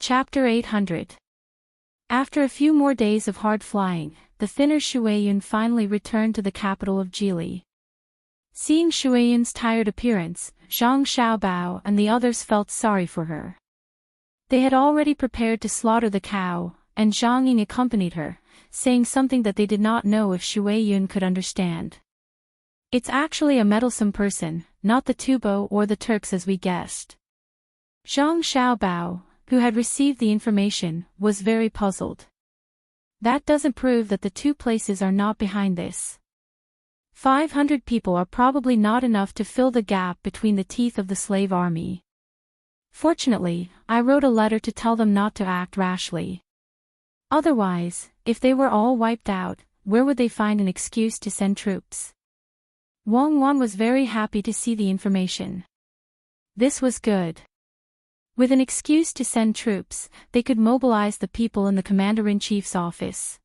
Chapter 800. After a few more days of hard flying, the thinner Shuaiyun finally returned to the capital of Jili. Seeing Shuaiyun's tired appearance, Zhang Xiaobao and the others felt sorry for her. They had already prepared to slaughter the cow, and Zhang Ying accompanied her, saying something that they did not know if Shuaiyun could understand. "It's actually a meddlesome person, not the Tubo or the Turks as we guessed." Zhang Xiaobao, who had received the information, was very puzzled. "That doesn't prove that the two places are not behind this. 500 people are probably not enough to fill the gap between the teeth of the slave army. Fortunately, I wrote a letter to tell them not to act rashly. Otherwise, if they were all wiped out, where would they find an excuse to send troops?" Wang Wan was very happy to see the information. This was good. With an excuse to send troops, they could mobilize the people in the Commander-in-Chief's office.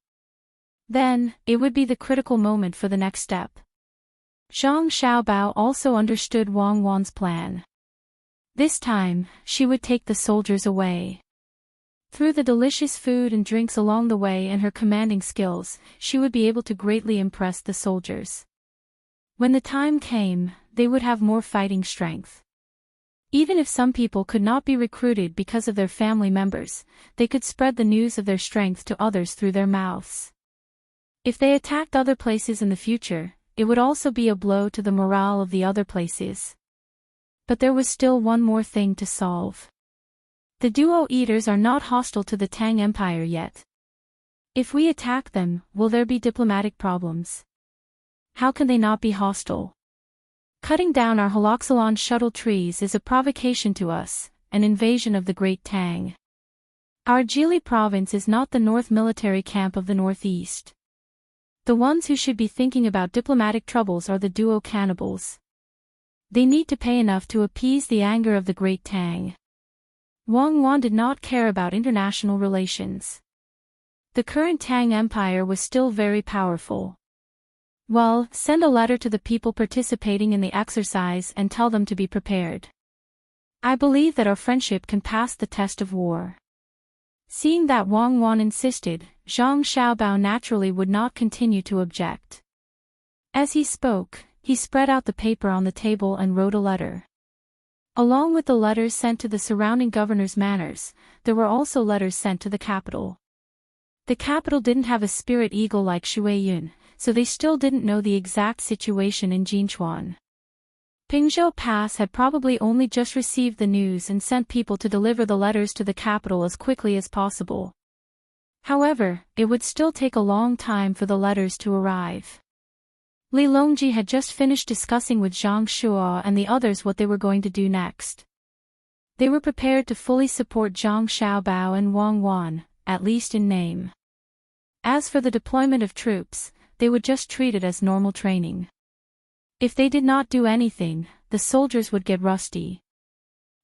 Then, it would be the critical moment for the next step. Zhang Xiaobao also understood Wang Wan's plan. This time, she would take the soldiers away. Through the delicious food and drinks along the way and her commanding skills, she would be able to greatly impress the soldiers. When the time came, they would have more fighting strength. Even if some people could not be recruited because of their family members, they could spread the news of their strength to others through their mouths. If they attacked other places in the future, it would also be a blow to the morale of the other places. But there was still one more thing to solve. The Duo Eaters are not hostile to the Tang Empire yet. If we attack them, will there be diplomatic problems? How can they not be hostile? Cutting down our holoxylon shuttle trees is a provocation to us, an invasion of the Great Tang. Our Jili province is not the North military camp of the Northeast. The ones who should be thinking about diplomatic troubles are the Duo cannibals. They need to pay enough to appease the anger of the Great Tang. Wang Wan did not care about international relations. The current Tang Empire was still very powerful. Well, send a letter to the people participating in the exercise and tell them to be prepared. I believe that our friendship can pass the test of war. Seeing that Wang Wan insisted, Zhang Xiaobao naturally would not continue to object. As he spoke, he spread out the paper on the table and wrote a letter. Along with the letters sent to the surrounding governors' manors, there were also letters sent to the capital. The capital didn't have a spirit eagle like Shuaiyun, so they still didn't know the exact situation in Jinchuan. Pingzhou Pass had probably only just received the news and sent people to deliver the letters to the capital as quickly as possible. However, it would still take a long time for the letters to arrive. Li Longji had just finished discussing with Zhang Shuo and the others what they were going to do next. They were prepared to fully support Zhang Xiaobao and Wang Wan, at least in name. As for the deployment of troops, they would just treat it as normal training. If they did not do anything, the soldiers would get rusty.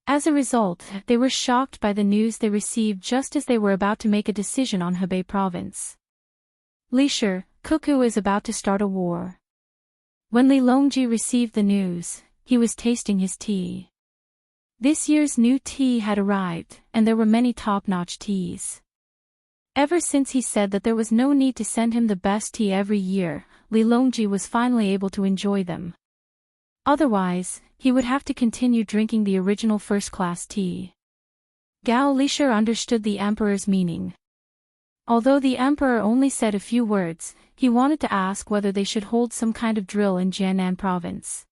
As a result, they were shocked by the news they received just as they were about to make a decision on Hebei province. Li Shi, Cuckoo is about to start a war. When Li Longji received the news, he was tasting his tea. This year's new tea had arrived, and there were many top-notch teas. Ever since he said that there was no need to send him the best tea every year, Li Longji was finally able to enjoy them. Otherwise, he would have to continue drinking the original first-class tea. Gao Lishir understood the emperor's meaning. Although the emperor only said a few words, he wanted to ask whether they should hold some kind of drill in Jiannan province.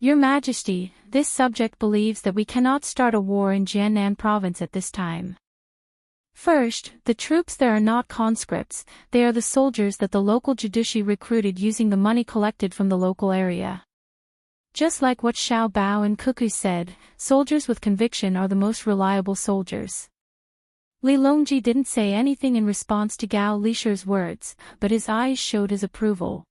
"Your Majesty, this subject believes that we cannot start a war in Jiannan province at this time. First, the troops there are not conscripts, they are the soldiers that the local judici recruited using the money collected from the local area. Just like what Xiao Bao and Cuckoo said, soldiers with conviction are the most reliable soldiers." Li Longji didn't say anything in response to Gao Lishir's words, but his eyes showed his approval.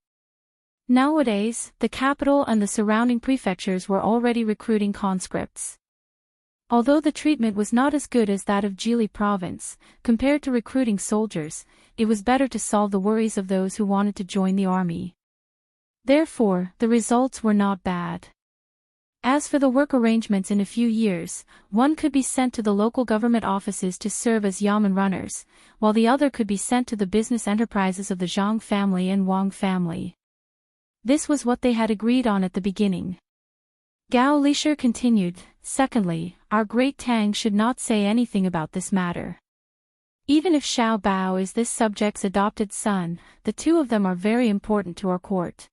Nowadays, the capital and the surrounding prefectures were already recruiting conscripts. Although the treatment was not as good as that of Jili province, compared to recruiting soldiers, it was better to solve the worries of those who wanted to join the army. Therefore, the results were not bad. As for the work arrangements in a few years, one could be sent to the local government offices to serve as yamen runners, while the other could be sent to the business enterprises of the Zhang family and Wang family. This was what they had agreed on at the beginning. Gao Lisher continued, secondly, our great Tang should not say anything about this matter. Even if Xiao Bao is this subject's adopted son, the two of them are very important to our court.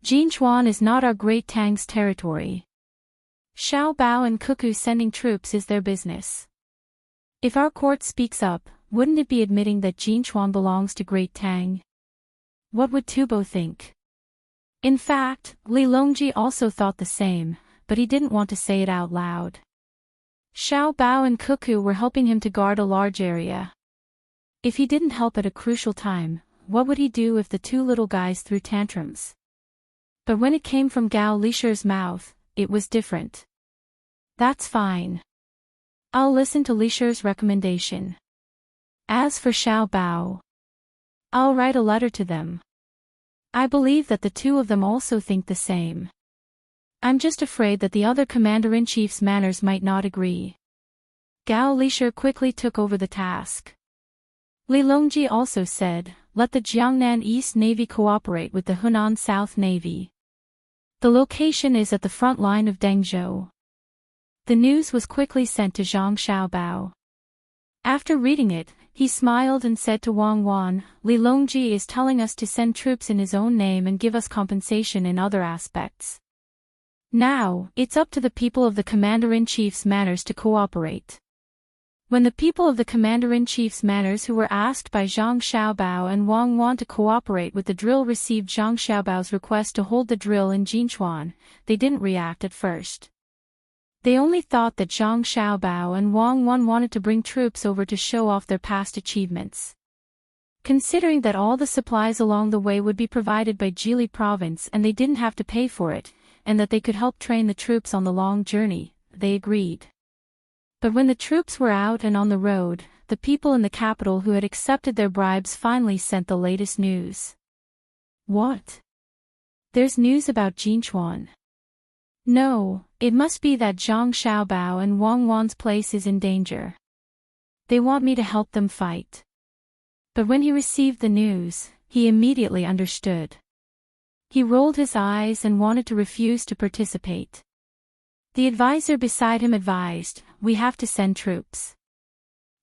Jinchuan is not our great Tang's territory. Xiao Bao and Cuckoo sending troops is their business. If our court speaks up, wouldn't it be admitting that Jinchuan belongs to Great Tang? What would Tubo think? In fact, Li Longji also thought the same, but he didn't want to say it out loud. Xiao Bao and Cuckoo were helping him to guard a large area. If he didn't help at a crucial time, what would he do if the two little guys threw tantrums? But when it came from Gao Lisher's mouth, it was different. That's fine. I'll listen to Lisher's recommendation. As for Xiao Bao, I'll write a letter to them. I believe that the two of them also think the same. I'm just afraid that the other commander-in-chief's manners might not agree. Gao Lisher quickly took over the task. Li Longji also said, let the Jiangnan East Navy cooperate with the Hunan South Navy. The location is at the front line of Dengzhou. The news was quickly sent to Zhang Xiaobao. After reading it, he smiled and said to Wang Wan, Li Longji is telling us to send troops in his own name and give us compensation in other aspects. Now, it's up to the people of the Commander-in-Chief's manors to cooperate. When the people of the Commander-in-Chief's manors who were asked by Zhang Xiaobao and Wang Wan to cooperate with the drill received Zhang Xiaobao's request to hold the drill in Jinchuan, they didn't react at first. They only thought that Zhang Xiaobao and Wang Wan wanted to bring troops over to show off their past achievements. Considering that all the supplies along the way would be provided by Jili province and they didn't have to pay for it, and that they could help train the troops on the long journey, they agreed. But when the troops were out and on the road, the people in the capital who had accepted their bribes finally sent the latest news. What? There's news about Jinchuan. No, it must be that Zhang Xiaobao and Wang Wan's place is in danger. They want me to help them fight. But when he received the news, he immediately understood. He rolled his eyes and wanted to refuse to participate. The advisor beside him advised, we have to send troops.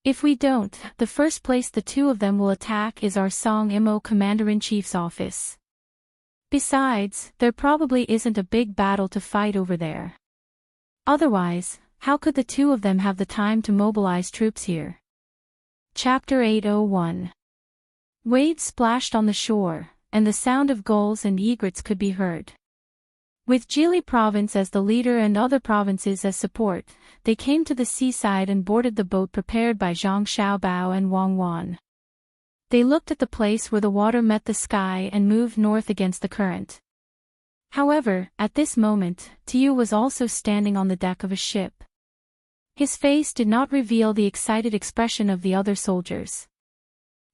If we don't, the first place the two of them will attack is our Song Imo Commander-in-Chief's office. Besides, there probably isn't a big battle to fight over there. Otherwise, how could the two of them have the time to mobilize troops here? Chapter 801. Waves splashed on the shore, and the sound of gulls and egrets could be heard. With Jili province as the leader and other provinces as support, they came to the seaside and boarded the boat prepared by Zhang Xiaobao and Wang Wan. They looked at the place where the water met the sky and moved north against the current. However, at this moment, Tiu was also standing on the deck of a ship. His face did not reveal the excited expression of the other soldiers.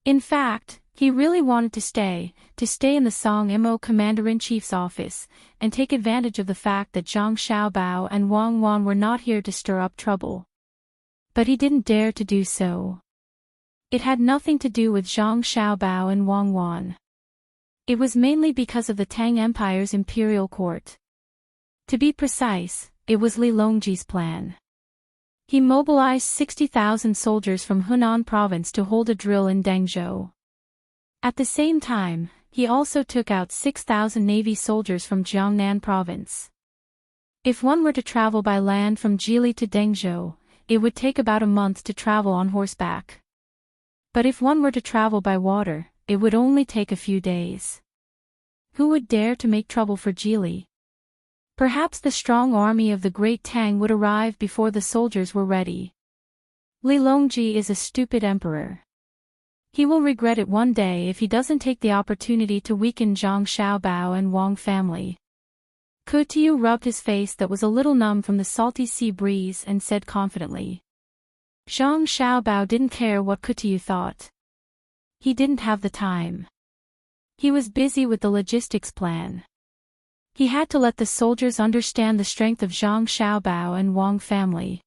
In fact, he really wanted to stay in the Song Imo Commander-in-Chief's office, and take advantage of the fact that Zhang Xiaobao and Wang Wan were not here to stir up trouble. But he didn't dare to do so. It had nothing to do with Zhang Xiaobao and Wang Wan. It was mainly because of the Tang Empire's imperial court. To be precise, it was Li Longji's plan. He mobilized 60,000 soldiers from Hunan province to hold a drill in Dengzhou. At the same time, he also took out 6,000 navy soldiers from Jiangnan province. If one were to travel by land from Jili to Dengzhou, it would take about a month to travel on horseback. But if one were to travel by water, it would only take a few days. Who would dare to make trouble for Jili? Perhaps the strong army of the Great Tang would arrive before the soldiers were ready. Li Longji is a stupid emperor. He will regret it one day if he doesn't take the opportunity to weaken Zhang Xiaobao and Wang family. Tiu rubbed his face that was a little numb from the salty sea breeze and said confidently. Zhang Xiaobao didn't care what Tiu thought. He didn't have the time. He was busy with the logistics plan. He had to let the soldiers understand the strength of Zhang Xiaobao and Wang family.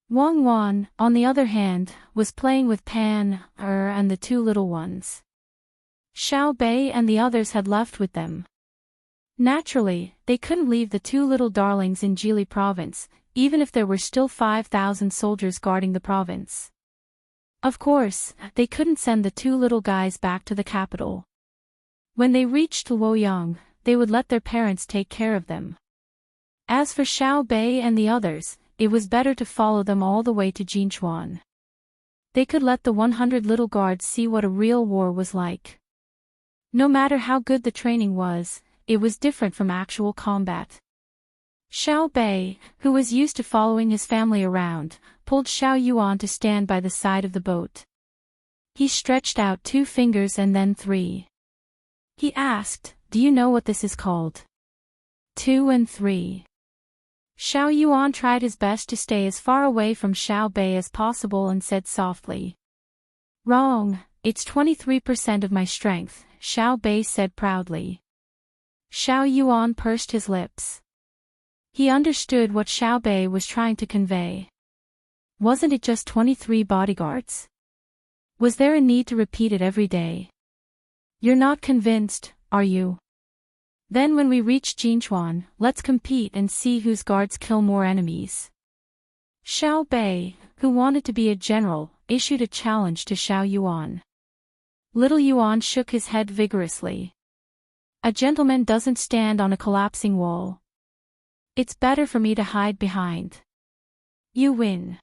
Wang Wan, on the other hand, was playing with Pan, and the two little ones. Xiao Bei and the others had left with them. Naturally, they couldn't leave the two little darlings in Jili province, even if there were still 5,000 soldiers guarding the province. Of course, they couldn't send the two little guys back to the capital. When they reached Luoyang, they would let their parents take care of them. As for Xiao Bei and the others, it was better to follow them all the way to Jinchuan. They could let the 100 little guards see what a real war was like. No matter how good the training was, it was different from actual combat. Xiao Bei, who was used to following his family around, pulled Xiao Yuan to stand by the side of the boat. He stretched out 2 fingers and then 3. He asked, "Do you know what this is called?" 2 and 3. Xiao Yuan tried his best to stay as far away from Xiao Bei as possible and said softly. "Wrong, it's 23% of my strength," Xiao Bei said proudly. Xiao Yuan pursed his lips. He understood what Xiao Bei was trying to convey. Wasn't it just 23 bodyguards? Was there a need to repeat it every day? You're not convinced, are you? Then when we reach Jinchuan, let's compete and see whose guards kill more enemies. Xiao Bei, who wanted to be a general, issued a challenge to Xiao Yuan. Little Yuan shook his head vigorously. A gentleman doesn't stand on a collapsing wall. It's better for me to hide behind. You win.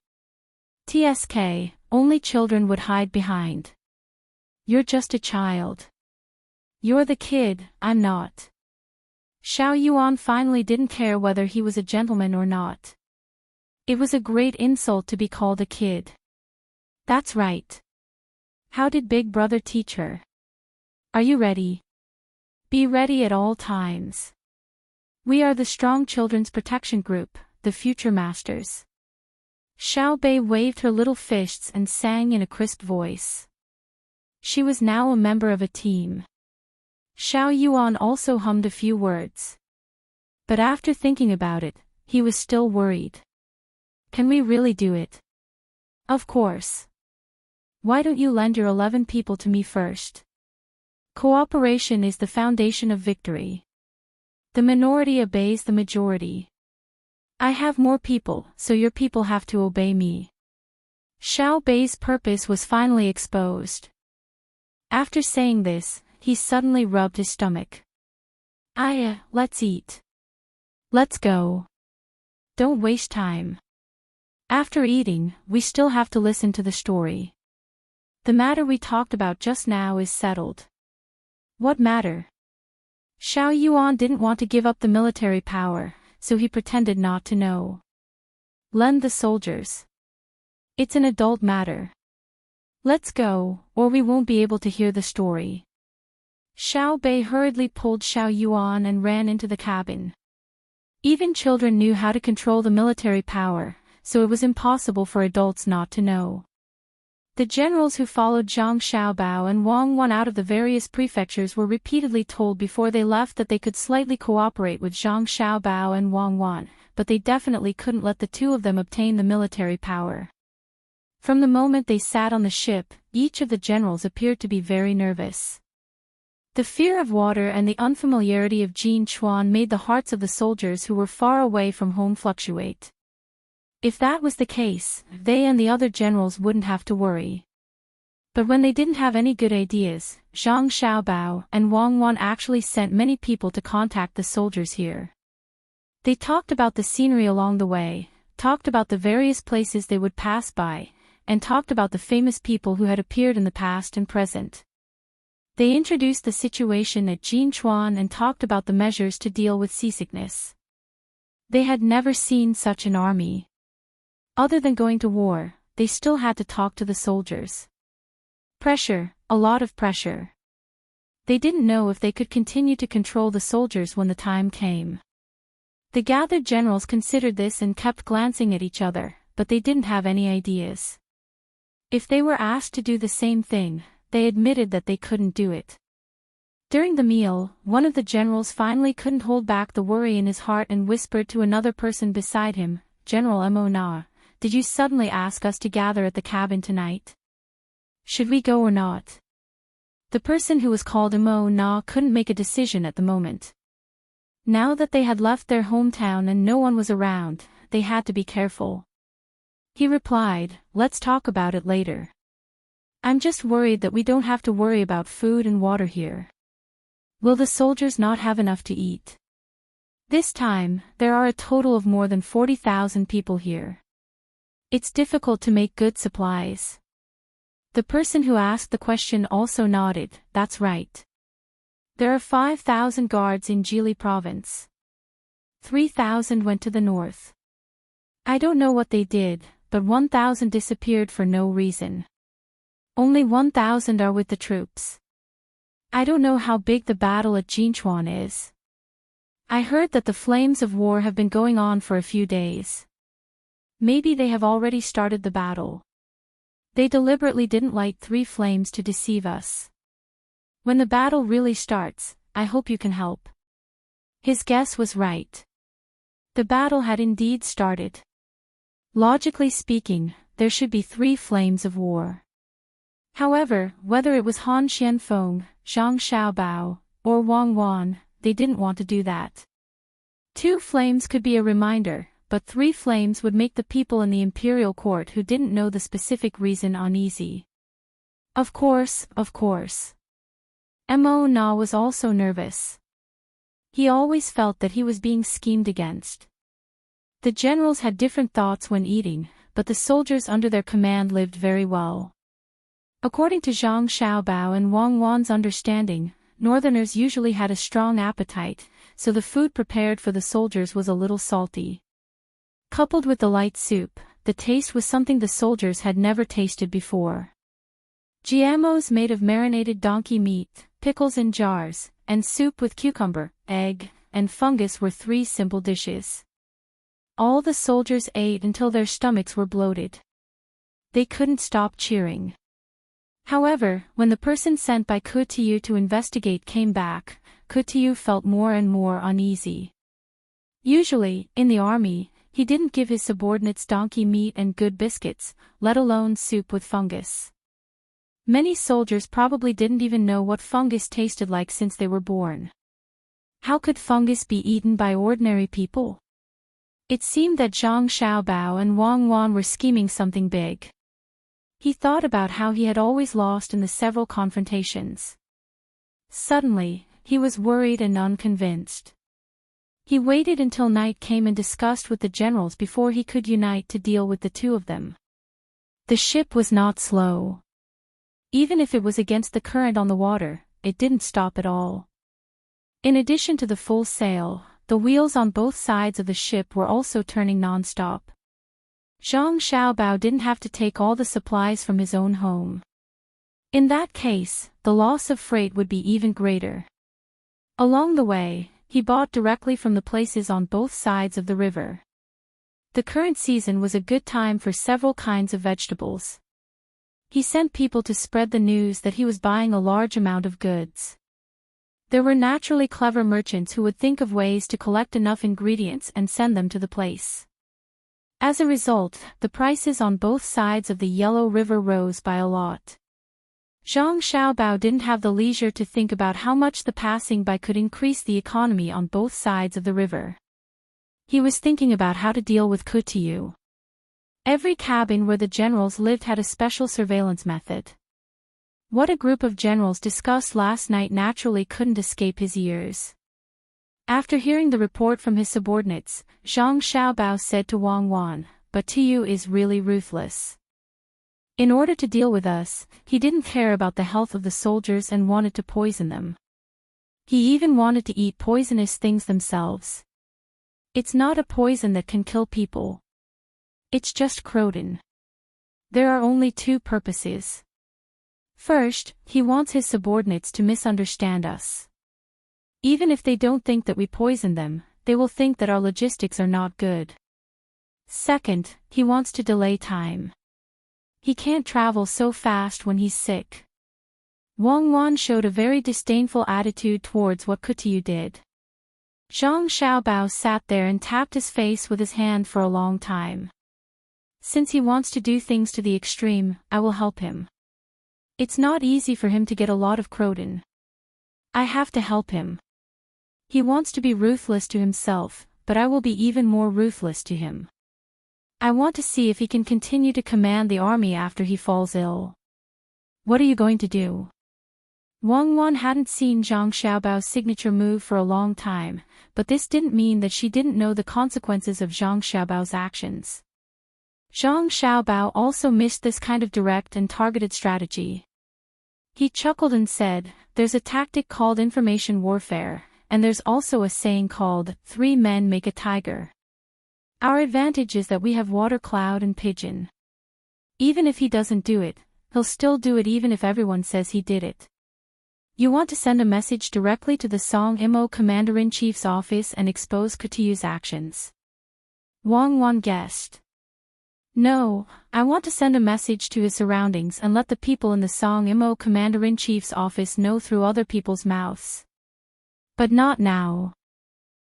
TSK, only children would hide behind. You're just a child. You're the kid, I'm not. Xiao Yuan finally didn't care whether he was a gentleman or not. It was a great insult to be called a kid. That's right. How did Big Brother teach her? Are you ready? Be ready at all times. We are the Strong Children's Protection Group, the future masters. Xiao Bei waved her little fists and sang in a crisp voice. She was now a member of a team. Xiao Yuan also hummed a few words. But after thinking about it, he was still worried. Can we really do it? Of course. Why don't you lend your 11 people to me first? Cooperation is the foundation of victory. The minority obeys the majority. I have more people, so your people have to obey me. Xiao Bei's purpose was finally exposed. After saying this, he suddenly rubbed his stomach. Let's eat. Let's go. Don't waste time. After eating, we still have to listen to the story. The matter we talked about just now is settled. What matter? Xiao Yuan didn't want to give up the military power, so he pretended not to know. Lend the soldiers. It's an adult matter. Let's go, or we won't be able to hear the story. Xiao Bei hurriedly pulled Xiao Yuan and ran into the cabin. Even children knew how to control the military power, so it was impossible for adults not to know. The generals who followed Zhang Xiaobao and Wang Wan out of the various prefectures were repeatedly told before they left that they could slightly cooperate with Zhang Xiaobao and Wang Wan, but they definitely couldn't let the two of them obtain the military power. From the moment they sat on the ship, each of the generals appeared to be very nervous. The fear of water and the unfamiliarity of Jinchuan made the hearts of the soldiers who were far away from home fluctuate. If that was the case, they and the other generals wouldn't have to worry. But when they didn't have any good ideas, Zhang Xiaobao and Wang Wan actually sent many people to contact the soldiers here. They talked about the scenery along the way, talked about the various places they would pass by, and talked about the famous people who had appeared in the past and present. They introduced the situation at Jinchuan and talked about the measures to deal with seasickness. They had never seen such an army. Other than going to war, they still had to talk to the soldiers. Pressure, a lot of pressure. They didn't know if they could continue to control the soldiers when the time came. The gathered generals considered this and kept glancing at each other, but they didn't have any ideas. If they were asked to do the same thing, they admitted that they couldn't do it. During the meal, one of the generals finally couldn't hold back the worry in his heart and whispered to another person beside him, "General Mo Na, did you suddenly ask us to gather at the cabin tonight? Should we go or not?" The person who was called Mo Na couldn't make a decision at the moment. Now that they had left their hometown and no one was around, they had to be careful. He replied, "Let's talk about it later. I'm just worried that we don't have to worry about food and water here. Will the soldiers not have enough to eat? This time, there are a total of more than 40,000 people here. It's difficult to make good supplies." The person who asked the question also nodded, "That's right. There are 5,000 guards in Jili province. 3,000 went to the north. I don't know what they did, but 1,000 disappeared for no reason. Only 1,000 are with the troops. I don't know how big the battle at Jinchuan is. I heard that the flames of war have been going on for a few days. Maybe they have already started the battle. They deliberately didn't light 3 flames to deceive us. When the battle really starts, I hope you can help." His guess was right. The battle had indeed started. Logically speaking, there should be 3 flames of war. However, whether it was Han Xianfeng, Zhang Xiaobao, or Wang Wan, they didn't want to do that. 2 flames could be a reminder, but 3 flames would make the people in the imperial court who didn't know the specific reason uneasy. Of course. Mo Na was also nervous. He always felt that he was being schemed against. The generals had different thoughts when eating, but the soldiers under their command lived very well. According to Zhang Xiaobao and Wang Wan's understanding, northerners usually had a strong appetite, so the food prepared for the soldiers was a little salty. Coupled with the light soup, the taste was something the soldiers had never tasted before. Giamos made of marinated donkey meat, pickles in jars, and soup with cucumber, egg, and fungus were 3 simple dishes. All the soldiers ate until their stomachs were bloated. They couldn't stop cheering. However, when the person sent by Kutiyu to investigate came back, Kutiyu felt more and more uneasy. Usually, in the army, he didn't give his subordinates donkey meat and good biscuits, let alone soup with fungus. Many soldiers probably didn't even know what fungus tasted like since they were born. How could fungus be eaten by ordinary people? It seemed that Zhang Xiaobao and Wang Wan were scheming something big. He thought about how he had always lost in the several confrontations. Suddenly, he was worried and unconvinced. He waited until night came and discussed with the generals before he could unite to deal with the 2 of them. The ship was not slow. Even if it was against the current on the water, it didn't stop at all. In addition to the full sail, the wheels on both sides of the ship were also turning non-stop. Zhang Xiaobao didn't have to take all the supplies from his own home. In that case, the loss of freight would be even greater. Along the way, he bought directly from the places on both sides of the river. The current season was a good time for several kinds of vegetables. He sent people to spread the news that he was buying a large amount of goods. There were naturally clever merchants who would think of ways to collect enough ingredients and send them to the place. As a result, the prices on both sides of the Yellow River rose by a lot. Zhang Xiaobao didn't have the leisure to think about how much the passing by could increase the economy on both sides of the river. He was thinking about how to deal with Kutiyu. Every cabin where the generals lived had a special surveillance method. What a group of generals discussed last night naturally couldn't escape his ears. After hearing the report from his subordinates, Zhang Xiaobao said to Wang Wan, "But Tiyu is really ruthless. In order to deal with us, he didn't care about the health of the soldiers and wanted to poison them. He even wanted to eat poisonous things themselves. It's not a poison that can kill people. It's just croton. There are only 2 purposes. First, he wants his subordinates to misunderstand us. Even if they don't think that we poison them, they will think that our logistics are not good. Second, he wants to delay time. He can't travel so fast when he's sick. Wang Wan showed a very disdainful attitude towards what Kutiyu did. Zhang Xiaobao sat there and tapped his face with his hand for a long time. Since he wants to do things to the extreme, I will help him. It's not easy for him to get a lot of Croton. I have to help him. He wants to be ruthless to himself, but I will be even more ruthless to him. I want to see if he can continue to command the army after he falls ill. What are you going to do? Wang Wan hadn't seen Zhang Xiaobao's signature move for a long time, but this didn't mean that she didn't know the consequences of Zhang Xiaobao's actions. Zhang Xiaobao also missed this kind of direct and targeted strategy. He chuckled and said, "There's a tactic called information warfare, and there's also a saying called, 3 men make a tiger. Our advantage is that we have Water Cloud and Pigeon. Even if he doesn't do it, he'll still do it even if everyone says he did it. You want to send a message directly to the Song Imo Commander-in-Chief's office and expose Kutiyu's actions." Wang Wan guessed. "No, I want to send a message to his surroundings and let the people in the Song Imo Commander-in-Chief's office know through other people's mouths. But not now.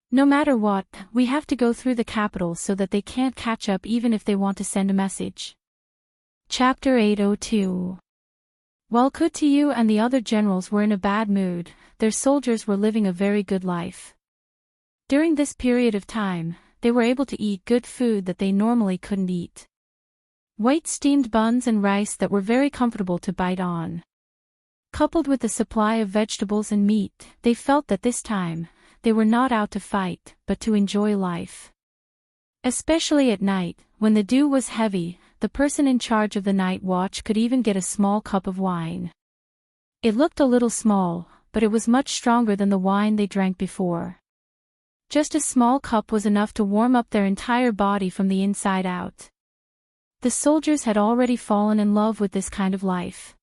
No matter what, we have to go through the capital so that they can't catch up even if they want to send a message." Chapter 802. While Kutiyu and the other generals were in a bad mood, their soldiers were living a very good life. During this period of time, they were able to eat good food that they normally couldn't eat. White steamed buns and rice that were very comfortable to bite on. Coupled with the supply of vegetables and meat, they felt that this time, they were not out to fight, but to enjoy life. Especially at night, when the dew was heavy, the person in charge of the night watch could even get a small cup of wine. It looked a little small, but it was much stronger than the wine they drank before. Just a small cup was enough to warm up their entire body from the inside out. The soldiers had already fallen in love with this kind of life.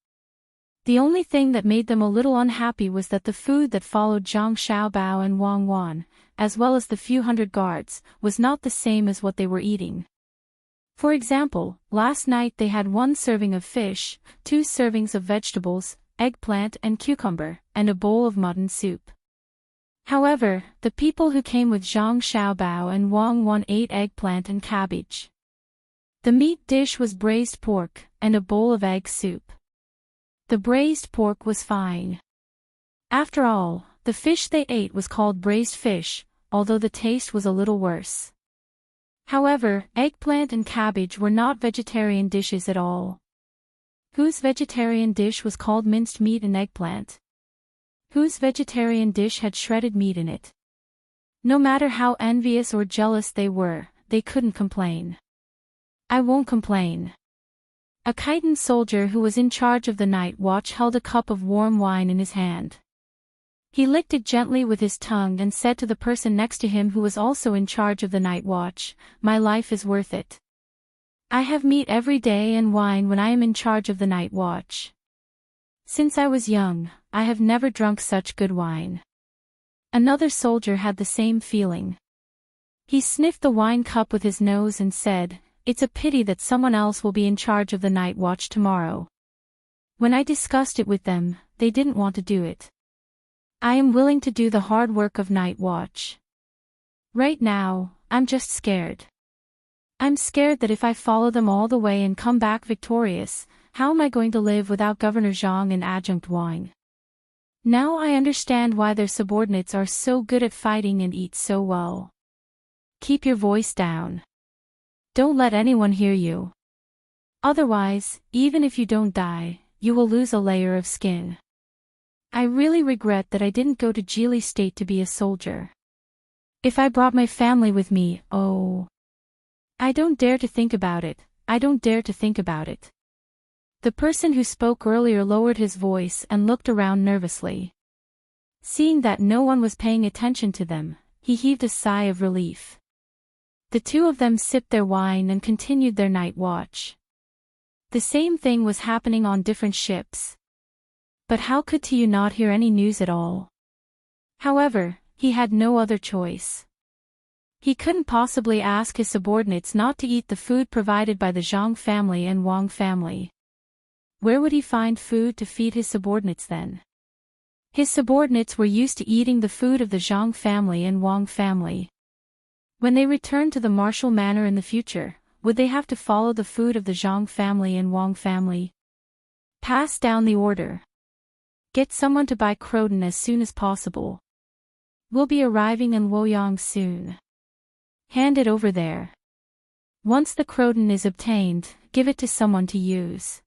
The only thing that made them a little unhappy was that the food that followed Zhang Xiaobao and Wang Wan, as well as the few hundred guards, was not the same as what they were eating. For example, last night they had 1 serving of fish, 2 servings of vegetables, eggplant and cucumber, and a bowl of mutton soup. However, the people who came with Zhang Xiaobao and Wang Wan ate eggplant and cabbage. The meat dish was braised pork, and a bowl of egg soup. The braised pork was fine. After all, the fish they ate was called braised fish, although the taste was a little worse. However, eggplant and cabbage were not vegetarian dishes at all. Whose vegetarian dish was called minced meat and eggplant? Whose vegetarian dish had shredded meat in it? No matter how envious or jealous they were, they couldn't complain. "I won't complain." A Khitan soldier who was in charge of the night watch held a cup of warm wine in his hand. He licked it gently with his tongue and said to the person next to him who was also in charge of the night watch, "My life is worth it. I have meat every day and wine when I am in charge of the night watch. Since I was young, I have never drunk such good wine." Another soldier had the same feeling. He sniffed the wine cup with his nose and said, "It's a pity that someone else will be in charge of the night watch tomorrow. When I discussed it with them, they didn't want to do it. I am willing to do the hard work of night watch. Right now, I'm just scared. I'm scared that if I follow them all the way and come back victorious, how am I going to live without Governor Zhang and Adjunct Wang? Now I understand why their subordinates are so good at fighting and eat so well. Keep your voice down. Don't let anyone hear you. Otherwise, even if you don't die, you will lose a layer of skin. I really regret that I didn't go to Jili State to be a soldier. If I brought my family with me, oh. I don't dare to think about it, I don't dare to think about it." The person who spoke earlier lowered his voice and looked around nervously. Seeing that no one was paying attention to them, he heaved a sigh of relief. The two of them sipped their wine and continued their night watch. The same thing was happening on different ships. But how could Tiu not hear any news at all? However, he had no other choice. He couldn't possibly ask his subordinates not to eat the food provided by the Zhang family and Wang family. Where would he find food to feed his subordinates then? His subordinates were used to eating the food of the Zhang family and Wang family. When they returned to the martial manor in the future, would they have to follow the food of the Zhang family and Wang family? Pass down the order. Get someone to buy Croton as soon as possible. We'll be arriving in Luoyang soon. Hand it over there. Once the Croton is obtained, give it to someone to use.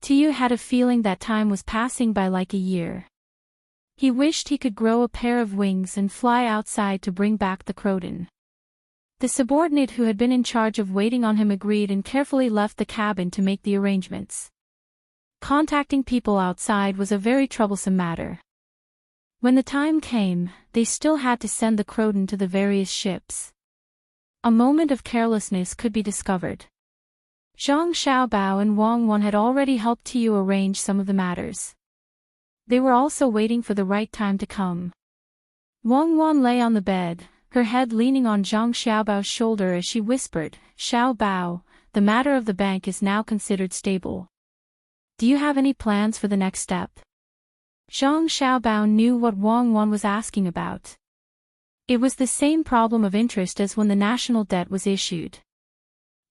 Tiyu had a feeling that time was passing by like a year. He wished he could grow a pair of wings and fly outside to bring back the Croton. The subordinate who had been in charge of waiting on him agreed and carefully left the cabin to make the arrangements. Contacting people outside was a very troublesome matter. When the time came, they still had to send the Croton to the various ships. A moment of carelessness could be discovered. Zhang Xiaobao and Wang Wan had already helped Tiyu arrange some of the matters. They were also waiting for the right time to come. Wang Wan lay on the bed, her head leaning on Zhang Xiaobao's shoulder as she whispered, "Xiaobao, the matter of the bank is now considered stable. Do you have any plans for the next step?" Zhang Xiaobao knew what Wang Wan was asking about. It was the same problem of interest as when the national debt was issued.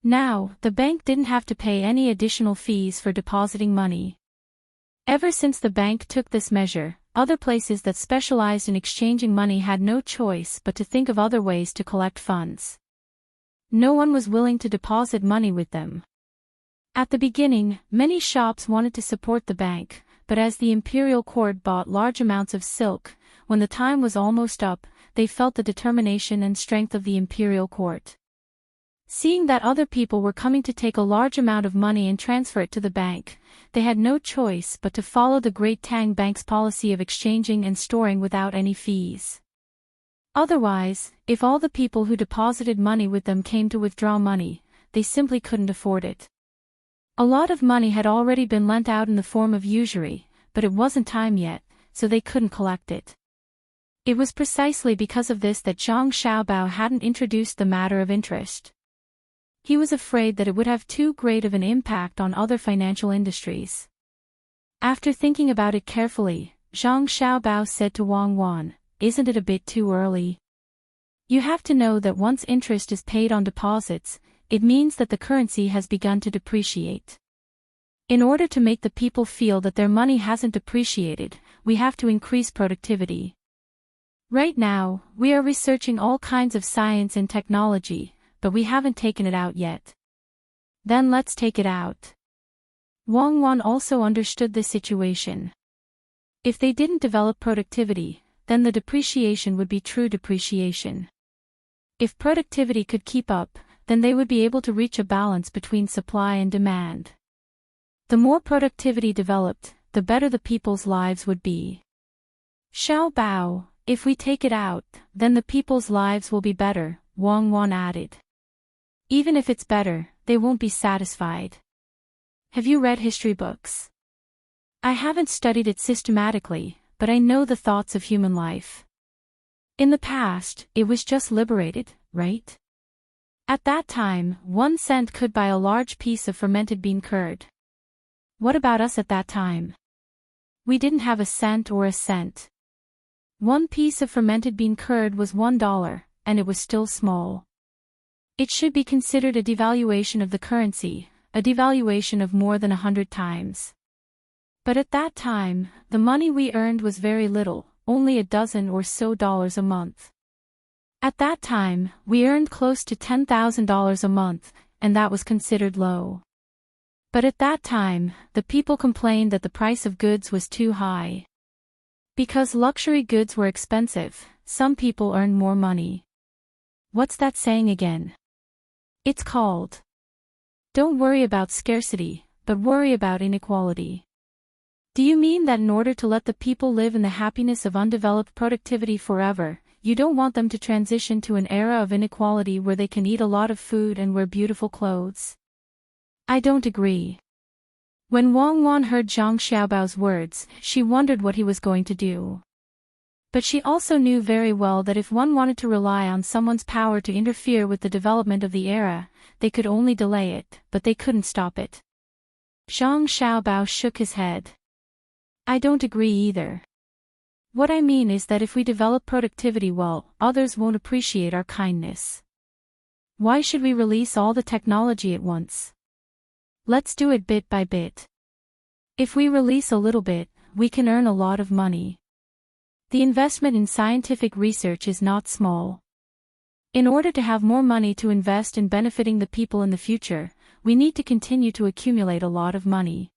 Now, the bank didn't have to pay any additional fees for depositing money. Ever since the bank took this measure, other places that specialized in exchanging money had no choice but to think of other ways to collect funds. No one was willing to deposit money with them. At the beginning, many shops wanted to support the bank, but as the imperial court bought large amounts of silk, when the time was almost up, they felt the determination and strength of the imperial court. Seeing that other people were coming to take a large amount of money and transfer it to the bank, they had no choice but to follow the Great Tang Bank's policy of exchanging and storing without any fees. Otherwise, if all the people who deposited money with them came to withdraw money, they simply couldn't afford it. A lot of money had already been lent out in the form of usury, but it wasn't time yet, so they couldn't collect it. It was precisely because of this that Zhang Xiaobao hadn't introduced the matter of interest. He was afraid that it would have too great of an impact on other financial industries. After thinking about it carefully, Zhang Xiaobao said to Wang Wan, "Isn't it a bit too early? You have to know that once interest is paid on deposits, it means that the currency has begun to depreciate. In order to make the people feel that their money hasn't depreciated, we have to increase productivity. Right now, we are researching all kinds of science and technology, but we haven't taken it out yet. Then let's take it out." Wang Wan also understood this situation. If they didn't develop productivity, then the depreciation would be true depreciation. If productivity could keep up, then they would be able to reach a balance between supply and demand. The more productivity developed, the better the people's lives would be. "Xiaobao, if we take it out, then the people's lives will be better," Wang Wan added. "Even if it's better, they won't be satisfied. Have you read history books?" "I haven't studied it systematically, but I know the thoughts of human life. In the past, it was just liberated, right? At that time, 1 cent could buy a large piece of fermented bean curd. What about us at that time? We didn't have a cent or a cent. 1 piece of fermented bean curd was $1, and it was still small. It should be considered a devaluation of the currency, a devaluation of more than 100 times. But at that time, the money we earned was very little, only a dozen or so dollars a month. At that time, we earned close to $10,000 a month, and that was considered low. But at that time, the people complained that the price of goods was too high. Because luxury goods were expensive, some people earned more money. What's that saying again? It's called, "Don't worry about scarcity, but worry about inequality." Do you mean that in order to let the people live in the happiness of undeveloped productivity forever, you don't want them to transition to an era of inequality where they can eat a lot of food and wear beautiful clothes? I don't agree. When Wang Wan heard Zhang Xiaobao's words, she wondered what he was going to do. But she also knew very well that if one wanted to rely on someone's power to interfere with the development of the era, they could only delay it, but they couldn't stop it. Zhang Xiaobao shook his head. I don't agree either. What I mean is that if we develop productivity well, others won't appreciate our kindness. Why should we release all the technology at once? Let's do it bit by bit. If we release a little bit, we can earn a lot of money. The investment in scientific research is not small. In order to have more money to invest in benefiting the people in the future, we need to continue to accumulate a lot of money.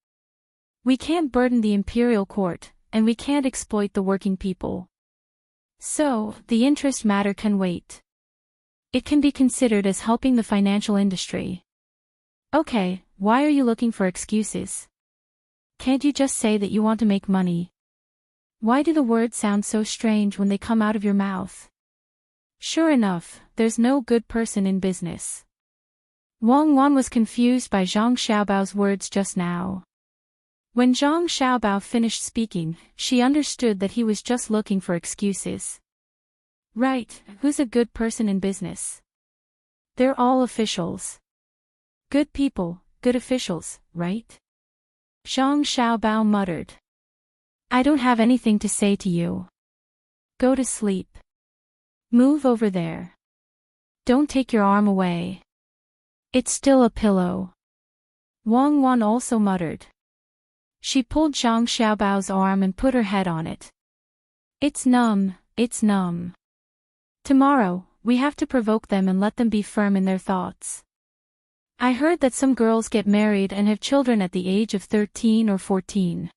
We can't burden the imperial court, and we can't exploit the working people. So, the interest matter can wait. It can be considered as helping the financial industry. Okay, why are you looking for excuses? Can't you just say that you want to make money? Why do the words sound so strange when they come out of your mouth? Sure enough, there's no good person in business. Wang Wan was confused by Zhang Xiaobao's words just now. When Zhang Xiaobao finished speaking, she understood that he was just looking for excuses. Right, who's a good person in business? They're all officials. Good people, good officials, right? Zhang Xiaobao muttered. I don't have anything to say to you. Go to sleep. Move over there. Don't take your arm away. It's still a pillow. Wang Wan also muttered. She pulled Zhang Xiaobao's arm and put her head on it. It's numb, it's numb. Tomorrow, we have to provoke them and let them be firm in their thoughts. I heard that some girls get married and have children at the age of 13 or 14.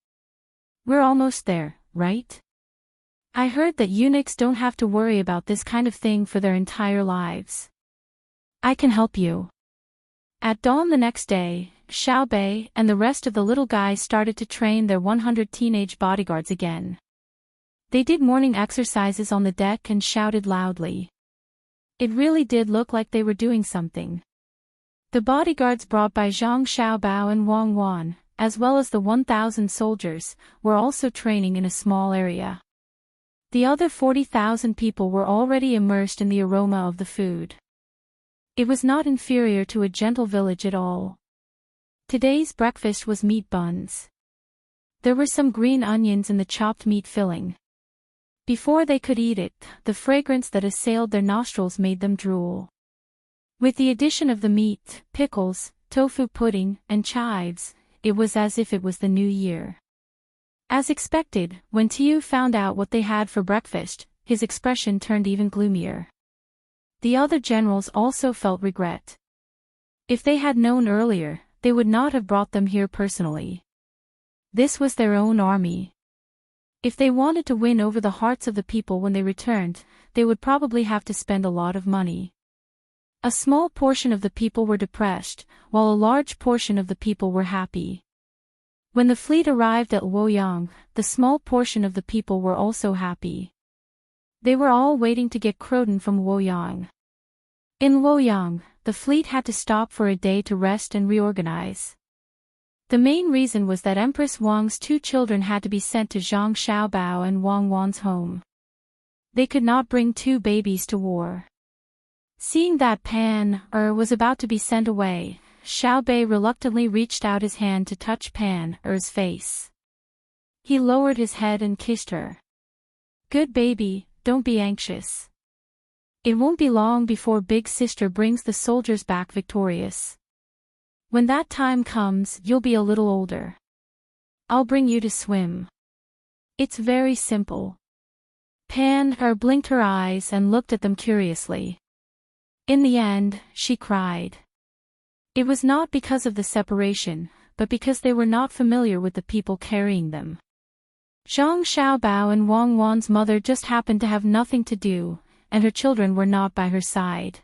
We're almost there, right? I heard that eunuchs don't have to worry about this kind of thing for their entire lives. I can help you. At dawn the next day, Xiao Bei and the rest of the little guys started to train their 100 teenage bodyguards again. They did morning exercises on the deck and shouted loudly. It really did look like they were doing something. The bodyguards brought by Zhang Xiaobao and Wang Wan, as well as the 1,000 soldiers, were also training in a small area. The other 40,000 people were already immersed in the aroma of the food. It was not inferior to a gentle village at all. Today's breakfast was meat buns. There were some green onions in the chopped meat filling. Before they could eat it, the fragrance that assailed their nostrils made them drool. With the addition of the meat, pickles, tofu pudding, and chives, it was as if it was the new year. As expected, when Tiu found out what they had for breakfast, his expression turned even gloomier. The other generals also felt regret. If they had known earlier, they would not have brought them here personally. This was their own army. If they wanted to win over the hearts of the people when they returned, they would probably have to spend a lot of money. A small portion of the people were depressed, while a large portion of the people were happy. When the fleet arrived at Luoyang, the small portion of the people were also happy. They were all waiting to get Croton from Luoyang. In Luoyang, the fleet had to stop for a day to rest and reorganize. The main reason was that Empress Wang's 2 children had to be sent to Zhang Xiaobao and Wang Wan's home. They could not bring 2 babies to war. Seeing that Pan was about to be sent away, Xiao Bei reluctantly reached out his hand to touch Pan Er's face. He lowered his head and kissed her. Good baby, don't be anxious. It won't be long before Big Sister brings the soldiers back victorious. When that time comes, you'll be a little older. I'll bring you to swim. It's very simple. Pan Er blinked her eyes and looked at them curiously. In the end, she cried. It was not because of the separation, but because they were not familiar with the people carrying them. Zhang Xiaobao and Wang Wan's mother just happened to have nothing to do, and her children were not by her side.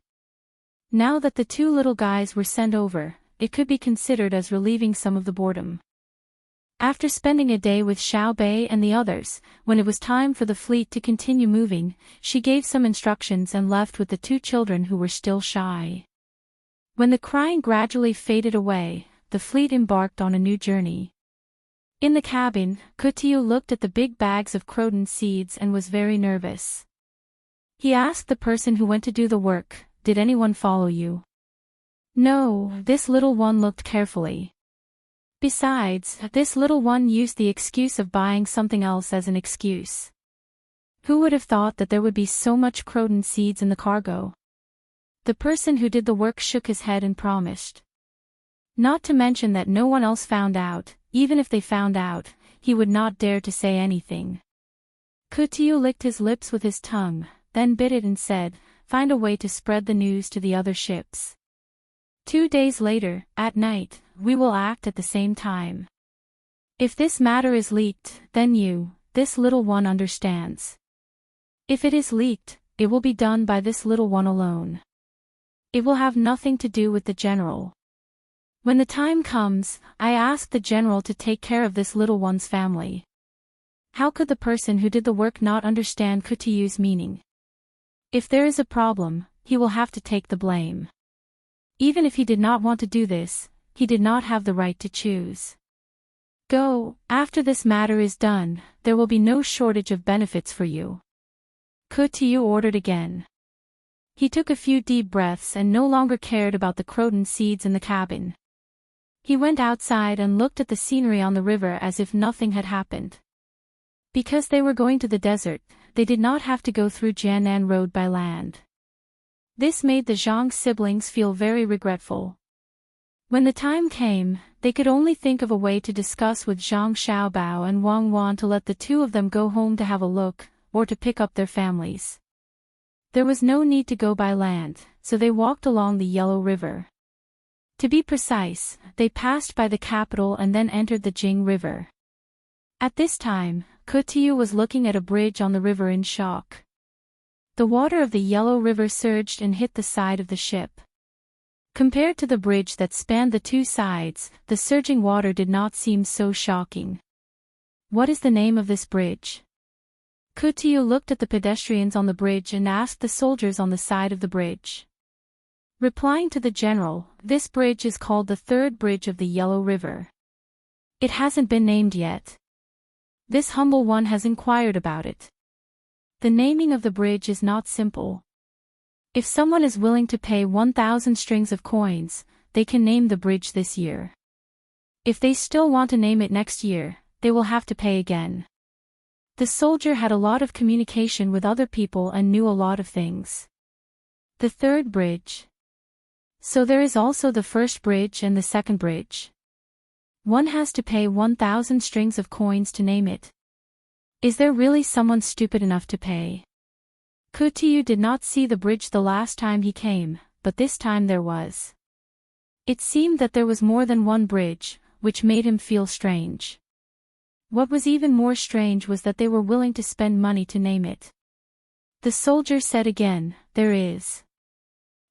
Now that the 2 little guys were sent over, it could be considered as relieving some of the boredom. After spending a day with Xiao Bei and the others, when it was time for the fleet to continue moving, she gave some instructions and left with the 2 children who were still shy. When the crying gradually faded away, the fleet embarked on a new journey. In the cabin, Kutiu looked at the big bags of croton seeds and was very nervous. He asked the person who went to do the work, "Did anyone follow you?" No, this little one looked carefully. Besides, this little one used the excuse of buying something else as an excuse. Who would have thought that there would be so much croton seeds in the cargo? The person who did the work shook his head and promised not to mention that no one else found out. Even if they found out, he would not dare to say anything. Kutiyu licked his lips with his tongue, then bit it and said, "Find a way to spread the news to the other ships. 2 days later, at night, we will act at the same time. If this matter is leaked, then you, this little one, understands. If it is leaked, it will be done by this little one alone. It will have nothing to do with the general. When the time comes, I ask the general to take care of this little one's family." How could the person who did the work not understand Kutiyu's meaning? If there is a problem, he will have to take the blame. Even if he did not want to do this, he did not have the right to choose. Go, after this matter is done, there will be no shortage of benefits for you. Kutiyu ordered again. He took a few deep breaths and no longer cared about the croton seeds in the cabin. He went outside and looked at the scenery on the river as if nothing had happened. Because they were going to the desert, they did not have to go through Jianan Road by land. This made the Zhang siblings feel very regretful. When the time came, they could only think of a way to discuss with Zhang Xiaobao and Wang Wan to let the two of them go home to have a look, or to pick up their families. There was no need to go by land, so they walked along the Yellow River. To be precise, they passed by the capital and then entered the Jing River. At this time, Kutiyu was looking at a bridge on the river in shock. The water of the Yellow River surged and hit the side of the ship. Compared to the bridge that spanned the two sides, the surging water did not seem so shocking. What is the name of this bridge? Kutiyu looked at the pedestrians on the bridge and asked the soldiers on the side of the bridge. Replying to the general, this bridge is called the third bridge of the Yellow River. It hasn't been named yet. This humble one has inquired about it. The naming of the bridge is not simple. If someone is willing to pay 1,000 strings of coins, they can name the bridge this year. If they still want to name it next year, they will have to pay again. The soldier had a lot of communication with other people and knew a lot of things. The third bridge. So there is also the first bridge and the second bridge. One has to pay 1,000 strings of coins to name it. Is there really someone stupid enough to pay? Kutiyu did not see the bridge the last time he came, but this time there was. It seemed that there was more than one bridge, which made him feel strange. What was even more strange was that they were willing to spend money to name it. The soldier said again, "There is.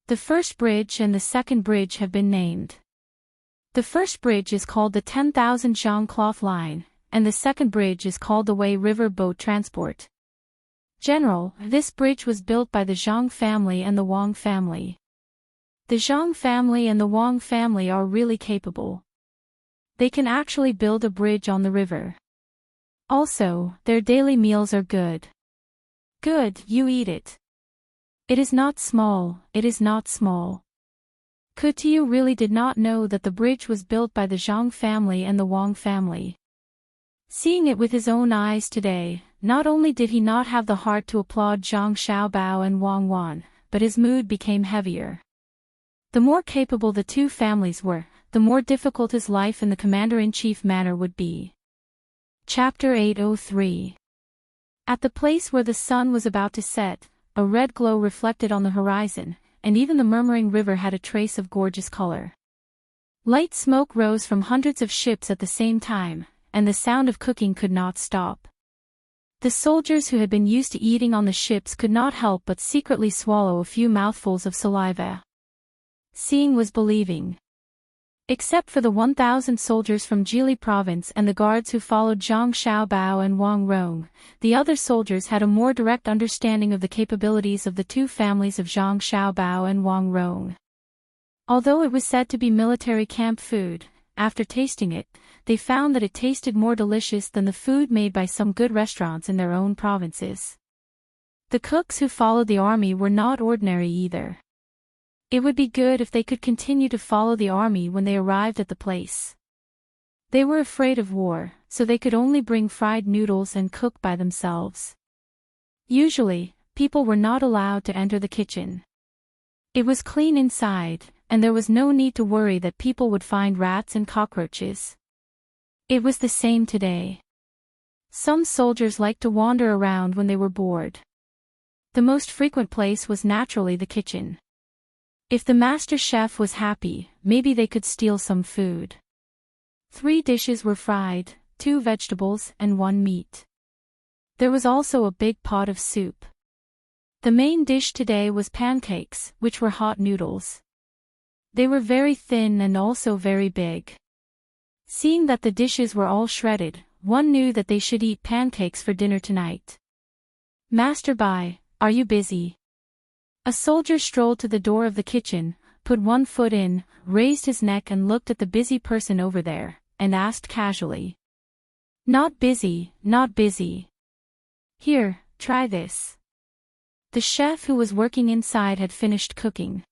The first bridge and the second bridge have been named. The first bridge is called the 10,000 Zhang Cloth Line, and the second bridge is called the Wei River Boat Transport. General, this bridge was built by the Zhang family and the Wang family. The Zhang family and the Wang family are really capable. They can actually build a bridge on the river. Also, their daily meals are good. Good, you eat it. It is not small, it is not small." Kutiyu really did not know that the bridge was built by the Zhang family and the Wang family. Seeing it with his own eyes today, not only did he not have the heart to applaud Zhang Xiaobao and Wang Wan, but his mood became heavier. The more capable the two families were, the more difficult his life in the commander-in-chief manner would be. Chapter 803. At the place where the sun was about to set, a red glow reflected on the horizon, and even the murmuring river had a trace of gorgeous color. Light smoke rose from hundreds of ships at the same time, and the sound of cooking could not stop. The soldiers who had been used to eating on the ships could not help but secretly swallow a few mouthfuls of saliva. Seeing was believing. Except for the 1,000 soldiers from Jili province and the guards who followed Zhang Xiaobao and Wang Rong, the other soldiers had a more direct understanding of the capabilities of the two families of Zhang Xiaobao and Wang Rong. Although it was said to be military camp food, after tasting it, they found that it tasted more delicious than the food made by some good restaurants in their own provinces. The cooks who followed the army were not ordinary either. It would be good if they could continue to follow the army when they arrived at the place. They were afraid of war, so they could only bring fried noodles and cook by themselves. Usually, people were not allowed to enter the kitchen. It was clean inside, and there was no need to worry that people would find rats and cockroaches. It was the same today. Some soldiers liked to wander around when they were bored. The most frequent place was naturally the kitchen. If the master chef was happy, maybe they could steal some food. 3 dishes were fried, 2 vegetables and 1 meat. There was also a big pot of soup. The main dish today was pancakes, which were hot noodles. They were very thin and also very big. Seeing that the dishes were all shredded, one knew that they should eat pancakes for dinner tonight. "Master Bai, are you busy?" A soldier strolled to the door of the kitchen, put one foot in, raised his neck and looked at the busy person over there, and asked casually. "Not busy, not busy. Here, try this." The chef who was working inside had finished cooking.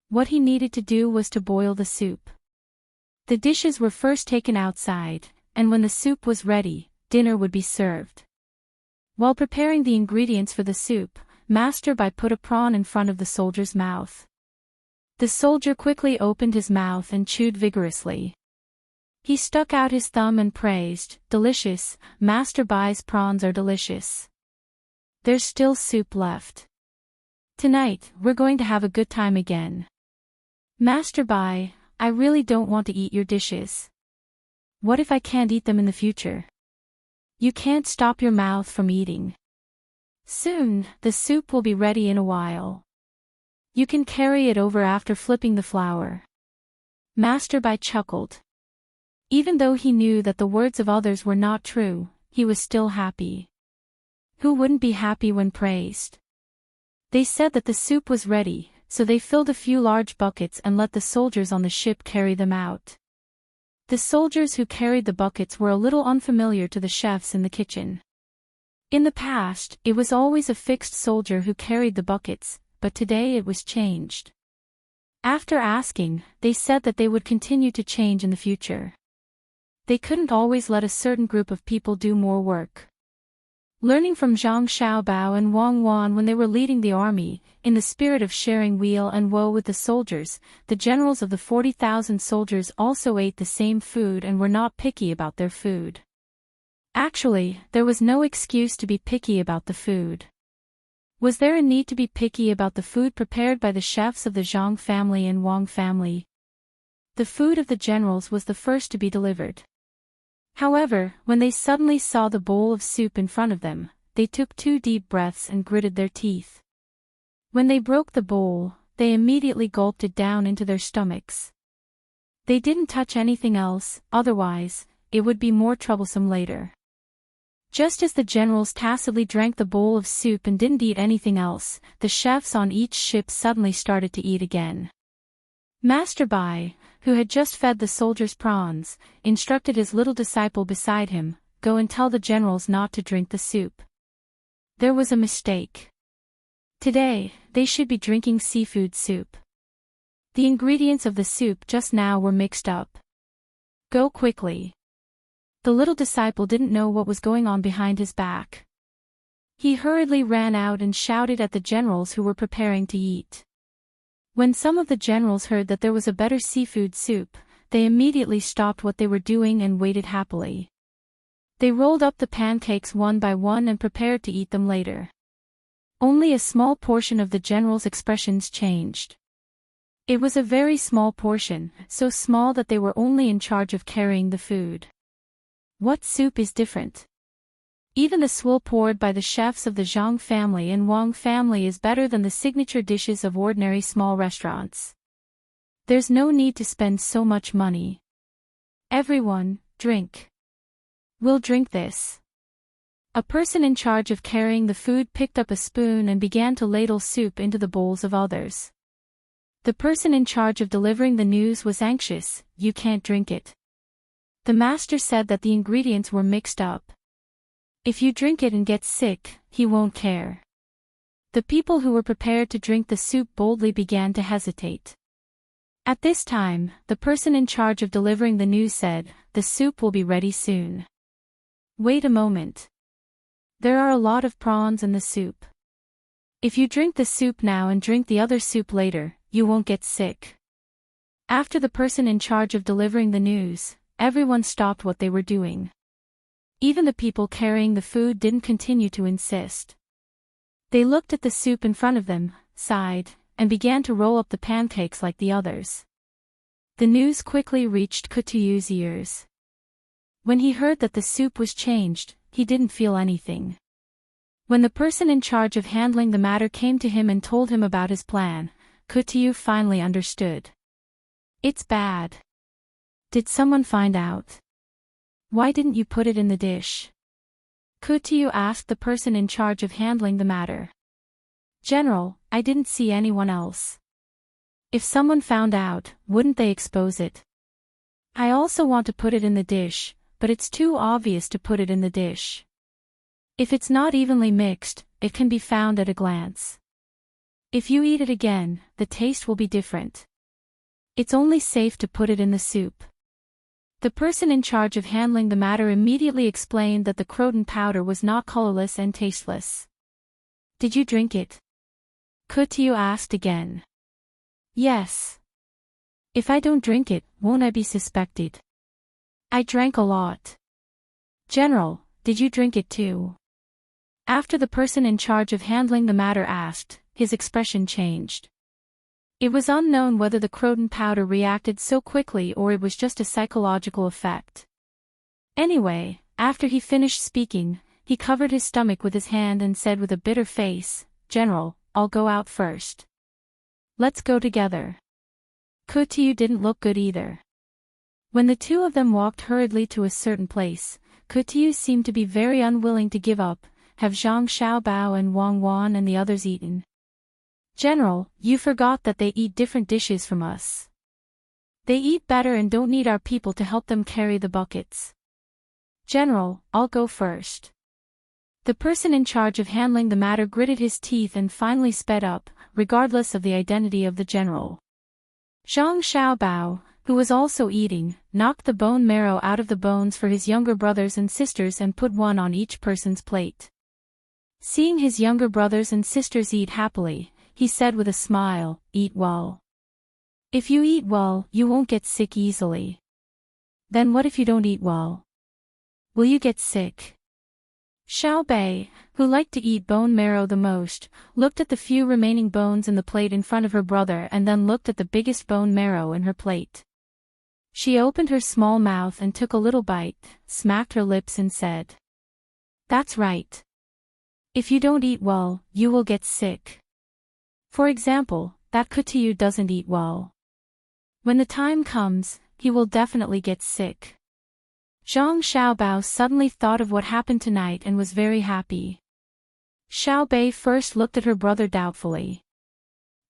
What he needed to do was to boil the soup. The dishes were first taken outside, and when the soup was ready, dinner would be served. While preparing the ingredients for the soup, Master Bai put a prawn in front of the soldier's mouth. The soldier quickly opened his mouth and chewed vigorously. He stuck out his thumb and praised, "Delicious, Master Bai's prawns are delicious. There's still soup left. Tonight, we're going to have a good time again. Master Bai, I really don't want to eat your dishes. What if I can't eat them in the future?" "You can't stop your mouth from eating. Soon, the soup will be ready in a while. You can carry it over after flipping the flour." Master Bai chuckled. Even though he knew that the words of others were not true, he was still happy. Who wouldn't be happy when praised? They said that the soup was ready, so they filled a few large buckets and let the soldiers on the ship carry them out. The soldiers who carried the buckets were a little unfamiliar to the chefs in the kitchen. In the past, it was always a fixed soldier who carried the buckets, but today it was changed. After asking, they said that they would continue to change in the future. They couldn't always let a certain group of people do more work. Learning from Zhang Xiaobao and Wang Wan when they were leading the army, in the spirit of sharing weal and woe with the soldiers, the generals of the 40,000 soldiers also ate the same food and were not picky about their food. Actually, there was no excuse to be picky about the food. Was there a need to be picky about the food prepared by the chefs of the Zhang family and Wang family? The food of the generals was the first to be delivered. However, when they suddenly saw the bowl of soup in front of them, they took 2 deep breaths and gritted their teeth. When they broke the bowl, they immediately gulped it down into their stomachs. They didn't touch anything else, otherwise, it would be more troublesome later. Just as the generals tacitly drank the bowl of soup and didn't eat anything else, the chefs on each ship suddenly started to eat again. Master Bai, who had just fed the soldiers prawns, instructed his little disciple beside him, "Go and tell the generals not to drink the soup." There was a mistake. Today, they should be drinking seafood soup. The ingredients of the soup just now were mixed up. "Go quickly." The little disciple didn't know what was going on behind his back. He hurriedly ran out and shouted at the generals who were preparing to eat. When some of the generals heard that there was a better seafood soup, they immediately stopped what they were doing and waited happily. They rolled up the pancakes one by one and prepared to eat them later. Only a small portion of the generals' expressions changed. It was a very small portion, so small that they were only in charge of carrying the food. What soup is different? Even the swill poured by the chefs of the Zhang family and Wang family is better than the signature dishes of ordinary small restaurants. There's no need to spend so much money. Everyone, drink. We'll drink this. A person in charge of carrying the food picked up a spoon and began to ladle soup into the bowls of others. The person in charge of delivering the news was anxious. "You can't drink it." The master said that the ingredients were mixed up. "If you drink it and get sick, he won't care." The people who were prepared to drink the soup boldly began to hesitate. At this time, the person in charge of delivering the news said, "The soup will be ready soon." Wait a moment. There are a lot of prawns in the soup. If you drink the soup now and drink the other soup later, you won't get sick. After the person in charge of delivering the news, everyone stopped what they were doing. Even the people carrying the food didn't continue to insist. They looked at the soup in front of them, sighed, and began to roll up the pancakes like the others. The news quickly reached Kutuyu's ears. When he heard that the soup was changed, he didn't feel anything. When the person in charge of handling the matter came to him and told him about his plan, Kutuyu finally understood. It's bad. Did someone find out? Why didn't you put it in the dish? Kutuyu asked the person in charge of handling the matter. General, I didn't see anyone else. If someone found out, wouldn't they expose it? I also want to put it in the dish, but it's too obvious to put it in the dish. If it's not evenly mixed, it can be found at a glance. If you eat it again, the taste will be different. It's only safe to put it in the soup. The person in charge of handling the matter immediately explained that the croton powder was not colorless and tasteless. Did you drink it? Kutuyu asked again. Yes. If I don't drink it, won't I be suspected? I drank a lot. General, did you drink it too? After the person in charge of handling the matter asked, his expression changed. It was unknown whether the croton powder reacted so quickly or it was just a psychological effect. Anyway, after he finished speaking, he covered his stomach with his hand and said with a bitter face, "General, I'll go out first. Let's go together." Kutuyu didn't look good either. When the two of them walked hurriedly to a certain place, Kutuyu seemed to be very unwilling to give up. Have Zhang Xiaobao and Wang Wan and the others eaten? General, you forgot that they eat different dishes from us. They eat better and don't need our people to help them carry the buckets. General, I'll go first. The person in charge of handling the matter gritted his teeth and finally sped up, regardless of the identity of the general. Zhang Xiaobao, who was also eating, knocked the bone marrow out of the bones for his younger brothers and sisters and put one on each person's plate. Seeing his younger brothers and sisters eat happily, he said with a smile, "Eat well. If you eat well, you won't get sick easily." Then what if you don't eat well? Will you get sick? Xiao Bei, who liked to eat bone marrow the most, looked at the few remaining bones in the plate in front of her brother and then looked at the biggest bone marrow in her plate. She opened her small mouth and took a little bite, smacked her lips and said, "That's right. If you don't eat well, you will get sick. For example, that Kutuyu doesn't eat well. When the time comes, he will definitely get sick." Zhang Xiaobao suddenly thought of what happened tonight and was very happy. Xiao Bei first looked at her brother doubtfully.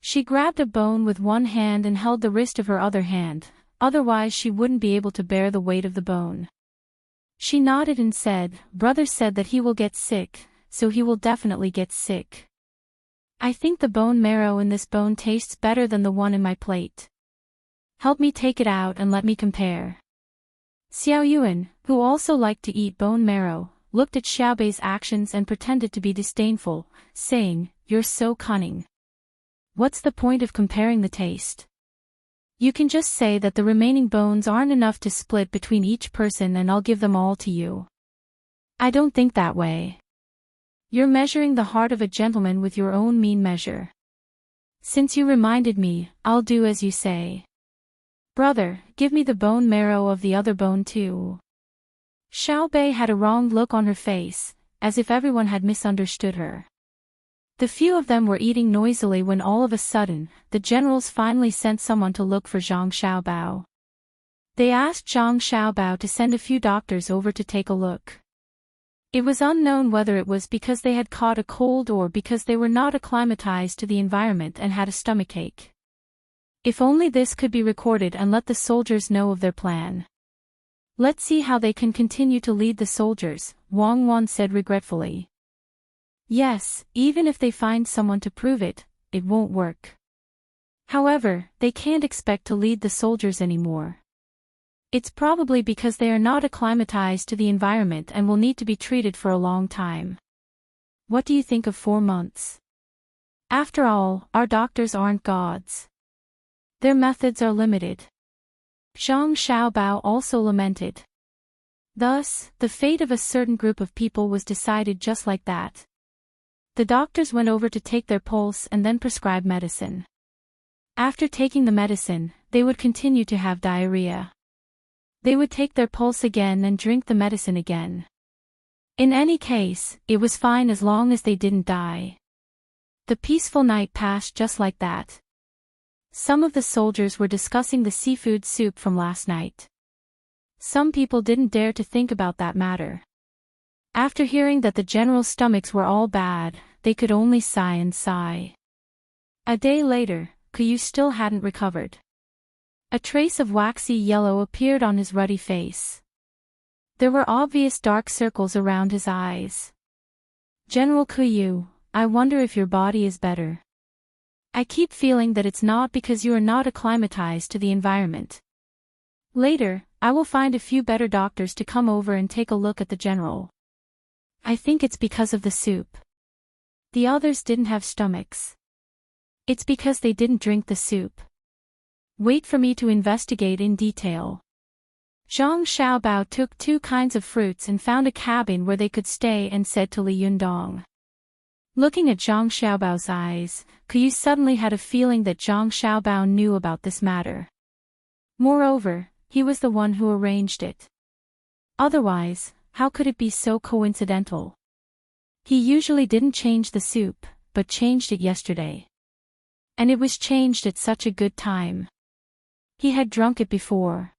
She grabbed a bone with one hand and held the wrist of her other hand, otherwise she wouldn't be able to bear the weight of the bone. She nodded and said, "Brother said that he will get sick, so he will definitely get sick. I think the bone marrow in this bone tastes better than the one in my plate. Help me take it out and let me compare." Xiao Yuan, who also liked to eat bone marrow, looked at Xiaobei's actions and pretended to be disdainful, saying, "You're so cunning. What's the point of comparing the taste? You can just say that the remaining bones aren't enough to split between each person and I'll give them all to you." "I don't think that way. You're measuring the heart of a gentleman with your own mean measure. Since you reminded me, I'll do as you say. Brother, give me the bone marrow of the other bone too." Xiao Bei had a wrong look on her face, as if everyone had misunderstood her. The few of them were eating noisily when all of a sudden, the generals finally sent someone to look for Zhang Xiaobao. They asked Zhang Xiaobao to send a few doctors over to take a look. It was unknown whether it was because they had caught a cold or because they were not acclimatized to the environment and had a stomachache. If only this could be recorded and let the soldiers know of their plan. "Let's see how they can continue to lead the soldiers," Wang Wan said regretfully. "Yes, even if they find someone to prove it, it won't work. However, they can't expect to lead the soldiers anymore. It's probably because they are not acclimatized to the environment and will need to be treated for a long time. What do you think of 4 months? After all, our doctors aren't gods. Their methods are limited. Zhang Xiaobao also lamented. Thus, the fate of a certain group of people was decided just like that. The doctors went over to take their pulse and then prescribe medicine. After taking the medicine, they would continue to have diarrhea. They would take their pulse again and drink the medicine again. In any case, it was fine as long as they didn't die. The peaceful night passed just like that. Some of the soldiers were discussing the seafood soup from last night. Some people didn't dare to think about that matter. After hearing that the general's stomachs were all bad, they could only sigh and sigh. A day later, Kuyu still hadn't recovered. A trace of waxy yellow appeared on his ruddy face. There were obvious dark circles around his eyes. General Kuyu, I wonder if your body is better. I keep feeling that it's not because you are not acclimatized to the environment. Later, I will find a few better doctors to come over and take a look at the general. I think it's because of the soup. The others didn't have stomachs. It's because they didn't drink the soup. Wait for me to investigate in detail. Zhang Xiaobao took 2 kinds of fruits and found a cabin where they could stay and said to Li Yundong. Looking at Zhang Xiaobao's eyes, Kuyu suddenly had a feeling that Zhang Xiaobao knew about this matter. Moreover, he was the one who arranged it. Otherwise, how could it be so coincidental? He usually didn't change the soup, but changed it yesterday. And it was changed at such a good time. He had drunk it before.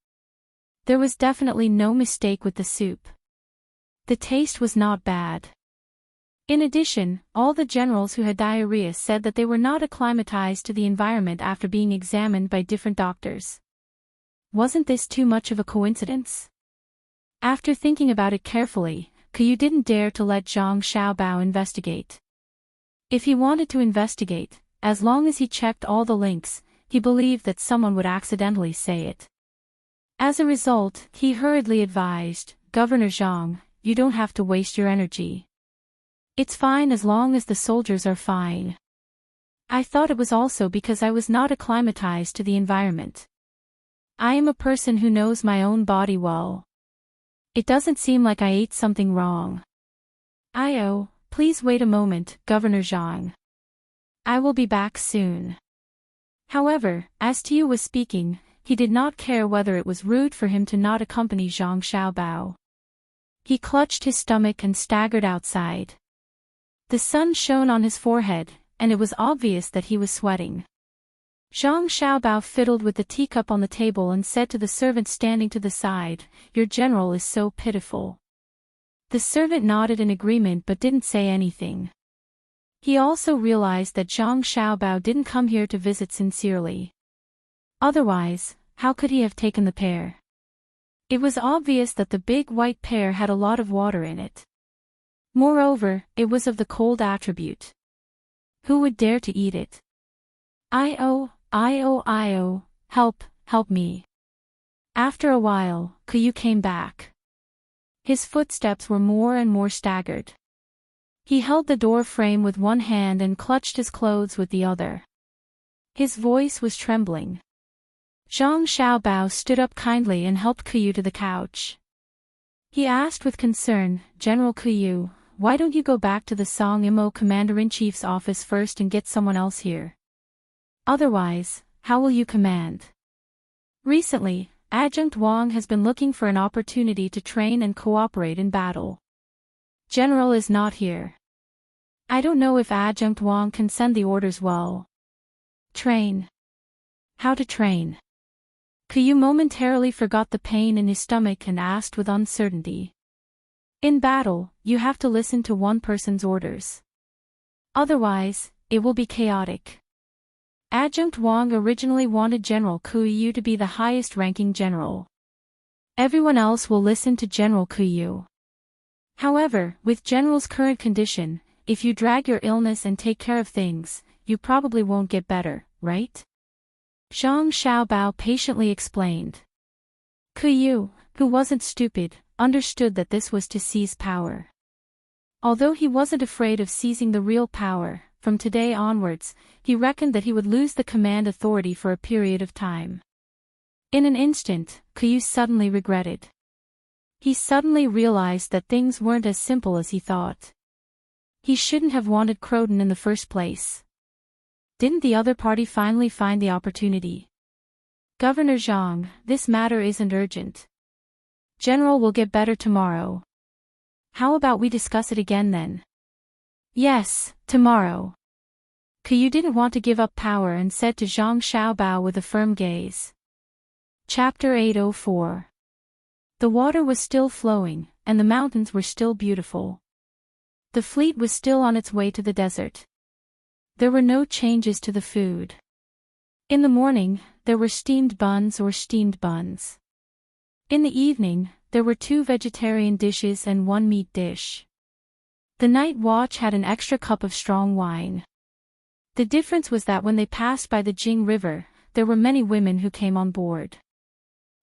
There was definitely no mistake with the soup. The taste was not bad. In addition, all the generals who had diarrhea said that they were not acclimatized to the environment after being examined by different doctors. Wasn't this too much of a coincidence? After thinking about it carefully, Kuyu didn't dare to let Zhang Xiaobao investigate. If he wanted to investigate, as long as he checked all the links, he believed that someone would accidentally say it. As a result, he hurriedly advised, Governor Zhang, you don't have to waste your energy. It's fine as long as the soldiers are fine. I thought it was also because I was not acclimatized to the environment. I am a person who knows my own body well. It doesn't seem like I ate something wrong. Please wait a moment, Governor Zhang. I will be back soon. However, as Tiu was speaking, he did not care whether it was rude for him to not accompany Zhang Xiaobao. He clutched his stomach and staggered outside. The sun shone on his forehead, and it was obvious that he was sweating. Zhang Xiaobao fiddled with the teacup on the table and said to the servant standing to the side, Your general is so pitiful. The servant nodded in agreement but didn't say anything. He also realized that Zhang Xiaobao didn't come here to visit sincerely. Otherwise, how could he have taken the pear? It was obvious that the big white pear had a lot of water in it. Moreover, it was of the cold attribute. Who would dare to eat it? Help me. After a while, Kuyu came back. His footsteps were more and more staggered. He held the door frame with one hand and clutched his clothes with the other. His voice was trembling. Zhang Xiaobao stood up kindly and helped Kuyu to the couch. He asked with concern, General Kuyu, why don't you go back to the Song Imo Commander-in-Chief's office first and get someone else here? Otherwise, how will you command? Recently, Adjunct Wang has been looking for an opportunity to train and cooperate in battle. General is not here. I don't know if Adjunct Wang can send the orders well. Train. How to train? Kuyu momentarily forgot the pain in his stomach and asked with uncertainty. In battle, you have to listen to one person's orders. Otherwise, it will be chaotic. Adjunct Wang originally wanted General Kuyu to be the highest-ranking general. Everyone else will listen to General Kuyu. However, with General's current condition, if you drag your illness and take care of things, you probably won't get better, right? Zhang Xiaobao patiently explained. Kuyu, who wasn't stupid, understood that this was to seize power. Although he wasn't afraid of seizing the real power, from today onwards, he reckoned that he would lose the command authority for a period of time. In an instant, Kuyu suddenly regretted. He suddenly realized that things weren't as simple as he thought. He shouldn't have wanted Croton in the first place. Didn't the other party finally find the opportunity? Governor Zhang, this matter isn't urgent. General will get better tomorrow. How about we discuss it again then? Yes, tomorrow. Kuyu didn't want to give up power and said to Zhang Xiaobao with a firm gaze. Chapter 804. The water was still flowing, and the mountains were still beautiful. The fleet was still on its way to the desert. There were no changes to the food. In the morning, there were steamed buns or steamed buns. In the evening, there were 2 vegetarian dishes and 1 meat dish. The night watch had an extra cup of strong wine. The difference was that when they passed by the Jing River, there were many women who came on board.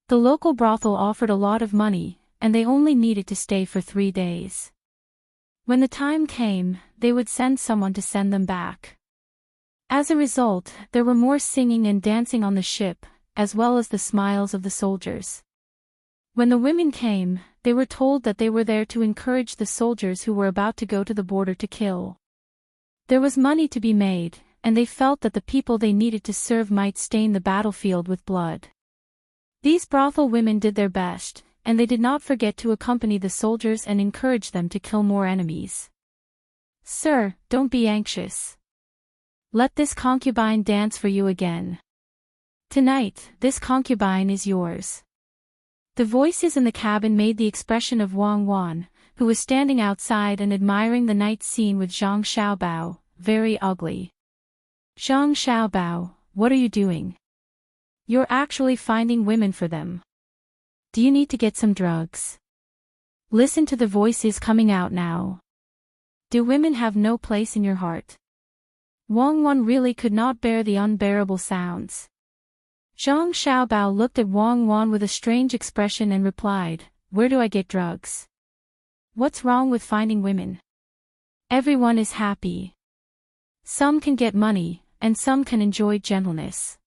The local brothel offered a lot of money, and they only needed to stay for 3 days. When the time came, they would send someone to send them back. As a result, there were more singing and dancing on the ship, as well as the smiles of the soldiers. When the women came, they were told that they were there to encourage the soldiers who were about to go to the border to kill. There was money to be made, and they felt that the people they needed to serve might stain the battlefield with blood. These brothel women did their best, and they did not forget to accompany the soldiers and encourage them to kill more enemies. Sir, don't be anxious. Let this concubine dance for you again. Tonight, this concubine is yours. The voices in the cabin made the expression of Wang Wan, who was standing outside and admiring the night scene with Zhang Xiaobao, very ugly. Zhang Xiaobao, what are you doing? You're actually finding women for them. Do you need to get some drugs? Listen to the voices coming out now. Do women have no place in your heart? Wang Wan really could not bear the unbearable sounds. Zhang Xiaobao looked at Wang Wan with a strange expression and replied, Where do I get drugs? What's wrong with finding women? Everyone is happy. Some can get money, and some can enjoy gentleness.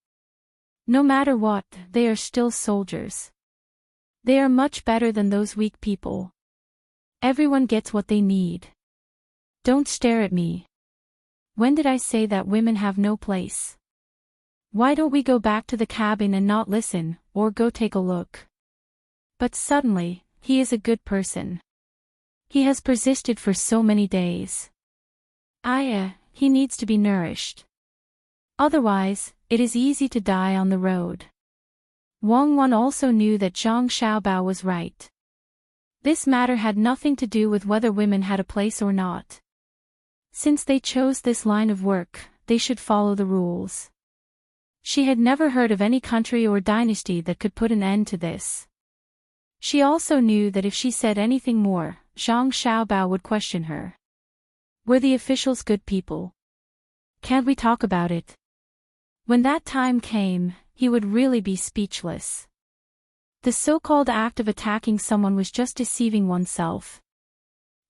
No matter what, they are still soldiers. They are much better than those weak people. Everyone gets what they need. Don't stare at me. When did I say that women have no place? Why don't we go back to the cabin and not listen, or go take a look? But suddenly, he is a good person. He has persisted for so many days. He needs to be nourished. Otherwise, it is easy to die on the road. Wang Wan also knew that Zhang Xiaobao was right. This matter had nothing to do with whether women had a place or not. Since they chose this line of work, they should follow the rules. She had never heard of any country or dynasty that could put an end to this. She also knew that if she said anything more, Zhang Xiaobao would question her. Were the officials good people? Can't we talk about it? When that time came, he would really be speechless. The so-called act of attacking someone was just deceiving oneself.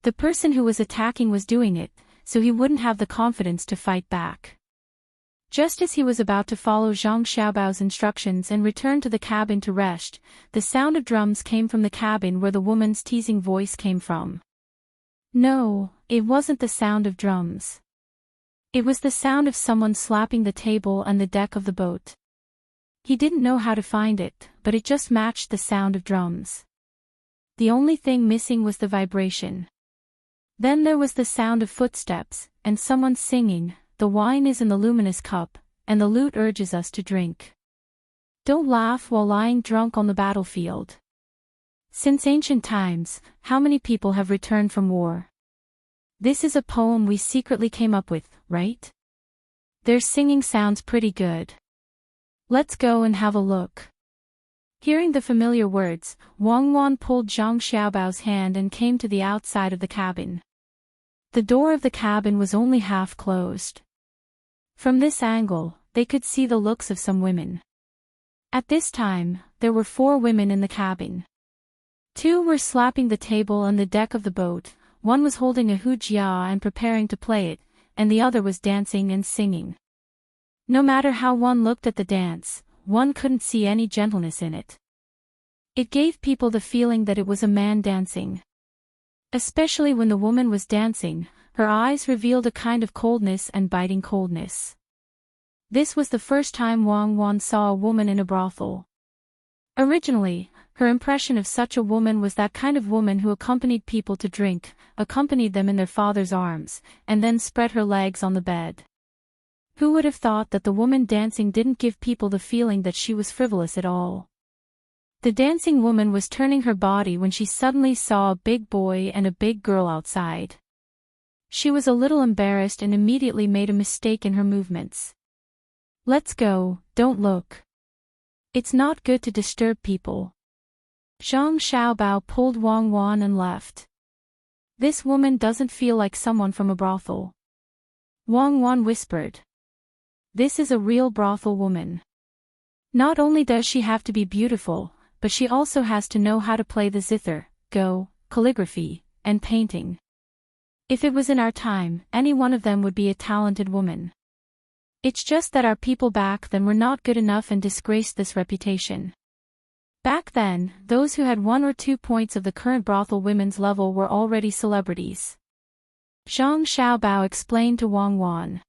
The person who was attacking was doing it, so he wouldn't have the confidence to fight back. Just as he was about to follow Zhang Xiaobao's instructions and return to the cabin to rest, the sound of drums came from the cabin where the woman's teasing voice came from. No, it wasn't the sound of drums. It was the sound of someone slapping the table and the deck of the boat. He didn't know how to find it, but it just matched the sound of drums. The only thing missing was the vibration. Then there was the sound of footsteps, and someone singing, The wine is in the luminous cup, and the lute urges us to drink. Don't laugh while lying drunk on the battlefield. Since ancient times, how many people have returned from war? This is a poem we secretly came up with, right? Their singing sounds pretty good. Let's go and have a look. Hearing the familiar words, Wang Wan pulled Zhang Xiaobao's hand and came to the outside of the cabin. The door of the cabin was only half closed. From this angle, they could see the looks of some women. At this time, there were 4 women in the cabin. 2 were slapping the table on the deck of the boat, one was holding a hujia and preparing to play it, and the other was dancing and singing. No matter how one looked at the dance, one couldn't see any gentleness in it. It gave people the feeling that it was a man dancing. Especially when the woman was dancing, her eyes revealed a kind of coldness and biting coldness. This was the first time Wang Wan saw a woman in a brothel. Originally, her impression of such a woman was that kind of woman who accompanied people to drink, accompanied them in their father's arms, and then spread her legs on the bed. Who would have thought that the woman dancing didn't give people the feeling that she was frivolous at all? The dancing woman was turning her body when she suddenly saw a big boy and a big girl outside. She was a little embarrassed and immediately made a mistake in her movements. "Let's go, don't look. It's not good to disturb people." Zhang Xiaobao pulled Wang Wan and left. "This woman doesn't feel like someone from a brothel." Wang Wan whispered. "This is a real brothel woman. Not only does she have to be beautiful, but she also has to know how to play the zither, go, calligraphy, and painting. If it was in our time, any one of them would be a talented woman. It's just that our people back then were not good enough and disgraced this reputation. Back then, those who had 1 or 2 points of the current brothel women's level were already celebrities." Zhang Xiaobao explained to Wang Wan.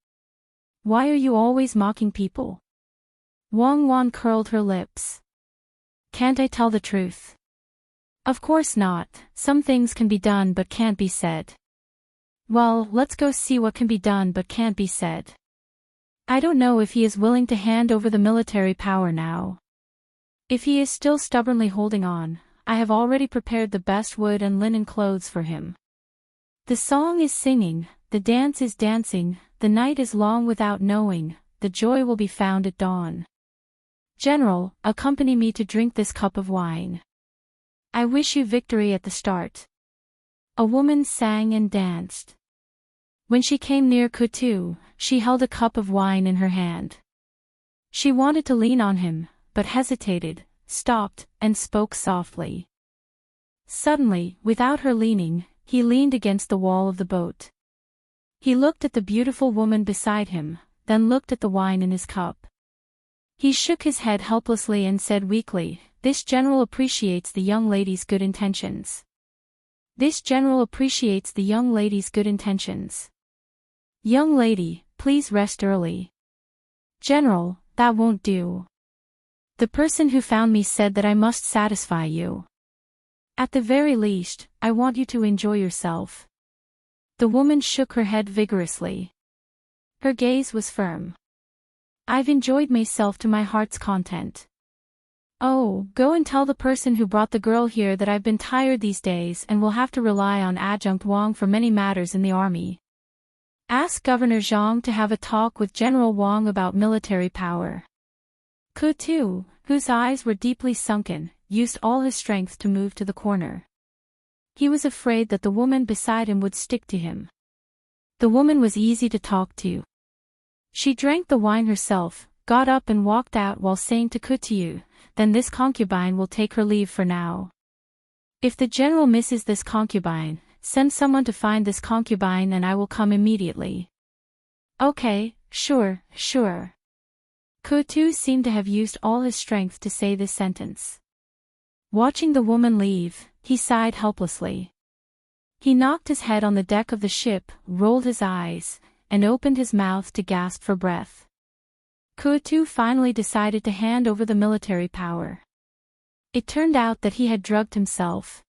"Why are you always mocking people?" Wang Wan curled her lips. "Can't I tell the truth?" "Of course not, some things can be done but can't be said." "Well, let's go see what can be done but can't be said. I don't know if he is willing to hand over the military power now. If he is still stubbornly holding on, I have already prepared the best wood and linen clothes for him. The song is singing, the dance is dancing, the night is long without knowing, the joy will be found at dawn. General, accompany me to drink this cup of wine. I wish you victory at the start." A woman sang and danced. When she came near Kutu, she held a cup of wine in her hand. She wanted to lean on him, but hesitated, stopped, and spoke softly. Suddenly, without her leaning, he leaned against the wall of the boat. He looked at the beautiful woman beside him, then looked at the wine in his cup. He shook his head helplessly and said weakly, "This general appreciates the young lady's good intentions. This general appreciates the young lady's good intentions. Young lady, please rest early." "General, that won't do. The person who found me said that I must satisfy you. At the very least, I want you to enjoy yourself." The woman shook her head vigorously. Her gaze was firm. "I've enjoyed myself to my heart's content. Oh, go and tell the person who brought the girl here that I've been tired these days and will have to rely on Adjunct Wang for many matters in the army. Ask Governor Zhang to have a talk with General Wang about military power." Kutu, whose eyes were deeply sunken, used all his strength to move to the corner. He was afraid that the woman beside him would stick to him. The woman was easy to talk to. She drank the wine herself, got up and walked out while saying to Kutu, "Then this concubine will take her leave for now. If the general misses this concubine, send someone to find this concubine and I will come immediately." "Okay, sure, sure." Kutu seemed to have used all his strength to say this sentence. Watching the woman leave, he sighed helplessly. He knocked his head on the deck of the ship, rolled his eyes, and opened his mouth to gasp for breath. Kutu finally decided to hand over the military power. It turned out that he had drugged himself.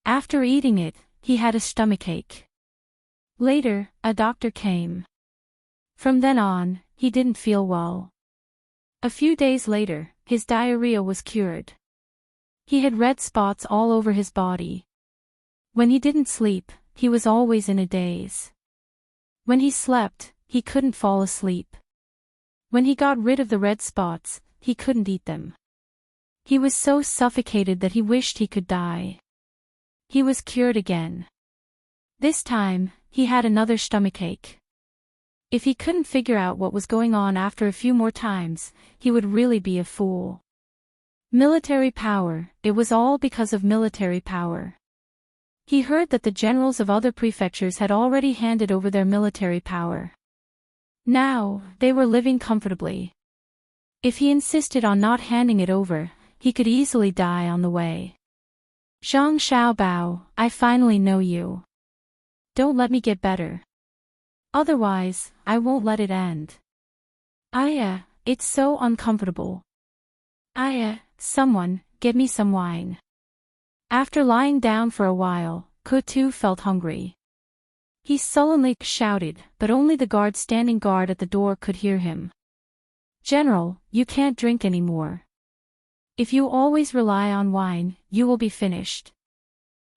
After eating it, he had a stomachache. Later, a doctor came. From then on, he didn't feel well. A few days later, his diarrhea was cured. He had red spots all over his body. When he didn't sleep, he was always in a daze. When he slept, he couldn't fall asleep. When he got rid of the red spots, he couldn't eat them. He was so suffocated that he wished he could die. He was cured again. This time, he had another stomachache. If he couldn't figure out what was going on after a few more times, he would really be a fool. Military power, it was all because of military power. He heard that the generals of other prefectures had already handed over their military power. Now, they were living comfortably. If he insisted on not handing it over, he could easily die on the way. Zhang Xiaobao, I finally know you. Don't let me get better. Otherwise, I won't let it end. It's so uncomfortable. Someone, get me some wine. After lying down for a while, Kutu felt hungry. He sullenly shouted, but only the guard standing guard at the door could hear him. General, you can't drink anymore. If you always rely on wine, you will be finished.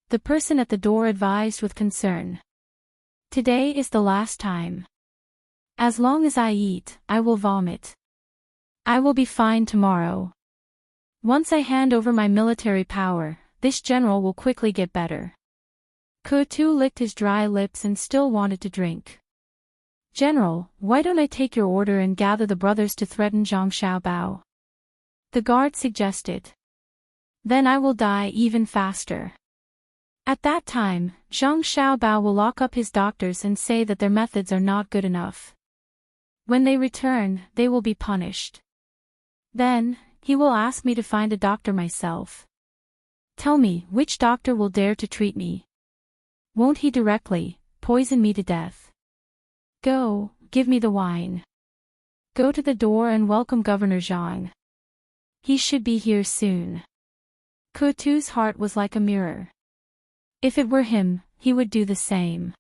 The person at the door advised with concern. Today is the last time. As long as I eat, I will vomit. I will be fine tomorrow. Once I hand over my military power, this general will quickly get better. Kutu licked his dry lips and still wanted to drink. General, why don't I take your order and gather the brothers to threaten Zhang Xiaobao? The guard suggested. Then I will die even faster. At that time, Zhang Xiaobao will lock up his doctors and say that their methods are not good enough. When they return, they will be punished. Then, he will ask me to find a doctor myself. Tell me, which doctor will dare to treat me? Won't he directly poison me to death? Go, give me the wine. Go to the door and welcome Governor Zhang. He should be here soon. Kutu's heart was like a mirror. If it were him, he would do the same.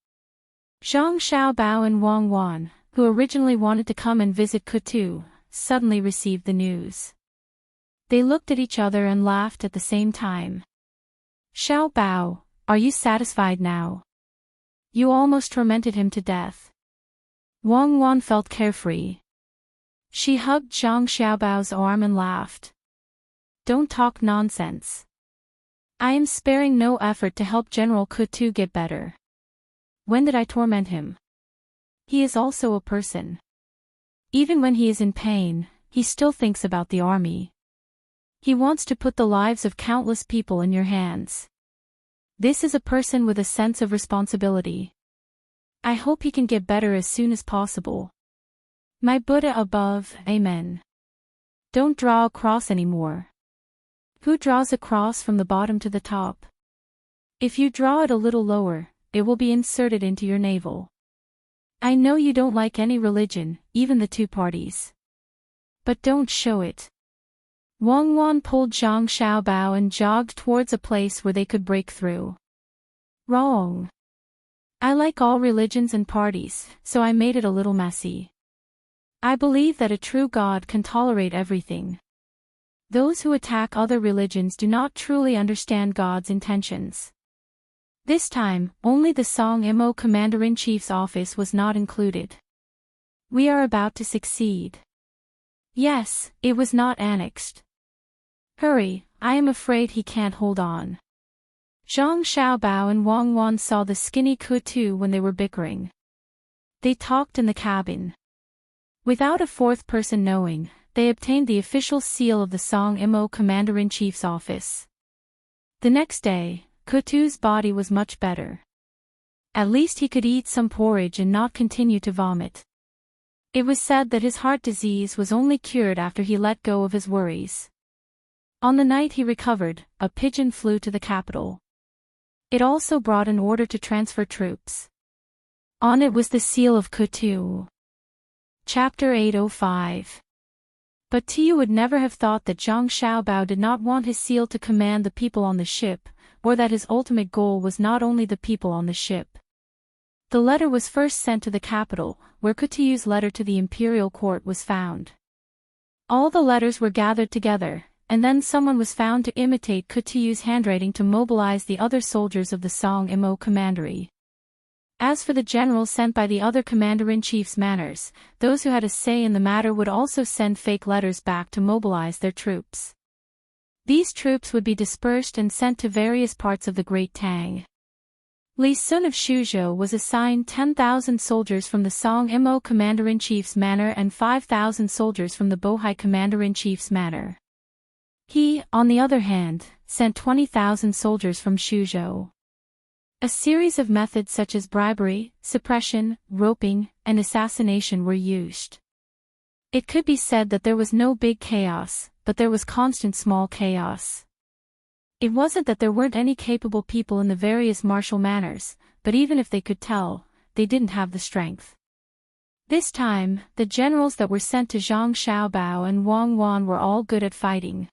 Zhang Xiaobao and Wang Wan, who originally wanted to come and visit Kutu, suddenly received the news. They looked at each other and laughed at the same time. Xiaobao, are you satisfied now? You almost tormented him to death. Wang Wan felt carefree. She hugged Zhang Xiaobao's arm and laughed. Don't talk nonsense. I am sparing no effort to help General Kutu get better. When did I torment him? He is also a person. Even when he is in pain, he still thinks about the army. He wants to put the lives of countless people in your hands. This is a person with a sense of responsibility. I hope he can get better as soon as possible. My Buddha above, Amen. Don't draw a cross anymore. Who draws a cross from the bottom to the top? If you draw it a little lower, it will be inserted into your navel. I know you don't like any religion, even the two parties. But don't show it. Wang Wan pulled Zhang Xiaobao and jogged towards a place where they could break through. Wrong. I like all religions and parties, so I made it a little messy. I believe that a true God can tolerate everything. Those who attack other religions do not truly understand God's intentions. This time, only the Song Mo Commander-in-Chief's office was not included. We are about to succeed. Yes, it was not annexed. Hurry, I am afraid he can't hold on. Zhang Xiaobao and Wang Wan saw the skinny Kutu when they were bickering. They talked in the cabin. Without a fourth person knowing, they obtained the official seal of the Song Mo Commander-in-Chief's office. The next day, Kutu's body was much better. At least he could eat some porridge and not continue to vomit. It was said that his heart disease was only cured after he let go of his worries. On the night he recovered, a pigeon flew to the capital. It also brought an order to transfer troops. On it was the seal of Kutu. Chapter 805. But Tiu would never have thought that Zhang Xiaobao did not want his seal to command the people on the ship, or that his ultimate goal was not only the people on the ship. The letter was first sent to the capital, where Kutu's letter to the imperial court was found. All the letters were gathered together, and then someone was found to imitate Kutu's handwriting to mobilize the other soldiers of the Song Mo Commandery. As for the generals sent by the other commander-in-chief's manors, those who had a say in the matter would also send fake letters back to mobilize their troops. These troops would be dispersed and sent to various parts of the Great Tang. Li Sun of Shuzhou was assigned 10,000 soldiers from the Song Mo Commander-in-Chief's manor and 5,000 soldiers from the Bohai Commander-in-Chief's manor. He, on the other hand, sent 20,000 soldiers from Shuzhou. A series of methods such as bribery, suppression, roping, and assassination were used. It could be said that there was no big chaos, but there was constant small chaos. It wasn't that there weren't any capable people in the various martial manors, but even if they could tell, they didn't have the strength. This time, the generals that were sent to Zhang Xiaobao and Wang Wan were all good at fighting.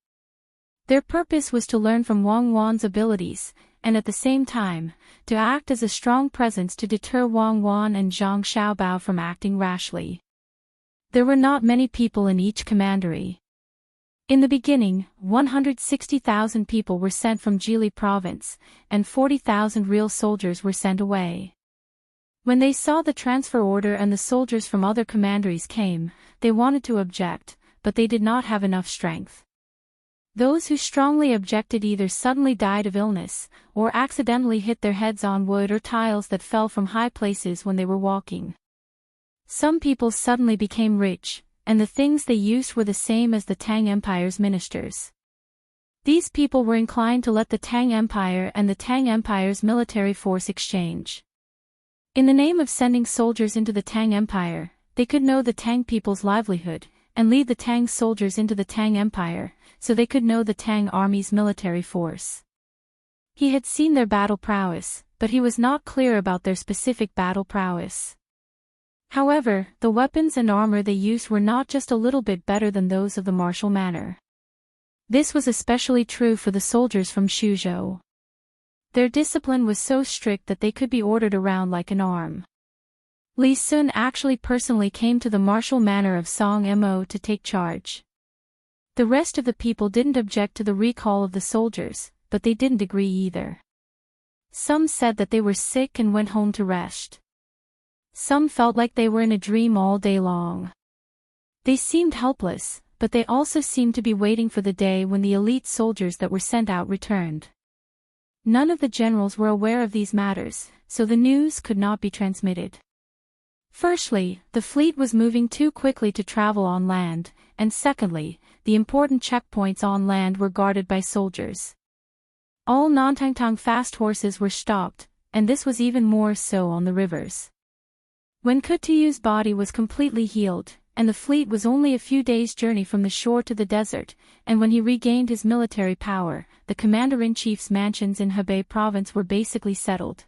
Their purpose was to learn from Wang Wan's abilities, and at the same time, to act as a strong presence to deter Wang Wan and Zhang Xiaobao from acting rashly. There were not many people in each commandery. In the beginning, 160,000 people were sent from Jili province, and 40,000 real soldiers were sent away. When they saw the transfer order and the soldiers from other commanderies came, they wanted to object, but they did not have enough strength. Those who strongly objected either suddenly died of illness, or accidentally hit their heads on wood or tiles that fell from high places when they were walking. Some people suddenly became rich, and the things they used were the same as the Tang Empire's ministers. These people were inclined to let the Tang Empire and the Tang Empire's military force exchange. In the name of sending soldiers into the Tang Empire, they could know the Tang people's livelihood, and lead the Tang soldiers into the Tang Empire, so they could know the Tang army's military force. He had seen their battle prowess, but he was not clear about their specific battle prowess. However, the weapons and armor they used were not just a little bit better than those of the martial manor. This was especially true for the soldiers from Shuzhou. Their discipline was so strict that they could be ordered around like an arm. Li Sun actually personally came to the martial manor of Song Mo to take charge. The rest of the people didn't object to the recall of the soldiers, but they didn't agree either. Some said that they were sick and went home to rest. Some felt like they were in a dream all day long. They seemed helpless, but they also seemed to be waiting for the day when the elite soldiers that were sent out returned. None of the generals were aware of these matters, so the news could not be transmitted. Firstly, the fleet was moving too quickly to travel on land, and secondly, the important checkpoints on land were guarded by soldiers. All non-tangtang fast horses were stopped, and this was even more so on the rivers. When Kutuyu's body was completely healed, and the fleet was only a few days' journey from the shore to the desert, and when he regained his military power, the commander-in-chief's mansions in Hebei province were basically settled.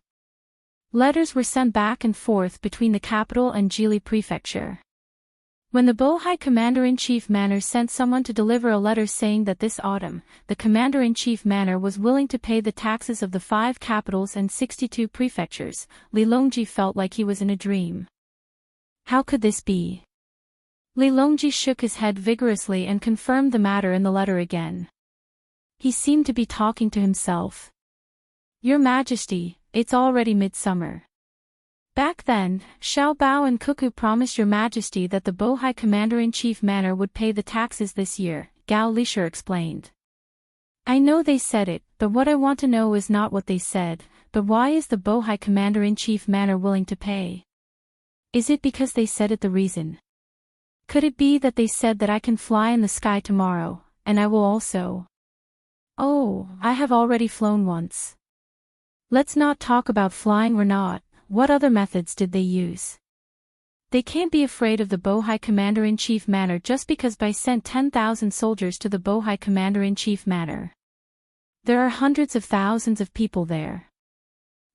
Letters were sent back and forth between the capital and Jili prefecture. When the Bohai commander-in-chief manor sent someone to deliver a letter saying that this autumn, the commander-in-chief manor was willing to pay the taxes of the 5 capitals and 62 prefectures, Li Longji felt like he was in a dream. How could this be? Li Longji shook his head vigorously and confirmed the matter in the letter again. He seemed to be talking to himself. Your Majesty, it's already midsummer. Back then, Xiao Bao and Cuckoo promised Your Majesty that the Bohai commander-in-chief manor would pay the taxes this year, Gao Lisher explained. I know they said it, but what I want to know is not what they said, but why is the Bohai commander-in-chief manor willing to pay? Is it because they said it the reason? Could it be that they said that I can fly in the sky tomorrow, and I will also? Oh, I have already flown once. Let's not talk about flying or not, what other methods did they use? They can't be afraid of the Bohai commander-in-chief manor just because Bai sent 10,000 soldiers to the Bohai commander-in-chief manor. There are hundreds of thousands of people there.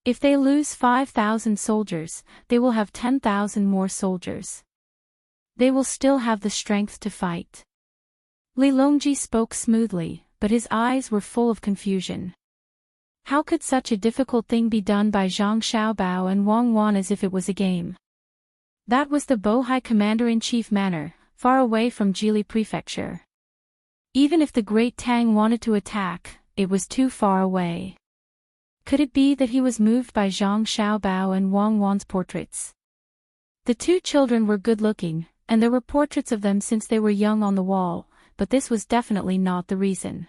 If they lose 5,000 soldiers, they will have 10,000 more soldiers. They will still have the strength to fight. Li Longji spoke smoothly, but his eyes were full of confusion. How could such a difficult thing be done by Zhang Xiaobao and Wang Wan as if it was a game? That was the Bohai commander-in-chief manor, far away from Jili prefecture. Even if the Great Tang wanted to attack, it was too far away. Could it be that he was moved by Zhang Xiaobao and Wang Wan's portraits? The 2 children were good-looking, and there were portraits of them since they were young on the wall, but this was definitely not the reason.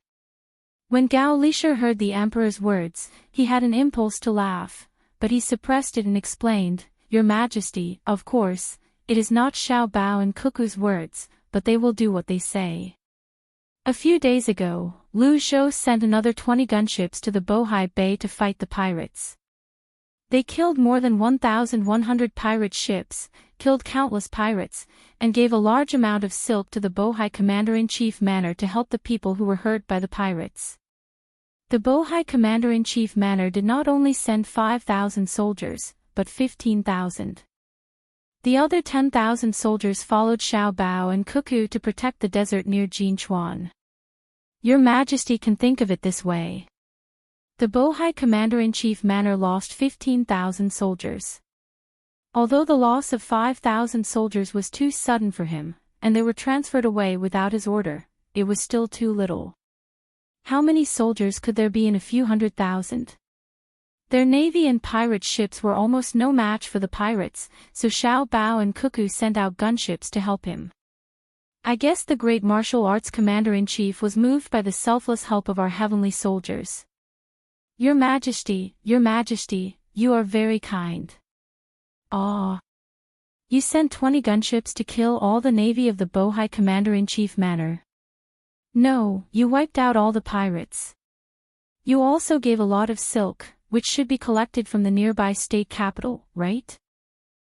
When Gao Lisher heard the emperor's words, he had an impulse to laugh, but he suppressed it and explained, "Your Majesty, of course, it is not Xiao Bao and Cuckoo's words, but they will do what they say." A few days ago, Liu Zhou sent another 20 gunships to the Bohai Bay to fight the pirates. They killed more than 1,100 pirate ships, killed countless pirates, and gave a large amount of silk to the Bohai Commander-in-Chief Manor to help the people who were hurt by the pirates. The Bohai Commander-in-Chief Manor did not only send 5,000 soldiers, but 15,000. The other 10,000 soldiers followed Xiao Bao and Cuckoo to protect the desert near Jinchuan. Your Majesty can think of it this way. The Bohai Commander-in-Chief Manor lost 15,000 soldiers. Although the loss of 5,000 soldiers was too sudden for him, and they were transferred away without his order, it was still too little. How many soldiers could there be in a few 100,000? Their navy and pirate ships were almost no match for the pirates, so Xiao Bao and Cuckoo sent out gunships to help him. I guess the great martial arts commander-in-chief was moved by the selfless help of our heavenly soldiers. Your Majesty, you are very kind. Ah. You sent 20 gunships to kill all the navy of the Bohai Commander-in-Chief Manor. No, you wiped out all the pirates. You also gave a lot of silk, which should be collected from the nearby state capital, right?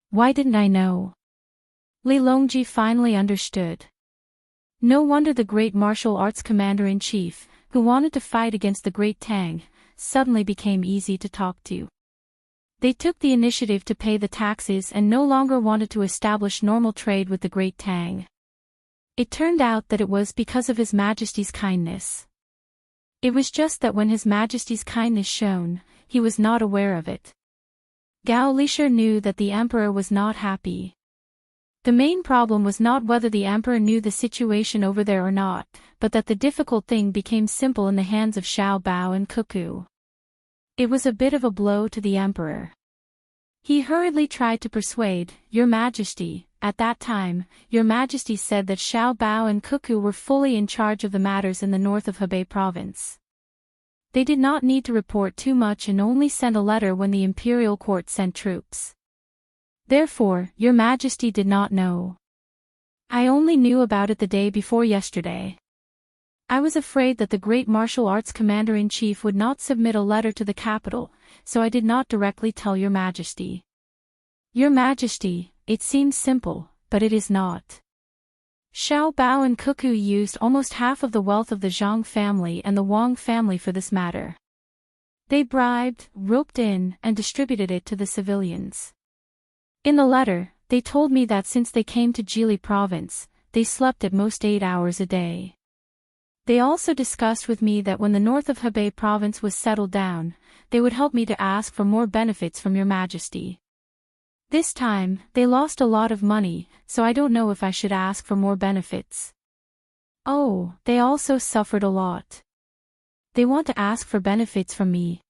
Why didn't I know? Li Longji finally understood. No wonder the great martial arts commander-in-chief, who wanted to fight against the great Tang, suddenly became easy to talk to. They took the initiative to pay the taxes and no longer wanted to establish normal trade with the great Tang. It turned out that it was because of His Majesty's kindness. It was just that when His Majesty's kindness shone, he was not aware of it. Gao Lisher knew that the emperor was not happy. The main problem was not whether the emperor knew the situation over there or not, but that the difficult thing became simple in the hands of Xiao Bao and Cuckoo. It was a bit of a blow to the emperor. He hurriedly tried to persuade, Your Majesty. At that time, Your Majesty said that Xiao Bao and Cuckoo were fully in charge of the matters in the north of Hebei province. They did not need to report too much and only send a letter when the imperial court sent troops. Therefore, Your Majesty did not know. I only knew about it the day before yesterday. I was afraid that the great martial arts commander-in-chief would not submit a letter to the capital, so I did not directly tell Your Majesty. Your Majesty, it seems simple, but it is not. Xiao Bao and Cuckoo used almost half of the wealth of the Zhang family and the Wang family for this matter. They bribed, roped in, and distributed it to the civilians. In the letter, they told me that since they came to Jili province, they slept at most 8 hours a day. They also discussed with me that when the north of Hebei province was settled down, they would help me to ask for more benefits from Your Majesty. This time, they lost a lot of money, so I don't know if I should ask for more benefits. Oh, they also suffered a lot. They want to ask for benefits from me.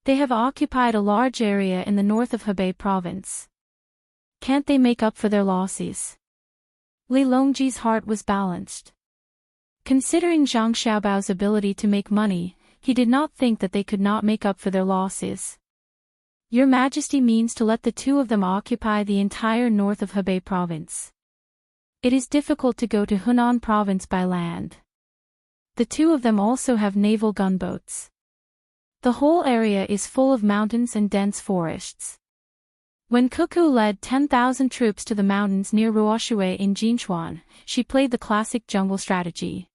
They have occupied a large area in the north of Hebei province. Can't they make up for their losses? Li Longji's heart was balanced. Considering Zhang Xiaobao's ability to make money, he did not think that they could not make up for their losses. Your Majesty means to let the two of them occupy the entire north of Hebei province. It is difficult to go to Hunan province by land. The two of them also have naval gunboats. The whole area is full of mountains and dense forests. When Cuckoo led 10,000 troops to the mountains near Ruoshui in Jinchuan, she played the classic jungle strategy.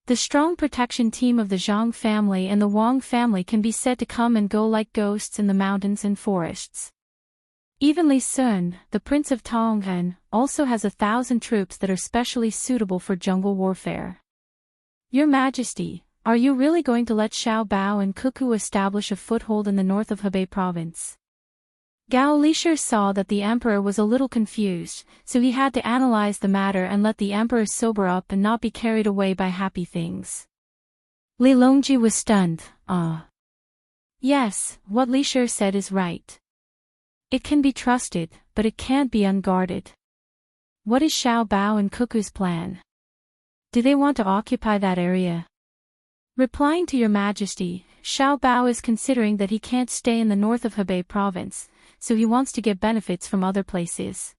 The strong protection team of the Zhang family and the Wang family can be said to come and go like ghosts in the mountains and forests. Even Li Sun, the Prince of Tonghen, also has 1,000 troops that are specially suitable for jungle warfare. Your Majesty, are you really going to let Xiao Bao and Cuckoo establish a foothold in the north of Hebei province? Gao Lisher saw that the emperor was a little confused, so he had to analyze the matter and let the emperor sober up and not be carried away by happy things. Li Longji was stunned. Yes, what Lisher said is right. It can be trusted, but it can't be unguarded. What is Xiao Bao and Cuckoo's plan? Do they want to occupy that area? Replying to Your Majesty, Xiao Bao is considering that he can't stay in the north of Hebei province, so he wants to get benefits from other places.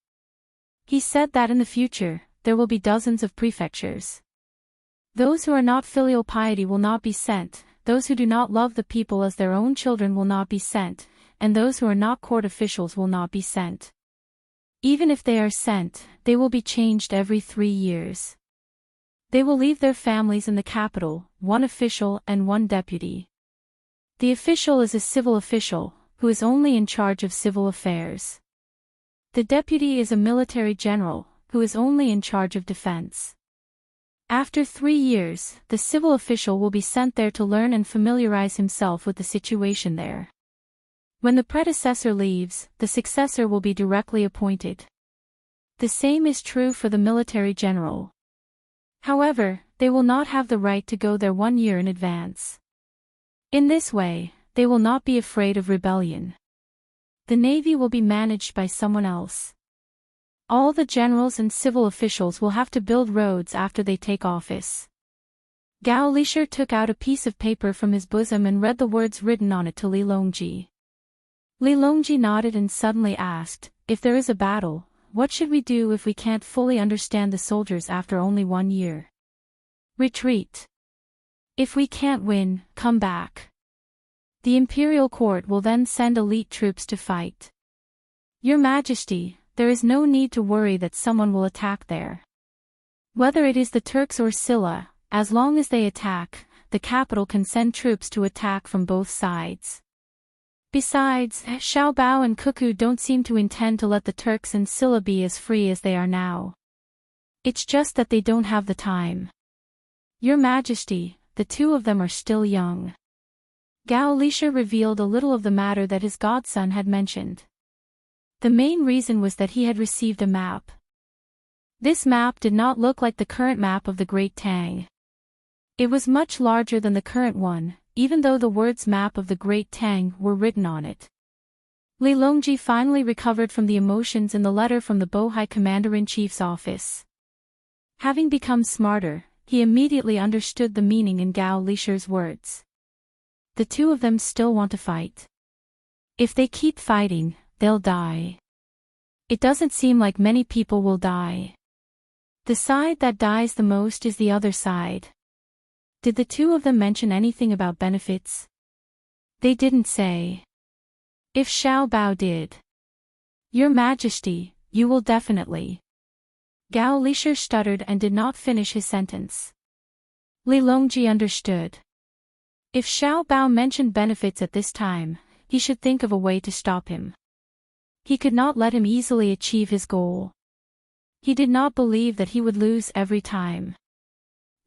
He said that in the future, there will be dozens of prefectures. Those who are not filial piety will not be sent, those who do not love the people as their own children will not be sent, and those who are not court officials will not be sent. Even if they are sent, they will be changed every 3 years. They will leave their families in the capital, one official and one deputy. The official is a civil official, who is only in charge of civil affairs. The deputy is a military general, who is only in charge of defense. After 3 years, the civil official will be sent there to learn and familiarize himself with the situation there. When the predecessor leaves, the successor will be directly appointed. The same is true for the military general. However, they will not have the right to go there 1 year in advance. In this way, they will not be afraid of rebellion. The navy will be managed by someone else. All the generals and civil officials will have to build roads after they take office. Gao Lisher took out a piece of paper from his bosom and read the words written on it to Li Longji. Li Longji nodded and suddenly asked, "If there is a battle, what should we do if we can't fully understand the soldiers after only 1 year?" "Retreat. If we can't win, come back. The imperial court will then send elite troops to fight. Your Majesty, there is no need to worry that someone will attack there. Whether it is the Turks or Silla, as long as they attack, the capital can send troops to attack from both sides. Besides, Xiao Bao and Cuckoo don't seem to intend to let the Turks and Silla be as free as they are now. It's just that they don't have the time. Your Majesty, the two of them are still young." Gao Lisha revealed a little of the matter that his godson had mentioned. The main reason was that he had received a map. This map did not look like the current map of the Great Tang. It was much larger than the current one, even though the words "map of the Great Tang" were written on it. Li Longji finally recovered from the emotions in the letter from the Bohai Commander-in-Chief's office. Having become smarter, he immediately understood the meaning in Gao Lisher's words. The two of them still want to fight. If they keep fighting, they'll die. It doesn't seem like many people will die. The side that dies the most is the other side. Did the two of them mention anything about benefits? They didn't say. If Xiao Bao did. Your Majesty, you will definitely. Gao Lisher stuttered and did not finish his sentence. Li Longji understood. If Xiao Bao mentioned benefits at this time, he should think of a way to stop him. He could not let him easily achieve his goal. He did not believe that he would lose every time.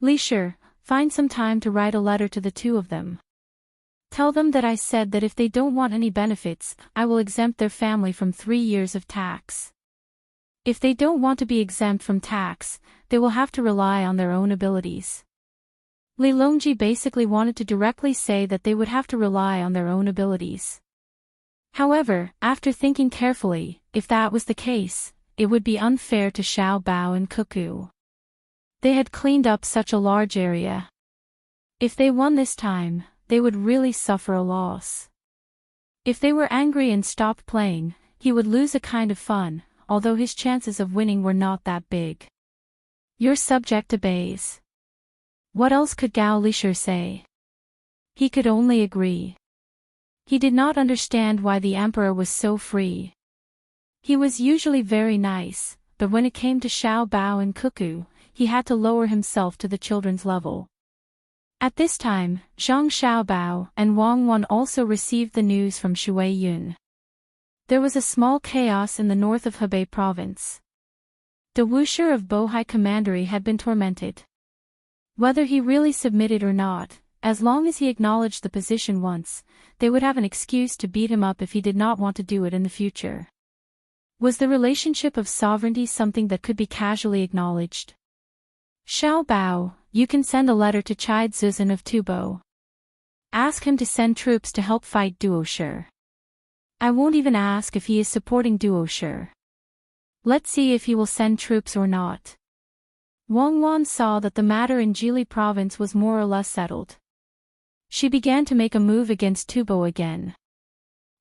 Lisher, find some time to write a letter to the two of them. Tell them that I said that if they don't want any benefits, I will exempt their family from 3 years of tax. If they don't want to be exempt from tax, they will have to rely on their own abilities. Li Longji basically wanted to directly say that they would have to rely on their own abilities. However, after thinking carefully, if that was the case, it would be unfair to Xiao Bao and Cuckoo. They had cleaned up such a large area. If they won this time, they would really suffer a loss. If they were angry and stopped playing, he would lose a kind of fun, although his chances of winning were not that big. Your subject obeys. What else could Gao Lisher say? He could only agree. He did not understand why the emperor was so free. He was usually very nice, but when it came to Xiao Bao and Cuckoo, he had to lower himself to the children's level. At this time, Zhang Xiaobao and Wang Wan also received the news from Shui Yun. There was a small chaos in the north of Hebei province. The Wusher of Bohai Commandery had been tormented. Whether he really submitted or not, as long as he acknowledged the position once, they would have an excuse to beat him up if he did not want to do it in the future. Was the relationship of sovereignty something that could be casually acknowledged? Xiao Bao, you can send a letter to Chai Zuzan of Tubo. Ask him to send troops to help fight Duoshi. I won't even ask if he is supporting Duoshi. Let's see if he will send troops or not. Wang Wan saw that the matter in Jili province was more or less settled. She began to make a move against Tubo again.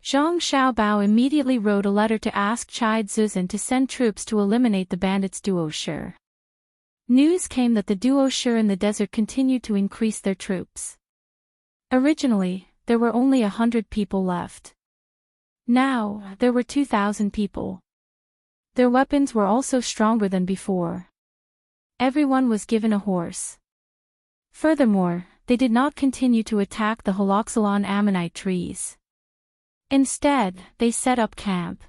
Zhang Xiaobao immediately wrote a letter to ask Chai Zuzan to send troops to eliminate the bandits' duo Shi. News came that the duo Shi in the desert continued to increase their troops. Originally, there were only 100 people left. Now, there were 2,000 people. Their weapons were also stronger than before. Everyone was given a horse. Furthermore, they did not continue to attack the holoxylon ammonite trees. Instead, they set up camp.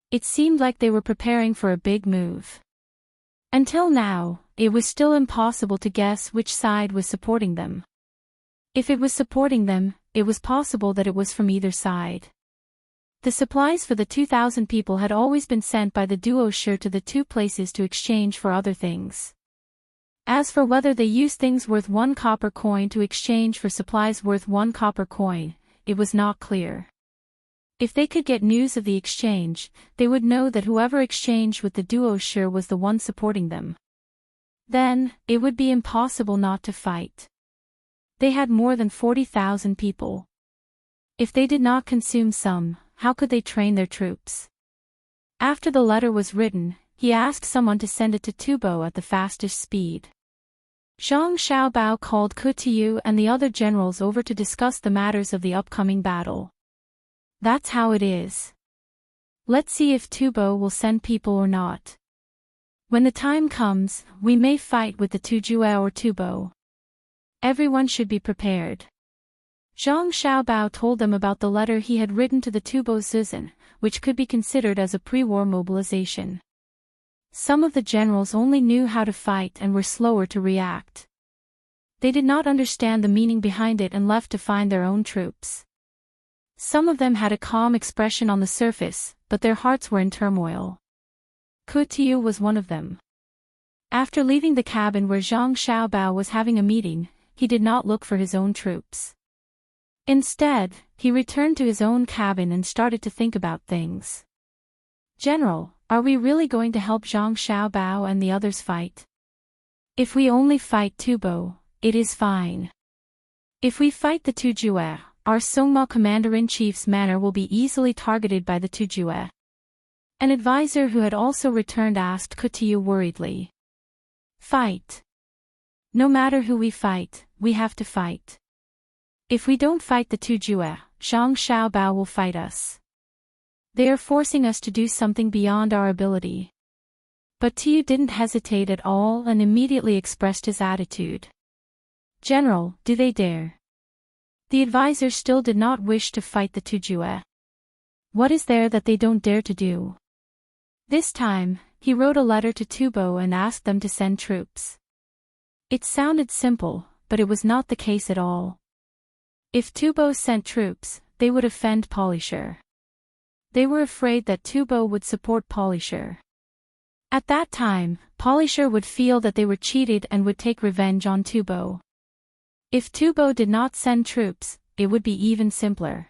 It seemed like they were preparing for a big move. Until now, it was still impossible to guess which side was supporting them. If it was supporting them, it was possible that it was from either side. The supplies for the 2,000 people had always been sent by the duo Shi to the two places to exchange for other things. As for whether they used things worth 1 copper coin to exchange for supplies worth 1 copper coin, it was not clear. If they could get news of the exchange, they would know that whoever exchanged with the duo Shi was the one supporting them. Then, it would be impossible not to fight. They had more than 40,000 people. If they did not consume some, how could they train their troops? After the letter was written, he asked someone to send it to Tubo at the fastest speed. Zhang Xiaobao called Ku Tiyu and the other generals over to discuss the matters of the upcoming battle. That's how it is. Let's see if Tubo will send people or not. When the time comes, we may fight with the Tujue or Tubo. Everyone should be prepared. Zhang Xiaobao told them about the letter he had written to the Tubo Zuzan, which could be considered as a pre-war mobilization. Some of the generals only knew how to fight and were slower to react. They did not understand the meaning behind it and left to find their own troops. Some of them had a calm expression on the surface, but their hearts were in turmoil. Ku Tiyu was one of them. After leaving the cabin where Zhang Xiaobao was having a meeting, he did not look for his own troops. Instead, he returned to his own cabin and started to think about things. General, are we really going to help Zhang Xiaobao and the others fight? If we only fight Tubo, it is fine. If we fight the Tujue, our Songma commander-in-chief's manor will be easily targeted by the Tujue. An advisor who had also returned asked Ku Tiyu worriedly. Fight. No matter who we fight, we have to fight. If we don't fight the Tujue, Zhang Xiaobao will fight us. They are forcing us to do something beyond our ability. But Tiyu didn't hesitate at all and immediately expressed his attitude. General, do they dare? The advisor still did not wish to fight the Tujue. What is there that they don't dare to do? This time, he wrote a letter to Tubo and asked them to send troops. It sounded simple, but it was not the case at all. If Tubo sent troops, they would offend Polisher. They were afraid that Tubo would support Polisher. At that time, Polisher would feel that they were cheated and would take revenge on Tubo. If Tubo did not send troops, it would be even simpler.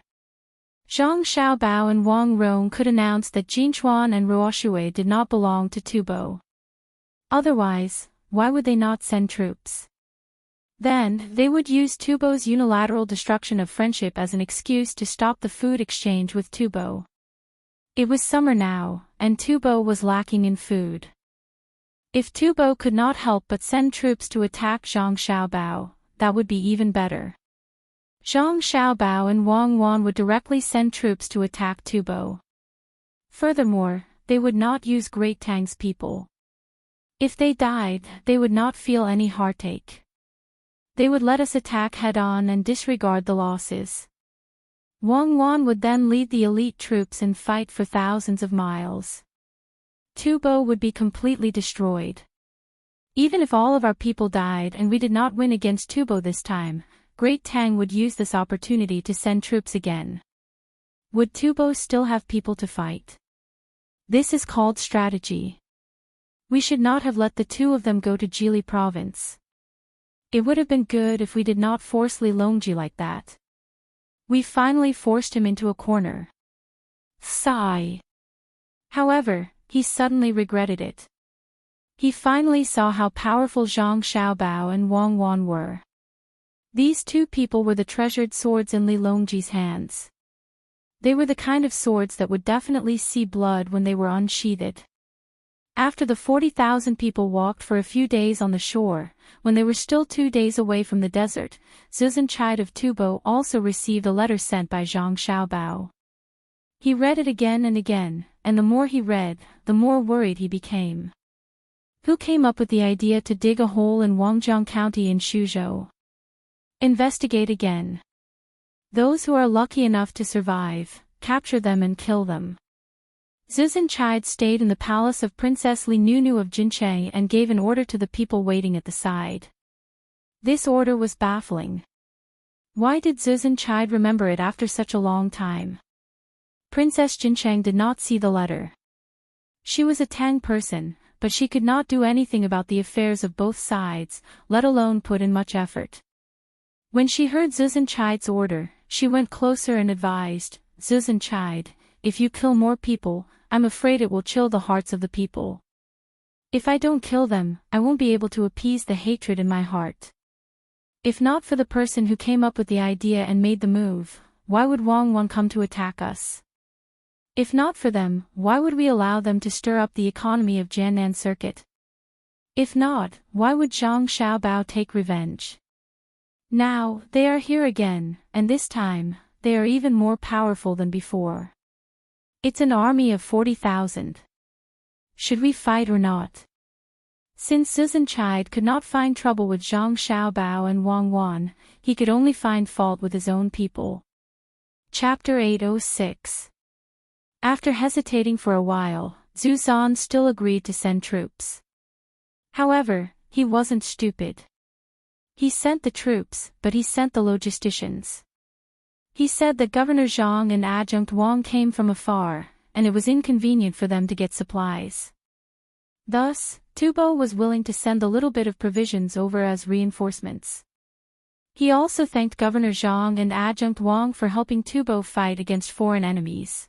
Zhang Xiaobao and Wang Rong could announce that Jinchuan and Ruoshui did not belong to Tubo. Otherwise, why would they not send troops? Then, they would use Tubo's unilateral destruction of friendship as an excuse to stop the food exchange with Tubo. It was summer now, and Tubo was lacking in food. If Tubo could not help but send troops to attack Zhang Xiaobao, that would be even better. Zhang Xiaobao and Wang Wan would directly send troops to attack Tubo. Furthermore, they would not use Great Tang's people. If they died, they would not feel any heartache. They would let us attack head-on and disregard the losses. Wang Wan would then lead the elite troops and fight for thousands of miles. Tubo would be completely destroyed. Even if all of our people died and we did not win against Tubo this time, Great Tang would use this opportunity to send troops again. Would Tubo still have people to fight? This is called strategy. We should not have let the two of them go to Jili province. It would have been good if we did not force Li Longji like that. We finally forced him into a corner. Sigh. However, he suddenly regretted it. He finally saw how powerful Zhang Xiaobao and Wang Wan were. These two people were the treasured swords in Li Longji's hands. They were the kind of swords that would definitely see blood when they were unsheathed. After the 40,000 people walked for a few days on the shore, when they were still 2 days away from the desert, Zuzhenchide of Tubo also received a letter sent by Zhang Xiaobao. He read it again and again, and the more he read, the more worried he became. Who came up with the idea to dig a hole in Wangjiang County in Shuzhou? Investigate again. Those who are lucky enough to survive, capture them and kill them. Zuzhenchide stayed in the palace of Princess Li Nunu of Jincheng and gave an order to the people waiting at the side. This order was baffling. Why did Zuzhenchide remember it after such a long time? Princess Jincheng did not see the letter. She was a Tang person, but she could not do anything about the affairs of both sides, let alone put in much effort. When she heard Zuzhenchide's order, she went closer and advised, Zuzhenchide, if you kill more people, I'm afraid it will chill the hearts of the people. If I don't kill them, I won't be able to appease the hatred in my heart. If not for the person who came up with the idea and made the move, why would Wang Wan come to attack us? If not for them, why would we allow them to stir up the economy of Jiannan Circuit? If not, why would Zhang Xiaobao take revenge? Now, they are here again, and this time, they are even more powerful than before. It's an army of 40,000. Should we fight or not? Since Zuzhenchide could not find trouble with Zhang Xiaobao and Wang Wan, he could only find fault with his own people. Chapter 806. After hesitating for a while, Zhu Zan still agreed to send troops. However, he wasn't stupid. He sent the troops, but he sent the logisticians. He said that Governor Zhang and Adjunct Wang came from afar, and it was inconvenient for them to get supplies. Thus, Tubo was willing to send a little bit of provisions over as reinforcements. He also thanked Governor Zhang and Adjunct Wang for helping Tubo fight against foreign enemies.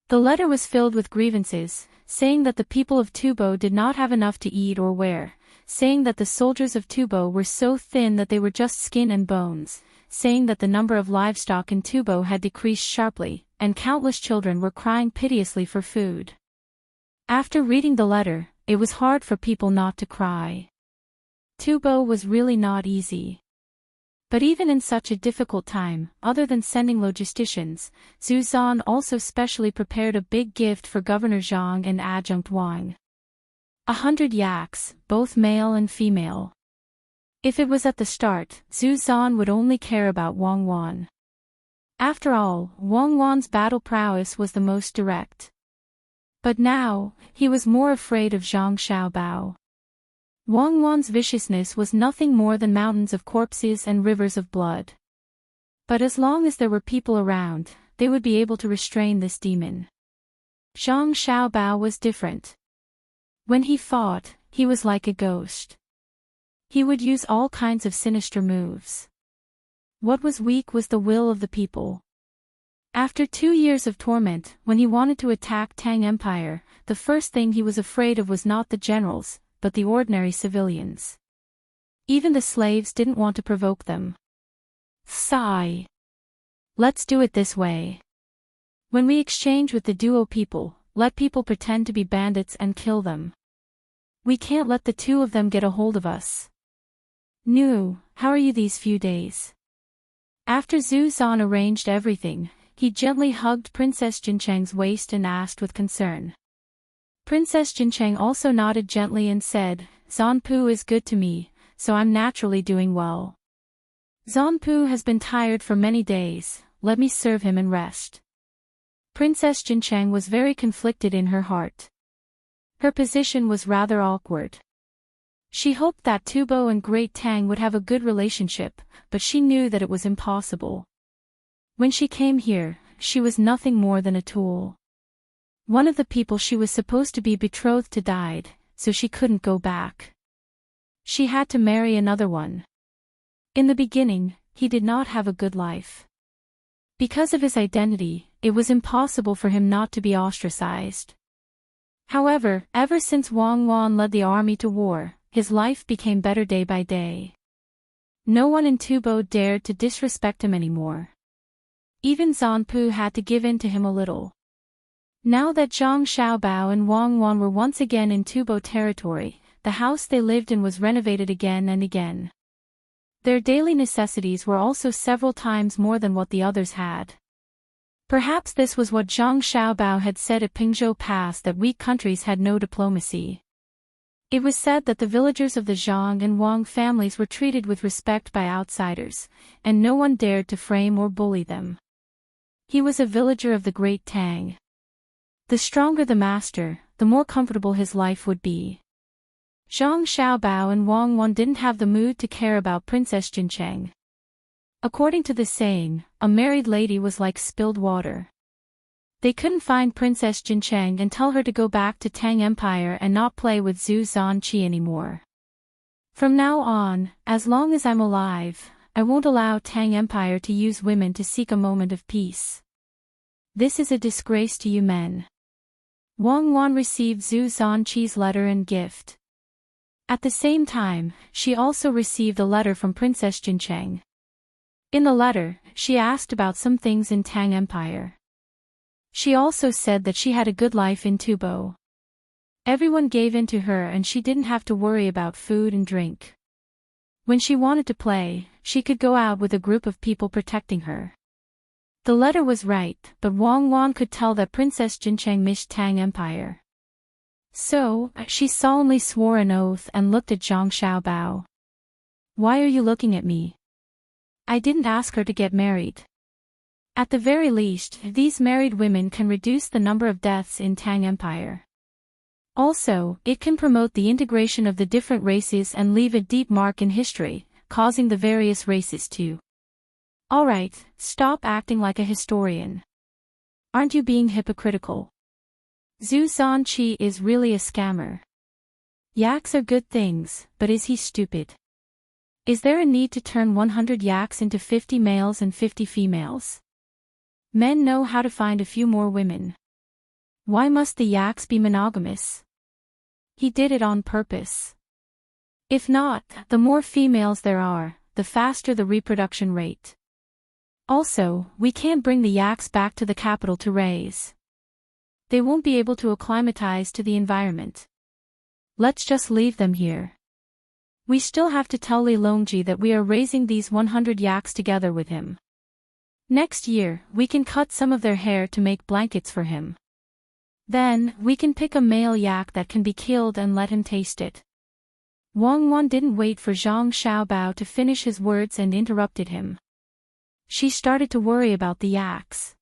The letter was filled with grievances, saying that the people of Tubo did not have enough to eat or wear, saying that the soldiers of Tubo were so thin that they were just skin and bones, saying that the number of livestock in Tubo had decreased sharply, and countless children were crying piteously for food. After reading the letter, it was hard for people not to cry. Tubo was really not easy. But even in such a difficult time, other than sending logisticians, Zhu Zan also specially prepared a big gift for Governor Zhang and Adjunct Wang. 100 yaks, both male and female. If it was at the start, Zhu Zan would only care about Wang Wan. After all, Wang Wan's battle prowess was the most direct. But now, he was more afraid of Zhang Xiaobao. Wang Wan's viciousness was nothing more than mountains of corpses and rivers of blood. But as long as there were people around, they would be able to restrain this demon. Zhang Xiaobao was different. When he fought, he was like a ghost. He would use all kinds of sinister moves. What was weak was the will of the people. After 2 years of torment, when he wanted to attack Tang Empire, the first thing he was afraid of was not the generals, but the ordinary civilians. Even the slaves didn't want to provoke them. Sigh. Let's do it this way. When we exchange with the duo people, let people pretend to be bandits and kill them. We can't let the two of them get a hold of us. Nu, how are you these few days? After Zhu Zan arranged everything, he gently hugged Princess Jincheng's waist and asked with concern. Princess Jincheng also nodded gently and said, Zanpu is good to me, so I'm naturally doing well. Zanpu has been tired for many days, let me serve him and rest. Princess Jincheng was very conflicted in her heart. Her position was rather awkward. She hoped that Tubo and Great Tang would have a good relationship, but she knew that it was impossible. When she came here, she was nothing more than a tool. One of the people she was supposed to be betrothed to died, so she couldn't go back. She had to marry another one. In the beginning, he did not have a good life. Because of his identity, it was impossible for him not to be ostracized. However, ever since Wang Wan led the army to war, his life became better day by day. No one in Tubo dared to disrespect him anymore. Even Zanpu had to give in to him a little. Now that Zhang Xiaobao and Wang Wan were once again in Tubo territory, the house they lived in was renovated again and again. Their daily necessities were also several times more than what the others had. Perhaps this was what Zhang Xiaobao had said at Pingzhou Pass, that weak countries had no diplomacy. It was said that the villagers of the Zhang and Wang families were treated with respect by outsiders, and no one dared to frame or bully them. He was a villager of the Great Tang. The stronger the master, the more comfortable his life would be. Zhang Xiaobao and Wang Wan didn't have the mood to care about Princess Jincheng. According to the saying, a married lady was like spilled water. They couldn't find Princess Jincheng and tell her to go back to Tang Empire and not play with Zhu Zanqi anymore. From now on, as long as I'm alive, I won't allow Tang Empire to use women to seek a moment of peace. This is a disgrace to you men. Wang Wan received Zhu Zanqi's letter and gift. At the same time, she also received a letter from Princess Jincheng. In the letter, she asked about some things in Tang Empire. She also said that she had a good life in Tubo. Everyone gave in to her and she didn't have to worry about food and drink. When she wanted to play, she could go out with a group of people protecting her. The letter was right, but Wang Wan could tell that Princess Jincheng missed Tang Empire. So, she solemnly swore an oath and looked at Zhang Xiaobao. Why are you looking at me? I didn't ask her to get married. At the very least, these married women can reduce the number of deaths in Tang Empire. Also, it can promote the integration of the different races and leave a deep mark in history, causing the various races to. Alright, stop acting like a historian. Aren't you being hypocritical? Zhu Zanqi is really a scammer. Yaks are good things, but is he stupid? Is there a need to turn 100 yaks into 50 males and 50 females? Men know how to find a few more women. Why must the yaks be monogamous? He did it on purpose. If not, the more females there are, the faster the reproduction rate. Also, we can't bring the yaks back to the capital to raise. They won't be able to acclimatize to the environment. Let's just leave them here. We still have to tell Li Longji that we are raising these 100 yaks together with him. Next year, we can cut some of their hair to make blankets for him. Then, we can pick a male yak that can be killed and let him taste it. Wang Wan didn't wait for Zhang Xiaobao to finish his words and interrupted him. She started to worry about the yaks.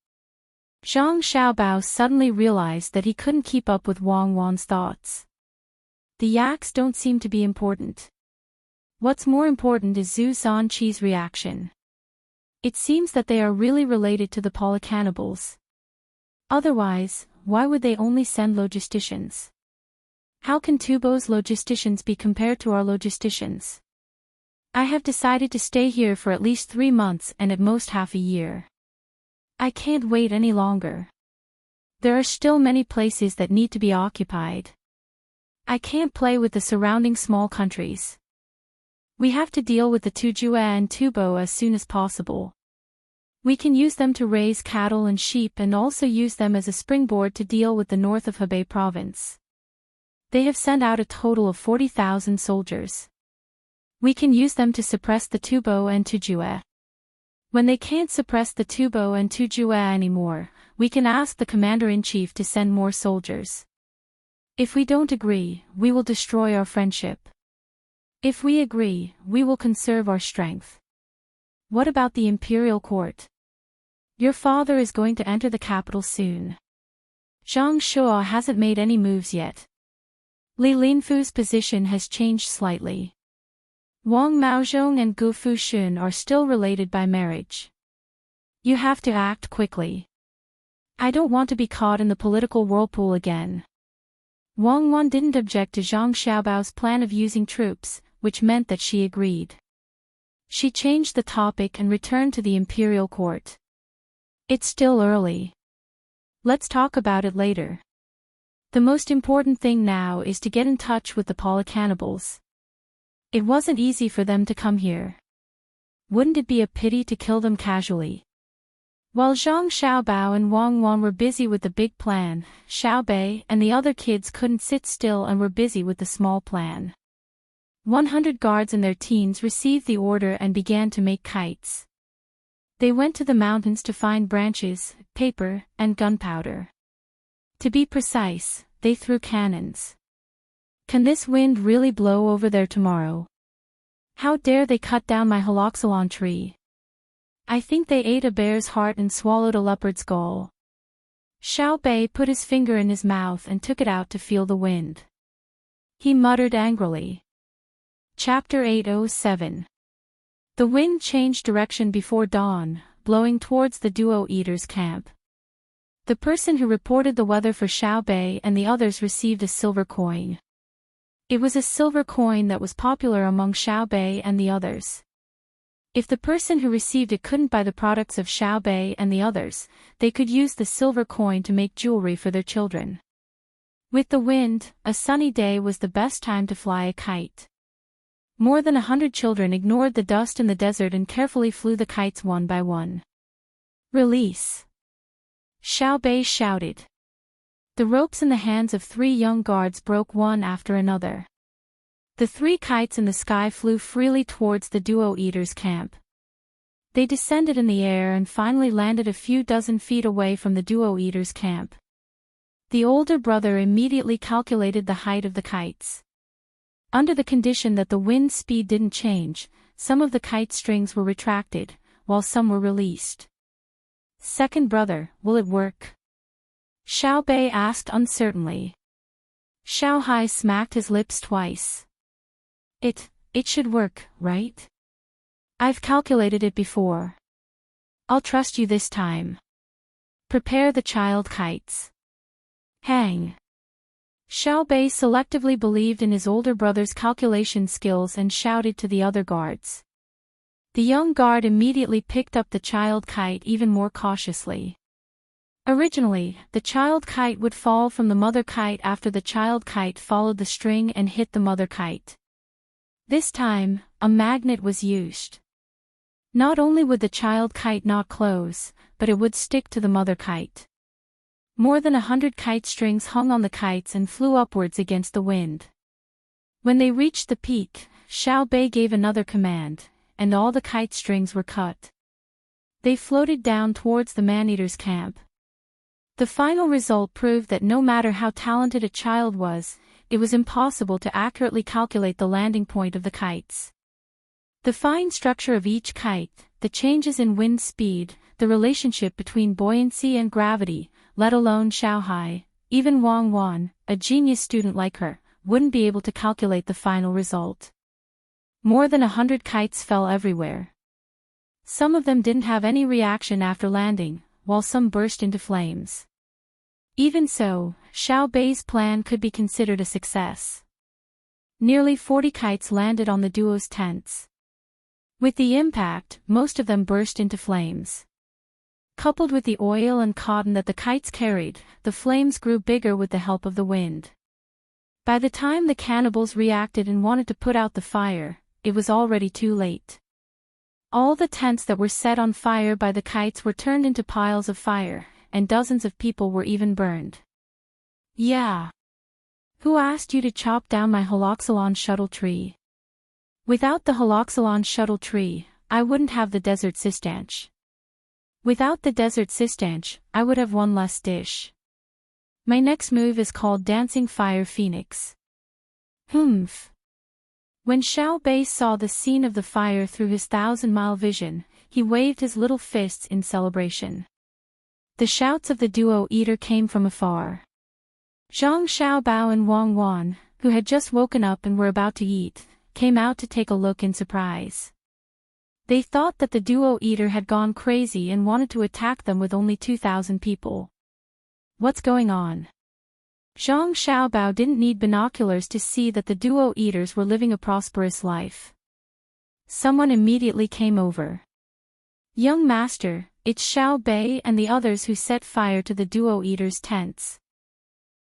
Zhang Xiaobao suddenly realized that he couldn't keep up with Wang Wan's thoughts. The yaks don't seem to be important. What's more important is Zhu Zanqi's reaction. It seems that they are really related to the polycannibals. Otherwise, why would they only send logisticians? How can Tubo's logisticians be compared to our logisticians? I have decided to stay here for at least 3 months and at most half a year. I can't wait any longer. There are still many places that need to be occupied. I can't play with the surrounding small countries. We have to deal with the Tujue and Tubo as soon as possible. We can use them to raise cattle and sheep and also use them as a springboard to deal with the north of Hebei province. They have sent out a total of 40,000 soldiers. We can use them to suppress the Tubo and Tujue. When they can't suppress the Tubo and Tujue anymore, we can ask the commander-in-chief to send more soldiers. If we don't agree, we will destroy our friendship. If we agree, we will conserve our strength. What about the imperial court? Your father is going to enter the capital soon. Zhang Shuo hasn't made any moves yet. Li Linfu's position has changed slightly. Wang Maozhong and Gu Fushun are still related by marriage. You have to act quickly. I don't want to be caught in the political whirlpool again. Wang Wan didn't object to Zhang Xiaobao's plan of using troops, which meant that she agreed. She changed the topic and returned to the imperial court. It's still early. Let's talk about it later. The most important thing now is to get in touch with the polycannibals. It wasn't easy for them to come here. Wouldn't it be a pity to kill them casually? While Zhang Xiaobao and Wang Wan were busy with the big plan, Xiaobei and the other kids couldn't sit still and were busy with the small plan. 100 guards and their teams received the order and began to make kites. They went to the mountains to find branches, paper, and gunpowder. To be precise, they threw cannons. Can this wind really blow over there tomorrow? How dare they cut down my holoxylon tree? I think they ate a bear's heart and swallowed a leopard's gall. Xiao Bei put his finger in his mouth and took it out to feel the wind. He muttered angrily. Chapter 807. The wind changed direction before dawn, blowing towards the Duo Eaters' camp. The person who reported the weather for Xiao Bei and the others received a silver coin. It was a silver coin that was popular among Xiao Bei and the others. If the person who received it couldn't buy the products of Xiao Bei and the others, they could use the silver coin to make jewelry for their children. With the wind, a sunny day was the best time to fly a kite. More than 100 children ignored the dust in the desert and carefully flew the kites one by one. Release! Xiao Bei shouted. The ropes in the hands of 3 young guards broke one after another. The 3 kites in the sky flew freely towards the Duo Eaters' camp. They descended in the air and finally landed a few dozen feet away from the Duo Eaters' camp. The older brother immediately calculated the height of the kites. Under the condition that the wind speed didn't change, some of the kite strings were retracted, while some were released. Second brother, will it work? Xiao Bei asked uncertainly. Xiao Hai smacked his lips twice. It should work, right? I've calculated it before. I'll trust you this time. Prepare the child kites. Hang. Xiao Bei selectively believed in his older brother's calculation skills and shouted to the other guards. The young guard immediately picked up the child kite even more cautiously. Originally, the child kite would fall from the mother kite after the child kite followed the string and hit the mother kite. This time, a magnet was used. Not only would the child kite not close, but it would stick to the mother kite. More than 100 kite strings hung on the kites and flew upwards against the wind. When they reached the peak, Xiao Bei gave another command, and all the kite strings were cut. They floated down towards the man-eater's camp. The final result proved that no matter how talented a child was, it was impossible to accurately calculate the landing point of the kites. The fine structure of each kite, the changes in wind speed, the relationship between buoyancy and gravity, let alone Xiao Hai, even Wang Wan, a genius student like her, wouldn't be able to calculate the final result. More than 100 kites fell everywhere. Some of them didn't have any reaction after landing, while some burst into flames. Even so, Xiao Bei's plan could be considered a success. Nearly 40 kites landed on the duo's tents. With the impact, most of them burst into flames. Coupled with the oil and cotton that the kites carried, the flames grew bigger with the help of the wind. By the time the cannibals reacted and wanted to put out the fire, it was already too late. All the tents that were set on fire by the kites were turned into piles of fire, and dozens of people were even burned. Yeah. Who asked you to chop down my holoxylon shuttle tree? Without the holoxylon shuttle tree, I wouldn't have the desert sistanch. Without the desert sistanch, I would have one less dish. My next move is called Dancing Fire Phoenix. Humph. When Xiao Bei saw the scene of the fire through his 1,000-mile vision, he waved his little fists in celebration. The shouts of the duo eater came from afar. Zhang Xiaobao and Wang Wan, who had just woken up and were about to eat, came out to take a look in surprise. They thought that the duo eater had gone crazy and wanted to attack them with only 2,000 people. What's going on? Zhang Xiaobao didn't need binoculars to see that the duo eaters were living a prosperous life. Someone immediately came over. Young master, it's Xiao Bei and the others who set fire to the duo eaters' tents.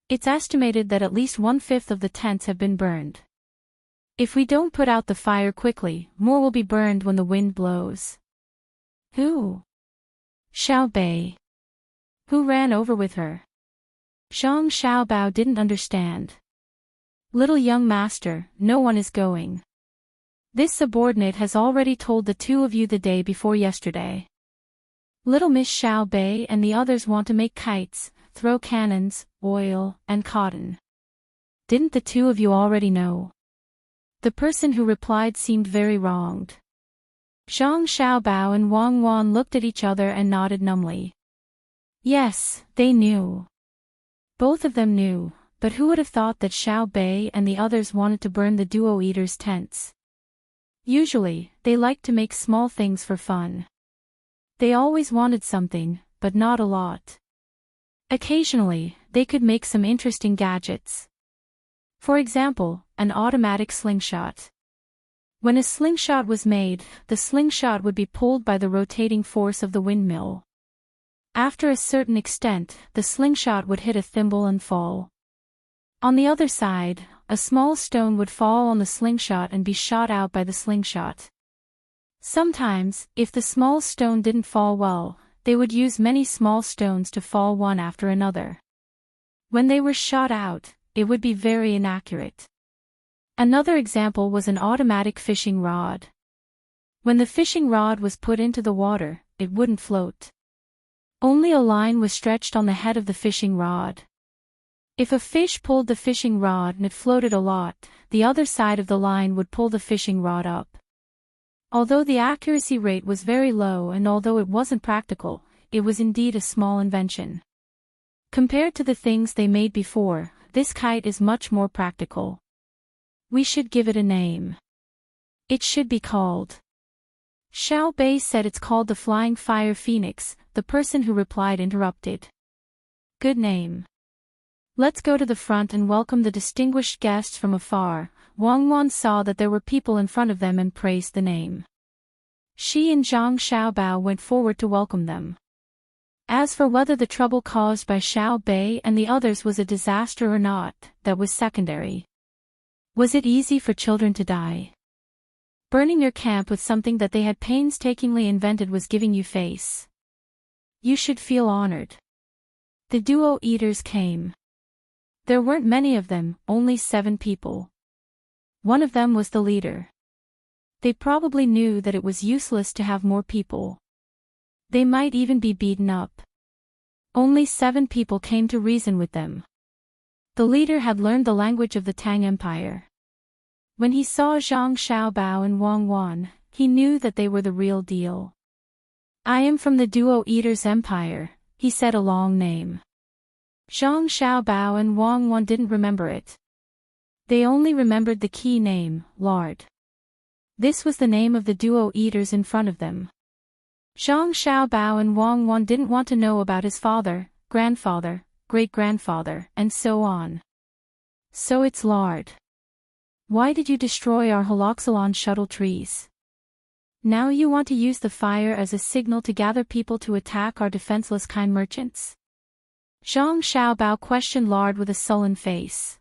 It's estimated that at least 1/5 of the tents have been burned. If we don't put out the fire quickly, more will be burned when the wind blows. Who? Xiao Bei. Who ran over with her? Zhang Xiaobao didn't understand. Little young master, no one is going. This subordinate has already told the two of you the day before yesterday. Little Miss Xiao Bei and the others want to make kites, throw cannons, oil, and cotton. Didn't the two of you already know? The person who replied seemed very wronged. Zhang Xiaobao and Wang Wan looked at each other and nodded numbly. Yes, they knew. Both of them knew, but who would have thought that Xiao Bei and the others wanted to burn the duo eaters' tents? Usually, they liked to make small things for fun. They always wanted something, but not a lot. Occasionally, they could make some interesting gadgets. For example, an automatic slingshot. When a slingshot was made, the slingshot would be pulled by the rotating force of the windmill. After a certain extent, the slingshot would hit a thimble and fall. On the other side, a small stone would fall on the slingshot and be shot out by the slingshot. Sometimes, if the small stone didn't fall well, they would use many small stones to fall one after another. When they were shot out, it would be very inaccurate. Another example was an automatic fishing rod. When the fishing rod was put into the water, it wouldn't float. Only a line was stretched on the head of the fishing rod. If a fish pulled the fishing rod and it floated a lot, the other side of the line would pull the fishing rod up. Although the accuracy rate was very low and although it wasn't practical, it was indeed a small invention. Compared to the things they made before, this kite is much more practical. We should give it a name. It should be called. Xiao Bei said it's called the Flying Fire Phoenix, the person who replied interrupted. Good name. Let's go to the front and welcome the distinguished guests from afar. Wang Wan saw that there were people in front of them and praised the name. She and Zhang Xiaobao went forward to welcome them. As for whether the trouble caused by Xiao Bei and the others was a disaster or not, that was secondary. Was it easy for children to die? Burning your camp with something that they had painstakingly invented was giving you face. You should feel honored. The duo eaters came. There weren't many of them, only 7 people. One of them was the leader. They probably knew that it was useless to have more people. They might even be beaten up. Only 7 people came to reason with them. The leader had learned the language of the Tang Empire. When he saw Zhang Xiaobao and Wang Wan, he knew that they were the real deal. I am from the Duo Eaters Empire, he said a long name. Zhang Xiaobao and Wang Wan didn't remember it. They only remembered the key name, Lard. This was the name of the Duo Eaters in front of them. Zhang Xiaobao and Wang Wan didn't want to know about his father, grandfather, great-grandfather, and so on. So it's Lard. Why did you destroy our holoxylon shuttle trees? Now you want to use the fire as a signal to gather people to attack our defenseless kind merchants? Zhang Xiaobao questioned Lard with a sullen face.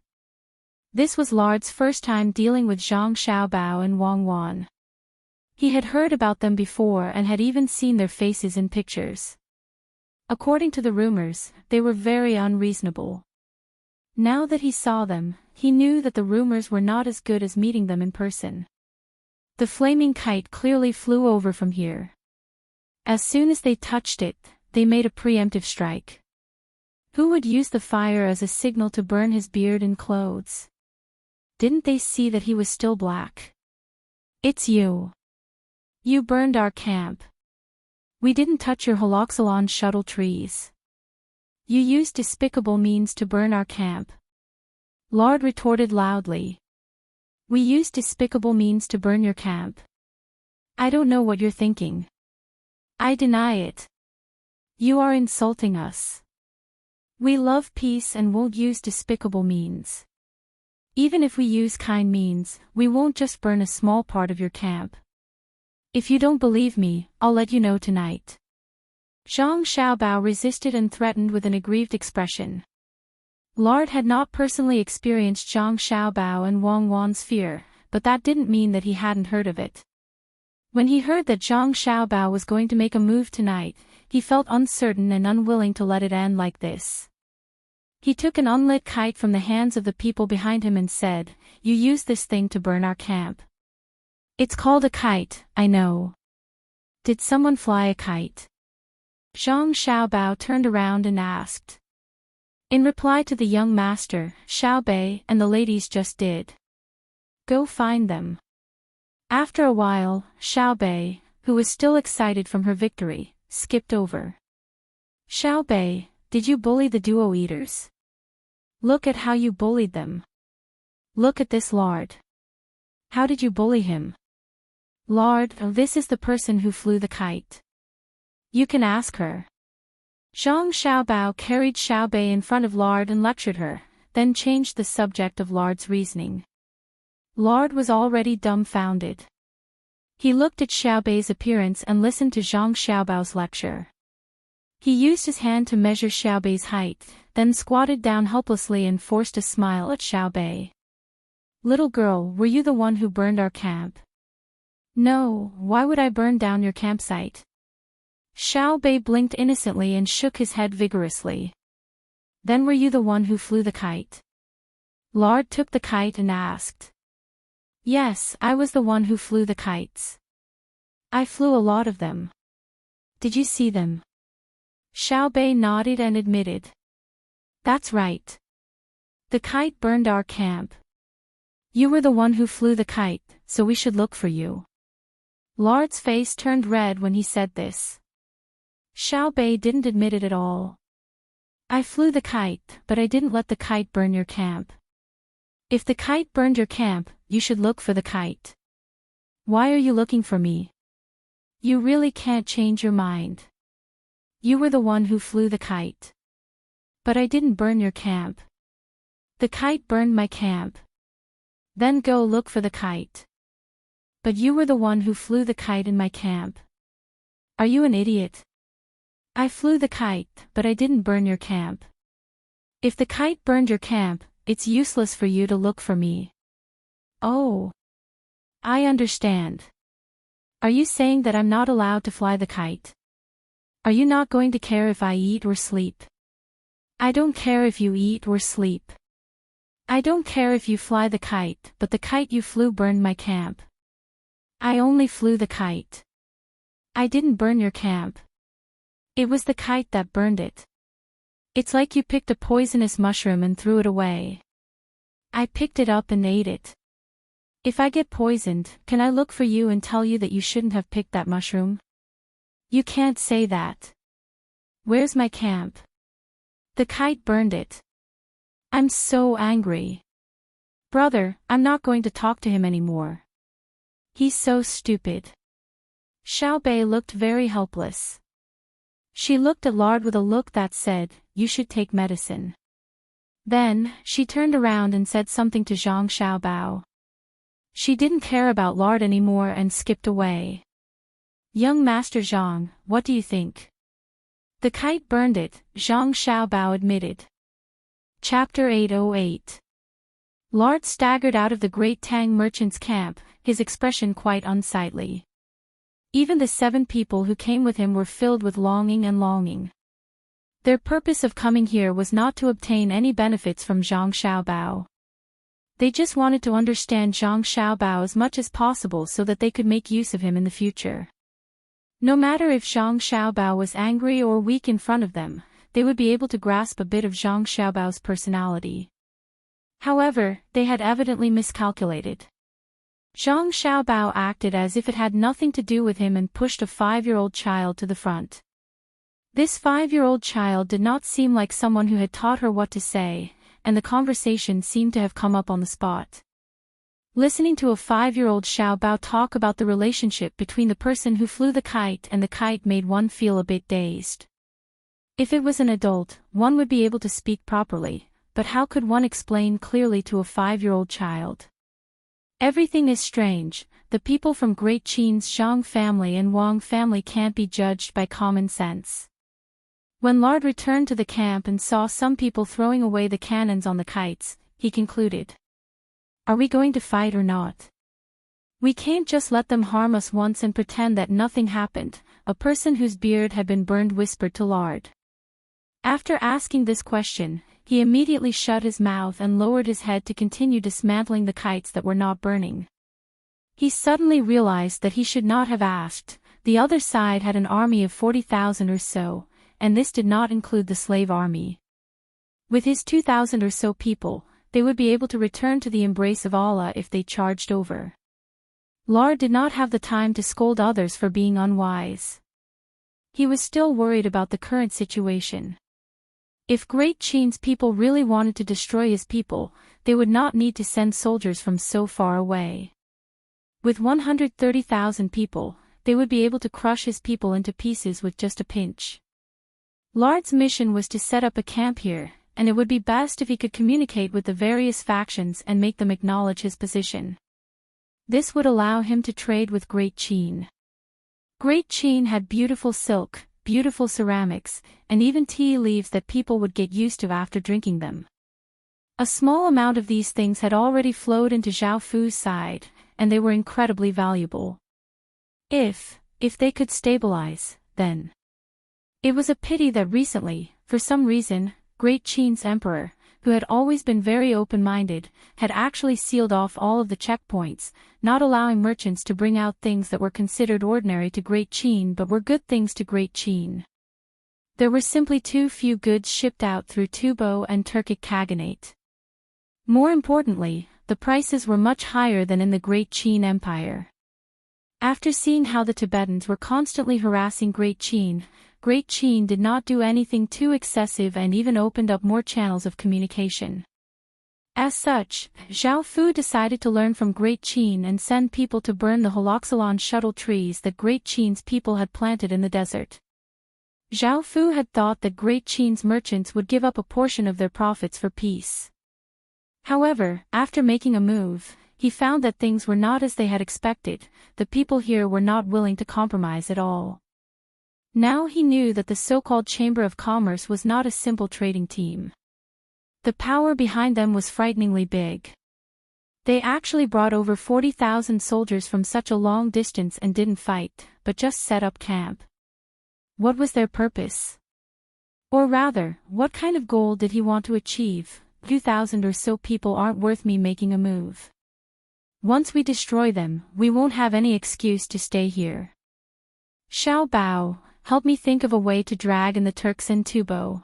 This was Lard's first time dealing with Zhang Xiaobao and Wang Wan. He had heard about them before and had even seen their faces in pictures. According to the rumors, they were very unreasonable. Now that he saw them, he knew that the rumors were not as good as meeting them in person. The flaming kite clearly flew over from here. As soon as they touched it, they made a preemptive strike. Who would use the fire as a signal to burn his beard and clothes? Didn't they see that he was still black? It's you. You burned our camp. We didn't touch your holoxylon shuttle trees. You used despicable means to burn our camp. Lard retorted loudly. We used despicable means to burn your camp. I don't know what you're thinking. I deny it. You are insulting us. We love peace and won't use despicable means. Even if we use kind means, we won't just burn a small part of your camp. If you don't believe me, I'll let you know tonight. Zhang Xiaobao resisted and threatened with an aggrieved expression. Lard had not personally experienced Zhang Xiaobao and Wang Wan's fear, but that didn't mean that he hadn't heard of it. When he heard that Zhang Xiaobao was going to make a move tonight, he felt uncertain and unwilling to let it end like this. He took an unlit kite from the hands of the people behind him and said, "You use this thing to burn our camp." "It's called a kite, I know. Did someone fly a kite?" Zhang Xiaobao turned around and asked. In reply to the young master, Xiaobei and the ladies just did. "Go find them." After a while, Xiaobei, who was still excited from her victory, skipped over. "Xiaobei, did you bully the duo eaters? Look at how you bullied them. Look at this lard. How did you bully him?" "Lard, this is the person who flew the kite. You can ask her." Zhang Xiaobao carried Xiaobei in front of Lard and lectured her, then changed the subject of Lard's reasoning. Lard was already dumbfounded. He looked at Xiaobei's appearance and listened to Zhang Xiaobao's lecture. He used his hand to measure Xiaobei's height, then squatted down helplessly and forced a smile at Xiaobei. "Little girl, were you the one who burned our camp?" "No, why would I burn down your campsite?" Xiaobei blinked innocently and shook his head vigorously. "Then were you the one who flew the kite?" Lard took the kite and asked. "Yes, I was the one who flew the kites. I flew a lot of them." "Did you see them?" Xiaobei nodded and admitted. "That's right. The kite burned our camp. You were the one who flew the kite, so we should look for you." Lard's face turned red when he said this. Xiaobei didn't admit it at all. "I flew the kite, but I didn't let the kite burn your camp. If the kite burned your camp, you should look for the kite. Why are you looking for me? You really can't change your mind. You were the one who flew the kite. But I didn't burn your camp. The kite burned my camp. Then go look for the kite. But you were the one who flew the kite in my camp. Are you an idiot? I flew the kite, but I didn't burn your camp. If the kite burned your camp, it's useless for you to look for me." "Oh. I understand. Are you saying that I'm not allowed to fly the kite? Are you not going to care if I eat or sleep?" "I don't care if you eat or sleep. I don't care if you fly the kite, but the kite you flew burned my camp. I only flew the kite. I didn't burn your camp. It was the kite that burned it. It's like you picked a poisonous mushroom and threw it away. I picked it up and ate it. If I get poisoned, can I look for you and tell you that you shouldn't have picked that mushroom? You can't say that. Where's my camp? The kite burned it. I'm so angry. Brother, I'm not going to talk to him anymore. He's so stupid." Xiaobei looked very helpless. She looked at Lard with a look that said, "You should take medicine." Then, she turned around and said something to Zhang Xiaobao. She didn't care about Lard anymore and skipped away. "Young Master Zhang, what do you think?" "The kite burned it," Zhang Xiaobao admitted. Chapter 808. Lard staggered out of the Great Tang merchant's camp, his expression quite unsightly. Even the 7 people who came with him were filled with longing. Their purpose of coming here was not to obtain any benefits from Zhang Xiaobao. They just wanted to understand Zhang Xiaobao as much as possible so that they could make use of him in the future. No matter if Zhang Xiaobao was angry or weak in front of them, they would be able to grasp a bit of Zhang Xiaobao's personality. However, they had evidently miscalculated. Zhang Xiaobao acted as if it had nothing to do with him and pushed a 5-year-old child to the front. This 5-year-old child did not seem like someone who had taught her what to say, and the conversation seemed to have come up on the spot. Listening to a 5-year-old Xiaobao talk about the relationship between the person who flew the kite and the kite made one feel a bit dazed. If it was an adult, one would be able to speak properly, but how could one explain clearly to a 5-year-old child? Everything is strange. The people from Great Qin's Zhang family and Wang family can't be judged by common sense. When Lard returned to the camp and saw some people throwing away the cannons on the kites, he concluded. "Are we going to fight or not?" We can't just let them harm us once and pretend that nothing happened, a person whose beard had been burned whispered to Lard. After asking this question, he immediately shut his mouth and lowered his head to continue dismantling the kites that were not burning. He suddenly realized that he should not have asked. The other side had an army of 40,000 or so, and this did not include the slave army. With his 2,000 or so people, they would be able to return to the embrace of Allah if they charged over. Lard did not have the time to scold others for being unwise. He was still worried about the current situation. If Great Cheen's people really wanted to destroy his people, they would not need to send soldiers from so far away. With 130,000 people, they would be able to crush his people into pieces with just a pinch. Lard's mission was to set up a camp here, and it would be best if he could communicate with the various factions and make them acknowledge his position. This would allow him to trade with Great Cheen. Great Cheen had beautiful silk, beautiful ceramics, and even tea leaves that people would get used to after drinking them. A small amount of these things had already flowed into Zhao Fu's side, and they were incredibly valuable. If they could stabilize, then. It was a pity that recently, for some reason, Great Cheen's emperor, who had always been very open-minded, had actually sealed off all of the checkpoints, not allowing merchants to bring out things that were considered ordinary to Great Cheen but were good things to Great Cheen. There were simply too few goods shipped out through Tubo and Turkic Khaganate. More importantly, the prices were much higher than in the Great Cheen Empire. After seeing how the Tibetans were constantly harassing Great Cheen did not do anything too excessive and even opened up more channels of communication. As such, Zhao Fu decided to learn from Great Cheen and send people to burn the holoxylon shuttle trees that Great Cheen's people had planted in the desert. Zhao Fu had thought that Great Cheen's merchants would give up a portion of their profits for peace. However, after making a move, he found that things were not as they had expected. The people here were not willing to compromise at all. Now he knew that the so-called Chamber of Commerce was not a simple trading team. The power behind them was frighteningly big. They actually brought over 40,000 soldiers from such a long distance and didn't fight, but just set up camp. What was their purpose? Or rather, what kind of goal did he want to achieve? 2,000 or so people aren't worth me making a move. Once we destroy them, we won't have any excuse to stay here. Xiao Bao, help me think of a way to drag in the Turks and Tubo.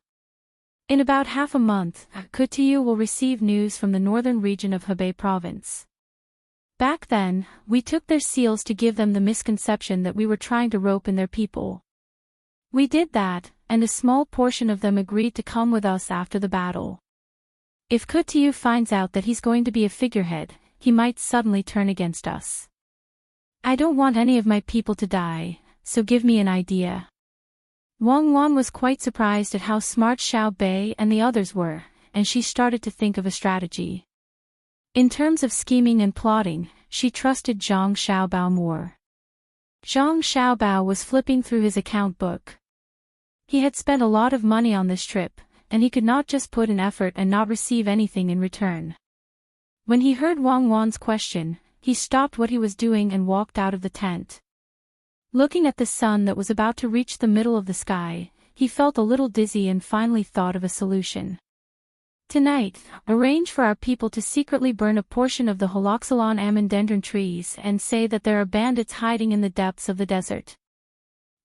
In about half a month, Kutiyu will receive news from the northern region of Hebei province. Back then, we took their seals to give them the misconception that we were trying to rope in their people. We did that, and a small portion of them agreed to come with us after the battle. If Kutiyu finds out that he's going to be a figurehead, he might suddenly turn against us. I don't want any of my people to die, so give me an idea. Wang Wan was quite surprised at how smart Xiao Bei and the others were, and she started to think of a strategy. In terms of scheming and plotting, she trusted Zhang Xiaobao more. Zhang Xiaobao was flipping through his account book. He had spent a lot of money on this trip, and he could not just put in effort and not receive anything in return. When he heard Wang Wan's question, he stopped what he was doing and walked out of the tent. Looking at the sun that was about to reach the middle of the sky, he felt a little dizzy and finally thought of a solution. Tonight, arrange for our people to secretly burn a portion of the holoxylon amandendron trees and say that there are bandits hiding in the depths of the desert.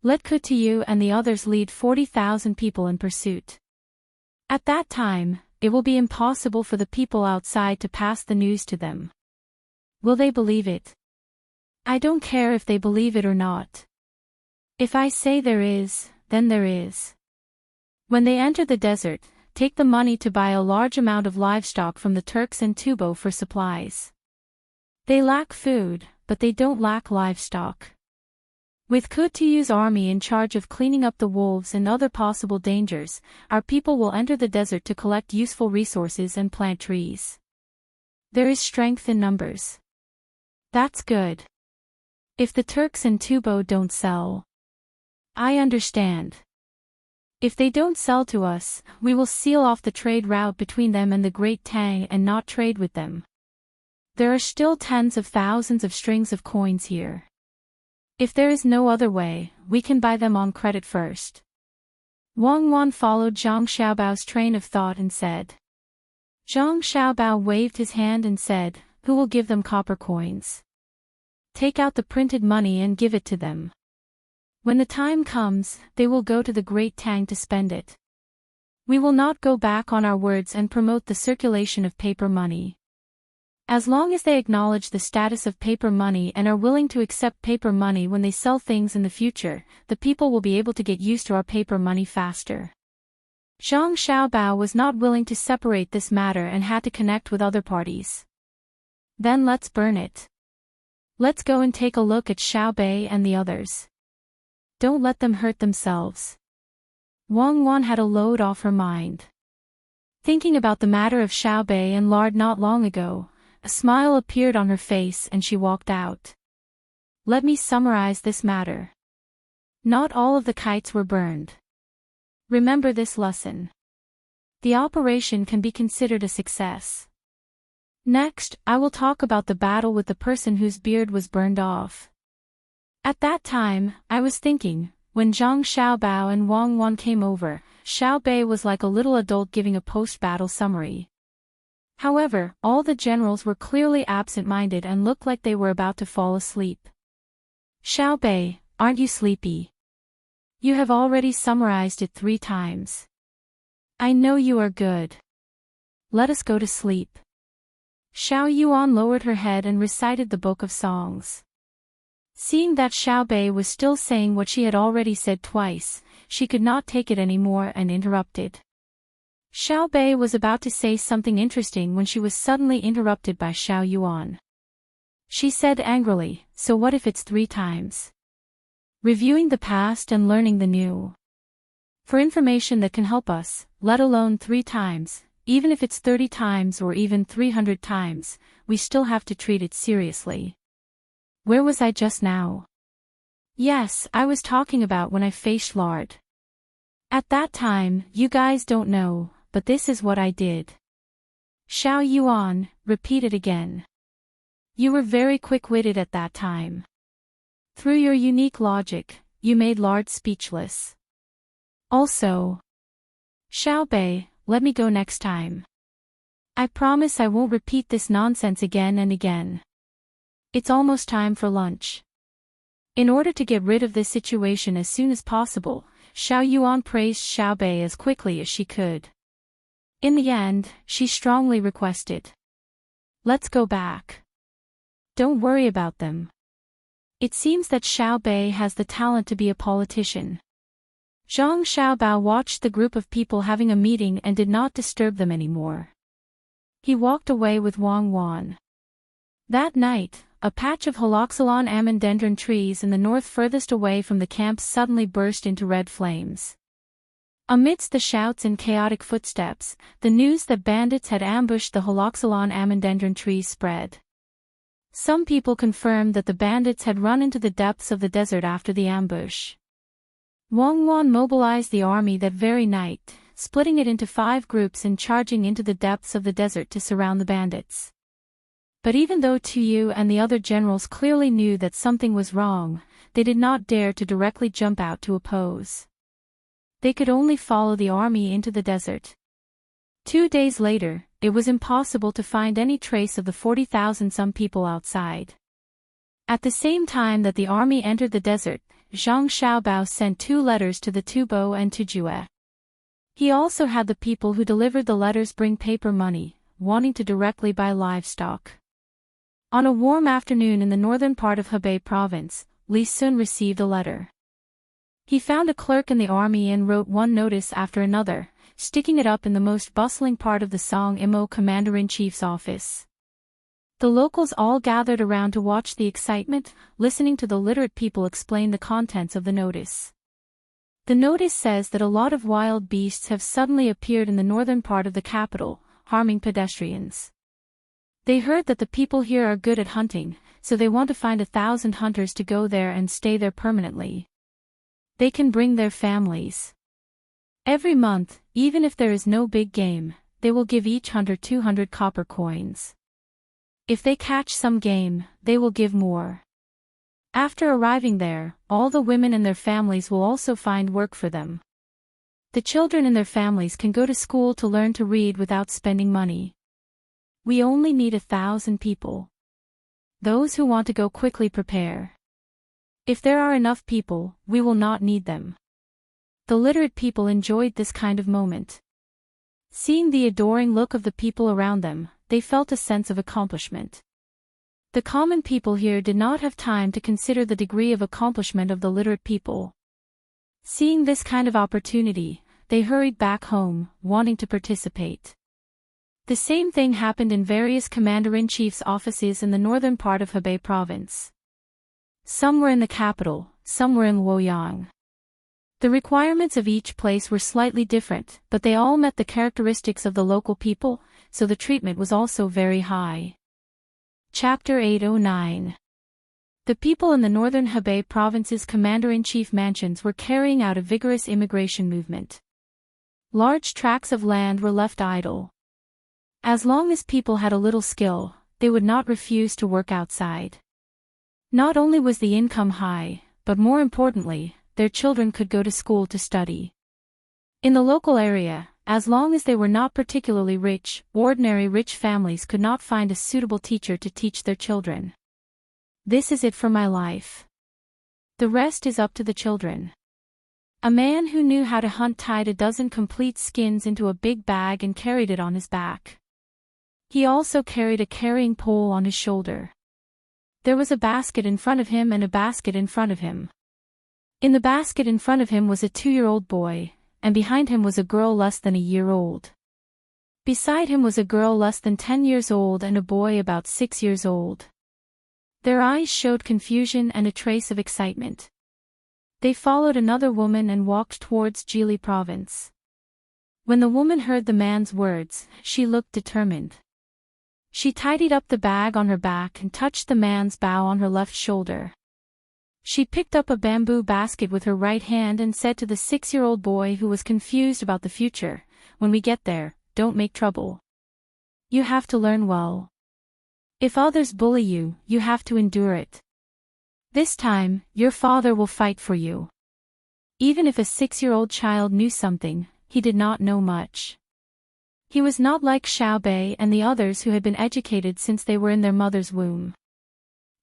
Let Kutiyu and the others lead 40,000 people in pursuit. At that time, it will be impossible for the people outside to pass the news to them. Will they believe it? I don't care if they believe it or not. If I say there is, then there is. When they enter the desert, take the money to buy a large amount of livestock from the Turks and Tubo for supplies. They lack food, but they don't lack livestock. With Kutiyu's army in charge of cleaning up the wolves and other possible dangers, our people will enter the desert to collect useful resources and plant trees. There is strength in numbers. That's good. If the Turks and Tubo don't sell. I understand. If they don't sell to us, we will seal off the trade route between them and the Great Tang and not trade with them. There are still tens of thousands of strings of coins here. If there is no other way, we can buy them on credit first. Wang Wan followed Zhang Xiaobao's train of thought and said. Zhang Xiaobao waved his hand and said, "Who will give them copper coins? Take out the printed money and give it to them. When the time comes, they will go to the Great Tang to spend it. We will not go back on our words and promote the circulation of paper money. As long as they acknowledge the status of paper money and are willing to accept paper money when they sell things in the future, the people will be able to get used to our paper money faster." Zhang Xiaobao was not willing to separate this matter and had to connect with other parties. Then let's burn it. Let's go and take a look at Xiaobei and the others. Don't let them hurt themselves. Wang Wan had a load off her mind. Thinking about the matter of Xiaobei and lard not long ago, a smile appeared on her face and she walked out. Let me summarize this matter. Not all of the kites were burned. Remember this lesson. The operation can be considered a success. Next, I will talk about the battle with the person whose beard was burned off. At that time, I was thinking, when Zhang Xiaobao and Wang Wan came over, Xiaobei was like a little adult giving a post-battle summary. However, all the generals were clearly absent-minded and looked like they were about to fall asleep. Xiaobei, aren't you sleepy? You have already summarized it 3 times. I know you are good. Let us go to sleep. Xiao Yuan lowered her head and recited the book of songs. Seeing that Xiaobei was still saying what she had already said twice, she could not take it anymore and interrupted. Xiaobei was about to say something interesting when she was suddenly interrupted by Xiao Yuan. She said angrily, "So what if it's 3 times? Reviewing the past and learning the new. For information that can help us, let alone 3 times, even if it's 30 times or even 300 times, we still have to treat it seriously." Where was I just now? Yes, I was talking about when I faced Lard. At that time, you guys don't know, but this is what I did. Xiao Yuan, repeat it again. You were very quick-witted at that time. Through your unique logic, you made Lard speechless. Also, Xiaobei, let me go next time. I promise I won't repeat this nonsense again and again. It's almost time for lunch. In order to get rid of this situation as soon as possible, Xiao Yuan praised Xiaobei as quickly as she could. In the end, she strongly requested. Let's go back. Don't worry about them. It seems that Xiaobei has the talent to be a politician. Zhang Xiaobao watched the group of people having a meeting and did not disturb them anymore. He walked away with Wang Wan. That night, a patch of Holoxylon amandendron trees in the north furthest away from the camp suddenly burst into red flames. Amidst the shouts and chaotic footsteps, the news that bandits had ambushed the Holoxylon amandendron trees spread. Some people confirmed that the bandits had run into the depths of the desert after the ambush. Wang Wan mobilized the army that very night, splitting it into 5 groups and charging into the depths of the desert to surround the bandits. But even though Tu and the other generals clearly knew that something was wrong, they did not dare to directly jump out to oppose. They could only follow the army into the desert. 2 days later, it was impossible to find any trace of the 40,000-some people outside. At the same time that the army entered the desert, Zhang Xiaobao sent 2 letters to the Tubo and Tujue. He also had the people who delivered the letters bring paper money, wanting to directly buy livestock. On a warm afternoon in the northern part of Hebei province, Li Sun received a letter. He found a clerk in the army and wrote one notice after another, sticking it up in the most bustling part of the Song Imo Commander-in-Chief's office. The locals all gathered around to watch the excitement, listening to the literate people explain the contents of the notice. The notice says that a lot of wild beasts have suddenly appeared in the northern part of the capital, harming pedestrians. They heard that the people here are good at hunting, so they want to find 1,000 hunters to go there and stay there permanently. They can bring their families. Every month, even if there is no big game, they will give each hunter 200 copper coins. If they catch some game, they will give more. After arriving there, all the women and their families will also find work for them. The children and their families can go to school to learn to read without spending money. We only need 1,000 people. Those who want to go quickly prepare. If there are enough people, we will not need them. The literate people enjoyed this kind of moment. Seeing the adoring look of the people around them, they felt a sense of accomplishment. The common people here did not have time to consider the degree of accomplishment of the literate people. Seeing this kind of opportunity, they hurried back home, wanting to participate. The same thing happened in various commander-in-chief's offices in the northern part of Hebei province. Some were in the capital, some were in Luoyang. The requirements of each place were slightly different, but they all met the characteristics of the local people, so the treatment was also very high. Chapter 809. The people in the northern Hebei province's commander-in-chief mansions were carrying out a vigorous immigration movement. Large tracts of land were left idle. As long as people had a little skill, they would not refuse to work outside. Not only was the income high, but more importantly, their children could go to school to study. In the local area, as long as they were not particularly rich, ordinary rich families could not find a suitable teacher to teach their children. This is it for my life. The rest is up to the children. A man who knew how to hunt tied a dozen complete skins into a big bag and carried it on his back. He also carried a carrying pole on his shoulder. There was a basket in front of him and a basket in front of him. In the basket in front of him was a 2-year-old boy, and behind him was a girl less than a year old. Beside him was a girl less than 10 years old and a boy about 6 years old. Their eyes showed confusion and a trace of excitement. They followed another woman and walked towards Jili province. When the woman heard the man's words, she looked determined. She tidied up the bag on her back and touched the man's bow on her left shoulder. She picked up a bamboo basket with her right hand and said to the 6-year-old boy who was confused about the future, "When we get there, don't make trouble. You have to learn well. If others bully you, you have to endure it. This time, your father will fight for you." Even if a 6-year-old child knew something, he did not know much. He was not like Xiaobei and the others who had been educated since they were in their mother's womb.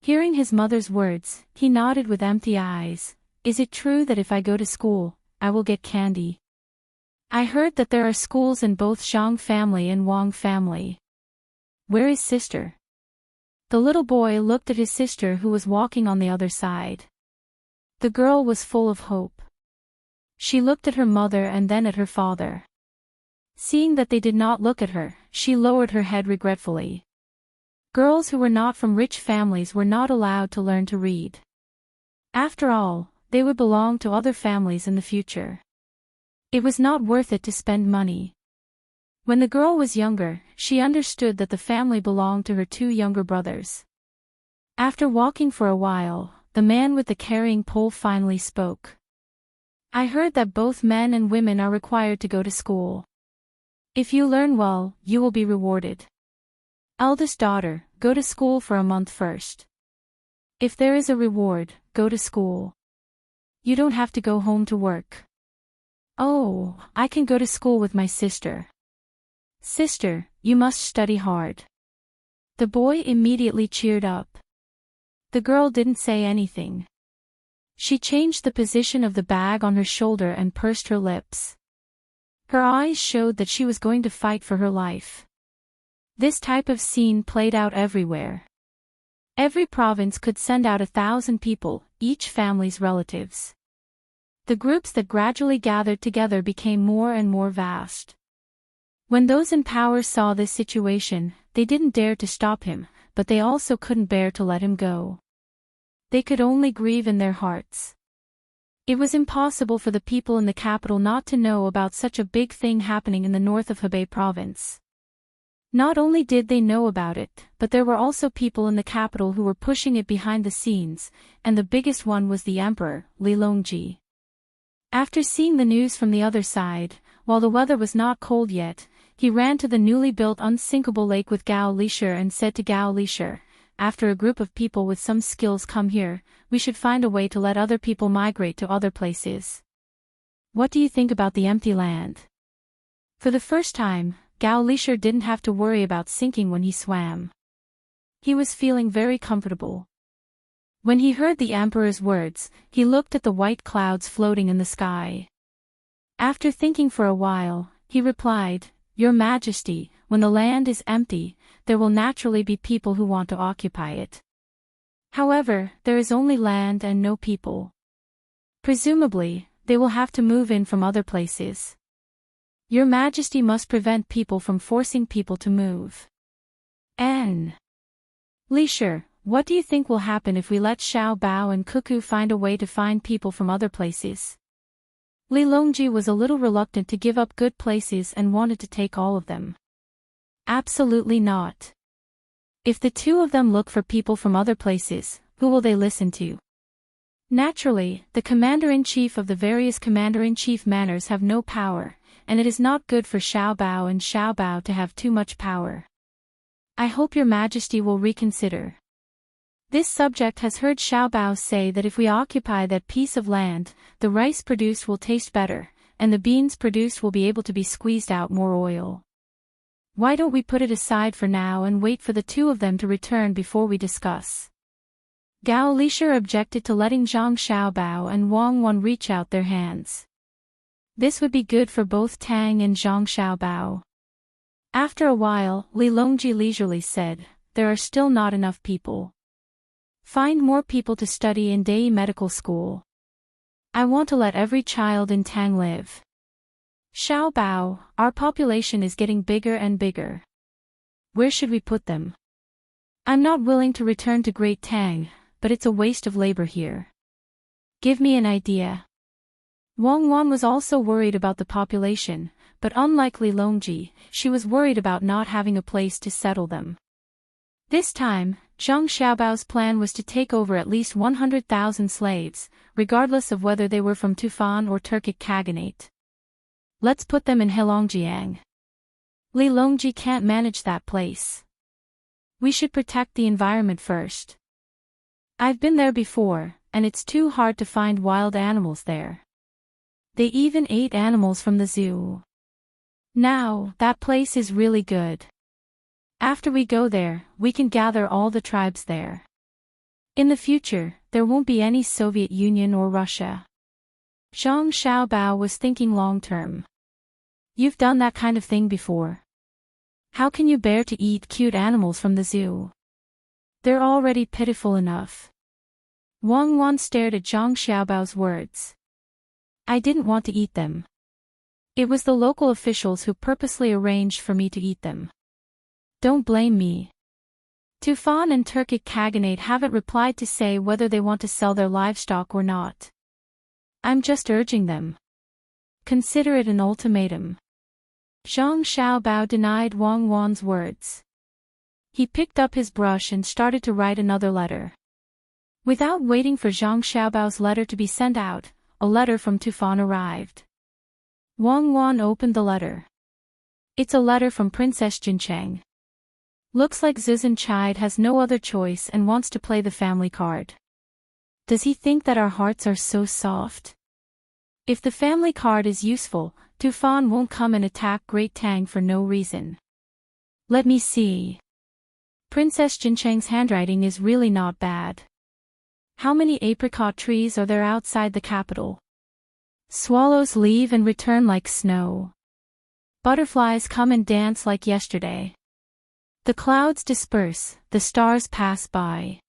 Hearing his mother's words, he nodded with empty eyes. "Is it true that if I go to school, I will get candy? I heard that there are schools in both Zhang family and Wang family. Where is sister?" The little boy looked at his sister who was walking on the other side. The girl was full of hope. She looked at her mother and then at her father. Seeing that they did not look at her, she lowered her head regretfully. Girls who were not from rich families were not allowed to learn to read. After all, they would belong to other families in the future. It was not worth it to spend money. When the girl was younger, she understood that the family belonged to her 2 younger brothers. After walking for a while, the man with the carrying pole finally spoke. "I heard that both men and women are required to go to school. If you learn well, you will be rewarded. Eldest daughter, go to school for a month first. If there is a reward, go to school. You don't have to go home to work." "Oh, I can go to school with my sister." "Sister, you must study hard." The boy immediately cheered up. The girl didn't say anything. She changed the position of the bag on her shoulder and pursed her lips. Her eyes showed that she was going to fight for her life. This type of scene played out everywhere. Every province could send out 1,000 people, each family's relatives. The groups that gradually gathered together became more and more vast. When those in power saw this situation, they didn't dare to stop him, but they also couldn't bear to let him go. They could only grieve in their hearts. It was impossible for the people in the capital not to know about such a big thing happening in the north of Hebei province. Not only did they know about it, but there were also people in the capital who were pushing it behind the scenes, and the biggest one was the emperor, Li Longji. After seeing the news from the other side, while the weather was not cold yet, He ran to the newly built unsinkable lake with Gao Lisher and said to Gao Lisher, "After a group of people with some skills come here, we should find a way to let other people migrate to other places. What do you think about the empty land?" For the first time, Gao Lisher didn't have to worry about sinking when he swam. He was feeling very comfortable. When he heard the emperor's words, he looked at the white clouds floating in the sky. After thinking for a while, he replied, "Your Majesty, when the land is empty, there will naturally be people who want to occupy it. However, there is only land and no people. Presumably, they will have to move in from other places. Your Majesty must prevent people from forcing people to move." N. Lisher, what do you think will happen if we let Xiao Bao and Cuckoo find a way to find people from other places? Li Longji was a little reluctant to give up good places and wanted to take all of them. Absolutely not. If the two of them look for people from other places, who will they listen to? Naturally, the commander-in-chief of the various commander-in-chief manors have no power, and it is not good for Xiao Bao and Xiao Bao to have too much power. I hope your Majesty will reconsider. This subject has heard Xiao Bao say that if we occupy that piece of land, the rice produced will taste better, and the beans produced will be able to be squeezed out more oil. Why don't we put it aside for now and wait for the two of them to return before we discuss? Gao Lisher objected to letting Zhang Xiaobao and Wang Wan reach out their hands. This would be good for both Tang and Zhang Xiaobao. After a while, Li Longji leisurely said, "There are still not enough people. Find more people to study in Dei Medical School. I want to let every child in Tang live. Xiao Bao, our population is getting bigger and bigger. Where should we put them? I'm not willing to return to Great Tang, but it's a waste of labor here. Give me an idea." Wang Wan was also worried about the population, but unlike Li Longji, she was worried about not having a place to settle them. This time, Zhang Xiaobao's plan was to take over at least 100,000 slaves, regardless of whether they were from Tufan or Turkic Khaganate. Let's put them in Heilongjiang. Li Longji can't manage that place. We should protect the environment first. I've been there before, and it's too hard to find wild animals there. They even ate animals from the zoo. Now, that place is really good. After we go there, we can gather all the tribes there. In the future, there won't be any Soviet Union or Russia. Zhang Xiaobao was thinking long-term. You've done that kind of thing before. How can you bear to eat cute animals from the zoo? They're already pitiful enough. Wang Wan stared at Zhang Xiaobao's words. I didn't want to eat them. It was the local officials who purposely arranged for me to eat them. Don't blame me. Tufan and Turkic Khaganate haven't replied to say whether they want to sell their livestock or not. I'm just urging them. Consider it an ultimatum. Zhang Xiaobao denied Wang Wan's words. He picked up his brush and started to write another letter. Without waiting for Zhang Xiaobao's letter to be sent out, a letter from Tufan arrived. Wang Wan opened the letter. It's a letter from Princess Jincheng. Looks like Zizan Chide has no other choice and wants to play the family card. Does he think that our hearts are so soft? If the family card is useful, Tufan won't come and attack Great Tang for no reason. Let me see. Princess Jincheng's handwriting is really not bad. How many apricot trees are there outside the capital? Swallows leave and return like snow. Butterflies come and dance like yesterday. The clouds disperse, the stars pass by.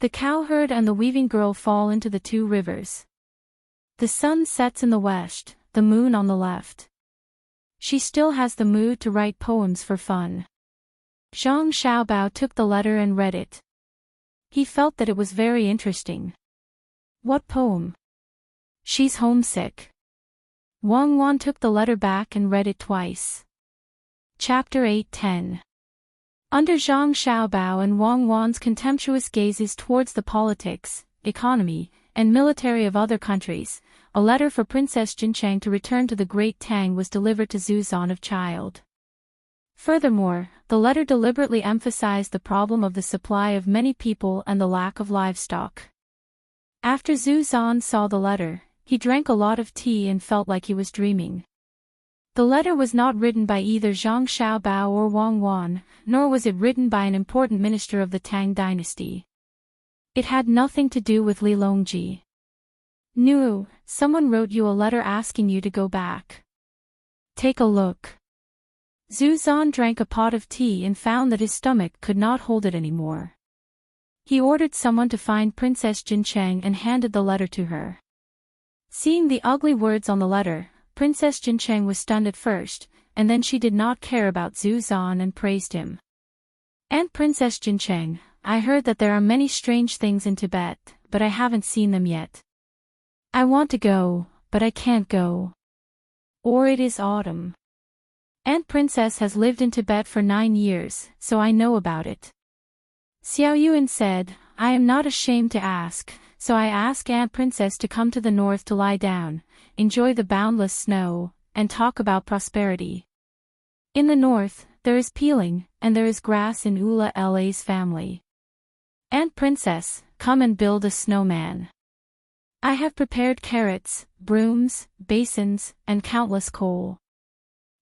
The cowherd and the weaving girl fall into the two rivers. The sun sets in the west, the moon on the left. She still has the mood to write poems for fun. Zhang Xiaobao took the letter and read it. He felt that it was very interesting. What poem? She's homesick. Wang Wan took the letter back and read it twice. Chapter 8:10. Under Zhang Xiaobao and Wang Wan's contemptuous gazes towards the politics, economy, and military of other countries, a letter for Princess Jincheng to return to the Great Tang was delivered to Zuzan of Child. Furthermore, the letter deliberately emphasized the problem of the supply of many people and the lack of livestock. After Zhu Zan saw the letter, he drank a lot of tea and felt like he was dreaming. The letter was not written by either Zhang Xiaobao or Wang Wan, nor was it written by an important minister of the Tang dynasty. It had nothing to do with Li Longji. "Nu, someone wrote you a letter asking you to go back. Take a look." Zhu Zan drank a pot of tea and found that his stomach could not hold it anymore. He ordered someone to find Princess Jincheng and handed the letter to her. Seeing the ugly words on the letter, Princess Jincheng was stunned at first, and then she did not care about Zhu Zan and praised him. "Aunt Princess Jincheng, I heard that there are many strange things in Tibet, but I haven't seen them yet. I want to go, but I can't go. Or it is autumn. Aunt Princess has lived in Tibet for 9 years, so I know about it." Xiao Yuan said, "I am not ashamed to ask, so I ask Aunt Princess to come to the north to lie down, enjoy the boundless snow, and talk about prosperity. In the north, there is peeling, and there is grass in Ula La's family. Aunt Princess, come and build a snowman. I have prepared carrots, brooms, basins, and countless coal.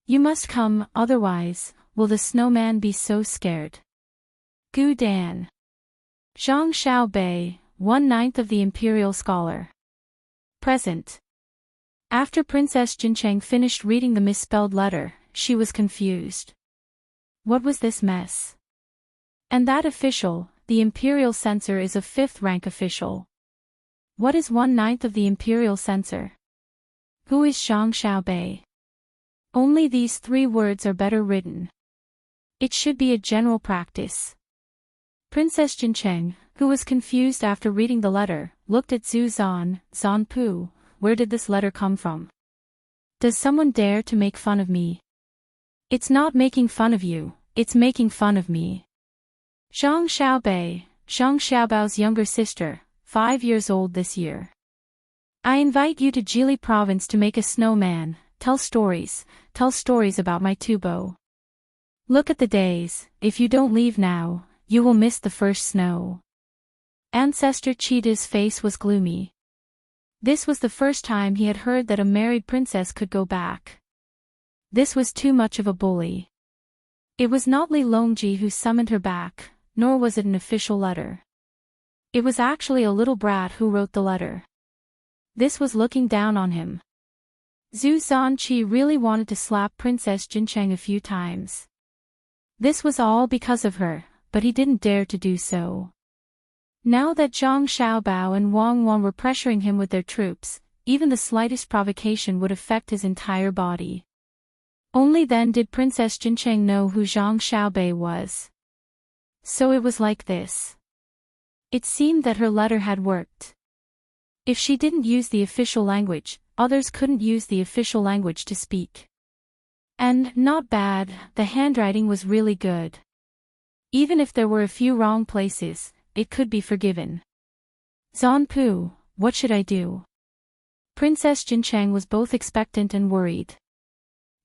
You must come, otherwise, will the snowman be so scared." Gu Dan. Zhang Xiaobei, 1/9 of the imperial scholar. Present. After Princess Jincheng finished reading the misspelled letter, she was confused. What was this mess? And that official, the imperial censor, is a 5th rank official. What is 1/9 of the imperial censor? Who is Zhang Xiaobei? Only these 3 words are better written. It should be a general practice. Princess Jincheng, who was confused after reading the letter, looked at Zhu Zan. "Zanpu, where did this letter come from? Does someone dare to make fun of me?" "It's not making fun of you, it's making fun of me." Zhang Xiaobei, Zhang Xiaobao's younger sister, 5 years old this year. "I invite you to Jili province to make a snowman, tell stories about my tubo. Look at the days, if you don't leave now, you will miss the first snow." Ancestor Cheetah's face was gloomy. This was the first time he had heard that a married princess could go back. This was too much of a bully. It was not Li Longji who summoned her back, nor was it an official letter. It was actually a little brat who wrote the letter. This was looking down on him. Zhu Zanqi really wanted to slap Princess Jincheng a few times. This was all because of her, but he didn't dare to do so. Now that Zhang Xiaobao and Wang Wan were pressuring him with their troops, even the slightest provocation would affect his entire body. Only then did Princess Jincheng know who Zhang Xiaobei was. So it was like this. It seemed that her letter had worked. If she didn't use the official language, others couldn't use the official language to speak. And, not bad, the handwriting was really good. Even if there were a few wrong places, it could be forgiven. "Zanpu, what should I do?" Princess Jincheng was both expectant and worried.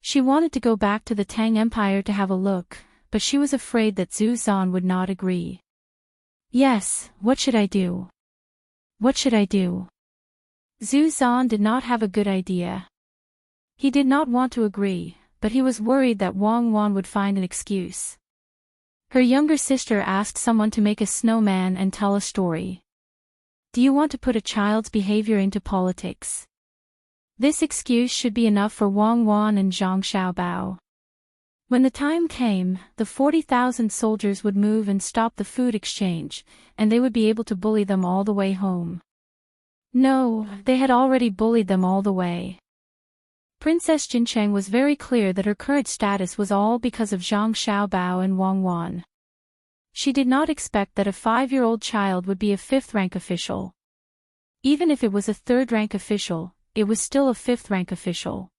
She wanted to go back to the Tang Empire to have a look, but she was afraid that Zhu Zan would not agree. "Yes, what should I do? What should I do?" Zhu Zan did not have a good idea. He did not want to agree, but he was worried that Wang Wan would find an excuse. Her younger sister asked someone to make a snowman and tell a story. Do you want to put a child's behavior into politics? This excuse should be enough for Wang Wan and Zhang Xiaobao. When the time came, the 40,000 soldiers would move and stop the food exchange, and they would be able to bully them all the way home. No, they had already bullied them all the way. Princess Jincheng was very clear that her current status was all because of Zhang Xiaobao and Wang Wan. She did not expect that a 5-year-old child would be a 5th-rank official. Even if it was a 3rd-rank official, it was still a 5th-rank official.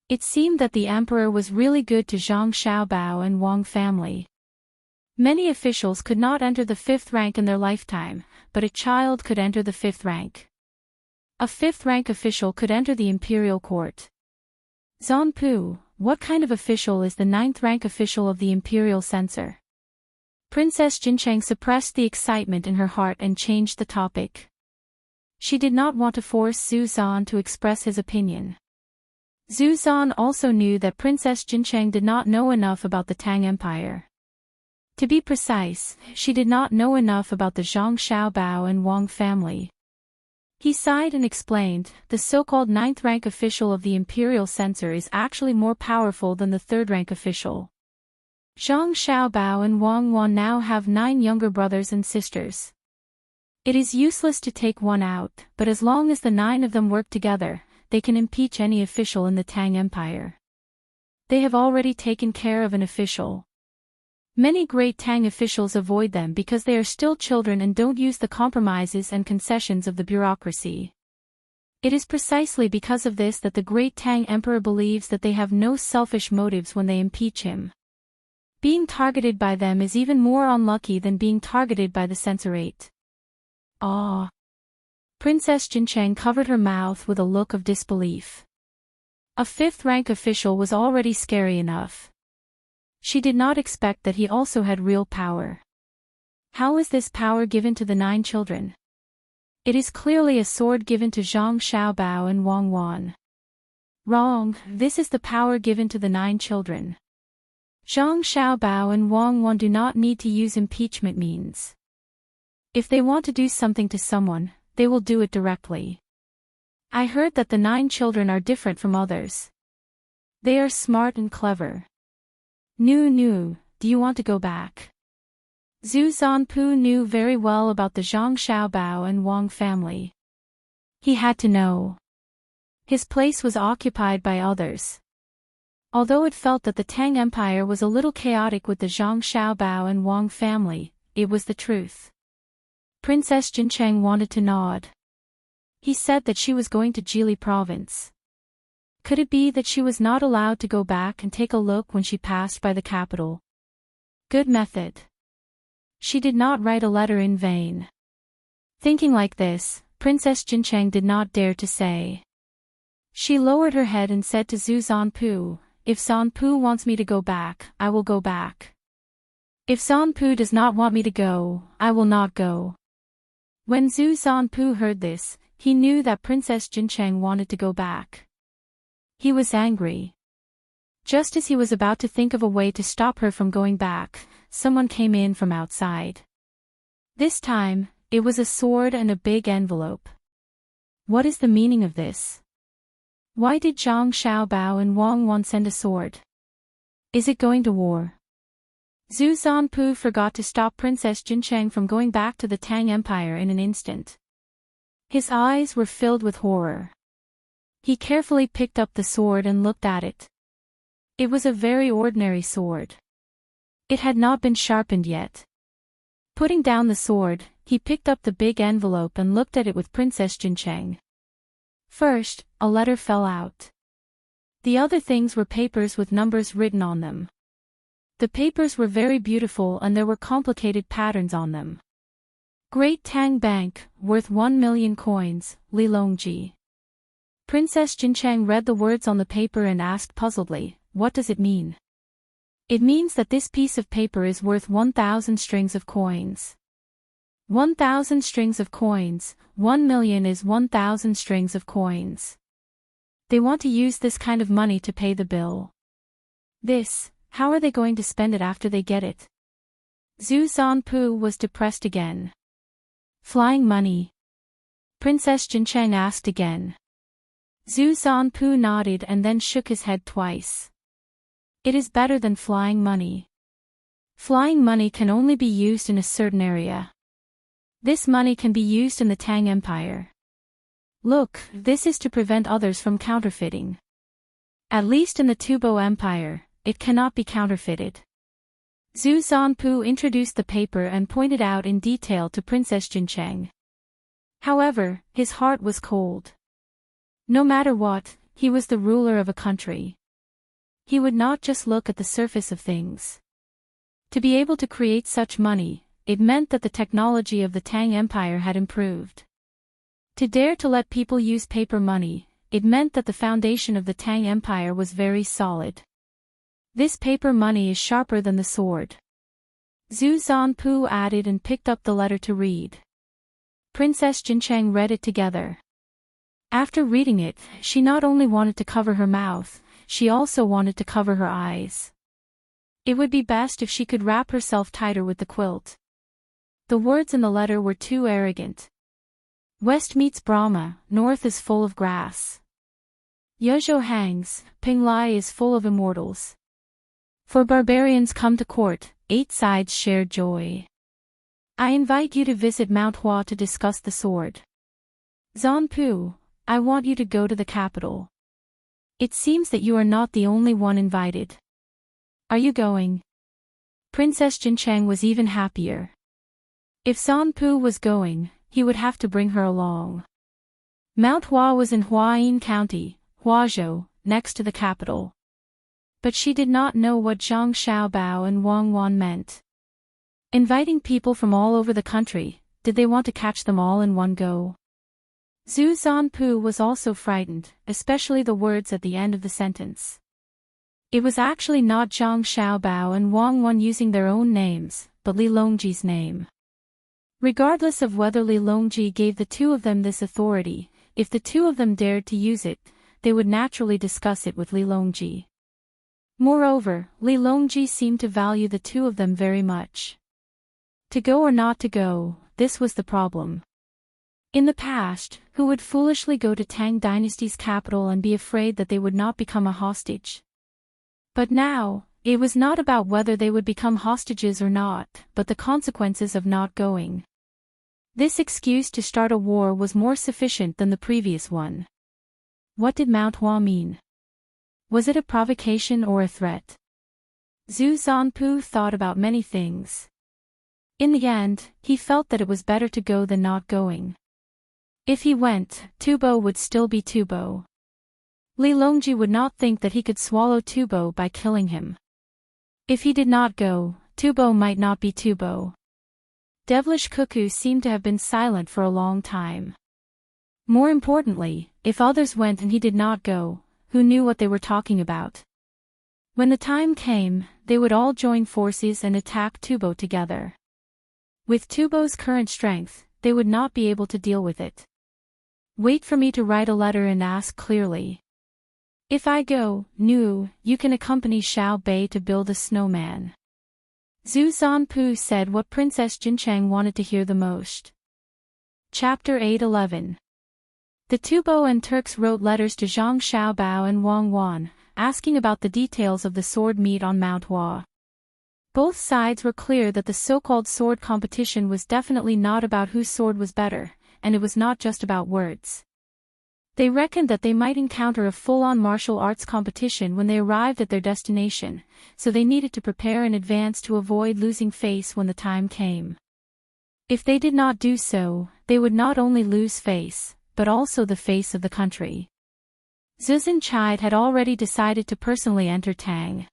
It seemed that the emperor was really good to Zhang Xiaobao and Wang family. Many officials could not enter the 5th rank in their lifetime, but a child could enter the 5th rank. A 5th-rank official could enter the imperial court. "Zanpu, what kind of official is the 9th rank official of the Imperial Censor? Princess Jincheng suppressed the excitement in her heart and changed the topic. She did not want to force Zhu Zan to express his opinion. Zhu Zan also knew that Princess Jincheng did not know enough about the Tang Empire. To be precise, she did not know enough about the Zhang Xiaobao and Wang family. He sighed and explained, the so-called 9th rank official of the Imperial Censor is actually more powerful than the 3rd rank official. Zhang Xiaobao and Wang Wan now have 9 younger brothers and sisters. It is useless to take one out, but as long as the 9 of them work together, they can impeach any official in the Tang Empire. They have already taken care of an official. Many great Tang officials avoid them because they are still children and don't use the compromises and concessions of the bureaucracy. It is precisely because of this that the great Tang Emperor believes that they have no selfish motives when they impeach him. Being targeted by them is even more unlucky than being targeted by the censorate. Ah! Princess Jincheng covered her mouth with a look of disbelief. A 5th rank official was already scary enough. She did not expect that he also had real power. How is this power given to the 9 children? It is clearly a sword given to Zhang Xiaobao and Wang Wan. Wrong, this is the power given to the 9 children. Zhang Xiaobao and Wang Wan do not need to use impeachment means. If they want to do something to someone, they will do it directly. I heard that the 9 children are different from others. They are smart and clever. Nu, do you want to go back? Zhu Zanpu knew very well about the Zhang Xiaobao and Wang family. He had to know. His place was occupied by others. Although it felt that the Tang Empire was a little chaotic with the Zhang Xiaobao and Wang family, it was the truth. Princess Jincheng wanted to nod. He said that she was going to Jili province. Could it be that she was not allowed to go back and take a look when she passed by the capital? Good method. She did not write a letter in vain. Thinking like this, Princess Jincheng did not dare to say. She lowered her head and said to Zhu Zanpu, if Zanpu wants me to go back, I will go back. If Zanpu does not want me to go, I will not go. When Zhu Zanpu heard this, he knew that Princess Jincheng wanted to go back. He was angry. Just as he was about to think of a way to stop her from going back, someone came in from outside. This time, it was a sword and a big envelope. What is the meaning of this? Why did Zhang Xiaobao and Wang Wan send a sword? Is it going to war? Zhu Zanpu forgot to stop Princess Jincheng from going back to the Tang Empire in an instant. His eyes were filled with horror. He carefully picked up the sword and looked at it. It was a very ordinary sword. It had not been sharpened yet. Putting down the sword, he picked up the big envelope and looked at it with Princess Jincheng. First, a letter fell out. The other things were papers with numbers written on them. The papers were very beautiful and there were complicated patterns on them. Great Tang Bank, worth 1 million coins, Li Longji. Princess Jincheng read the words on the paper and asked puzzledly, what does it mean? It means that this piece of paper is worth 1,000 strings of coins. 1,000 strings of coins, 1 million is 1,000 strings of coins. They want to use this kind of money to pay the bill. How are they going to spend it after they get it? Zhu Zanpu was depressed again. Flying money? Princess Jincheng asked again. Zhu Zanpu nodded and then shook his head twice. It is better than flying money. Flying money can only be used in a certain area. This money can be used in the Tang Empire. Look, this is to prevent others from counterfeiting. At least in the Tubo Empire, it cannot be counterfeited. Zhu Zanpu introduced the paper and pointed out in detail to Princess Jincheng. However, his heart was cold. No matter what, he was the ruler of a country. He would not just look at the surface of things. To be able to create such money, it meant that the technology of the Tang Empire had improved. To dare to let people use paper money, it meant that the foundation of the Tang Empire was very solid. This paper money is sharper than the sword. Zhu Zanpu added and picked up the letter to read. Princess Jincheng read it together. After reading it, she not only wanted to cover her mouth, she also wanted to cover her eyes. It would be best if she could wrap herself tighter with the quilt. The words in the letter were too arrogant. West meets Brahma, north is full of grass. Yezhou hangs, Pinglai is full of immortals. For barbarians come to court, 8 sides share joy. I invite you to visit Mount Hua to discuss the sword. Zanpu, I want you to go to the capital. It seems that you are not the only one invited. Are you going? Princess Jincheng was even happier. If Zanpu was going, he would have to bring her along. Mount Hua was in Huayin County, Huazhou, next to the capital. But she did not know what Zhang Xiaobao and Wang Wan meant. Inviting people from all over the country, did they want to catch them all in one go? Zhu Zanpu was also frightened, especially the words at the end of the sentence. It was actually not Zhang Xiaobao and Wang Wan using their own names, but Li Longji's name. Regardless of whether Li Longji gave the two of them this authority, if the two of them dared to use it, they would naturally discuss it with Li Longji. Moreover, Li Longji seemed to value the two of them very much. To go or not to go, this was the problem. In the past, who would foolishly go to Tang Dynasty's capital and be afraid that they would not become a hostage? But now, it was not about whether they would become hostages or not, but the consequences of not going. This excuse to start a war was more sufficient than the previous one. What did Mount Hua mean? Was it a provocation or a threat? Zhu Zanpu thought about many things. In the end, he felt that it was better to go than not going. If he went, Tubo would still be Tubo. Li Longji would not think that he could swallow Tubo by killing him. If he did not go, Tubo might not be Tubo. Devilish Cuckoo seemed to have been silent for a long time. More importantly, if others went and he did not go, who knew what they were talking about? When the time came, they would all join forces and attack Tubo together. With Tubo's current strength, they would not be able to deal with it. Wait for me to write a letter and ask clearly. If I go, Nu, you can accompany Xiao Bei to build a snowman. Zhu Zanpu said what Princess Jincheng wanted to hear the most. Chapter 8:11. The Tubo and Turks wrote letters to Zhang Xiaobao and Wang Wan, asking about the details of the sword meet on Mount Hua. Both sides were clear that the so-called sword competition was definitely not about whose sword was better, and it was not just about words. They reckoned that they might encounter a full-on martial arts competition when they arrived at their destination, so they needed to prepare in advance to avoid losing face when the time came. If they did not do so, they would not only lose face, but also the face of the country. Zuzan Chide had already decided to personally enter Tang.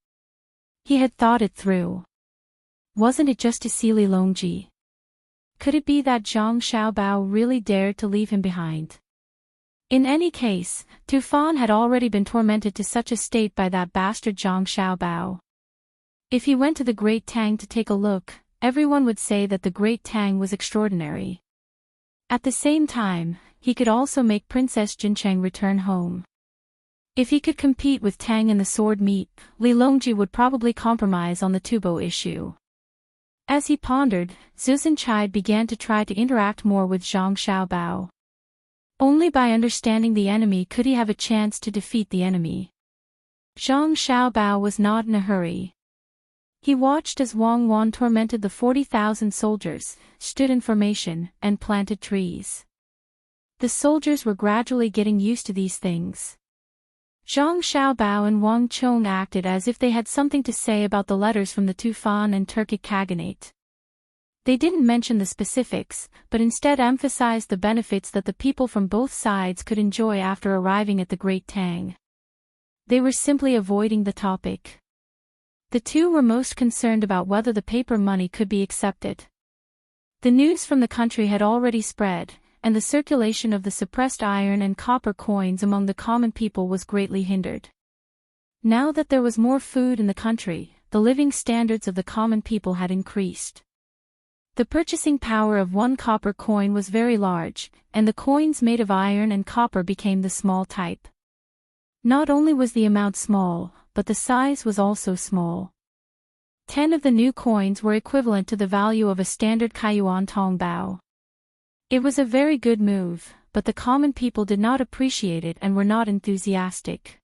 He had thought it through. Wasn't it just to see Li Longji? Could it be that Zhang Xiaobao really dared to leave him behind? In any case, Tufan had already been tormented to such a state by that bastard Zhang Xiaobao. If he went to the Great Tang to take a look, everyone would say that the Great Tang was extraordinary. At the same time, he could also make Princess Jincheng return home. If he could compete with Tang in the sword meet, Li Longji would probably compromise on the Tubo issue. As he pondered, Zuzan Chide began to try to interact more with Zhang Xiaobao. Only by understanding the enemy could he have a chance to defeat the enemy. Zhang Xiaobao was not in a hurry. He watched as Wang Wan tormented the 40,000 soldiers, stood in formation, and planted trees. The soldiers were gradually getting used to these things. Zhang Xiaobao and Wang Chong acted as if they had something to say about the letters from the Tufan and Turkic Khaganate. They didn't mention the specifics, but instead emphasized the benefits that the people from both sides could enjoy after arriving at the Great Tang. They were simply avoiding the topic. The two were most concerned about whether the paper money could be accepted. The news from the country had already spread, and the circulation of the suppressed iron and copper coins among the common people was greatly hindered. Now that there was more food in the country, the living standards of the common people had increased. The purchasing power of one copper coin was very large, and the coins made of iron and copper became the small type. Not only was the amount small, but the size was also small. 10 of the new coins were equivalent to the value of a standard Kaiyuan Tongbao. It was a very good move, but the common people did not appreciate it and were not enthusiastic.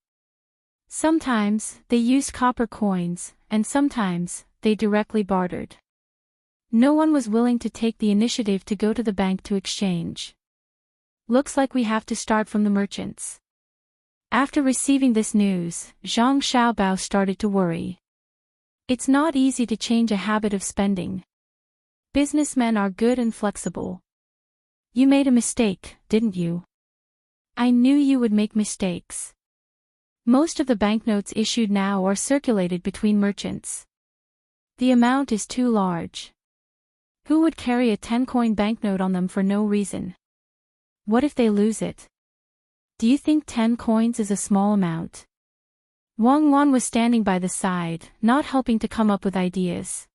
Sometimes, they used copper coins, and sometimes, they directly bartered. No one was willing to take the initiative to go to the bank to exchange. Looks like we have to start from the merchants. After receiving this news, Zhang Xiaobao started to worry. It's not easy to change a habit of spending. Businessmen are good and flexible. You made a mistake, didn't you? I knew you would make mistakes. Most of the banknotes issued now are circulated between merchants. The amount is too large. Who would carry a 10-coin banknote on them for no reason? What if they lose it? Do you think 10 coins is a small amount? Wang Wan was standing by the side, not helping to come up with ideas.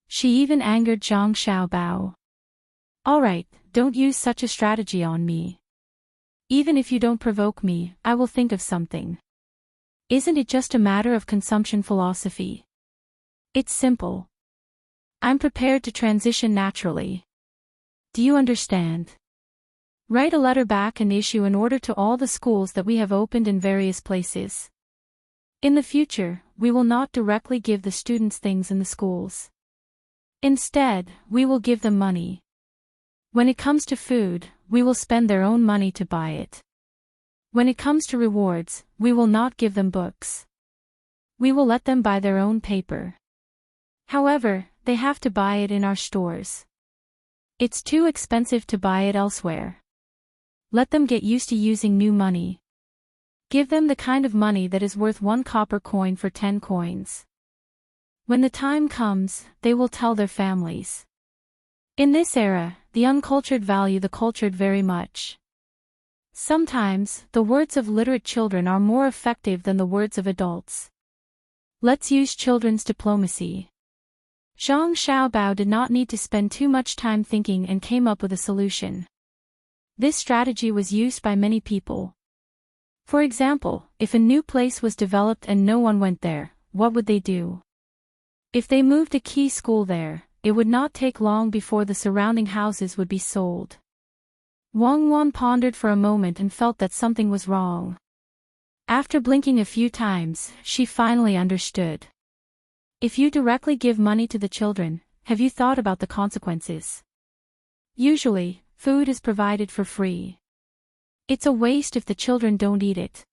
She even angered Zhang Xiaobao. Alright, don't use such a strategy on me. Even if you don't provoke me, I will think of something. Isn't it just a matter of consumption philosophy? It's simple. I'm prepared to transition naturally. Do you understand? Write a letter back and issue an order to all the schools that we have opened in various places. In the future, we will not directly give the students things in the schools. Instead, we will give them money. When it comes to food, we will spend their own money to buy it. When it comes to rewards, we will not give them books. We will let them buy their own paper. However, they have to buy it in our stores. It's too expensive to buy it elsewhere. Let them get used to using new money. Give them the kind of money that is worth 1 copper coin for 10 coins. When the time comes, they will tell their families. In this era, the uncultured value the cultured very much. Sometimes, the words of literate children are more effective than the words of adults. Let's use children's diplomacy. Zhang Xiaobao did not need to spend too much time thinking and came up with a solution. This strategy was used by many people. For example, if a new place was developed and no one went there, what would they do? If they moved a key school there, it would not take long before the surrounding houses would be sold. Wang Wan pondered for a moment and felt that something was wrong. After blinking a few times, she finally understood. If you directly give money to the children, have you thought about the consequences? Usually, food is provided for free. It's a waste if the children don't eat it.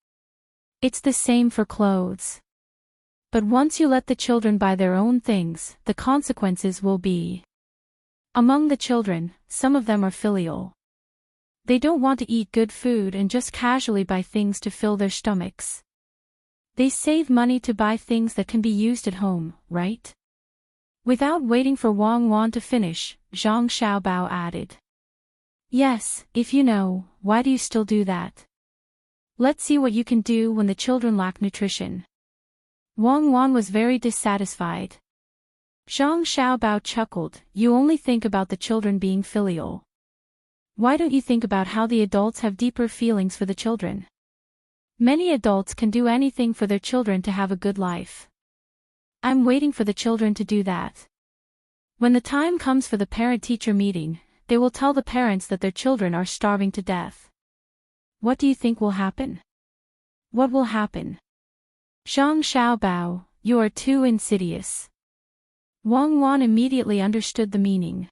It's the same for clothes. But once you let the children buy their own things, the consequences will be. Among the children, some of them are filial. They don't want to eat good food and just casually buy things to fill their stomachs. They save money to buy things that can be used at home, right? Without waiting for Wang Wan to finish, Zhang Xiaobao added. Yes, if you know, why do you still do that? Let's see what you can do when the children lack nutrition. Wang Wan was very dissatisfied. Zhang Xiaobao chuckled, you only think about the children being filial. Why don't you think about how the adults have deeper feelings for the children? Many adults can do anything for their children to have a good life. I'm waiting for the children to do that. When the time comes for the parent-teacher meeting, they will tell the parents that their children are starving to death. What do you think will happen? What will happen? Zhang Xiaobao, you are too insidious. Wang Wan immediately understood the meaning.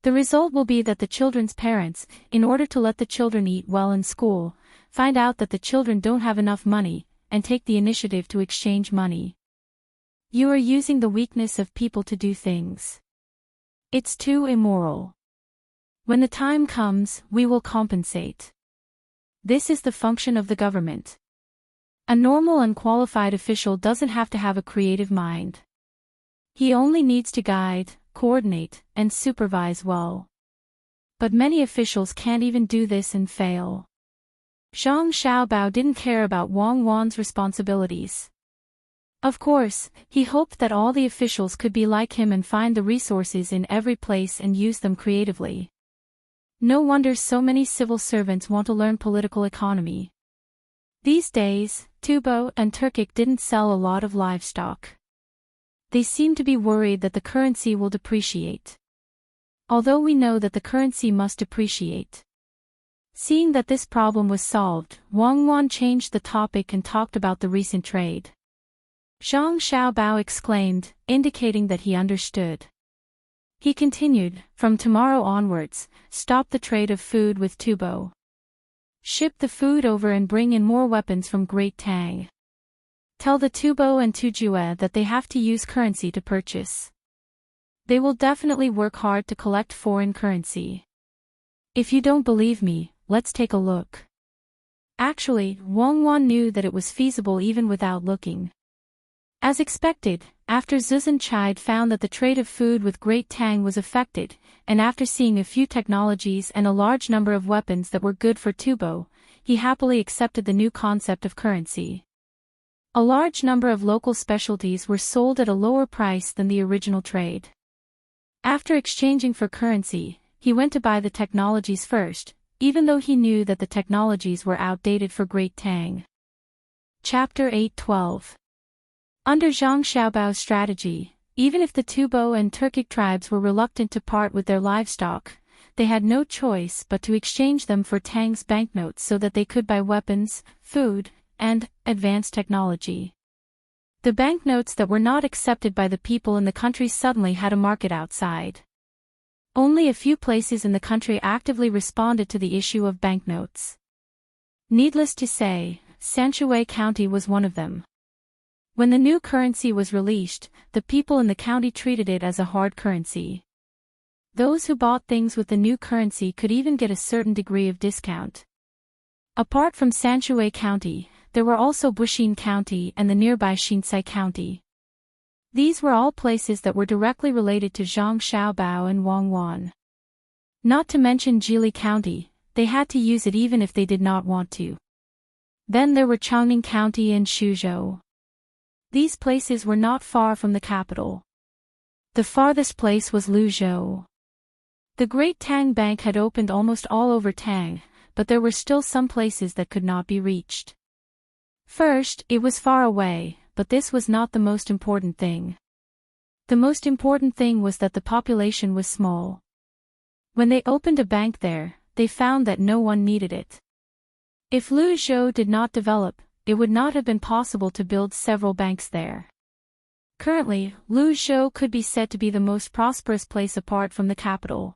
The result will be that the children's parents, in order to let the children eat well in school, find out that the children don't have enough money, and take the initiative to exchange money. You are using the weakness of people to do things. It's too immoral. When the time comes, we will compensate. This is the function of the government. A normal unqualified official doesn't have to have a creative mind. He only needs to guide, coordinate, and supervise well. But many officials can't even do this and fail. Zhang Xiaobao didn't care about Wang Wan's responsibilities. Of course, he hoped that all the officials could be like him and find the resources in every place and use them creatively. No wonder so many civil servants want to learn political economy. These days, Tubo and Turkic didn't sell a lot of livestock. They seem to be worried that the currency will depreciate. Although we know that the currency must depreciate. Seeing that this problem was solved, Wang Wan changed the topic and talked about the recent trade. Zhang Xiaobao exclaimed, indicating that he understood. He continued, from tomorrow onwards, stop the trade of food with Tubo. Ship the food over and bring in more weapons from Great Tang. Tell the Tubo and Tujue that they have to use currency to purchase. They will definitely work hard to collect foreign currency. If you don't believe me, let's take a look. Actually, Wang Wan knew that it was feasible even without looking. As expected, after Zuzhenchide found that the trade of food with Great Tang was affected, and after seeing a few technologies and a large number of weapons that were good for Tubo, he happily accepted the new concept of currency. A large number of local specialties were sold at a lower price than the original trade. After exchanging for currency, he went to buy the technologies first, even though he knew that the technologies were outdated for Great Tang. Chapter 8:12. Under Zhang Xiaobao's strategy, even if the Tubo and Turkic tribes were reluctant to part with their livestock, they had no choice but to exchange them for Tang's banknotes so that they could buy weapons, food, and advanced technology. The banknotes that were not accepted by the people in the country suddenly had a market outside. Only a few places in the country actively responded to the issue of banknotes. Needless to say, Sanshui County was one of them. When the new currency was released, the people in the county treated it as a hard currency. Those who bought things with the new currency could even get a certain degree of discount. Apart from Sanshui County, there were also Buxin County and the nearby Xinsai County. These were all places that were directly related to Zhang Xiaobao and Wang Wan. Not to mention Jili County, they had to use it even if they did not want to. Then there were Changning County and Shuzhou. These places were not far from the capital. The farthest place was Luzhou. The Great Tang Bank had opened almost all over Tang, but there were still some places that could not be reached. First, it was far away, but this was not the most important thing. The most important thing was that the population was small. When they opened a bank there, they found that no one needed it. If Luzhou did not develop, it would not have been possible to build several banks there. Currently, Luzhou could be said to be the most prosperous place apart from the capital.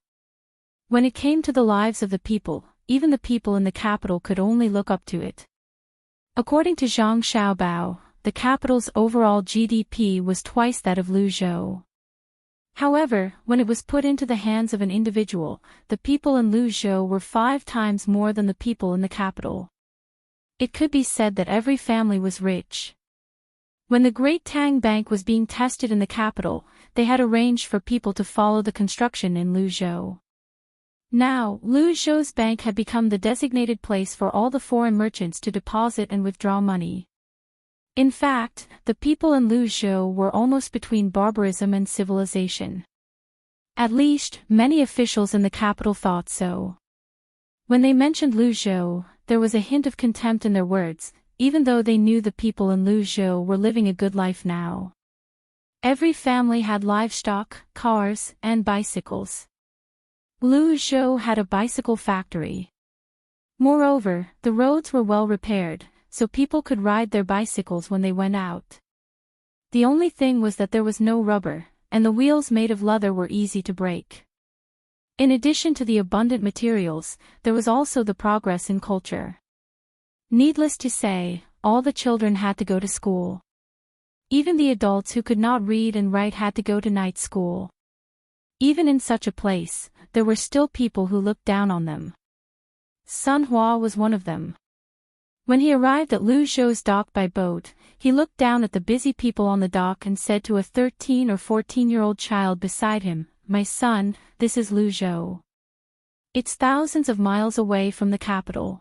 When it came to the lives of the people, even the people in the capital could only look up to it. According to Zhang Xiaobao, the capital's overall GDP was twice that of Luzhou. However, when it was put into the hands of an individual, the people in Luzhou were 5 times more than the people in the capital. It could be said that every family was rich. When the Great Tang Bank was being tested in the capital, they had arranged for people to follow the construction in Luzhou. Now, Luzhou's bank had become the designated place for all the foreign merchants to deposit and withdraw money. In fact, the people in Luzhou were almost between barbarism and civilization. At least, many officials in the capital thought so. When they mentioned Luzhou, there was a hint of contempt in their words, even though they knew the people in Luzhou were living a good life now. Every family had livestock, cars, and bicycles. Luzhou had a bicycle factory. Moreover, the roads were well repaired, so people could ride their bicycles when they went out. The only thing was that there was no rubber, and the wheels made of leather were easy to break. In addition to the abundant materials, there was also the progress in culture. Needless to say, all the children had to go to school. Even the adults who could not read and write had to go to night school. Even in such a place, there were still people who looked down on them. Sun Hua was one of them. When he arrived at Luzhou's dock by boat, he looked down at the busy people on the dock and said to a 13 or 14-year-old child beside him, "My son, this is Luzhou." It's thousands of miles away from the capital.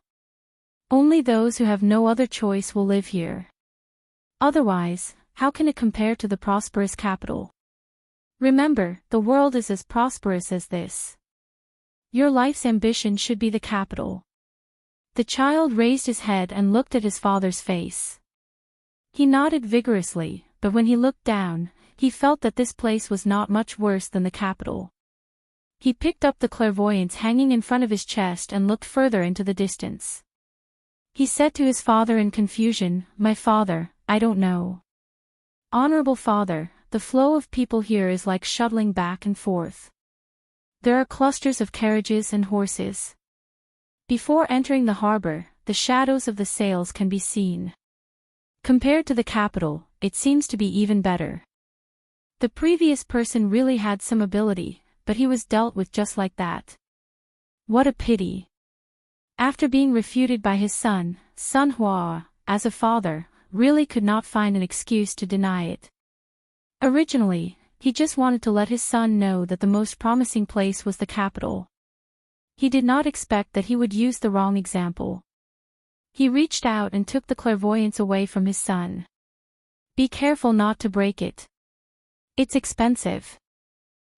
Only those who have no other choice will live here. Otherwise, how can it compare to the prosperous capital? Remember, the world is as prosperous as this. Your life's ambition should be the capital. The child raised his head and looked at his father's face. He nodded vigorously, but when he looked down, he felt that this place was not much worse than the capital. He picked up the clairvoyance hanging in front of his chest and looked further into the distance. He said to his father in confusion, "My father, I don't know. Honorable father, the flow of people here is like shuttling back and forth. There are clusters of carriages and horses. Before entering the harbor, the shadows of the sails can be seen. Compared to the capital, it seems to be even better." The previous person really had some ability, but he was dealt with just like that. What a pity. After being refuted by his son, Sun Hua, as a father, really could not find an excuse to deny it. Originally, he just wanted to let his son know that the most promising place was the capital. He did not expect that he would use the wrong example. He reached out and took the clairvoyance away from his son. "Be careful not to break it. It's expensive.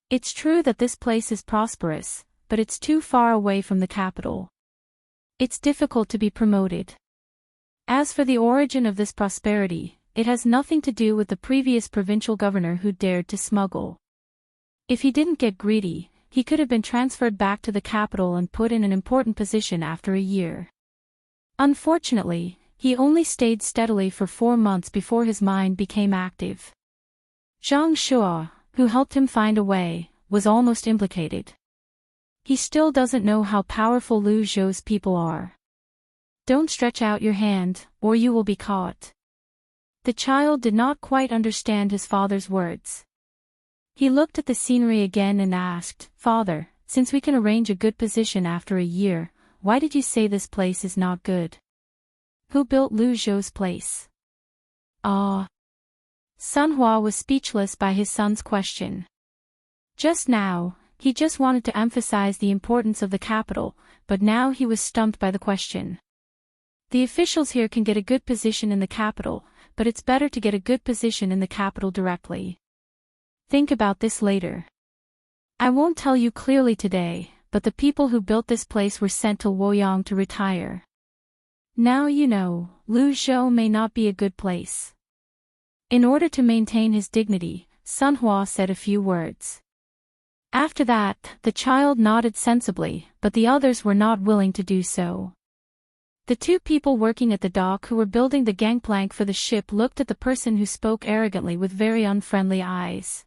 It's true that this place is prosperous, but it's too far away from the capital. It's difficult to be promoted. As for the origin of this prosperity, it has nothing to do with the previous provincial governor who dared to smuggle. If he didn't get greedy, he could have been transferred back to the capital and put in an important position after a year. Unfortunately, he only stayed steadily for 4 months before his mind became active. Zhang Shua, who helped him find a way, was almost implicated. He still doesn't know how powerful Lu Zhou's people are. Don't stretch out your hand, or you will be caught." The child did not quite understand his father's words. He looked at the scenery again and asked, "Father, since we can arrange a good position after a year, why did you say this place is not good? Who built Lu Zhou's place?" Ah. Sun Hua was speechless by his son's question. Just now, he just wanted to emphasize the importance of the capital, but now he was stumped by the question. The officials here can get a good position in the capital, but it's better to get a good position in the capital directly. Think about this later. I won't tell you clearly today, but the people who built this place were sent to Luoyang to retire. Now you know, Lu Zhou may not be a good place. In order to maintain his dignity, Sun Hua said a few words. After that, the child nodded sensibly, but the others were not willing to do so. The 2 people working at the dock who were building the gangplank for the ship looked at the person who spoke arrogantly with very unfriendly eyes.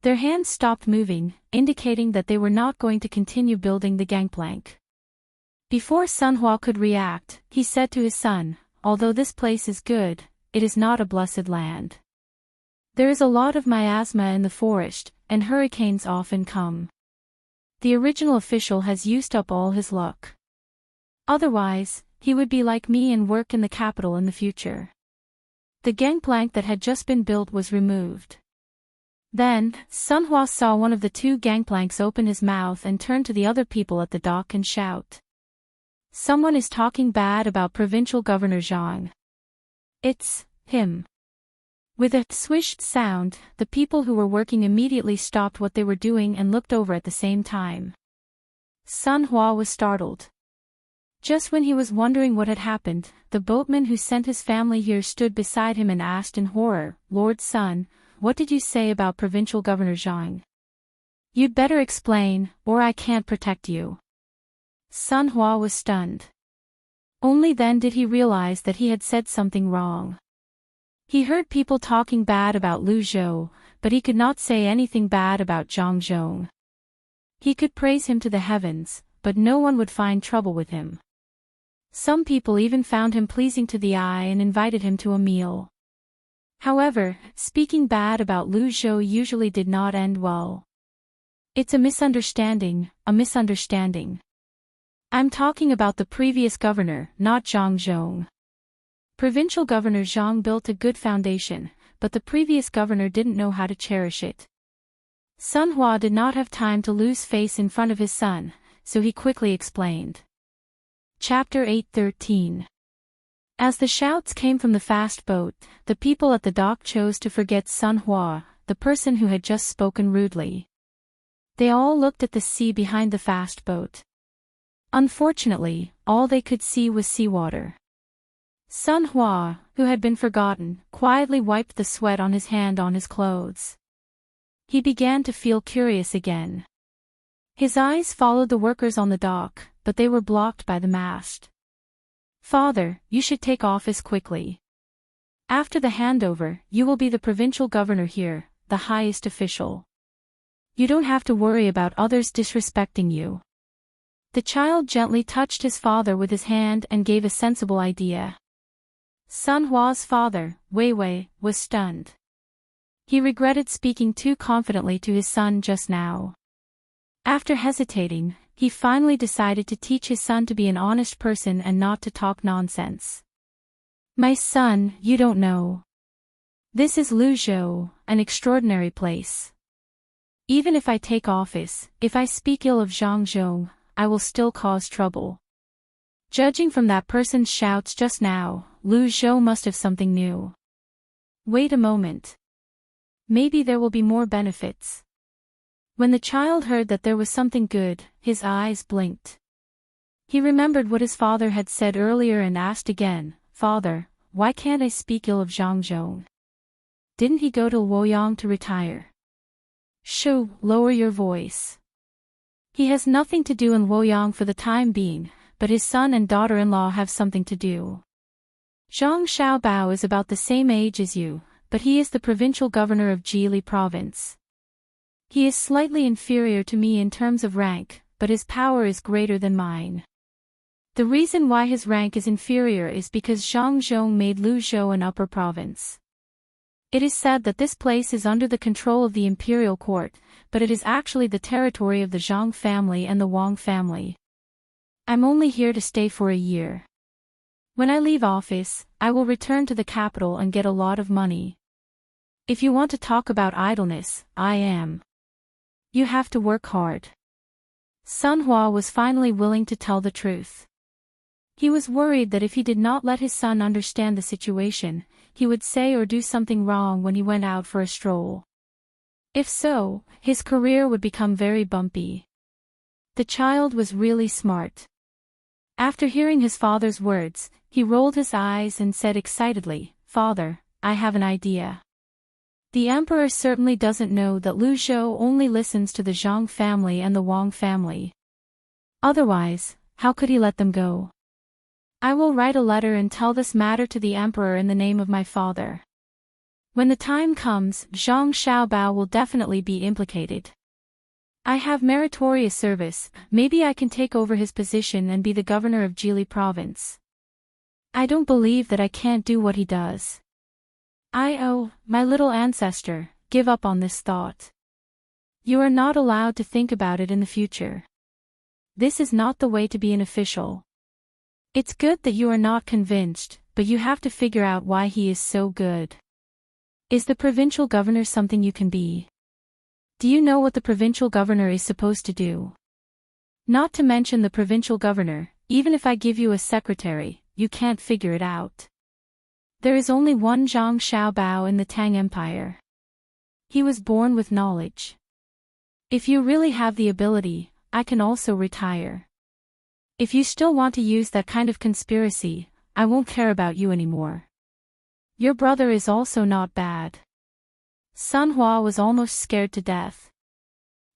Their hands stopped moving, indicating that they were not going to continue building the gangplank. Before Sun Hua could react, he said to his son, "Although this place is good, it is not a blessed land. There is a lot of miasma in the forest, and hurricanes often come. The original official has used up all his luck. Otherwise, he would be like me and work in the capital in the future." The gangplank that had just been built was removed. Then, Sun Hua saw one of the 2 gangplanks open his mouth and turn to the other people at the dock and shout. "Someone is talking bad about Provincial Governor Zhang. It's him." With a swished sound, the people who were working immediately stopped what they were doing and looked over at the same time. Sun Hua was startled. Just when he was wondering what had happened, the boatman who sent his family here stood beside him and asked in horror, "Lord Sun, what did you say about Provincial Governor Zhang? You'd better explain, or I can't protect you." Sun Hua was stunned. Only then did he realize that he had said something wrong. He heard people talking bad about Lu Zhou, but he could not say anything bad about Zhang Zhong. He could praise him to the heavens, but no one would find trouble with him. Some people even found him pleasing to the eye and invited him to a meal. However, speaking bad about Lu Zhou usually did not end well. "It's a misunderstanding, a misunderstanding. I'm talking about the previous governor, not Zhang Zhong. Provincial Governor Zhang built a good foundation, but the previous governor didn't know how to cherish it." Sun Hua did not have time to lose face in front of his son, so he quickly explained. Chapter 8:13. As the shouts came from the fast boat, the people at the dock chose to forget Sun Hua, the person who had just spoken rudely. They all looked at the sea behind the fast boat. Unfortunately, all they could see was seawater. Sun Hua, who had been forgotten, quietly wiped the sweat on his hand on his clothes. He began to feel curious again. His eyes followed the workers on the dock, but they were blocked by the mast. "Father, you should take office quickly. After the handover, you will be the provincial governor here, the highest official. You don't have to worry about others disrespecting you." The child gently touched his father with his hand and gave a sensible idea. Sun Hua's father, Wei Wei, was stunned. He regretted speaking too confidently to his son just now. After hesitating, he finally decided to teach his son to be an honest person and not to talk nonsense. "My son, you don't know. This is Luzhou, an extraordinary place. Even if I take office, if I speak ill of Zhangzhou, I will still cause trouble. Judging from that person's shouts just now, Luzhou must have something new. Wait a moment. Maybe there will be more benefits." When the child heard that there was something good, his eyes blinked. He remembered what his father had said earlier and asked again, "Father, why can't I speak ill of Zhangzhou? Didn't he go to Luoyang to retire?" "Shoo, lower your voice. He has nothing to do in Luoyang for the time being, but his son and daughter-in-law have something to do. Zhang Xiaobao is about the same age as you, but he is the provincial governor of Jili province. He is slightly inferior to me in terms of rank, but his power is greater than mine. The reason why his rank is inferior is because Zhangzhou made Luzhou an upper province. It is said that this place is under the control of the imperial court, but it is actually the territory of the Zhang family and the Wang family. I'm only here to stay for a year. When I leave office, I will return to the capital and get a lot of money. If you want to talk about idleness, I am. You have to work hard." Sun Hua was finally willing to tell the truth. He was worried that if he did not let his son understand the situation, he would say or do something wrong when he went out for a stroll. If so, his career would become very bumpy. The child was really smart. After hearing his father's words, he rolled his eyes and said excitedly, "Father, I have an idea. The emperor certainly doesn't know that Luzhou only listens to the Zhang family and the Wang family. Otherwise, how could he let them go? I will write a letter and tell this matter to the emperor in the name of my father. When the time comes, Zhang Xiaobao will definitely be implicated. I have meritorious service, maybe I can take over his position and be the governor of Jili province. I don't believe that I can't do what he does. My little ancestor, give up on this thought. You are not allowed to think about it in the future. This is not the way to be an official. It's good that you are not convinced, but you have to figure out why he is so good. Is the provincial governor something you can be? Do you know what the provincial governor is supposed to do? Not to mention the provincial governor, even if I give you a secretary, you can't figure it out. There is only one Zhang Xiaobao in the Tang Empire. He was born with knowledge. If you really have the ability, I can also retire. If you still want to use that kind of conspiracy, I won't care about you anymore. Your brother is also not bad." Sun Hua was almost scared to death.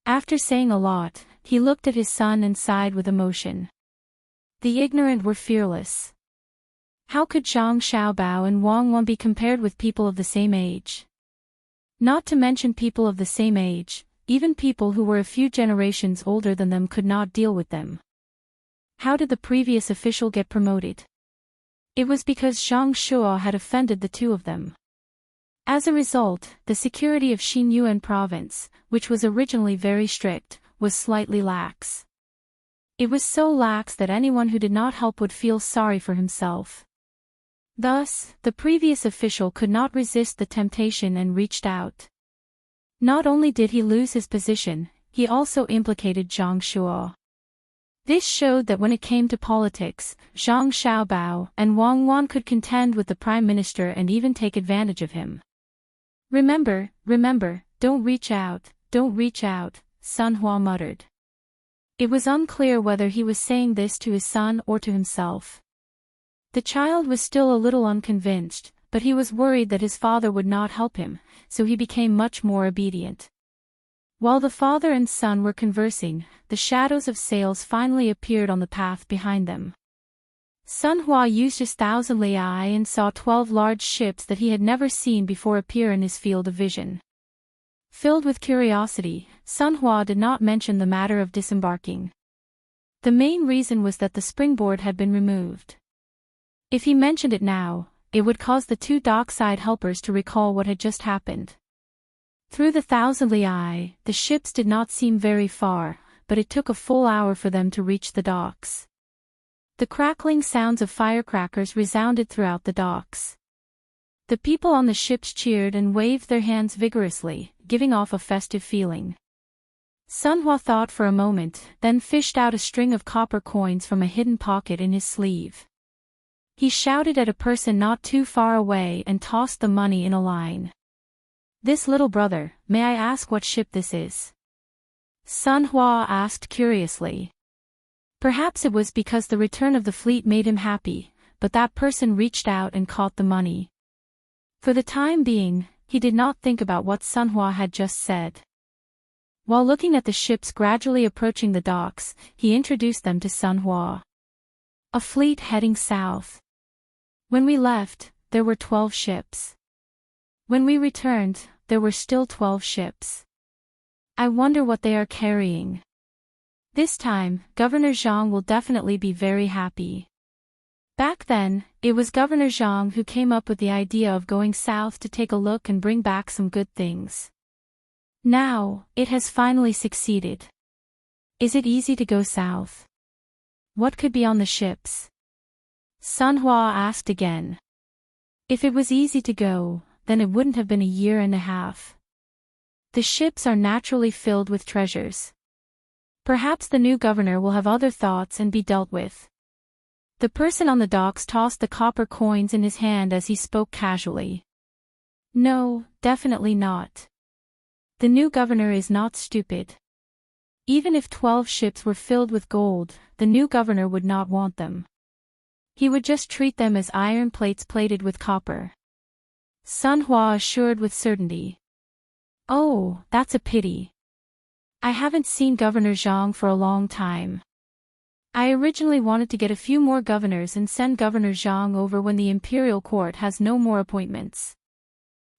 After saying a lot, he looked at his son and sighed with emotion. The ignorant were fearless. How could Zhang Xiaobao and Wang Wan be compared with people of the same age? Not to mention people of the same age, even people who were a few generations older than them could not deal with them. How did the previous official get promoted? It was because Zhang Shuo had offended the two of them. As a result, the security of Xinyuan province, which was originally very strict, was slightly lax. It was so lax that anyone who did not help would feel sorry for himself. Thus, the previous official could not resist the temptation and reached out. Not only did he lose his position, he also implicated Zhang Shuo. This showed that when it came to politics, Zhang Xiaobao and Wang Wan could contend with the prime minister and even take advantage of him. Remember, don't reach out, Sun Hua muttered. It was unclear whether he was saying this to his son or to himself. The child was still a little unconvinced, but he was worried that his father would not help him, so he became much more obedient. While the father and son were conversing, the shadows of sails finally appeared on the path behind them. Sun Hua used his 1,000 Li and saw 12 large ships that he had never seen before appear in his field of vision. Filled with curiosity, Sun Hua did not mention the matter of disembarking. The main reason was that the springboard had been removed. If he mentioned it now, it would cause the two dockside helpers to recall what had just happened. Through the 1,000 Li, the ships did not seem very far, but it took a full hour for them to reach the docks. The crackling sounds of firecrackers resounded throughout the docks. The people on the ships cheered and waved their hands vigorously, giving off a festive feeling. Sun Hua thought for a moment, then fished out a string of copper coins from a hidden pocket in his sleeve. He shouted at a person not too far away and tossed the money in a line. "This little brother, may I ask what ship this is?" Sun Hua asked curiously. Perhaps it was because the return of the fleet made him happy, but that person reached out and caught the money. For the time being, he did not think about what Sun Hua had just said. While looking at the ships gradually approaching the docks, he introduced them to Sun Hua. A fleet heading south. When we left, there were 12 ships. When we returned, there were still 12 ships. I wonder what they are carrying. This time, Governor Zhang will definitely be very happy. Back then, it was Governor Zhang who came up with the idea of going south to take a look and bring back some good things. Now, it has finally succeeded. Is it easy to go south? What could be on the ships? Sun Hua asked again. If it was easy to go, then it wouldn't have been a year and a half. The ships are naturally filled with treasures. Perhaps the new governor will have other thoughts and be dealt with. The person on the docks tossed the copper coins in his hand as he spoke casually. No, definitely not. The new governor is not stupid. Even if 12 ships were filled with gold, the new governor would not want them. He would just treat them as iron plates plated with copper. Sun Hua assured with certainty. Oh, that's a pity. I haven't seen Governor Zhang for a long time. I originally wanted to get a few more governors and send Governor Zhang over when the imperial court has no more appointments.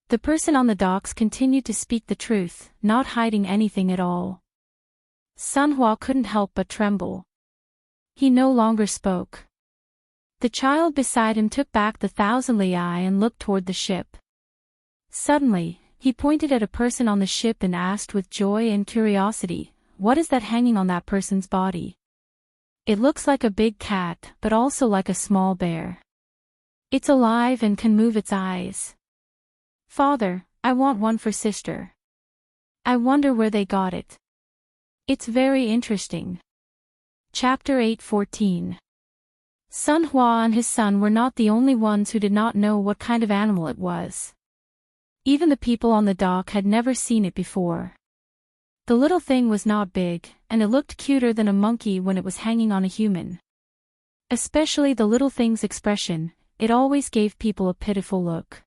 The person on the docks continued to speak the truth, not hiding anything at all. Sun Hua couldn't help but tremble. He no longer spoke. The child beside him took back the 1,000 Li and looked toward the ship. Suddenly, he pointed at a person on the ship and asked with joy and curiosity, "What is that hanging on that person's body?" "It looks like a big cat, but also like a small bear. It's alive and can move its eyes. Father, I want one for sister. I wonder where they got it. It's very interesting." Chapter 8:14. Sun Hua and his son were not the only ones who did not know what kind of animal it was. Even the people on the dock had never seen it before. The little thing was not big, and it looked cuter than a monkey when it was hanging on a human. Especially the little thing's expression, it always gave people a pitiful look.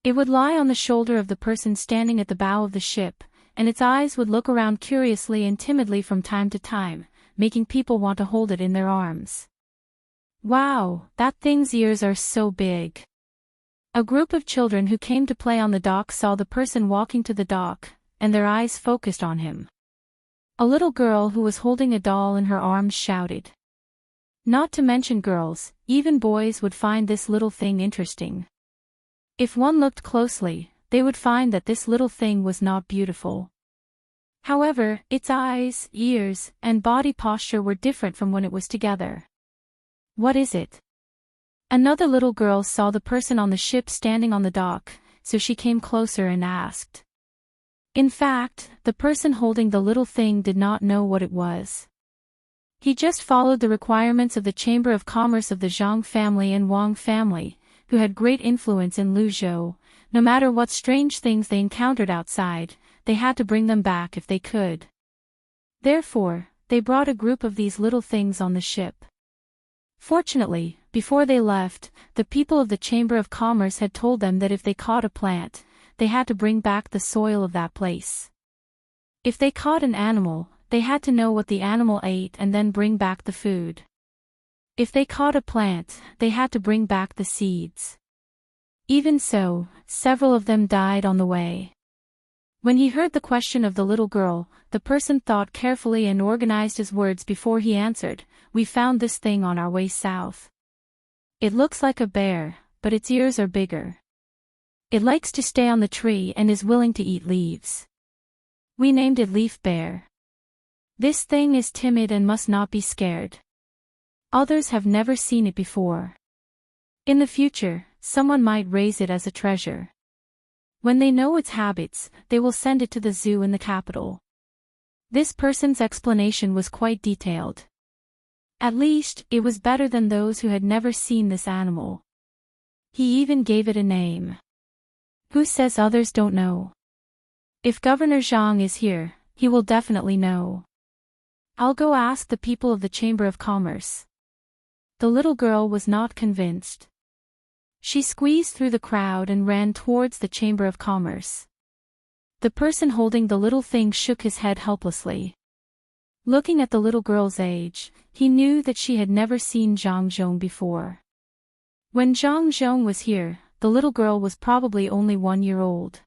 It would lie on the shoulder of the person standing at the bow of the ship, and its eyes would look around curiously and timidly from time to time, making people want to hold it in their arms. Wow, that thing's ears are so big. A group of children who came to play on the dock saw the person walking to the dock, and their eyes focused on him. A little girl who was holding a doll in her arms shouted. Not to mention girls, even boys would find this little thing interesting. If one looked closely, they would find that this little thing was not beautiful. However, its eyes, ears, and body posture were different from when it was together. What is it? Another little girl saw the person on the ship standing on the dock, so she came closer and asked. In fact, the person holding the little thing did not know what it was. He just followed the requirements of the Chamber of Commerce of the Zhang family and Wang family, who had great influence in Luzhou. No matter what strange things they encountered outside, they had to bring them back if they could. Therefore, they brought a group of these little things on the ship. Fortunately, before they left, the people of the Chamber of Commerce had told them that if they caught a plant, they had to bring back the soil of that place. If they caught an animal, they had to know what the animal ate and then bring back the food. If they caught a plant, they had to bring back the seeds. Even so, several of them died on the way. When he heard the question of the little girl, the person thought carefully and organized his words before he answered, "We found this thing on our way south. It looks like a bear, but its ears are bigger. It likes to stay on the tree and is willing to eat leaves. We named it Leaf Bear. This thing is timid and must not be scared. Others have never seen it before. In the future, someone might raise it as a treasure. When they know its habits, they will send it to the zoo in the capital." This person's explanation was quite detailed. At least, it was better than those who had never seen this animal. He even gave it a name. Who says others don't know? If Governor Zhang is here, he will definitely know. I'll go ask the people of the Chamber of Commerce. The little girl was not convinced. She squeezed through the crowd and ran towards the Chamber of Commerce. The person holding the little thing shook his head helplessly. Looking at the little girl's age, he knew that she had never seen Zhang Zhong before. When Zhang Zhong was here, the little girl was probably only 1 year old.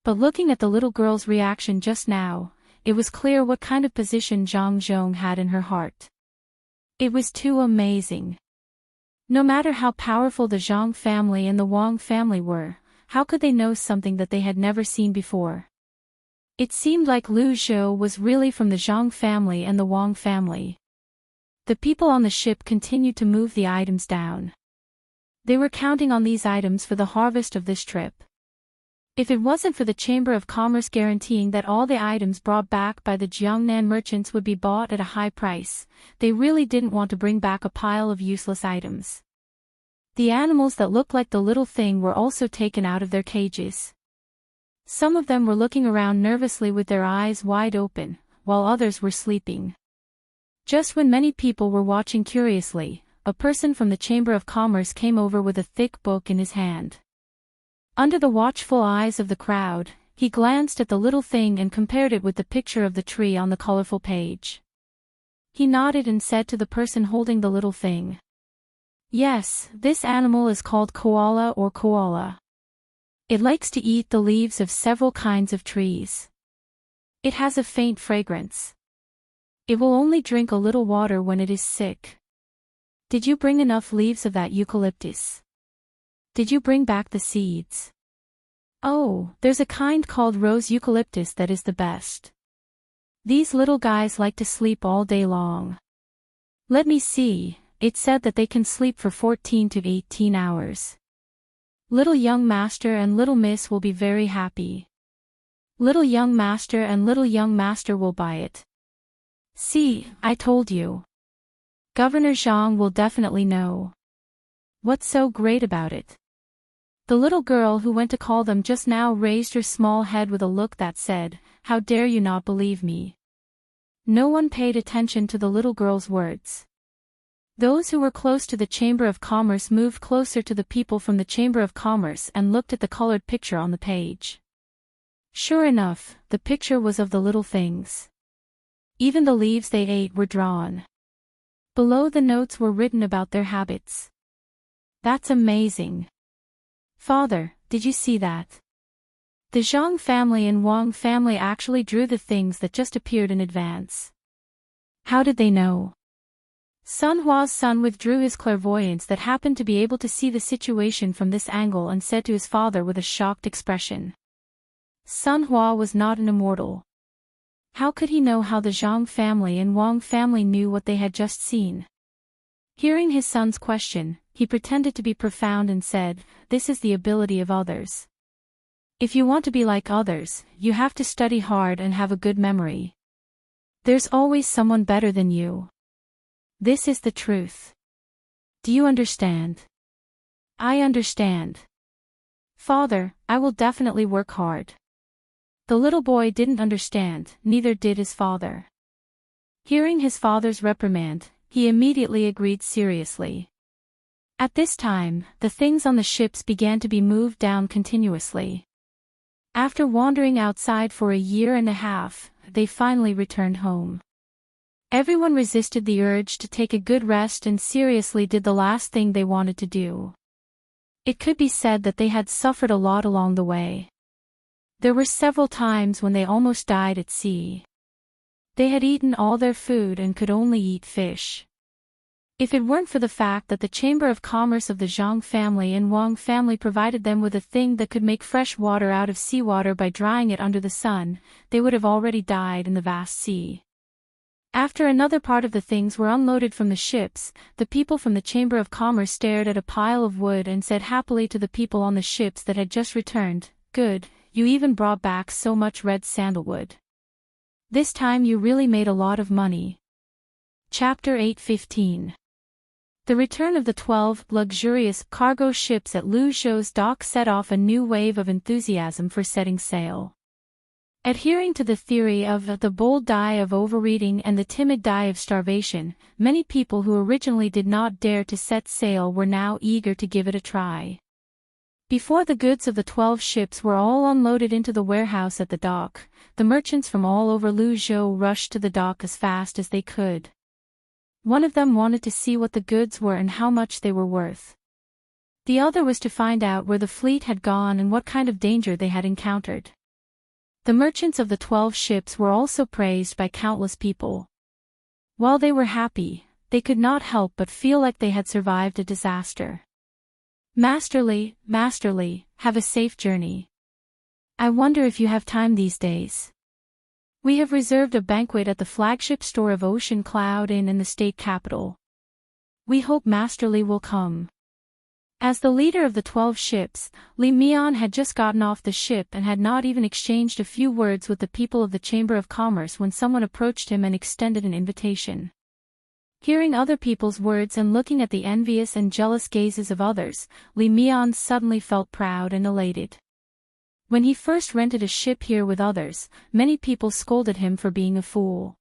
But looking at the little girl's reaction just now, it was clear what kind of position Zhang Zhong had in her heart. It was too amazing. No matter how powerful the Zhang family and the Wang family were, how could they know something that they had never seen before? It seemed like Lu Zhou was really from the Zhang family and the Wang family. The people on the ship continued to move the items down. They were counting on these items for the harvest of this trip. If it wasn't for the Chamber of Commerce guaranteeing that all the items brought back by the Jiangnan merchants would be bought at a high price, they really didn't want to bring back a pile of useless items. The animals that looked like the little thing were also taken out of their cages. Some of them were looking around nervously with their eyes wide open, while others were sleeping. Just when many people were watching curiously, a person from the Chamber of Commerce came over with a thick book in his hand. Under the watchful eyes of the crowd, he glanced at the little thing and compared it with the picture of the tree on the colorful page. He nodded and said to the person holding the little thing, "Yes, this animal is called koala or koala. It likes to eat the leaves of several kinds of trees. It has a faint fragrance. It will only drink a little water when it is sick. Did you bring enough leaves of that eucalyptus? Did you bring back the seeds? Oh, there's a kind called rose eucalyptus that is the best. These little guys like to sleep all day long. Let me see, it said that they can sleep for 14 to 18 hours. Little young master and little miss will be very happy. Little young master and little young master will buy it. See, I told you. Governor Zhang will definitely know. What's so great about it?" The little girl who went to call them just now raised her small head with a look that said, "How dare you not believe me?" No one paid attention to the little girl's words. Those who were close to the Chamber of Commerce moved closer to the people from the Chamber of Commerce and looked at the colored picture on the page. Sure enough, the picture was of the little things. Even the leaves they ate were drawn. Below the notes were written about their habits. That's amazing. Father, did you see that? The Zhang family and Wang family actually drew the things that just appeared in advance. How did they know? Sun Hua's son withdrew his clairvoyance that happened to be able to see the situation from this angle and said to his father with a shocked expression. Sun Hua was not an immortal. How could he know how the Zhang family and Wang family knew what they had just seen? Hearing his son's question, he pretended to be profound and said, "This is the ability of others. If you want to be like others, you have to study hard and have a good memory. There's always someone better than you. This is the truth. Do you understand? I understand. Father, I will definitely work hard. The little boy didn't understand, neither did his father. Hearing his father's reprimand, he immediately agreed seriously. At this time, the things on the ships began to be moved down continuously. After wandering outside for a year and a half, they finally returned home. Everyone resisted the urge to take a good rest and seriously did the last thing they wanted to do. It could be said that they had suffered a lot along the way. There were several times when they almost died at sea. They had eaten all their food and could only eat fish. If it weren't for the fact that the Chamber of Commerce of the Zhang family and Wang family provided them with a thing that could make fresh water out of seawater by drying it under the sun, they would have already died in the vast sea. After another part of the things were unloaded from the ships, the people from the Chamber of Commerce stared at a pile of wood and said happily to the people on the ships that had just returned, "Good, you even brought back so much red sandalwood. This time you really made a lot of money." Chapter 8:15. The return of the 12 luxurious cargo ships at Lu Zhou's dock set off a new wave of enthusiasm for setting sail. Adhering to the theory of the bold die of overeating and the timid die of starvation, many people who originally did not dare to set sail were now eager to give it a try. Before the goods of the 12 ships were all unloaded into the warehouse at the dock, the merchants from all over Lu Zhou rushed to the dock as fast as they could. One of them wanted to see what the goods were and how much they were worth. The other was to find out where the fleet had gone and what kind of danger they had encountered. The merchants of the 12 ships were also praised by countless people. While they were happy, they could not help but feel like they had survived a disaster. Masterly, masterly, have a safe journey. I wonder if you have time these days. We have reserved a banquet at the flagship store of Ocean Cloud Inn in the state capital. We hope Masterly will come. As the leader of the 12 ships, Li Mian had just gotten off the ship and had not even exchanged a few words with the people of the Chamber of Commerce when someone approached him and extended an invitation. Hearing other people's words and looking at the envious and jealous gazes of others, Li Mian suddenly felt proud and elated. When he first rented a ship here with others, many people scolded him for being a fool.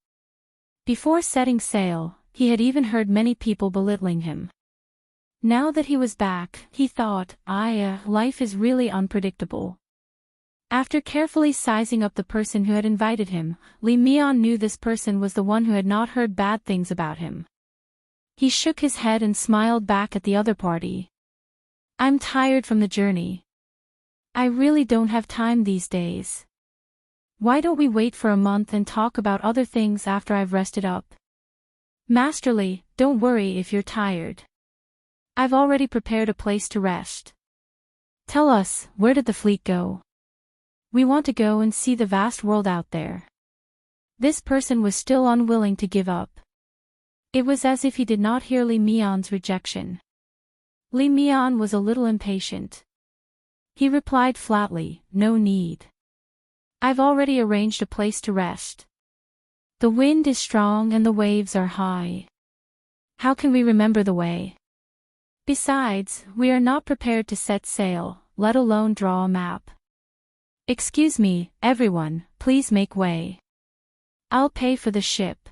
Before setting sail, he had even heard many people belittling him. Now that he was back, he thought, life is really unpredictable. After carefully sizing up the person who had invited him, Li Mian knew this person was the one who had not heard bad things about him. He shook his head and smiled back at the other party. "I'm tired from the journey. I really don't have time these days. Why don't we wait for a month and talk about other things after I've rested up? Masterly, don't worry if you're tired. I've already prepared a place to rest. Tell us, where did the fleet go? We want to go and see the vast world out there." This person was still unwilling to give up. It was as if he did not hear Li Mian's rejection. Li Mian was a little impatient. He replied flatly, "No need. I've already arranged a place to rest. The wind is strong and the waves are high. How can we remember the way? Besides, we are not prepared to set sail, let alone draw a map. Excuse me, everyone, please make way. I'll pay for the ship."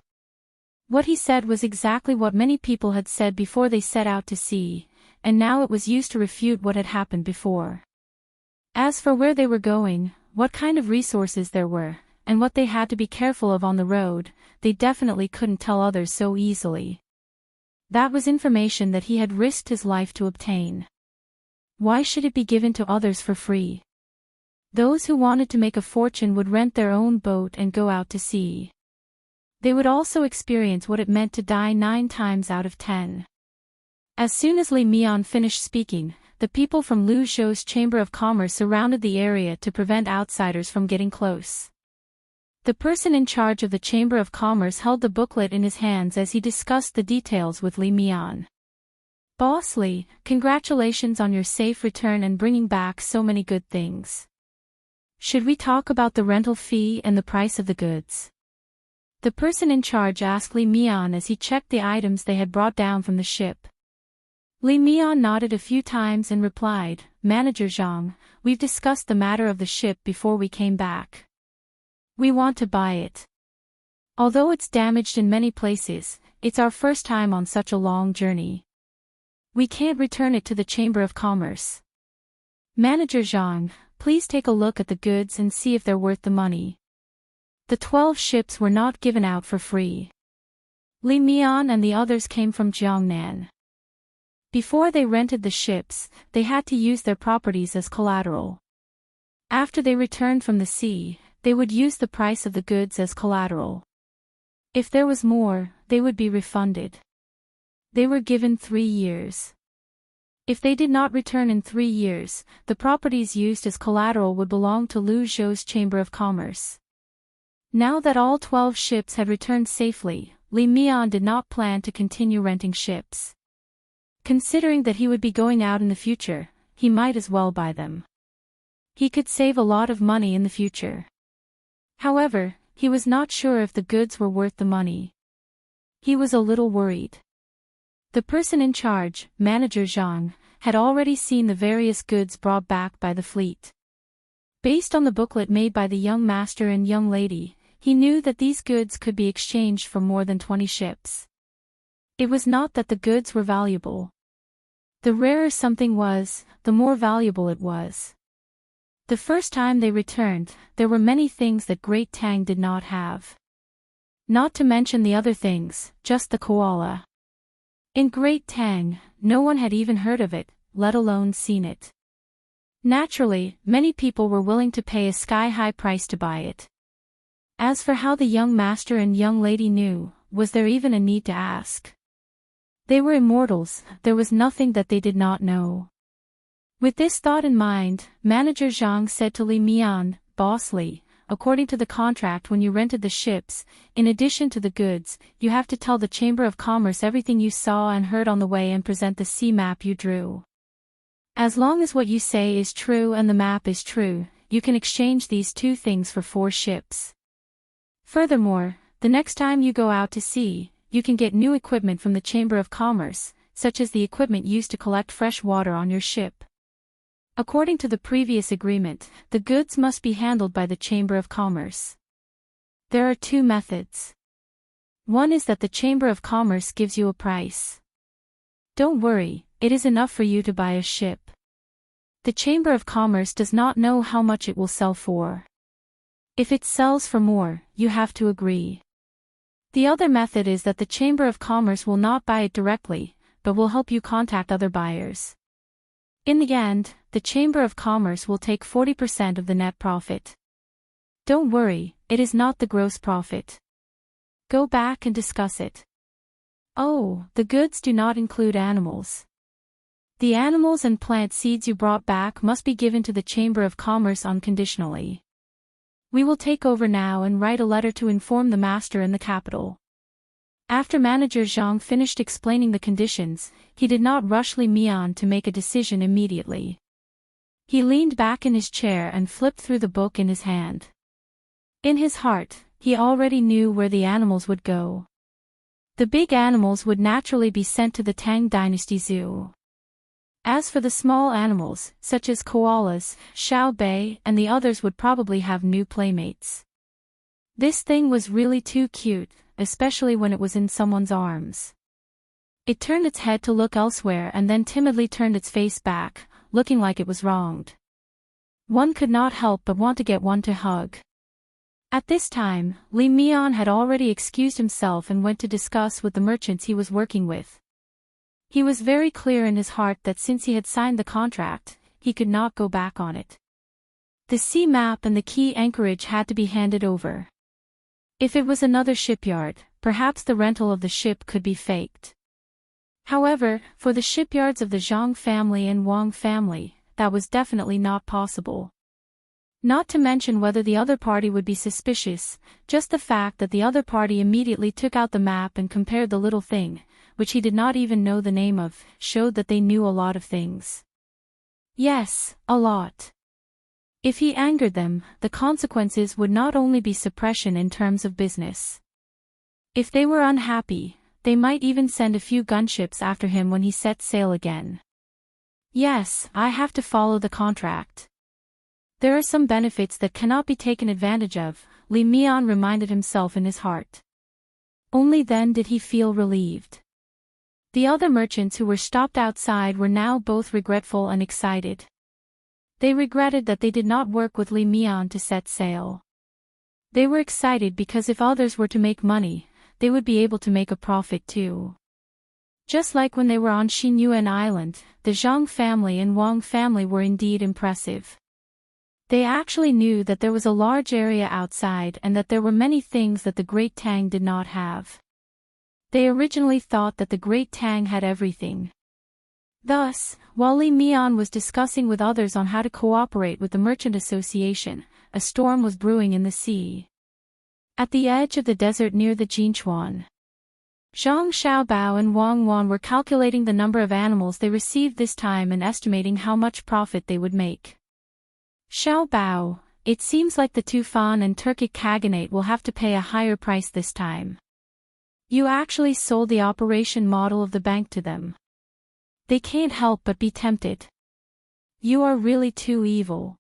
What he said was exactly what many people had said before they set out to sea, and now it was used to refute what had happened before. As for where they were going, what kind of resources there were, and what they had to be careful of on the road, they definitely couldn't tell others so easily. That was information that he had risked his life to obtain. Why should it be given to others for free? Those who wanted to make a fortune would rent their own boat and go out to sea. They would also experience what it meant to die 9 times out of 10. As soon as Li Mian finished speaking, the people from Lu Zhou's Chamber of Commerce surrounded the area to prevent outsiders from getting close. The person in charge of the Chamber of Commerce held the booklet in his hands as he discussed the details with Li Mian. "Boss Li, congratulations on your safe return and bringing back so many good things. Should we talk about the rental fee and the price of the goods? The person in charge asked Li Mian as he checked the items they had brought down from the ship. Li Mian nodded a few times and replied, "Manager Zhang, we've discussed the matter of the ship before we came back. We want to buy it. Although it's damaged in many places, it's our first time on such a long journey. We can't return it to the Chamber of Commerce. Manager Zhang, please take a look at the goods and see if they're worth the money." The 12 ships were not given out for free. Li Mian and the others came from Jiangnan. Before they rented the ships, they had to use their properties as collateral. After they returned from the sea, they would use the price of the goods as collateral. If there was more, they would be refunded. They were given 3 years. If they did not return in 3 years, the properties used as collateral would belong to Lu Zhou's Chamber of Commerce. Now that all 12 ships had returned safely, Li Mian did not plan to continue renting ships. Considering that he would be going out in the future, he might as well buy them. He could save a lot of money in the future. However, he was not sure if the goods were worth the money. He was a little worried. The person in charge, Manager Zhang, had already seen the various goods brought back by the fleet. Based on the booklet made by the young master and young lady, he knew that these goods could be exchanged for more than 20 ships. It was not that the goods were valuable. The rarer something was, the more valuable it was. The first time they returned, there were many things that Great Tang did not have. Not to mention the other things, just the koala. In Great Tang, no one had even heard of it, let alone seen it. Naturally, many people were willing to pay a sky-high price to buy it. As for how the young master and young lady knew, was there even a need to ask? They were immortals, there was nothing that they did not know. With this thought in mind, Manager Zhang said to Li Mian, "Boss Li, according to the contract when you rented the ships, in addition to the goods, you have to tell the Chamber of Commerce everything you saw and heard on the way and present the sea map you drew. As long as what you say is true and the map is true, you can exchange these 2 things for 4 ships. Furthermore, the next time you go out to sea, you can get new equipment from the Chamber of Commerce, such as the equipment used to collect fresh water on your ship. According to the previous agreement, the goods must be handled by the Chamber of Commerce. There are 2 methods. One is that the Chamber of Commerce gives you a price. Don't worry, it is enough for you to buy a ship. The Chamber of Commerce does not know how much it will sell for. If it sells for more, you have to agree. The other method is that the Chamber of Commerce will not buy it directly, but will help you contact other buyers. In the end, the Chamber of Commerce will take 40% of the net profit. Don't worry, it is not the gross profit. Go back and discuss it. Oh, the goods do not include animals. The animals and plant seeds you brought back must be given to the Chamber of Commerce unconditionally. We will take over now and write a letter to inform the master in the capital." After Manager Zhang finished explaining the conditions, he did not rush Li Mian to make a decision immediately. He leaned back in his chair and flipped through the book in his hand. In his heart, he already knew where the animals would go. The big animals would naturally be sent to the Tang Dynasty Zoo. As for the small animals, such as koalas, Xiao Bei and the others would probably have new playmates. This thing was really too cute, especially when it was in someone's arms. It turned its head to look elsewhere and then timidly turned its face back, looking like it was wronged. One could not help but want to get one to hug. At this time, Li Mian had already excused himself and went to discuss with the merchants he was working with. He was very clear in his heart that since he had signed the contract, he could not go back on it. The sea map and the key anchorage had to be handed over. If it was another shipyard, perhaps the rental of the ship could be faked. However, for the shipyards of the Zhang family and Wang family, that was definitely not possible. Not to mention whether the other party would be suspicious, just the fact that the other party immediately took out the map and compared the little thing, which he did not even know the name of, showed that they knew a lot of things. Yes, a lot. If he angered them, the consequences would not only be suppression in terms of business. If they were unhappy, they might even send a few gunships after him when he sets sail again. Yes, I have to follow the contract. There are some benefits that cannot be taken advantage of, Li Mian reminded himself in his heart. Only then did he feel relieved. The other merchants who were stopped outside were now both regretful and excited. They regretted that they did not work with Li Mian to set sail. They were excited because if others were to make money, they would be able to make a profit too. Just like when they were on Xinyuan Island, the Zhang family and Wang family were indeed impressive. They actually knew that there was a large area outside and that there were many things that the Great Tang did not have. They originally thought that the Great Tang had everything. Thus, while Li Mian was discussing with others on how to cooperate with the Merchant Association, a storm was brewing in the sea. At the edge of the desert near the Jinchuan, Zhang Xiaobao and Wang Wan were calculating the number of animals they received this time and estimating how much profit they would make. Xiaobao, it seems like the Tufan and Turkic Khaganate will have to pay a higher price this time. You actually sold the operation model of the bank to them. They can't help but be tempted. You are really too evil.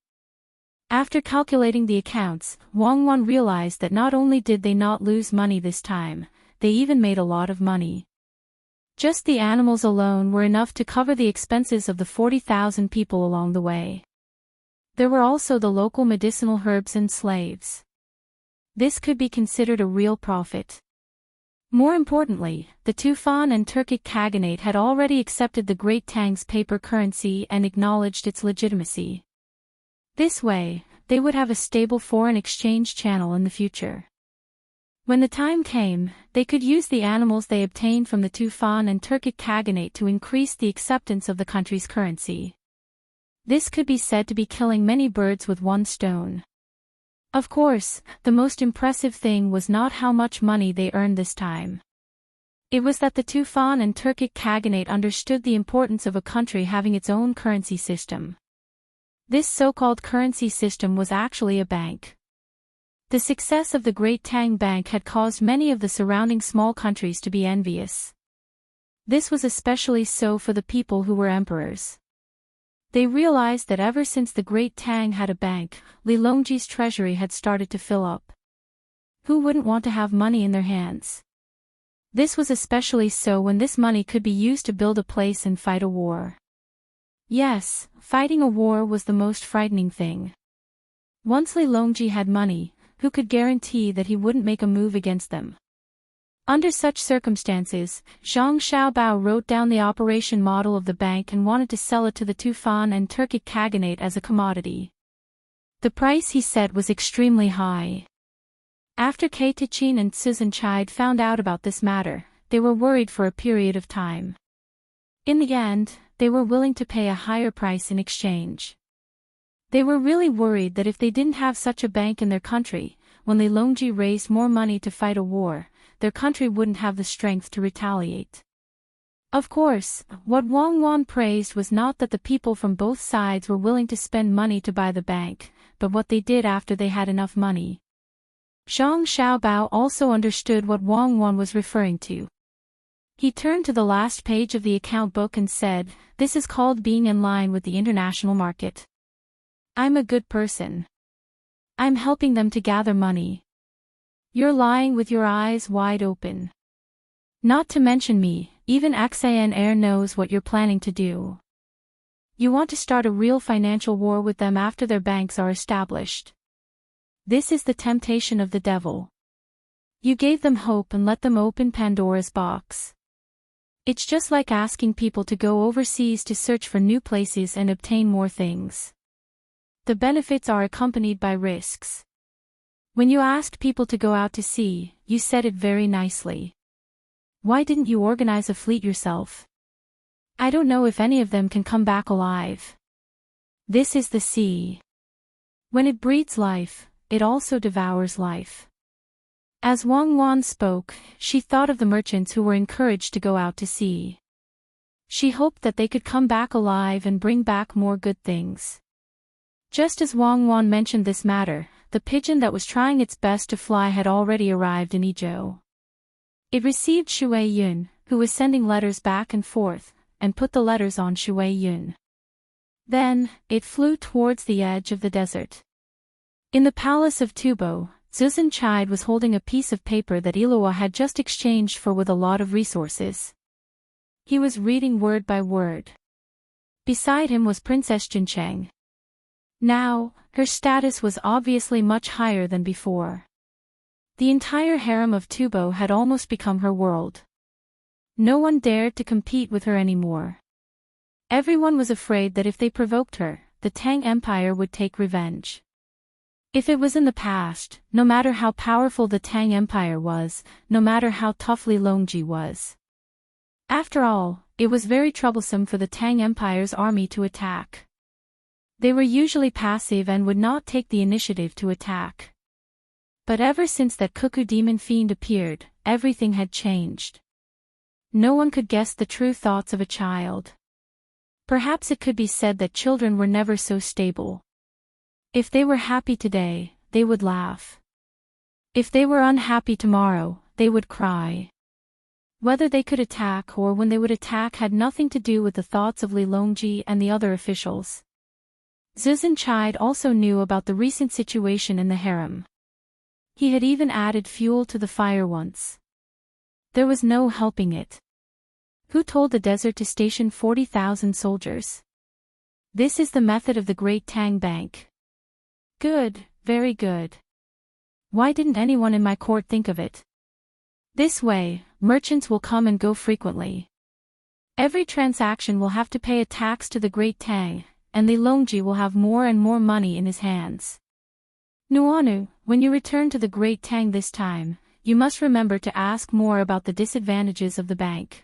After calculating the accounts, Wang Wan realized that not only did they not lose money this time, they even made a lot of money. Just the animals alone were enough to cover the expenses of the 40,000 people along the way. There were also the local medicinal herbs and slaves. This could be considered a real profit. More importantly, the Tufan and Turkic Khaganate had already accepted the Great Tang's paper currency and acknowledged its legitimacy. This way, they would have a stable foreign exchange channel in the future. When the time came, they could use the animals they obtained from the Tufan and Turkic Khaganate to increase the acceptance of the country's currency. This could be said to be killing many birds with one stone. Of course, the most impressive thing was not how much money they earned this time. It was that the Tufan and Turkic Khaganate understood the importance of a country having its own currency system. This so-called currency system was actually a bank. The success of the Great Tang Bank had caused many of the surrounding small countries to be envious. This was especially so for the people who were emperors. They realized that ever since the Great Tang had a bank, Li Longji's treasury had started to fill up. Who wouldn't want to have money in their hands? This was especially so when this money could be used to build a place and fight a war. Yes, fighting a war was the most frightening thing. Once Li Longji had money, who could guarantee that he wouldn't make a move against them? Under such circumstances, Zhang Xiaobao wrote down the operation model of the bank and wanted to sell it to the Tufan and Turkic Khaganate as a commodity. The price he set was extremely high. After Kei Tichin and Susan Chide found out about this matter, they were worried for a period of time. In the end, they were willing to pay a higher price in exchange. They were really worried that if they didn't have such a bank in their country, when Li Longji raised more money to fight a war, their country wouldn't have the strength to retaliate. Of course, what Wang Wan praised was not that the people from both sides were willing to spend money to buy the bank, but what they did after they had enough money. Zhang Xiaobao also understood what Wang Wan was referring to. He turned to the last page of the account book and said, "This is called being in line with the international market. I'm a good person. I'm helping them to gather money. You're lying with your eyes wide open. Not to mention me, even Axan Air knows what you're planning to do. You want to start a real financial war with them after their banks are established. This is the temptation of the devil. You gave them hope and let them open Pandora's box. It's just like asking people to go overseas to search for new places and obtain more things. The benefits are accompanied by risks. When you asked people to go out to sea, you said it very nicely. Why didn't you organize a fleet yourself? I don't know if any of them can come back alive. This is the sea. When it breeds life, it also devours life." As Wang Wan spoke, she thought of the merchants who were encouraged to go out to sea. She hoped that they could come back alive and bring back more good things. Just as Wang Wan mentioned this matter, the pigeon that was trying its best to fly had already arrived in Izhou. It received Shui Yun, who was sending letters back and forth, and put the letters on Shui Yun. Then, it flew towards the edge of the desert. In the palace of Tubo, Zuzan Chide was holding a piece of paper that Ilua had just exchanged for with a lot of resources. He was reading word by word. Beside him was Princess Jincheng. Now, her status was obviously much higher than before. The entire harem of Tubo had almost become her world. No one dared to compete with her anymore. Everyone was afraid that if they provoked her, the Tang Empire would take revenge. If it was in the past, no matter how powerful the Tang Empire was, no matter how tough Li Longji was. After all, it was very troublesome for the Tang Empire's army to attack. They were usually passive and would not take the initiative to attack. But ever since that cuckoo demon fiend appeared, everything had changed. No one could guess the true thoughts of a child. Perhaps it could be said that children were never so stable. If they were happy today, they would laugh. If they were unhappy tomorrow, they would cry. Whether they could attack or when they would attack had nothing to do with the thoughts of Li Longji and the other officials. Zuzan Chide also knew about the recent situation in the harem. He had even added fuel to the fire once. There was no helping it. Who told the desert to station 40,000 soldiers? This is the method of the Great Tang Bank. Good, very good. Why didn't anyone in my court think of it? This way, merchants will come and go frequently. Every transaction will have to pay a tax to the Great Tang, and Li Longji will have more and more money in his hands. Nuanu, when you return to the Great Tang this time, you must remember to ask more about the disadvantages of the bank.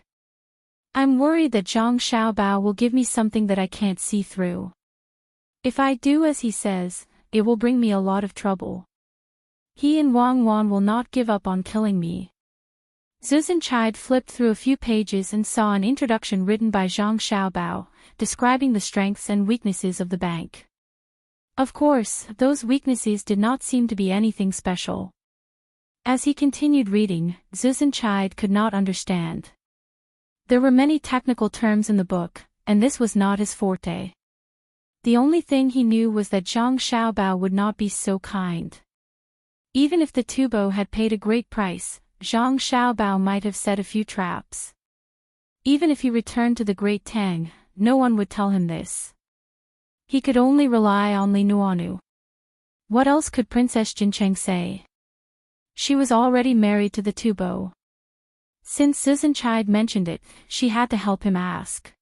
I'm worried that Zhang Xiaobao will give me something that I can't see through. If I do as he says, it will bring me a lot of trouble. He and Wang Wan will not give up on killing me. Zuzan Chide flipped through a few pages and saw an introduction written by Zhang Xiaobao, describing the strengths and weaknesses of the bank. Of course, those weaknesses did not seem to be anything special. As he continued reading, Zuzan Chide could not understand. There were many technical terms in the book, and this was not his forte. The only thing he knew was that Zhang Xiaobao would not be so kind. Even if the Tubo had paid a great price, Zhang Xiaobao might have set a few traps. Even if he returned to the Great Tang, no one would tell him this. He could only rely on Li Nuanu. What else could Princess Jincheng say? She was already married to the Tubo. Since Zuzan Chide mentioned it, she had to help him ask.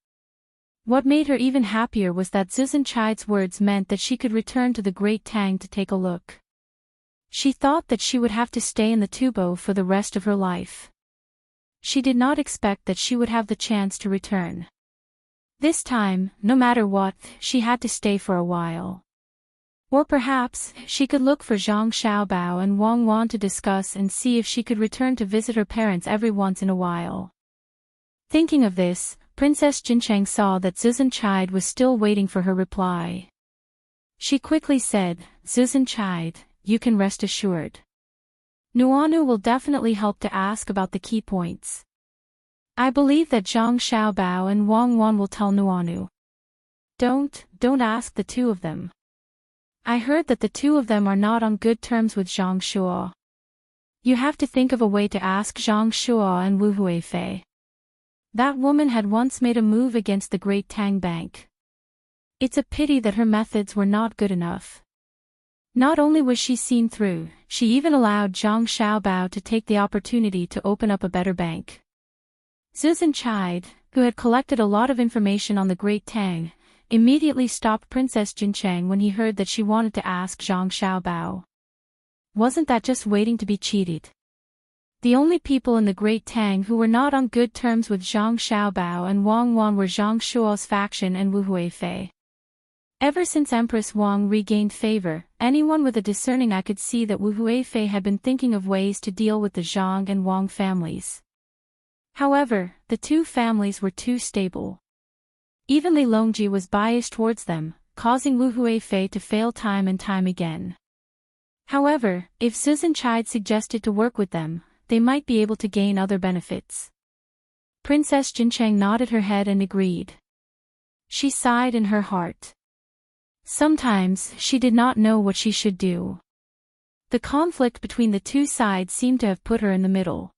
What made her even happier was that Zuzan Chide's words meant that she could return to the Great Tang to take a look. She thought that she would have to stay in the Tubo for the rest of her life. She did not expect that she would have the chance to return. This time, no matter what, she had to stay for a while. Or perhaps, she could look for Zhang Xiaobao and Wang Wan to discuss and see if she could return to visit her parents every once in a while. Thinking of this, Princess Jincheng saw that Zuzan Chide was still waiting for her reply. She quickly said, Zuzan Chide, you can rest assured. Nuanu will definitely help to ask about the key points. I believe that Zhang Xiaobao and Wang Wan will tell Nuanu. Don't ask the two of them. I heard that the two of them are not on good terms with Zhang Shuo. You have to think of a way to ask Zhang Shuo and Wu Huifei. That woman had once made a move against the Great Tang Bank. It's a pity that her methods were not good enough. Not only was she seen through, she even allowed Zhang Xiaobao to take the opportunity to open up a better bank. Zuzan Chide, who had collected a lot of information on the Great Tang, immediately stopped Princess Jincheng when he heard that she wanted to ask Zhang Xiaobao. Wasn't that just waiting to be cheated? The only people in the Great Tang who were not on good terms with Zhang Xiaobao and Wang Wan were Zhang Shuo's faction and Wu Huifei. Ever since Empress Wang regained favor, anyone with a discerning eye could see that Wu Huifei had been thinking of ways to deal with the Zhang and Wang families. However, the two families were too stable. Even Li Longji was biased towards them, causing Wu Huifei to fail time and time again. However, if Zuzan Chide suggested to work with them, they might be able to gain other benefits. Princess Jincheng nodded her head and agreed. She sighed in her heart. Sometimes she did not know what she should do. The conflict between the two sides seemed to have put her in the middle.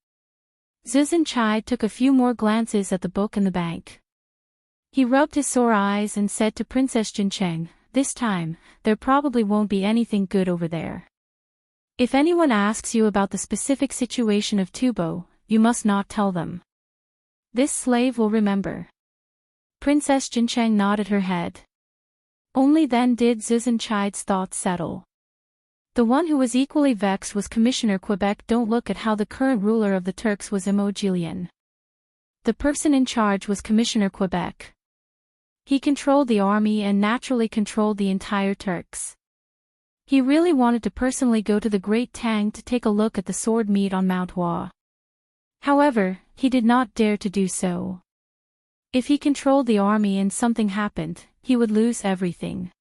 Zhichai took a few more glances at the book and the bank. He rubbed his sore eyes and said to Princess Jincheng, "This time, there probably won't be anything good over there. If anyone asks you about the specific situation of Tubo, you must not tell them. This slave will remember." Princess Jincheng nodded her head. Only then did Zhichai's thoughts settle. The one who was equally vexed was Commissioner Quebec. Don't look at how the current ruler of the Turks was Imogilian. The person in charge was Commissioner Quebec. He controlled the army and naturally controlled the entire Turks. He really wanted to personally go to the Great Tang to take a look at the sword meet on Mount Hua. However, he did not dare to do so. If he controlled the army and something happened, he would lose everything.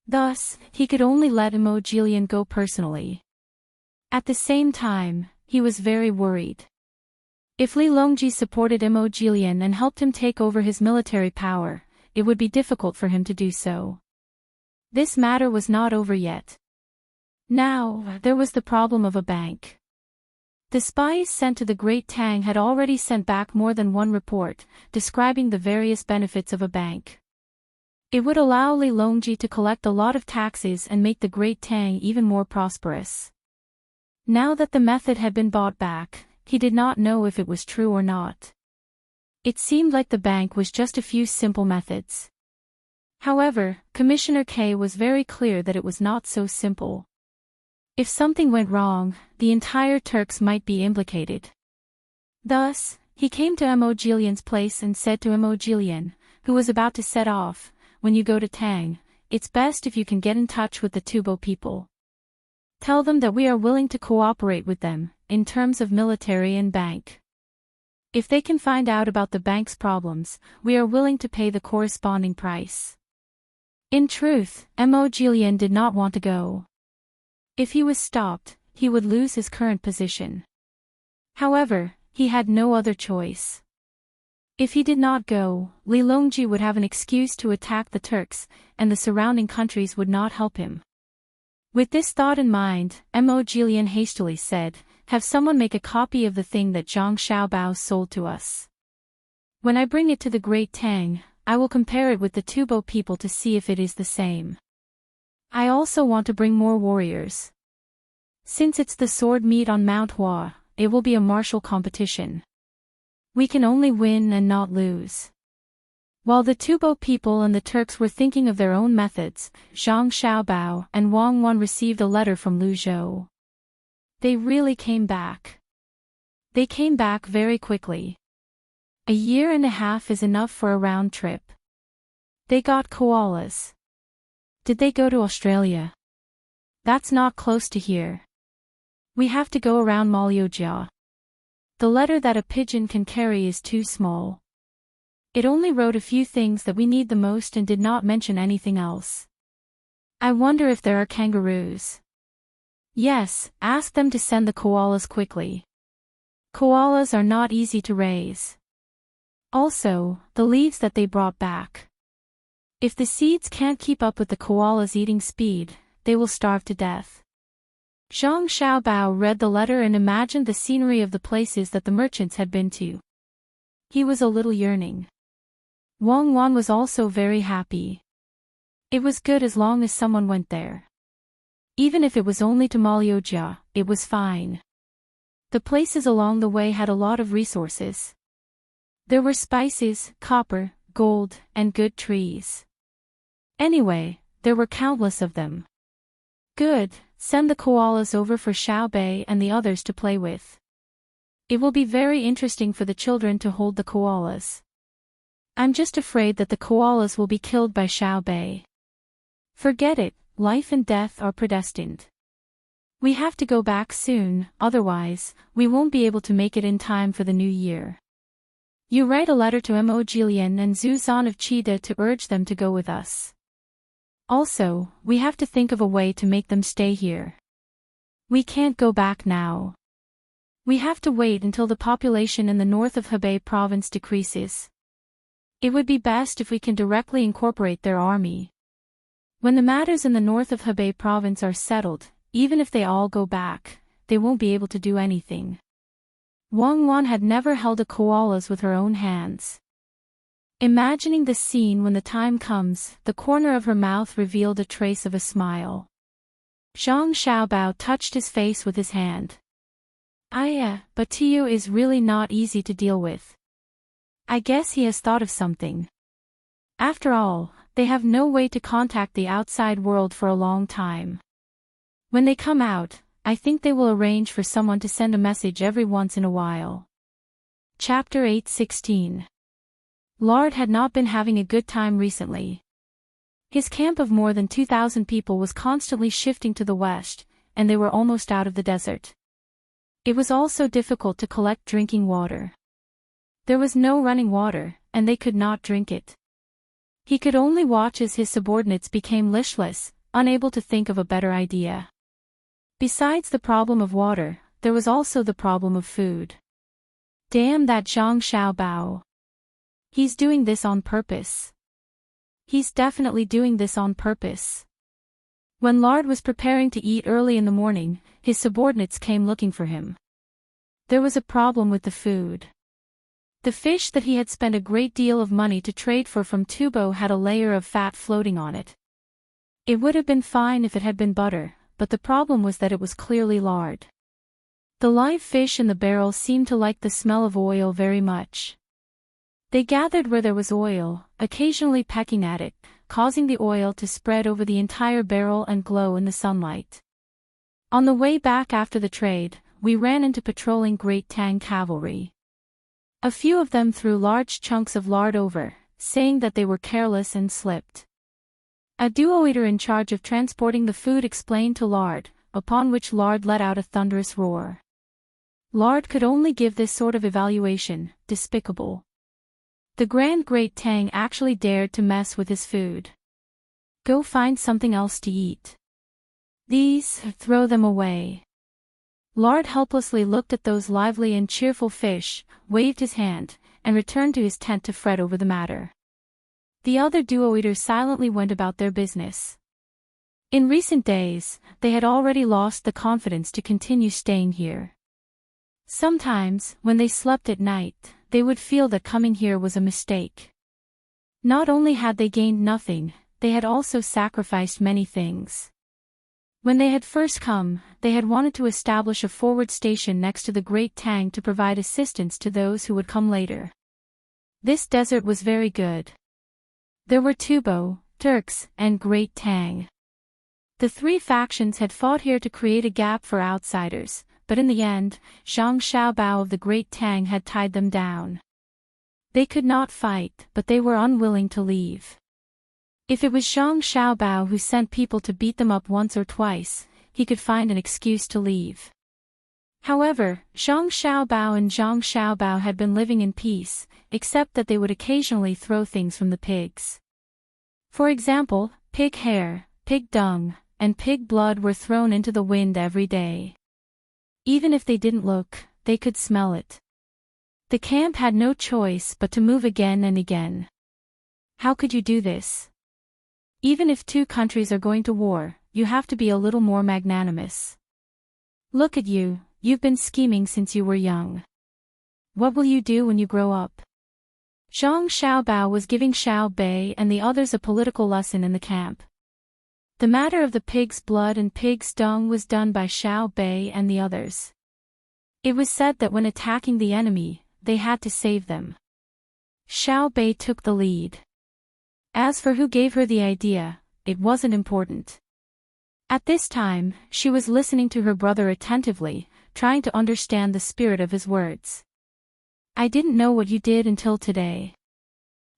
Thus, he could only let Imogilian go personally. At the same time, he was very worried. If Li Longji supported Imogilian and helped him take over his military power, it would be difficult for him to do so. This matter was not over yet. Now, there was the problem of a bank. The spies sent to the Great Tang had already sent back more than one report, describing the various benefits of a bank. It would allow Li Longji to collect a lot of taxes and make the Great Tang even more prosperous. Now that the method had been bought back, he did not know if it was true or not. It seemed like the bank was just a few simple methods. However, Commissioner K was very clear that it was not so simple. If something went wrong, the entire Turks might be implicated. Thus, he came to Imogilian's place and said to Imogilian, who was about to set off, "When you go to Tang, it's best if you can get in touch with the Tubo people. Tell them that we are willing to cooperate with them, in terms of military and bank. If they can find out about the bank's problems, we are willing to pay the corresponding price." In truth, Imogilian did not want to go. If he was stopped, he would lose his current position. However, he had no other choice. If he did not go, Li Longji would have an excuse to attack the Turks, and the surrounding countries would not help him. With this thought in mind, Imogilian hastily said, "Have someone make a copy of the thing that Zhang Xiaobao sold to us. When I bring it to the Great Tang, I will compare it with the Tubo people to see if it is the same. I also want to bring more warriors. Since it's the sword meet on Mount Hua, it will be a martial competition. We can only win and not lose." While the Tubo people and the Turks were thinking of their own methods, Zhang Xiaobao and Wang Wan received a letter from Lu Zhou. They really came back. They came back very quickly. A year and a half is enough for a round trip. They got koalas. Did they go to Australia? That's not close to here. We have to go around Malaysia. The letter that a pigeon can carry is too small. It only wrote a few things that we need the most and did not mention anything else. I wonder if there are kangaroos. Yes, ask them to send the koalas quickly. Koalas are not easy to raise. Also, the leaves that they brought back. If the seeds can't keep up with the koalas' eating speed, they will starve to death. Zhang Xiaobao read the letter and imagined the scenery of the places that the merchants had been to. He was a little yearning. Wang Wan was also very happy. It was good as long as someone went there. Even if it was only to Malaysia, it was fine. The places along the way had a lot of resources. There were spices, copper, gold, and good trees. Anyway, there were countless of them. Good, send the koalas over for Xiao Bei and the others to play with. It will be very interesting for the children to hold the koalas. I'm just afraid that the koalas will be killed by Xiao Bei. Forget it, life and death are predestined. We have to go back soon, otherwise, we won't be able to make it in time for the new year. You write a letter to Imogilian and Zhu Zan of Chida to urge them to go with us. Also, we have to think of a way to make them stay here. We can't go back now. We have to wait until the population in the north of Hebei province decreases. It would be best if we can directly incorporate their army. When the matters in the north of Hebei province are settled, even if they all go back, they won't be able to do anything. Wang Wan had never held a koalas with her own hands. Imagining the scene when the time comes, the corner of her mouth revealed a trace of a smile. Zhang Xiaobao touched his face with his hand. But Tio is really not easy to deal with. I guess he has thought of something. After all, they have no way to contact the outside world for a long time. When they come out, I think they will arrange for someone to send a message every once in a while. Chapter 8:16. Lard had not been having a good time recently. His camp of more than 2,000 people was constantly shifting to the west, and they were almost out of the desert. It was also difficult to collect drinking water. There was no running water, and they could not drink it. He could only watch as his subordinates became listless, unable to think of a better idea. Besides the problem of water, there was also the problem of food. Damn that Zhang Xiaobao. He's doing this on purpose. He's definitely doing this on purpose. When Lard was preparing to eat early in the morning, his subordinates came looking for him. There was a problem with the food. The fish that he had spent a great deal of money to trade for from Tubo had a layer of fat floating on it. It would have been fine if it had been butter, but the problem was that it was clearly lard. The live fish in the barrel seemed to like the smell of oil very much. They gathered where there was oil, occasionally pecking at it, causing the oil to spread over the entire barrel and glow in the sunlight. On the way back after the trade, we ran into patrolling Great Tang cavalry. A few of them threw large chunks of lard over, saying that they were careless and slipped. A duo-eater in charge of transporting the food explained to Lard, upon which Lard let out a thunderous roar. Lard could only give this sort of evaluation, despicable. The Grand Great Tang actually dared to mess with his food. Go find something else to eat. Throw them away. Lard helplessly looked at those lively and cheerful fish, waved his hand, and returned to his tent to fret over the matter. The other duo-eaters silently went about their business. In recent days, they had already lost the confidence to continue staying here. Sometimes, when they slept at night, they would feel that coming here was a mistake. Not only had they gained nothing, they had also sacrificed many things. When they had first come, they had wanted to establish a forward station next to the Great Tang to provide assistance to those who would come later. This desert was very good. There were Tubo, Turks, and Great Tang. The three factions had fought here to create a gap for outsiders, but in the end, Zhang Xiaobao of the Great Tang had tied them down. They could not fight, but they were unwilling to leave. If it was Zhang Xiaobao who sent people to beat them up once or twice, he could find an excuse to leave. However, Zhang Xiaobao and Zhang Xiaobao had been living in peace, except that they would occasionally throw things from the pigs. For example, pig hair, pig dung, and pig blood were thrown into the wind every day. Even if they didn't look, they could smell it. The camp had no choice but to move again and again. How could you do this? Even if two countries are going to war, you have to be a little more magnanimous. Look at you, you've been scheming since you were young. What will you do when you grow up? Zhang Xiaobao was giving Xiao Bei and the others a political lesson in the camp. The matter of the pig's blood and pig's dung was done by Xiao Bei and the others. It was said that when attacking the enemy, they had to save them. Xiao Bei took the lead. As for who gave her the idea, it wasn't important. At this time, she was listening to her brother attentively, trying to understand the spirit of his words. I didn't know what you did until today.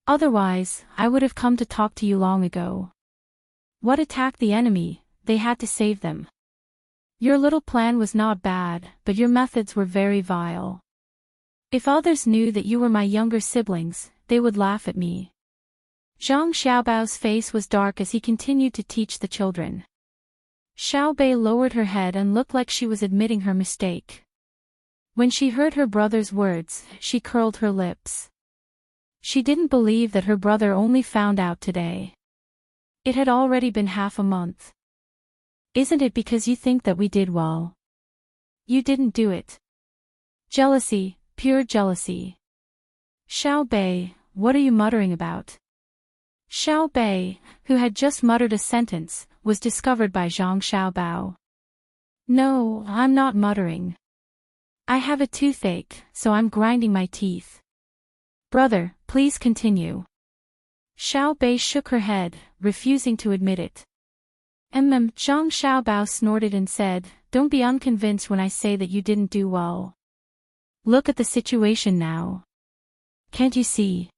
Otherwise, I would have come to talk to you long ago. What attacked the enemy, they had to save them. Your little plan was not bad, but your methods were very vile. If others knew that you were my younger siblings, they would laugh at me. Zhang Xiaobao's face was dark as he continued to teach the children. Xiao Bei lowered her head and looked like she was admitting her mistake. When she heard her brother's words, she curled her lips. She didn't believe that her brother only found out today. It had already been half a month. Isn't it because you think that we did well? You didn't do it. Jealousy, pure jealousy. Xiao Bei, what are you muttering about? Xiao Bei, who had just muttered a sentence, was discovered by Zhang Xiaobao. No, I'm not muttering. I have a toothache, so I'm grinding my teeth. Brother, please continue. Xiao Bei shook her head, refusing to admit it. Zhang Xiaobao snorted and said, don't be unconvinced when I say that you didn't do well. Look at the situation now. Can't you see?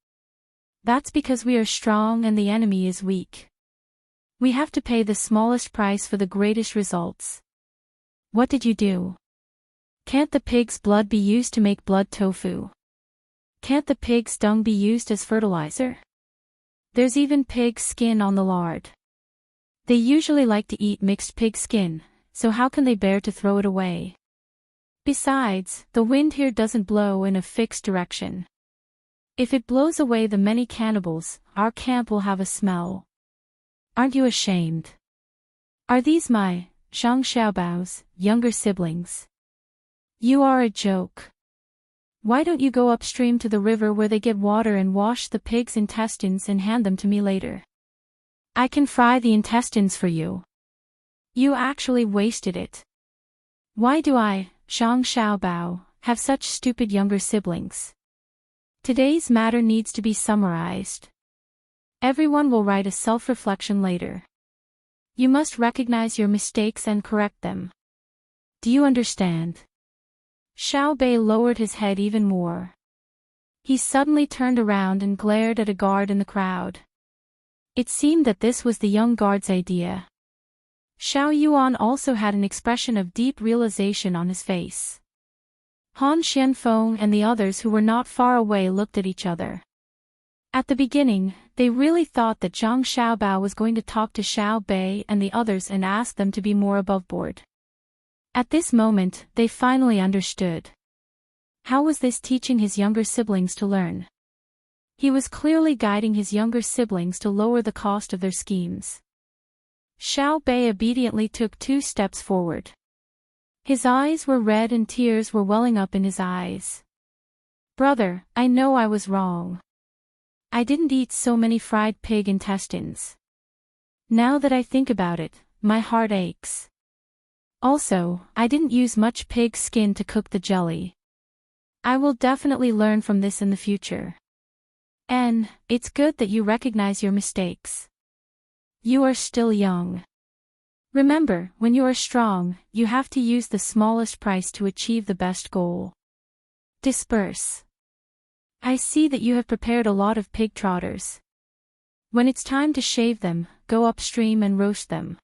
That's because we are strong and the enemy is weak. We have to pay the smallest price for the greatest results. What did you do? Can't the pig's blood be used to make blood tofu? Can't the pig's dung be used as fertilizer? There's even pig skin on the lard. They usually like to eat mixed pig skin, so how can they bear to throw it away? Besides, the wind here doesn't blow in a fixed direction. If it blows away the many cannibals, our camp will have a smell. Aren't you ashamed? Are these my, Zhang Xiaobao's, younger siblings? You are a joke. Why don't you go upstream to the river where they get water and wash the pig's intestines and hand them to me later? I can fry the intestines for you. You actually wasted it. Why do I, Zhang Xiaobao, have such stupid younger siblings? Today's matter needs to be summarized. Everyone will write a self-reflection later. You must recognize your mistakes and correct them. Do you understand? Xiao Bei lowered his head even more. He suddenly turned around and glared at a guard in the crowd. It seemed that this was the young guard's idea. Xiao Yuan also had an expression of deep realization on his face. Han Xianfeng and the others who were not far away looked at each other. At the beginning, they really thought that Zhang Xiaobao was going to talk to Xiao Bei and the others and ask them to be more aboveboard. At this moment, they finally understood. How was this teaching his younger siblings to learn? He was clearly guiding his younger siblings to lower the cost of their schemes. Xiao Bei obediently took 2 steps forward. His eyes were red and tears were welling up in his eyes. Brother, I know I was wrong. I didn't eat so many fried pig intestines. Now that I think about it, my heart aches. Also, I didn't use much pig skin to cook the jelly. I will definitely learn from this in the future. And, it's good that you recognize your mistakes. You are still young. Remember, when you are strong, you have to use the smallest price to achieve the best goal. Disperse. I see that you have prepared a lot of pig trotters. When it's time to shave them, go upstream and roast them.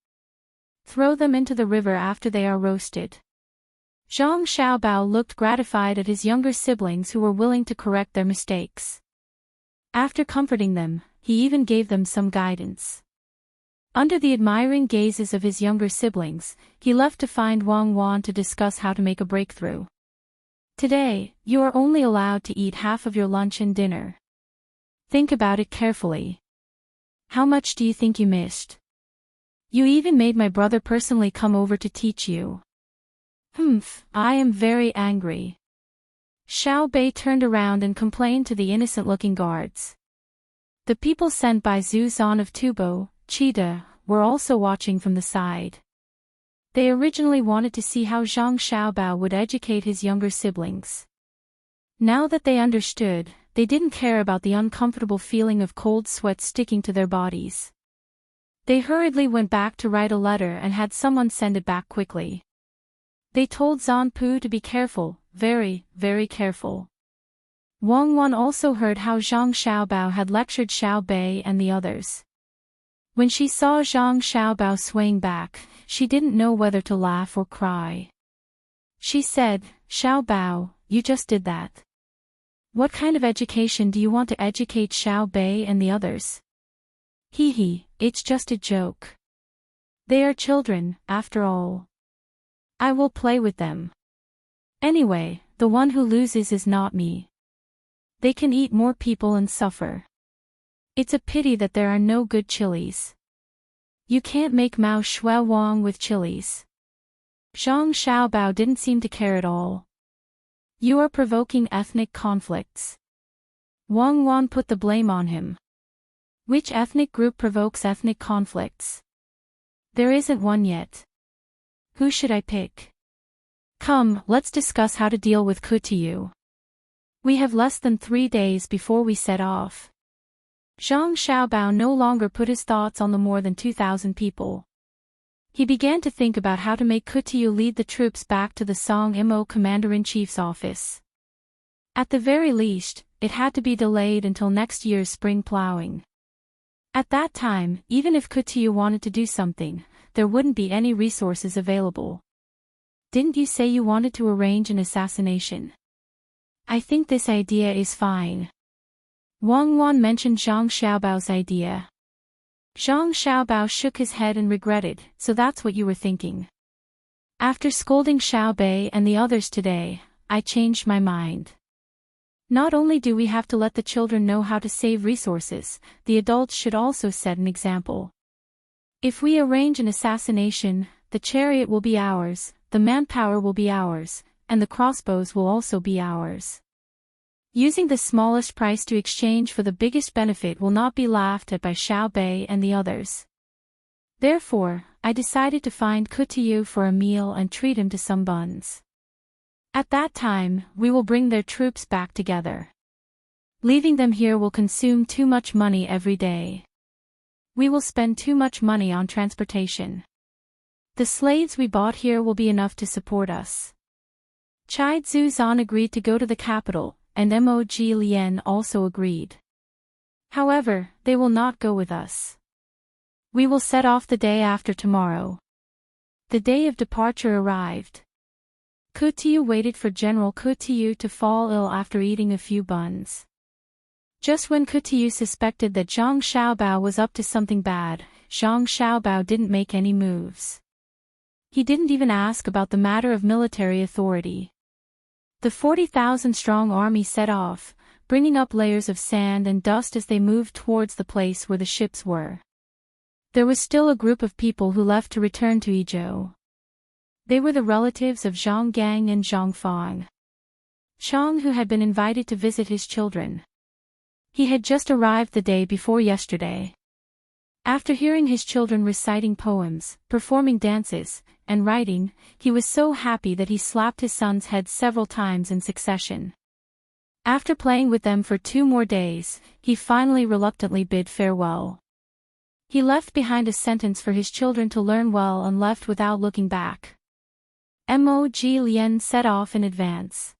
Throw them into the river after they are roasted. Zhang Xiaobao looked gratified at his younger siblings who were willing to correct their mistakes. After comforting them, he even gave them some guidance. Under the admiring gazes of his younger siblings, he left to find Wang Wan to discuss how to make a breakthrough. Today, you are only allowed to eat half of your lunch and dinner. Think about it carefully. How much do you think you missed? You even made my brother personally come over to teach you. I am very angry. Xiao Bei turned around and complained to the innocent-looking guards. The people sent by Zhu Zan of Tubo, Cheetah, were also watching from the side. They originally wanted to see how Zhang Xiaobao would educate his younger siblings. Now that they understood, they didn't care about the uncomfortable feeling of cold sweat sticking to their bodies. They hurriedly went back to write a letter and had someone send it back quickly. They told Zan Pu to be careful, very, very careful. Wang Wan also heard how Zhang Xiaobao had lectured Xiao Bei and the others. When she saw Zhang Xiaobao swaying back, she didn't know whether to laugh or cry. She said, Xiaobao, you just did that. What kind of education do you want to educate Xiao Bei and the others? Hee, it's just a joke. They are children, after all. I will play with them. Anyway, the The one who loses is not me. They can eat more people and suffer. It's a pity that there are no good chilies. You can't make Mao Shui Wang with chilies. Zhang Xiaobao didn't seem to care at all. You are provoking ethnic conflicts. Wang Wan put the blame on him. Which ethnic group provokes ethnic conflicts? There isn't one yet. Who should I pick? Come, let's discuss how to deal with Kutiyu. We have less than 3 days before we set off. Zhang Xiaobao no longer put his thoughts on the more than 2,000 people. He began to think about how to make Kutiyu lead the troops back to the Song Mo Commander-in-Chief's office. At the very least, it had to be delayed until next year's spring plowing. At that time, even if Kutiyu wanted to do something, there wouldn't be any resources available. Didn't you say you wanted to arrange an assassination? I think this idea is fine. Wang Wan mentioned Zhang Xiaobao's idea. Zhang Xiaobao shook his head and regretted, so that's what you were thinking. After scolding Xiao Bei and the others today, I changed my mind. Not only do we have to let the children know how to save resources, the adults should also set an example. If we arrange an assassination, the chariot will be ours, the manpower will be ours, and the crossbows will also be ours. Using the smallest price to exchange for the biggest benefit will not be laughed at by Xiao Bei and the others. Therefore, I decided to find Kutiyu for a meal and treat him to some buns. At that time, we will bring their troops back together. Leaving them here will consume too much money every day. We will spend too much money on transportation. The slaves we bought here will be enough to support us. Chai Zuzan agreed to go to the capital, and Mo Ji Lian also agreed. However, they will not go with us. We will set off the day after tomorrow. The day of departure arrived. Kutiyu waited for General Kutiyu to fall ill after eating a few buns. Just when Kutiyu suspected that Zhang Xiaobao was up to something bad, Zhang Xiaobao didn't make any moves. He didn't even ask about the matter of military authority. The 40,000-strong army set off, bringing up layers of sand and dust as they moved towards the place where the ships were. There was still a group of people who left to return to Yizhou. They were the relatives of Zhang Gang and Zhang Fang. Chang, who had been invited to visit his children. He had just arrived the day before yesterday. After hearing his children reciting poems, performing dances, and writing, he was so happy that he slapped his son's head several times in succession. After playing with them for 2 more days, he finally reluctantly bid farewell. He left behind a sentence for his children to learn well and left without looking back. Mo Ji Lian set off in advance.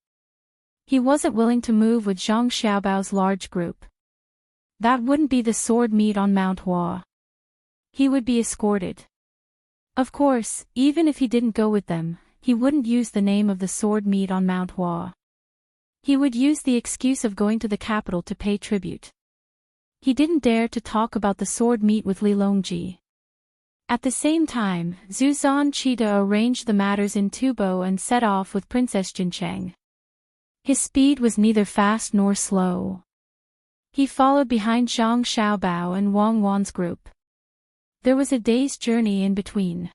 He wasn't willing to move with Zhang Xiaobao's large group. That wouldn't be the sword meet on Mount Hua. He would be escorted. Of course, even if he didn't go with them, he wouldn't use the name of the sword meet on Mount Hua. He would use the excuse of going to the capital to pay tribute. He didn't dare to talk about the sword meet with Li Longji. At the same time, Zuzan Cheetah arranged the matters in Tubo and set off with Princess Jincheng. His speed was neither fast nor slow. He followed behind Zhang Xiaobao and Wang Wan's group. There was a day's journey in between.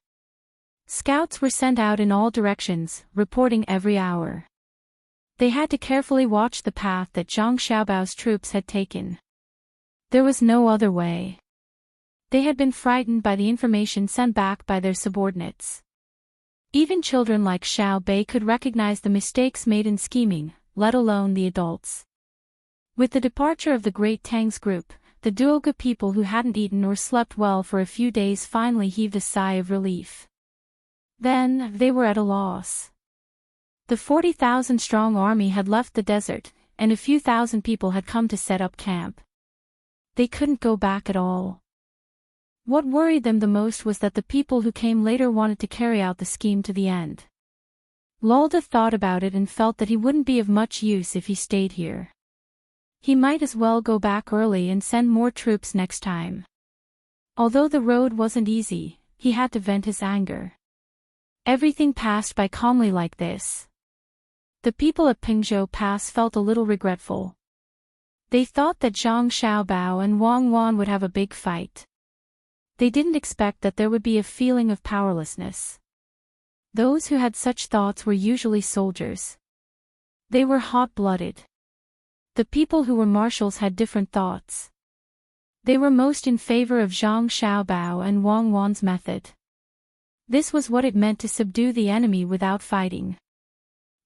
Scouts were sent out in all directions, reporting every hour. They had to carefully watch the path that Zhang Xiaobao's troops had taken. There was no other way. They had been frightened by the information sent back by their subordinates. Even children like Xiao Bei could recognize the mistakes made in scheming, let alone the adults. With the departure of the Great Tang's group, the Duoga people who hadn't eaten or slept well for a few days finally heaved a sigh of relief. Then, they were at a loss. The 40,000-strong army had left the desert, and a few thousand people had come to set up camp. They couldn't go back at all. What worried them the most was that the people who came later wanted to carry out the scheme to the end. Lulda thought about it and felt that he wouldn't be of much use if he stayed here. He might as well go back early and send more troops next time. Although the road wasn't easy, he had to vent his anger. Everything passed by calmly like this. The people at Pingzhou Pass felt a little regretful. They thought that Zhang Xiaobao and Wang Wan would have a big fight. They didn't expect that there would be a feeling of powerlessness. Those who had such thoughts were usually soldiers. They were hot-blooded. The people who were marshals had different thoughts. They were most in favor of Zhang Xiaobao and Wang Wan's method. This was what it meant to subdue the enemy without fighting.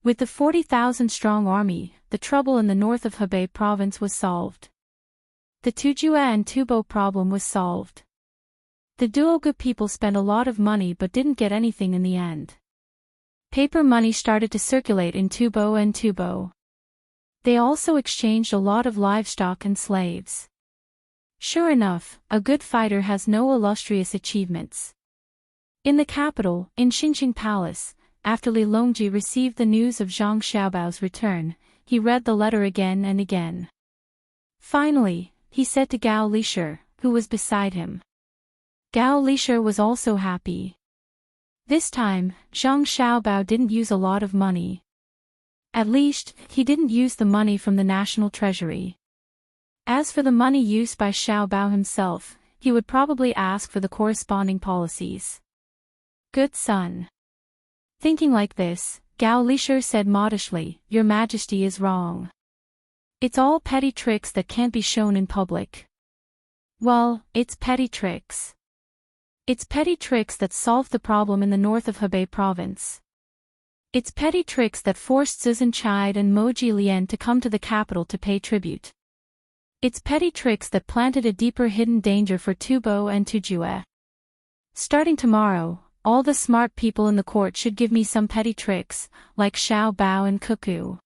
With the 40,000-strong army, the trouble in the north of Hebei province was solved. The Tujue and Tubo problem was solved. The Duogu people spent a lot of money but didn't get anything in the end. Paper money started to circulate in Tubo and Tubo. They also exchanged a lot of livestock and slaves. Sure enough, a good fighter has no illustrious achievements. In the capital, in Xinqing Palace, after Li Longji received the news of Zhang Xiaobao's return, he read the letter again and again. Finally, he said to Gao Lishir, who was beside him. Gao Lishir was also happy. This time, Zhang Xiaobao didn't use a lot of money. At least, he didn't use the money from the national treasury. As for the money used by Xiaobao himself, he would probably ask for the corresponding policies. Good son. Thinking like this, Gao Lishir said modestly, Your Majesty is wrong. It's all petty tricks that can't be shown in public. Well, it's petty tricks. It's petty tricks that solved the problem in the north of Hebei province. It's petty tricks that forced Zizhenchide and Moji Lian to come to the capital to pay tribute. It's petty tricks that planted a deeper hidden danger for Tubo and Tujue. Starting tomorrow, all the smart people in the court should give me some petty tricks, like Xiao Bao and Cuckoo.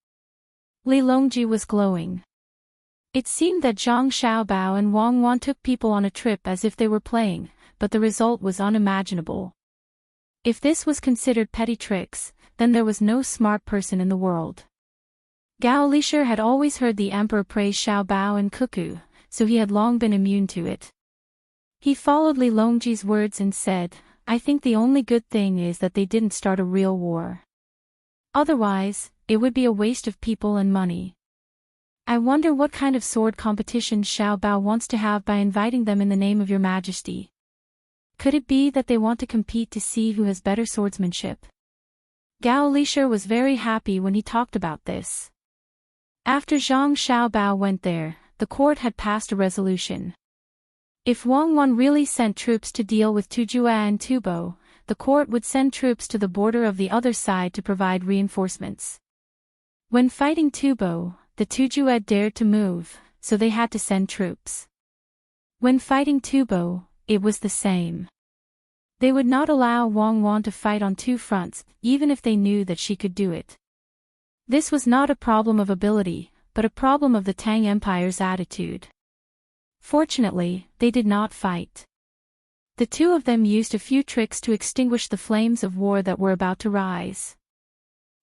Li Longji was glowing. It seemed that Zhang Xiaobao and Wang Wan took people on a trip as if they were playing, but the result was unimaginable. If this was considered petty tricks, then there was no smart person in the world. Gao Lishir had always heard the emperor praise Xiao Bao and Cuckoo, so he had long been immune to it. He followed Li Longji's words and said, I think the only good thing is that they didn't start a real war. Otherwise, it would be a waste of people and money. I wonder what kind of sword competition Xiao Bao wants to have by inviting them in the name of Your Majesty. Could it be that they want to compete to see who has better swordsmanship? Gao Lishir was very happy when he talked about this. After Zhang Xiaobao went there, the court had passed a resolution. If Wang Wan really sent troops to deal with Tujue and Tubo, the court would send troops to the border of the other side to provide reinforcements. When fighting Tubo, the Tujue dared to move, so they had to send troops. When fighting Tubo, it was the same. They would not allow Wang Wan to fight on two fronts, even if they knew that she could do it. This was not a problem of ability, but a problem of the Tang Empire's attitude. Fortunately, they did not fight. The two of them used a few tricks to extinguish the flames of war that were about to rise.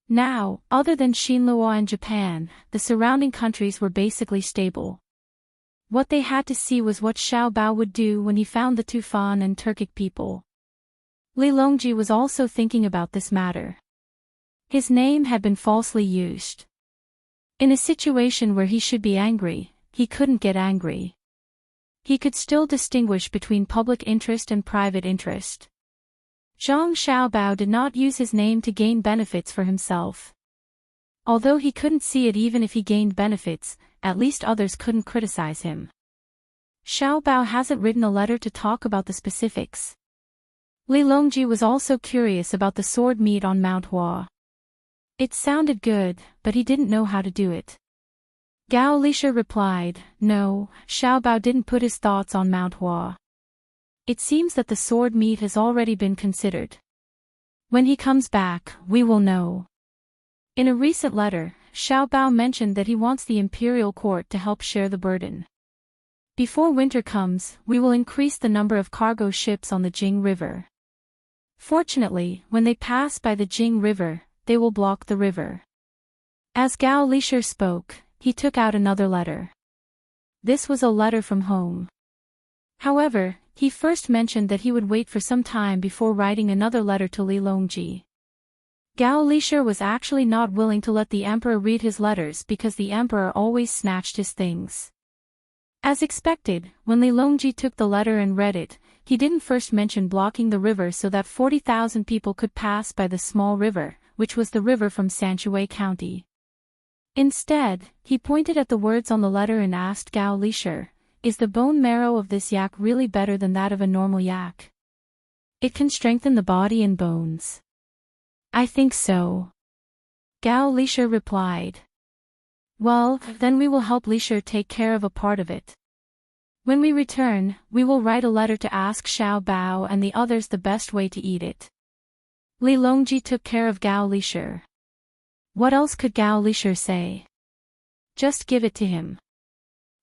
Now, other than Xinluo and Japan, the surrounding countries were basically stable. What they had to see was what Xiao Bao would do when he found the Tufan and Turkic people. Li Longji was also thinking about this matter. His name had been falsely used. In a situation where he should be angry, he couldn't get angry. He could still distinguish between public interest and private interest. Zhang Xiaobao did not use his name to gain benefits for himself. Although he couldn't see it even if he gained benefits, at least others couldn't criticize him. Xiaobao hasn't written a letter to talk about the specifics. Li Longji was also curious about the sword meet on Mount Hua. It sounded good, but he didn't know how to do it. Gao Lishir replied, No, Xiaobao didn't put his thoughts on Mount Hua. It seems that the sword meet has already been considered. When he comes back, we will know. In a recent letter, Xiaobao mentioned that he wants the imperial court to help share the burden. Before winter comes, we will increase the number of cargo ships on the Jing River. Fortunately, when they pass by the Jing River, they will block the river. As Gao Lishir spoke, he took out another letter. This was a letter from home. However, he first mentioned that he would wait for some time before writing another letter to Li Longji. Gao Lishir was actually not willing to let the emperor read his letters because the emperor always snatched his things. As expected, when Li Longji took the letter and read it, he didn't first mention blocking the river so that 40,000 people could pass by the small river, which was the river from Sanshui County. Instead, he pointed at the words on the letter and asked Gao Lishir, "Is the bone marrow of this yak really better than that of a normal yak? It can strengthen the body and bones." "I think so," Gao Lishir replied. "Well, then we will help Lishir take care of a part of it. When we return, we will write a letter to ask Xiao Bao and the others the best way to eat it." Li Longji took care of Gao Lishir. What else could Gao Lishir say? Just give it to him.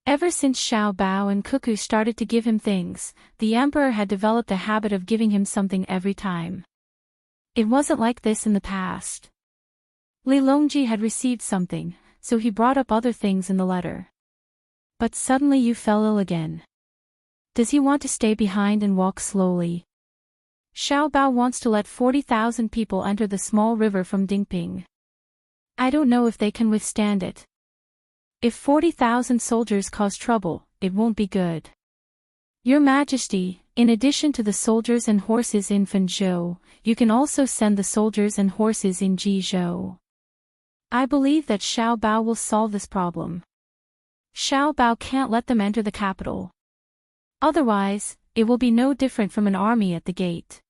Ever since Xiao Bao and Cuckoo started to give him things, the emperor had developed a habit of giving him something every time. It wasn't like this in the past. Li Longji had received something, so he brought up other things in the letter. "But suddenly you fell ill again. Does he want to stay behind and walk slowly? Xiao Bao wants to let 40,000 people enter the small river from Dingping. I don't know if they can withstand it. If 40,000 soldiers cause trouble, it won't be good. Your Majesty, in addition to the soldiers and horses in Fenzhou, you can also send the soldiers and horses in Jizhou. I believe that Xiao Bao will solve this problem. Xiao Bao can't let them enter the capital. Otherwise, it will be no different from an army at the gate.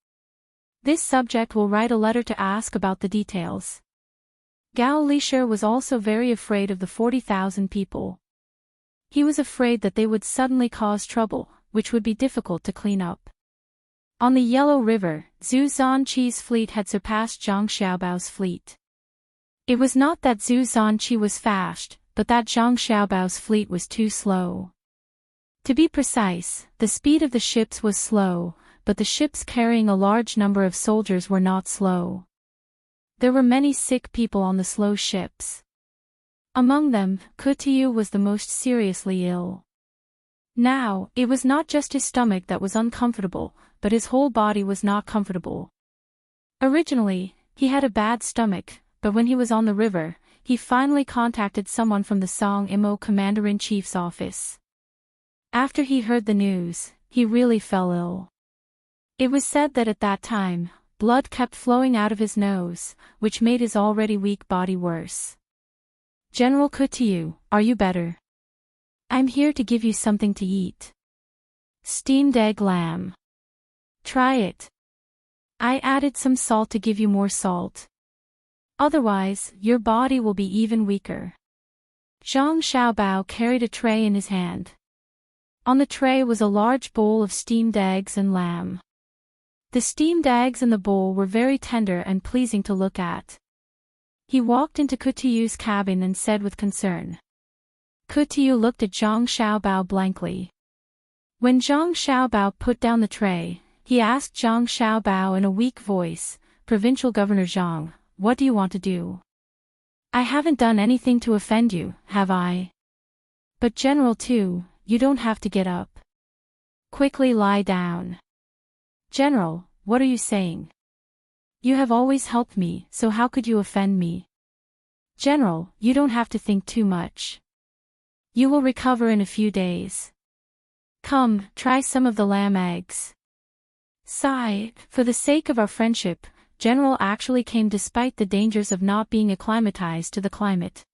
This subject will write a letter to ask about the details." Gao Lishir was also very afraid of the 40,000 people. He was afraid that they would suddenly cause trouble, which would be difficult to clean up. On the Yellow River, Zhu Zanqi's fleet had surpassed Zhang Xiaobao's fleet. It was not that Zhu Zanqi was fast, but that Zhang Xiaobao's fleet was too slow. To be precise, the speed of the ships was slow, but the ships carrying a large number of soldiers were not slow. There were many sick people on the slow ships. Among them, Kutiyu was the most seriously ill. Now, it was not just his stomach that was uncomfortable, but his whole body was not comfortable. Originally, he had a bad stomach, but when he was on the river, he finally contacted someone from the Song Imo Commander-in-Chief's office. After he heard the news, he really fell ill. It was said that at that time, blood kept flowing out of his nose, which made his already weak body worse. "General Kutiyu, are you better? I'm here to give you something to eat. Steamed egg lamb. Try it. I added some salt to give you more salt. Otherwise, your body will be even weaker." Zhang Xiaobao carried a tray in his hand. On the tray was a large bowl of steamed eggs and lamb. The steamed eggs in the bowl were very tender and pleasing to look at. He walked into Kutiyu's cabin and said with concern. Kutiyu looked at Zhang Xiaobao blankly. When Zhang Xiaobao put down the tray, he asked Zhang Xiaobao in a weak voice, "Provincial Governor Zhang, what do you want to do? I haven't done anything to offend you, have I? But General too, you don't have to get up. Quickly lie down." "General, what are you saying? You have always helped me, so how could you offend me?" "General, you don't have to think too much. You will recover in a few days. Come, try some of the lamb eggs." Sigh, for the sake of our friendship, General actually came despite the dangers of not being acclimatized to the climate.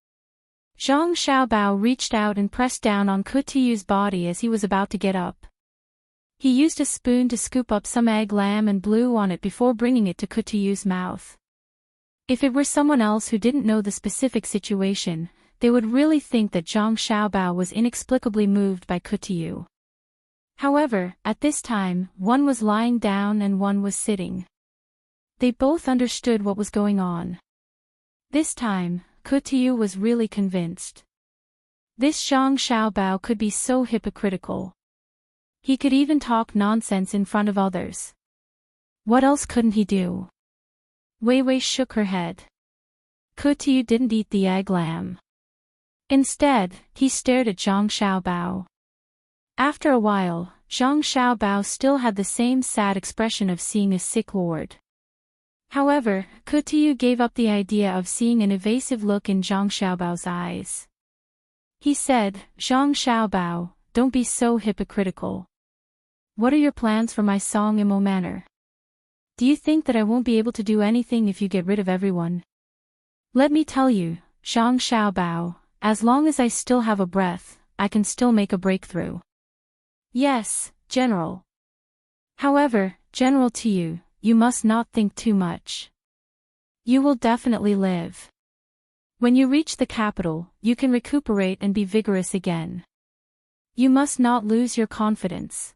Zhang Xiaobao reached out and pressed down on Kutiyu's body as he was about to get up. He used a spoon to scoop up some egg lamb and blew on it before bringing it to Kutiyu's mouth. If it were someone else who didn't know the specific situation, they would really think that Zhang Xiaobao was inexplicably moved by Kutiyu. However, at this time, one was lying down and one was sitting. They both understood what was going on. This time, Kutiyu was really convinced. This Zhang Xiaobao could be so hypocritical. He could even talk nonsense in front of others. What else couldn't he do? Wei Wei shook her head. Kutiyu didn't eat the egg lamb. Instead, he stared at Zhang Xiaobao. After a while, Zhang Xiaobao still had the same sad expression of seeing a sick lord. However, Kutiyu gave up the idea of seeing an evasive look in Zhang Xiaobao's eyes. He said, "Zhang Xiaobao, don't be so hypocritical. What are your plans for my Song Imo manor? Do you think that I won't be able to do anything if you get rid of everyone? Let me tell you, Zhang Xiaobao, as long as I still have a breath, I can still make a breakthrough." "Yes, General. However, General Tiyu, you must not think too much. You will definitely live. When you reach the capital, you can recuperate and be vigorous again. You must not lose your confidence.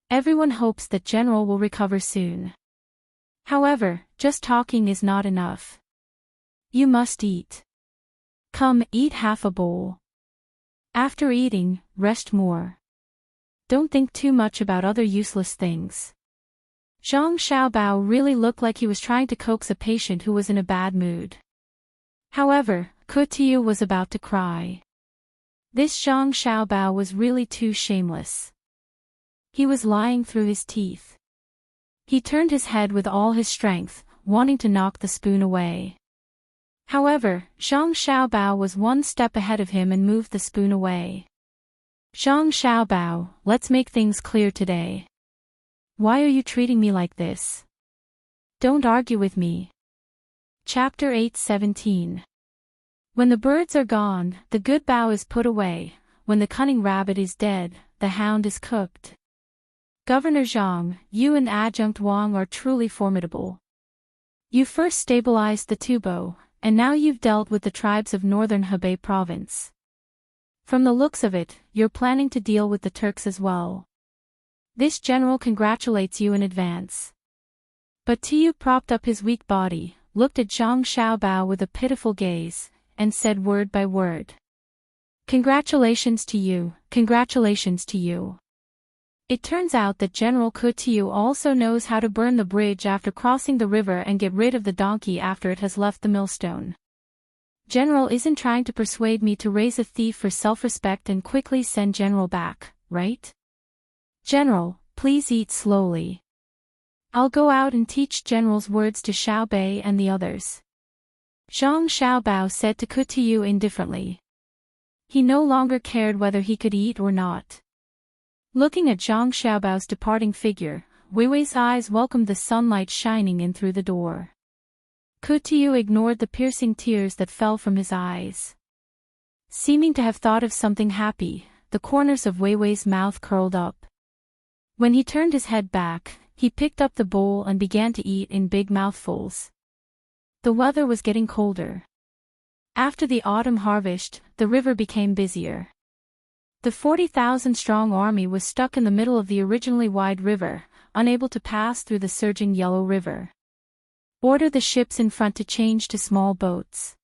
Everyone hopes that General will recover soon. However, just talking is not enough. You must eat. Come, eat half a bowl. After eating, rest more. Don't think too much about other useless things." Zhang Xiaobao really looked like he was trying to coax a patient who was in a bad mood. However, Kutiyu was about to cry. This Zhang Xiaobao was really too shameless. He was lying through his teeth. He turned his head with all his strength, wanting to knock the spoon away. However, Zhang Xiaobao was one step ahead of him and moved the spoon away. "Zhang Xiaobao, let's make things clear today. Why are you treating me like this? Don't argue with me." Chapter 8:17. When the birds are gone, the good bough is put away. When the cunning rabbit is dead, the hound is cooked. Governor Zhang, you and Adjunct Wang are truly formidable. You first stabilized the Tubo, and now you've dealt with the tribes of northern Hebei province. From the looks of it, you're planning to deal with the Turks as well. This general congratulates you in advance." But Tiyu propped up his weak body, looked at Zhang Xiaobao with a pitiful gaze, and said word by word, "Congratulations to you, congratulations to you." It turns out that General Kutiyu also knows how to burn the bridge after crossing the river and get rid of the donkey after it has left the millstone. General isn't trying to persuade me to raise a thief for self-respect and quickly send General back, right? General, please eat slowly. I'll go out and teach General's words to Xiao Bei and the others." Zhang Xiaobao said to Kutiyu indifferently. He no longer cared whether he could eat or not. Looking at Zhang Xiaobao's departing figure, Weiwei's eyes welcomed the sunlight shining in through the door. Kutiyu ignored the piercing tears that fell from his eyes. Seeming to have thought of something happy, the corners of Weiwei's mouth curled up. When he turned his head back, he picked up the bowl and began to eat in big mouthfuls. The weather was getting colder. After the autumn harvest, the river became busier. The 40,000-strong army was stuck in the middle of the originally wide river, unable to pass through the surging yellow river. Order the ships in front to change to small boats.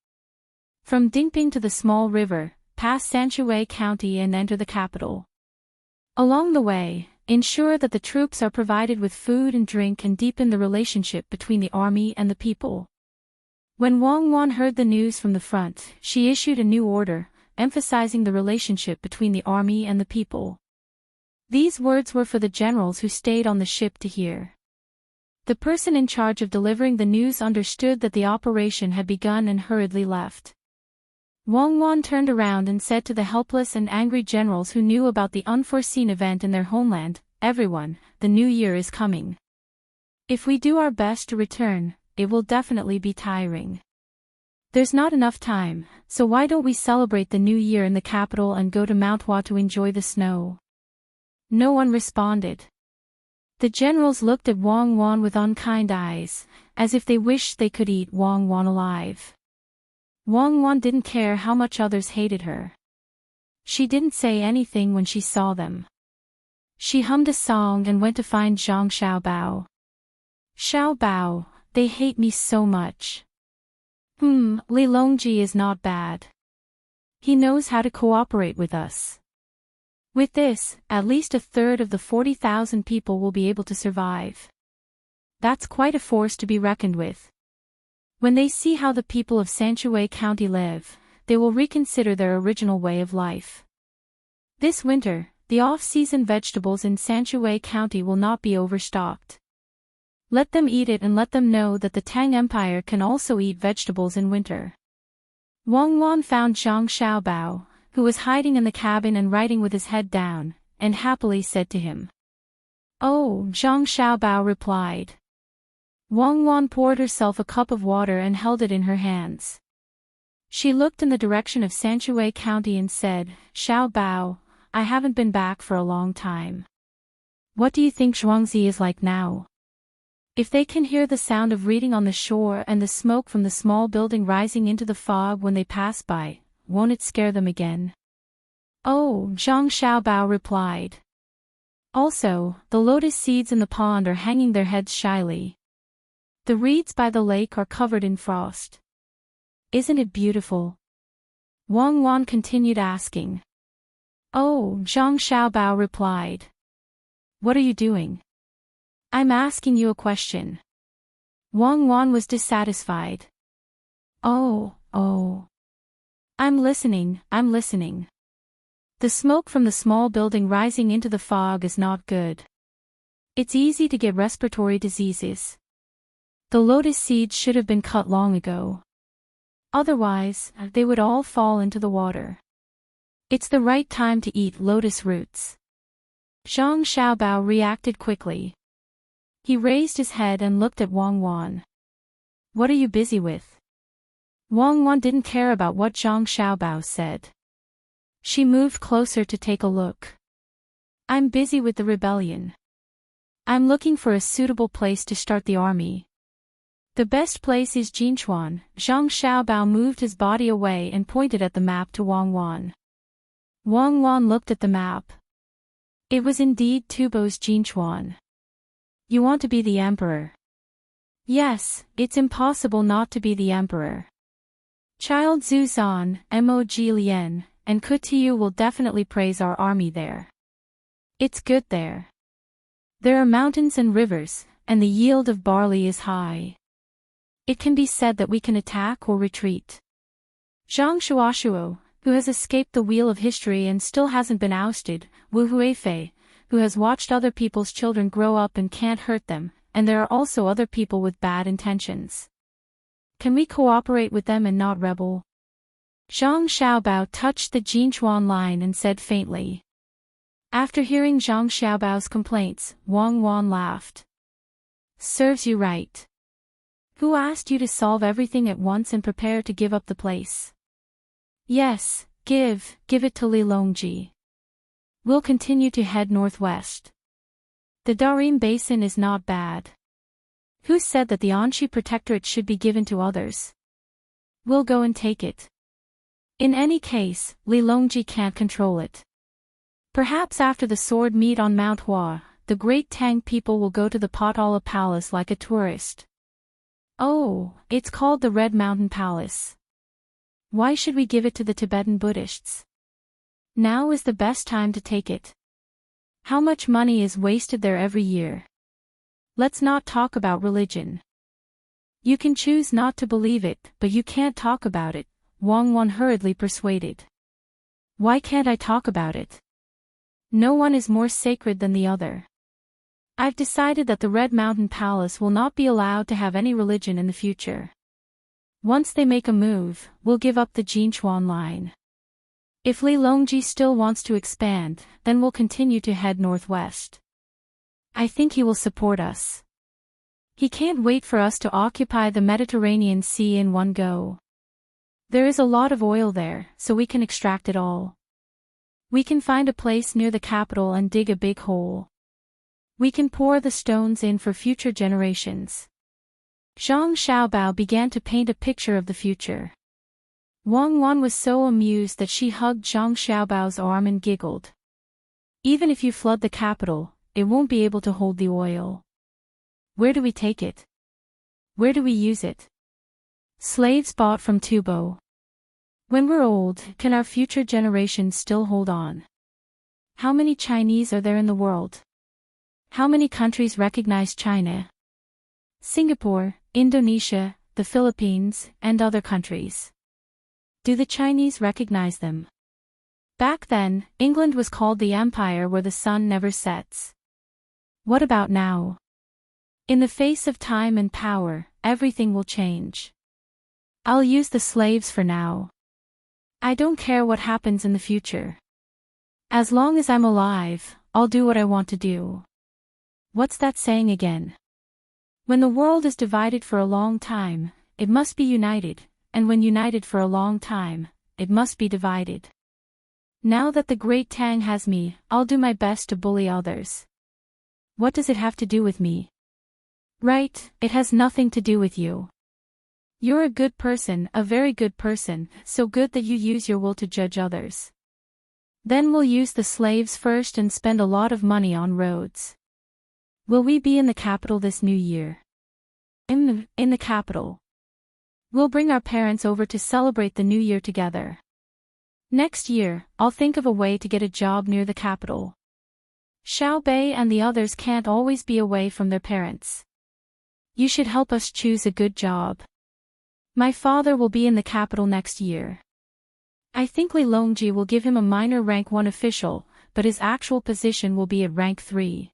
From Dingping to the small river, pass Sanshui County and enter the capital. Along the way, ensure that the troops are provided with food and drink and deepen the relationship between the army and the people. When Wang Wan heard the news from the front, she issued a new order, emphasizing the relationship between the army and the people. These words were for the generals who stayed on the ship to hear. The person in charge of delivering the news understood that the operation had begun and hurriedly left. Wang Wan turned around and said to the helpless and angry generals who knew about the unforeseen event in their homeland, "Everyone, the new year is coming. If we do our best to return, it will definitely be tiring. There's not enough time, so why don't we celebrate the new year in the capital and go to Mount Hua to enjoy the snow?" No one responded. The generals looked at Wang Wan with unkind eyes, as if they wished they could eat Wang Wan alive. Wang Wan didn't care how much others hated her. She didn't say anything when she saw them. She hummed a song and went to find Zhang Xiaobao. "Xiaobao, they hate me so much. Li Longji is not bad. He knows how to cooperate with us. With this, at least a third of the 40,000 people will be able to survive. That's quite a force to be reckoned with. When they see how the people of Sanshui County live, they will reconsider their original way of life. This winter, the off-season vegetables in Sanshui County will not be overstocked. Let them eat it and let them know that the Tang Empire can also eat vegetables in winter. Wang Wan found Zhang Xiaobao, who was hiding in the cabin and writing with his head down, and happily said to him. "Oh," Zhang Xiaobao replied. Wang Wan poured herself a cup of water and held it in her hands. She looked in the direction of Sanshui County and said, "Xiaobao, I haven't been back for a long time. What do you think Zhuangzi is like now? If they can hear the sound of reading on the shore and the smoke from the small building rising into the fog when they pass by, won't it scare them again?" "Oh," Zhang Xiaobao replied. "Also, the lotus seeds in the pond are hanging their heads shyly. The reeds by the lake are covered in frost. Isn't it beautiful?" Wang Wan continued asking. "Oh," Zhang Xiaobao replied. "What are you doing?" "I'm asking you a question." Wang Wan was dissatisfied. Oh. I'm listening. The smoke from the small building rising into the fog is not good. It's easy to get respiratory diseases. The lotus seeds should have been cut long ago. Otherwise, they would all fall into the water. It's the right time to eat lotus roots. Zhang Xiaobao reacted quickly. He raised his head and looked at Wang Wan. "What are you busy with?" Wang Wan didn't care about what Zhang Xiaobao said. She moved closer to take a look. "I'm busy with the rebellion. I'm looking for a suitable place to start the army. The best place is Jinchuan." Zhang Xiaobao moved his body away and pointed at the map to Wang Wan. Wang Wan looked at the map. It was indeed Tubo's Jinchuan. "You want to be the emperor?" "Yes, it's impossible not to be the emperor. Child Zuzan, Mo Lian, and Kutiu will definitely praise our army there. It's good there. There are mountains and rivers, and the yield of barley is high. It can be said that we can attack or retreat." Zhang Shuashuo, who has escaped the wheel of history and still hasn't been ousted, Wu Huifei, who has watched other people's children grow up and can't hurt them, and there are also other people with bad intentions. Can we cooperate with them and not rebel? Zhang Xiaobao touched the Jinchuan line and said faintly. After hearing Zhang Xiaobao's complaints, Wang Wan laughed. "Serves you right. Who asked you to solve everything at once and prepare to give up the place?" "Yes, give it to Li Longji. We'll continue to head northwest. The Darim Basin is not bad. Who said that the Anshi Protectorate should be given to others? We'll go and take it. In any case, Li Longji can't control it. Perhaps after the sword meet on Mount Hua, the great Tang people will go to the Potala Palace like a tourist." "Oh, it's called the Red Mountain Palace. Why should we give it to the Tibetan Buddhists? Now is the best time to take it. How much money is wasted there every year? Let's not talk about religion. You can choose not to believe it, but you can't talk about it," Wang Wan hurriedly persuaded. "Why can't I talk about it? No one is more sacred than the other. I've decided that the Red Mountain Palace will not be allowed to have any religion in the future. Once they make a move, we'll give up the Jinchuan line. If Li Longji still wants to expand, then we'll continue to head northwest. I think he will support us. He can't wait for us to occupy the Mediterranean Sea in one go. There is a lot of oil there, so we can extract it all. We can find a place near the capital and dig a big hole. We can pour the stones in for future generations." Zhang Xiaobao began to paint a picture of the future. Wang Wan was so amused that she hugged Zhang Xiaobao's arm and giggled. "Even if you flood the capital, it won't be able to hold the oil. Where do we take it? Where do we use it? Slaves bought from Tubo. When we're old, can our future generations still hold on? How many Chinese are there in the world? How many countries recognize China? Singapore, Indonesia, the Philippines, and other countries. Do the Chinese recognize them? Back then, England was called the empire where the sun never sets. What about now? In the face of time and power, everything will change. I'll use the slaves for now. I don't care what happens in the future. As long as I'm alive, I'll do what I want to do. What's that saying again? When the world is divided for a long time, it must be united, and when united for a long time, it must be divided. Now that the Great Tang has me, I'll do my best to bully others. What does it have to do with me? Right, it has nothing to do with you. You're a good person, a very good person, so good that you use your will to judge others. Then we'll use the slaves first and spend a lot of money on roads. Will we be in the capital this new year? In the capital. We'll bring our parents over to celebrate the new year together. Next year, I'll think of a way to get a job near the capital. Xiao Bei and the others can't always be away from their parents. You should help us choose a good job. My father will be in the capital next year. I think Li Longji will give him a minor rank 1 official, but his actual position will be at rank 3.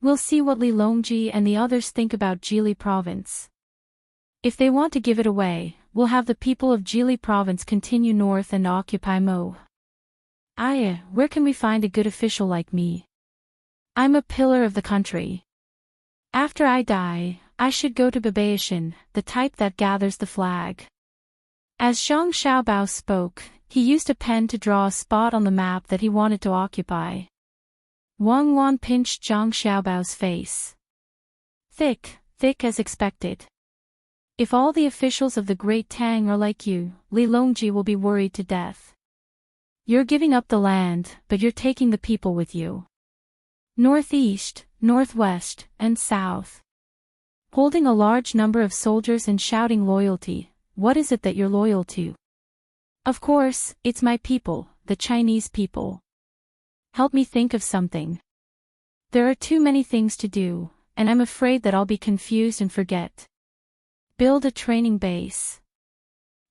We'll see what Li Longji and the others think about Jili province. If they want to give it away, we'll have the people of Jili province continue north and occupy Mo. Where can we find a good official like me? I'm a pillar of the country. After I die, I should go to Babaishan, the type that gathers the flag. As Zhang Xiaobao spoke, he used a pen to draw a spot on the map that he wanted to occupy. Wang Wan pinched Zhang Xiaobao's face. Thick as expected. If all the officials of the Great Tang are like you, Li Longji will be worried to death. You're giving up the land, but you're taking the people with you. Northeast, northwest, and south. Holding a large number of soldiers and shouting loyalty, what is it that you're loyal to? Of course, it's my people, the Chinese people. Help me think of something. There are too many things to do, and I'm afraid that I'll be confused and forget. Build a training base.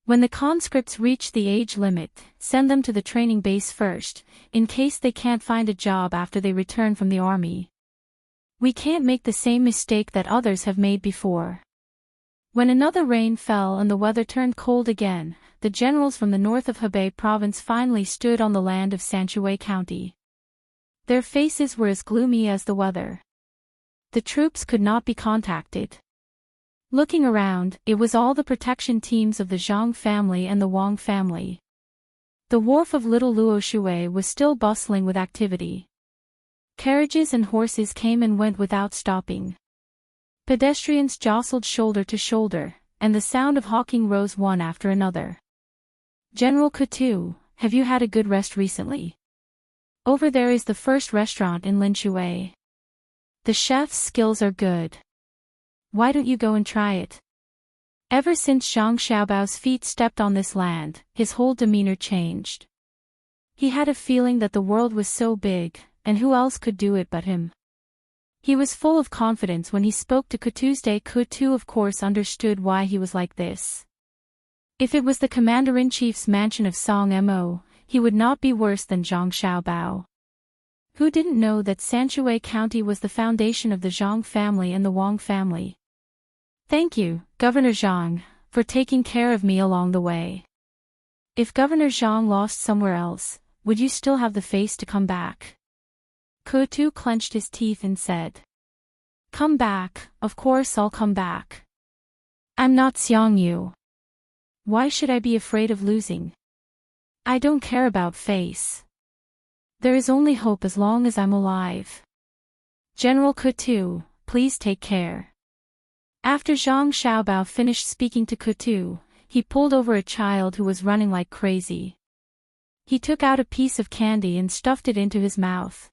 When the conscripts reach the age limit, send them to the training base first, in case they can't find a job after they return from the army. We can't make the same mistake that others have made before. When another rain fell and the weather turned cold again, the generals from the north of Hebei province finally stood on the land of Sanshui County. Their faces were as gloomy as the weather. The troops could not be contacted. Looking around, it was all the protection teams of the Zhang family and the Wang family. The wharf of Little Luoshui was still bustling with activity. Carriages and horses came and went without stopping. Pedestrians jostled shoulder to shoulder, and the sound of hawking rose one after another. General Kutu, have you had a good rest recently? Over there is the first restaurant in Linshui. The chef's skills are good. Why don't you go and try it? Ever since Zhang Xiaobao's feet stepped on this land, his whole demeanor changed. He had a feeling that the world was so big, and who else could do it but him? He was full of confidence when he spoke to Kutu's-day. Kutu of course understood why he was like this. If it was the commander-in-chief's mansion of Song Mo, he would not be worse than Zhang Xiaobao. Who didn't know that Sanshui County was the foundation of the Zhang family and the Wang family? Thank you, Governor Zhang, for taking care of me along the way. If Governor Zhang lost somewhere else, would you still have the face to come back? Kutu clenched his teeth and said. Come back, of course I'll come back. I'm not Xiangyu. Why should I be afraid of losing? I don't care about face. There is only hope as long as I'm alive. General Kutu, please take care. After Zhang Xiaobao finished speaking to Kutu, he pulled over a child who was running like crazy. He took out a piece of candy and stuffed it into his mouth.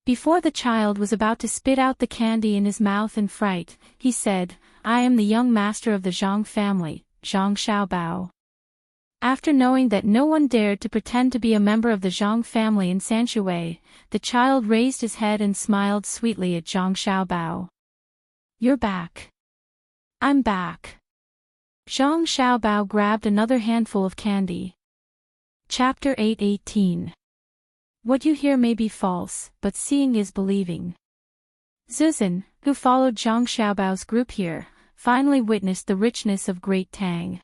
Before the child was about to spit out the candy in his mouth in fright, he said, I am the young master of the Zhang family, Zhang Xiaobao. After knowing that no one dared to pretend to be a member of the Zhang family in Sanshui, the child raised his head and smiled sweetly at Zhang Xiaobao. You're back. I'm back. Zhang Xiaobao grabbed another handful of candy. Chapter 8:18. What you hear may be false, but seeing is believing. Zuzan, who followed Zhang Xiaobao's group here, finally witnessed the richness of Great Tang.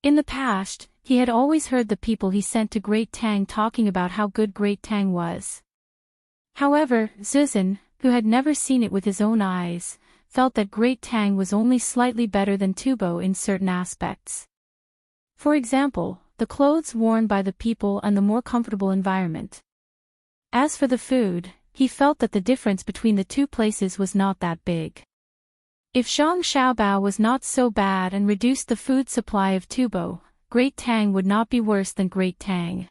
In the past, he had always heard the people he sent to Great Tang talking about how good Great Tang was. However, Zuzan, who had never seen it with his own eyes, felt that Great Tang was only slightly better than Tubo in certain aspects. For example, the clothes worn by the people and the more comfortable environment. As for the food, he felt that the difference between the two places was not that big. If Zhang Xiaobao was not so bad and reduced the food supply of Tubo, Great Tang would not be worse than Great Tang.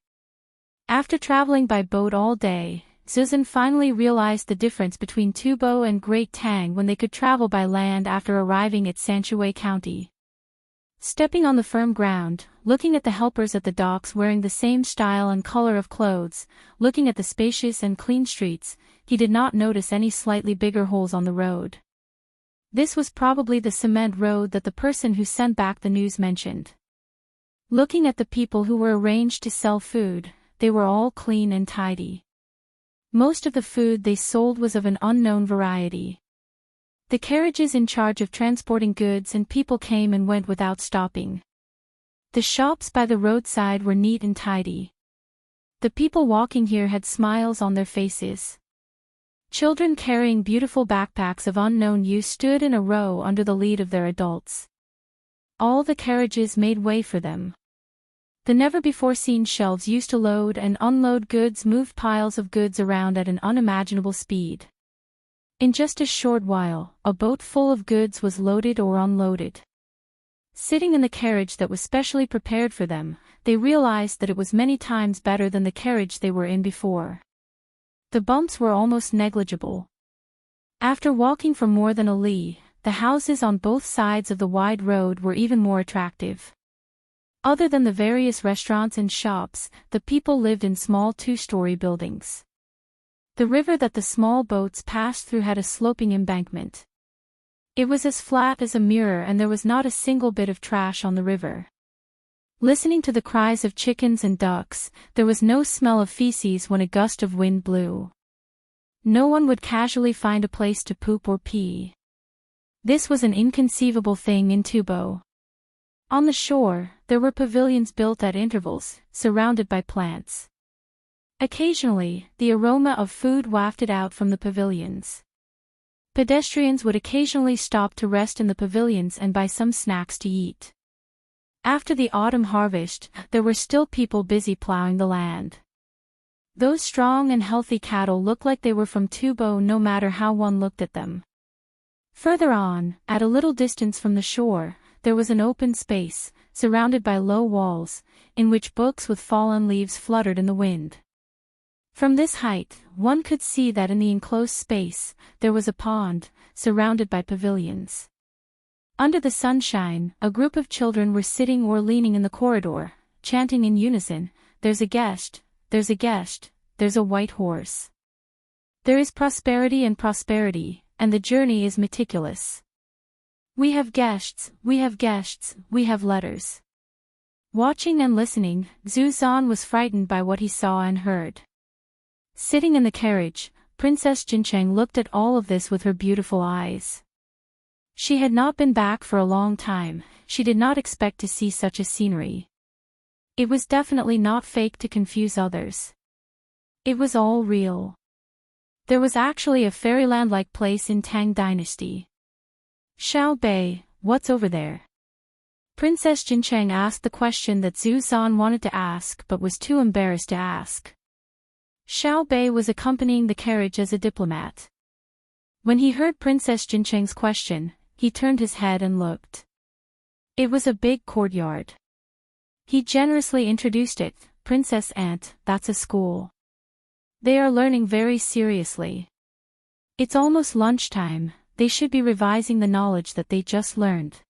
After traveling by boat all day, Zuzan finally realized the difference between Tubo and Great Tang when they could travel by land after arriving at Sanshui County. Stepping on the firm ground, looking at the helpers at the docks wearing the same style and color of clothes, looking at the spacious and clean streets, he did not notice any slightly bigger holes on the road. This was probably the cement road that the person who sent back the news mentioned. Looking at the people who were arranged to sell food, they were all clean and tidy. Most of the food they sold was of an unknown variety. The carriages in charge of transporting goods and people came and went without stopping. The shops by the roadside were neat and tidy. The people walking here had smiles on their faces. Children carrying beautiful backpacks of unknown use stood in a row under the lead of their adults. All the carriages made way for them. The never-before-seen shelves used to load and unload goods moved piles of goods around at an unimaginable speed. In just a short while, a boat full of goods was loaded or unloaded. Sitting in the carriage that was specially prepared for them, they realized that it was many times better than the carriage they were in before. The bumps were almost negligible. After walking for more than a li, the houses on both sides of the wide road were even more attractive. Other than the various restaurants and shops, the people lived in small two-story buildings. The river that the small boats passed through had a sloping embankment. It was as flat as a mirror and there was not a single bit of trash on the river. Listening to the cries of chickens and ducks, there was no smell of feces when a gust of wind blew. No one would casually find a place to poop or pee. This was an inconceivable thing in Tubo. On the shore, there were pavilions built at intervals, surrounded by plants. Occasionally, the aroma of food wafted out from the pavilions. Pedestrians would occasionally stop to rest in the pavilions and buy some snacks to eat. After the autumn harvest, there were still people busy plowing the land. Those strong and healthy cattle looked like they were from Tubo no matter how one looked at them. Further on, at a little distance from the shore, there was an open space, surrounded by low walls, in which books with fallen leaves fluttered in the wind. From this height, one could see that in the enclosed space, there was a pond, surrounded by pavilions. Under the sunshine, a group of children were sitting or leaning in the corridor, chanting in unison, "There's a guest, there's a guest, there's a white horse. There is prosperity, and the journey is meticulous. We have guests, we have guests, we have letters." Watching and listening, Zuzan was frightened by what he saw and heard. Sitting in the carriage, Princess Jincheng looked at all of this with her beautiful eyes. She had not been back for a long time, she did not expect to see such a scenery. It was definitely not fake to confuse others. It was all real. There was actually a fairyland-like place in Tang Dynasty. "Xiao Bei, what's over there?" Princess Jincheng asked the question that Zuzan wanted to ask but was too embarrassed to ask. Xiao Bei was accompanying the carriage as a diplomat. When he heard Princess Jincheng's question, he turned his head and looked. It was a big courtyard. He generously introduced it, "Princess Aunt, that's a school. They are learning very seriously. It's almost lunchtime, they should be revising the knowledge that they just learned."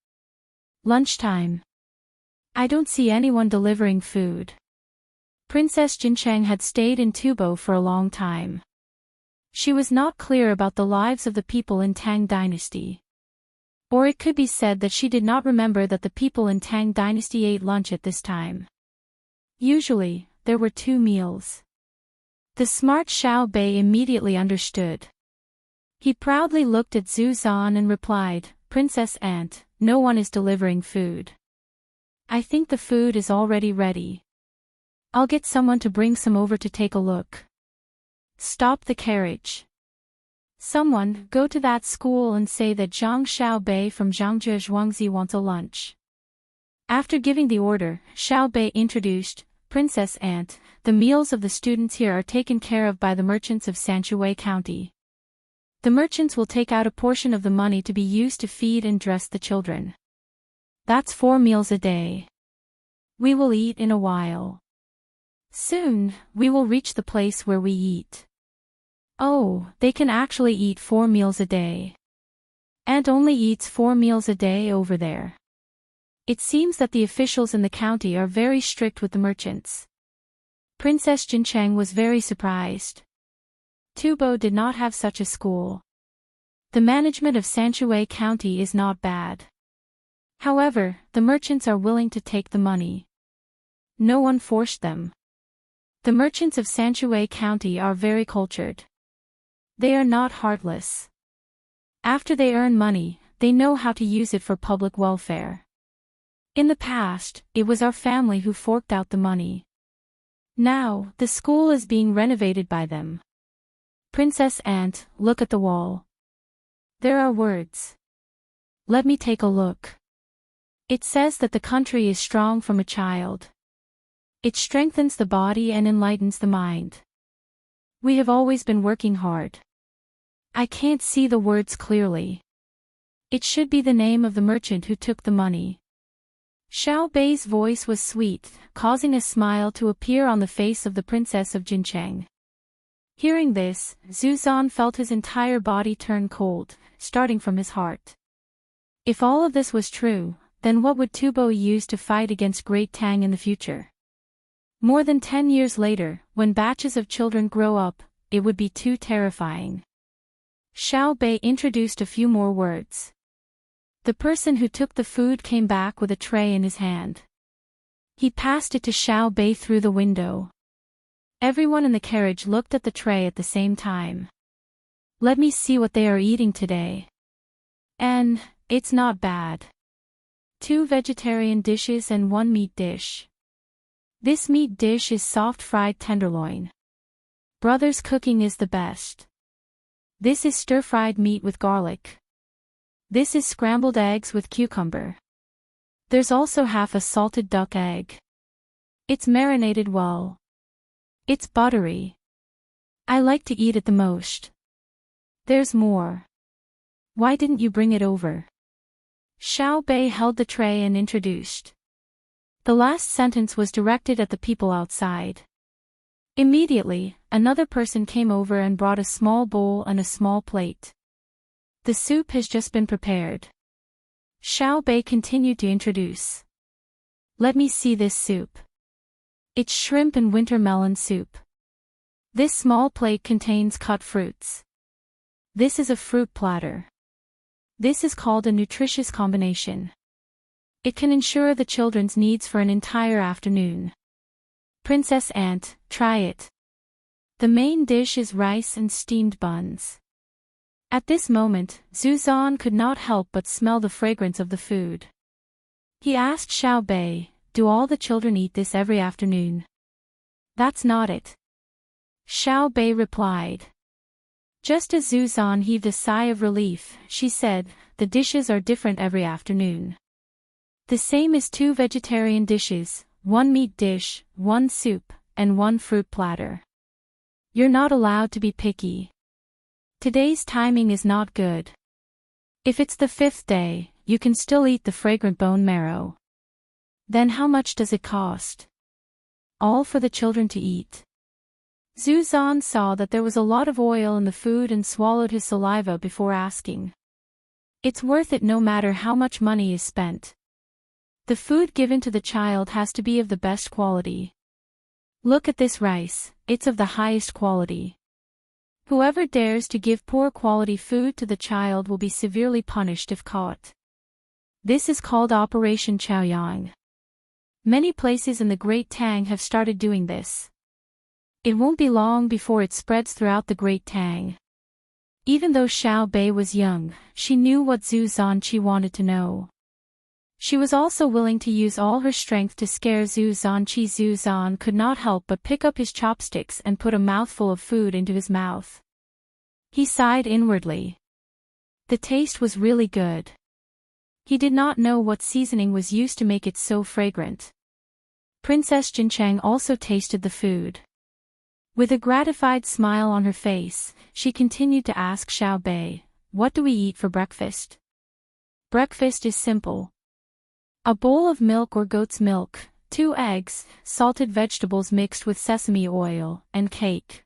Lunchtime. I don't see anyone delivering food. Princess Jincheng had stayed in Tubo for a long time. She was not clear about the lives of the people in Tang Dynasty. Or it could be said that she did not remember that the people in Tang Dynasty ate lunch at this time. Usually, there were 2 meals. The smart Xiao Bei immediately understood. He proudly looked at Zhu Zan and replied, "Princess Aunt, no one is delivering food. I think the food is already ready. I'll get someone to bring some over to take a look." "Stop the carriage. Someone, go to that school and say that Zhang Xiaobei from Zhangzhou Zhuangzi wants a lunch." After giving the order, Xiaobei introduced, "Princess Aunt, the meals of the students here are taken care of by the merchants of Sanshui County. The merchants will take out a portion of the money to be used to feed and dress the children. That's 4 meals a day. We will eat in a while. Soon, we will reach the place where we eat." Oh, they can actually eat 4 meals a day. Aunt only eats 4 meals a day over there. It seems that the officials in the county are very strict with the merchants. Princess Jincheng was very surprised. Tubo did not have such a school. The management of Sanshui County is not bad. However, the merchants are willing to take the money. No one forced them. The merchants of Sanshui County are very cultured. They are not heartless. After they earn money, they know how to use it for public welfare. In the past, it was our family who forked out the money. Now, the school is being renovated by them. Princess Aunt, look at the wall. There are words. Let me take a look. It says that the country is strong from a child. It strengthens the body and enlightens the mind. We have always been working hard. I can't see the words clearly. It should be the name of the merchant who took the money. Xiao Bei's voice was sweet, causing a smile to appear on the face of the princess of Jincheng. Hearing this, Zhu Zan felt his entire body turn cold, starting from his heart. If all of this was true, then what would Tubo use to fight against Great Tang in the future? More than 10 years later, when batches of children grow up, it would be too terrifying. Xiao Bei introduced a few more words. The person who took the food came back with a tray in his hand. He passed it to Xiao Bei through the window. Everyone in the carriage looked at the tray at the same time. Let me see what they are eating today. And, it's not bad. 2 vegetarian dishes and 1 meat dish. This meat dish is soft fried tenderloin. Brother's cooking is the best. This is stir-fried meat with garlic. This is scrambled eggs with cucumber. There's also half a salted duck egg. It's marinated well. It's buttery. I like to eat it the most. There's more. Why didn't you bring it over? Xiao Bei held the tray and introduced. The last sentence was directed at the people outside. Immediately, another person came over and brought a small bowl and a small plate. The soup has just been prepared. Xiao Bei continued to introduce. Let me see this soup. It's shrimp and winter melon soup. This small plate contains cut fruits. This is a fruit platter. This is called a nutritious combination. It can ensure the children's needs for an entire afternoon. Princess Aunt, try it. The main dish is rice and steamed buns. At this moment, Zhu Zan could not help but smell the fragrance of the food. He asked Xiao Bei, do all the children eat this every afternoon? That's not it. Xiao Bei replied. Just as Zhu Zan heaved a sigh of relief, she said, the dishes are different every afternoon. The same as 2 vegetarian dishes, 1 meat dish, 1 soup, and 1 fruit platter. You're not allowed to be picky. Today's timing is not good. If it's the 5th day, you can still eat the fragrant bone marrow. Then how much does it cost? All for the children to eat. Zhu Zan saw that there was a lot of oil in the food and swallowed his saliva before asking. It's worth it no matter how much money is spent. The food given to the child has to be of the best quality. Look at this rice, it's of the highest quality. Whoever dares to give poor quality food to the child will be severely punished if caught. This is called Operation Chaoyang. Many places in the Great Tang have started doing this. It won't be long before it spreads throughout the Great Tang. Even though Xiao Bei was young, she knew what Zhu Zanqi wanted to know. She was also willing to use all her strength to scare Zhu Zanqi. Zhu Zan could not help but pick up his chopsticks and put a mouthful of food into his mouth. He sighed inwardly. The taste was really good. He did not know what seasoning was used to make it so fragrant. Princess Jincheng also tasted the food. With a gratified smile on her face, she continued to ask Xiao Bei, "What do we eat for breakfast?" "Breakfast is simple. A bowl of milk or goat's milk, 2 eggs, salted vegetables mixed with sesame oil, and cake.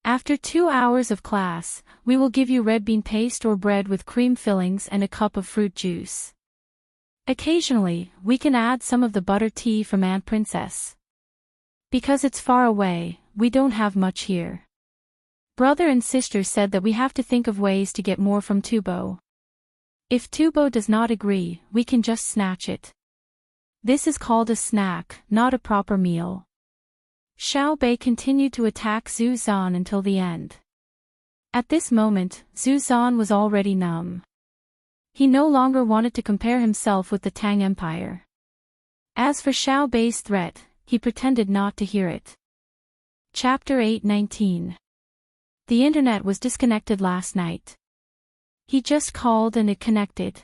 After 2 hours of class, we will give you red bean paste or bread with cream fillings and a cup of fruit juice. Occasionally, we can add some of the butter tea from Aunt Princess. Because it's far away, we don't have much here. Brother and sister said that we have to think of ways to get more from Tubo. If Tubo does not agree, we can just snatch it. This is called a snack, not a proper meal." Xiao Bei continued to attack Zhu Zan until the end. At this moment, Zhu Zan was already numb. He no longer wanted to compare himself with the Tang Empire. As for Xiao Bei's threat, he pretended not to hear it. Chapter 8:19. The internet was disconnected last night. He just called and it connected.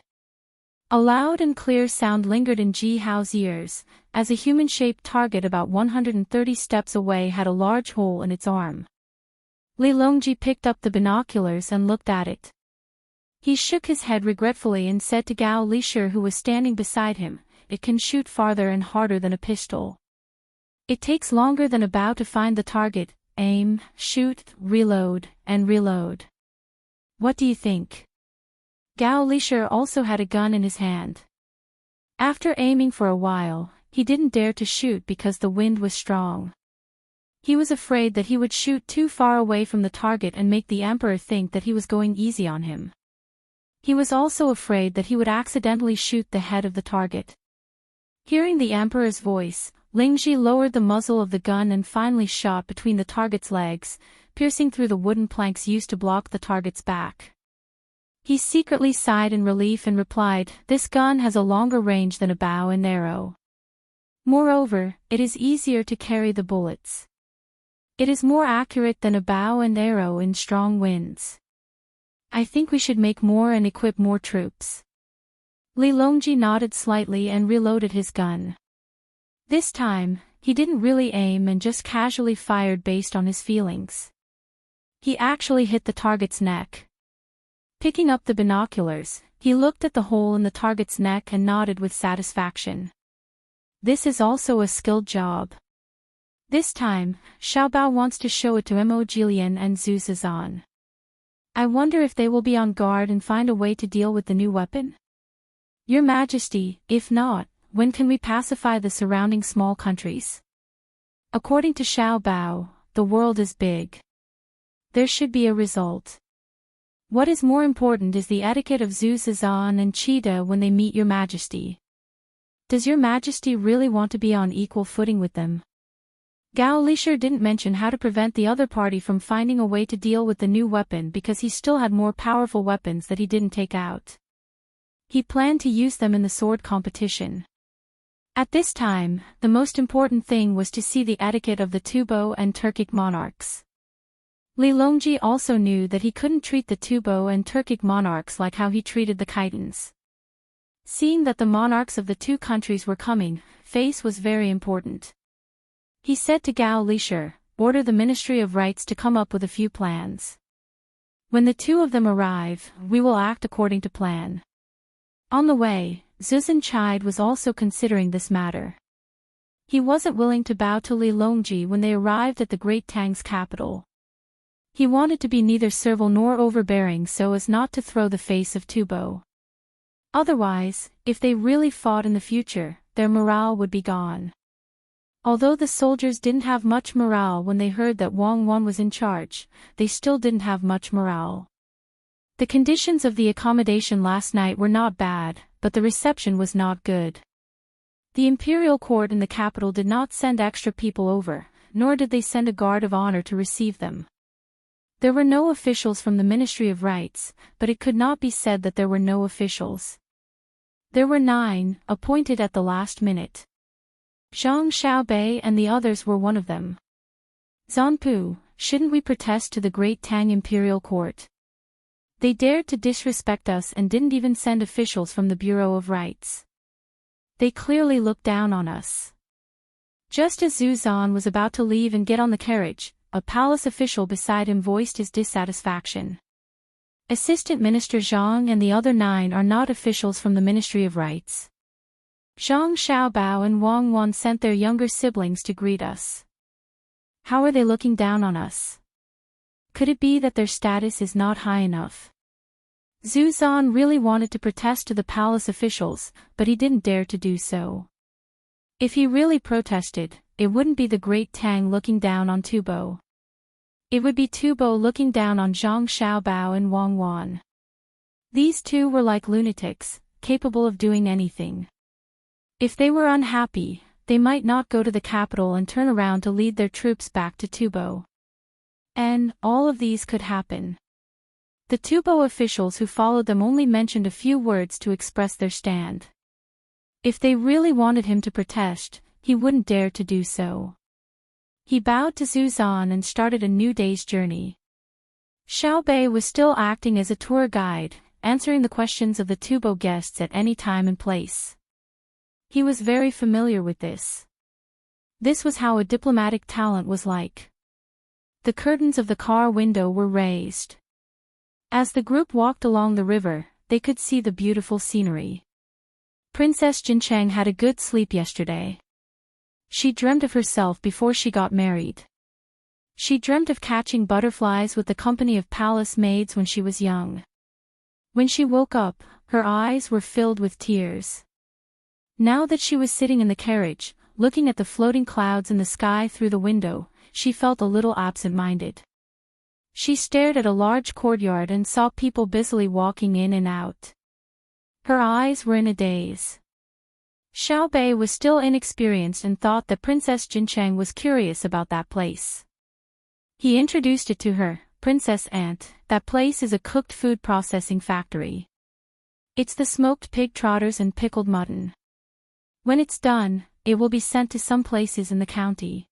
A loud and clear sound lingered in Ji Hao's ears, as a human-shaped target about 130 steps away had a large hole in its arm. Li Longji picked up the binoculars and looked at it. He shook his head regretfully and said to Gao Lishir, who was standing beside him, "It can shoot farther and harder than a pistol. It takes longer than a bow to find the target, aim, shoot, reload, and reload. What do you think?" Gao Lishir also had a gun in his hand. After aiming for a while, he didn't dare to shoot because the wind was strong. He was afraid that he would shoot too far away from the target and make the emperor think that he was going easy on him. He was also afraid that he would accidentally shoot the head of the target. Hearing the emperor's voice, Lingji lowered the muzzle of the gun and finally shot between the target's legs, piercing through the wooden planks used to block the target's back. He secretly sighed in relief and replied, "This gun has a longer range than a bow and arrow. Moreover, it is easier to carry the bullets. It is more accurate than a bow and arrow in strong winds. I think we should make more and equip more troops." Li Longji nodded slightly and reloaded his gun. This time, he didn't really aim and just casually fired based on his feelings. He actually hit the target's neck. Picking up the binoculars, he looked at the hole in the target's neck and nodded with satisfaction. This is also a skilled job. This time, Xiaobao wants to show it to Mo Jilian and Zhu Zizan. I wonder if they will be on guard and find a way to deal with the new weapon? Your Majesty, if not, when can we pacify the surrounding small countries? According to Xiaobao, the world is big. There should be a result. What is more important is the etiquette of Zhu Zizan and Qida when they meet Your Majesty. Does Your Majesty really want to be on equal footing with them? Gao Lishir didn't mention how to prevent the other party from finding a way to deal with the new weapon because he still had more powerful weapons that he didn't take out. He planned to use them in the sword competition. At this time, the most important thing was to see the etiquette of the Tubo and Turkic monarchs. Li Longji also knew that he couldn't treat the Tubo and Turkic monarchs like how he treated the Khitans. Seeing that the monarchs of the two countries were coming, face was very important. He said to Gao Lishir, "Order the Ministry of Rights to come up with a few plans. When the two of them arrive, we will act according to plan." On the way, Zuzan Chide was also considering this matter. He wasn't willing to bow to Li Longji when they arrived at the Great Tang's capital. He wanted to be neither servile nor overbearing so as not to throw the face of Tubo. Otherwise, if they really fought in the future, their morale would be gone. Although the soldiers didn't have much morale when they heard that Wang Wan was in charge, they still didn't have much morale. The conditions of the accommodation last night were not bad, but the reception was not good. The imperial court in the capital did not send extra people over, nor did they send a guard of honor to receive them. There were no officials from the Ministry of Rites, but it could not be said that there were no officials. There were 9, appointed at the last minute. Zhang Xiaobei and the others were one of them. Zanpu, shouldn't we protest to the Great Tang Imperial Court? They dared to disrespect us and didn't even send officials from the Bureau of Rites. They clearly looked down on us. Just as Zhu Zan was about to leave and get on the carriage, a palace official beside him voiced his dissatisfaction. Assistant Minister Zhang and the other 9 are not officials from the Ministry of Rites. Zhang Xiaobao and Wang Wan sent their younger siblings to greet us. How are they looking down on us? Could it be that their status is not high enough? Zhu Zan really wanted to protest to the palace officials, but he didn't dare to do so. If he really protested, it wouldn't be the Great Tang looking down on Tubo. It would be Tubo looking down on Zhang Xiaobao and Wang Wan. These two were like lunatics, capable of doing anything. If they were unhappy, they might not go to the capital and turn around to lead their troops back to Tubo. And all of these could happen. The Tubo officials who followed them only mentioned a few words to express their stand. If they really wanted him to protest, he wouldn't dare to do so. He bowed to Zhu Zan and started a new day's journey. Xiaobei was still acting as a tour guide, answering the questions of the Tubo guests at any time and place. He was very familiar with this. This was how a diplomatic talent was like. The curtains of the car window were raised. As the group walked along the river, they could see the beautiful scenery. Princess Jincheng had a good sleep yesterday. She dreamt of herself before she got married. She dreamt of catching butterflies with the company of palace maids when she was young. When she woke up, her eyes were filled with tears. Now that she was sitting in the carriage, looking at the floating clouds in the sky through the window, she felt a little absent-minded. She stared at a large courtyard and saw people busily walking in and out. Her eyes were in a daze. Xiaobei was still inexperienced and thought that Princess Jincheng was curious about that place. He introduced it to her. Princess Aunt, that place is a cooked food processing factory. It's the smoked pig trotters and pickled mutton. When it's done, it will be sent to some places in the county.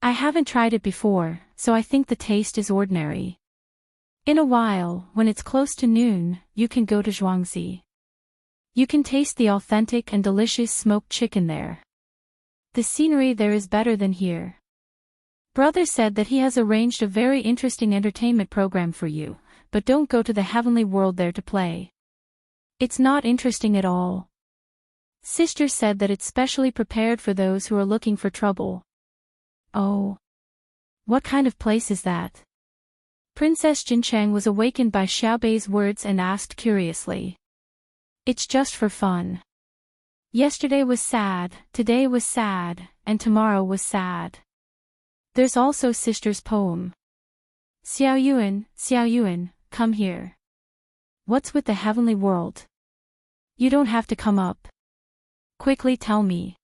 I haven't tried it before, so I think the taste is ordinary. In a while, when it's close to noon, you can go to Zhuangzi. You can taste the authentic and delicious smoked chicken there. The scenery there is better than here. Brother said that he has arranged a very interesting entertainment program for you, but don't go to the heavenly world there to play. It's not interesting at all. Sister said that it's specially prepared for those who are looking for trouble. Oh. What kind of place is that? Princess Jincheng was awakened by Xiaobei's words and asked curiously. It's just for fun. Yesterday was sad, today was sad, and tomorrow was sad. There's also sister's poem. Xiao Yuan, come here. What's with the heavenly world? You don't have to come up. Quickly tell me.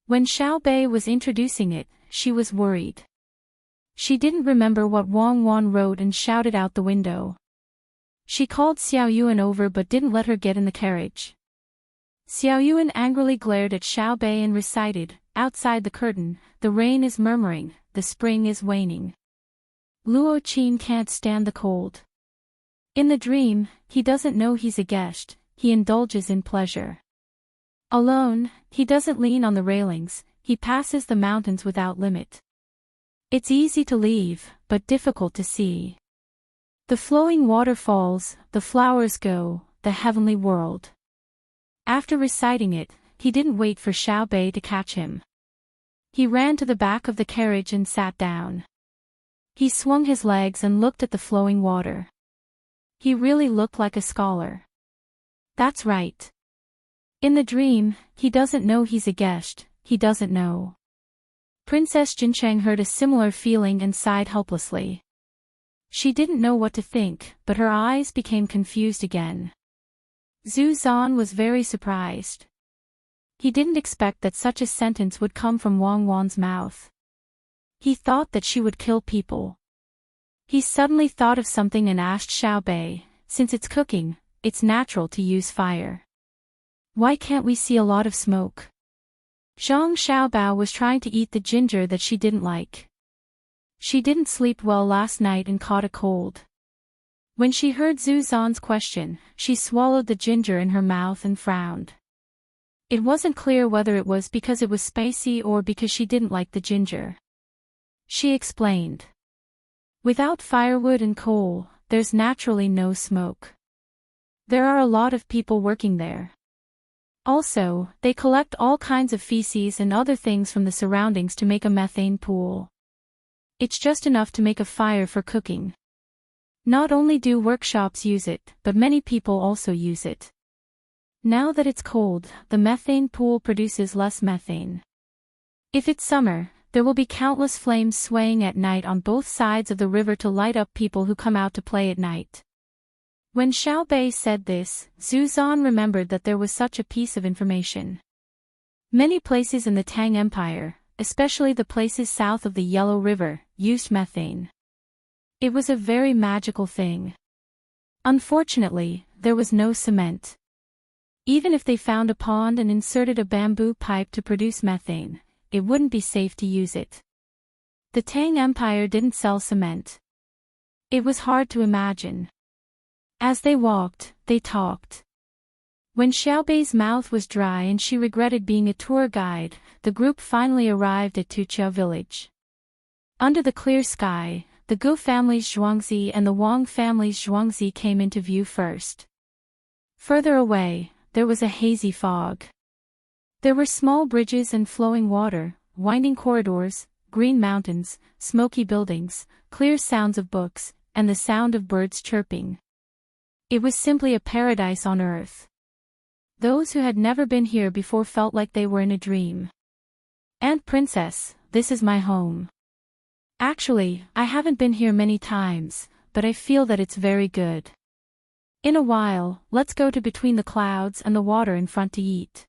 When Xiaobei was introducing it, she was worried. She didn't remember what Wang Wan wrote and shouted out the window. She called Xiao Yuan over but didn't let her get in the carriage. Xiao Yuan angrily glared at Xiaobei and recited, outside the curtain, the rain is murmuring, the spring is waning. Luo Qin can't stand the cold. In the dream, he doesn't know he's a guest, he indulges in pleasure. Alone, he doesn't lean on the railings, he passes the mountains without limit. It's easy to leave, but difficult to see. The flowing waterfalls, the flowers go, the heavenly world. After reciting it, he didn't wait for Xiaobei to catch him. He ran to the back of the carriage and sat down. He swung his legs and looked at the flowing water. He really looked like a scholar. That's right. In the dream, he doesn't know he's a guest, he doesn't know. Princess Jincheng heard a similar feeling and sighed helplessly. She didn't know what to think, but her eyes became confused again. Zhu Zan was very surprised. He didn't expect that such a sentence would come from Wang Wan's mouth. He thought that she would kill people. He suddenly thought of something and asked Xiaobei, since it's cooking, it's natural to use fire. Why can't we see a lot of smoke? Zhang Xiaobao was trying to eat the ginger that she didn't like. She didn't sleep well last night and caught a cold. When she heard Zhu Zan's question, she swallowed the ginger in her mouth and frowned. It wasn't clear whether it was because it was spicy or because she didn't like the ginger. She explained. Without firewood and coal, there's naturally no smoke. There are a lot of people working there. Also, they collect all kinds of feces and other things from the surroundings to make a methane pool. It's just enough to make a fire for cooking. Not only do workshops use it, but many people also use it. Now that it's cold, the methane pool produces less methane. If it's summer, there will be countless flames swaying at night on both sides of the river to light up people who come out to play at night. When Xiaobei said this, Zhu Zan remembered that there was such a piece of information. Many places in the Tang Empire, especially the places south of the Yellow River, used methane. It was a very magical thing. Unfortunately, there was no cement. Even if they found a pond and inserted a bamboo pipe to produce methane, it wouldn't be safe to use it. The Tang Empire didn't sell cement. It was hard to imagine. As they walked, they talked. When Xiaobei's mouth was dry and she regretted being a tour guide, the group finally arrived at Tuqiao village. Under the clear sky, the Gu family's Zhuangzi and the Wang family's Zhuangzi came into view first. Further away, there was a hazy fog. There were small bridges and flowing water, winding corridors, green mountains, smoky buildings, clear sounds of books, and the sound of birds chirping. It was simply a paradise on earth. Those who had never been here before felt like they were in a dream. "Aunt Princess, this is my home. Actually, I haven't been here many times, but I feel that it's very good. In a while, let's go to Between the Clouds and the Water in front to eat.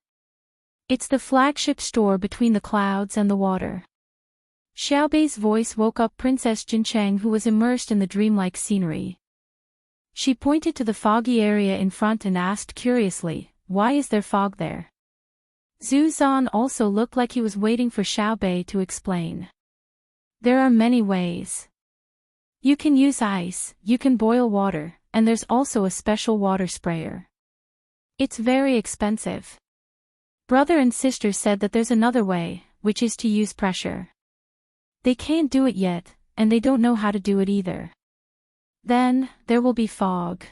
It's the flagship store Between the Clouds and the Water." Xiaobei's voice woke up Princess Jincheng, who was immersed in the dreamlike scenery. She pointed to the foggy area in front and asked curiously, "Why is there fog there?" Zhu Zan also looked like he was waiting for Xiaobei to explain. "There are many ways. You can use ice, you can boil water, and there's also a special water sprayer. It's very expensive. Brother and sister said that there's another way, which is to use pressure. They can't do it yet, and they don't know how to do it either. Then, there will be fog.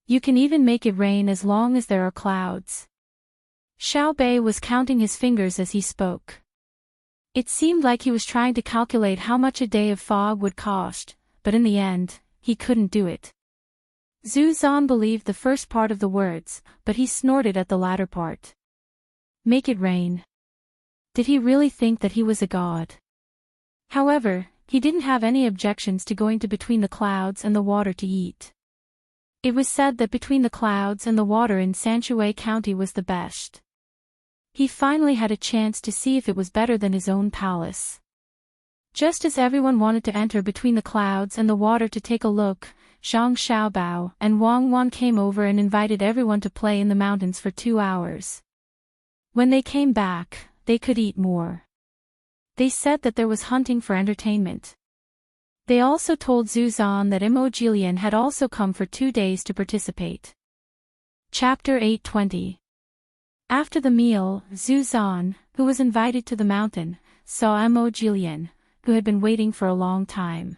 You can even make it rain as long as there are clouds." Xiaobei was counting his fingers as he spoke. It seemed like he was trying to calculate how much a day of fog would cost, but in the end, he couldn't do it. Zhu Zan believed the first part of the words, but he snorted at the latter part. Make it rain. Did he really think that he was a god? However, he didn't have any objections to going to Between the Clouds and the Water to eat. It was said that Between the Clouds and the Water in Sanshui County was the best. He finally had a chance to see if it was better than his own palace. Just as everyone wanted to enter Between the Clouds and the Water to take a look, Zhang Xiaobao and Wang Wan came over and invited everyone to play in the mountains for 2 hours. When they came back, they could eat more. They said that there was hunting for entertainment. They also told Zhu Zan that Imo Jilian had also come for 2 days to participate. Chapter 820. After the meal, Zhu Zan, who was invited to the mountain, saw Imo Jilian, who had been waiting for a long time.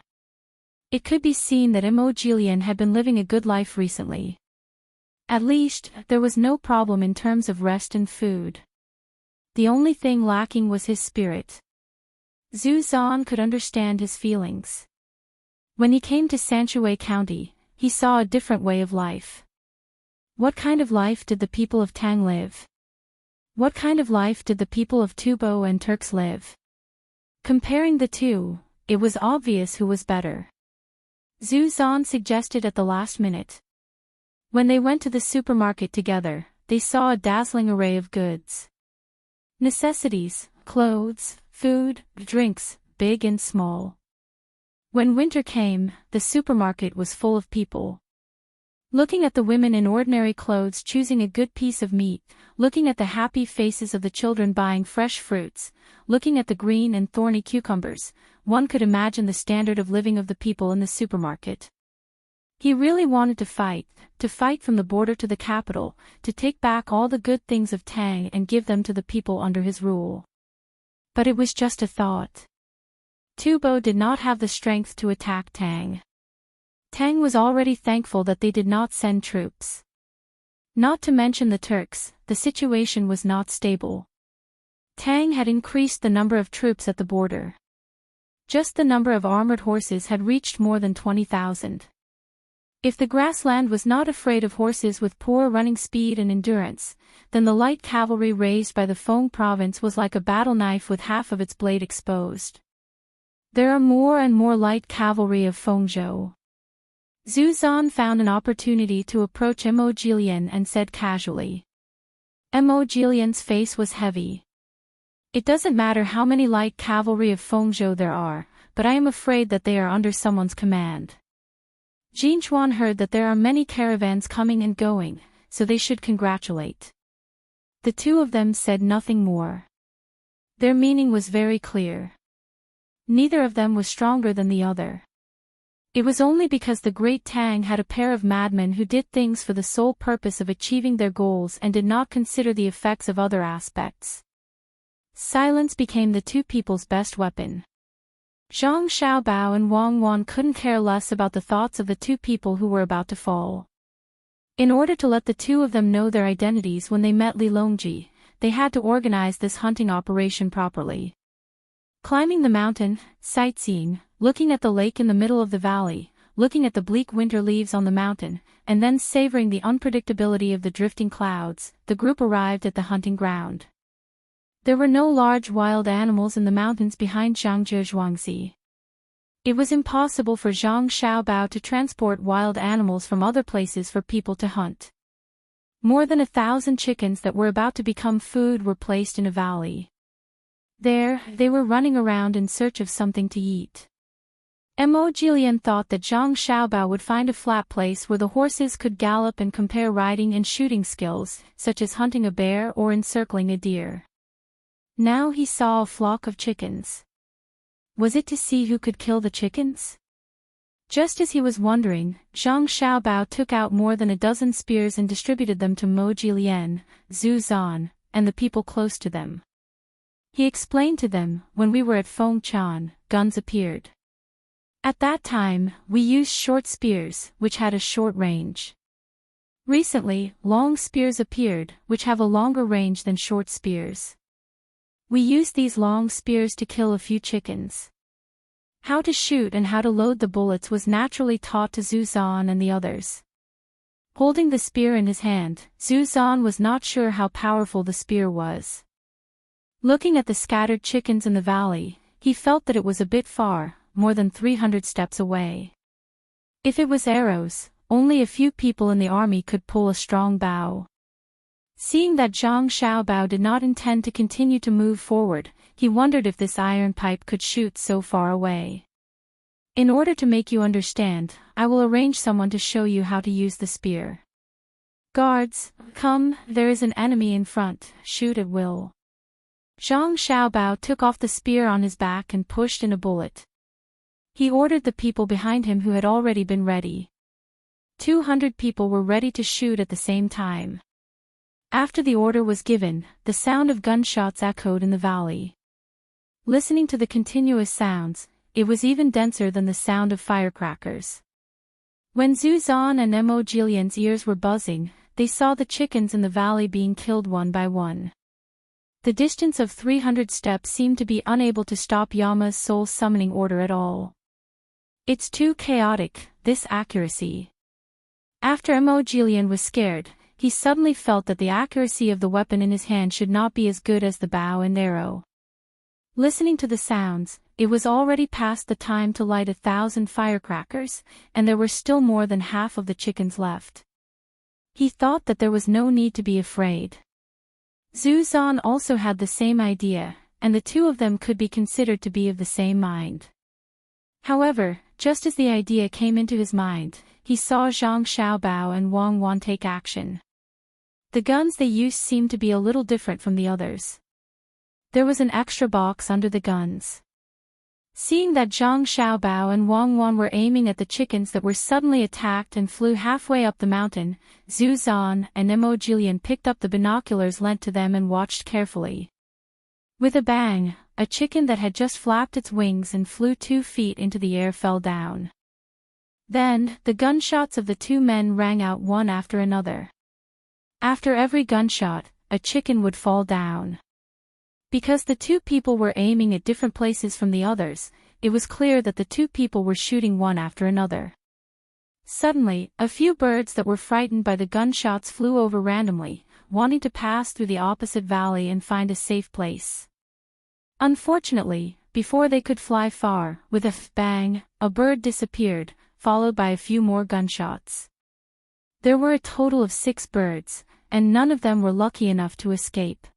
It could be seen that Imo Jilian had been living a good life recently. At least, there was no problem in terms of rest and food. The only thing lacking was his spirit. Zhu Zan could understand his feelings. When he came to Sanshui County, he saw a different way of life. What kind of life did the people of Tang live? What kind of life did the people of Tubo and Turks live? Comparing the two, it was obvious who was better. Zhu Zan suggested at the last minute. When they went to the supermarket together, they saw a dazzling array of goods. Necessities, clothes, food, drinks, big and small. When winter came, the supermarket was full of people. Looking at the women in ordinary clothes choosing a good piece of meat, looking at the happy faces of the children buying fresh fruits, looking at the green and thorny cucumbers, one could imagine the standard of living of the people in the supermarket. He really wanted to fight from the border to the capital, to take back all the good things of Tang and give them to the people under his rule. But it was just a thought. Tubo did not have the strength to attack Tang. Tang was already thankful that they did not send troops. Not to mention the Turks, the situation was not stable. Tang had increased the number of troops at the border. Just the number of armored horses had reached more than 20,000. If the grassland was not afraid of horses with poor running speed and endurance, then the light cavalry raised by the Feng province was like a battle knife with half of its blade exposed. There are more and more light cavalry of Fengzhou. Zhu Zan found an opportunity to approach Mo Jilian and said casually. Mo Jilian's face was heavy. It doesn't matter how many light cavalry of Fengzhou there are, but I am afraid that they are under someone's command. Jinchuan heard that there are many caravans coming and going, so they should congratulate. The two of them said nothing more. Their meaning was very clear. Neither of them was stronger than the other. It was only because the great Tang had a pair of madmen who did things for the sole purpose of achieving their goals and did not consider the effects of other aspects. Silence became the two people's best weapon. Zhang Xiaobao and Wang Wan couldn't care less about the thoughts of the two people who were about to fall. In order to let the two of them know their identities when they met Li Longji, they had to organize this hunting operation properly. Climbing the mountain, sightseeing, looking at the lake in the middle of the valley, looking at the bleak winter leaves on the mountain, and then savoring the unpredictability of the drifting clouds, the group arrived at the hunting ground. There were no large wild animals in the mountains behind Zhangjiazhuangzi. It was impossible for Zhang Xiaobao to transport wild animals from other places for people to hunt. More than 1,000 chickens that were about to become food were placed in a valley. There, they were running around in search of something to eat. Mo Jilian thought that Zhang Xiaobao would find a flat place where the horses could gallop and compare riding and shooting skills, such as hunting a bear or encircling a deer. Now he saw a flock of chickens. Was it to see who could kill the chickens? Just as he was wondering, Zhang Xiaobao took out more than a dozen spears and distributed them to Mo Jilian, Zhu Zan, and the people close to them. He explained to them, when we were at Fengchan, guns appeared. At that time, we used short spears, which had a short range. Recently, long spears appeared, which have a longer range than short spears. We used these long spears to kill a few chickens. How to shoot and how to load the bullets was naturally taught to Zhu Zan and the others. Holding the spear in his hand, Zhu Zan was not sure how powerful the spear was. Looking at the scattered chickens in the valley, he felt that it was a bit far, more than 300 steps away. If it was arrows, only a few people in the army could pull a strong bow. Seeing that Zhang Xiaobao did not intend to continue to move forward, he wondered if this iron pipe could shoot so far away. In order to make you understand, I will arrange someone to show you how to use the spear. Guards, come, there is an enemy in front, shoot at will. Zhang Xiaobao took off the spear on his back and pushed in a bullet. He ordered the people behind him who had already been ready. 200 people were ready to shoot at the same time. After the order was given, the sound of gunshots echoed in the valley. Listening to the continuous sounds, it was even denser than the sound of firecrackers. When Zhu Zan and Mo Jilian's ears were buzzing, they saw the chickens in the valley being killed one by one. The distance of 300 steps seemed to be unable to stop Yama's soul-summoning order at all. It's too chaotic, this accuracy. After Mo Jilian was scared, he suddenly felt that the accuracy of the weapon in his hand should not be as good as the bow and arrow. Listening to the sounds, it was already past the time to light 1,000 firecrackers, and there were still more than half of the chickens left. He thought that there was no need to be afraid. Zhu Zan also had the same idea, and the two of them could be considered to be of the same mind. However, just as the idea came into his mind, he saw Zhang Xiaobao and Wang Wan take action. The guns they used seemed to be a little different from the others. There was an extra box under the guns. Seeing that Zhang Xiaobao and Wang Wan were aiming at the chickens that were suddenly attacked and flew halfway up the mountain, Zhu Zan and Mo Jilian picked up the binoculars lent to them and watched carefully. With a bang, a chicken that had just flapped its wings and flew 2 feet into the air fell down. Then, the gunshots of the 2 men rang out one after another. After every gunshot, a chicken would fall down. Because the 2 people were aiming at different places from the others, it was clear that the 2 people were shooting one after another. Suddenly, a few birds that were frightened by the gunshots flew over randomly, wanting to pass through the opposite valley and find a safe place. Unfortunately, before they could fly far, with a bang, a bird disappeared, followed by a few more gunshots. There were a total of 6 birds, and none of them were lucky enough to escape.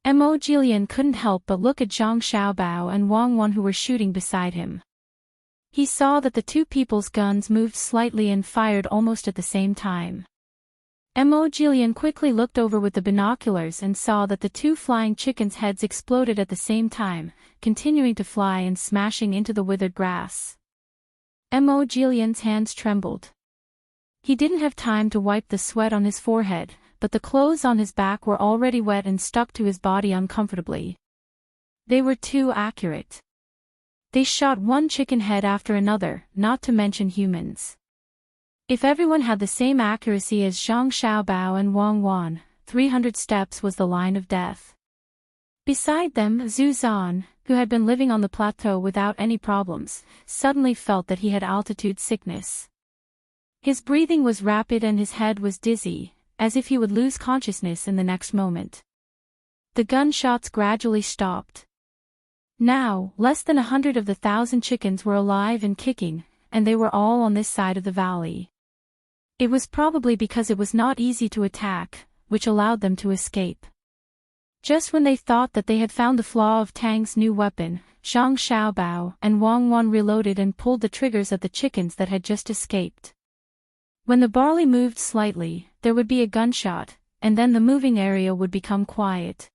Mo Jilian couldn't help but look at Zhang Xiaobao and Wang Wan who were shooting beside him. He saw that the 2 people's guns moved slightly and fired almost at the same time. Mo Jilian quickly looked over with the binoculars and saw that the 2 flying chickens' heads exploded at the same time, continuing to fly and smashing into the withered grass. Mo Jilian's hands trembled. He didn't have time to wipe the sweat on his forehead, but the clothes on his back were already wet and stuck to his body uncomfortably. They were too accurate. They shot one chicken head after another, not to mention humans. If everyone had the same accuracy as Zhang Xiaobao and Wang Wan, 300 steps was the line of death. Beside them, Zhu Zan, who had been living on the plateau without any problems, suddenly felt that he had altitude sickness. His breathing was rapid and his head was dizzy, as if he would lose consciousness in the next moment. The gunshots gradually stopped. Now, less than 100 of the 1,000 chickens were alive and kicking, and they were all on this side of the valley. It was probably because it was not easy to attack, which allowed them to escape. Just when they thought that they had found the flaw of Tang's new weapon, Zhang Xiaobao and Wang Wan reloaded and pulled the triggers at the chickens that had just escaped. When the barley moved slightly, there would be a gunshot, and then the moving area would become quiet.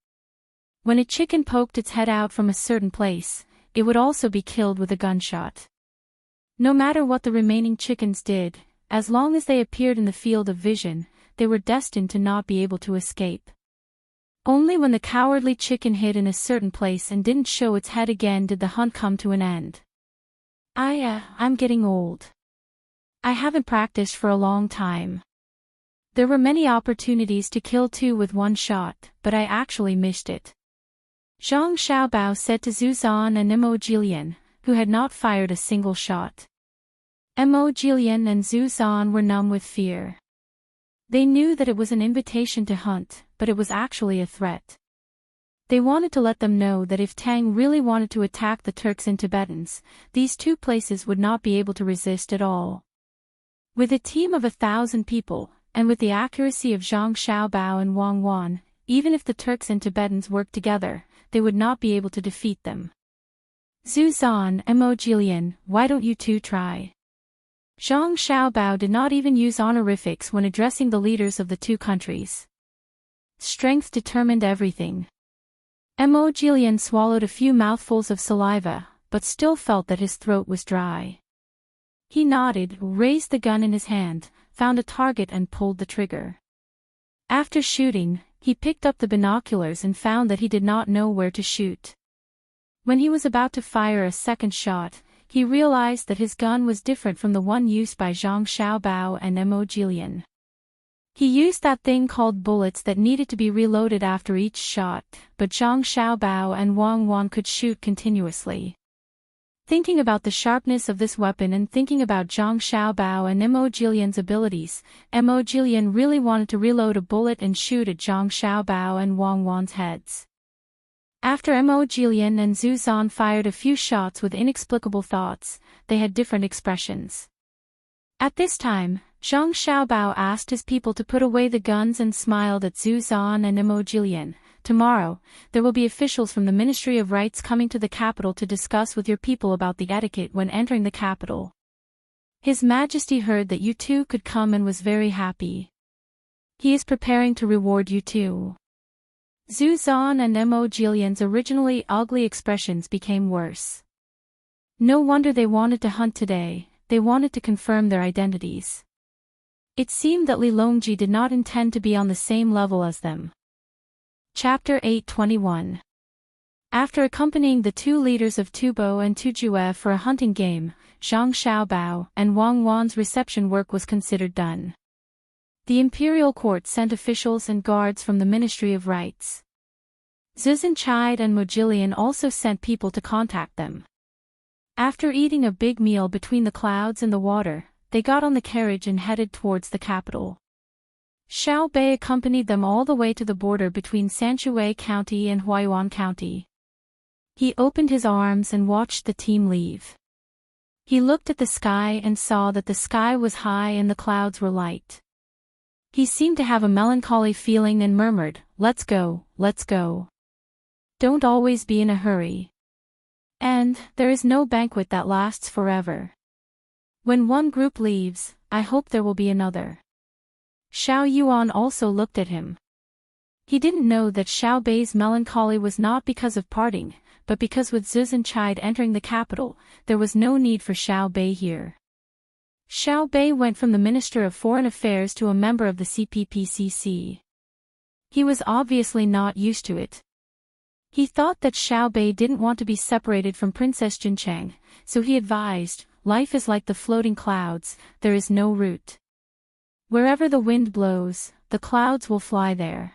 When a chicken poked its head out from a certain place, it would also be killed with a gunshot. No matter what the remaining chickens did, as long as they appeared in the field of vision, they were destined to not be able to escape. Only when the cowardly chicken hid in a certain place and didn't show its head again did the hunt come to an end. I'm getting old. I haven't practiced for a long time. There were many opportunities to kill 2 with one shot, but I actually missed it. Zhang Xiaobao said to Zhu Zan and Mo Jilian, who had not fired a single shot. Mo Jilian and Zhu Zan were numb with fear. They knew that it was an invitation to hunt, but it was actually a threat. They wanted to let them know that if Tang really wanted to attack the Turks and Tibetans, these 2 places would not be able to resist at all. With a team of 1,000 people, and with the accuracy of Zhang Xiaobao and Wang Wan, even if the Turks and Tibetans worked together, they would not be able to defeat them. Zhu Zan and Mo Jilian, why don't you 2 try? Zhang Xiaobao did not even use honorifics when addressing the leaders of the 2 countries. Strength determined everything. Mo Jilian swallowed a few mouthfuls of saliva, but still felt that his throat was dry. He nodded, raised the gun in his hand, found a target and pulled the trigger. After shooting, he picked up the binoculars and found that he did not know where to shoot. When he was about to fire a second shot, he realized that his gun was different from the one used by Zhang Xiaobao and Mo Jilian. He used that thing called bullets that needed to be reloaded after each shot, but Zhang Xiaobao and Wang Wan could shoot continuously. Thinking about the sharpness of this weapon and thinking about Zhang Xiaobao and Mo Jilian's abilities, Mo Jilian really wanted to reload a bullet and shoot at Zhang Xiaobao and Wang Wan's heads. After Mo Jilian and Zhu Zan fired a few shots with inexplicable thoughts, they had different expressions. At this time, Zhang Xiaobao asked his people to put away the guns and smiled at Zhu Zan and Mo Jilian, tomorrow, there will be officials from the Ministry of Rights coming to the capital to discuss with your people about the etiquette when entering the capital. His Majesty heard that you two could come and was very happy. He is preparing to reward you too. Zhu Zan and Mo Jilian's originally ugly expressions became worse. No wonder they wanted to hunt today, they wanted to confirm their identities. It seemed that Li Longji did not intend to be on the same level as them. Chapter 8:21. After accompanying the two leaders of Tubo and Tujue for a hunting game, Zhang Xiaobao and Wang Wan's reception work was considered done. The imperial court sent officials and guards from the Ministry of Rights. Zhizinchide and Mojilian also sent people to contact them. After eating a big meal between the clouds and the water, they got on the carriage and headed towards the capital. Xiao Bei accompanied them all the way to the border between Sanshui County and Huayuan County. He opened his arms and watched the team leave. He looked at the sky and saw that the sky was high and the clouds were light. He seemed to have a melancholy feeling and murmured, "Let's go, let's go. Don't always be in a hurry. And there is no banquet that lasts forever. When one group leaves, I hope there will be another." Xiao Yuan also looked at him. He didn't know that Xiao Bei's melancholy was not because of parting, but because with Zhizinchide entering the capital, there was no need for Xiao Bei here. Xiao Bei went from the Minister of Foreign Affairs to a member of the CPPCC. He was obviously not used to it. He thought that Xiao Bei didn't want to be separated from Princess Jincheng, so he advised, "Life is like the floating clouds, there is no route. Wherever the wind blows, the clouds will fly there.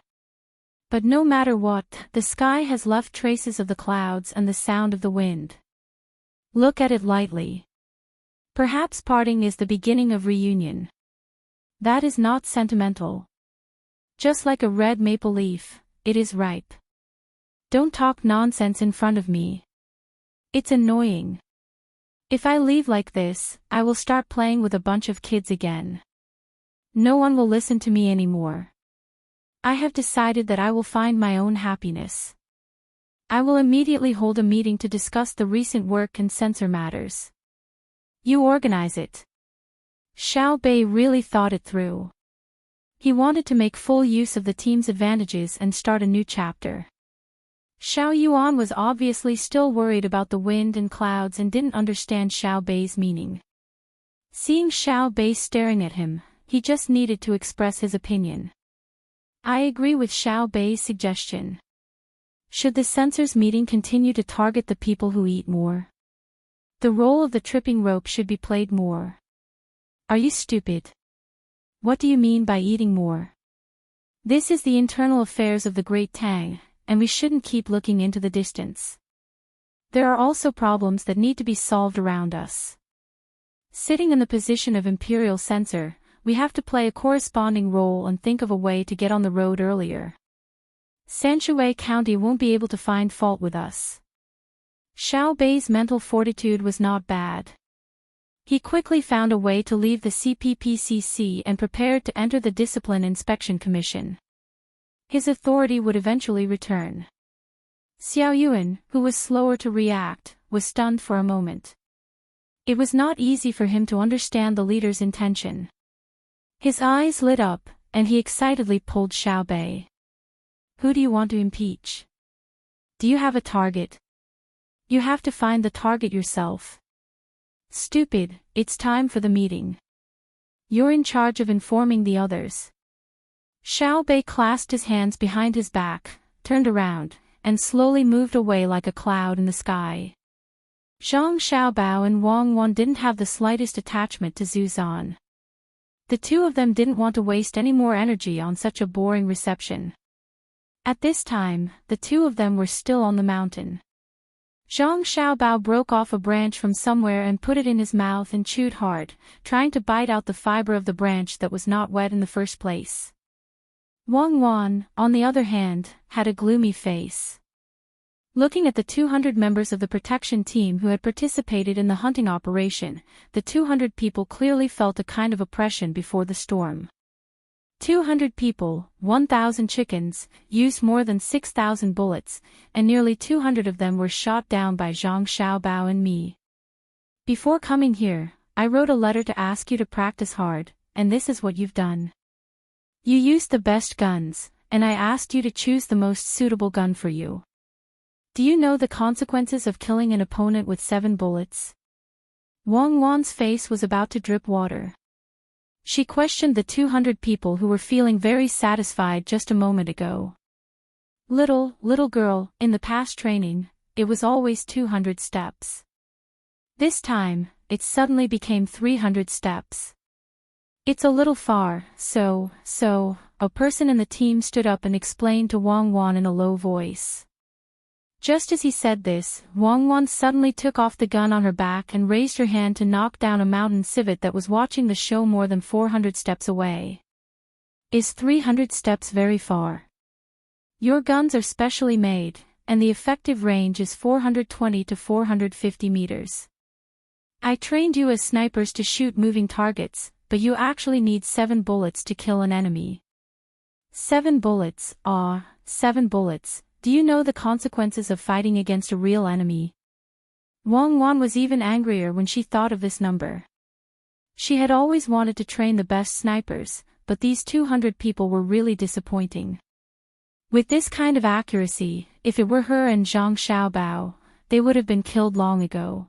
But no matter what, the sky has left traces of the clouds and the sound of the wind. Look at it lightly. Perhaps parting is the beginning of reunion. That is not sentimental. Just like a red maple leaf, it is ripe. Don't talk nonsense in front of me. It's annoying. If I leave like this, I will start playing with a bunch of kids again. No one will listen to me anymore. I have decided that I will find my own happiness. I will immediately hold a meeting to discuss the recent work and censor matters. You organize it." Xiao Bei really thought it through. He wanted to make full use of the team's advantages and start a new chapter. Xiao Yuan was obviously still worried about the wind and clouds and didn't understand Xiao Bei's meaning. Seeing Xiao Bei staring at him, he just needed to express his opinion. "I agree with Xiao Bei's suggestion. Should the censors meeting continue to target the people who eat more? The role of the tripping rope should be played more." "Are you stupid? What do you mean by eating more? This is the internal affairs of the Great Tang, and we shouldn't keep looking into the distance. There are also problems that need to be solved around us. Sitting in the position of imperial censor, we have to play a corresponding role and think of a way to get on the road earlier. Sanshui County won't be able to find fault with us." Xiao Bei's mental fortitude was not bad. He quickly found a way to leave the CPPCC and prepared to enter the Discipline Inspection Commission. His authority would eventually return. Xiao Yuan, who was slower to react, was stunned for a moment. It was not easy for him to understand the leader's intention. His eyes lit up, and he excitedly pulled Xiao Bei. "Who do you want to impeach? Do you have a target? You have to find the target yourself. Stupid, it's time for the meeting. You're in charge of informing the others." Xiao Bei clasped his hands behind his back, turned around, and slowly moved away like a cloud in the sky. Zhang Xiaobao and Wang Wan didn't have the slightest attachment to Zhu Zan. The two of them didn't want to waste any more energy on such a boring reception. At this time, the two of them were still on the mountain. Zhang Xiaobao broke off a branch from somewhere and put it in his mouth and chewed hard, trying to bite out the fiber of the branch that was not wet in the first place. Wang Wan, on the other hand, had a gloomy face. Looking at the 200 members of the protection team who had participated in the hunting operation, the 200 people clearly felt a kind of oppression before the storm. 200 people, 1,000 chickens, used more than 6,000 bullets, and nearly 200 of them were shot down by Zhang Xiaobao and me. Before coming here, I wrote a letter to ask you to practice hard, and this is what you've done. You used the best guns, and I asked you to choose the most suitable gun for you. Do you know the consequences of killing an opponent with 7 bullets? Wang Wan's face was about to drip water. She questioned the 200 people who were feeling very satisfied just a moment ago. Little girl, in the past training, it was always 200 steps. This time, it suddenly became 300 steps. It's a little far, so, a person in the team stood up and explained to Wang Wan in a low voice. Just as he said this, Wang Wan suddenly took off the gun on her back and raised her hand to knock down a mountain civet that was watching the show more than 400 steps away. Is 300 steps very far? Your guns are specially made, and the effective range is 420 to 450 meters. I trained you as snipers to shoot moving targets, but you actually need 7 bullets to kill an enemy. 7 bullets, 7 bullets. Do you know the consequences of fighting against a real enemy? Wang Wan was even angrier when she thought of this number. She had always wanted to train the best snipers, but these 200 people were really disappointing. With this kind of accuracy, if it were her and Zhang Xiaobao, they would have been killed long ago.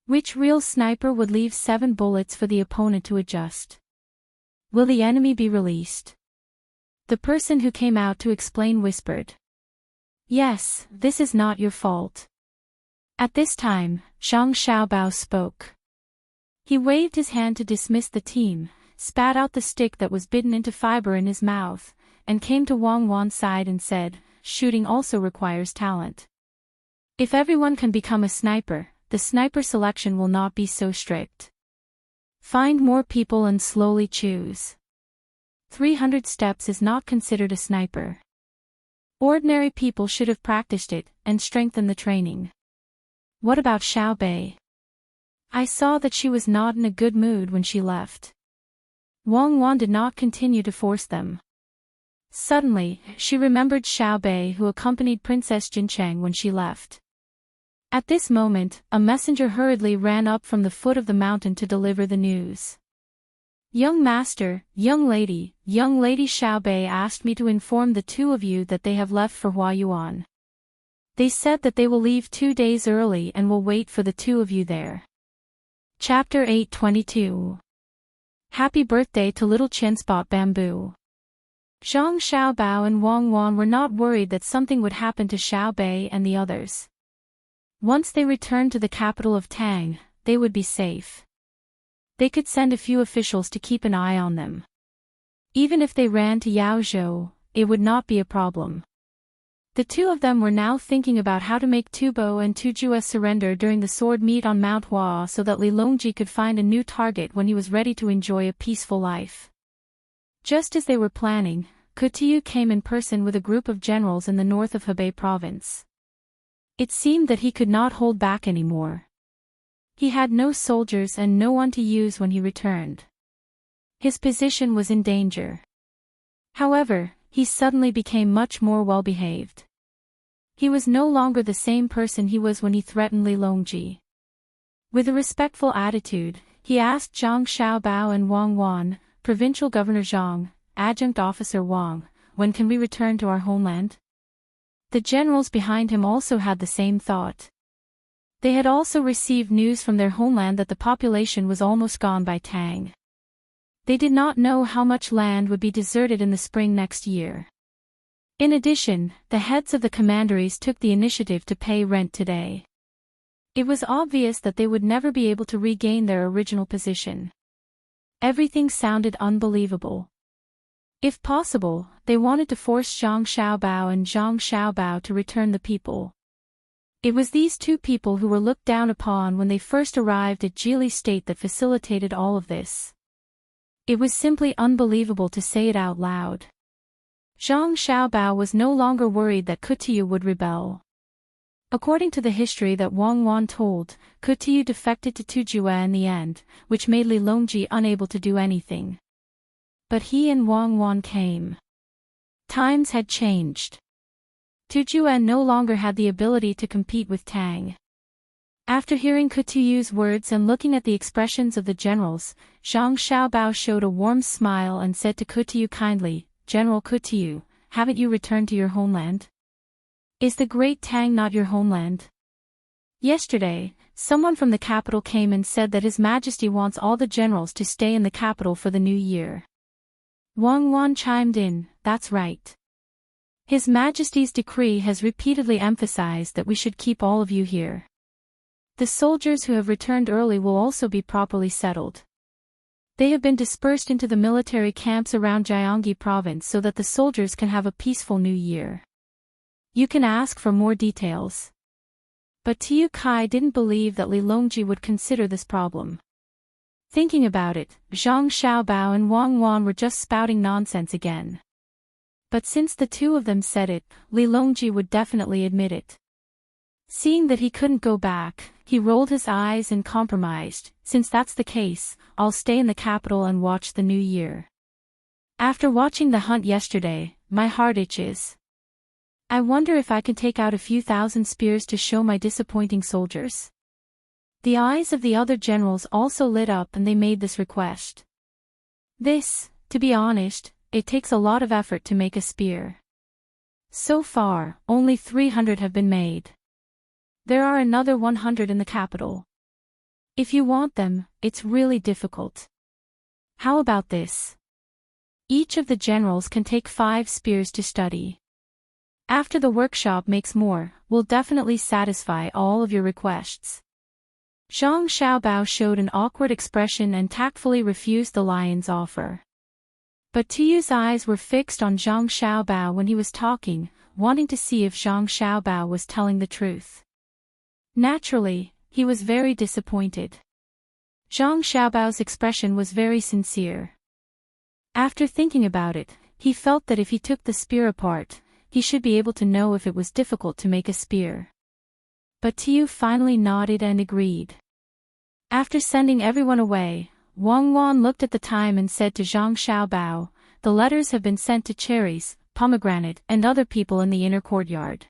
Which real sniper would leave 7 bullets for the opponent to adjust? Will the enemy be released? The person who came out to explain whispered. Yes, this is not your fault. At this time, Zhang Xiaobao spoke. He waved his hand to dismiss the team, spat out the stick that was bitten into fiber in his mouth, and came to Wang Wan's side and said, shooting also requires talent. If everyone can become a sniper, the sniper selection will not be so strict. Find more people and slowly choose. 300 steps is not considered a sniper. Ordinary people should have practiced it and strengthened the training. What about Xiao Bei? I saw that she was not in a good mood when she left. Wang Wan did not continue to force them. Suddenly, she remembered Xiao Bei who accompanied Princess Jincheng when she left. At this moment, a messenger hurriedly ran up from the foot of the mountain to deliver the news. Young master, young lady Xiao Bei asked me to inform the 2 of you that they have left for Huayuan. They said that they will leave 2 days early and will wait for the 2 of you there. Chapter 822. Happy birthday to little Chinspot Bamboo. Zhang Xiaobao and Wang Wan were not worried that something would happen to Xiao Bei and the others. Once they returned to the capital of Tang, they would be safe. They could send a few officials to keep an eye on them. Even if they ran to Yaozhou, it would not be a problem. The 2 of them were now thinking about how to make Tubo and Tujue surrender during the sword meet on Mount Hua so that Li Longji could find a new target when he was ready to enjoy a peaceful life. Just as they were planning, Kutiyu came in person with a group of generals in the north of Hebei province. It seemed that he could not hold back anymore. He had no soldiers and no one to use when he returned. His position was in danger. However, he suddenly became much more well-behaved. He was no longer the same person he was when he threatened Li Longji. With a respectful attitude, he asked Zhang Xiaobao and Wang Wan, Provincial Governor Zhang, Adjunct Officer Wang, when can we return to our homeland? The generals behind him also had the same thought. They had also received news from their homeland that the population was almost gone by Tang. They did not know how much land would be deserted in the spring next year. In addition, the heads of the commanderies took the initiative to pay rent today. It was obvious that they would never be able to regain their original position. Everything sounded unbelievable. If possible, they wanted to force Zhang Xiaobao and Zhang Xiaobao to return the people. It was these 2 people who were looked down upon when they first arrived at Jili State that facilitated all of this. It was simply unbelievable to say it out loud. Zhang Xiaobao was no longer worried that Kutiyu would rebel. According to the history that Wang Wan told, Kutiyu defected to Tujue in the end, which made Li Longji unable to do anything. But he and Wang Wan came. Times had changed. Tu Juan no longer had the ability to compete with Tang. After hearing Kutuyu's words and looking at the expressions of the generals, Zhang Xiaobao showed a warm smile and said to Kutuyu kindly, "General Kutuyu, haven't you returned to your homeland? Is the great Tang not your homeland? Yesterday, someone from the capital came and said that His Majesty wants all the generals to stay in the capital for the new year." Wang Wan chimed in, "That's right. His Majesty's decree has repeatedly emphasized that we should keep all of you here. The soldiers who have returned early will also be properly settled. They have been dispersed into the military camps around Gyeonggi province so that the soldiers can have a peaceful new year. You can ask for more details." But Tiu Kai didn't believe that Li Longji would consider this problem. Thinking about it, Zhang Xiaobao and Wang Wan were just spouting nonsense again. But since the two of them said it, Li Longji would definitely admit it. Seeing that he couldn't go back, he rolled his eyes and compromised, "Since that's the case, I'll stay in the capital and watch the new year. After watching the hunt yesterday, my heart itches. I wonder if I can take out a few thousand spears to show my disappointing soldiers." The eyes of the other generals also lit up and they made this request. This, to be honest, it takes a lot of effort to make a spear. So far, only 300 have been made. There are another 100 in the capital. If you want them, it's really difficult. How about this? Each of the generals can take 5 spears to study. After the workshop makes more, we'll definitely satisfy all of your requests. Zhang Xiaobao showed an awkward expression and tactfully refused the lion's offer. But Tuyu's eyes were fixed on Zhang Xiaobao when he was talking, wanting to see if Zhang Xiaobao was telling the truth. Naturally, he was very disappointed. Zhang Xiaobao's expression was very sincere. After thinking about it, he felt that if he took the spear apart, he should be able to know if it was difficult to make a spear. But Tiu finally nodded and agreed. After sending everyone away, Wang Wan looked at the time and said to Zhang Xiaobao, "The letters have been sent to Cherries, Pomegranate, and other people in the inner courtyard.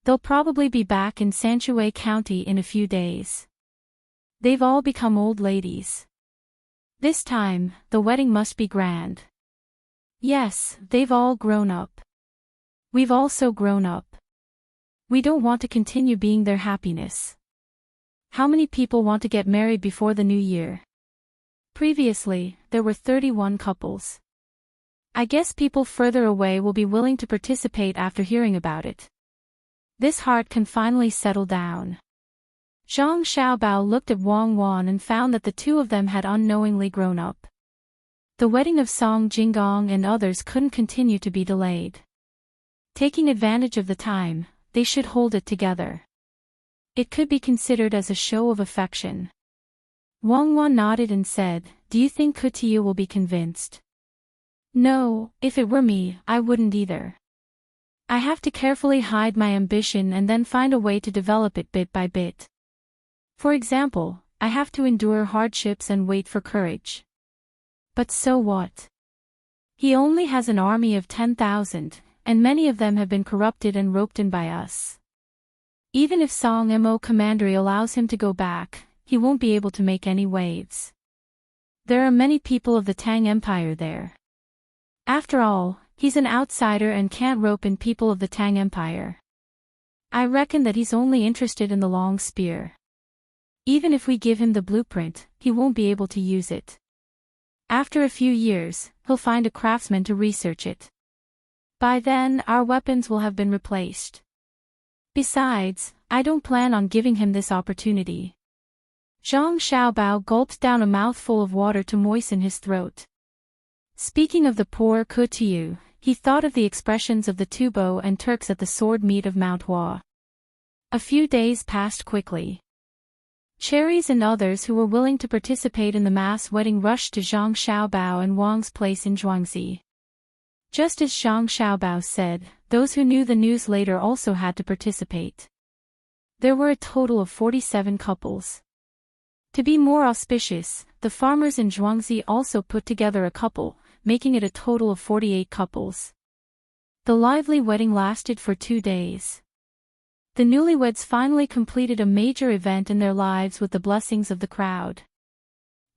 They'll probably be back in Sanshui County in a few days. They've all become old ladies. This time, the wedding must be grand. Yes, they've all grown up. We've also grown up. We don't want to continue being their happiness. How many people want to get married before the new year?" Previously, there were 31 couples. I guess people further away will be willing to participate after hearing about it. This heart can finally settle down. Zhang Xiaobao looked at Wang Wan and found that the two of them had unknowingly grown up. The wedding of Song Jinggong and others couldn't continue to be delayed. Taking advantage of the time, they should hold it together. It could be considered as a show of affection. Wang Wan nodded and said, "Do you think Kutuyu will be convinced?" "No, if it were me, I wouldn't either. I have to carefully hide my ambition and then find a way to develop it bit by bit. For example, I have to endure hardships and wait for courage. But so what? He only has an army of 10,000, and many of them have been corrupted and roped in by us. Even if Song Mo Commandery allows him to go back, he won't be able to make any waves. There are many people of the Tang Empire there. After all, he's an outsider and can't rope in people of the Tang Empire. I reckon that he's only interested in the long spear. Even if we give him the blueprint, he won't be able to use it. After a few years, he'll find a craftsman to research it. By then, our weapons will have been replaced. Besides, I don't plan on giving him this opportunity." Zhang Xiaobao gulped down a mouthful of water to moisten his throat. Speaking of the poor Kutuyu, he thought of the expressions of the Tubo and Turks at the sword meet of Mount Hua. A few days passed quickly. Cherries and others who were willing to participate in the mass wedding rushed to Zhang Xiaobao and Wang's place in Zhuangzi. Just as Zhang Xiaobao said, those who knew the news later also had to participate. There were a total of 47 couples. To be more auspicious, the farmers in Zhuangzi also put together a couple, making it a total of 48 couples. The lively wedding lasted for 2 days. The newlyweds finally completed a major event in their lives with the blessings of the crowd.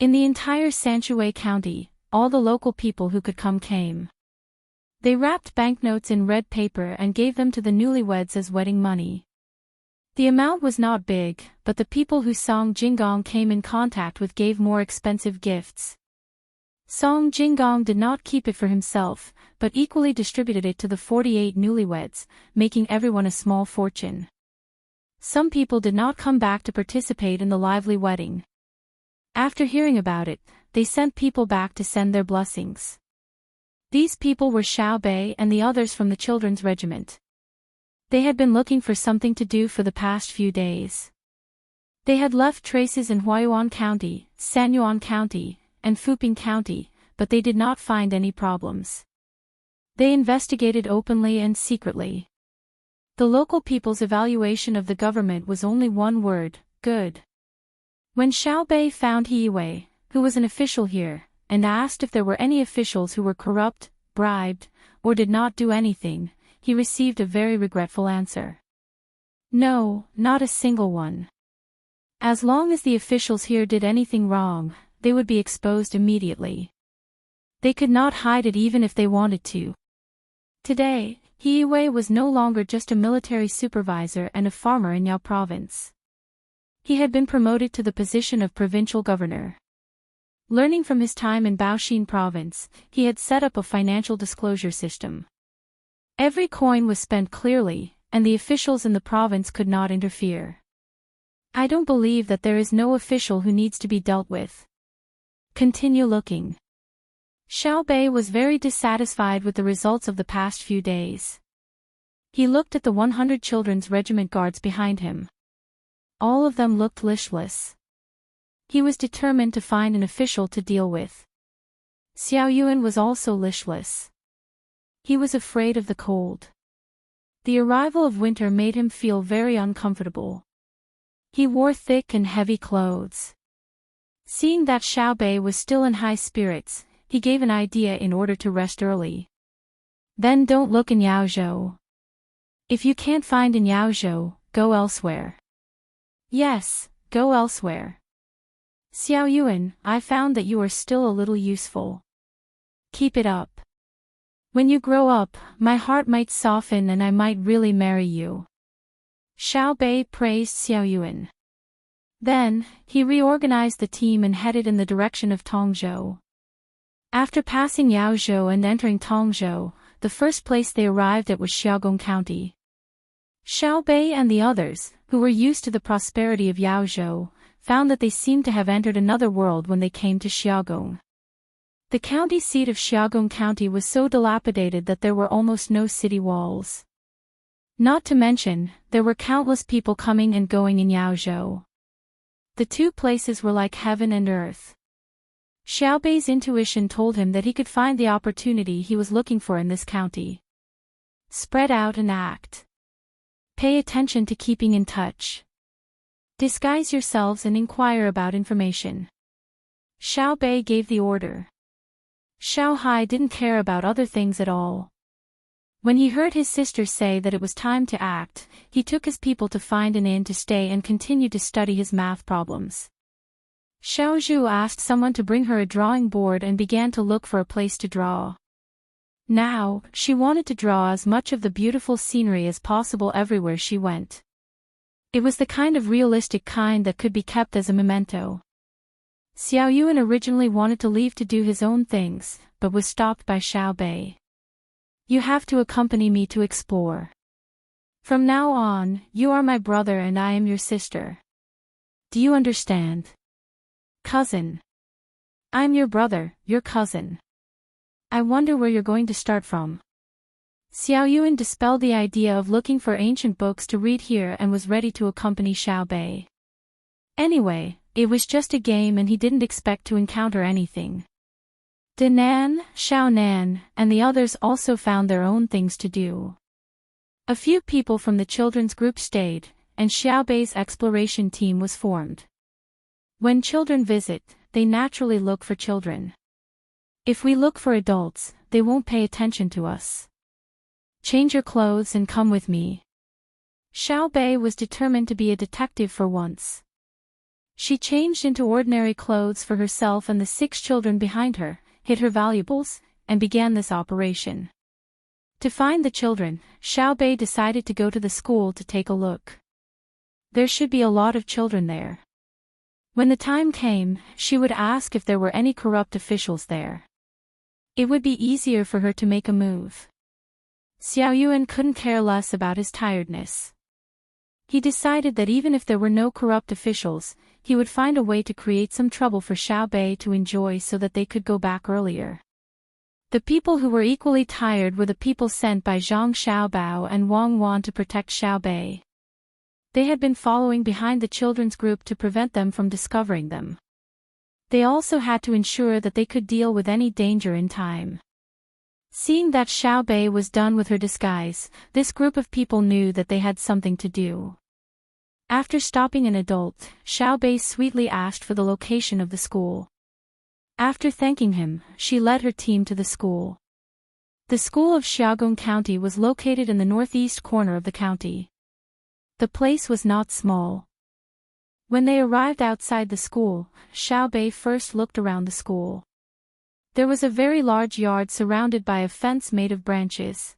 In the entire Sanshui County, all the local people who could come came. They wrapped banknotes in red paper and gave them to the newlyweds as wedding money. The amount was not big, but the people who Song Jinggong came in contact with gave more expensive gifts. Song Jinggong did not keep it for himself, but equally distributed it to the 48 newlyweds, making everyone a small fortune. Some people did not come back to participate in the lively wedding. After hearing about it, they sent people back to send their blessings. These people were Xiao Bei and the others from the children's regiment. They had been looking for something to do for the past few days. They had left traces in Huayuan County, Sanyuan County, and Fuping County, but they did not find any problems. They investigated openly and secretly. The local people's evaluation of the government was only one word: good. When Xiao Bei found He Wei, who was an official here, and asked if there were any officials who were corrupt, bribed, or did not do anything, he received a very regretful answer. No, not a single one. As long as the officials here did anything wrong, they would be exposed immediately. They could not hide it even if they wanted to. Today, He Wei was no longer just a military supervisor and a farmer in Yao Province. He had been promoted to the position of provincial governor. Learning from his time in Baoxin Province, he had set up a financial disclosure system. Every coin was spent clearly, and the officials in the province could not interfere. I don't believe that there is no official who needs to be dealt with. Continue looking. Xiao Bei was very dissatisfied with the results of the past few days. He looked at the 100 children's regiment guards behind him. All of them looked listless. He was determined to find an official to deal with. Xiao Yuan was also listless. He was afraid of the cold. The arrival of winter made him feel very uncomfortable. He wore thick and heavy clothes. Seeing that Xiao Bei was still in high spirits, he gave an idea in order to rest early. Then don't look in Yaozhou. If you can't find in Yaozhou, go elsewhere. Yes, go elsewhere. Xiao Yuan, I found that you are still a little useful. Keep it up. When you grow up, my heart might soften and I might really marry you. Xiao Bei praised Xiao Yuan. Then, he reorganized the team and headed in the direction of Tongzhou. After passing Yaozhou and entering Tongzhou, the first place they arrived at was Xiaogong County. Xiao Bei and the others, who were used to the prosperity of Yaozhou, found that they seemed to have entered another world when they came to Xiaogong. The county seat of Xiaogong County was so dilapidated that there were almost no city walls. Not to mention, there were countless people coming and going in Yaozhou. The two places were like heaven and earth. Xiao Bei's intuition told him that he could find the opportunity he was looking for in this county. Spread out and act. Pay attention to keeping in touch. Disguise yourselves and inquire about information. Xiao Bei gave the order. Xiao Hai didn't care about other things at all. When he heard his sister say that it was time to act, he took his people to find an inn to stay and continued to study his math problems. Xiao Zhu asked someone to bring her a drawing board and began to look for a place to draw. Now, she wanted to draw as much of the beautiful scenery as possible everywhere she went. It was the kind of realistic kind that could be kept as a memento. Xiao Yuan originally wanted to leave to do his own things, but was stopped by Xiao Bei. You have to accompany me to explore. From now on, you are my brother and I am your sister. Do you understand? Cousin. I'm your brother, your cousin. I wonder where you're going to start from. Xiao Yuan dispelled the idea of looking for ancient books to read here and was ready to accompany Xiao Bei. Anyway, it was just a game and he didn't expect to encounter anything. Danan, Xiaonan, and the others also found their own things to do. A few people from the children's group stayed, and Xiao Bei's exploration team was formed. When children visit, they naturally look for children. If we look for adults, they won't pay attention to us. Change your clothes and come with me. Xiao Bei was determined to be a detective for once. She changed into ordinary clothes for herself and the 6 children behind her, hid her valuables, and began this operation. To find the children, Xiao Bei decided to go to the school to take a look. There should be a lot of children there. When the time came, she would ask if there were any corrupt officials there. It would be easier for her to make a move. Xiao Yuan couldn't care less about his tiredness. He decided that even if there were no corrupt officials, he would find a way to create some trouble for Xiao Bei to enjoy so that they could go back earlier. The people who were equally tired were the people sent by Zhang Xiaobao and Wang Wan to protect Xiao Bei. They had been following behind the children's group to prevent them from discovering them. They also had to ensure that they could deal with any danger in time. Seeing that Xiao Bei was done with her disguise, this group of people knew that they had something to do. After stopping an adult, Xiao Bei sweetly asked for the location of the school. After thanking him, she led her team to the school. The school of Xiaogong County was located in the northeast corner of the county. The place was not small. When they arrived outside the school, Xiao Bei first looked around the school. There was a very large yard surrounded by a fence made of branches.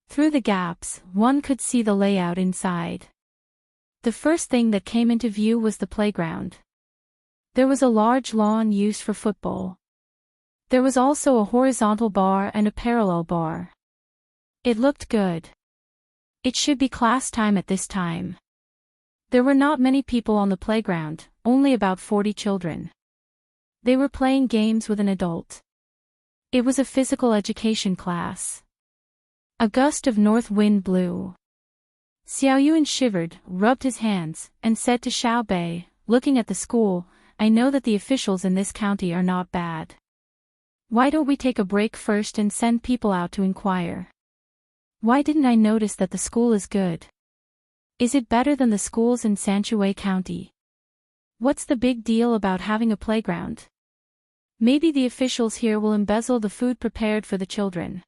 Through the gaps, one could see the layout inside. The first thing that came into view was the playground. There was a large lawn used for football. There was also a horizontal bar and a parallel bar. It looked good. It should be class time at this time. There were not many people on the playground, only about 40 children. They were playing games with an adult. It was a physical education class. A gust of north wind blew. Xiao Yuan shivered, rubbed his hands, and said to Xiao Bei, looking at the school, "I know that the officials in this county are not bad. Why don't we take a break first and send people out to inquire? Why didn't I notice that the school is good? Is it better than the schools in Sanshui County? What's the big deal about having a playground? Maybe the officials here will embezzle the food prepared for the children.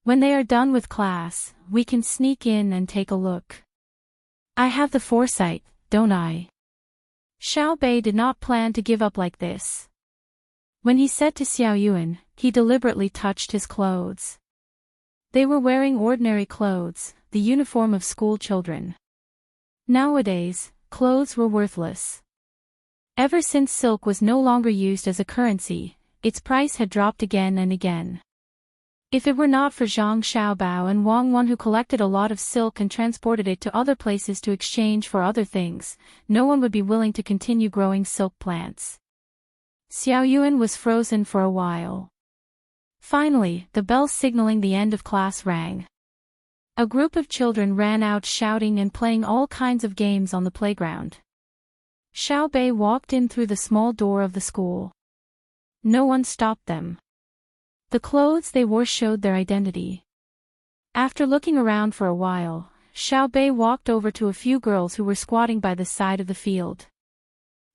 When they are done with class, we can sneak in and take a look. I have the foresight, don't I?" Xiao Bei did not plan to give up like this. When he said to Xiao Yuan, he deliberately touched his clothes. They were wearing ordinary clothes, the uniform of school children. Nowadays, clothes were worthless. Ever since silk was no longer used as a currency, its price had dropped again and again. If it were not for Zhang Xiaobao and Wang Wan who collected a lot of silk and transported it to other places to exchange for other things, no one would be willing to continue growing silk plants. Xiao Yuan was frozen for a while. Finally, the bell signaling the end of class rang. A group of children ran out shouting and playing all kinds of games on the playground. Xiao Bei walked in through the small door of the school. No one stopped them. The clothes they wore showed their identity. After looking around for a while, Xiao Bei walked over to a few girls who were squatting by the side of the field.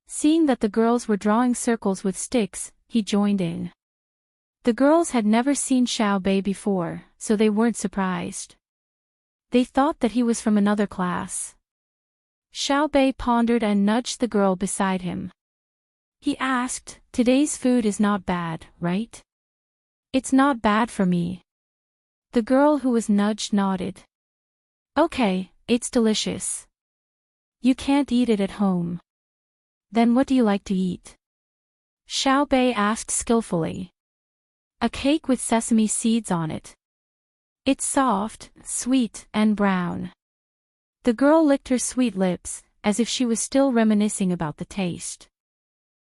Seeing that the girls were drawing circles with sticks, he joined in. The girls had never seen Xiao Bei before, so they weren't surprised. They thought that he was from another class. Xiao Bei pondered and nudged the girl beside him. He asked, "Today's food is not bad, right?" "It's not bad for me." The girl who was nudged nodded. "Okay, it's delicious. You can't eat it at home. Then what do you like to eat?" Xiao Bei asked skillfully. "A cake with sesame seeds on it. It's soft, sweet, and brown." The girl licked her sweet lips, as if she was still reminiscing about the taste.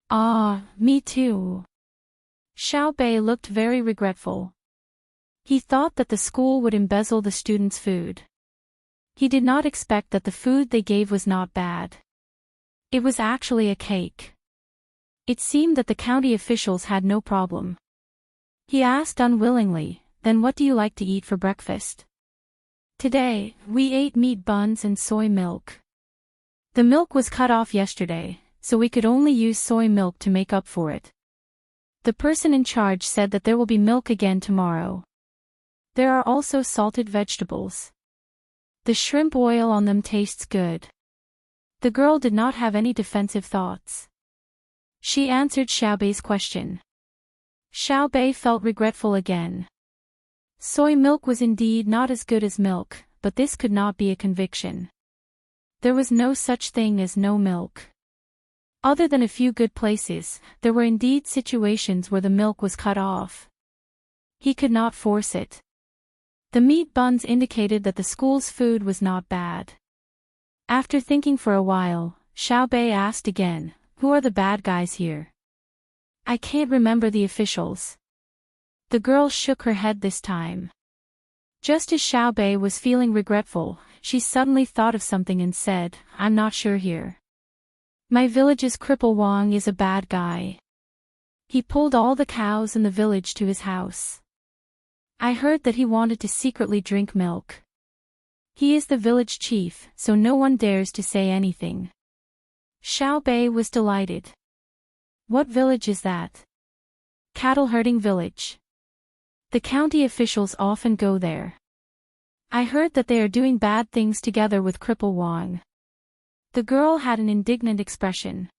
"Ah, me too." Xiao Bei looked very regretful. He thought that the school would embezzle the students' food. He did not expect that the food they gave was not bad. It was actually a cake. It seemed that the county officials had no problem. He asked unwillingly, "Then what do you like to eat for breakfast?" "Today, we ate meat buns and soy milk. The milk was cut off yesterday, so we could only use soy milk to make up for it." The person in charge said that there will be milk again tomorrow. There are also salted vegetables. The shrimp oil on them tastes good. The girl did not have any defensive thoughts. She answered Xiaobei's question. Xiaobei felt regretful again. Soy milk was indeed not as good as milk, but this could not be a conviction. There was no such thing as no milk. Other than a few good places, there were indeed situations where the milk was cut off. He could not force it. The meat buns indicated that the school's food was not bad. After thinking for a while, Xiaobei asked again, "Who are the bad guys here?" "I can't remember the officials." The girl shook her head this time. Just as Xiaobei was feeling regretful, she suddenly thought of something and said, "I'm not sure here. My village's cripple Wang is a bad guy. He pulled all the cows in the village to his house. I heard that he wanted to secretly drink milk. He is the village chief, so no one dares to say anything." Xiaobei was delighted. "What village is that?" "Cattle herding village. The county officials often go there. I heard that they are doing bad things together with cripple Wang." The girl had an indignant expression.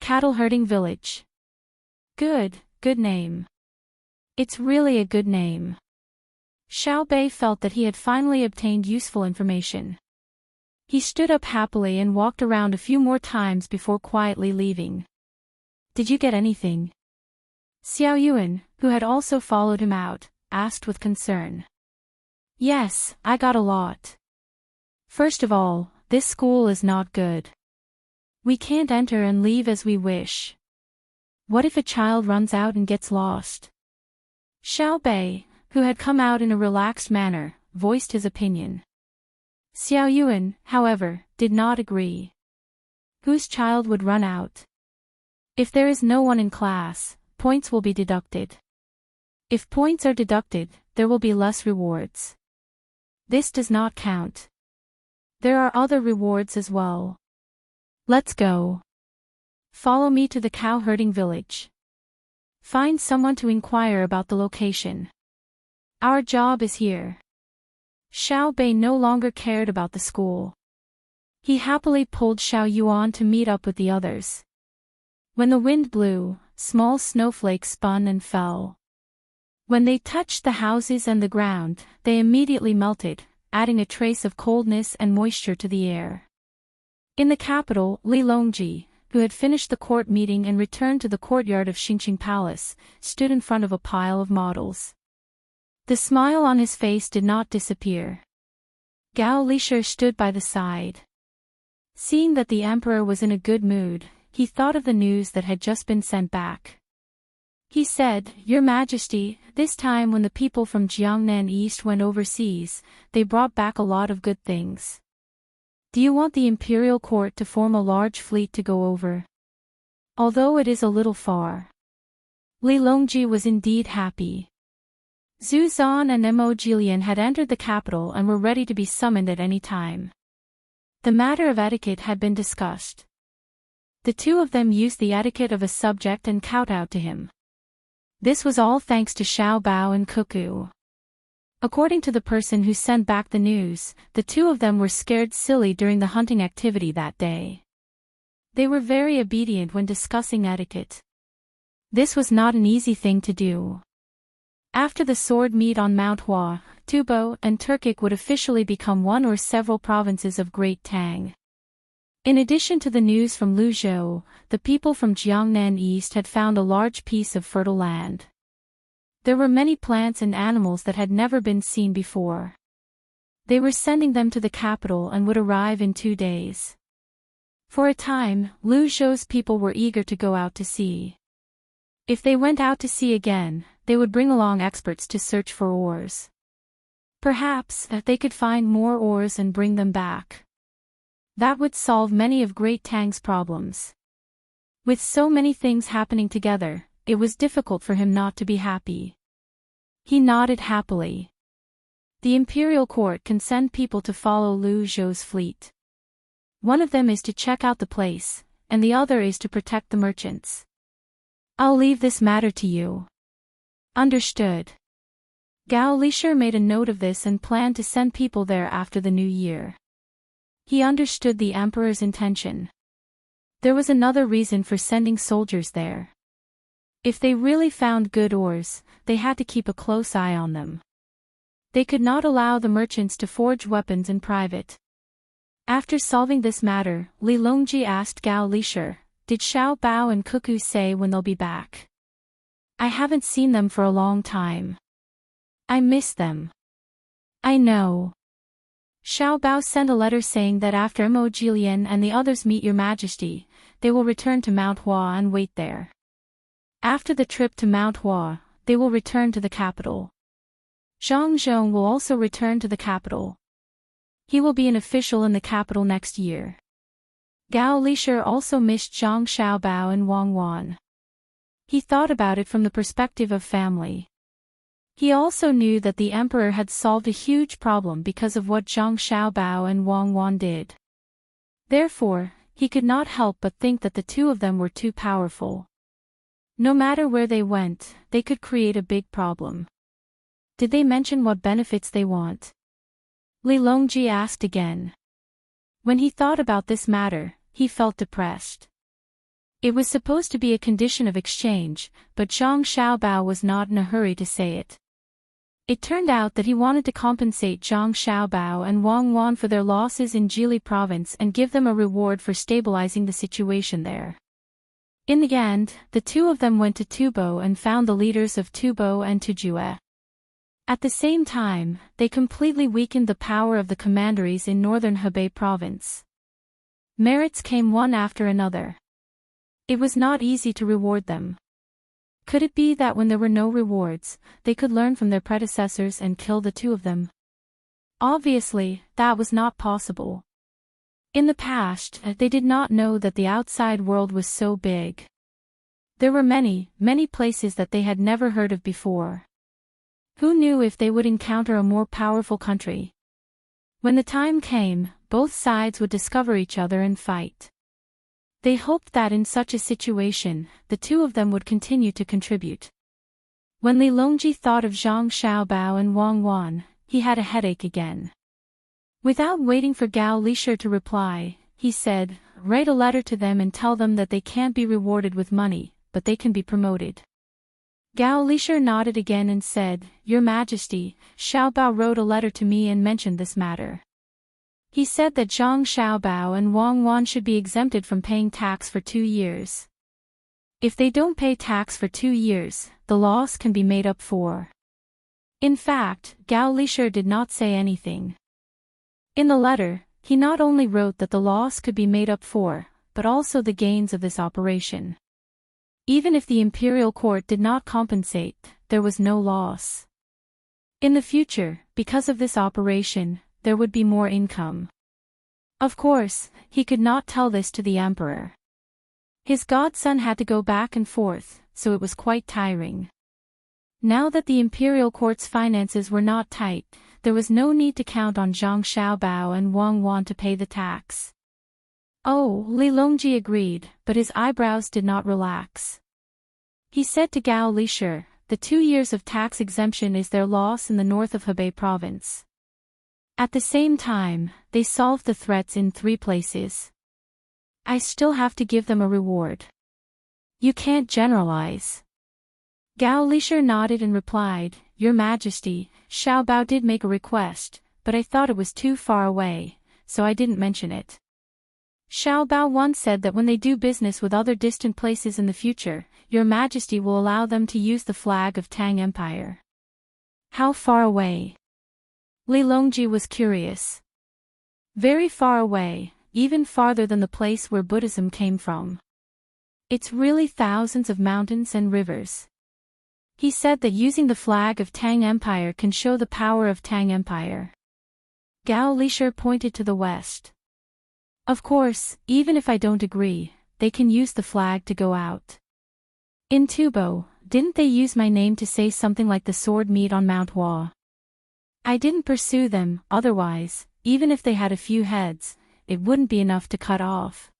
"Cattle herding village. Good name. It's really a good name." Xiaobei felt that he had finally obtained useful information. He stood up happily and walked around a few more times before quietly leaving. "Did you get anything?" Xiao Yuan, who had also followed him out, asked with concern. "Yes, I got a lot. First of all, this school is not good. We can't enter and leave as we wish. What if a child runs out and gets lost?" Xiaobei, who had come out in a relaxed manner, voiced his opinion. Xiao Yuan, however, did not agree. Whose child would run out? If there is no one in class, points will be deducted. If points are deducted, there will be less rewards. This does not count. There are other rewards as well. Let's go. Follow me to the cow herding village. Find someone to inquire about the location. Our job is here." Xiaobei no longer cared about the school. He happily pulled Xiao Yuan to meet up with the others. When the wind blew, small snowflakes spun and fell. When they touched the houses and the ground, they immediately melted, adding a trace of coldness and moisture to the air. In the capital, Li Longji, who had finished the court meeting and returned to the courtyard of Xingqing Palace, stood in front of a pile of models. The smile on his face did not disappear. Gao Lisher stood by the side. Seeing that the emperor was in a good mood, he thought of the news that had just been sent back. He said, "Your Majesty, this time when the people from Jiangnan East went overseas, they brought back a lot of good things. Do you want the imperial court to form a large fleet to go over? Although it is a little far." Li Longji was indeed happy. Zhu Zan and Mo Jilian had entered the capital and were ready to be summoned at any time. The matter of etiquette had been discussed. The two of them used the etiquette of a subject and kowtowed to him. This was all thanks to Xiao Bao and Cuckoo. According to the person who sent back the news, the two of them were scared silly during the hunting activity that day. They were very obedient when discussing etiquette. This was not an easy thing to do. After the sword meet on Mount Hua, Tubo and Turkic would officially become one or several provinces of Great Tang. In addition to the news from Luzhou, the people from Jiangnan East had found a large piece of fertile land. There were many plants and animals that had never been seen before. They were sending them to the capital and would arrive in 2 days. For a time, Luzhou's people were eager to go out to sea. If they went out to sea again, they would bring along experts to search for ores. Perhaps they could find more ores and bring them back. That would solve many of Great Tang's problems. With so many things happening together, it was difficult for him not to be happy. He nodded happily. The imperial court can send people to follow Lu Zhou's fleet. One of them is to check out the place, and the other is to protect the merchants. I'll leave this matter to you. Understood. Gao Lisher made a note of this and planned to send people there after the new year. He understood the emperor's intention. There was another reason for sending soldiers there. If they really found good ores, they had to keep a close eye on them. They could not allow the merchants to forge weapons in private. After solving this matter, Li Longji asked Gao Lisher, "Did Xiao Bao and Cuckoo say when they'll be back? I haven't seen them for a long time. I miss them." "I know. Xiao Bao sent a letter saying that after Mo Jilian and the others meet your majesty, they will return to Mount Hua and wait there. After the trip to Mount Hua, they will return to the capital. Zhang Zhong will also return to the capital. He will be an official in the capital next year." Gao Lisher also missed Zhang Xiaobao and Wang Wan. He thought about it from the perspective of family. He also knew that the emperor had solved a huge problem because of what Zhang Xiaobao and Wang Wan did. Therefore, he could not help but think that the two of them were too powerful. No matter where they went, they could create a big problem. Did they mention what benefits they want? Li Longji asked again. When he thought about this matter, he felt depressed. It was supposed to be a condition of exchange, but Zhang Xiaobao was not in a hurry to say it. It turned out that he wanted to compensate Zhang Xiaobao and Wang Wan for their losses in Jili province and give them a reward for stabilizing the situation there. In the end, the two of them went to Tubo and found the leaders of Tubo and Tujue. At the same time, they completely weakened the power of the commanderies in northern Hebei province. Merits came one after another. It was not easy to reward them. Could it be that when there were no rewards, they could learn from their predecessors and kill the two of them? Obviously, that was not possible. In the past, they did not know that the outside world was so big. There were many, many places that they had never heard of before. Who knew if they would encounter a more powerful country? When the time came, both sides would discover each other and fight. They hoped that in such a situation, the two of them would continue to contribute. When Li Longji thought of Zhang Xiaobao and Wang Wan, he had a headache again. Without waiting for Gao Lisher to reply, he said, "Write a letter to them and tell them that they can't be rewarded with money, but they can be promoted." Gao Lisher nodded again and said, "Your Majesty, Xiaobao wrote a letter to me and mentioned this matter. He said that Zhang Xiaobao and Wang Wan should be exempted from paying tax for 2 years. If they don't pay tax for 2 years, the loss can be made up for." In fact, Gao Lisher did not say anything. In the letter, he not only wrote that the loss could be made up for, but also the gains of this operation. Even if the imperial court did not compensate, there was no loss. In the future, because of this operation, there would be more income. Of course, he could not tell this to the emperor. His godson had to go back and forth, so it was quite tiring. Now that the imperial court's finances were not tight, there was no need to count on Zhang Xiaobao and Wang Wan to pay the tax. Oh, Li Longji agreed, but his eyebrows did not relax. He said to Gao Lisher, "The 2 years of tax exemption is their loss in the north of Hebei province." At the same time, they solved the threats in 3 places. I still have to give them a reward. You can't generalize. Gao Lisher nodded and replied, "Your Majesty, Xiaobao did make a request, but I thought it was too far away, so I didn't mention it. Xiaobao once said that when they do business with other distant places in the future, Your Majesty will allow them to use the flag of Tang Empire." How far away? Li Longji was curious. Very far away, even farther than the place where Buddhism came from. It's really thousands of mountains and rivers. He said that using the flag of Tang Empire can show the power of Tang Empire. Gao Lisher pointed to the west. Of course, even if I don't agree, they can use the flag to go out. In Tubo, didn't they use my name to say something like the sword meet on Mount Hua? I didn't pursue them, otherwise, even if they had a few heads, it wouldn't be enough to cut off.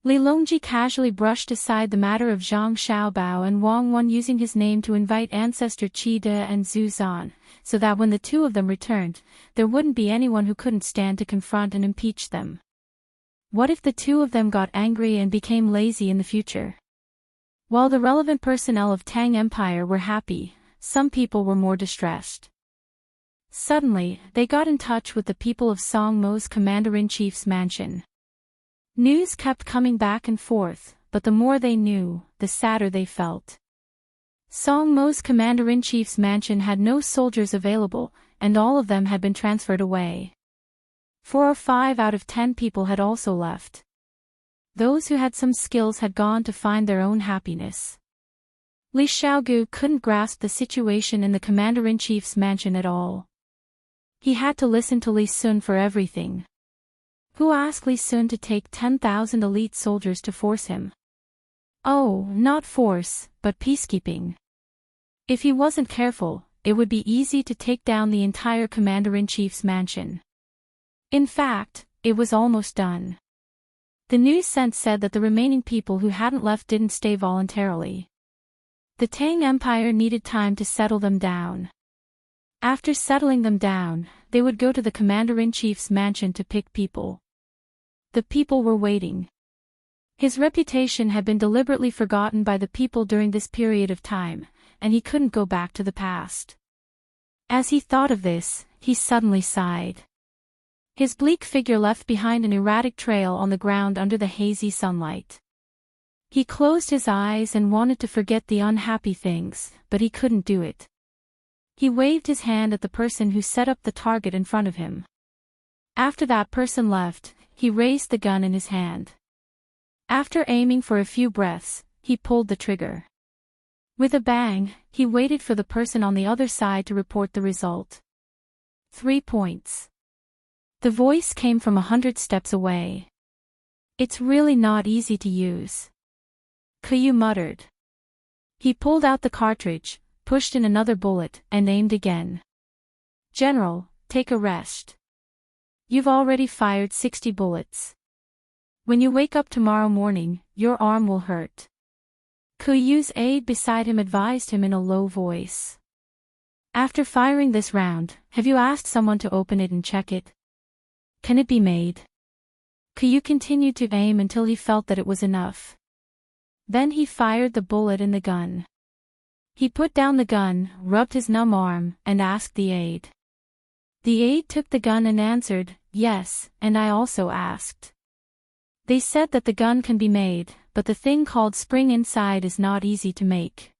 Li Longji casually brushed aside the matter of Zhang Xiaobao and Wang Wan, using his name to invite ancestor Qi De and Zhu Zan, so that when the two of them returned, there wouldn't be anyone who couldn't stand to confront and impeach them. What if the two of them got angry and became lazy in the future? While the relevant personnel of Tang Empire were happy, some people were more distressed. Suddenly, they got in touch with the people of Song Mo's commander-in-chief's mansion. News kept coming back and forth, but the more they knew, the sadder they felt. Song Mo's commander-in-chief's mansion had no soldiers available, and all of them had been transferred away. 4 or 5 out of 10 people had also left. Those who had some skills had gone to find their own happiness. Li Xiaogu couldn't grasp the situation in the commander-in-chief's mansion at all. He had to listen to Li Sun for everything. Who asked Li Sun to take 10,000 elite soldiers to force him? Oh, not force, but peacekeeping. If he wasn't careful, it would be easy to take down the entire commander-in-chief's mansion. In fact, it was almost done. The news sent said that the remaining people who hadn't left didn't stay voluntarily. The Tang Empire needed time to settle them down. After settling them down, they would go to the commander-in-chief's mansion to pick people. The people were waiting. His reputation had been deliberately forgotten by the people during this period of time, and he couldn't go back to the past. As he thought of this, he suddenly sighed. His bleak figure left behind an erratic trail on the ground under the hazy sunlight. He closed his eyes and wanted to forget the unhappy things, but he couldn't do it. He waved his hand at the person who set up the target in front of him. After that person left, he raised the gun in his hand. After aiming for a few breaths, he pulled the trigger. With a bang, he waited for the person on the other side to report the result. 3 points. The voice came from 100 steps away. It's really not easy to use. Caillou muttered. He pulled out the cartridge, pushed in another bullet, and aimed again. General, take a rest. You've already fired 60 bullets. When you wake up tomorrow morning, your arm will hurt. Caillou's aide beside him advised him in a low voice. After firing this round, have you asked someone to open it and check it? Can it be made? Caillou continued to aim until he felt that it was enough. Then he fired the bullet in the gun. He put down the gun, rubbed his numb arm, and asked the aide. The aide took the gun and answered, yes, and I also asked. They said that the gun can be made, but the thing called spring inside is not easy to make.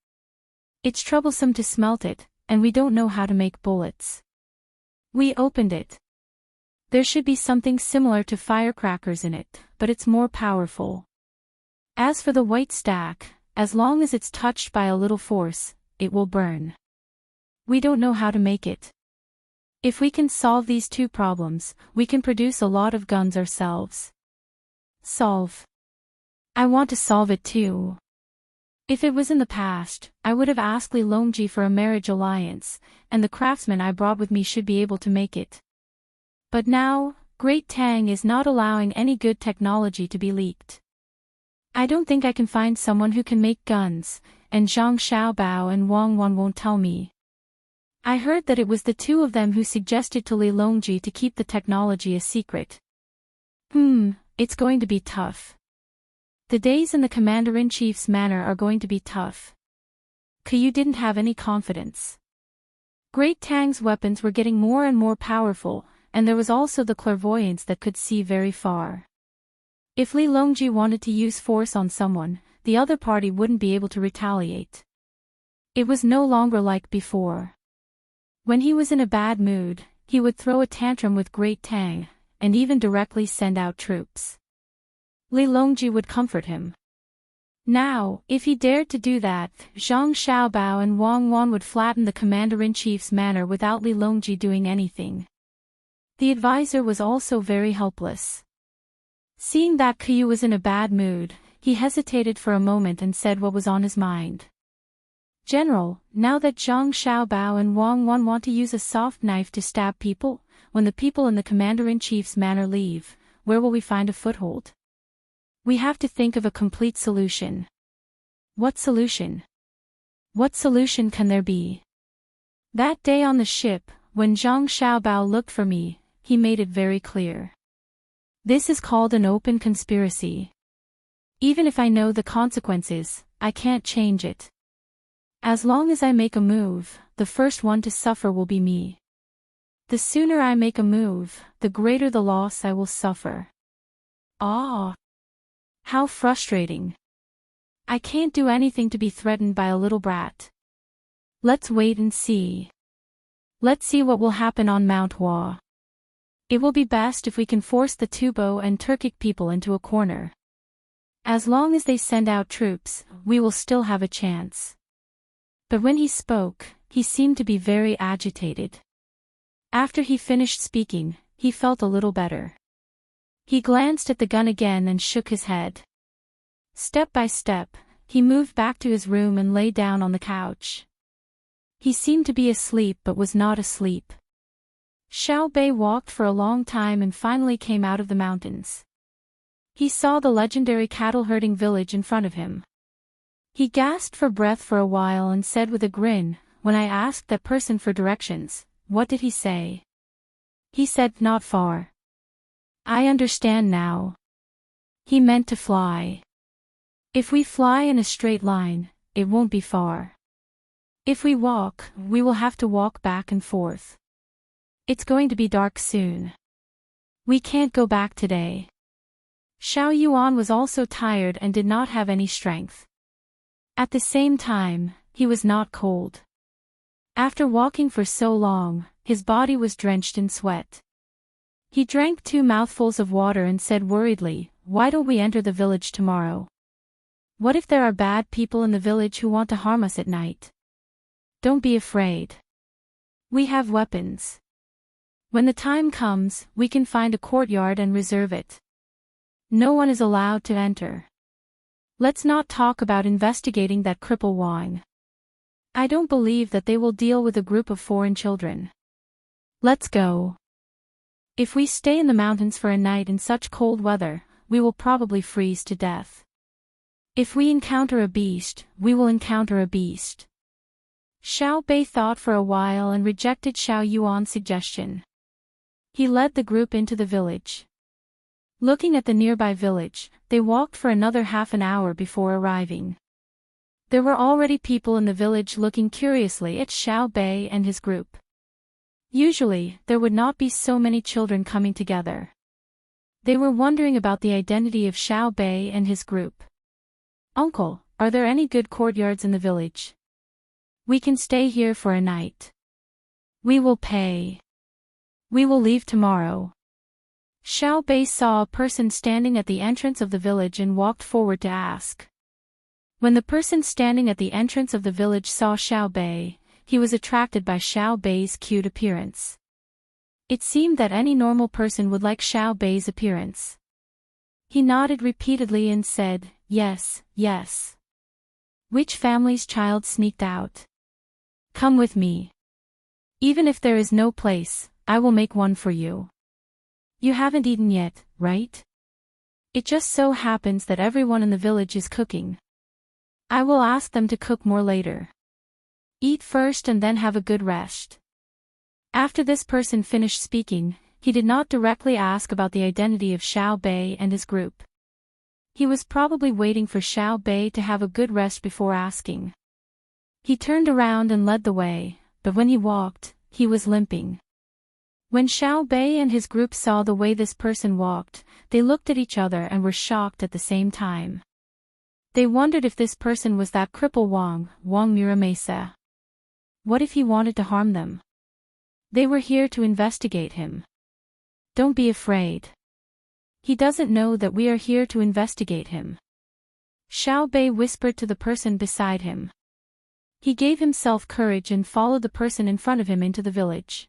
It's troublesome to smelt it, and we don't know how to make bullets. We opened it. There should be something similar to firecrackers in it, but it's more powerful. As for the white stack, as long as it's touched by a little force, it will burn. We don't know how to make it. If we can solve these 2 problems, we can produce a lot of guns ourselves. Solve. I want to solve it too. If it was in the past, I would have asked Li Longji for a marriage alliance, and the craftsman I brought with me should be able to make it. But now, Great Tang is not allowing any good technology to be leaked. I don't think I can find someone who can make guns, and Zhang Xiaobao and Wang Wan won't tell me. I heard that it was the 2 of them who suggested to Li Longji to keep the technology a secret. It's going to be tough. The days in the commander-in-chief's manor are going to be tough. Caillou didn't have any confidence. Great Tang's weapons were getting more and more powerful, and there was also the clairvoyance that could see very far. If Li Longji wanted to use force on someone, the other party wouldn't be able to retaliate. It was no longer like before. When he was in a bad mood, he would throw a tantrum with Great Tang, and even directly send out troops. Li Longji would comfort him. Now, if he dared to do that, Zhang Xiaobao and Wang Wan would flatten the commander-in-chief's manor without Li Longji doing anything. The advisor was also very helpless. Seeing that Caillou was in a bad mood, he hesitated for a moment and said what was on his mind. General, now that Zhang Xiaobao and Wang Wan want to use a soft knife to stab people, when the people in the commander-in-chief's manor leave, where will we find a foothold? We have to think of a complete solution. What solution? What solution can there be? That day on the ship, when Zhang Xiaobao looked for me, he made it very clear. This is called an open conspiracy. Even if I know the consequences, I can't change it. As long as I make a move, the first one to suffer will be me. The sooner I make a move, the greater the loss I will suffer. Ah! How frustrating. I can't do anything to be threatened by a little brat. Let's wait and see. Let's see what will happen on Mount Hua. It will be best if we can force the Tubo and Turkic people into a corner. As long as they send out troops, we will still have a chance. But when he spoke, he seemed to be very agitated. After he finished speaking, he felt a little better. He glanced at the gun again and shook his head. Step by step, he moved back to his room and lay down on the couch. He seemed to be asleep but was not asleep. Xiao Bei walked for a long time and finally came out of the mountains. He saw the legendary cattle-herding village in front of him. He gasped for breath for a while and said with a grin, "When I asked that person for directions, what did he say?" He said, "Not far." I understand now. He meant to fly. If we fly in a straight line, it won't be far. If we walk, we will have to walk back and forth. It's going to be dark soon. We can't go back today. Xiao Yuan was also tired and did not have any strength. At the same time, he was not cold. After walking for so long, his body was drenched in sweat. He drank 2 mouthfuls of water and said worriedly, "Why don't we enter the village tomorrow? What if there are bad people in the village who want to harm us at night? Don't be afraid. We have weapons. When the time comes, we can find a courtyard and reserve it. No one is allowed to enter. Let's not talk about investigating that cripple Wang. I don't believe that they will deal with a group of foreign children. Let's go. If we stay in the mountains for a night in such cold weather, we will probably freeze to death. If we encounter a beast, we will encounter a beast." Xiao Bei thought for a while and rejected Xiao Yuan's suggestion. He led the group into the village. Looking at the nearby village, they walked for another half an hour before arriving. There were already people in the village looking curiously at Xiao Bei and his group. Usually, there would not be so many children coming together. They were wondering about the identity of Xiao Bei and his group. "Uncle, are there any good courtyards in the village? We can stay here for a night. We will pay. We will leave tomorrow." Xiao Bei saw a person standing at the entrance of the village and walked forward to ask. When the person standing at the entrance of the village saw Xiao Bei, he was attracted by Xiao Bei's cute appearance. It seemed that any normal person would like Xiao Bei's appearance. He nodded repeatedly and said, "Yes, yes." Which family's child sneaked out? "Come with me. Even if there is no place, I will make one for you. You haven't eaten yet, right? It just so happens that everyone in the village is cooking. I will ask them to cook more later. Eat first and then have a good rest." After this person finished speaking, he did not directly ask about the identity of Xiao Bei and his group. He was probably waiting for Xiao Bei to have a good rest before asking. He turned around and led the way, but when he walked, he was limping. When Xiao Bei and his group saw the way this person walked, they looked at each other and were shocked at the same time. They wondered if this person was that cripple Wang Miramesa. What if he wanted to harm them? They were here to investigate him. "Don't be afraid. He doesn't know that we are here to investigate him," Xiao Bei whispered to the person beside him. He gave himself courage and followed the person in front of him into the village.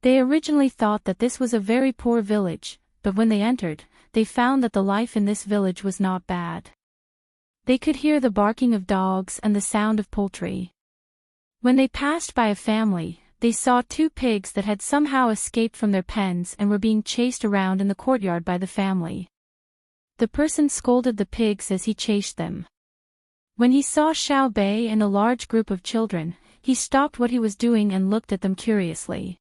They originally thought that this was a very poor village, but when they entered, they found that the life in this village was not bad. They could hear the barking of dogs and the sound of poultry. When they passed by a family, they saw 2 pigs that had somehow escaped from their pens and were being chased around in the courtyard by the family. The person scolded the pigs as he chased them. When he saw Xiao Bei and a large group of children, he stopped what he was doing and looked at them curiously.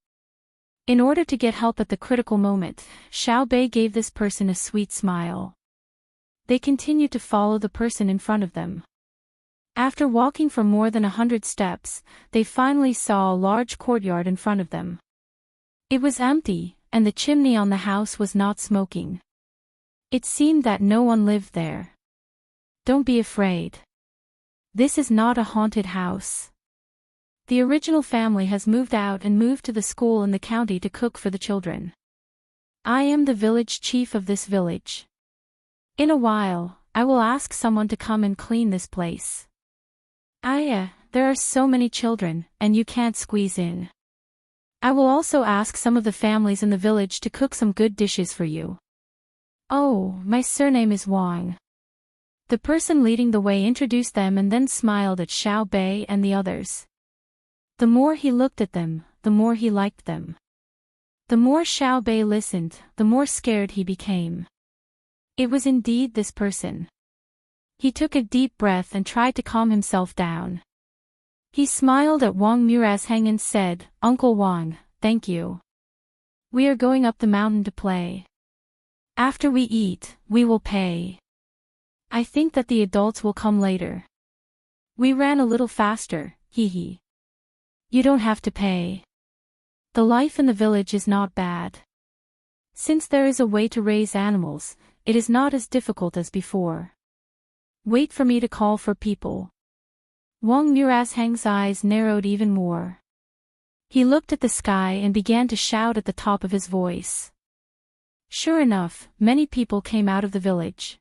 In order to get help at the critical moment, Xiao Bei gave this person a sweet smile. They continued to follow the person in front of them. After walking for more than 100 steps, they finally saw a large courtyard in front of them. It was empty, and the chimney on the house was not smoking. It seemed that no one lived there. Don't be afraid. This is not a haunted house. The original family has moved out and moved to the school in the county to cook for the children. I am the village chief of this village. In a while, I will ask someone to come and clean this place. There are so many children, and you can't squeeze in. I will also ask some of the families in the village to cook some good dishes for you. Oh, my surname is Wang. The person leading the way introduced them and then smiled at Xiao Bei and the others. The more he looked at them, the more he liked them. The more Xiao Bei listened, the more scared he became. It was indeed this person. He took a deep breath and tried to calm himself down. He smiled at Wang Murasheng and said, "Uncle Wang, thank you. We are going up the mountain to play. After we eat, we will pay. I think that the adults will come later." We ran a little faster, hee. You don't have to pay. The life in the village is not bad. Since there is a way to raise animals, it is not as difficult as before. Wait for me to call for people. Wang Murasheng's eyes narrowed even more. He looked at the sky and began to shout at the top of his voice. Sure enough, many people came out of the village.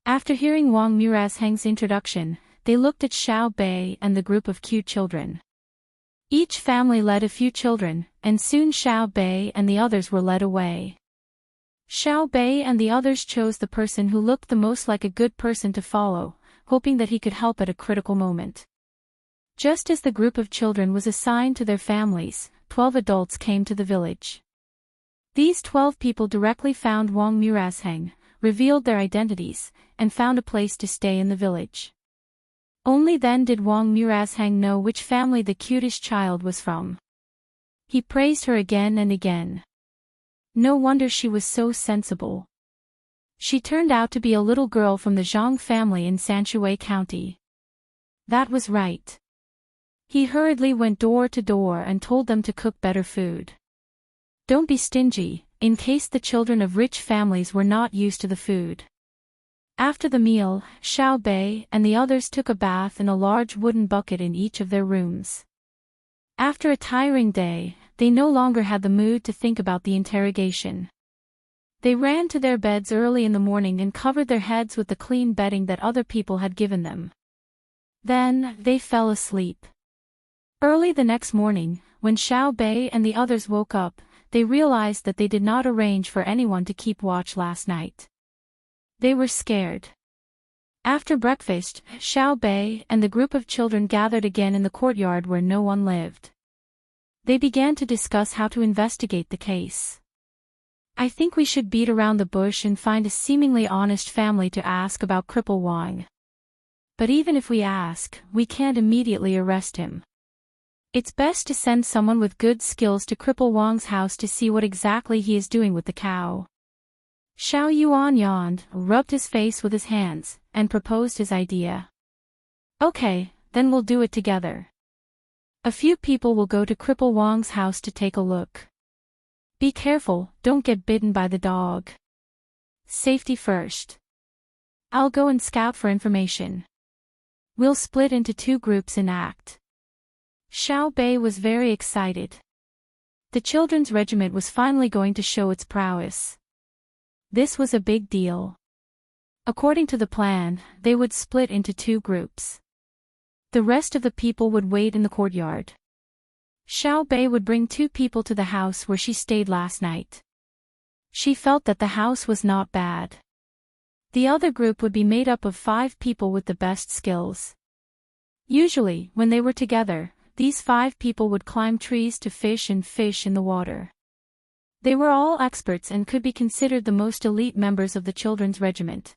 After hearing Wang Murasheng's introduction, they looked at Xiao Bei and the group of cute children. Each family led a few children, and soon Xiao Bei and the others were led away. Xiao Bei and the others chose the person who looked the most like a good person to follow, hoping that he could help at a critical moment. Just as the group of children was assigned to their families, 12 adults came to the village. These 12 people directly found Wang Murasheng, revealed their identities, and found a place to stay in the village. Only then did Wang Murasheng know which family the cutest child was from. He praised her again and again. No wonder she was so sensible. She turned out to be a little girl from the Zhang family in Sanshui County. That was right. He hurriedly went door to door and told them to cook better food. Don't be stingy, in case the children of rich families were not used to the food. After the meal, Xiao Bei and the others took a bath in a large wooden bucket in each of their rooms. After a tiring day, they no longer had the mood to think about the interrogation. They ran to their beds early in the morning and covered their heads with the clean bedding that other people had given them. Then, they fell asleep. Early the next morning, when Xiao Bei and the others woke up, they realized that they did not arrange for anyone to keep watch last night. They were scared. After breakfast, Xiao Bei and the group of children gathered again in the courtyard where no one lived. They began to discuss how to investigate the case. I think we should beat around the bush and find a seemingly honest family to ask about Cripple Wang. But even if we ask, we can't immediately arrest him. It's best to send someone with good skills to Cripple Wang's house to see what exactly he is doing with the cow. Xiao Yuan yawned, rubbed his face with his hands, and proposed his idea. Okay, then we'll do it together. A few people will go to Cripple Wang's house to take a look. Be careful, don't get bitten by the dog. Safety first. I'll go and scout for information. We'll split into 2 groups and act. Xiao Bei was very excited. The children's regiment was finally going to show its prowess. This was a big deal. According to the plan, they would split into 2 groups. The rest of the people would wait in the courtyard. Xiao Bei would bring 2 people to the house where she stayed last night. She felt that the house was not bad. The other group would be made up of 5 people with the best skills. Usually, when they were together, these 5 people would climb trees to fish and fish in the water. They were all experts and could be considered the most elite members of the children's regiment.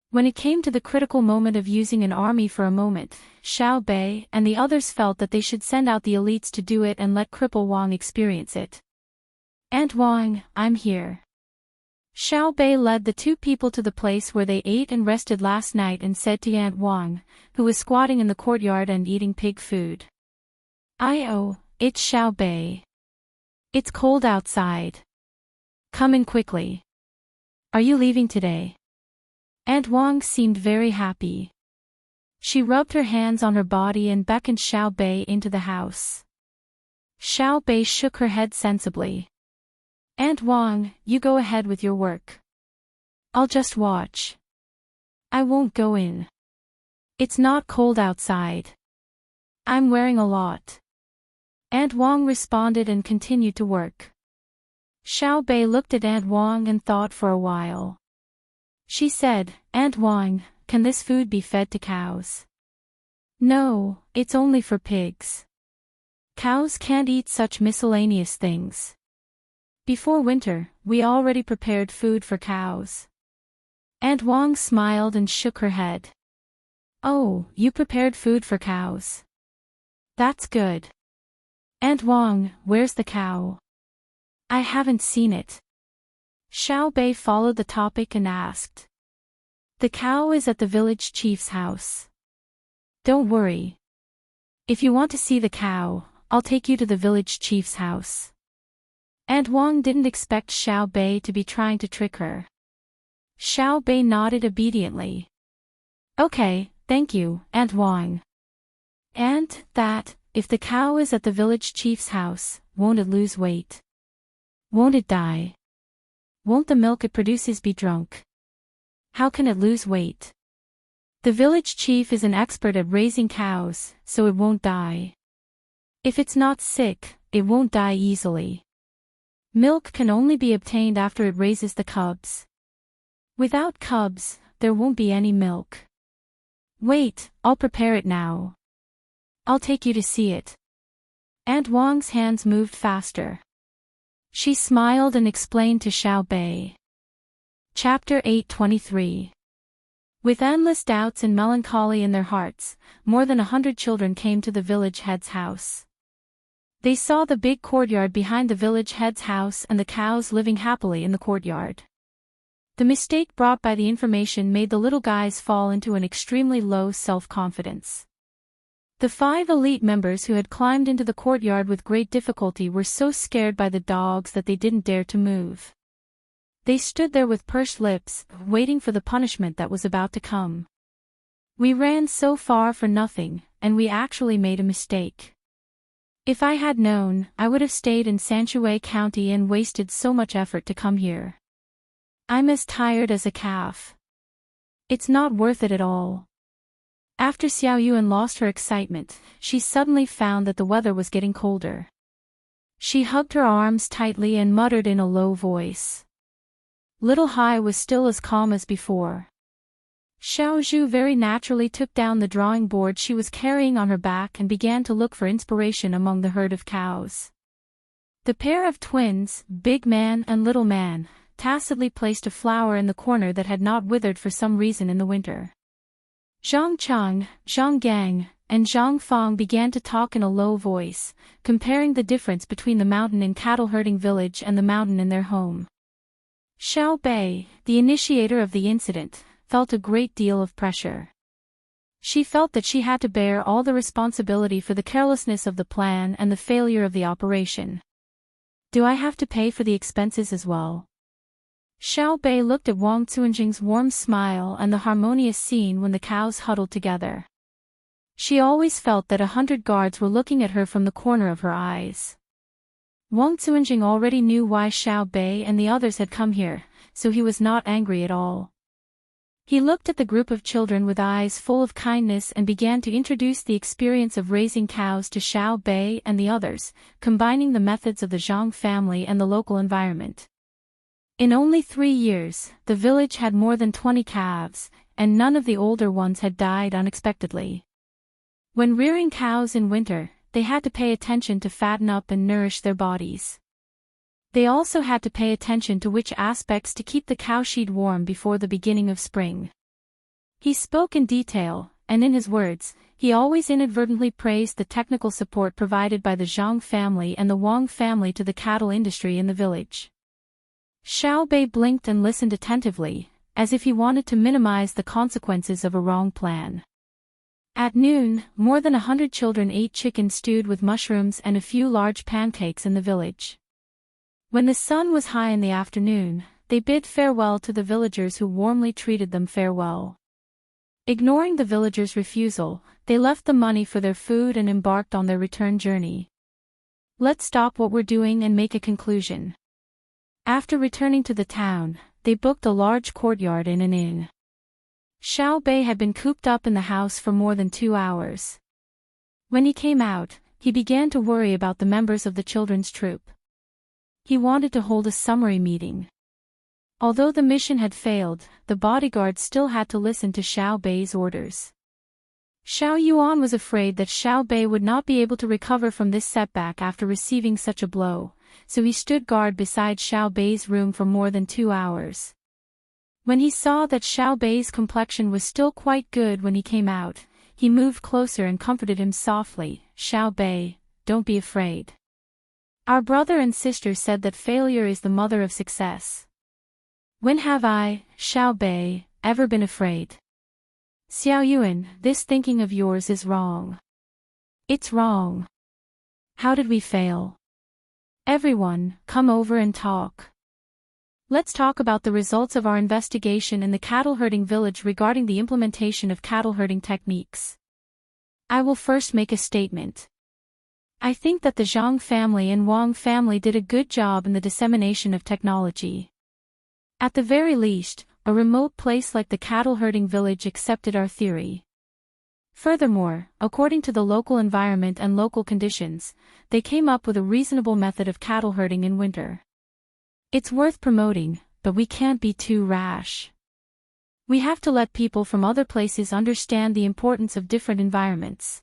When it came to the critical moment of using an army for a moment, Xiao Bei and the others felt that they should send out the elites to do it and let Cripple Wang experience it. "Aunt Wang, I'm here." Xiao Bei led the two people to the place where they ate and rested last night and said to Aunt Wang, who was squatting in the courtyard and eating pig food. It's Xiao Bei. It's cold outside. Come in quickly. Are you leaving today?" Aunt Wang seemed very happy. She rubbed her hands on her body and beckoned Xiao Bei into the house. Xiao Bei shook her head sensibly. "Aunt Wang, you go ahead with your work. I'll just watch. I won't go in. It's not cold outside. I'm wearing a lot." Aunt Wang responded and continued to work. Xiao Bei looked at Aunt Wang and thought for a while. She said, "Aunt Wang, can this food be fed to cows?" "No, it's only for pigs. Cows can't eat such miscellaneous things. Before winter, we already prepared food for cows." Aunt Wang smiled and shook her head. "Oh, you prepared food for cows. That's good. Aunt Wang, where's the cow? I haven't seen it." Xiao Bei followed the topic and asked. "The cow is at the village chief's house. Don't worry. If you want to see the cow, I'll take you to the village chief's house." Aunt Wang didn't expect Xiao Bei to be trying to trick her. Xiao Bei nodded obediently. "Okay, thank you, Aunt Wang. And if the cow is at the village chief's house, won't it lose weight? Won't it die? Won't the milk it produces be drunk? How can it lose weight? The village chief is an expert at raising cows, so it won't die. If it's not sick, it won't die easily. Milk can only be obtained after it raises the cubs. Without cubs, there won't be any milk. Wait, I'll prepare it now. I'll take you to see it." Aunt Wang's hands moved faster. She smiled and explained to Xiao Bei. Chapter 8:23. With endless doubts and melancholy in their hearts, more than 100 children came to the village head's house. They saw the big courtyard behind the village head's house and the cows living happily in the courtyard. The mistake brought by the information made the little guys fall into an extremely low self-confidence. The 5 elite members who had climbed into the courtyard with great difficulty were so scared by the dogs that they didn't dare to move. They stood there with pursed lips, waiting for the punishment that was about to come. "We ran so far for nothing, and we actually made a mistake. If I had known, I would have stayed in Sanshui County and wasted so much effort to come here. I'm as tired as a calf. It's not worth it at all." After Xiao Yuan lost her excitement, she suddenly found that the weather was getting colder. She hugged her arms tightly and muttered in a low voice. Little Hai was still as calm as before. Xiao Zhu very naturally took down the drawing board she was carrying on her back and began to look for inspiration among the herd of cows. The pair of twins, Big Man and Little Man, tacitly placed a flower in the corner that had not withered for some reason in the winter. Zhang Chang, Zhang Gang, and Zhang Fang began to talk in a low voice, comparing the difference between the mountain in cattle herding village and the mountain in their home. Xiao Bei, the initiator of the incident, felt a great deal of pressure. She felt that she had to bear all the responsibility for the carelessness of the plan and the failure of the operation. "Do I have to pay for the expenses as well?" Xiao Bei looked at Wang Cuanjing's warm smile and the harmonious scene when the cows huddled together. She always felt that 100 guards were looking at her from the corner of her eyes. Wang Cuanjing already knew why Xiao Bei and the others had come here, so he was not angry at all. He looked at the group of children with eyes full of kindness and began to introduce the experience of raising cows to Xiao Bei and the others, combining the methods of the Zhang family and the local environment. In only 3 years, the village had more than 20 calves, and none of the older ones had died unexpectedly. When rearing cows in winter, they had to pay attention to fatten up and nourish their bodies. They also had to pay attention to which aspects to keep the cowshed warm before the beginning of spring. He spoke in detail, and in his words, he always inadvertently praised the technical support provided by the Zhang family and the Wang family to the cattle industry in the village. Xiao Bei blinked and listened attentively, as if he wanted to minimize the consequences of a wrong plan. At noon, more than 100 children ate chicken stewed with mushrooms and a few large pancakes in the village. When the sun was high in the afternoon, they bid farewell to the villagers who warmly treated them farewell. Ignoring the villagers' refusal, they left the money for their food and embarked on their return journey. Let's stop what we're doing and make a conclusion. After returning to the town, they booked a large courtyard in an inn. Xiao Bei had been cooped up in the house for more than 2 hours. When he came out, he began to worry about the members of the children's troupe. He wanted to hold a summary meeting. Although the mission had failed, the bodyguards still had to listen to Xiao Bei's orders. Xiao Yuan was afraid that Xiao Bei would not be able to recover from this setback after receiving such a blow, so he stood guard beside Xiao Bei's room for more than 2 hours. When he saw that Xiao Bei's complexion was still quite good when he came out, he moved closer and comforted him softly. "Xiao Bei, don't be afraid. Our brother and sister said that failure is the mother of success. When have I, Xiao Bei, ever been afraid? Xiao Yuan, this thinking of yours is wrong. It's wrong. How did we fail? Everyone, come over and talk. Let's talk about the results of our investigation in the cattle herding village regarding the implementation of cattle herding techniques. I will first make a statement. I think that the Zhang family and Wang family did a good job in the dissemination of technology. At the very least, a remote place like the cattle herding village accepted our theory. Furthermore, according to the local environment and local conditions, they came up with a reasonable method of cattle herding in winter. It's worth promoting, but we can't be too rash. We have to let people from other places understand the importance of different environments.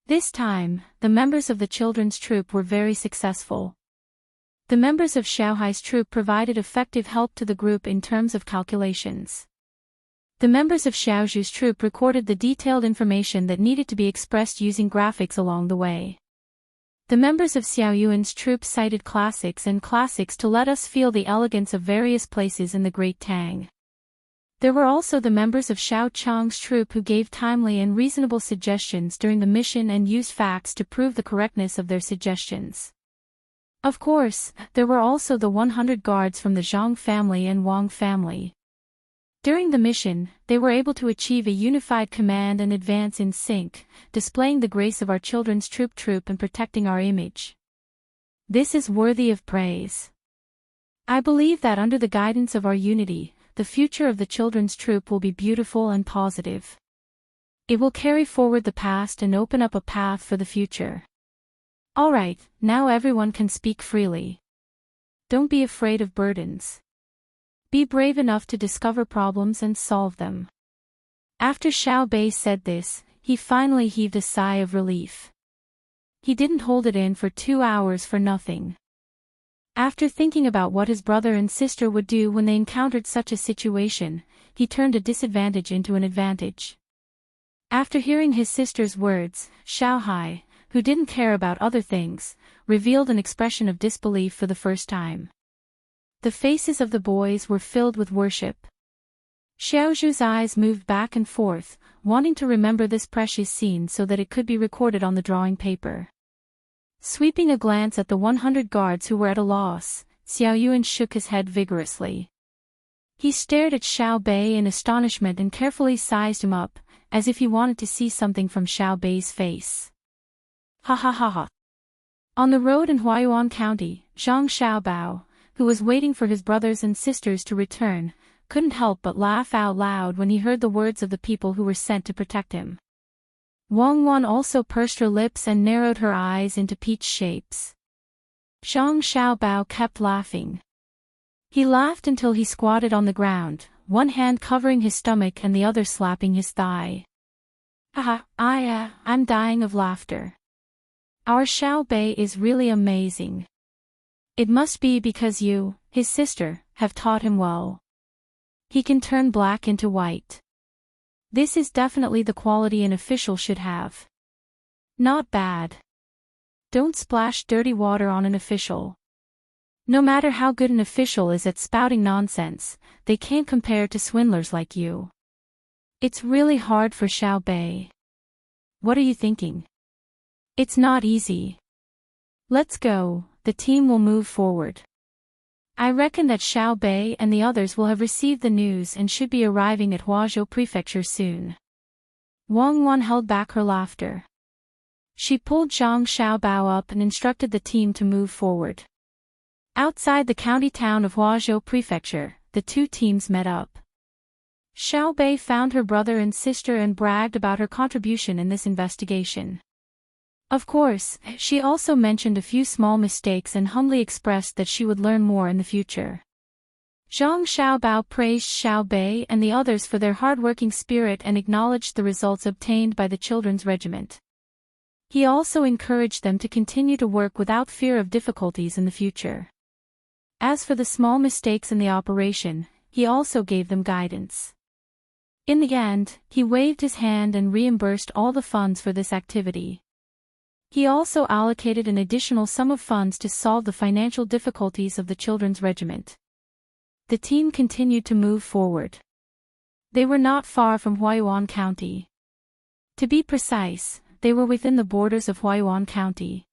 This time, the members of the children's troupe were very successful. The members of Xiaohai's troupe provided effective help to the group in terms of calculations. The members of Xiaozhu's troupe recorded the detailed information that needed to be expressed using graphics along the way. The members of Xiao Yuan's troupe cited classics to let us feel the elegance of various places in the Great Tang. There were also the members of Xiao Chang's troupe who gave timely and reasonable suggestions during the mission and used facts to prove the correctness of their suggestions. Of course, there were also the 100 guards from the Zhang family and Wang family. During the mission, they were able to achieve a unified command and advance in sync, displaying the grace of our children's troupe and protecting our image. This is worthy of praise. I believe that under the guidance of our unity, the future of the children's troupe will be beautiful and positive. It will carry forward the past and open up a path for the future. Alright, now everyone can speak freely. Don't be afraid of burdens. Be brave enough to discover problems and solve them. After Xiao Bei said this, he finally heaved a sigh of relief. He didn't hold it in for 2 hours for nothing. After thinking about what his brother and sister would do when they encountered such a situation, he turned a disadvantage into an advantage. After hearing his sister's words, Xiaohai, who didn't care about other things, revealed an expression of disbelief for the first time. The faces of the boys were filled with worship. Xiaozhu's eyes moved back and forth, wanting to remember this precious scene so that it could be recorded on the drawing paper. Sweeping a glance at the 100 guards who were at a loss, Xiao Yuan shook his head vigorously. He stared at Xiao Bei in astonishment and carefully sized him up, as if he wanted to see something from Xiao Bei's face. Ha ha ha ha. On the road in Huayuan County, Zhang Xiaobao, who was waiting for his brothers and sisters to return, couldn't help but laugh out loud when he heard the words of the people who were sent to protect him. Wang Wan also pursed her lips and narrowed her eyes into peach shapes. Zhang Xiaobao kept laughing. He laughed until he squatted on the ground, one hand covering his stomach and the other slapping his thigh. I'm dying of laughter. Our Xiao Bei is really amazing. It must be because you, his sister, have taught him well. He can turn black into white. This is definitely the quality an official should have. Not bad. Don't splash dirty water on an official. No matter how good an official is at spouting nonsense, they can't compare to swindlers like you. It's really hard for Xiao Bei. What are you thinking? It's not easy. Let's go, the team will move forward. I reckon that Xiao Bei and the others will have received the news and should be arriving at Huazhou Prefecture soon. Wang Wan held back her laughter. She pulled Zhang Xiaobao up and instructed the team to move forward. Outside the county town of Huazhou Prefecture, the two teams met up. Xiao Bei found her brother and sister and bragged about her contribution in this investigation. Of course, she also mentioned a few small mistakes and humbly expressed that she would learn more in the future. Zhang Xiaobao praised Xiao Bei and the others for their hard-working spirit and acknowledged the results obtained by the children's regiment. He also encouraged them to continue to work without fear of difficulties in the future. As for the small mistakes in the operation, he also gave them guidance. In the end, he waved his hand and reimbursed all the funds for this activity. He also allocated an additional sum of funds to solve the financial difficulties of the children's regiment. The team continued to move forward. They were not far from Huaiyuan County. To be precise, they were within the borders of Huaiyuan County.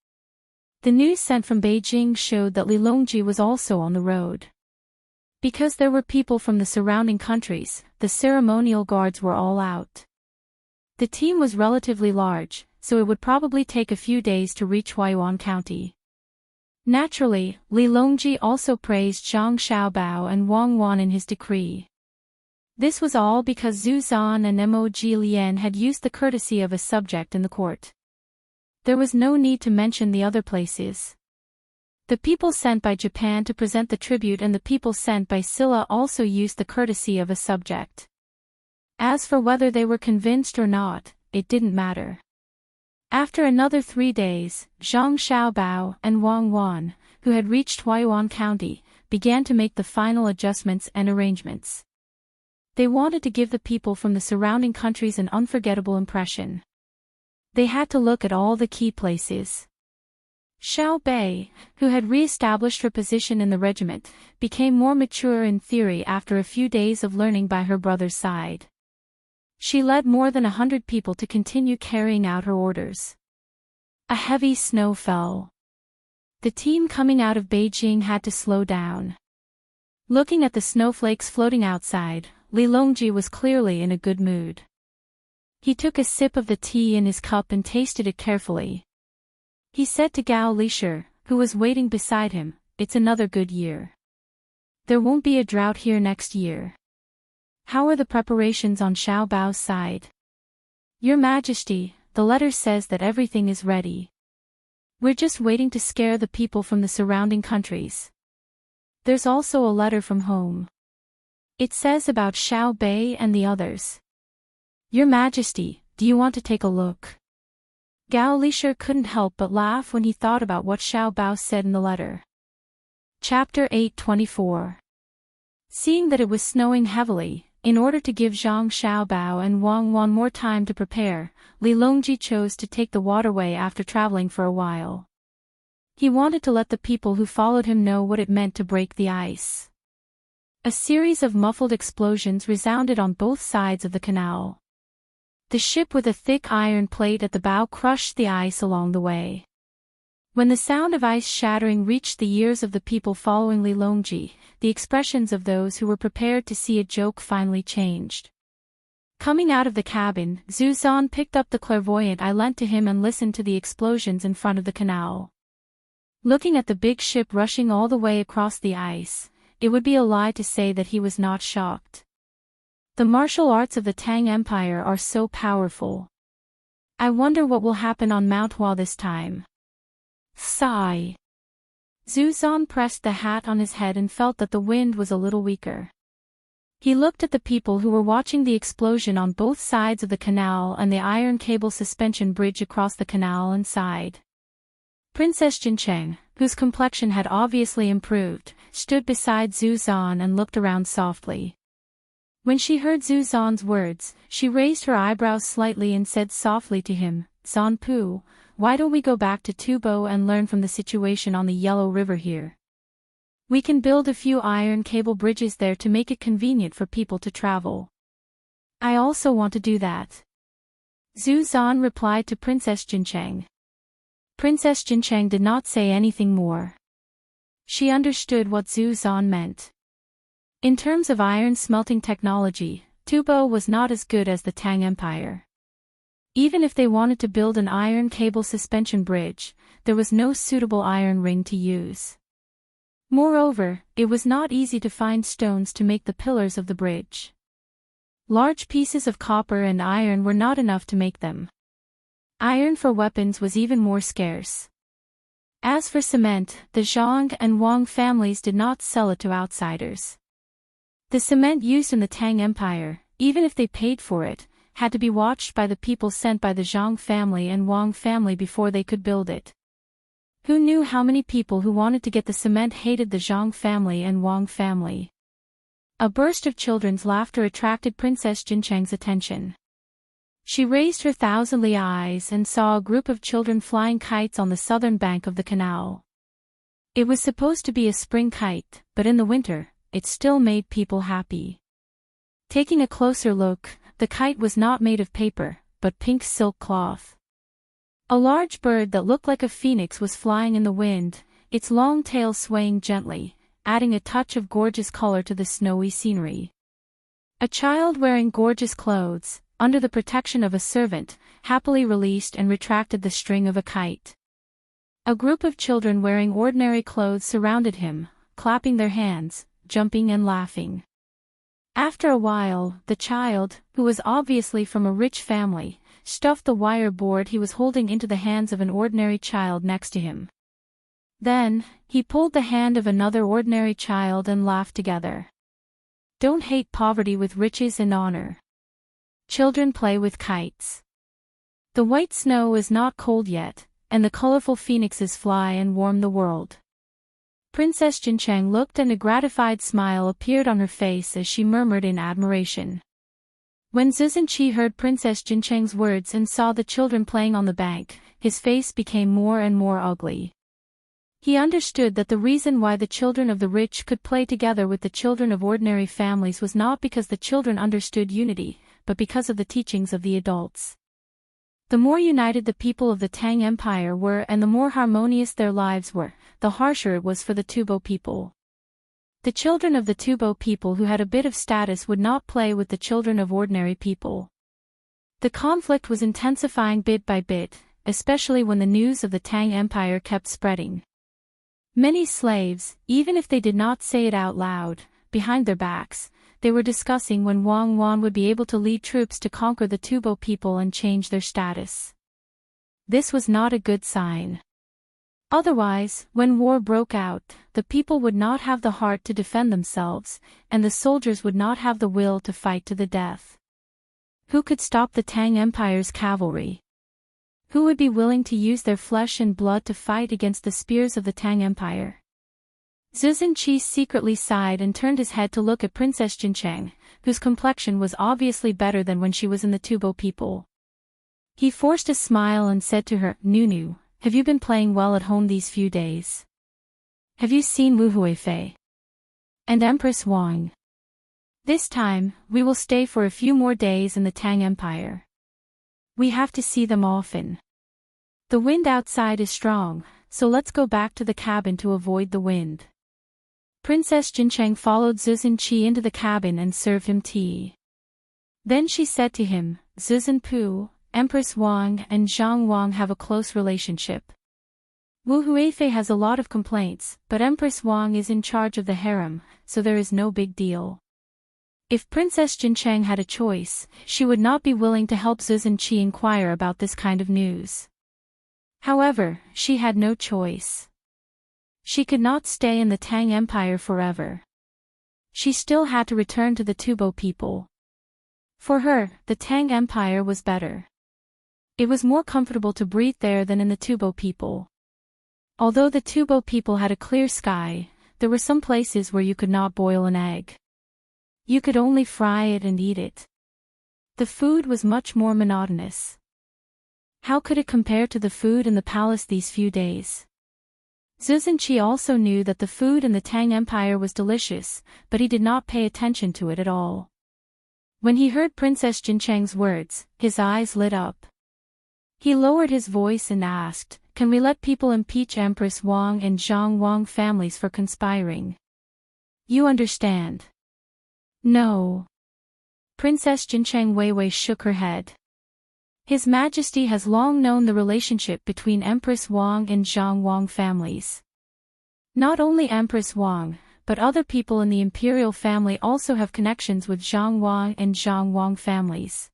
The news sent from Beijing showed that Li Longji was also on the road. Because there were people from the surrounding countries, the ceremonial guards were all out. The team was relatively large, so it would probably take a few days to reach Huaiyuan County. Naturally, Li Longji also praised Zhang Xiaobao and Wang Wan in his decree. This was all because Zhu Zan and Mo Lian had used the courtesy of a subject in the court. There was no need to mention the other places. The people sent by Japan to present the tribute and the people sent by Silla also used the courtesy of a subject. As for whether they were convinced or not, it didn't matter. After another 3 days, Zhang Xiaobao and Wang Wan, who had reached Huaiyuan County, began to make the final adjustments and arrangements. They wanted to give the people from the surrounding countries an unforgettable impression. They had to look at all the key places. Xiao Bei, who had re-established her position in the regiment, became more mature in theory after a few days of learning by her brother's side. She led more than 100 people to continue carrying out her orders. A heavy snow fell. The team coming out of Beijing had to slow down. Looking at the snowflakes floating outside, Li Longji was clearly in a good mood. He took a sip of the tea in his cup and tasted it carefully. He said to Gao Lisher, who was waiting beside him, "It's another good year. There won't be a drought here next year." "How are the preparations on Xiao Bao's side?" "Your Majesty, the letter says that everything is ready. We're just waiting to scare the people from the surrounding countries. There's also a letter from home. It says about Xiao Bei and the others." "Your Majesty, do you want to take a look?" Gao Lisher couldn't help but laugh when he thought about what Xiao Bao said in the letter. Chapter 8:24. Seeing that it was snowing heavily, in order to give Zhang Xiaobao and Wang Wan more time to prepare, Li Longji chose to take the waterway after traveling for a while. He wanted to let the people who followed him know what it meant to break the ice. A series of muffled explosions resounded on both sides of the canal. The ship with a thick iron plate at the bow crushed the ice along the way. When the sound of ice shattering reached the ears of the people following Li Longji, the expressions of those who were prepared to see a joke finally changed. Coming out of the cabin, Zhu Zan picked up the clairvoyant I lent to him and listened to the explosions in front of the canal. Looking at the big ship rushing all the way across the ice, it would be a lie to say that he was not shocked. The martial arts of the Tang Empire are so powerful. I wonder what will happen on Mount Hua this time. Sigh. Zhu Zan pressed the hat on his head and felt that the wind was a little weaker. He looked at the people who were watching the explosion on both sides of the canal and the iron cable suspension bridge across the canal and sighed. Princess Jincheng, whose complexion had obviously improved, stood beside Zhu Zan and looked around softly. When she heard Zhu Zan's words, she raised her eyebrows slightly and said softly to him, "Zan Pu, why don't we go back to Tubo and learn from the situation on the Yellow River here? We can build a few iron cable bridges there to make it convenient for people to travel." "I also want to do that," Zhu Zan replied to Princess Jincheng. Princess Jincheng did not say anything more. She understood what Zhu Zan meant. In terms of iron smelting technology, Tubo was not as good as the Tang Empire. Even if they wanted to build an iron cable suspension bridge, there was no suitable iron ring to use. Moreover, it was not easy to find stones to make the pillars of the bridge. Large pieces of copper and iron were not enough to make them. Iron for weapons was even more scarce. As for cement, the Zhang and Wang families did not sell it to outsiders. The cement used in the Tang Empire, even if they paid for it, had to be watched by the people sent by the Zhang family and Wang family before they could build it. Who knew how many people who wanted to get the cement hated the Zhang family and Wang family? A burst of children's laughter attracted Princess Jincheng's attention. She raised her thousandly eyes and saw a group of children flying kites on the southern bank of the canal. It was supposed to be a spring kite, but in the winter, it still made people happy. Taking a closer look, the kite was not made of paper, but pink silk cloth. A large bird that looked like a phoenix was flying in the wind, its long tail swaying gently, adding a touch of gorgeous color to the snowy scenery. A child wearing gorgeous clothes, under the protection of a servant, happily released and retracted the string of a kite. A group of children wearing ordinary clothes surrounded him, clapping their hands, jumping and laughing. After a while, the child, who was obviously from a rich family, stuffed the wire board he was holding into the hands of an ordinary child next to him. Then, he pulled the hand of another ordinary child and laughed together. Don't hate poverty with riches and honor. Children play with kites. The white snow is not cold yet, and the colorful phoenixes fly and warm the world. Princess Jincheng looked and a gratified smile appeared on her face as she murmured in admiration. When Zizhenqi heard Princess Jincheng's words and saw the children playing on the bank, his face became more and more ugly. He understood that the reason why the children of the rich could play together with the children of ordinary families was not because the children understood unity, but because of the teachings of the adults. The more united the people of the Tang Empire were and the more harmonious their lives were, the harsher it was for the Tubo people. The children of the Tubo people who had a bit of status would not play with the children of ordinary people. The conflict was intensifying bit by bit, especially when the news of the Tang Empire kept spreading. Many slaves, even if they did not say it out loud, behind their backs, they were discussing when Wang Wan would be able to lead troops to conquer the Tubo people and change their status. This was not a good sign. Otherwise, when war broke out, the people would not have the heart to defend themselves, and the soldiers would not have the will to fight to the death. Who could stop the Tang Empire's cavalry? Who would be willing to use their flesh and blood to fight against the spears of the Tang Empire? Zizhenqi secretly sighed and turned his head to look at Princess Jincheng, whose complexion was obviously better than when she was in the Tubo people. He forced a smile and said to her, "Nunu, have you been playing well at home these few days? Have you seen Wu Huifei and Empress Wang? This time, we will stay for a few more days in the Tang Empire. We have to see them often. The wind outside is strong, so let's go back to the cabin to avoid the wind." Princess Jincheng followed Zizhenqi into the cabin and served him tea. Then she said to him, "Zizhenpu, Empress Wang and Zhang Wang have a close relationship. Wu Huifei has a lot of complaints, but Empress Wang is in charge of the harem, so there is no big deal." If Princess Jincheng had a choice, she would not be willing to help Zizhenqi inquire about this kind of news. However, she had no choice. She could not stay in the Tang Empire forever. She still had to return to the Tubo people. For her, the Tang Empire was better. It was more comfortable to breathe there than in the Tubo people. Although the Tubo people had a clear sky, there were some places where you could not boil an egg. You could only fry it and eat it. The food was much more monotonous. How could it compare to the food in the palace these few days? Zuzhenqi also knew that the food in the Tang Empire was delicious, but he did not pay attention to it at all. When he heard Princess Jincheng's words, his eyes lit up. He lowered his voice and asked, "Can we let people impeach Empress Wang and Zhang Wang families for conspiring? You understand?" "No." Princess Jincheng Weiwei shook her head. His Majesty has long known the relationship between Empress Wang and Zhang Wang families. Not only Empress Wang, but other people in the imperial family also have connections with Zhang Wang and Zhang Wang families.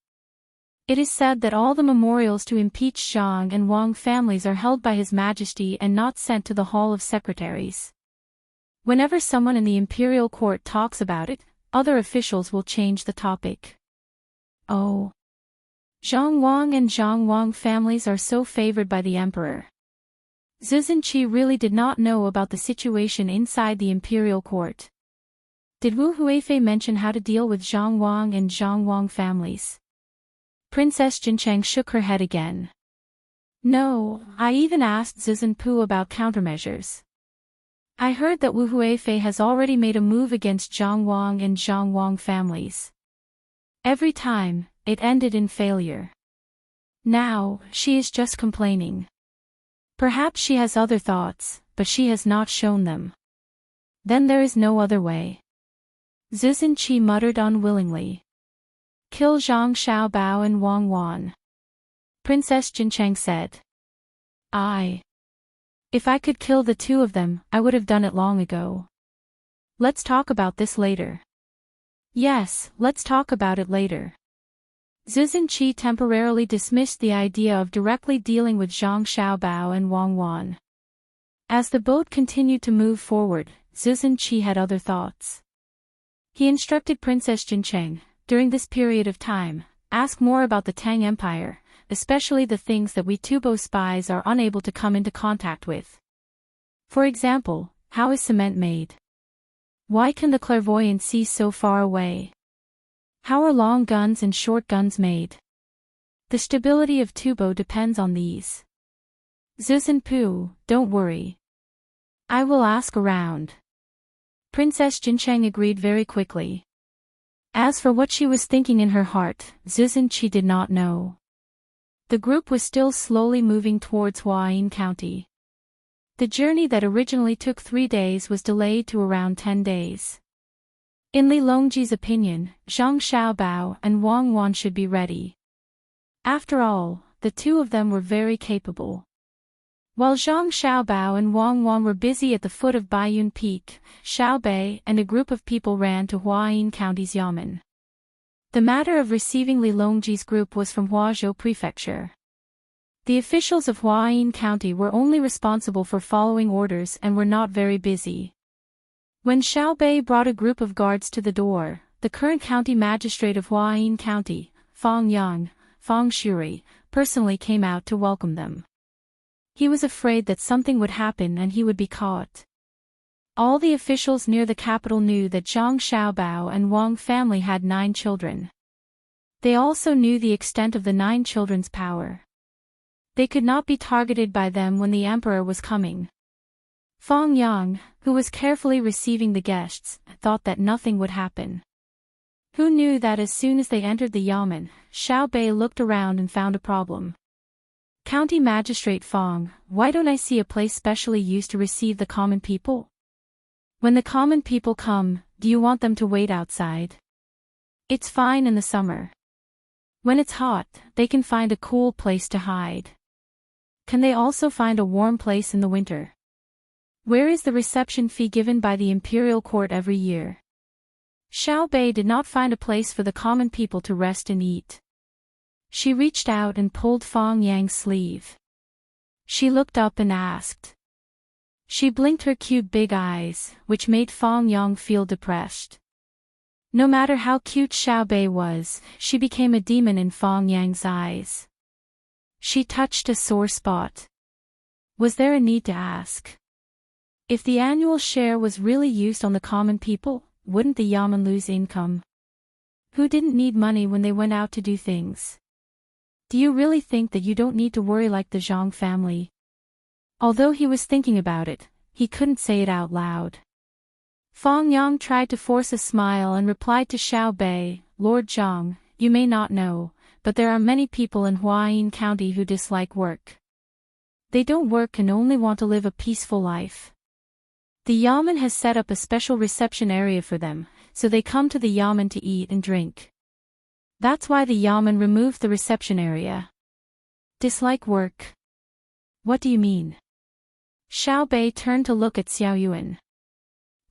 It is said that all the memorials to impeach Zhang and Wang families are held by His Majesty and not sent to the Hall of Secretaries. Whenever someone in the imperial court talks about it, other officials will change the topic. Oh. Zhang Wang and Zhang Wang families are so favored by the emperor. Zuzhenqi really did not know about the situation inside the imperial court. Did Wu Huifei mention how to deal with Zhang Wang and Zhang Wang families? Princess Jincheng shook her head again. No, I even asked Zuzhenpu about countermeasures. I heard that Wu Huifei has already made a move against Zhang Wang and Zhang Wang families. Every time, it ended in failure. Now, she is just complaining. Perhaps she has other thoughts, but she has not shown them. Then there is no other way. Zuzhenqi muttered unwillingly. Kill Zhang Xiaobao and Wang Wan. Princess Jincheng said. If I could kill the two of them, I would have done it long ago. Let's talk about this later. Yes, let's talk about it later. Zuzhenqi temporarily dismissed the idea of directly dealing with Zhang Xiaobao and Wang Wan. As the boat continued to move forward, Zuzhenqi had other thoughts. He instructed Princess Jincheng, during this period of time, ask more about the Tang Empire, especially the things that we Tubo spies are unable to come into contact with. For example, how is cement made? Why can the clairvoyant see so far away? How are long guns and short guns made? The stability of Tubo depends on these. Zuzhenpu, don't worry. I will ask around. Princess Jincheng agreed very quickly. As for what she was thinking in her heart, Zuzhenqi did not know. The group was still slowly moving towards Huayin County. The journey that originally took 3 days was delayed to around 10 days. In Li Longji's opinion, Zhang Xiaobao and Wang Wan should be ready. After all, the two of them were very capable. While Zhang Xiaobao and Wang Wan were busy at the foot of Baiyun Peak, Xiaobei and a group of people ran to Huayin County's Yamen. The matter of receiving Li Longji's group was from Huazhou Prefecture. The officials of Huayin County were only responsible for following orders and were not very busy. When Xiaobei brought a group of guards to the door, the current county magistrate of Huayin County, Fang Yang, Fang Shuri, personally came out to welcome them. He was afraid that something would happen and he would be caught. All the officials near the capital knew that Zhang Xiaobao and Wang family had 9 children. They also knew the extent of the 9 children's power. They could not be targeted by them when the emperor was coming. Fang Yang, who was carefully receiving the guests, thought that nothing would happen. Who knew that as soon as they entered the Yamen, Xiaobei looked around and found a problem. County Magistrate Fang, why don't I see a place specially used to receive the common people? When the common people come, do you want them to wait outside? It's fine in the summer. When it's hot, they can find a cool place to hide. Can they also find a warm place in the winter? Where is the reception fee given by the imperial court every year? Xiaobei did not find a place for the common people to rest and eat. She reached out and pulled Fang Yang's sleeve. She looked up and asked. She blinked her cute big eyes, which made Fang Yang feel depressed. No matter how cute Xiaobei was, she became a demon in Fang Yang's eyes. She touched a sore spot. Was there a need to ask? If the annual share was really used on the common people, wouldn't the Yamen lose income? Who didn't need money when they went out to do things? Do you really think that you don't need to worry like the Zhang family? Although he was thinking about it, he couldn't say it out loud. Fang Yang tried to force a smile and replied to Xiao Bei, Lord Zhang, you may not know, but there are many people in Huayin County who dislike work. They don't work and only want to live a peaceful life. The Yamen has set up a special reception area for them, so they come to the Yamen to eat and drink. That's why the Yamen removed the reception area. Dislike work? What do you mean? Xiao Bei turned to look at Xiao Yuan.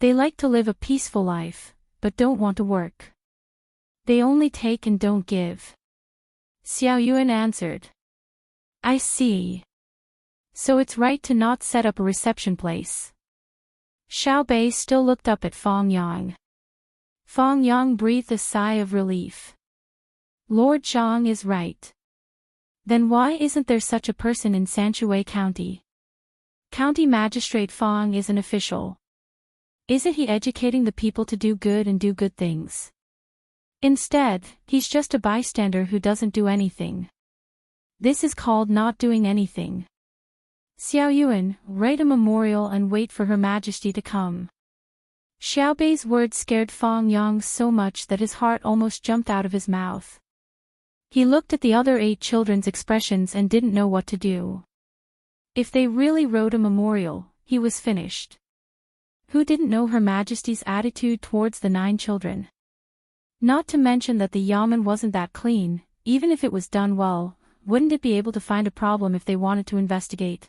They like to live a peaceful life, but don't want to work. They only take and don't give. Xiao Yuan answered. I see. So it's right to not set up a reception place. Xiao Bei still looked up at Fang Yang. Fang Yang breathed a sigh of relief. Lord Zhang is right. Then why isn't there such a person in Sanshui County? County Magistrate Fang is an official. Isn't he educating the people to do good and do good things? Instead, he's just a bystander who doesn't do anything. This is called not doing anything. Xiao Yuan, write a memorial and wait for Her Majesty to come. Xiao Bei's words scared Fang Yang so much that his heart almost jumped out of his mouth. He looked at the other 8 children's expressions and didn't know what to do. If they really wrote a memorial, he was finished. Who didn't know Her Majesty's attitude towards the 9 children? Not to mention that the Yamen wasn't that clean, even if it was done well, wouldn't it be able to find a problem if they wanted to investigate?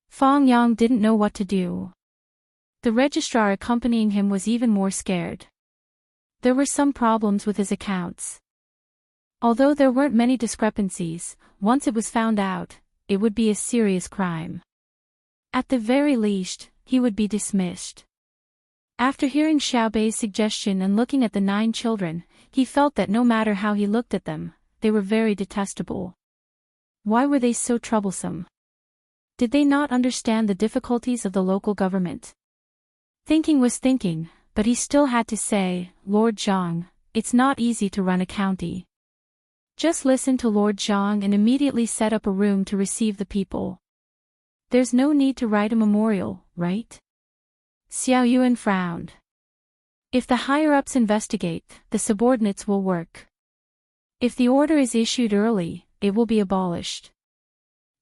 Fang Yang didn't know what to do. The registrar accompanying him was even more scared. There were some problems with his accounts. Although there weren't many discrepancies, once it was found out, it would be a serious crime. At the very least, he would be dismissed. After hearing Xiao Bei's suggestion and looking at the 9 children, he felt that no matter how he looked at them, they were very detestable. Why were they so troublesome? Did they not understand the difficulties of the local government? Thinking was thinking, but he still had to say, Lord Zhang, it's not easy to run a county. Just listen to Lord Zhang and immediately set up a room to receive the people. There's no need to write a memorial, right? Xiao Yuan frowned. If the higher-ups investigate, the subordinates will work. If the order is issued early, it will be abolished.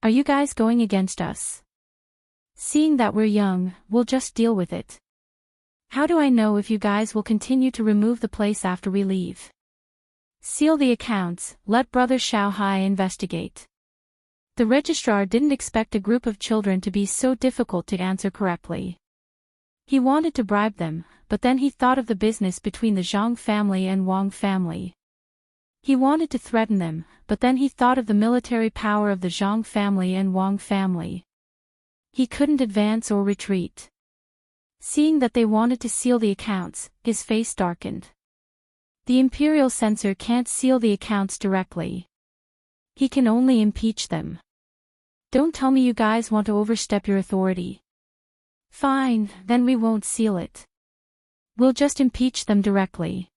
Are you guys going against us? Seeing that we're young, we'll just deal with it. How do I know if you guys will continue to remove the place after we leave? Seal the accounts, let Brother Xiao Hai investigate. The registrar didn't expect a group of children to be so difficult to answer correctly. He wanted to bribe them, but then he thought of the business between the Zhang family and Wang family. He wanted to threaten them, but then he thought of the military power of the Zhang family and Wang family. He couldn't advance or retreat. Seeing that they wanted to seal the accounts, his face darkened. The imperial censor can't seal the accounts directly. He can only impeach them. Don't tell me you guys want to overstep your authority. Fine, then we won't seal it. We'll just impeach them directly.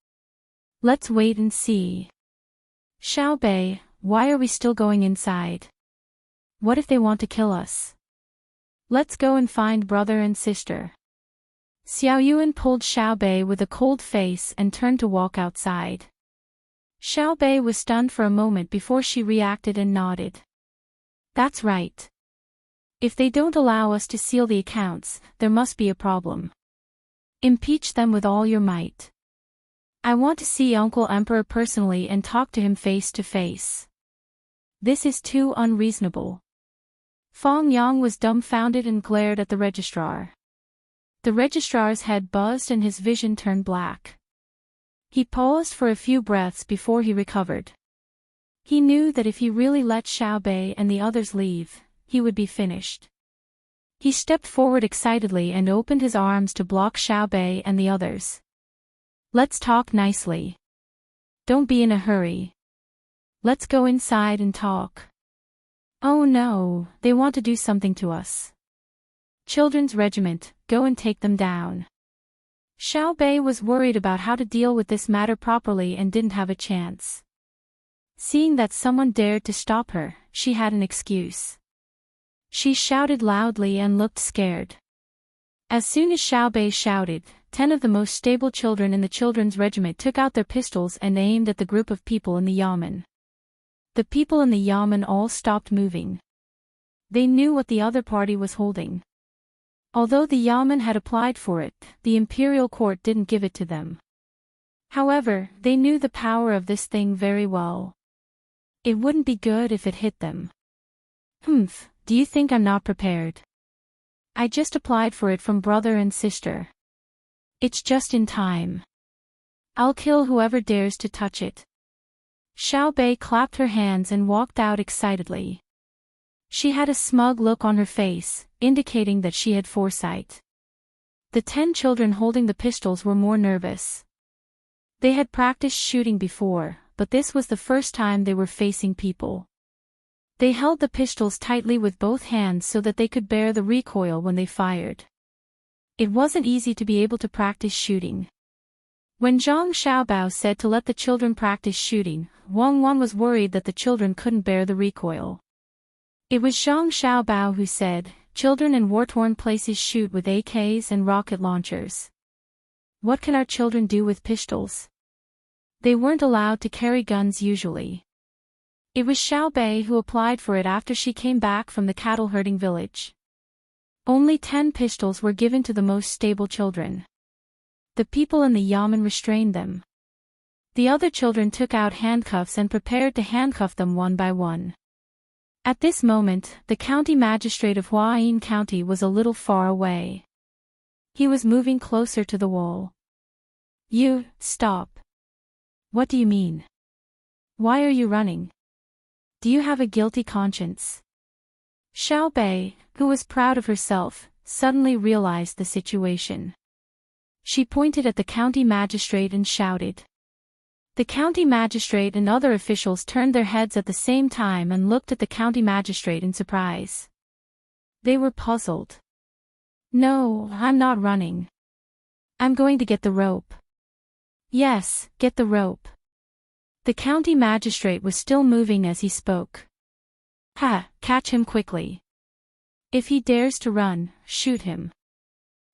Let's wait and see. Xiao Bei, why are we still going inside? What if they want to kill us? Let's go and find brother and sister. Xiao Yuan pulled Xiao Bei with a cold face and turned to walk outside. Xiao Bei was stunned for a moment before she reacted and nodded. That's right. If they don't allow us to seal the accounts, there must be a problem. Impeach them with all your might. I want to see Uncle Emperor personally and talk to him face to face. This is too unreasonable. Fang Yang was dumbfounded and glared at the registrar. The registrar's head buzzed and his vision turned black. He paused for a few breaths before he recovered. He knew that if he really let Xiao Bei and the others leave, he would be finished. He stepped forward excitedly and opened his arms to block Xiao Bei and the others. Let's talk nicely. Don't be in a hurry. Let's go inside and talk. Oh no, they want to do something to us. Children's regiment, go and take them down. Xiao Bei was worried about how to deal with this matter properly and didn't have a chance. Seeing that someone dared to stop her, she had an excuse. She shouted loudly and looked scared. As soon as Xiao Bei shouted, 10 of the most stable children in the children's regiment took out their pistols and aimed at the group of people in the yamen. The people in the yamen all stopped moving. They knew what the other party was holding. Although the yamen had applied for it, the imperial court didn't give it to them. However, they knew the power of this thing very well. It wouldn't be good if it hit them. Humph, do you think I'm not prepared? I just applied for it from brother and sister. It's just in time. I'll kill whoever dares to touch it. Xiao Bei clapped her hands and walked out excitedly. She had a smug look on her face, indicating that she had foresight. The 10 children holding the pistols were more nervous. They had practiced shooting before, but this was the first time they were facing people. They held the pistols tightly with both hands so that they could bear the recoil when they fired. It wasn't easy to be able to practice shooting. When Zhang Xiaobao said to let the children practice shooting, Wang Wan was worried that the children couldn't bear the recoil. It was Zhang Xiaobao who said, "Children in war-torn places shoot with AKs and rocket launchers. What can our children do with pistols?" They weren't allowed to carry guns usually. It was Xiao Bei who applied for it after she came back from the cattle-herding village. Only 10 pistols were given to the most stable children. The people in the yamen restrained them. The other children took out handcuffs and prepared to handcuff them one by one. At this moment, the county magistrate of Huayin County was a little far away. He was moving closer to the wall. "You, stop. What do you mean? Why are you running? Do you have a guilty conscience?" Xiao Bei, who was proud of herself, suddenly realized the situation. She pointed at the county magistrate and shouted. The county magistrate and other officials turned their heads at the same time and looked at the county magistrate in surprise. They were puzzled. "No, I'm not running. I'm going to get the rope." "Yes, get the rope." The county magistrate was still moving as he spoke. "Ha, catch him quickly. If he dares to run, shoot him."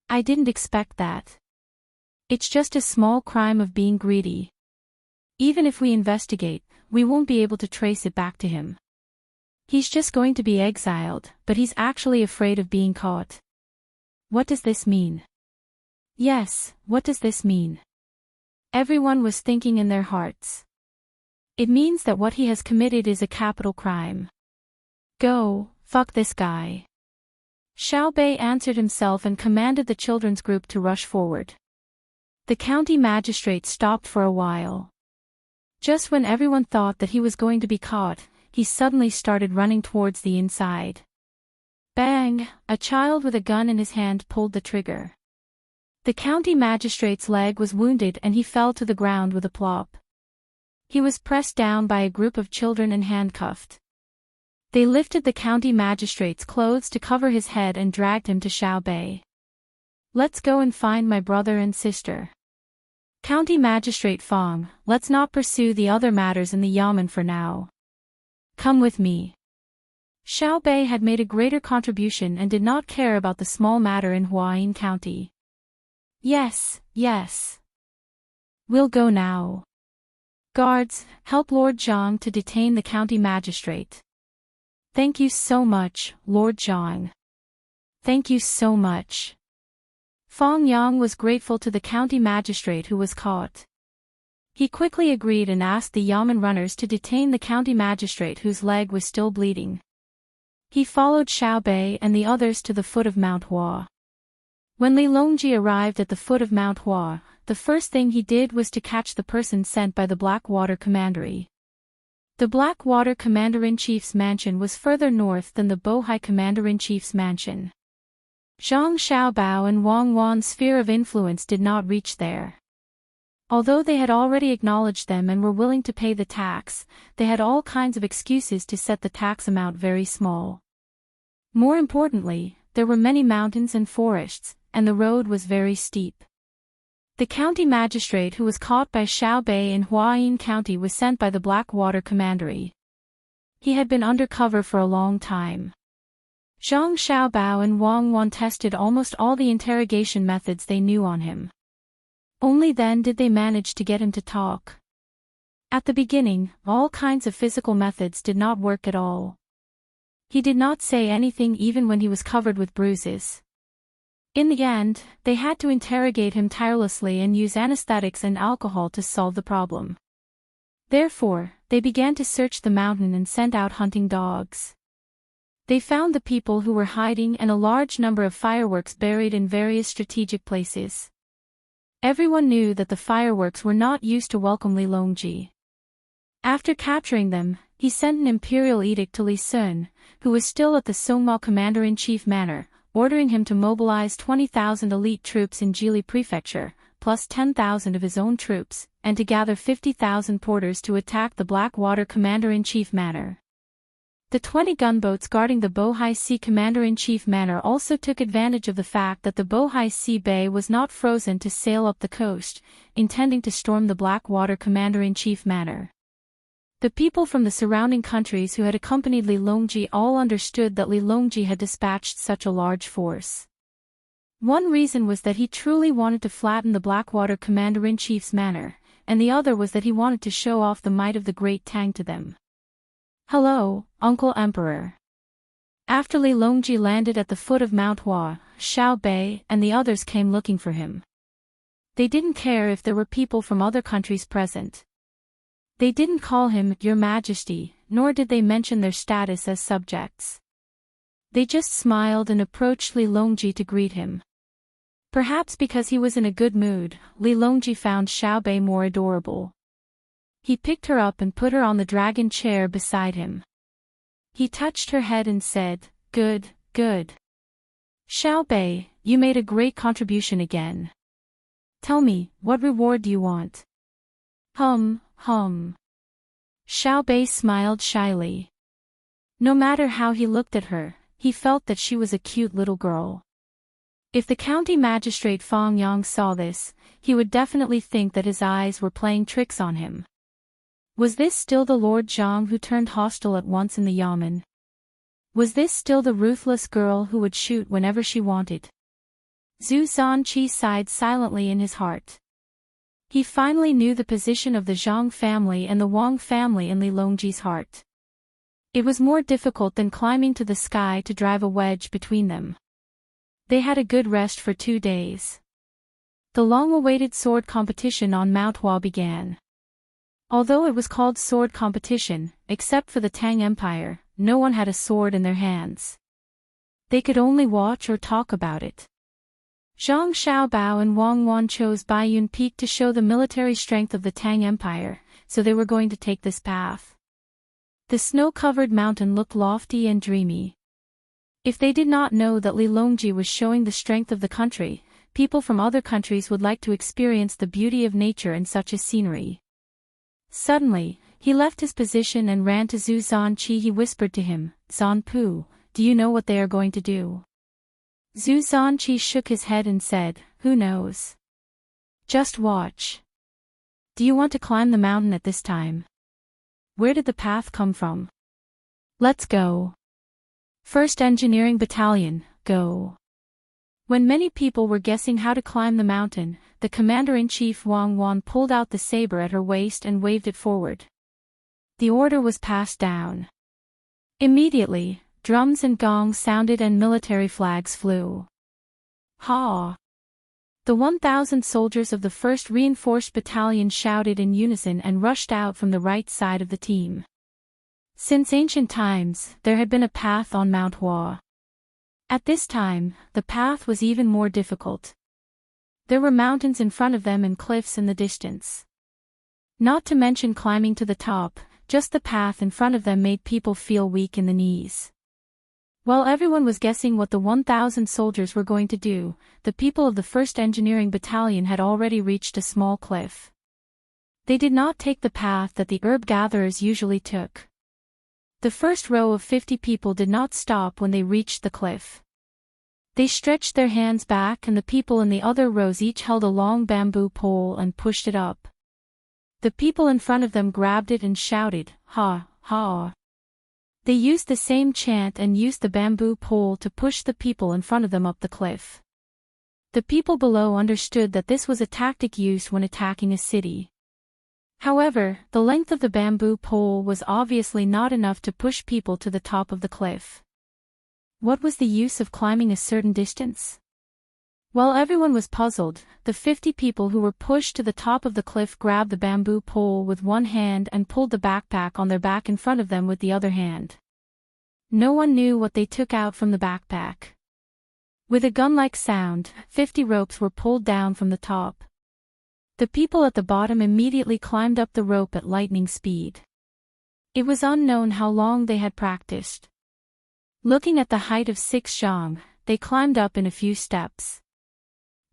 "I didn't expect that. It's just a small crime of being greedy. Even if we investigate, we won't be able to trace it back to him. He's just going to be exiled, but he's actually afraid of being caught." "What does this mean?" "Yes, what does this mean?" Everyone was thinking in their hearts. "It means that what he has committed is a capital crime. Go, fuck this guy." Xiao Bei answered himself and commanded the children's group to rush forward. The county magistrate stopped for a while. Just when everyone thought that he was going to be caught, he suddenly started running towards the inside. Bang! A child with a gun in his hand pulled the trigger. The county magistrate's leg was wounded and he fell to the ground with a plop. He was pressed down by a group of children and handcuffed. They lifted the county magistrate's clothes to cover his head and dragged him to Xiao Bei. "Let's go and find my brother and sister. County Magistrate Fong, let's not pursue the other matters in the yamen for now. Come with me." Xiao Bei had made a greater contribution and did not care about the small matter in Huayin County. "Yes, yes. We'll go now. Guards, help Lord Zhang to detain the county magistrate." "Thank you so much, Lord Zhang. Thank you so much." Fong Yang was grateful to the county magistrate who was caught. He quickly agreed and asked the yamen runners to detain the county magistrate whose leg was still bleeding. He followed Xiao Bei and the others to the foot of Mount Hua. When Li Longji arrived at the foot of Mount Hua, the first thing he did was to catch the person sent by the Blackwater Commandery. The Blackwater Commander-in-Chief's mansion was further north than the Bohai Commander-in-Chief's mansion. Zhang Xiaobao and Wang Wan's sphere of influence did not reach there. Although they had already acknowledged them and were willing to pay the tax, they had all kinds of excuses to set the tax amount very small. More importantly, there were many mountains and forests, and the road was very steep. The county magistrate who was caught by Xiao Bei in Huayin County was sent by the Blackwater Commandery. He had been undercover for a long time. Zhang Xiaobao and Wang Wan tested almost all the interrogation methods they knew on him. Only then did they manage to get him to talk. At the beginning, all kinds of physical methods did not work at all. He did not say anything even when he was covered with bruises. In the end, they had to interrogate him tirelessly and use anesthetics and alcohol to solve the problem. Therefore, they began to search the mountain and sent out hunting dogs. They found the people who were hiding and a large number of fireworks buried in various strategic places. Everyone knew that the fireworks were not used to welcome Li Longji. After capturing them, he sent an imperial edict to Li Sun, who was still at the Songmao Commander-in-Chief Manor, ordering him to mobilize 20,000 elite troops in Jili Prefecture, plus 10,000 of his own troops, and to gather 50,000 porters to attack the Blackwater Commander-in-Chief Manor. The 20 gunboats guarding the Bohai Sea Commander-in-Chief Manor also took advantage of the fact that the Bohai Sea Bay was not frozen to sail up the coast, intending to storm the Blackwater Commander-in-Chief Manor. The people from the surrounding countries who had accompanied Li Longji all understood that Li Longji had dispatched such a large force. One reason was that he truly wanted to flatten the Blackwater Commander-in-Chief's manor, and the other was that he wanted to show off the might of the Great Tang to them. "Hello, Uncle Emperor." After Li Longji landed at the foot of Mount Hua, Xiao Bei and the others came looking for him. They didn't care if there were people from other countries present. They didn't call him Your Majesty, nor did they mention their status as subjects. They just smiled and approached Li Longji to greet him. Perhaps because he was in a good mood, Li Longji found Xiao Bei more adorable. He picked her up and put her on the dragon chair beside him. He touched her head and said, "Good, good. Xiao Bei, you made a great contribution again. Tell me, what reward do you want?" Hum. Xiao Bei smiled shyly. No matter how he looked at her, he felt that she was a cute little girl. If the county magistrate Fang Yang saw this, he would definitely think that his eyes were playing tricks on him. Was this still the Lord Zhang who turned hostile at once in the Yamen? Was this still the ruthless girl who would shoot whenever she wanted? Zhu Zanqi sighed silently in his heart. He finally knew the position of the Zhang family and the Wang family in Li Longji's heart. It was more difficult than climbing to the sky to drive a wedge between them. They had a good rest for 2 days. The long-awaited sword competition on Mount Hua began. Although it was called sword competition, except for the Tang Empire, no one had a sword in their hands. They could only watch or talk about it. Zhang Xiaobao and Wang Wan chose Baiyun Peak to show the military strength of the Tang Empire, so they were going to take this path. The snow-covered mountain looked lofty and dreamy. If they did not know that Li Longji was showing the strength of the country, people from other countries would like to experience the beauty of nature in such a scenery. Suddenly, he left his position and ran to Zhu Zanqi. He whispered to him, "Zanpu, do you know what they are going to do?" Zhu Zanqi shook his head and said, "Who knows? Just watch." "Do you want to climb the mountain at this time? Where did the path come from? Let's go. 1st Engineering Battalion, go." When many people were guessing how to climb the mountain, the Commander-in-Chief Wang Wan pulled out the saber at her waist and waved it forward. The order was passed down. Immediately, drums and gongs sounded and military flags flew. Ha! The 1,000 soldiers of the 1st Reinforced Battalion shouted in unison and rushed out from the right side of the team. Since ancient times, there had been a path on Mount Hua. At this time, the path was even more difficult. There were mountains in front of them and cliffs in the distance. Not to mention climbing to the top, just the path in front of them made people feel weak in the knees. While everyone was guessing what the 1,000 soldiers were going to do, the people of the 1st Engineering Battalion had already reached a small cliff. They did not take the path that the herb gatherers usually took. The first row of 50 people did not stop when they reached the cliff. They stretched their hands back, and the people in the other rows each held a long bamboo pole and pushed it up. The people in front of them grabbed it and shouted, "Ha, ha." They used the same chant and used the bamboo pole to push the people in front of them up the cliff. The people below understood that this was a tactic used when attacking a city. However, the length of the bamboo pole was obviously not enough to push people to the top of the cliff. What was the use of climbing a certain distance? While everyone was puzzled, the 50 people who were pushed to the top of the cliff grabbed the bamboo pole with one hand and pulled the backpack on their back in front of them with the other hand. No one knew what they took out from the backpack. With a gun-like sound, 50 ropes were pulled down from the top. The people at the bottom immediately climbed up the rope at lightning speed. It was unknown how long they had practiced. Looking at the height of 6 zhang, they climbed up in a few steps.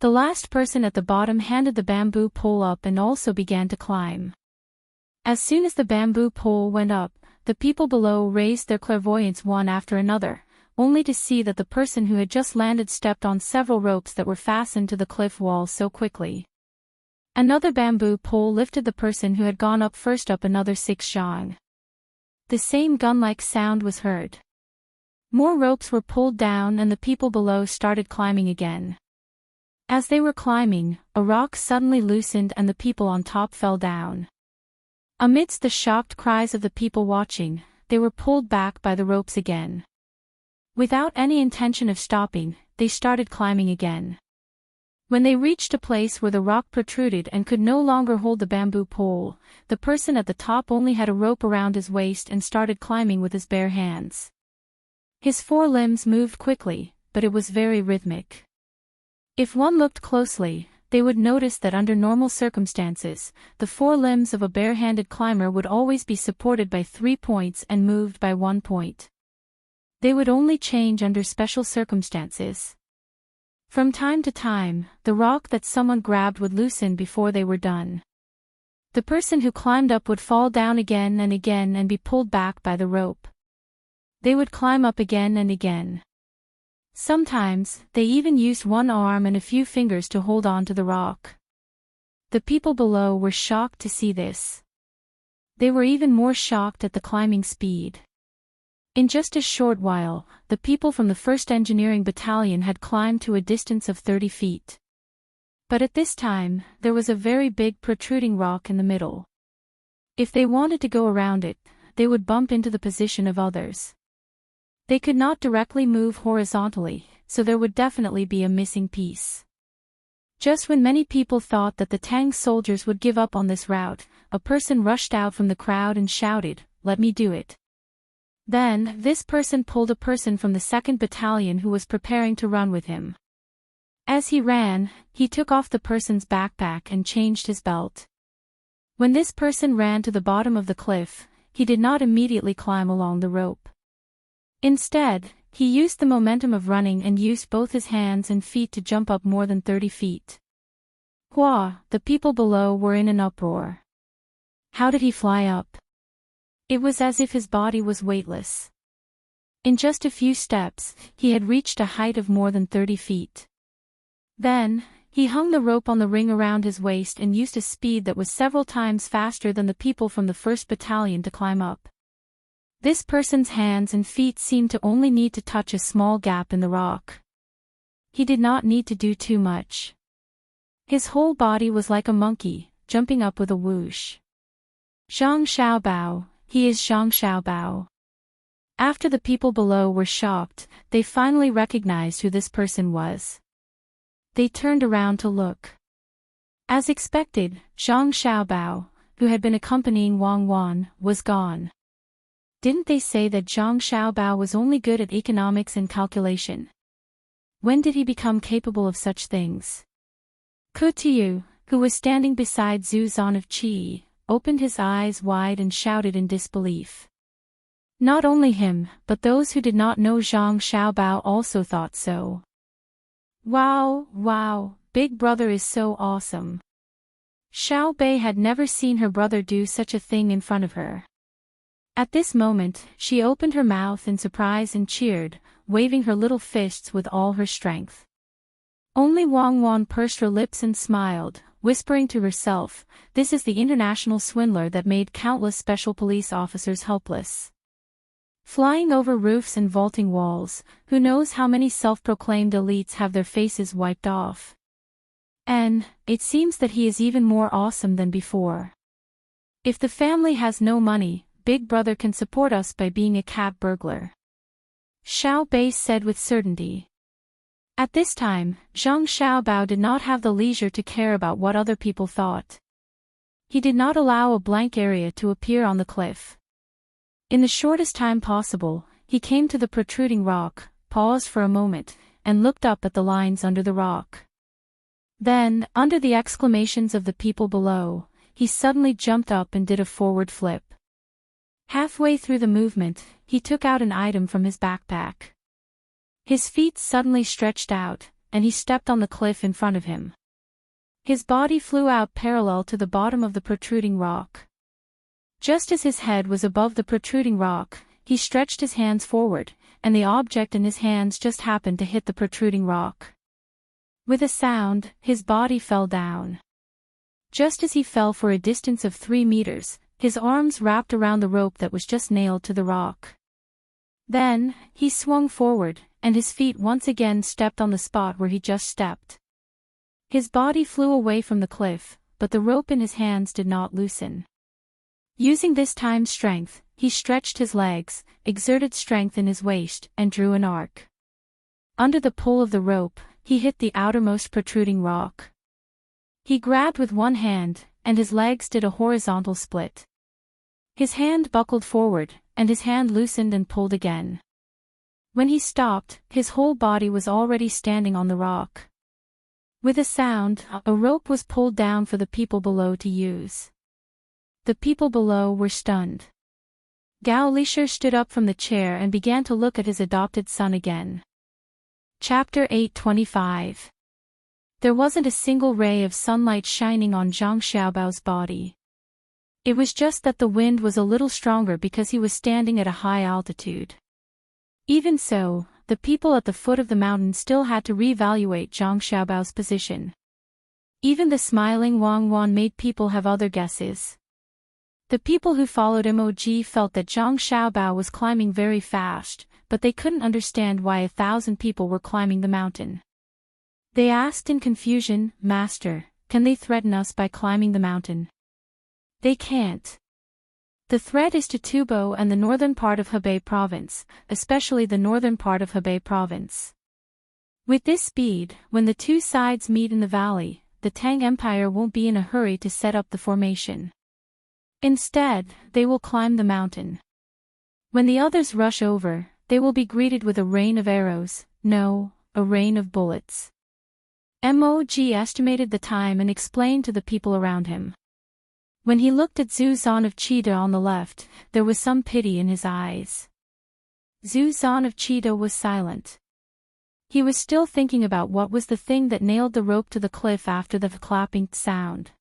The last person at the bottom handed the bamboo pole up and also began to climb. As soon as the bamboo pole went up, the people below raised their clairvoyance one after another, only to see that the person who had just landed stepped on several ropes that were fastened to the cliff wall so quickly. Another bamboo pole lifted the person who had gone up first up another 6 zhang. The same gun-like sound was heard. More ropes were pulled down and the people below started climbing again. As they were climbing, a rock suddenly loosened and the people on top fell down. Amidst the shocked cries of the people watching, they were pulled back by the ropes again. Without any intention of stopping, they started climbing again. When they reached a place where the rock protruded and could no longer hold the bamboo pole, the person at the top only had a rope around his waist and started climbing with his bare hands. His 4 limbs moved quickly, but it was very rhythmic. If one looked closely, they would notice that under normal circumstances, the 4 limbs of a bare-handed climber would always be supported by 3 points and moved by 1 point. They would only change under special circumstances. From time to time, the rock that someone grabbed would loosen before they were done. The person who climbed up would fall down again and be pulled back by the rope. They would climb up again and again. Sometimes, they even used one arm and a few fingers to hold on to the rock. The people below were shocked to see this. They were even more shocked at the climbing speed. In just a short while, the people from the 1st Engineering Battalion had climbed to a distance of 30 feet. But at this time, there was a very big protruding rock in the middle. If they wanted to go around it, they would bump into the position of others. They could not directly move horizontally, so there would definitely be a missing piece. Just when many people thought that the Tang soldiers would give up on this route, a person rushed out from the crowd and shouted, "Let me do it." Then, this person pulled a person from the 2nd Battalion who was preparing to run with him. As he ran, he took off the person's backpack and changed his belt. When this person ran to the bottom of the cliff, he did not immediately climb along the rope. Instead, he used the momentum of running and used both his hands and feet to jump up more than 30 feet. Hua, the people below were in an uproar. How did he fly up? It was as if his body was weightless. In just a few steps, he had reached a height of more than 30 feet. Then, he hung the rope on the ring around his waist and used a speed that was several times faster than the people from the 1st Battalion to climb up. This person's hands and feet seemed to only need to touch a small gap in the rock. He did not need to do too much. His whole body was like a monkey, jumping up with a whoosh. Zhang Xiaobao, he is Zhang Xiaobao. After the people below were shocked, they finally recognized who this person was. They turned around to look. As expected, Zhang Xiaobao, who had been accompanying Wang Wan, was gone. Didn't they say that Zhang Xiaobao was only good at economics and calculation? When did he become capable of such things? Ku Tiu, who was standing beside Zhu Zan of Qi, opened his eyes wide and shouted in disbelief. Not only him, but those who did not know Zhang Xiaobao also thought so. Wow, Big Brother is so awesome. Xiao Bei had never seen her brother do such a thing in front of her. At this moment, she opened her mouth in surprise and cheered, waving her little fists with all her strength. Only Wang Wan pursed her lips and smiled, whispering to herself, "This is the international swindler that made countless special police officers helpless." Flying over roofs and vaulting walls, who knows how many self-proclaimed elites have their faces wiped off. And it seems that he is even more awesome than before. If the family has no money, Big Brother can support us by being a cat burglar. Xiao Bei said with certainty. At this time, Zhang Xiaobao did not have the leisure to care about what other people thought. He did not allow a blank area to appear on the cliff. In the shortest time possible, he came to the protruding rock, paused for a moment, and looked up at the lines under the rock. Then, under the exclamations of the people below, he suddenly jumped up and did a forward flip. Halfway through the movement, he took out an item from his backpack. His feet suddenly stretched out, and he stepped on the cliff in front of him. His body flew out parallel to the bottom of the protruding rock. Just as his head was above the protruding rock, he stretched his hands forward, and the object in his hands just happened to hit the protruding rock. With a sound, his body fell down. Just as he fell for a distance of 3 meters, his arms wrapped around the rope that was just nailed to the rock. Then, he swung forward, and his feet once again stepped on the spot where he just stepped. His body flew away from the cliff, but the rope in his hands did not loosen. Using this time strength, he stretched his legs, exerted strength in his waist, and drew an arc. Under the pull of the rope, he hit the outermost protruding rock. He grabbed with one hand, and his legs did a horizontal split. His hand buckled forward, and his hand loosened and pulled again. When he stopped, his whole body was already standing on the rock. With a sound, a rope was pulled down for the people below to use. The people below were stunned. Gao Lisher stood up from the chair and began to look at his adopted son again. Chapter 825. There wasn't a single ray of sunlight shining on Zhang Xiaobao's body. It was just that the wind was a little stronger because he was standing at a high altitude. Even so, the people at the foot of the mountain still had to reevaluate Zhang Xiaobao's position. Even the smiling Wang Wan made people have other guesses. The people who followed MOG felt that Zhang Xiaobao was climbing very fast, but they couldn't understand why 1,000 people were climbing the mountain. They asked in confusion, "Master, can they threaten us by climbing the mountain?" "They can't. The threat is to Tubo and the northern part of Hebei province, especially the northern part of Hebei province. With this speed, when the two sides meet in the valley, the Tang Empire won't be in a hurry to set up the formation. Instead, they will climb the mountain. When the others rush over, they will be greeted with a rain of arrows, no, a rain of bullets." MOG estimated the time and explained to the people around him. When he looked at Zhu Zan of Cheetah on the left, there was some pity in his eyes. Zhu Zan of Cheetah was silent. He was still thinking about what was the thing that nailed the rope to the cliff after the clapping sound.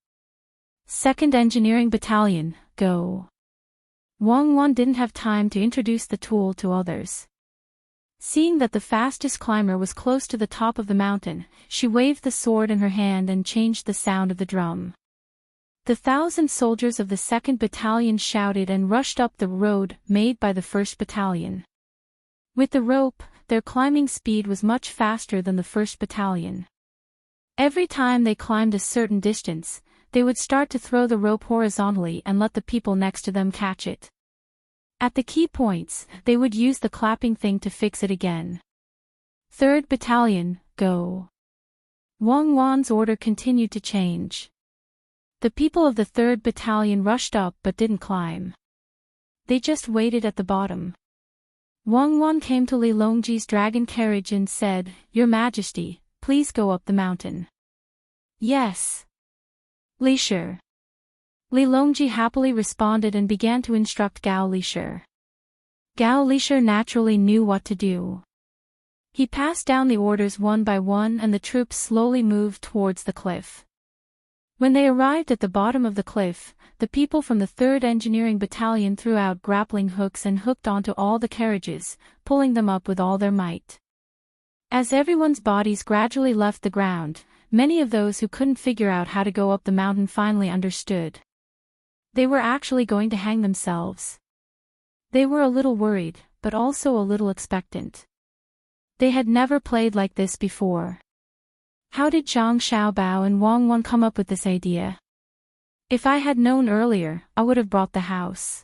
"2nd Engineering Battalion, go." Wang Wan didn't have time to introduce the tool to others. Seeing that the fastest climber was close to the top of the mountain, she waved the sword in her hand and changed the sound of the drum. The 1,000 soldiers of the 2nd Battalion shouted and rushed up the road made by the 1st Battalion. With the rope, their climbing speed was much faster than the 1st Battalion. Every time they climbed a certain distance, they would start to throw the rope horizontally and let the people next to them catch it. At the key points, they would use the clapping thing to fix it again. 3rd Battalion, go. Wang Wan's order continued to change. The people of the 3rd Battalion rushed up but didn't climb. They just waited at the bottom. Wang Wan came to Li Longji's dragon carriage and said, "Your Majesty, please go up the mountain." "Yes. Li Shi." Li Longji happily responded and began to instruct Gao Lisher. Gao Lisher naturally knew what to do. He passed down the orders one by one and the troops slowly moved towards the cliff. When they arrived at the bottom of the cliff, the people from the 3rd Engineering Battalion threw out grappling hooks and hooked onto all the carriages, pulling them up with all their might. As everyone's bodies gradually left the ground, many of those who couldn't figure out how to go up the mountain finally understood. They were actually going to hang themselves. They were a little worried, but also a little expectant. They had never played like this before. How did Zhang Xiaobao and Wang Wan come up with this idea? If I had known earlier, I would have brought the house.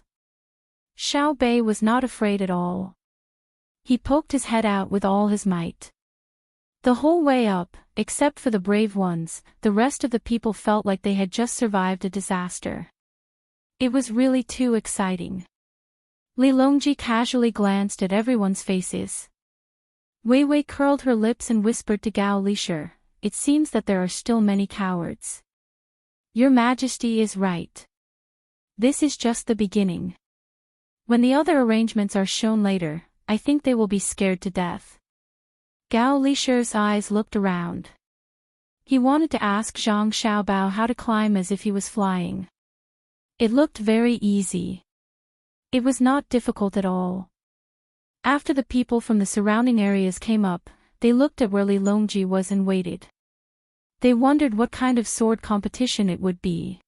Xiao Bei was not afraid at all. He poked his head out with all his might. The whole way up, except for the brave ones, the rest of the people felt like they had just survived a disaster. It was really too exciting. Li Longji casually glanced at everyone's faces. Wei Wei curled her lips and whispered to Gao Lisher, "It seems that there are still many cowards." "Your Majesty is right. This is just the beginning. When the other arrangements are shown later, I think they will be scared to death." Gao Lisher's eyes looked around. He wanted to ask Zhang Xiaobao how to climb as if he was flying. It looked very easy. It was not difficult at all. After the people from the surrounding areas came up, they looked at where Li Longji was and waited. They wondered what kind of sword competition it would be.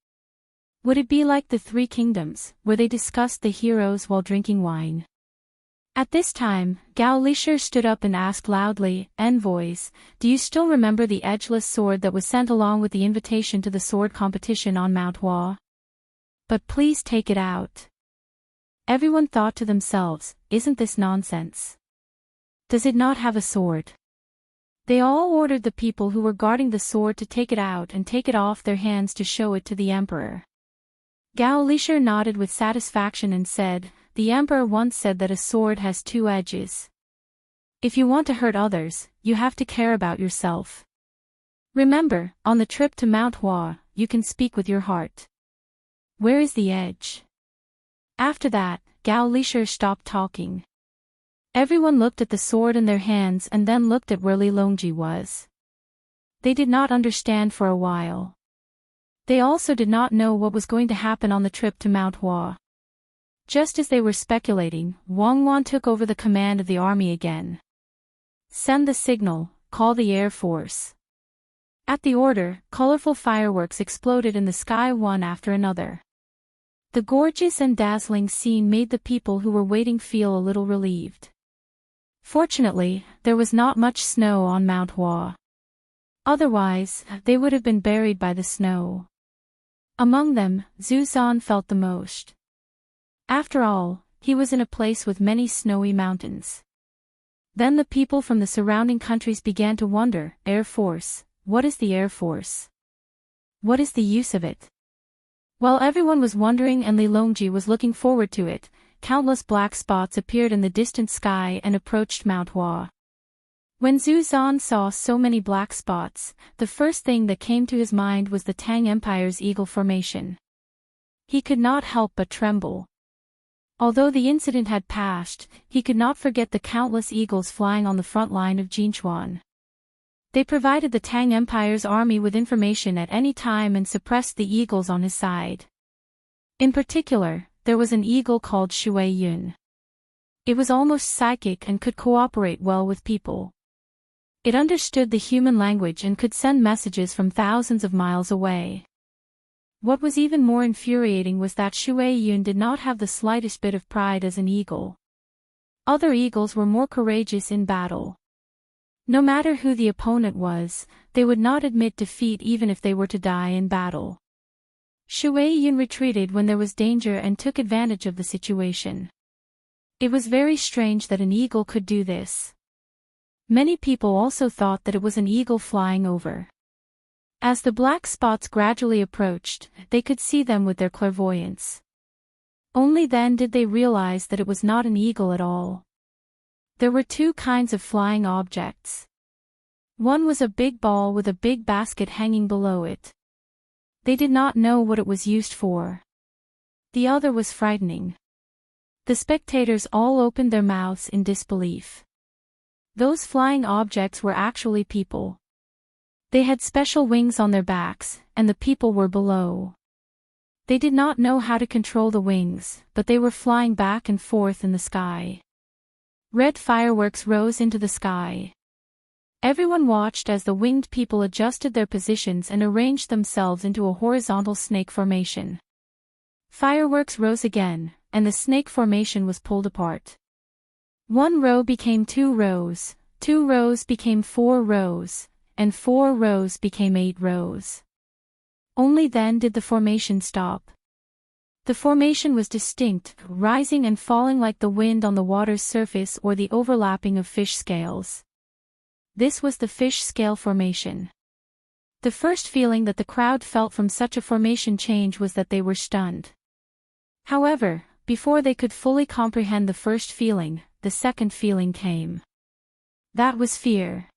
Would it be like the Three Kingdoms, where they discussed the heroes while drinking wine? At this time, Gao Lisher stood up and asked loudly, "Envoys, do you still remember the edgeless sword that was sent along with the invitation to the sword competition on Mount Hua? But please take it out." Everyone thought to themselves, "Isn't this nonsense? Does it not have a sword?" They all ordered the people who were guarding the sword to take it out and take it off their hands to show it to the emperor. Gao Lisher nodded with satisfaction and said, "The emperor once said that a sword has 2 edges. If you want to hurt others, you have to care about yourself. Remember, on the trip to Mount Hua, you can speak with your heart. Where is the edge?" After that, Gao Lisher stopped talking. Everyone looked at the sword in their hands and then looked at where Li Longji was. They did not understand for a while. They also did not know what was going to happen on the trip to Mount Hua. Just as they were speculating, Wang Wan took over the command of the army again. "Send the signal, call the Air Force." At the order, colorful fireworks exploded in the sky one after another. The gorgeous and dazzling scene made the people who were waiting feel a little relieved. Fortunately, there was not much snow on Mount Hua. Otherwise, they would have been buried by the snow. Among them, Zhu Zan felt the most. After all, he was in a place with many snowy mountains. Then the people from the surrounding countries began to wonder, "Air Force, what is the Air Force? What is the use of it?" While everyone was wondering and Li Longji was looking forward to it, countless black spots appeared in the distant sky and approached Mount Hua. When Zhu Zan saw so many black spots, the first thing that came to his mind was the Tang Empire's eagle formation. He could not help but tremble. Although the incident had passed, he could not forget the countless eagles flying on the front line of Jinchuan. They provided the Tang Empire's army with information at any time and suppressed the eagles on his side. In particular, there was an eagle called Shui Yun. It was almost psychic and could cooperate well with people. It understood the human language and could send messages from thousands of miles away. What was even more infuriating was that Shui Yun did not have the slightest bit of pride as an eagle. Other eagles were more courageous in battle. No matter who the opponent was, they would not admit defeat even if they were to die in battle. Shui Yun retreated when there was danger and took advantage of the situation. It was very strange that an eagle could do this. Many people also thought that it was an eagle flying over. As the black spots gradually approached, they could see them with their clairvoyance. Only then did they realize that it was not an eagle at all. There were 2 kinds of flying objects. One was a big ball with a big basket hanging below it. They did not know what it was used for. The other was frightening. The spectators all opened their mouths in disbelief. Those flying objects were actually people. They had special wings on their backs, and the people were below. They did not know how to control the wings, but they were flying back and forth in the sky. Red fireworks rose into the sky. Everyone watched as the winged people adjusted their positions and arranged themselves into a horizontal snake formation. Fireworks rose again, and the snake formation was pulled apart. 1 row became 2 rows, 2 rows became 4 rows, and 4 rows became 8 rows. Only then did the formation stop. The formation was distinct, rising and falling like the wind on the water's surface or the overlapping of fish scales. This was the fish scale formation. The first feeling that the crowd felt from such a formation change was that they were stunned. However, before they could fully comprehend the first feeling, the second feeling came. That was fear.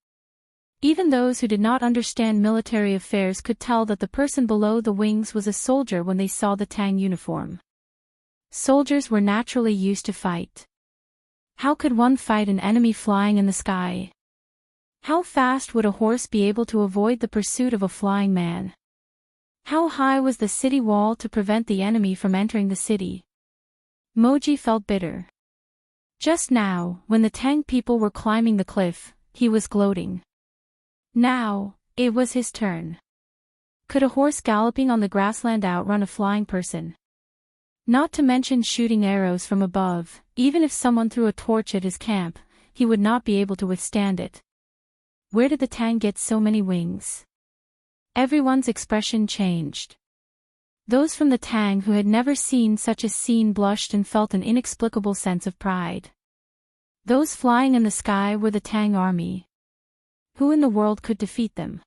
Even those who did not understand military affairs could tell that the person below the wings was a soldier when they saw the Tang uniform. Soldiers were naturally used to fight. How could one fight an enemy flying in the sky? How fast would a horse be able to avoid the pursuit of a flying man? How high was the city wall to prevent the enemy from entering the city? Moji felt bitter. Just now, when the Tang people were climbing the cliff, he was gloating. Now, it was his turn. Could a horse galloping on the grassland outrun a flying person? Not to mention shooting arrows from above, even if someone threw a torch at his camp, he would not be able to withstand it. Where did the Tang get so many wings? Everyone's expression changed. Those from the Tang who had never seen such a scene blushed and felt an inexplicable sense of pride. Those flying in the sky were the Tang army. Who in the world could defeat them?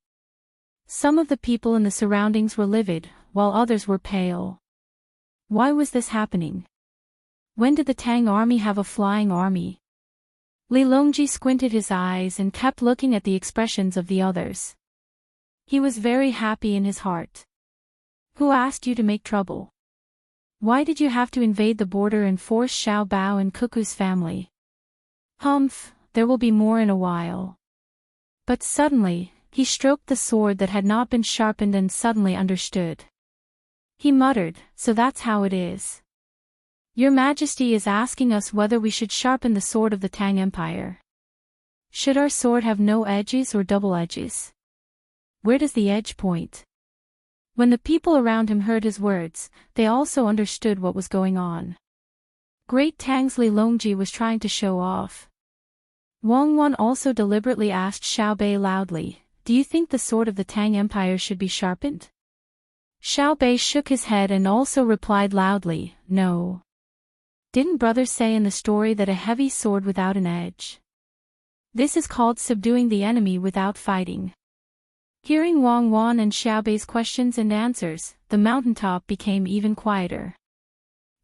Some of the people in the surroundings were livid, while others were pale. Why was this happening? When did the Tang army have a flying army? Li Longji squinted his eyes and kept looking at the expressions of the others. He was very happy in his heart. Who asked you to make trouble? Why did you have to invade the border and force Xiao Bao and Cuckoo's family? Humph, there will be more in a while. But suddenly, he stroked the sword that had not been sharpened and suddenly understood. He muttered, "So that's how it is. Your Majesty is asking us whether we should sharpen the sword of the Tang Empire. Should our sword have no edges or double edges? Where does the edge point?" When the people around him heard his words, they also understood what was going on. Great Tang's Li Longji was trying to show off. Wang Wan also deliberately asked Xiao Bei loudly, "Do you think the sword of the Tang Empire should be sharpened?" Xiao Bei shook his head and also replied loudly, "No. Didn't brother say in the story that a heavy sword without an edge? This is called subduing the enemy without fighting." Hearing Wang Wan and Xiao Bei's questions and answers, the mountaintop became even quieter.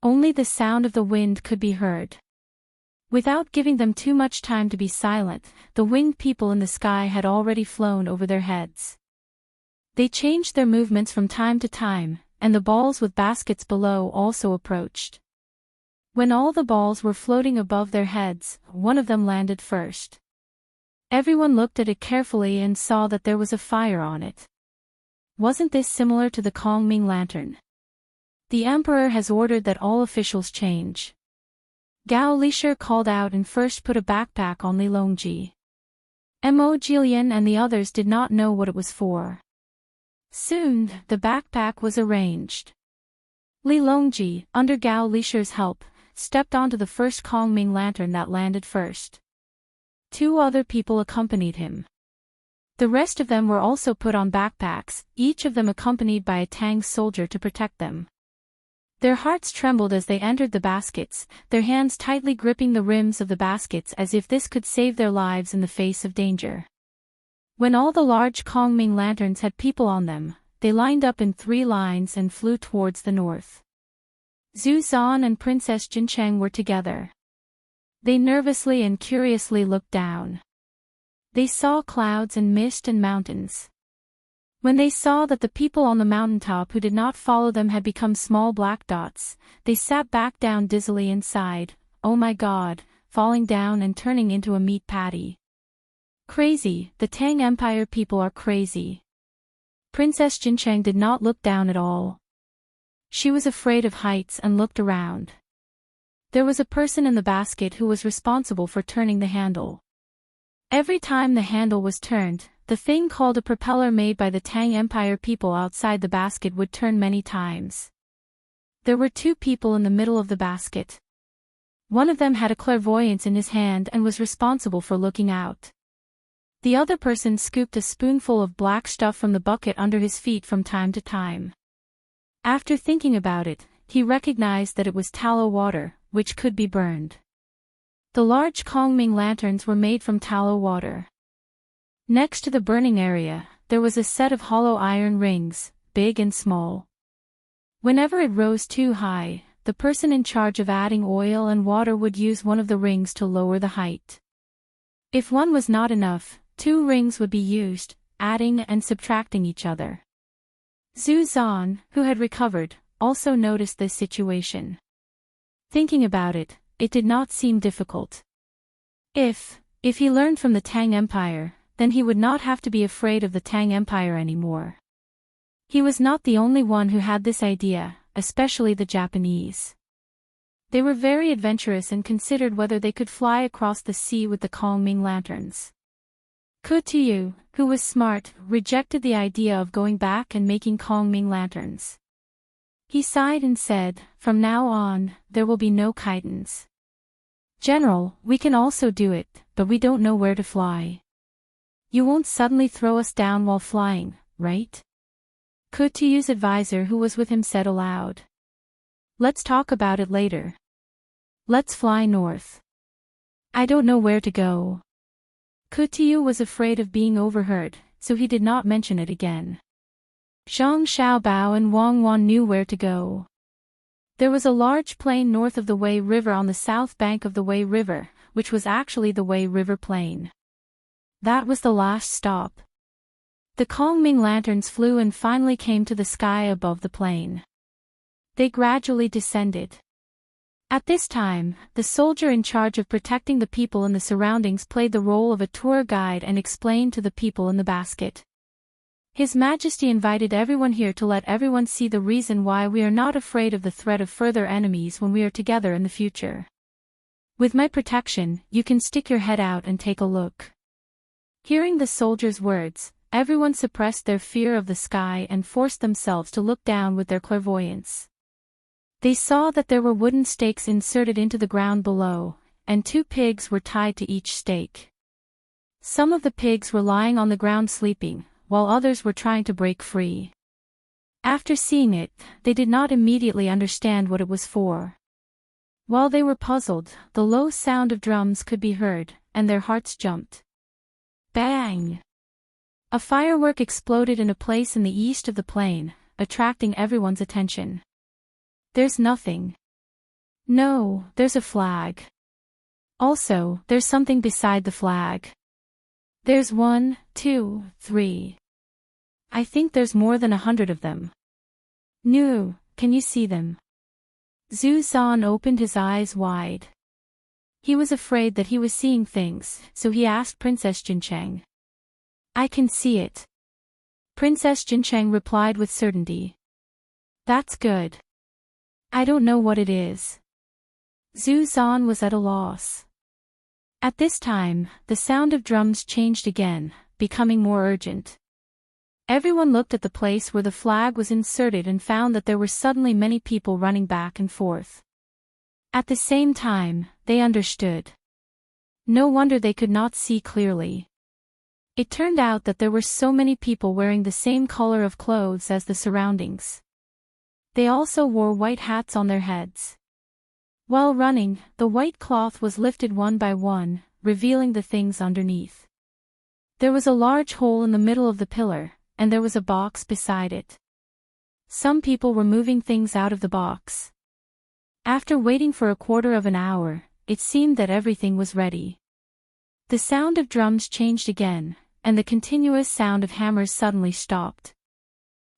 Only the sound of the wind could be heard. Without giving them too much time to be silent, the winged people in the sky had already flown over their heads. They changed their movements from time to time, and the balls with baskets below also approached. When all the balls were floating above their heads, one of them landed first. Everyone looked at it carefully and saw that there was a fire on it. Wasn't this similar to the Kongming lantern? The emperor has ordered that all officials change. Gao Lishir called out and first put a backpack on Li Longji. Mo Jilian and the others did not know what it was for. Soon, the backpack was arranged. Li Longji, under Gao Lishir's help, stepped onto the first Kongming lantern that landed first. 2 other people accompanied him. The rest of them were also put on backpacks, each of them accompanied by a Tang soldier to protect them. Their hearts trembled as they entered the baskets, their hands tightly gripping the rims of the baskets as if this could save their lives in the face of danger. When all the large Kongming lanterns had people on them, they lined up in 3 lines and flew towards the north. Zhu Zan and Princess Jincheng were together. They nervously and curiously looked down. They saw clouds and mist and mountains. When they saw that the people on the mountaintop who did not follow them had become small black dots, they sat back down dizzily and sighed, "Oh my God," falling down and turning into a meat patty. Crazy, the Tang Empire people are crazy. Princess Jincheng did not look down at all. She was afraid of heights and looked around. There was a person in the basket who was responsible for turning the handle. Every time the handle was turned, the thing called a propeller made by the Tang Empire people outside the basket would turn many times. There were two people in the middle of the basket. One of them had a clairvoyance in his hand and was responsible for looking out. The other person scooped a spoonful of black stuff from the bucket under his feet from time to time. After thinking about it, he recognized that it was tallow water, which could be burned. The large Kongming lanterns were made from tallow water. Next to the burning area, there was a set of hollow iron rings, big and small. Whenever it rose too high, the person in charge of adding oil and water would use one of the rings to lower the height. If one was not enough, two rings would be used, adding and subtracting each other. Zhu Zan, who had recovered, also noticed this situation. Thinking about it, it did not seem difficult. If he learned from the Tang Empire, then he would not have to be afraid of the Tang Empire anymore. He was not the only one who had this idea, especially the Japanese. They were very adventurous and considered whether they could fly across the sea with the Kongming lanterns. Ku Tuyu, who was smart, rejected the idea of going back and making Kongming lanterns. He sighed and said, "From now on, there will be no kitens. General, we can also do it, but we don't know where to fly. You won't suddenly throw us down while flying, right?" Ku Tuyu's advisor who was with him said aloud. "Let's talk about it later. Let's fly north. I don't know where to go." Ku Tuyu was afraid of being overheard, so he did not mention it again. Zhang Xiaobao and Wang Wan knew where to go. There was a large plain north of the Wei River on the south bank of the Wei River, which was actually the Wei River Plain. That was the last stop. The Kongming lanterns flew and finally came to the sky above the plain. They gradually descended. At this time, the soldier in charge of protecting the people in the surroundings played the role of a tour guide and explained to the people in the basket. His Majesty invited everyone here to let everyone see the reason why we are not afraid of the threat of further enemies when we are together in the future. With my protection, you can stick your head out and take a look. Hearing the soldier's words, everyone suppressed their fear of the sky and forced themselves to look down with their clairvoyance. They saw that there were wooden stakes inserted into the ground below, and two pigs were tied to each stake. Some of the pigs were lying on the ground sleeping, while others were trying to break free. After seeing it, they did not immediately understand what it was for. While they were puzzled, the low sound of drums could be heard, and their hearts jumped. Bang! A firework exploded in a place in the east of the plain, attracting everyone's attention. "There's nothing." "No, there's a flag." "Also, there's something beside the flag." "There's 1, 2, 3. I think there's more than 100 of them." "No, can you see them?" Zhu Zan opened his eyes wide. He was afraid that he was seeing things, so he asked Princess Jincheng. "I can see it." Princess Jincheng replied with certainty. "That's good. I don't know what it is." Zhu Zan was at a loss. At this time, the sound of drums changed again, becoming more urgent. Everyone looked at the place where the flag was inserted and found that there were suddenly many people running back and forth. At the same time, they understood. No wonder they could not see clearly. It turned out that there were so many people wearing the same color of clothes as the surroundings. They also wore white hats on their heads. While running, the white cloth was lifted one by one, revealing the things underneath. There was a large hole in the middle of the pillar, and there was a box beside it. Some people were moving things out of the box. After waiting for a quarter of an hour, it seemed that everything was ready. The sound of drums changed again, and the continuous sound of hammers suddenly stopped.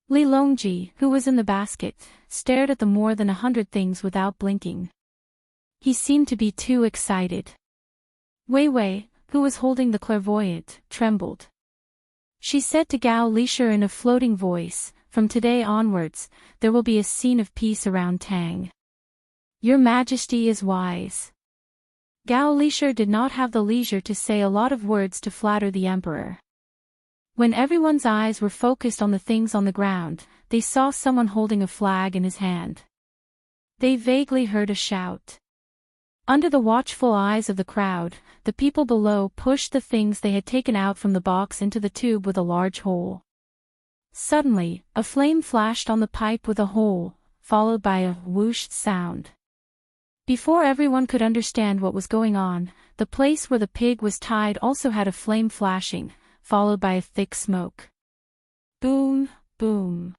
Li Longji, who was in the basket, stared at the more than 100 things without blinking. He seemed to be too excited. Wei Wei, who was holding the clairvoyant, trembled. She said to Gao Lisher in a floating voice, "From today onwards, there will be a scene of peace around Tang. Your Majesty is wise." Gao Lisher did not have the leisure to say a lot of words to flatter the emperor. When everyone's eyes were focused on the things on the ground, they saw someone holding a flag in his hand. They vaguely heard a shout. Under the watchful eyes of the crowd, the people below pushed the things they had taken out from the box into the tube with a large hole. Suddenly, a flame flashed on the pipe with a hole, followed by a whoosh sound. Before everyone could understand what was going on, the place where the pig was tied also had a flame flashing, followed by a thick smoke. Boom, boom.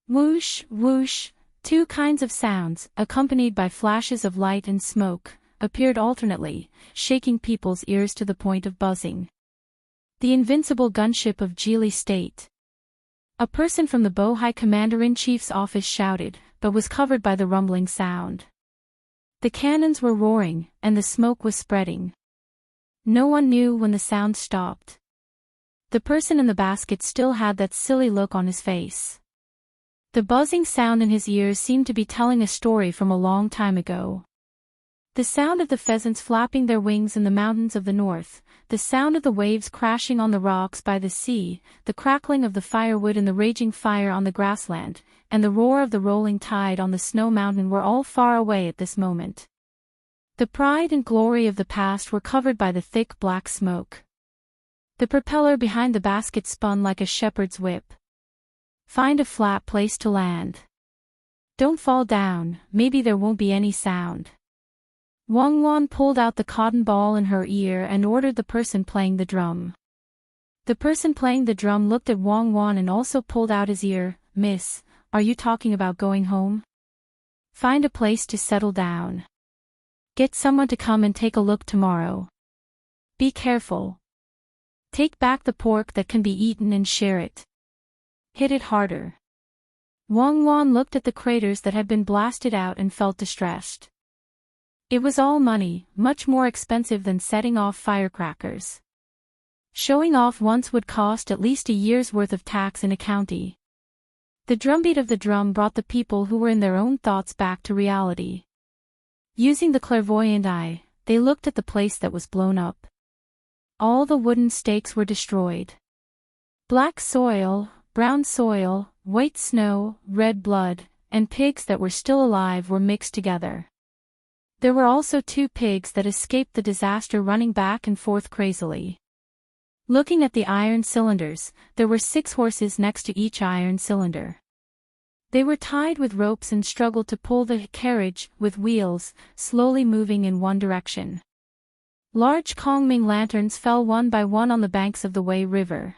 Whoosh, whoosh. Two kinds of sounds, accompanied by flashes of light and smoke, appeared alternately, shaking people's ears to the point of buzzing. The invincible gunship of Geely State. A person from the Bohai Commander-in-Chief's office shouted, but was covered by the rumbling sound. The cannons were roaring, and the smoke was spreading. No one knew when the sound stopped. The person in the basket still had that silly look on his face. The buzzing sound in his ears seemed to be telling a story from a long time ago. The sound of the pheasants flapping their wings in the mountains of the north, the sound of the waves crashing on the rocks by the sea, the crackling of the firewood in the raging fire on the grassland, and the roar of the rolling tide on the snow mountain were all far away at this moment. The pride and glory of the past were covered by the thick black smoke. The propeller behind the basket spun like a shepherd's whip. Find a flat place to land. Don't fall down, maybe there won't be any sound. Wang Wan pulled out the cotton ball in her ear and ordered the person playing the drum. The person playing the drum looked at Wang Wan and also pulled out his ear. "Miss, are you talking about going home? Find a place to settle down. Get someone to come and take a look tomorrow. Be careful. Take back the pork that can be eaten and share it. Hit it harder." Wang Wan looked at the craters that had been blasted out and felt distressed. It was all money, much more expensive than setting off firecrackers. Showing off once would cost at least a year's worth of tax in a county. The drumbeat of the drum brought the people who were in their own thoughts back to reality. Using the clairvoyant eye, they looked at the place that was blown up. All the wooden stakes were destroyed. Black soil, brown soil, white snow, red blood, and pigs that were still alive were mixed together. There were also 2 pigs that escaped the disaster running back and forth crazily. Looking at the iron cylinders, there were 6 horses next to each iron cylinder. They were tied with ropes and struggled to pull the carriage, with wheels, slowly moving in one direction. Large Kongming lanterns fell one by one on the banks of the Wei River.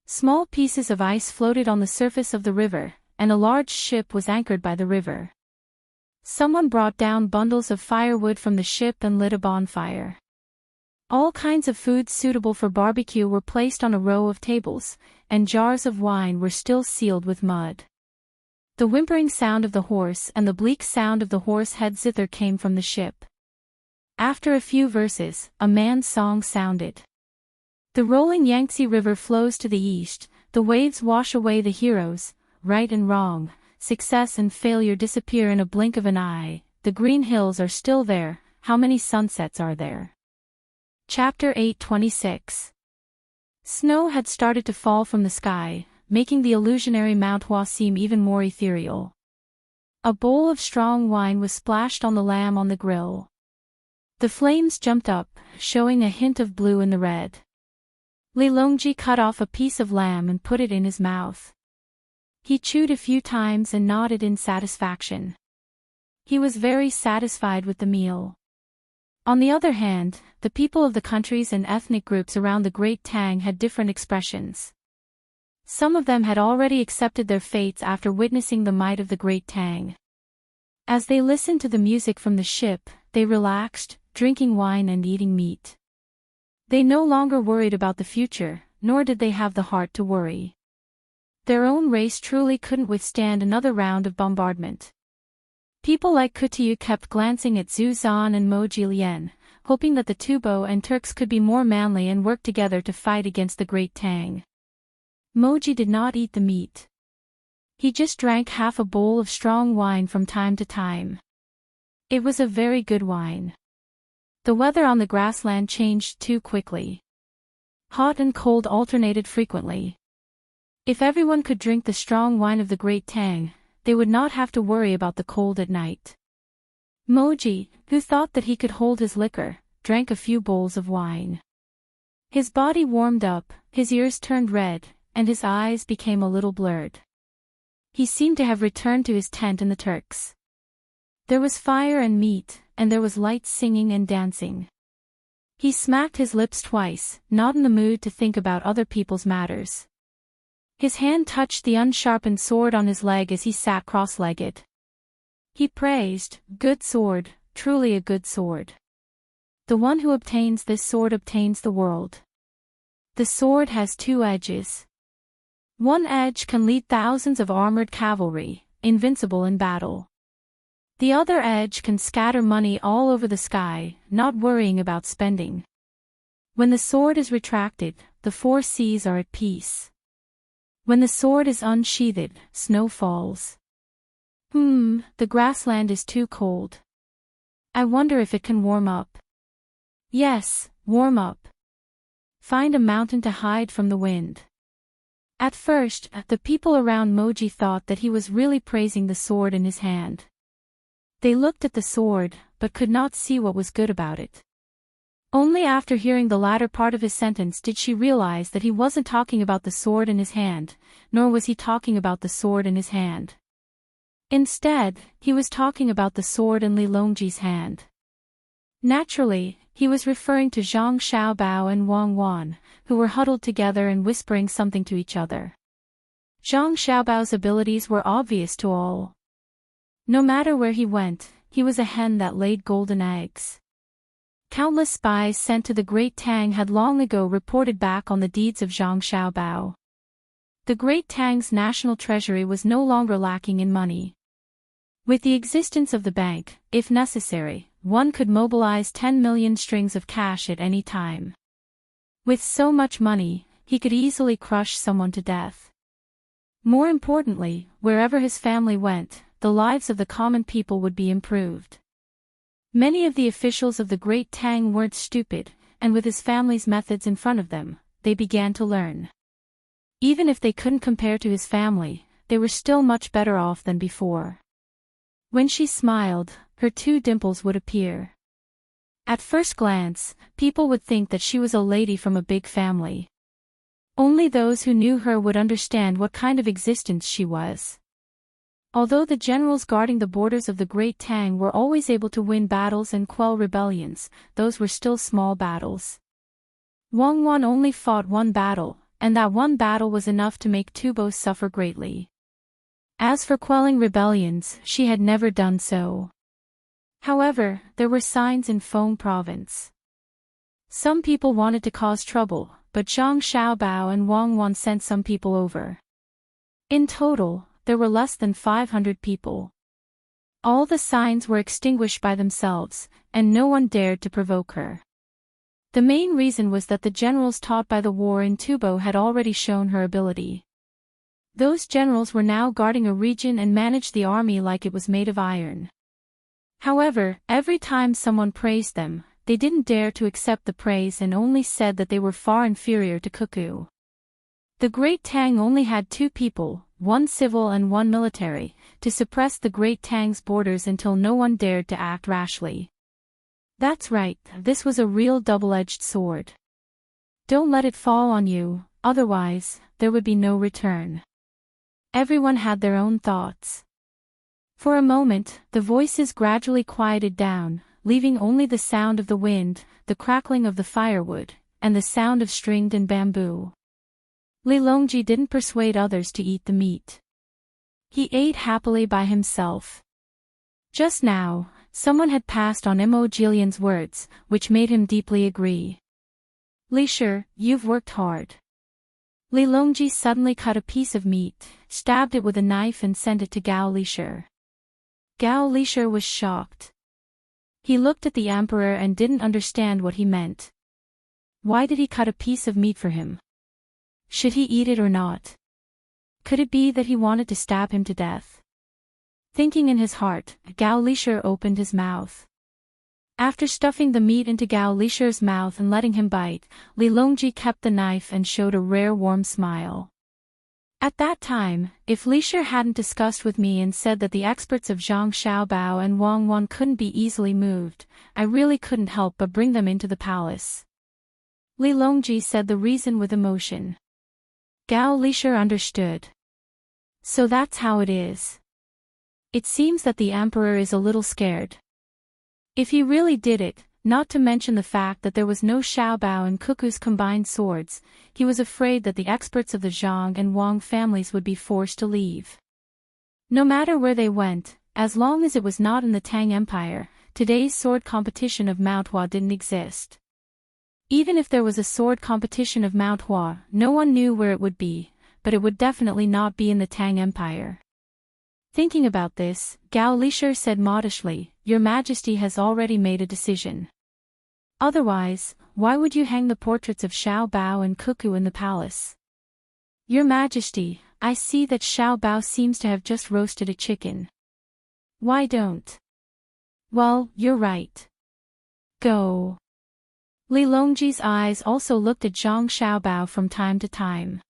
Small pieces of ice floated on the surface of the river, and a large ship was anchored by the river. Someone brought down bundles of firewood from the ship and lit a bonfire. All kinds of foods suitable for barbecue were placed on a row of tables, and jars of wine were still sealed with mud. The whimpering sound of the horse and the bleak sound of the horse head zither came from the ship. After a few verses, a man's song sounded. The rolling Yangtze River flows to the east, the waves wash away the heroes, right and wrong, success and failure disappear in a blink of an eye, the green hills are still there, how many sunsets are there? Chapter 8:26. Snow had started to fall from the sky, making the illusionary Mount Hua seem even more ethereal. A bowl of strong wine was splashed on the lamb on the grill. The flames jumped up, showing a hint of blue in the red. Li Longji cut off a piece of lamb and put it in his mouth. He chewed a few times and nodded in satisfaction. He was very satisfied with the meal. On the other hand, the people of the countries and ethnic groups around the Great Tang had different expressions. Some of them had already accepted their fates after witnessing the might of the Great Tang. As they listened to the music from the ship, they relaxed, drinking wine and eating meat. They no longer worried about the future, nor did they have the heart to worry. Their own race truly couldn't withstand another round of bombardment. People like Kutiyu kept glancing at Zhu Zan and Mo Jilian, hoping that the Tubo and Turks could be more manly and work together to fight against the Great Tang. Moji did not eat the meat. He just drank half a bowl of strong wine from time to time. It was a very good wine. The weather on the grassland changed too quickly. Hot and cold alternated frequently. If everyone could drink the strong wine of the Great Tang, they would not have to worry about the cold at night. Moji, who thought that he could hold his liquor, drank a few bowls of wine. His body warmed up, his ears turned red, and his eyes became a little blurred. He seemed to have returned to his tent in the Turks. There was fire and meat, and there was light singing and dancing. He smacked his lips twice, not in the mood to think about other people's matters. His hand touched the unsharpened sword on his leg as he sat cross-legged. He praised, "Good sword, truly a good sword. The one who obtains this sword obtains the world. The sword has two edges. One edge can lead thousands of armored cavalry, invincible in battle. The other edge can scatter money all over the sky, not worrying about spending. When the sword is retracted, the four seas are at peace. When the sword is unsheathed, snow falls. The grassland is too cold. I wonder if it can warm up. Yes, warm up. Find a mountain to hide from the wind." At first, the people around Moji thought that he was really praising the sword in his hand. They looked at the sword, but could not see what was good about it. Only after hearing the latter part of his sentence did she realize that he wasn't talking about the sword in his hand, nor was he talking about the sword in his hand. Instead, he was talking about the sword in Li Longji's hand. Naturally, he was referring to Zhang Xiaobao and Wang Wan, who were huddled together and whispering something to each other. Zhang Xiaobao's abilities were obvious to all. No matter where he went, he was a hen that laid golden eggs. Countless spies sent to the Great Tang had long ago reported back on the deeds of Zhang Xiaobao. The Great Tang's national treasury was no longer lacking in money. With the existence of the bank, if necessary, one could mobilize 10 million strings of cash at any time. With so much money, he could easily crush someone to death. More importantly, wherever his family went, the lives of the common people would be improved. Many of the officials of the Great Tang weren't stupid, and with his family's methods in front of them, they began to learn. Even if they couldn't compare to his family, they were still much better off than before. When she smiled, her two dimples would appear. At first glance, people would think that she was a lady from a big family. Only those who knew her would understand what kind of existence she was. Although the generals guarding the borders of the Great Tang were always able to win battles and quell rebellions, those were still small battles. Wang Wan only fought one battle, and that one battle was enough to make Tubo suffer greatly. As for quelling rebellions, she had never done so. However, there were signs in Feng Province. Some people wanted to cause trouble, but Zhang Xiaobao and Wang Wan sent some people over. In total, there were less than 500 people. All the signs were extinguished by themselves, and no one dared to provoke her. The main reason was that the generals taught by the war in Tubo had already shown her ability. Those generals were now guarding a region and managed the army like it was made of iron. However, every time someone praised them, they didn't dare to accept the praise and only said that they were far inferior to Cuckoo. The Great Tang only had two people, one civil and one military, to suppress the Great Tang's borders until no one dared to act rashly. That's right, this was a real double-edged sword. Don't let it fall on you, otherwise, there would be no return. Everyone had their own thoughts. For a moment, the voices gradually quieted down, leaving only the sound of the wind, the crackling of the firewood, and the sound of stringed and bamboo. Li Longji didn't persuade others to eat the meat. He ate happily by himself. Just now, someone had passed on Mo Jilian's words, which made him deeply agree. Li Shi, you've worked hard. Li Longji suddenly cut a piece of meat, stabbed it with a knife and sent it to Gao Li Shi. Gao Li Shi was shocked. He looked at the emperor and didn't understand what he meant. Why did he cut a piece of meat for him? Should he eat it or not? Could it be that he wanted to stab him to death? Thinking in his heart, Gao Lisher opened his mouth. After stuffing the meat into Gao Lisher's mouth and letting him bite, Li Longji kept the knife and showed a rare warm smile. At that time, if Lisher hadn't discussed with me and said that the experts of Zhang Xiaobao and Wang Wan couldn't be easily moved, I really couldn't help but bring them into the palace. Li Longji said the reason with emotion. Gao Lisher understood. So that's how it is. It seems that the emperor is a little scared. If he really did it, not to mention the fact that there was no Xiaobao and Cuckoo's combined swords, he was afraid that the experts of the Zhang and Wang families would be forced to leave. No matter where they went, as long as it was not in the Tang Empire, today's sword competition of Mount Hua didn't exist. Even if there was a sword competition of Mount Hua, no one knew where it would be, but it would definitely not be in the Tang Empire. Thinking about this, Gao Lisher said modestly, "Your Majesty has already made a decision. Otherwise, why would you hang the portraits of Xiao Bao and Cuckoo in the palace?" "Your Majesty, I see that Xiao Bao seems to have just roasted a chicken. Why don't?" "Well, you're right. Go." Li Longji's eyes also looked at Zhang Xiaobao from time to time.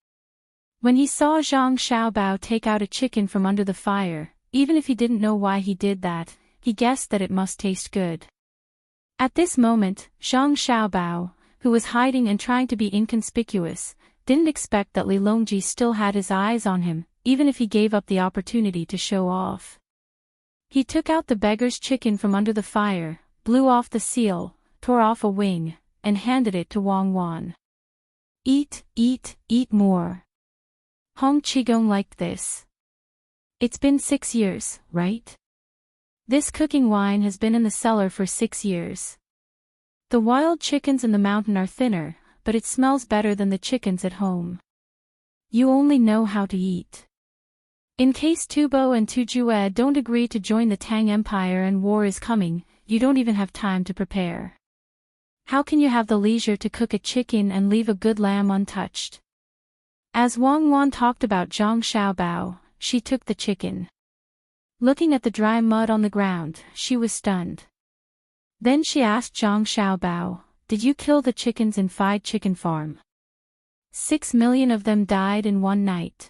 When he saw Zhang Xiaobao take out a chicken from under the fire, even if he didn't know why he did that, he guessed that it must taste good. At this moment, Zhang Xiaobao, who was hiding and trying to be inconspicuous, didn't expect that Li Longji still had his eyes on him, even if he gave up the opportunity to show off. He took out the beggar's chicken from under the fire, blew off the seal, tore off a wing, and handed it to Wang Wan. "Eat, eat, eat more." Hong Qigong liked this. "It's been 6 years, right? This cooking wine has been in the cellar for 6 years. The wild chickens in the mountain are thinner, but it smells better than the chickens at home. You only know how to eat. In case Tubo and Tujue don't agree to join the Tang Empire and war is coming, you don't even have time to prepare. How can you have the leisure to cook a chicken and leave a good lamb untouched?" As Wang Wan talked about Zhang Xiaobao, she took the chicken. Looking at the dry mud on the ground, she was stunned. Then she asked Zhang Xiaobao, "Did you kill the chickens in Fried Chicken Farm? 6 million of them died in one night.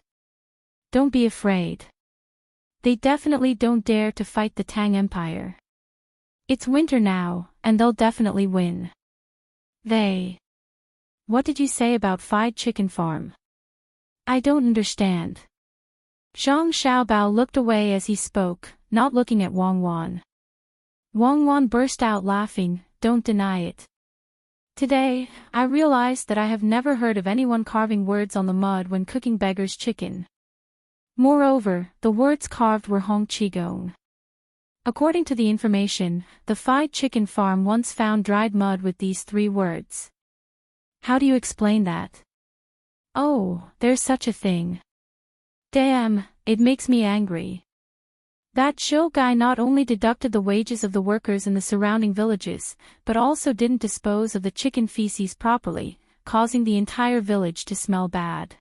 Don't be afraid. They definitely don't dare to fight the Tang Empire. It's winter now, and they'll definitely win." "They? What did you say about Fried Chicken Farm? I don't understand." Zhang Xiaobao looked away as he spoke, not looking at Wang Wan. Wang Wan burst out laughing, "Don't deny it. Today, I realized that I have never heard of anyone carving words on the mud when cooking beggar's chicken. Moreover, the words carved were Hong Qigong. According to the information, the Fried Chicken Farm once found dried mud with these 3 words. How do you explain that?" "Oh, there's such a thing. Damn, it makes me angry. That Zhou guy not only deducted the wages of the workers in the surrounding villages, but also didn't dispose of the chicken feces properly, causing the entire village to smell bad.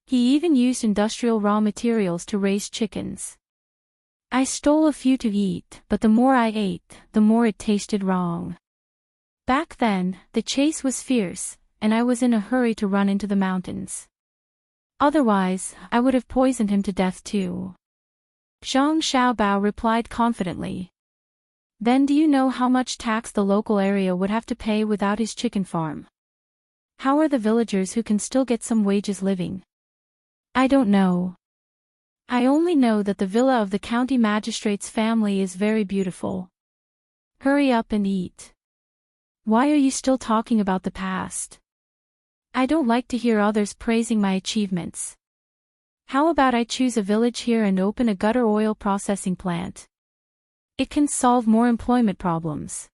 He even used industrial raw materials to raise chickens. I stole a few to eat, but the more I ate, the more it tasted wrong. Back then, the chase was fierce, and I was in a hurry to run into the mountains. Otherwise, I would have poisoned him to death too." Zhang Xiaobao replied confidently. "Then do you know how much tax the local area would have to pay without his chicken farm? How are the villagers who can still get some wages living?" "I don't know. I only know that the villa of the county magistrate's family is very beautiful. Hurry up and eat. Why are you still talking about the past? I don't like to hear others praising my achievements. How about I choose a village here and open a gutter oil processing plant? It can solve more employment problems.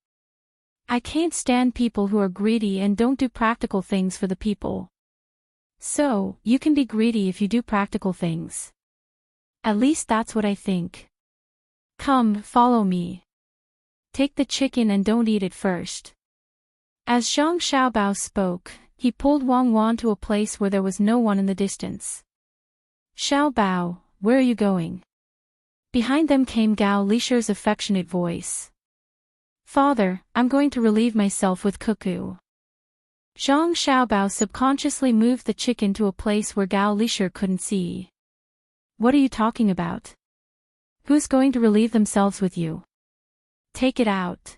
I can't stand people who are greedy and don't do practical things for the people. So, you can be greedy if you do practical things. At least that's what I think. Come, follow me. take the chicken and don't eat it first." As Zhang Xiaobao spoke, he pulled Wang Wan to a place where there was no one in the distance. "Xiaobao, where are you going?" Behind them came Gao Lisher's affectionate voice. "Father, I'm going to relieve myself with cuckoo." Zhang Xiaobao subconsciously moved the chicken to a place where Gao Lisher couldn't see. "What are you talking about? Who's going to relieve themselves with you? Take it out."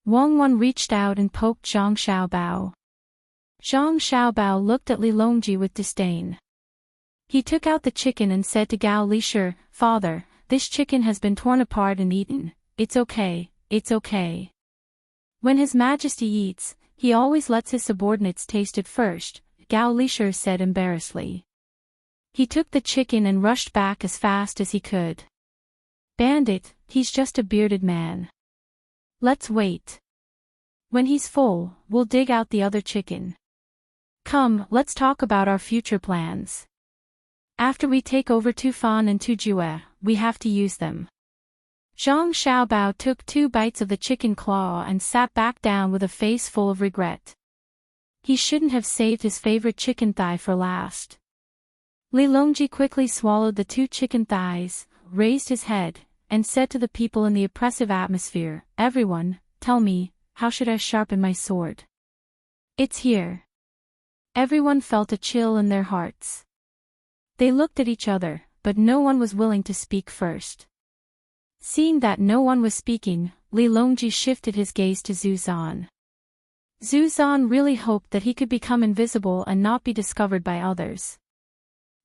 Wang Wan reached out and poked Zhang Xiaobao. Zhang Xiaobao looked at Li Longji with disdain. He took out the chicken and said to Gao Lisher, "Father, this chicken has been torn apart and eaten. It's okay, it's okay." When His Majesty eats, he always lets his subordinates taste it first, Gao Lisher said embarrassedly. He took the chicken and rushed back as fast as he could. "Bandit, he's just a bearded man. Let's wait. When he's full, we'll dig out the other chicken. Come, let's talk about our future plans. After we take over Tufan and Tujue, we have to use them." Zhang Xiaobao took 2 bites of the chicken claw and sat back down with a face full of regret. He shouldn't have saved his favorite chicken thigh for last. Li Longji quickly swallowed the 2 chicken thighs, raised his head, and said to the people in the oppressive atmosphere, "Everyone, tell me, how should I sharpen my sword?" "It's here." Everyone felt a chill in their hearts. They looked at each other, but no one was willing to speak first. Seeing that no one was speaking, Li Longji shifted his gaze to Zhu Zan. Zhu Zan really hoped that he could become invisible and not be discovered by others.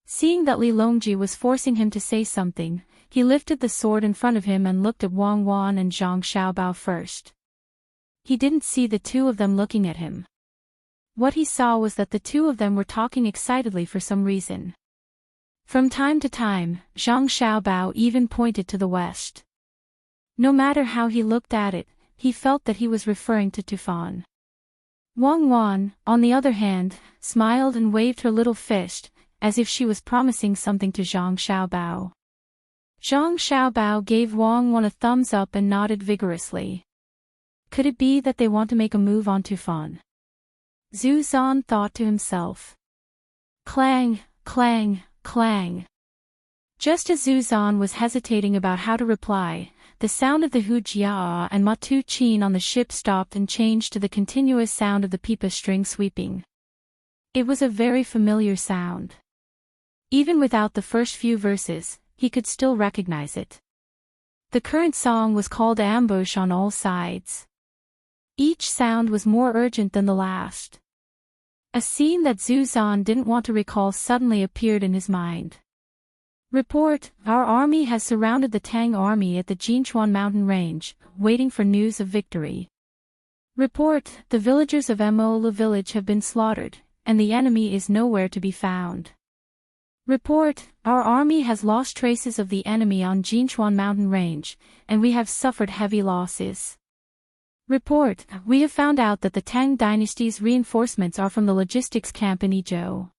Seeing that Li Longji was forcing him to say something, he lifted the sword in front of him and looked at Wang Wan and Zhang Xiaobao first. He didn't see the 2 of them looking at him. What he saw was that the 2 of them were talking excitedly for some reason. From time to time, Zhang Xiaobao even pointed to the west. No matter how he looked at it, he felt that he was referring to Tufan. Wang Wan, on the other hand, smiled and waved her little fist, as if she was promising something to Zhang Xiaobao. Zhang Xiaobao gave Wang Wan a thumbs up and nodded vigorously. Could it be that they want to make a move on Tufan? Zhu Zan thought to himself. Clang, clang, clang. Just as Zhu Zan was hesitating about how to reply, the sound of the Hu Jia and Matu Qin on the ship stopped and changed to the continuous sound of the pipa string sweeping. It was a very familiar sound. Even without the first few verses, he could still recognize it. The current song was called Ambush on All Sides. Each sound was more urgent than the last. A scene that Zhu Zan didn't want to recall suddenly appeared in his mind. Report, our army has surrounded the Tang army at the Jinchuan mountain range, waiting for news of victory. Report, the villagers of Mola village have been slaughtered, and the enemy is nowhere to be found. Report, our army has lost traces of the enemy on Jinchuan mountain range, and we have suffered heavy losses. Report, we have found out that the Tang dynasty's reinforcements are from the logistics camp in Yizhou.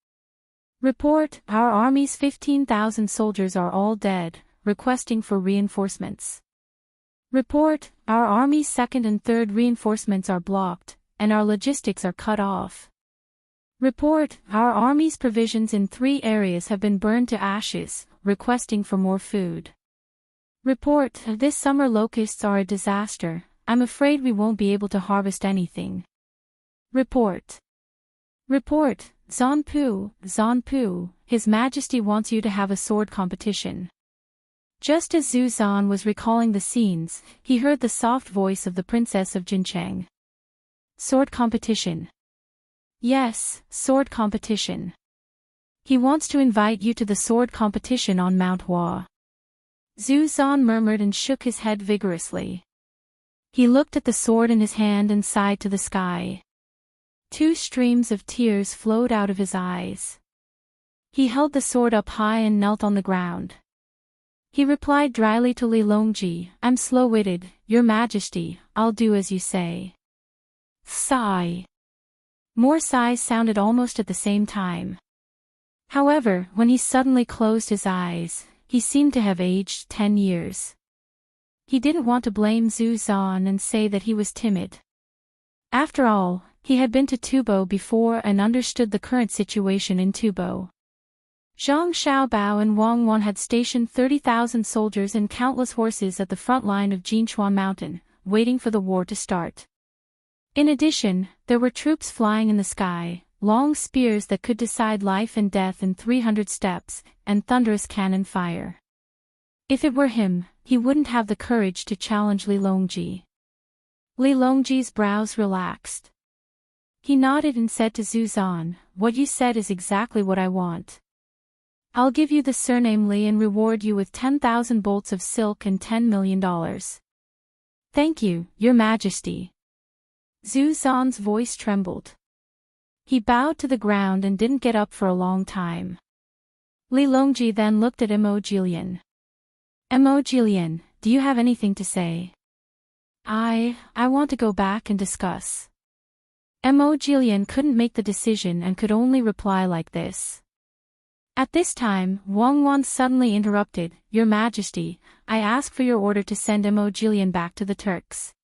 Report, our army's 15,000 soldiers are all dead, requesting for reinforcements. Report, our army's 2nd and 3rd reinforcements are blocked, and our logistics are cut off. Report, our army's provisions in 3 areas have been burned to ashes, requesting for more food. Report, this summer locusts are a disaster, I'm afraid we won't be able to harvest anything. Report. Report, Zanpu, His Majesty wants you to have a sword competition. Just as Zhu Zan was recalling the scenes, he heard the soft voice of the Princess of Jincheng. Sword competition. Yes, sword competition. He wants to invite you to the sword competition on Mount Hua. Zhu Zan murmured and shook his head vigorously. He looked at the sword in his hand and sighed to the sky. 2 streams of tears flowed out of his eyes. He held the sword up high and knelt on the ground. He replied dryly to Li Longji, I'm slow-witted, Your Majesty, I'll do as you say. Sigh. More sighs sounded almost at the same time. However, when he suddenly closed his eyes, he seemed to have aged 10 years. He didn't want to blame Zhu Zan and say that he was timid. After all, he had been to Tubo before and understood the current situation in Tubo. Zhang Xiaobao and Wang Wan had stationed 30,000 soldiers and countless horses at the front line of Jinchuan Mountain, waiting for the war to start. In addition, there were troops flying in the sky, long spears that could decide life and death in 300 steps, and thunderous cannon fire. If it were him, he wouldn't have the courage to challenge Li Longji. Li Longji's brows relaxed. He nodded and said to Zhu Zan, "What you said is exactly what I want. I'll give you the surname Li and reward you with 10,000 bolts of silk and $10 million. Thank you, Your Majesty." Zhu Zan's voice trembled. He bowed to the ground and didn't get up for a long time. Li Longji then looked at Mo Jilian. "Mo Jilian, do you have anything to say?" I want to go back and discuss." Mo Jilian couldn't make the decision and could only reply like this. At this time, Wang Wan suddenly interrupted, "Your Majesty, I ask for your order to send Mo Jilian back to the Turks.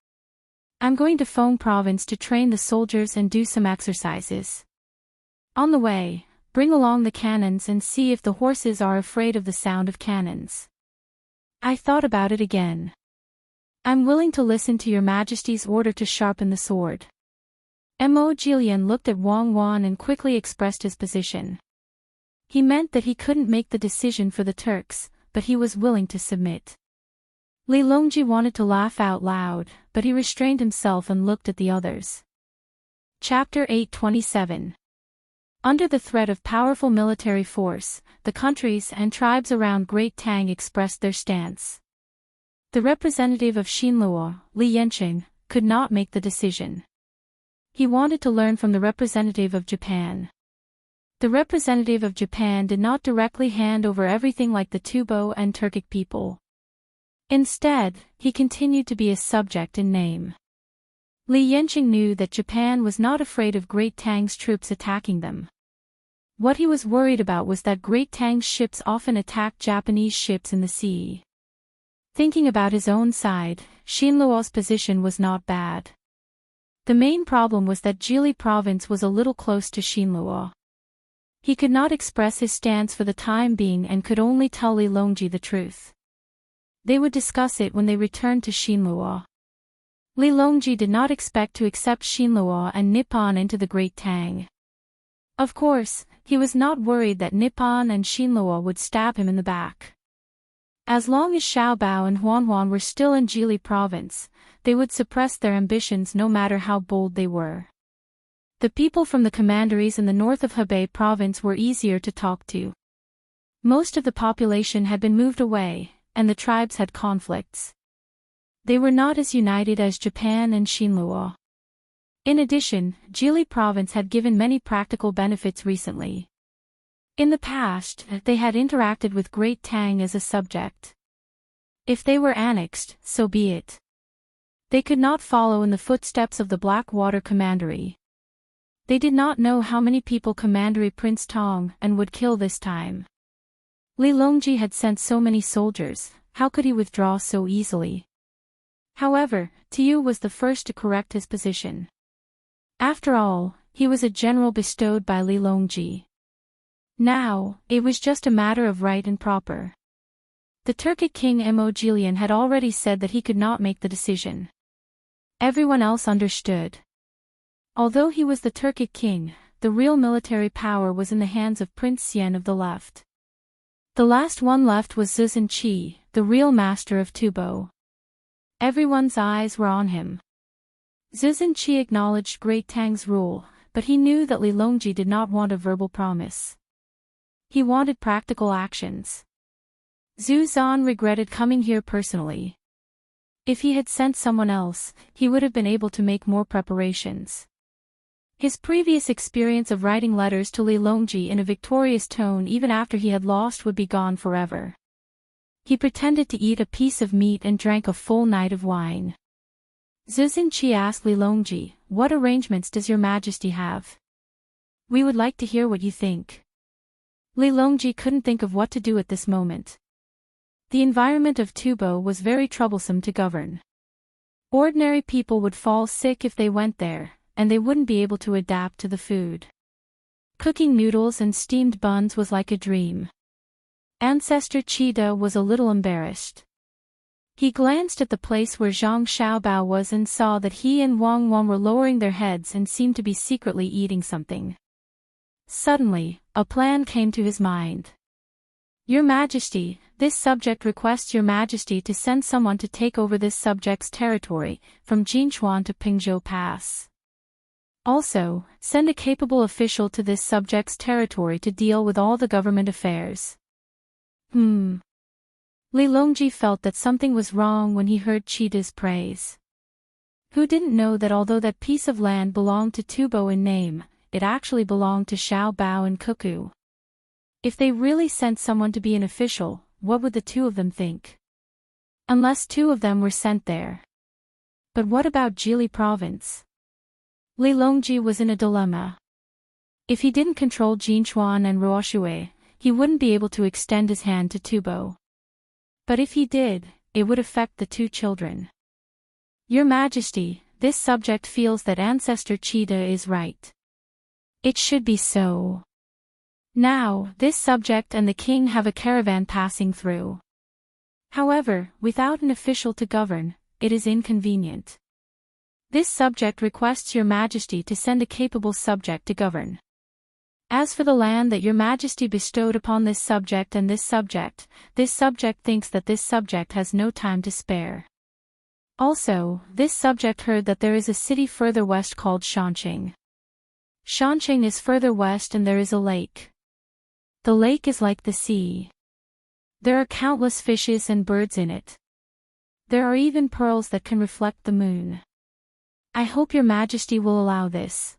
I'm going to Feng province to train the soldiers and do some exercises. On the way, bring along the cannons and see if the horses are afraid of the sound of cannons." I thought about it again. I'm willing to listen to Your Majesty's order to sharpen the sword. Mo Jilian looked at Wang Wan and quickly expressed his position. He meant that he couldn't make the decision for the Turks, but he was willing to submit. Li Longji wanted to laugh out loud, but he restrained himself and looked at the others. Chapter 827. Under the threat of powerful military force, the countries and tribes around Great Tang expressed their stance. The representative of Xinluo, Li Yanqing, could not make the decision. He wanted to learn from the representative of Japan. The representative of Japan did not directly hand over everything like the Tubo and Turkic people. Instead, he continued to be a subject in name. Li Yanqing knew that Japan was not afraid of Great Tang's troops attacking them. What he was worried about was that Great Tang's ships often attacked Japanese ships in the sea. Thinking about his own side, Xinluo's position was not bad. The main problem was that Jili province was a little close to Xinluo. He could not express his stance for the time being and could only tell Li Longji the truth. They would discuss it when they returned to Xinluo. Li Longji did not expect to accept Xinluo and Nippon into the Great Tang. Of course, he was not worried that Nippon and Xinluo would stab him in the back. As long as Xiaobao and Huanhuan were still in Jili province, they would suppress their ambitions no matter how bold they were. The people from the commanderies in the north of Hebei province were easier to talk to. Most of the population had been moved away, and the tribes had conflicts. They were not as united as Japan and Xinluo. In addition, Jili province had given many practical benefits recently. In the past, they had interacted with Great Tang as a subject. If they were annexed, so be it. They could not follow in the footsteps of the Blackwater Commandery. They did not know how many people Commandery Prince Tong and would kill this time. Li Longji had sent so many soldiers, how could he withdraw so easily? However, Tiu was the first to correct his position. After all, he was a general bestowed by Li Longji. Now, it was just a matter of right and proper. The Turkic king Mo Jilian had already said that he could not make the decision. Everyone else understood. Although he was the Turkic king, the real military power was in the hands of Prince Xian of the left. The last one left was Zizhen Qi, the real master of Tubo. Everyone's eyes were on him. Zizhen Qi acknowledged Great Tang's rule, but he knew that Li Longji did not want a verbal promise. He wanted practical actions. Zhu Zan regretted coming here personally. If he had sent someone else, he would have been able to make more preparations. His previous experience of writing letters to Li Longji in a victorious tone even after he had lost would be gone forever. He pretended to eat a piece of meat and drank a full night of wine. Zizhen Qi asked Li Longji, "What arrangements does your majesty have? We would like to hear what you think." Li Longji couldn't think of what to do at this moment. the environment of Tubo was very troublesome to govern. Ordinary people would fall sick if they went there, and they wouldn't be able to adapt to the food. Cooking noodles and steamed buns was like a dream. Ancestor Cheetah was a little embarrassed. He glanced at the place where Zhang Xiaobao was and saw that he and Wang Wan were lowering their heads and seemed to be secretly eating something. Suddenly, a plan came to his mind. Your Majesty, this subject requests Your Majesty to send someone to take over this subject's territory, from Jinchuan to Pingzhou Pass. Also, send a capable official to this subject's territory to deal with all the government affairs. Li Longji felt that something was wrong when he heard Cheetah's praise. Who didn't know that although that piece of land belonged to Tubo in name, it actually belonged to Xiao Bao and Cuckoo? If they really sent someone to be an official, what would the two of them think? Unless two of them were sent there. But what about Jili province? Li Longji was in a dilemma. If he didn't control Jinchuan and Ruoshui, he wouldn't be able to extend his hand to Tubo. But if he did, it would affect the two children. Your Majesty, this subject feels that Ancestor Cheetah is right. It should be so. Now, this subject and the king have a caravan passing through. However, without an official to govern, it is inconvenient. This subject requests Your Majesty to send a capable subject to govern. As for the land that Your Majesty bestowed upon this subject and this subject thinks that this subject has no time to spare. Also, this subject heard that there is a city further west called Shanqing. Shanqing is further west and there is a lake. The lake is like the sea. There are countless fishes and birds in it. There are even pearls that can reflect the moon. I hope Your Majesty will allow this.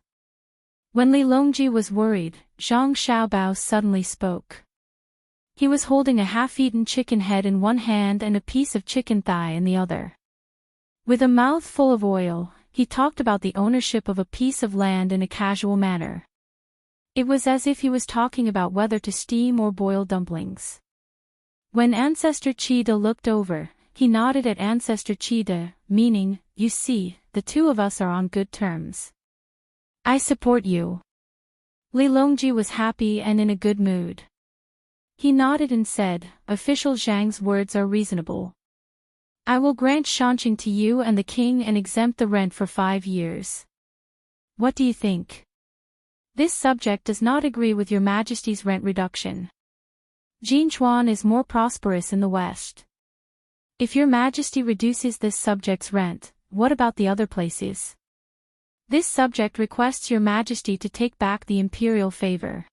When Li Longji was worried, Zhang Xiaobao suddenly spoke. He was holding a half-eaten chicken head in one hand and a piece of chicken thigh in the other. With a mouth full of oil, he talked about the ownership of a piece of land in a casual manner. It was as if he was talking about whether to steam or boil dumplings. When Ancestor Cheetah looked over, he nodded at Ancestor Cheetah, meaning, you see, the two of us are on good terms. I support you. Li Longji was happy and in a good mood. He nodded and said, Official Zhang's words are reasonable. I will grant Shanqing to you and the king and exempt the rent for 5 years. What do you think? This subject does not agree with Your Majesty's rent reduction. Jinchuan is more prosperous in the west. If Your Majesty reduces this subject's rent, what about the other places? This subject requests Your Majesty to take back the imperial favor.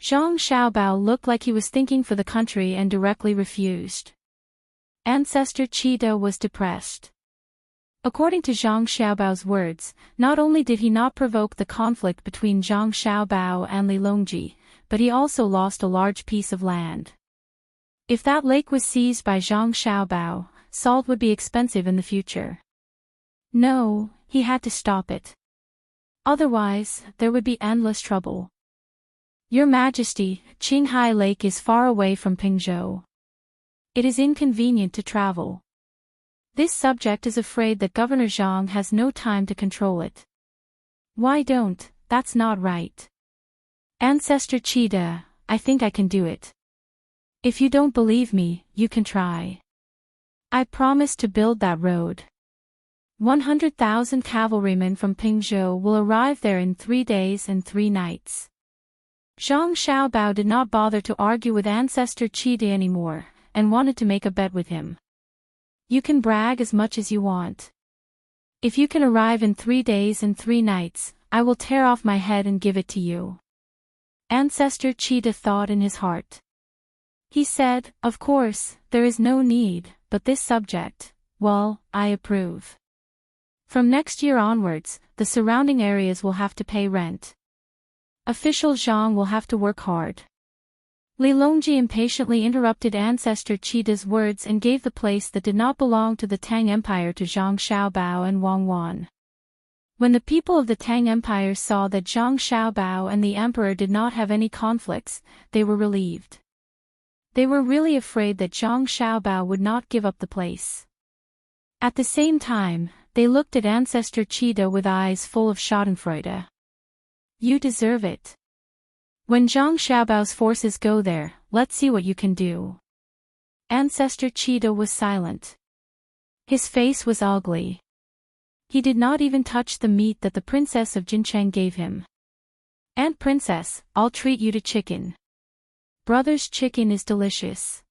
Zhang Xiaobao looked like he was thinking for the country and directly refused. Ancestor Cheetah was depressed. According to Zhang Xiaobao's words, not only did he not provoke the conflict between Zhang Xiaobao and Li Longji, but he also lost a large piece of land. If that lake was seized by Zhang Xiaobao, salt would be expensive in the future. No, he had to stop it. Otherwise, there would be endless trouble. Your Majesty, Qinghai Lake is far away from Pingzhou. It is inconvenient to travel. This subject is afraid that Governor Zhang has no time to control it. Why don't? That's not right. Ancestor Cheetah, I think I can do it. If you don't believe me, you can try. I promise to build that road. 100,000 cavalrymen from Pingzhou will arrive there in 3 days and 3 nights. Zhang Xiaobao did not bother to argue with Ancestor Cheetah anymore, and wanted to make a bet with him. You can brag as much as you want. If you can arrive in 3 days and 3 nights, I will tear off my head and give it to you. Ancestor Cheetah thought in his heart. He said, of course, there is no need, but this subject, well, I approve. From next year onwards, the surrounding areas will have to pay rent. Official Zhang will have to work hard. Li Longji impatiently interrupted Ancestor Cheetah's words and gave the place that did not belong to the Tang Empire to Zhang Xiaobao and Wang Wan. When the people of the Tang Empire saw that Zhang Xiaobao and the emperor did not have any conflicts, they were relieved. They were really afraid that Zhang Xiaobao would not give up the place. At the same time, they looked at Ancestor Cheetah with eyes full of schadenfreude. You deserve it. When Zhang Xiaobao's forces go there, let's see what you can do. Ancestor Cheetah was silent. His face was ugly. He did not even touch the meat that the princess of Jincheng gave him. Aunt Princess, I'll treat you to chicken. Brother's chicken is delicious.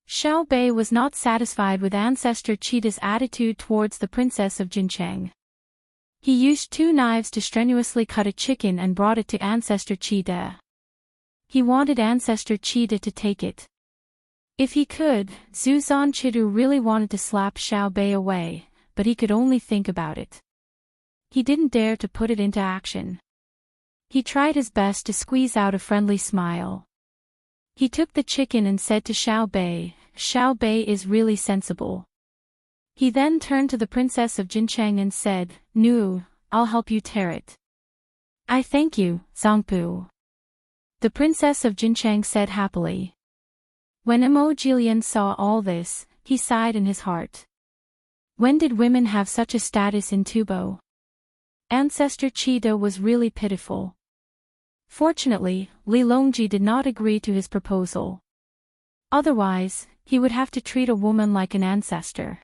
Xiao Bei was not satisfied with Ancestor Cheetah's attitude towards the princess of Jincheng. He used 2 knives to strenuously cut a chicken and brought it to Ancestor Cheetah. He wanted Ancestor Cheetah to take it. If he could, Zhu Zanqidu really wanted to slap Xiao Bei away, but he could only think about it. He didn't dare to put it into action. He tried his best to squeeze out a friendly smile. He took the chicken and said to Xiao Bei is really sensible. He then turned to the princess of Jincheng and said, Nu, I'll help you tear it. I thank you, Zangpu. The princess of Jincheng said happily. When Mo Jilian saw all this, he sighed in his heart. When did women have such a status in Tubo? Ancestor Cheetah was really pitiful. Fortunately, Li Longji did not agree to his proposal. Otherwise, he would have to treat a woman like an ancestor.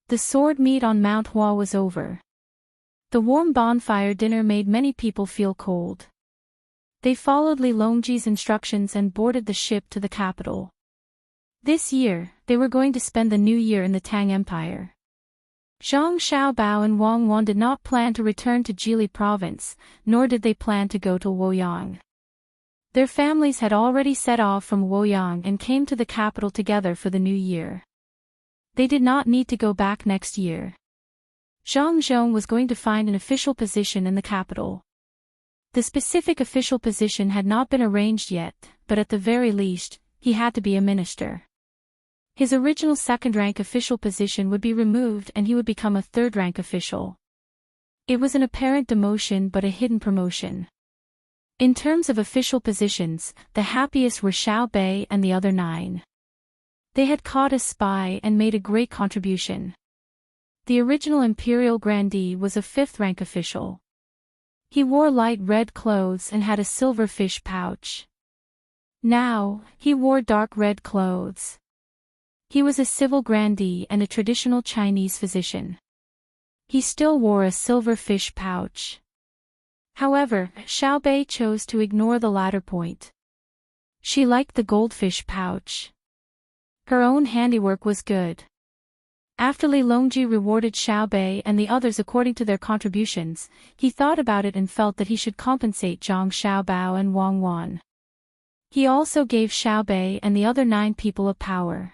The sword meet on Mount Hua was over. The warm bonfire dinner made many people feel cold. They followed Li Longji's instructions and boarded the ship to the capital. This year, they were going to spend the new year in the Tang Empire. Zhang Xiaobao and Wang Wan did not plan to return to Jili province, nor did they plan to go to Luoyang. Their families had already set off from Luoyang and came to the capital together for the new year. They did not need to go back next year. Zhang Zhong was going to find an official position in the capital. The specific official position had not been arranged yet, but at the very least, he had to be a minister. His original second-rank official position would be removed and he would become a third-rank official. It was an apparent demotion but a hidden promotion. In terms of official positions, the happiest were Xiao Bei and the other 9. They had caught a spy and made a great contribution. The original imperial grandee was a 5th-rank official. He wore light red clothes and had a silver fish pouch. Now, he wore dark red clothes. He was a civil grandee and a traditional Chinese physician. He still wore a silver fish pouch. However, Xiao Bei chose to ignore the latter point. She liked the goldfish pouch. Her own handiwork was good. After Li Longji rewarded Xiao Bei and the others according to their contributions, he thought about it and felt that he should compensate Zhang Xiaobao and Wang Wan. He also gave Xiao Bei and the other 9 people a power.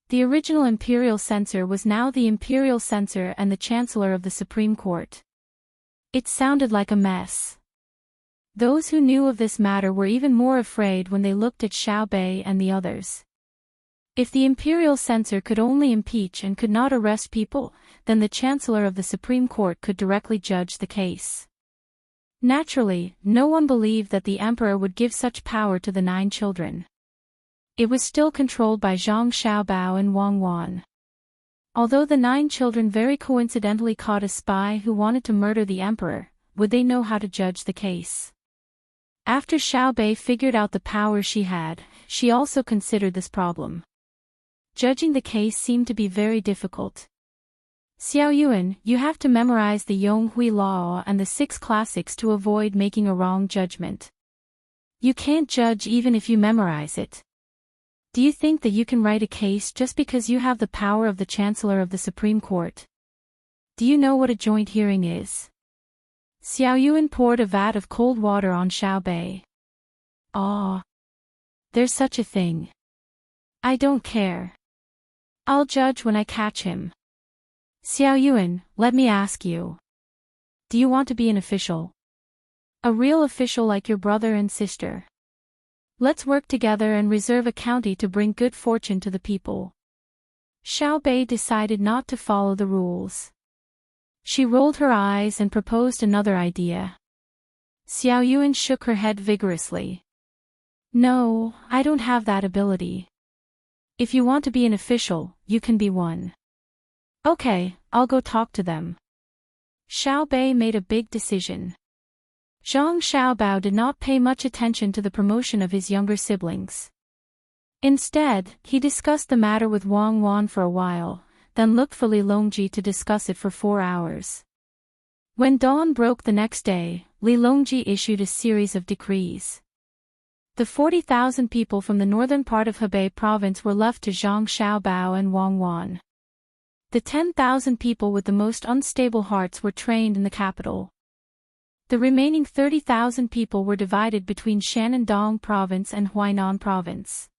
The original imperial censor was now the imperial censor and the chancellor of the Supreme Court. It sounded like a mess. Those who knew of this matter were even more afraid when they looked at Xiao Bei and the others. If the imperial censor could only impeach and could not arrest people, then the chancellor of the Supreme Court could directly judge the case. Naturally, no one believed that the emperor would give such power to the 9 children. It was still controlled by Zhang Xiaobao and Wang Wan. Although the 9 children very coincidentally caught a spy who wanted to murder the emperor, would they know how to judge the case? After Xiao Bei figured out the power she had, she also considered this problem. Judging the case seemed to be very difficult. Xiao Yuan, you have to memorize the Yonghui Law and the 6 classics to avoid making a wrong judgment. You can't judge even if you memorize it. Do you think that you can write a case just because you have the power of the Chancellor of the Supreme Court? Do you know what a joint hearing is? Xiao Yuan poured a vat of cold water on Xiao Bei. Ah. There's such a thing. I don't care. I'll judge when I catch him. Xiao Yuan, let me ask you. Do you want to be an official? A real official like your brother and sister? Let's work together and reserve a county to bring good fortune to the people. Xiao Bei decided not to follow the rules. She rolled her eyes and proposed another idea. Xiao Yuan shook her head vigorously. No, I don't have that ability. If you want to be an official, you can be one. Okay, I'll go talk to them. Xiao Bei made a big decision. Zhang Xiaobao did not pay much attention to the promotion of his younger siblings. Instead, he discussed the matter with Wang Wan for a while, then looked for Li Longji to discuss it for 4 hours. When dawn broke the next day, Li Longji issued a series of decrees. The 40,000 people from the northern part of Hebei province were left to Zhang Xiaobao and Wang Wan. The 10,000 people with the most unstable hearts were trained in the capital. The remaining 30,000 people were divided between Shanandong province and Huainan province.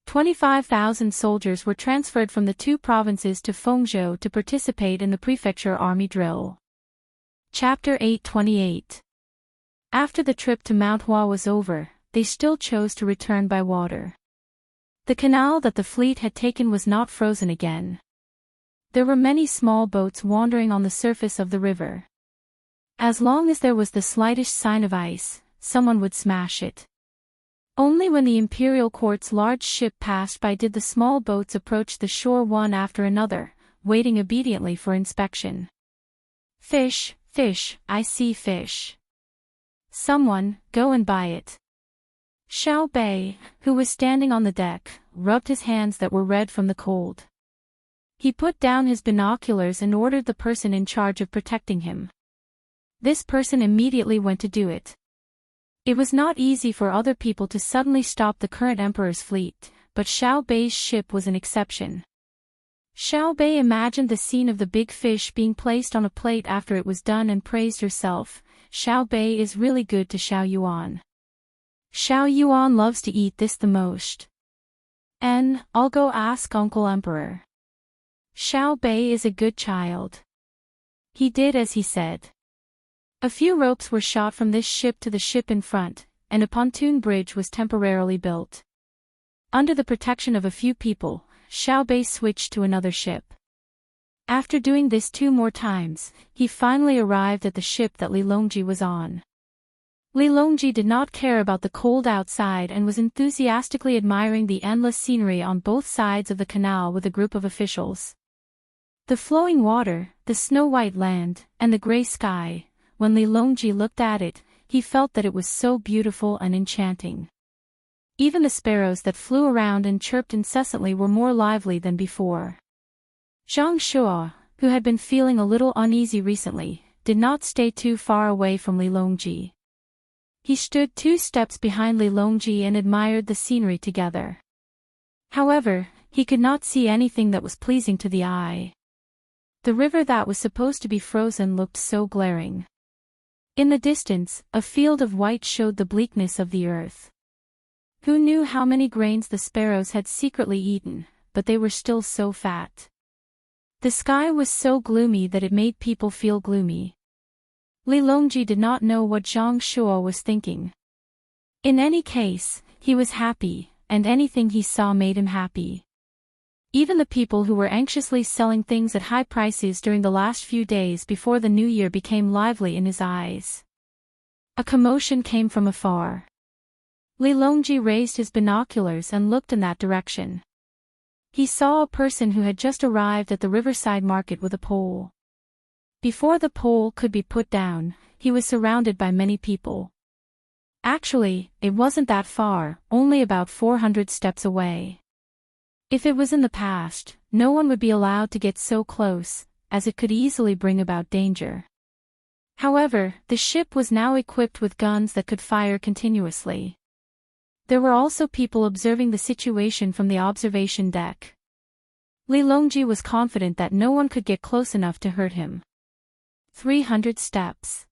25,000 soldiers were transferred from the two provinces to Fengzhou to participate in the prefecture army drill. Chapter 828. After the trip to Mount Hua was over, they still chose to return by water. The canal that the fleet had taken was not frozen again. There were many small boats wandering on the surface of the river. As long as there was the slightest sign of ice, someone would smash it. Only when the imperial court's large ship passed by did the small boats approach the shore one after another, waiting obediently for inspection. Fish, fish, I see fish. Someone, go and buy it. Xiao Bei, who was standing on the deck, rubbed his hands that were red from the cold. He put down his binoculars and ordered the person in charge of protecting him. This person immediately went to do it. It was not easy for other people to suddenly stop the current emperor's fleet, but Xiao Bei's ship was an exception. Xiao Bei imagined the scene of the big fish being placed on a plate after it was done and praised herself. Xiao Bei is really good to Xiao Yuan. Xiao Yuan loves to eat this the most. I'll go ask Uncle Emperor. Xiao Bei is a good child. He did as he said. A few ropes were shot from this ship to the ship in front, and a pontoon bridge was temporarily built. Under the protection of a few people, Xiao Bei switched to another ship. After doing this 2 more times, he finally arrived at the ship that Li Longji was on. Li Longji did not care about the cold outside and was enthusiastically admiring the endless scenery on both sides of the canal with a group of officials. The flowing water, the snow-white land, and the gray sky. When Li Longji looked at it, he felt that it was so beautiful and enchanting. Even the sparrows that flew around and chirped incessantly were more lively than before. Zhang Shuo, who had been feeling a little uneasy recently, did not stay too far away from Li Longji. He stood 2 steps behind Li Longji and admired the scenery together. However, he could not see anything that was pleasing to the eye. The river that was supposed to be frozen looked so glaring. In the distance, a field of white showed the bleakness of the earth. Who knew how many grains the sparrows had secretly eaten, but they were still so fat. The sky was so gloomy that it made people feel gloomy. Li Longji did not know what Zhang Shuo was thinking. In any case, he was happy, and anything he saw made him happy. Even the people who were anxiously selling things at high prices during the last few days before the new year became lively in his eyes. A commotion came from afar. Li Longji raised his binoculars and looked in that direction. He saw a person who had just arrived at the riverside market with a pole. Before the pole could be put down, he was surrounded by many people. Actually, it wasn't that far, only about 400 steps away. If it was in the past, no one would be allowed to get so close, as it could easily bring about danger. However, the ship was now equipped with guns that could fire continuously. There were also people observing the situation from the observation deck. Li Longji was confident that no one could get close enough to hurt him. 300 steps.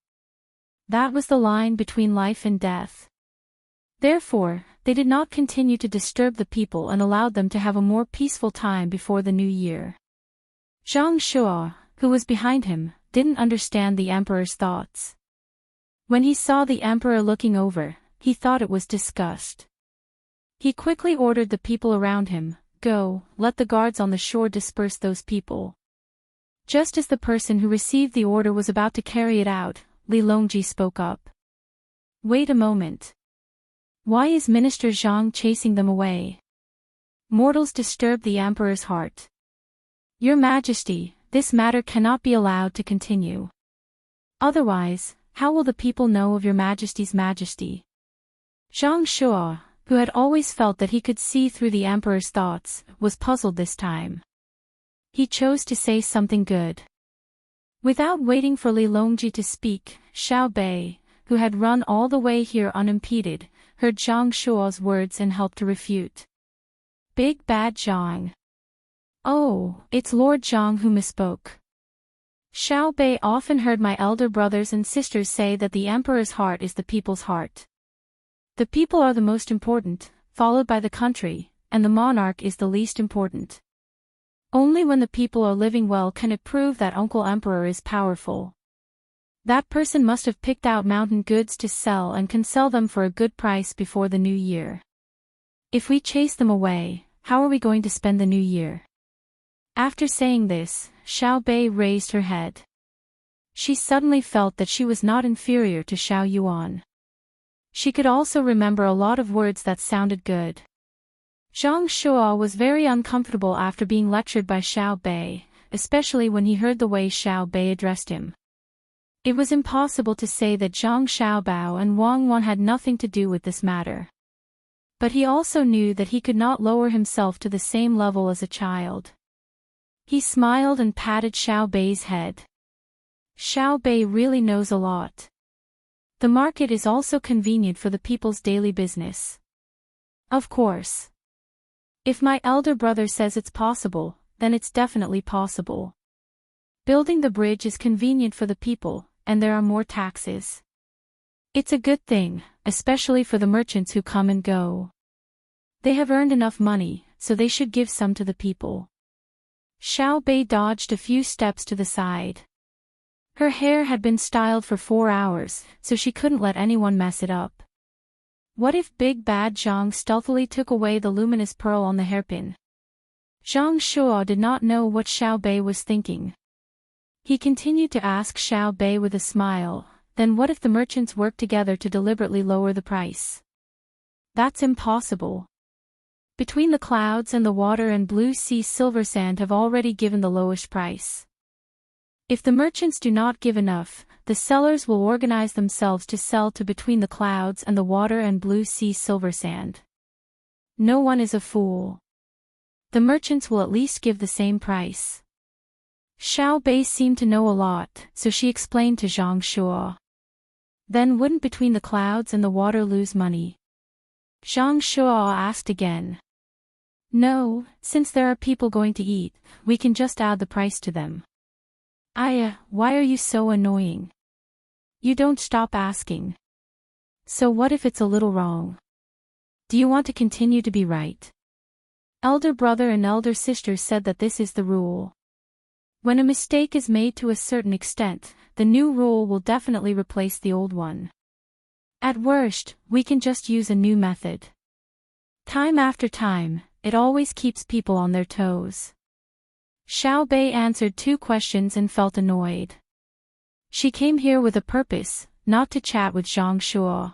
That was the line between life and death. Therefore, they did not continue to disturb the people and allowed them to have a more peaceful time before the new year. Zhang Shuo, who was behind him, didn't understand the emperor's thoughts. When he saw the emperor looking over, he thought it was disgust. He quickly ordered the people around him, "Go, let the guards on the shore disperse those people." Just as the person who received the order was about to carry it out, Li Longji spoke up. "Wait a moment. Why is Minister Zhang chasing them away? Mortals disturb the emperor's heart. Your Majesty, this matter cannot be allowed to continue. Otherwise, how will the people know of your Majesty's majesty? Zhang Shuo, who had always felt that he could see through the emperor's thoughts, was puzzled this time. He chose to say something good. Without waiting for Li Longji to speak, Xiao Bei, who had run all the way here unimpeded, heard Zhang Shuo's words and helped to refute. Big bad Zhang. Oh, it's Lord Zhang who misspoke. Xiao Bei often heard my elder brothers and sisters say that the emperor's heart is the people's heart. The people are the most important, followed by the country, and the monarch is the least important. Only when the people are living well can it prove that Uncle Emperor is powerful. That person must have picked out mountain goods to sell and can sell them for a good price before the new year. If we chase them away, how are we going to spend the new year? After saying this, Xiao Bei raised her head. She suddenly felt that she was not inferior to Xiao Yuan. She could also remember a lot of words that sounded good. Zhang Shuo was very uncomfortable after being lectured by Xiao Bei, especially when he heard the way Xiao Bei addressed him. It was impossible to say that Zhang Xiaobao and Wang Wan had nothing to do with this matter. But he also knew that he could not lower himself to the same level as a child. He smiled and patted Xiao Bei's head. Xiao Bei really knows a lot. The market is also convenient for the people's daily business. Of course. If my elder brother says it's possible, then it's definitely possible. Building the bridge is convenient for the people, and there are more taxes. It's a good thing, especially for the merchants who come and go. They have earned enough money, so they should give some to the people. Xiao Bei dodged a few steps to the side. Her hair had been styled for 4 hours, so she couldn't let anyone mess it up. What if Big Bad Zhang stealthily took away the luminous pearl on the hairpin? Zhang Shuo did not know what Xiao Bei was thinking. He continued to ask Xiao Bei with a smile, then what if the merchants work together to deliberately lower the price? That's impossible. Between the clouds and the water and blue sea silver sand have already given the lowest price. If the merchants do not give enough, the sellers will organize themselves to sell to between the clouds and the water and blue sea silver sand. No one is a fool. The merchants will at least give the same price. Xiao Bei seemed to know a lot, so she explained to Zhang Shuo. Then wouldn't between the clouds and the water lose money? Zhang Shuo asked again. No, since there are people going to eat, we can just add the price to them. Why are you so annoying? You don't stop asking. So what if it's a little wrong? Do you want to continue to be right? Elder brother and elder sister said that this is the rule. When a mistake is made to a certain extent, the new rule will definitely replace the old one. At worst, we can just use a new method. Time after time, it always keeps people on their toes. Xiao Bei answered 2 questions and felt annoyed. She came here with a purpose, not to chat with Zhang Shuo.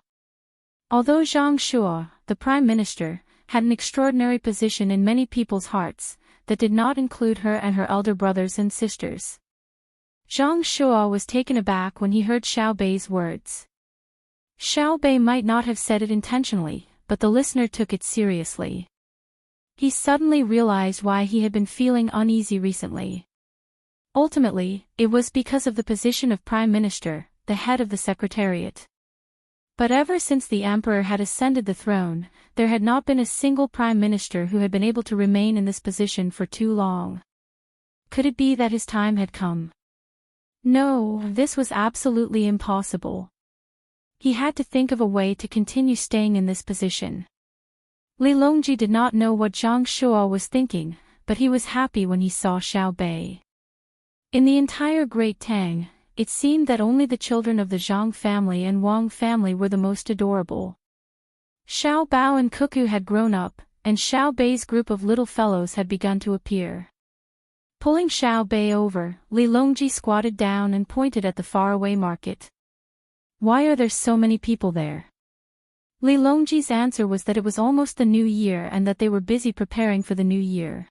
Although Zhang Shuo, the Prime Minister, had an extraordinary position in many people's hearts, that did not include her and her elder brothers and sisters. Zhang Shuo was taken aback when he heard Xiao Bei's words. Xiao Bei might not have said it intentionally, but the listener took it seriously. He suddenly realized why he had been feeling uneasy recently. Ultimately, it was because of the position of Prime Minister, the head of the Secretariat. But ever since the Emperor had ascended the throne, there had not been a single Prime Minister who had been able to remain in this position for too long. Could it be that his time had come? No, this was absolutely impossible. He had to think of a way to continue staying in this position. Li Longji did not know what Zhang Shuo was thinking, but he was happy when he saw Xiao Bei. In the entire Great Tang, it seemed that only the children of the Zhang family and Wang family were the most adorable. Xiao Bao and Cuckoo had grown up, and Xiao Bei's group of little fellows had begun to appear. Pulling Xiao Bei over, Li Longji squatted down and pointed at the faraway market. Why are there so many people there? Li Longji's answer was that it was almost the new year and that they were busy preparing for the new year.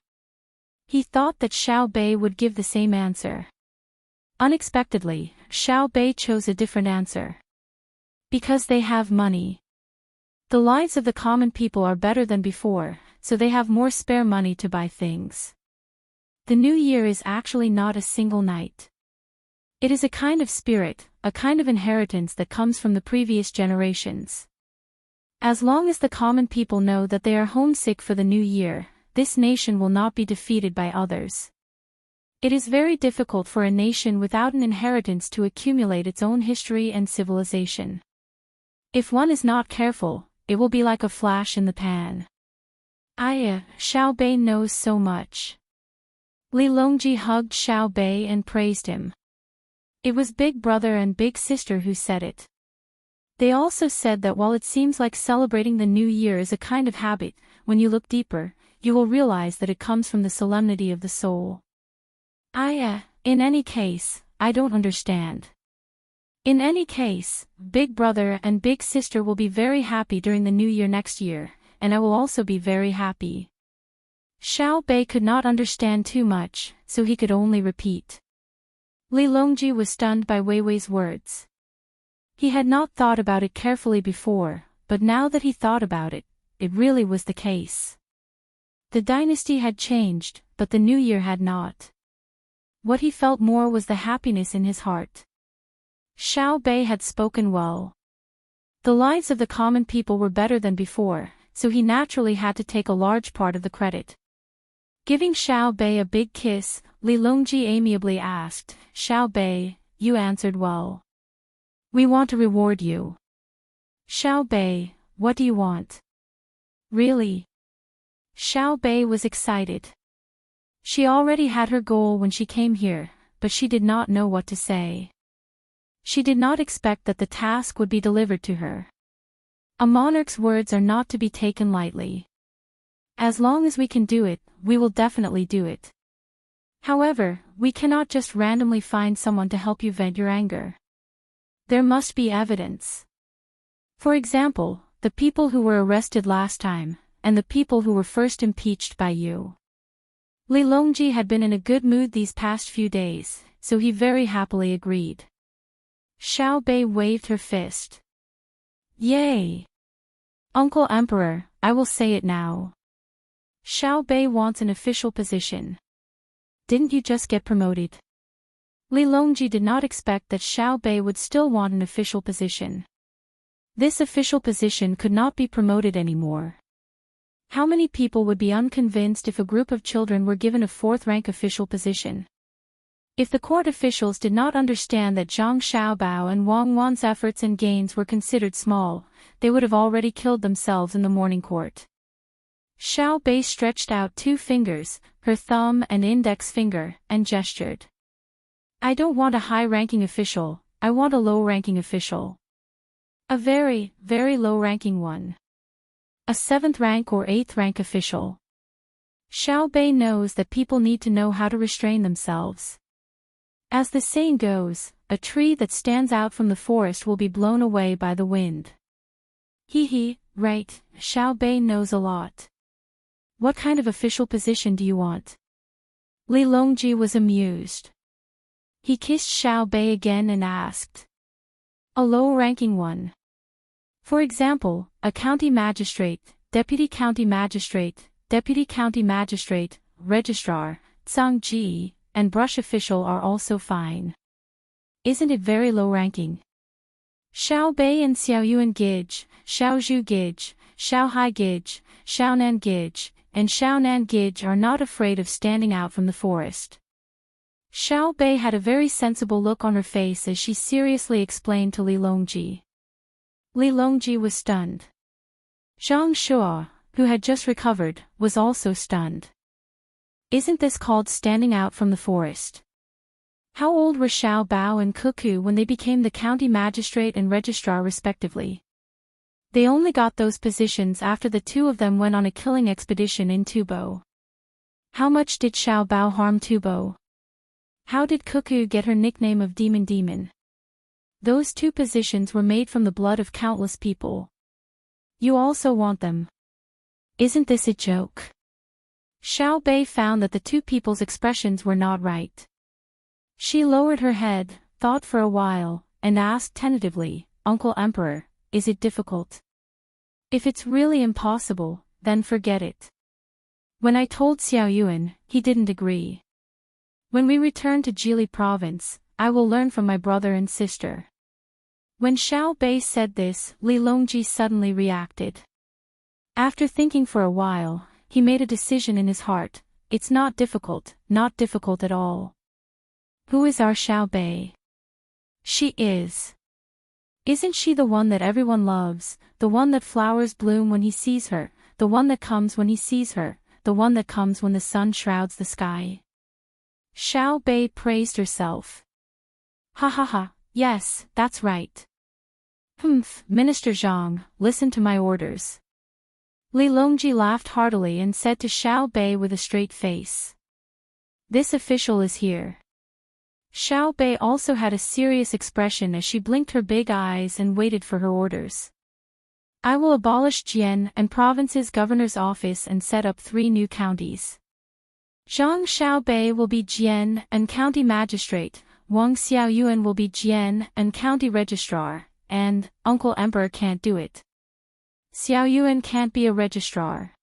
He thought that Xiao Bei would give the same answer. Unexpectedly, Xiao Bei chose a different answer. Because they have money. The lives of the common people are better than before, so they have more spare money to buy things. The new year is actually not a single night. It is a kind of spirit, a kind of inheritance that comes from the previous generations. As long as the common people know that they are homesick for the new year, this nation will not be defeated by others. It is very difficult for a nation without an inheritance to accumulate its own history and civilization. If one is not careful, it will be like a flash in the pan. Xiao Bei knows so much. Li Longji hugged Xiao Bei and praised him. It was Big Brother and Big Sister who said it. They also said that while it seems like celebrating the new year is a kind of habit, when you look deeper, you will realize that it comes from the solemnity of the soul. In any case, I don't understand. In any case, Big Brother and Big Sister will be very happy during the new year next year, and I will also be very happy. Xiao Bei could not understand too much, so he could only repeat. Li Longji was stunned by Wei Wei's words. He had not thought about it carefully before, but now that he thought about it, it really was the case. The dynasty had changed, but the new year had not. What he felt more was the happiness in his heart. Xiao Bei had spoken well. The lives of the common people were better than before, so he naturally had to take a large part of the credit. Giving Xiao Bei a big kiss, Li Longji amiably asked, "Xiao Bei, you answered well. We want to reward you." "Xiao Bei, what do you want?" "Really?" Xiao Bei was excited. She already had her goal when she came here, but she did not know what to say. She did not expect that the task would be delivered to her. A monarch's words are not to be taken lightly. As long as we can do it, we will definitely do it. However, we cannot just randomly find someone to help you vent your anger. There must be evidence. For example, the people who were arrested last time, and the people who were first impeached by you. Li Longji had been in a good mood these past few days, so he very happily agreed. Xiao Bei waved her fist. "Yay! Uncle Emperor, I will say it now. Xiao Bei wants an official position. Didn't you just get promoted?" Li Longji did not expect that Xiao Bei would still want an official position. This official position could not be promoted anymore. How many people would be unconvinced if a group of children were given a fourth-rank official position? If the court officials did not understand that Zhang Xiaobao and Wang Wan's efforts and gains were considered small, they would have already killed themselves in the morning court. Xiao Bei stretched out two fingers, her thumb and index finger, and gestured. "I don't want a high-ranking official, I want a low-ranking official. A very, very low-ranking one. A 7th rank or 8th rank official." Xiao Bei knows that people need to know how to restrain themselves. As the saying goes, a tree that stands out from the forest will be blown away by the wind. Right, Xiao Bei knows a lot. What kind of official position do you want? Li Longji was amused. He kissed Xiao Bei again and asked. A low-ranking one. For example, a county magistrate, deputy county magistrate, registrar, zangji, and brush official are also fine. Isn't it very low-ranking? Xiao Bei and Xiaoyuan Gij, Xiaozhu Gij, Xiaohai Gij, Xiaonan Gij, and Xiaonan Gij are not afraid of standing out from the forest. Xiao Bei had a very sensible look on her face as she seriously explained to Li Longji. Li Longji was stunned. Zhang Shuo, who had just recovered, was also stunned. Isn't this called standing out from the forest? How old were Xiao Bao and Cuckoo when they became the county magistrate and registrar respectively? They only got those positions after the two of them went on a killing expedition in Tubo. How much did Xiao Bao harm Tubo? How did Cuckoo get her nickname of Demon? Those two positions were made from the blood of countless people. You also want them. Isn't this a joke? Xiao Bei found that the two people's expressions were not right. She lowered her head, thought for a while, and asked tentatively, Uncle Emperor, is it difficult? If it's really impossible, then forget it. When I told Xiao Yuan, he didn't agree. When we return to Jili province, I will learn from my brother and sister. When Xiao Bei said this, Li Longji suddenly reacted. After thinking for a while, he made a decision in his heart. It's not difficult at all. Who is our Xiao Bei? She is. Isn't she the one that everyone loves, the one that flowers bloom when he sees her, the one that comes when he sees her, the one that comes when the sun shrouds the sky? Xiao Bei praised herself. Ha ha ha, yes, that's right. Humph, Minister Zhang, listen to my orders. Li Longji laughed heartily and said to Xiao Bei with a straight face. This official is here. Xiao Bei also had a serious expression as she blinked her big eyes and waited for her orders. I will abolish Jian and province's governor's office and set up 3 new counties. Zhang Xiaobei will be Jian and county magistrate, Wang Xiaoyuan will be Jian and county registrar, and Uncle Emperor can't do it. Xiaoyuan can't be a registrar.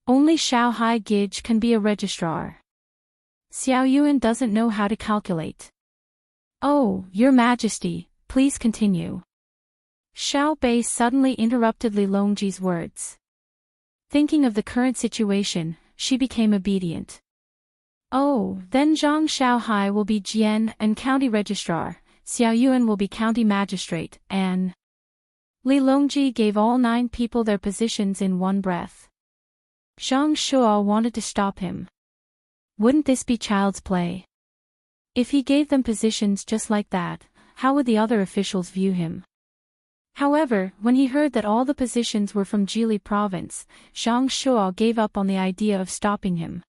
Only Xiao Gij can be a registrar. Xiaoyuan doesn't know how to calculate. Oh, Your Majesty, please continue. Xiao Bei suddenly interrupted Li Longji's words. Thinking of the current situation, she became obedient. Oh, then Zhang Xiaohai will be Jian and county registrar, Xiaoyuan will be county magistrate, and… Li Longji gave all 9 people their positions in one breath. Zhang Shuo wanted to stop him. Wouldn't this be child's play? If he gave them positions just like that, how would the other officials view him? However, when he heard that all the positions were from Jili province, Zhang Shuo gave up on the idea of stopping him.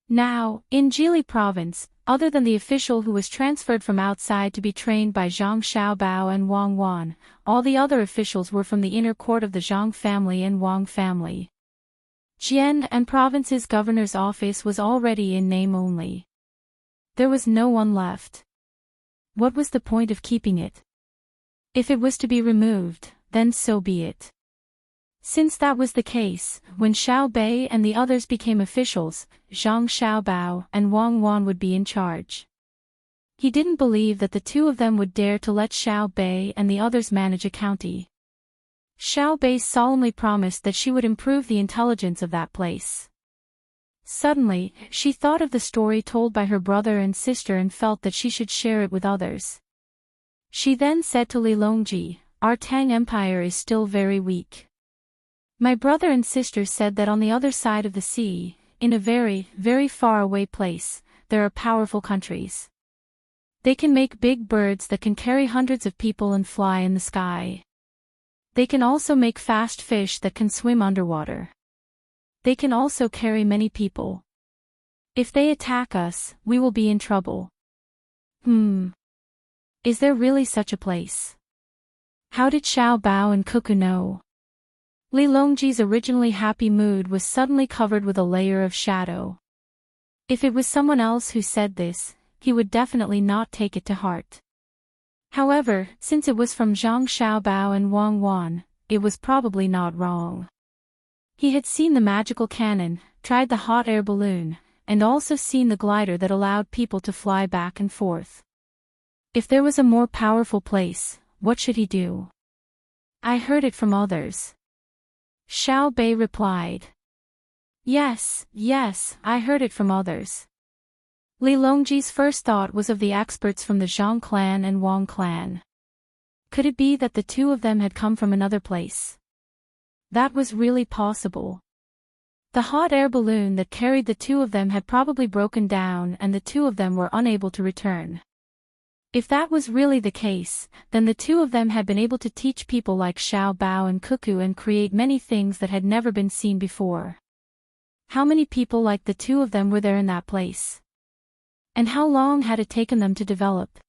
Now, in Jili province, other than the official who was transferred from outside to be trained by Zhang Xiaobao and Wang Wan, all the other officials were from the inner court of the Zhang family and Wang family. Jian and province's governor's office was already in name only. There was no one left. What was the point of keeping it? If it was to be removed, then so be it. Since that was the case, when Xiao Bei and the others became officials, Zhang Xiaobao and Wang Wan would be in charge. He didn't believe that the 2 of them would dare to let Xiao Bei and the others manage a county. Xiao Bei solemnly promised that she would improve the intelligence of that place. Suddenly, she thought of the story told by her brother and sister and felt that she should share it with others. She then said to Li Longji, our Tang Empire is still very weak. My brother and sister said that on the other side of the sea, in a very, very far away place, there are powerful countries. They can make big birds that can carry hundreds of people and fly in the sky. They can also make fast fish that can swim underwater. They can also carry many people. If they attack us, we will be in trouble. Is there really such a place? How did Xiao Bao and Cuckoo know? Li Longji's originally happy mood was suddenly covered with a layer of shadow. If it was someone else who said this, he would definitely not take it to heart. However, since it was from Zhang Xiaobao and Wang Wan, it was probably not wrong. He had seen the magical cannon, tried the hot air balloon, and also seen the glider that allowed people to fly back and forth. If there was a more powerful place, what should he do? I heard it from others. Xiao Bei replied. Yes, I heard it from others. Li Longji's first thought was of the experts from the Zhang clan and Wang clan. Could it be that the 2 of them had come from another place? That was really possible. The hot air balloon that carried the 2 of them had probably broken down and the 2 of them were unable to return. If that was really the case, then the 2 of them had been able to teach people like Xiao Bao and Cuckoo and create many things that had never been seen before. How many people like the 2 of them were there in that place? And how long had it taken them to develop?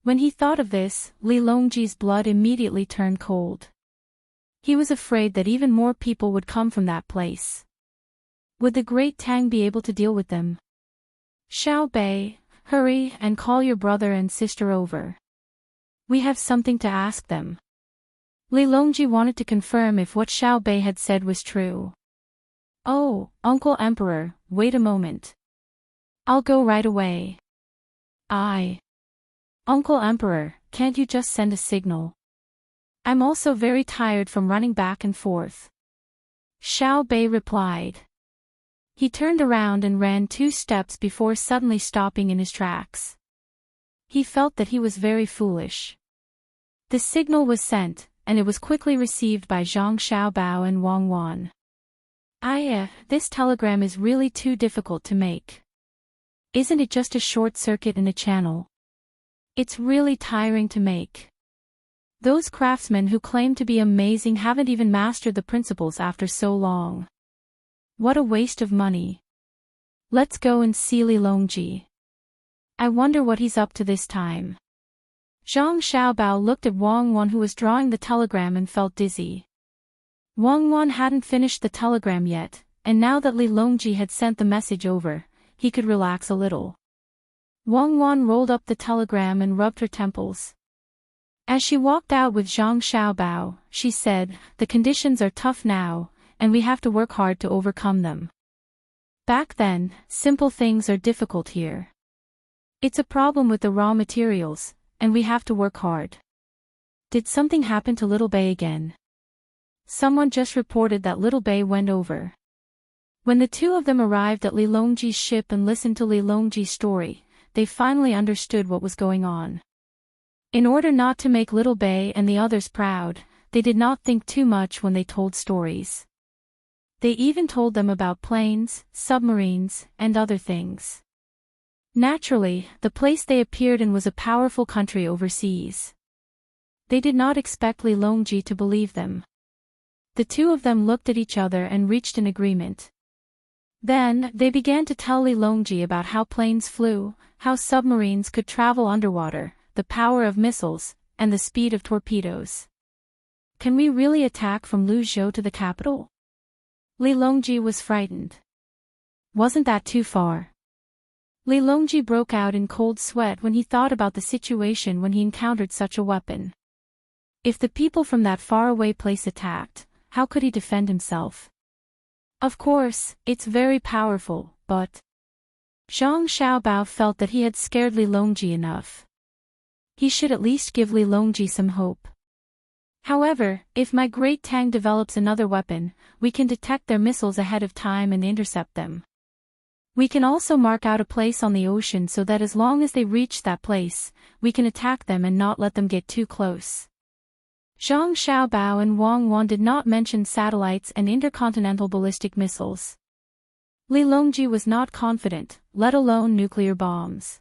When he thought of this, Li Longji's blood immediately turned cold. He was afraid that even more people would come from that place. Would the Great Tang be able to deal with them? Xiao Bei, hurry and call your brother and sister over. We have something to ask them. Li Longji wanted to confirm if what Xiao Bei had said was true. Oh, Uncle Emperor, wait a moment. I'll go right away. Uncle Emperor, can't you just send a signal? I'm also very tired from running back and forth. Xiao Bei replied. He turned around and ran 2 steps before suddenly stopping in his tracks. He felt that he was very foolish. The signal was sent, and it was quickly received by Zhang Xiaobao and Wang Wan. This telegram is really too difficult to make. Isn't it just a short circuit in a channel? It's really tiring to make. Those craftsmen who claim to be amazing haven't even mastered the principles after so long. What a waste of money. Let's go and see Li Longji. I wonder what he's up to this time. Zhang Xiaobao looked at Wang Wan who was drawing the telegram and felt dizzy. Wang Wan hadn't finished the telegram yet, and now that Li Longji had sent the message over, he could relax a little. Wang Wan rolled up the telegram and rubbed her temples. As she walked out with Zhang Xiaobao, she said, the conditions are tough now, and we have to work hard to overcome them. Back then, simple things are difficult here. It's a problem with the raw materials, and we have to work hard. Did something happen to Little Bei again? Someone just reported that Little Bei went over. When the 2 of them arrived at Li Longji's ship and listened to Li Longji's story, they finally understood what was going on. In order not to make Little Bei and the others proud, they did not think too much when they told stories. They even told them about planes, submarines, and other things. Naturally, the place they appeared in was a powerful country overseas. They did not expect Li Longji to believe them. The 2 of them looked at each other and reached an agreement. Then, they began to tell Li Longji about how planes flew, how submarines could travel underwater, the power of missiles, and the speed of torpedoes. Can we really attack from Luzhou to the capital? Li Longji was frightened. Wasn't that too far? Li Longji broke out in cold sweat when he thought about the situation when he encountered such a weapon. If the people from that faraway place attacked, how could he defend himself? Of course, it's very powerful, but... Zhang Xiaobao felt that he had scared Li Longji enough. He should at least give Li Longji some hope. However, if my Great Tang develops another weapon, we can detect their missiles ahead of time and intercept them. We can also mark out a place on the ocean so that as long as they reach that place, we can attack them and not let them get too close. Zhang Xiaobao and Wang Wan did not mention satellites and intercontinental ballistic missiles. Li Longji was not confident, let alone nuclear bombs.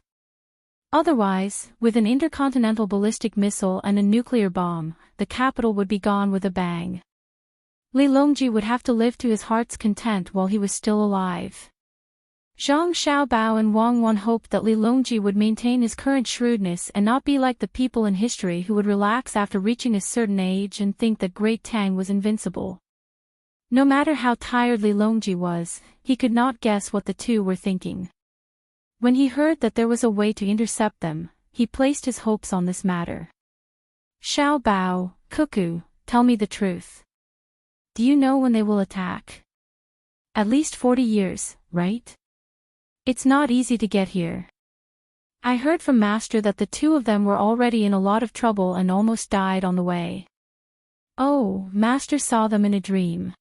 Otherwise, with an intercontinental ballistic missile and a nuclear bomb, the capital would be gone with a bang. Li Longji would have to live to his heart's content while he was still alive. Zhang Xiaobao and Wang Wan hoped that Li Longji would maintain his current shrewdness and not be like the people in history who would relax after reaching a certain age and think that Great Tang was invincible. No matter how tired Li Longji was, he could not guess what the 2 were thinking. When he heard that there was a way to intercept them, he placed his hopes on this matter. Xiao Bao, Cuckoo, tell me the truth. Do you know when they will attack? At least 40 years, right? It's not easy to get here. I heard from Master that the 2 of them were already in a lot of trouble and almost died on the way. Oh, Master saw them in a dream.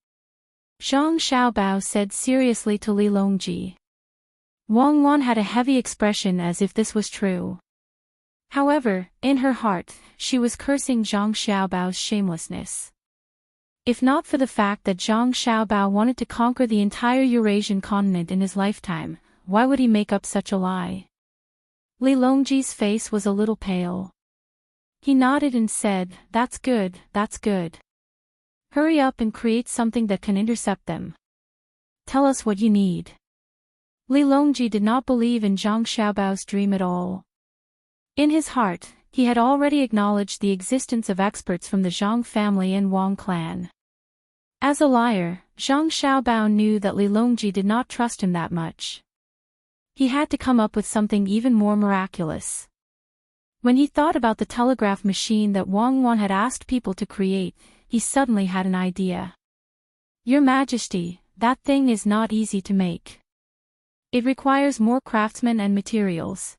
Zhang Xiaobao said seriously to Li Longji. Wang Wan had a heavy expression as if this was true. However, in her heart, she was cursing Zhang Xiaobao's shamelessness. If not for the fact that Zhang Xiaobao wanted to conquer the entire Eurasian continent in his lifetime, why would he make up such a lie? Li Longji's face was a little pale. He nodded and said, that's good, that's good. Hurry up and create something that can intercept them. Tell us what you need. Li Longji did not believe in Zhang Xiaobao's dream at all. In his heart, he had already acknowledged the existence of experts from the Zhang family and Wang clan. As a liar, Zhang Xiaobao knew that Li Longji did not trust him that much. He had to come up with something even more miraculous. When he thought about the telegraph machine that Wang Wan had asked people to create, he suddenly had an idea. Your Majesty, that thing is not easy to make. It requires more craftsmen and materials.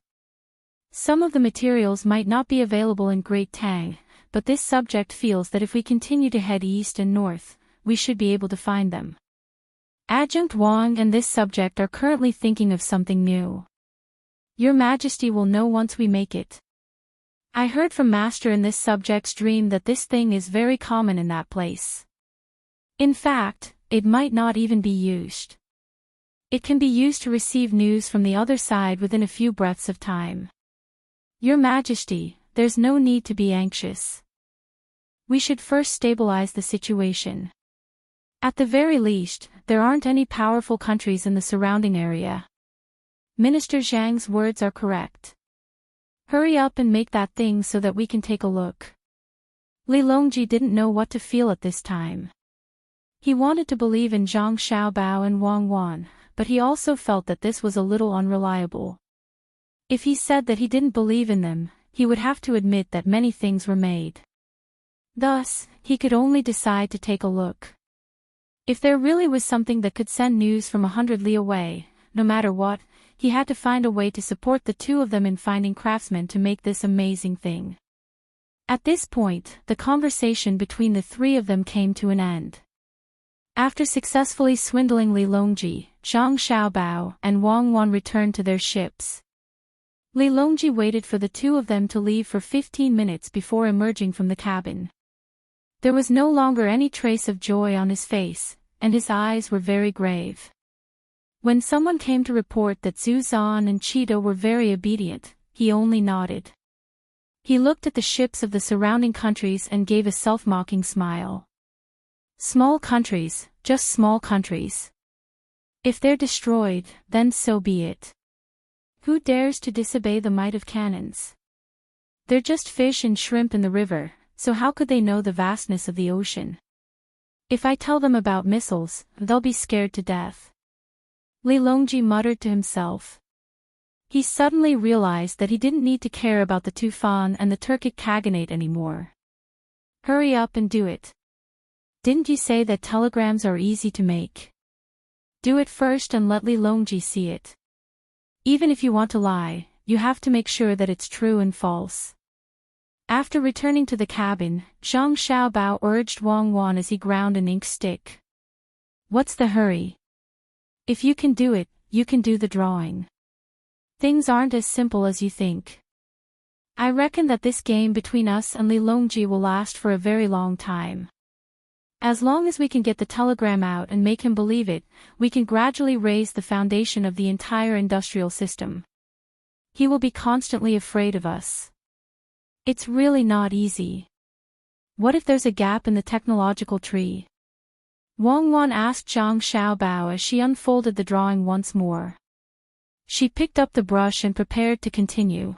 Some of the materials might not be available in Great Tang, but this subject feels that if we continue to head east and north, we should be able to find them. Adjunct Wang and this subject are currently thinking of something new. Your Majesty will know once we make it. I heard from Master in this subject's dream that this thing is very common in that place. In fact, it might not even be used. It can be used to receive news from the other side within a few breaths of time. Your Majesty, there's no need to be anxious. We should first stabilize the situation. At the very least, there aren't any powerful countries in the surrounding area. Minister Zhang's words are correct. Hurry up and make that thing so that we can take a look. Li Longji didn't know what to feel at this time. He wanted to believe in Zhang Xiaobao and Wang Wan, but he also felt that this was a little unreliable. If he said that he didn't believe in them, he would have to admit that many things were made. Thus, he could only decide to take a look. If there really was something that could send news from 100 li away, no matter what, he had to find a way to support the two of them in finding craftsmen to make this amazing thing. At this point, the conversation between the three of them came to an end. After successfully swindling Li Longji, Zhang Xiaobao and Wang Wan returned to their ships. Li Longji waited for the two of them to leave for 15 minutes before emerging from the cabin. There was no longer any trace of joy on his face, and his eyes were very grave. When someone came to report that Zhu Zan and Cheetah were very obedient, he only nodded. He looked at the ships of the surrounding countries and gave a self-mocking smile. Small countries, just small countries. If they're destroyed, then so be it. Who dares to disobey the might of cannons? They're just fish and shrimp in the river, so how could they know the vastness of the ocean? If I tell them about missiles, they'll be scared to death. Li Longji muttered to himself. He suddenly realized that he didn't need to care about the Tufan and the Turkic Khaganate anymore. Hurry up and do it. Didn't you say that telegrams are easy to make? Do it first and let Li Longji see it. Even if you want to lie, you have to make sure that it's true and false. After returning to the cabin, Zhang Xiaobao urged Wang Wan as he ground an ink stick. What's the hurry? If you can do it, you can do the drawing. Things aren't as simple as you think. I reckon that this game between us and Li Longji will last for a very long time. As long as we can get the telegram out and make him believe it, we can gradually raise the foundation of the entire industrial system. He will be constantly afraid of us. It's really not easy. What if there's a gap in the technological tree? Wang Wan asked Zhang Xiaobao as she unfolded the drawing once more. She picked up the brush and prepared to continue.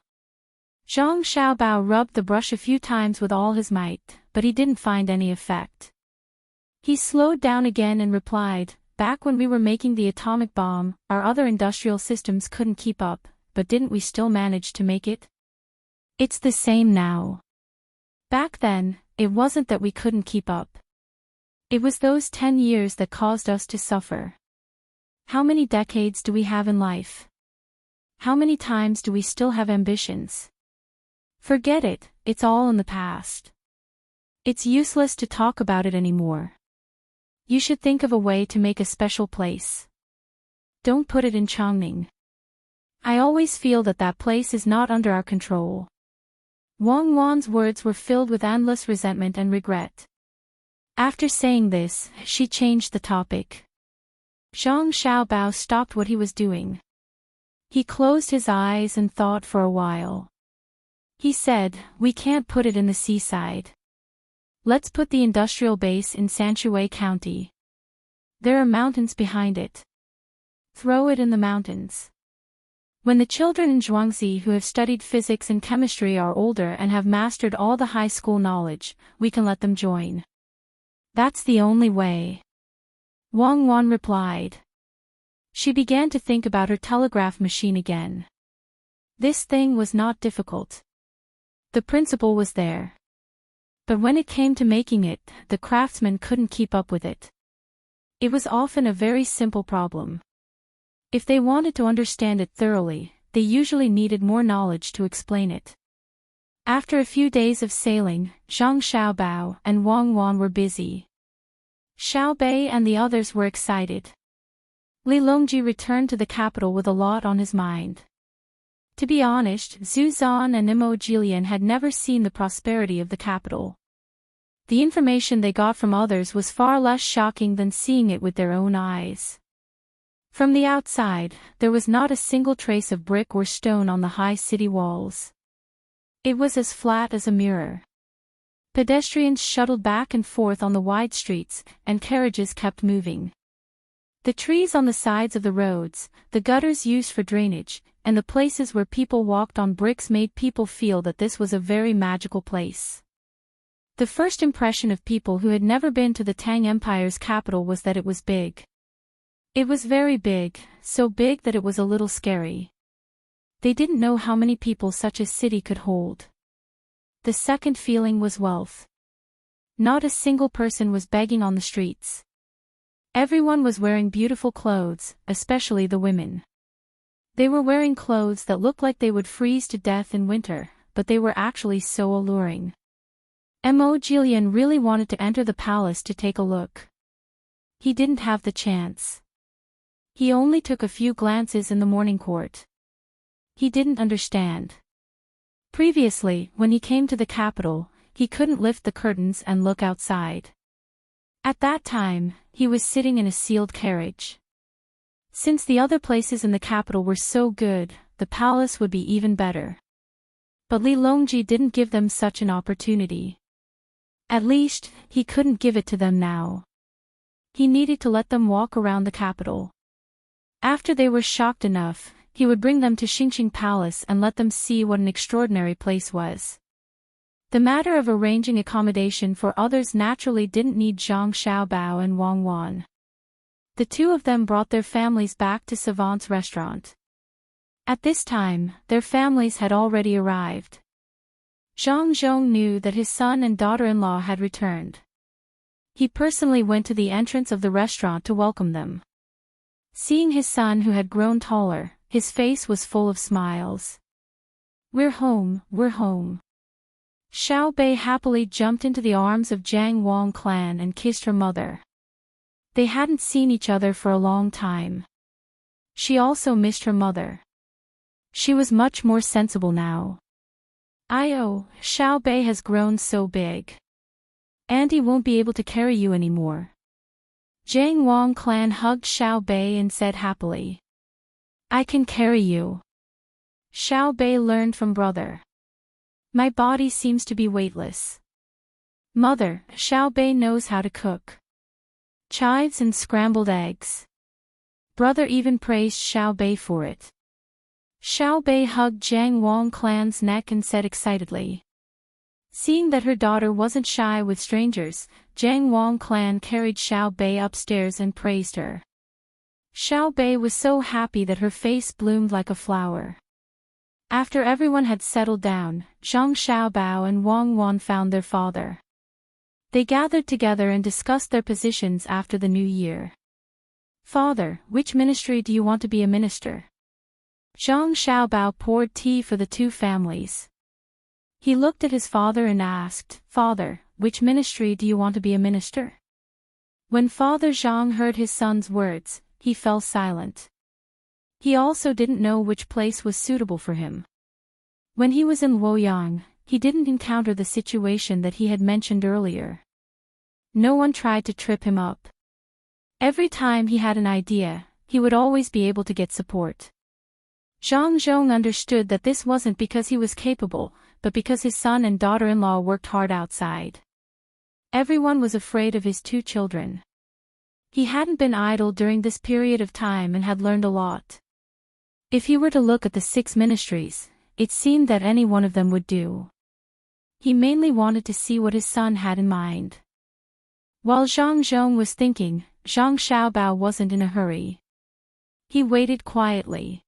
Zhang Xiaobao rubbed the brush a few times with all his might, but he didn't find any effect. He slowed down again and replied, back when we were making the atomic bomb, our other industrial systems couldn't keep up, but didn't we still manage to make it? It's the same now. Back then, it wasn't that we couldn't keep up. It was those 10 years that caused us to suffer. How many decades do we have in life? How many times do we still have ambitions? Forget it, it's all in the past. It's useless to talk about it anymore. You should think of a way to make a special place. Don't put it in Chongning. I always feel that that place is not under our control. Wang Wan's words were filled with endless resentment and regret. After saying this, she changed the topic. Zhang Xiaobao stopped what he was doing. He closed his eyes and thought for a while. He said, we can't put it in the seaside. Let's put the industrial base in Sanshui County. There are mountains behind it. Throw it in the mountains. When the children in Zhuangzi who have studied physics and chemistry are older and have mastered all the high school knowledge, we can let them join. That's the only way. Wang Wan replied. She began to think about her telegraph machine again. This thing was not difficult. The principle was there. But when it came to making it, the craftsmen couldn't keep up with it. It was often a very simple problem. If they wanted to understand it thoroughly, they usually needed more knowledge to explain it. After a few days of sailing, Zhang Xiaobao and Wang Wan were busy. Xiao Bei and the others were excited. Li Longji returned to the capital with a lot on his mind. To be honest, Zhu Zan and Imo Jilian had never seen the prosperity of the capital. The information they got from others was far less shocking than seeing it with their own eyes. From the outside, there was not a single trace of brick or stone on the high city walls. It was as flat as a mirror. Pedestrians shuttled back and forth on the wide streets, and carriages kept moving. The trees on the sides of the roads, the gutters used for drainage, and the places where people walked on bricks made people feel that this was a very magical place. The first impression of people who had never been to the Tang Empire's capital was that it was big. It was very big, so big that it was a little scary. They didn't know how many people such a city could hold. The second feeling was wealth. Not a single person was begging on the streets. Everyone was wearing beautiful clothes, especially the women. They were wearing clothes that looked like they would freeze to death in winter, but they were actually so alluring. Mo Jilian really wanted to enter the palace to take a look. He didn't have the chance. He only took a few glances in the morning court. He didn't understand. Previously, when he came to the capital, he couldn't lift the curtains and look outside. At that time, he was sitting in a sealed carriage. Since the other places in the capital were so good, the palace would be even better. But Li Longji didn't give them such an opportunity. At least, he couldn't give it to them now. He needed to let them walk around the capital. After they were shocked enough, he would bring them to Xingqing Palace and let them see what an extraordinary place was. The matter of arranging accommodation for others naturally didn't need Zhang Xiaobao and Wang Wan. The two of them brought their families back to Savant's restaurant. At this time, their families had already arrived. Zhang Zhong knew that his son and daughter-in-law had returned. He personally went to the entrance of the restaurant to welcome them. Seeing his son who had grown taller, his face was full of smiles. "We're home, we're home." Xiao Bei happily jumped into the arms of Jiang Wang clan and kissed her mother. They hadn't seen each other for a long time. She also missed her mother. She was much more sensible now. Xiao Bei has grown so big. Auntie won't be able to carry you anymore. Jiang Wang clan hugged Xiao Bei and said happily. "I can carry you." Xiao Bei learned from brother. "My body seems to be weightless." Mother, Xiao Bei knows how to cook chives and scrambled eggs. Brother even praised Xiao Bei for it. Xiao Bei hugged Jiang Wang clan's neck and said excitedly. Seeing that her daughter wasn't shy with strangers, Jiang Wang clan carried Xiao Bei upstairs and praised her. Xiao Bei was so happy that her face bloomed like a flower. After everyone had settled down, Zhang Xiaobao and Wang Wan found their father. They gathered together and discussed their positions after the new year. "Father, which ministry do you want to be a minister?" Zhang Xiaobao poured tea for the two families. He looked at his father and asked, "Father, which ministry do you want to be a minister?" When Father Zhang heard his son's words, he fell silent. He also didn't know which place was suitable for him. When he was in Luoyang, he didn't encounter the situation that he had mentioned earlier. No one tried to trip him up. Every time he had an idea, he would always be able to get support. Zhang Zhong understood that this wasn't because he was capable, but because his son and daughter-in-law worked hard outside. Everyone was afraid of his two children. He hadn't been idle during this period of time and had learned a lot. If he were to look at the 6 ministries, it seemed that any one of them would do. He mainly wanted to see what his son had in mind. While Zhang Zhong was thinking, Zhang Xiaobao wasn't in a hurry. He waited quietly.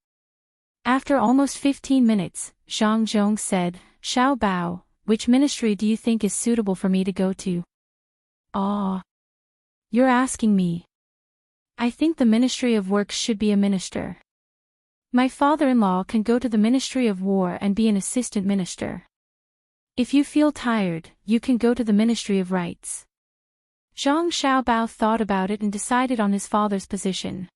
After almost 15 minutes, Zhang Zhong said, "Xiaobao, which ministry do you think is suitable for me to go to?" "Ah. You're asking me. I think the Ministry of Works should be a minister. My father-in-law can go to the Ministry of War and be an assistant minister. If you feel tired, you can go to the Ministry of Rights." Zhang Xiaobao thought about it and decided on his father's position.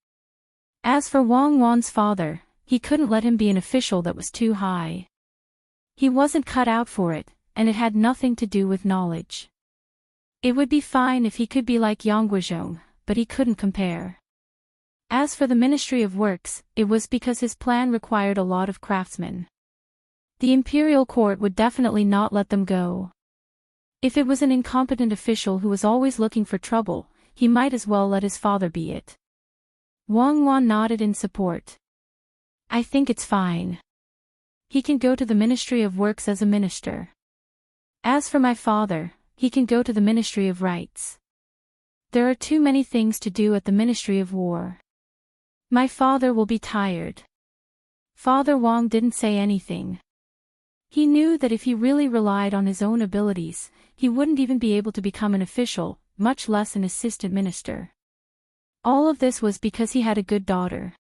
As for Wang Wan's father, he couldn't let him be an official that was too high. He wasn't cut out for it, and it had nothing to do with knowledge. It would be fine if he could be like Yang Guizhong, but he couldn't compare. As for the Ministry of Works, it was because his plan required a lot of craftsmen. The imperial court would definitely not let them go. If it was an incompetent official who was always looking for trouble, he might as well let his father be it. Wang Wan nodded in support. "I think it's fine. He can go to the Ministry of Works as a minister. As for my father, he can go to the Ministry of Rights. There are too many things to do at the Ministry of War. My father will be tired." Father Wang didn't say anything. He knew that if he really relied on his own abilities, he wouldn't even be able to become an official, much less an assistant minister. All of this was because he had a good daughter.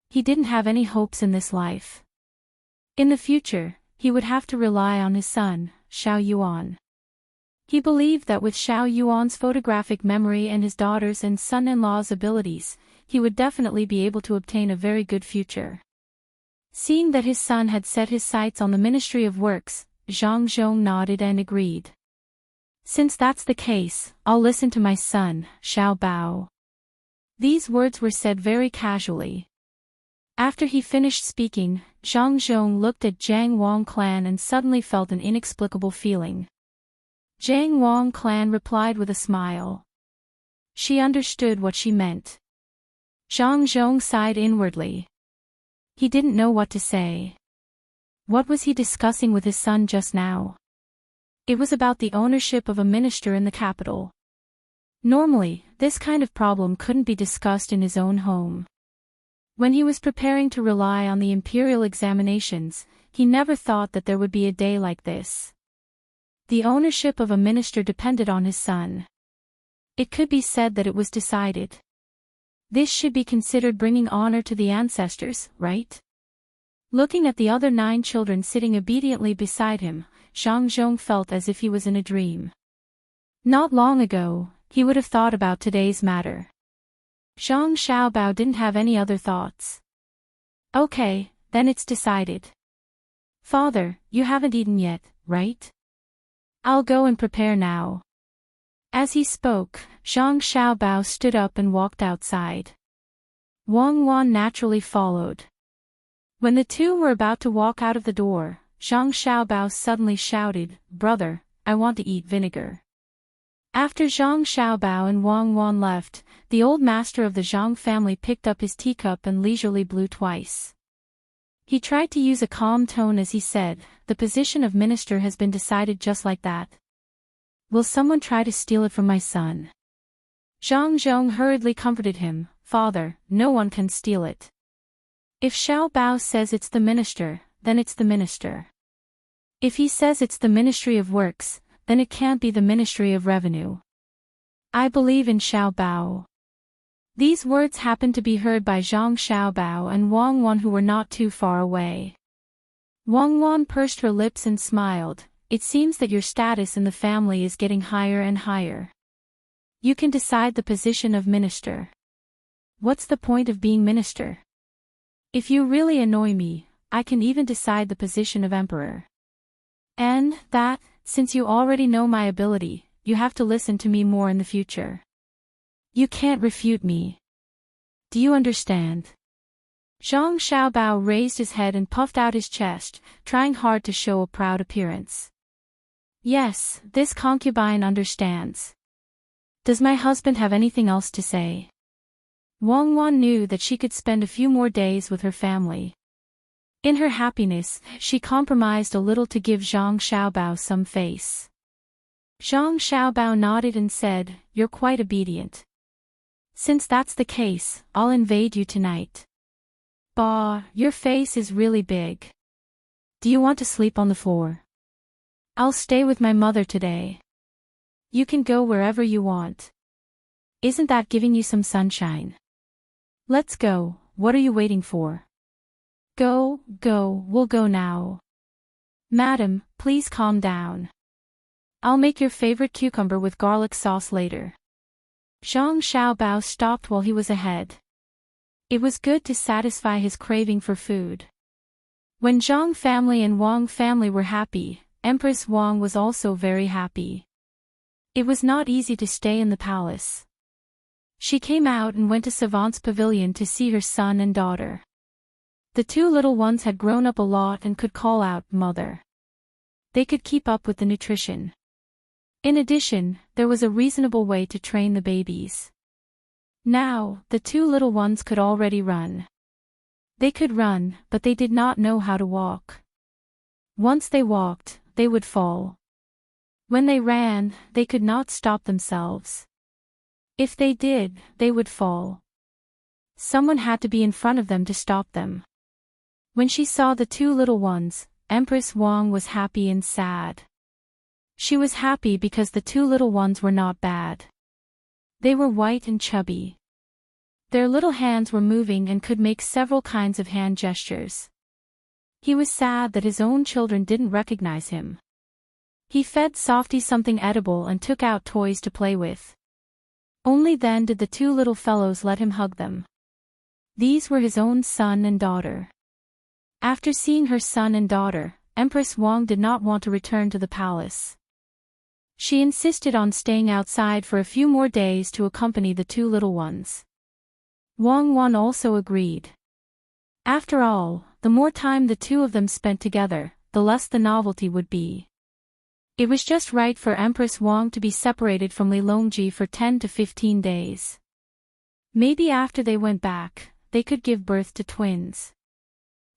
He didn't have any hopes in this life. In the future, he would have to rely on his son, Xiao Yuan. He believed that with Xiao Yuan's photographic memory and his daughter's and son-in-law's abilities, he would definitely be able to obtain a very good future. Seeing that his son had set his sights on the Ministry of Works, Zhang Zhong nodded and agreed. "Since that's the case, I'll listen to my son, Xiaobao." These words were said very casually. After he finished speaking, Zhang Zhong looked at Jiang Wang clan and suddenly felt an inexplicable feeling. Jiang Wang clan replied with a smile. She understood what she meant. Zhang Zhong sighed inwardly. He didn't know what to say. What was he discussing with his son just now? It was about the ownership of a minister in the capital. Normally, this kind of problem couldn't be discussed in his own home. When he was preparing to rely on the imperial examinations, he never thought that there would be a day like this. The ownership of a minister depended on his son. It could be said that it was decided. This should be considered bringing honor to the ancestors, right? Looking at the other 9 children sitting obediently beside him, Zhang Zhong felt as if he was in a dream. Not long ago, he would have thought about today's matter. Zhang Xiaobao didn't have any other thoughts. "Okay, then it's decided. Father, you haven't eaten yet, right? I'll go and prepare now." As he spoke, Zhang Xiaobao stood up and walked outside. Wang Wan naturally followed. When the two were about to walk out of the door, Zhang Xiaobao suddenly shouted, "Brother, I want to eat vinegar." After Zhang Xiaobao and Wang Wan left, the old master of the Zhang family picked up his teacup and leisurely blew twice. He tried to use a calm tone as he said, "The position of minister has been decided just like that. Will someone try to steal it from my son?" Zhang Zhong hurriedly comforted him, "Father, no one can steal it. If Xiao Bao says it's the minister, then it's the minister. If he says it's the Ministry of Works, then it can't be the Ministry of Revenue. I believe in Xiao Bao." These words happened to be heard by Zhang Xiaobao and Wang Wan, who were not too far away. Wang Wan pursed her lips and smiled. "It seems that your status in the family is getting higher and higher. You can decide the position of minister. What's the point of being minister? If you really annoy me, I can even decide the position of emperor. And that, since you already know my ability, you have to listen to me more in the future. You can't refute me. Do you understand?" Zhang Xiaobao raised his head and puffed out his chest, trying hard to show a proud appearance. "Yes, this concubine understands. Does my husband have anything else to say?" Wang Wan knew that she could spend a few more days with her family. In her happiness, she compromised a little to give Zhang Xiaobao some face. Zhang Xiaobao nodded and said, "You're quite obedient. Since that's the case, I'll invade you tonight." "Bah, your face is really big. Do you want to sleep on the floor?" "I'll stay with my mother today. You can go wherever you want. Isn't that giving you some sunshine? Let's go, what are you waiting for?" Go, we'll go now." "Madam, please calm down. I'll make your favorite cucumber with garlic sauce later." Zhang Xiaobao stopped while he was ahead. It was good to satisfy his craving for food. When Zhang family and Wang family were happy, Empress Wang was also very happy. It was not easy to stay in the palace. She came out and went to Savant's pavilion to see her son and daughter. The two little ones had grown up a lot and could call out, "Mother." They could keep up with the nutrition. In addition, there was a reasonable way to train the babies. Now, the two little ones could already run. They could run, but they did not know how to walk. Once they walked, they would fall. When they ran, they could not stop themselves. If they did, they would fall. Someone had to be in front of them to stop them. When she saw the two little ones, Empress Wang was happy and sad. She was happy because the two little ones were not bad. They were white and chubby. Their little hands were moving and could make several kinds of hand gestures. He was sad that his own children didn't recognize him. He fed Softy something edible and took out toys to play with. Only then did the two little fellows let him hug them. These were his own son and daughter. After seeing her son and daughter, Empress Wang did not want to return to the palace. She insisted on staying outside for a few more days to accompany the two little ones. Wang Wan also agreed. After all, the more time the two of them spent together, the less the novelty would be. It was just right for Empress Wang to be separated from Li Longji for 10 to 15 days. Maybe after they went back, they could give birth to twins.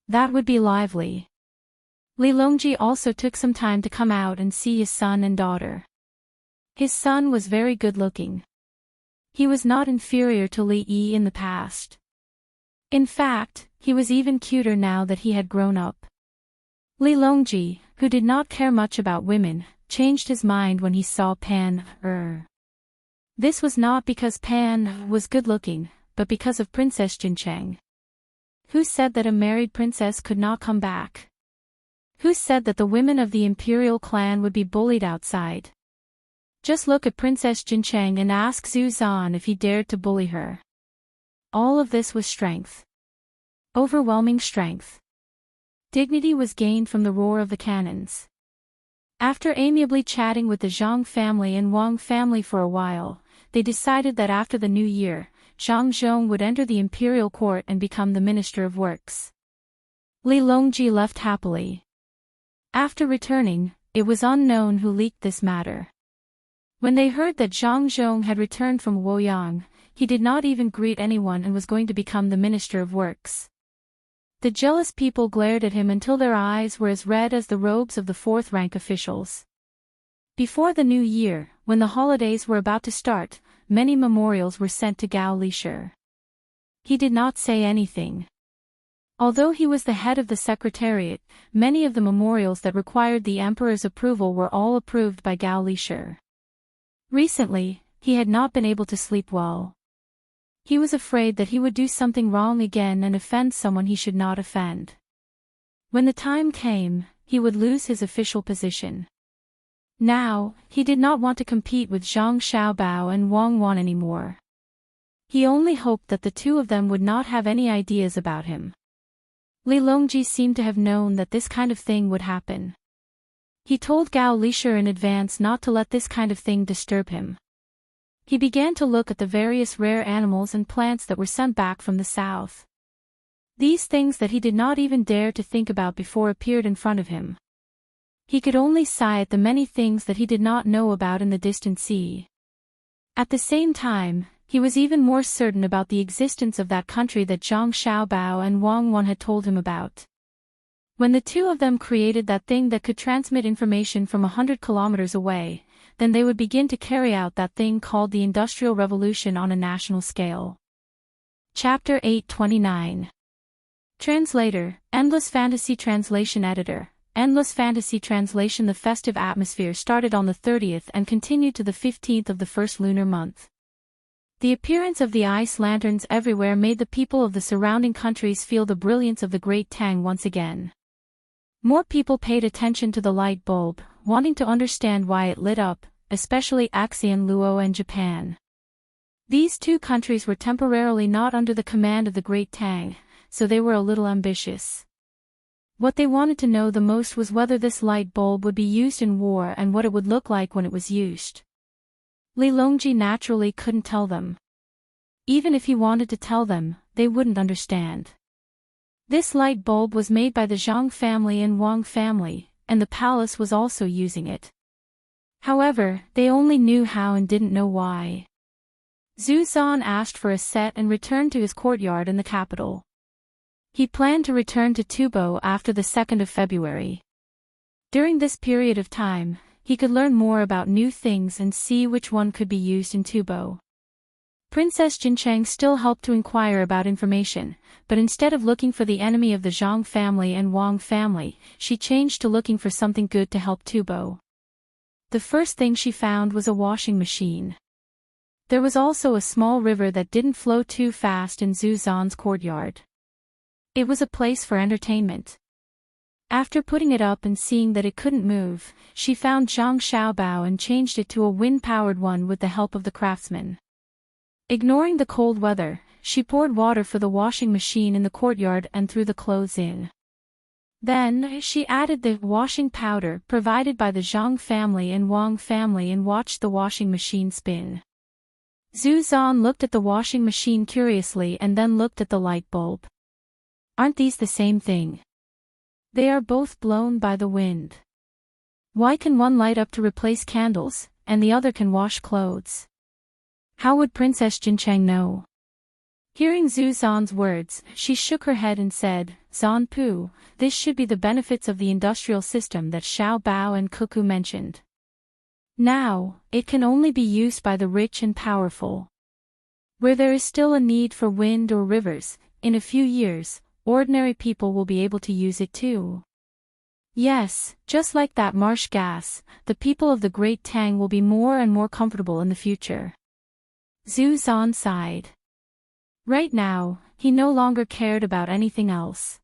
That would be lively. Li Longji also took some time to come out and see his son and daughter. His son was very good-looking. He was not inferior to Li Yi in the past. In fact, he was even cuter now that he had grown up. Li Longji, who did not care much about women, changed his mind when he saw Pan. This was not because Pan was good-looking, but because of Princess Jincheng. Who said that a married princess could not come back? Who said that the women of the imperial clan would be bullied outside? Just look at Princess Jincheng and ask Zhu Zan if he dared to bully her. All of this was strength. Overwhelming strength. Dignity was gained from the roar of the cannons. After amiably chatting with the Zhang family and Wang family for a while, they decided that after the new year, Zhang Zhong would enter the imperial court and become the Minister of Works. Li Longji left happily. After returning, it was unknown who leaked this matter. When they heard that Zhang Zhong had returned from Luoyang, he did not even greet anyone and was going to become the Minister of Works. The jealous people glared at him until their eyes were as red as the robes of the fourth-rank officials. Before the new year, when the holidays were about to start, many memorials were sent to Gao Lisher. He did not say anything. Although he was the head of the secretariat, many of the memorials that required the emperor's approval were all approved by Gao Lisher. Recently, he had not been able to sleep well. He was afraid that he would do something wrong again and offend someone he should not offend. When the time came, he would lose his official position. Now, he did not want to compete with Zhang Xiaobao and Wang Wan anymore. He only hoped that the two of them would not have any ideas about him. Li Longji seemed to have known that this kind of thing would happen. He told Gao Lisher in advance not to let this kind of thing disturb him. He began to look at the various rare animals and plants that were sent back from the south. These things that he did not even dare to think about before appeared in front of him. He could only sigh at the many things that he did not know about in the distant sea. At the same time, he was even more certain about the existence of that country that Zhang Xiaobao and Wang Wan had told him about. When the two of them created that thing that could transmit information from 100 kilometers away, then they would begin to carry out that thing called the Industrial Revolution on a national scale. Chapter 829. Translator, Endless Fantasy Translation Editor. Endless Fantasy Translation. The festive atmosphere started on the 30th and continued to the 15th of the first lunar month. The appearance of the ice lanterns everywhere made the people of the surrounding countries feel the brilliance of the Great Tang once again. More people paid attention to the light bulb, wanting to understand why it lit up, especially Axian Luo and Japan. These two countries were temporarily not under the command of the Great Tang, so they were a little ambitious. What they wanted to know the most was whether this light bulb would be used in war and what it would look like when it was used. Li Longji naturally couldn't tell them. Even if he wanted to tell them, they wouldn't understand. This light bulb was made by the Zhang family and Wang family, and the palace was also using it. However, they only knew how and didn't know why. Zhu Zan asked for a set and returned to his courtyard in the capital. He planned to return to Tubo after the 2nd of February. During this period of time, he could learn more about new things and see which one could be used in Tubo. Princess Jincheng still helped to inquire about information, but instead of looking for the enemy of the Zhang family and Wang family, she changed to looking for something good to help Tubo. The first thing she found was a washing machine. There was also a small river that didn't flow too fast in Zhu Zan's courtyard. It was a place for entertainment. After putting it up and seeing that it couldn't move, she found Zhang Xiaobao and changed it to a wind-powered one with the help of the craftsman. Ignoring the cold weather, she poured water for the washing machine in the courtyard and threw the clothes in. Then, she added the washing powder provided by the Zhang family and Wang family and watched the washing machine spin. Zhu Zan looked at the washing machine curiously and then looked at the light bulb. Aren't these the same thing? They are both blown by the wind. Why can one light up to replace candles, and the other can wash clothes? How would Princess Jincheng know? Hearing Zhu Zan's words, she shook her head and said, Zan Pu, this should be the benefits of the industrial system that Xiao Bao and Cuckoo mentioned. Now, it can only be used by the rich and powerful. Where there is still a need for wind or rivers, in a few years, ordinary people will be able to use it too. Yes, just like that marsh gas, the people of the Great Tang will be more and more comfortable in the future. Zhu Zan sighed. Right now, he no longer cared about anything else.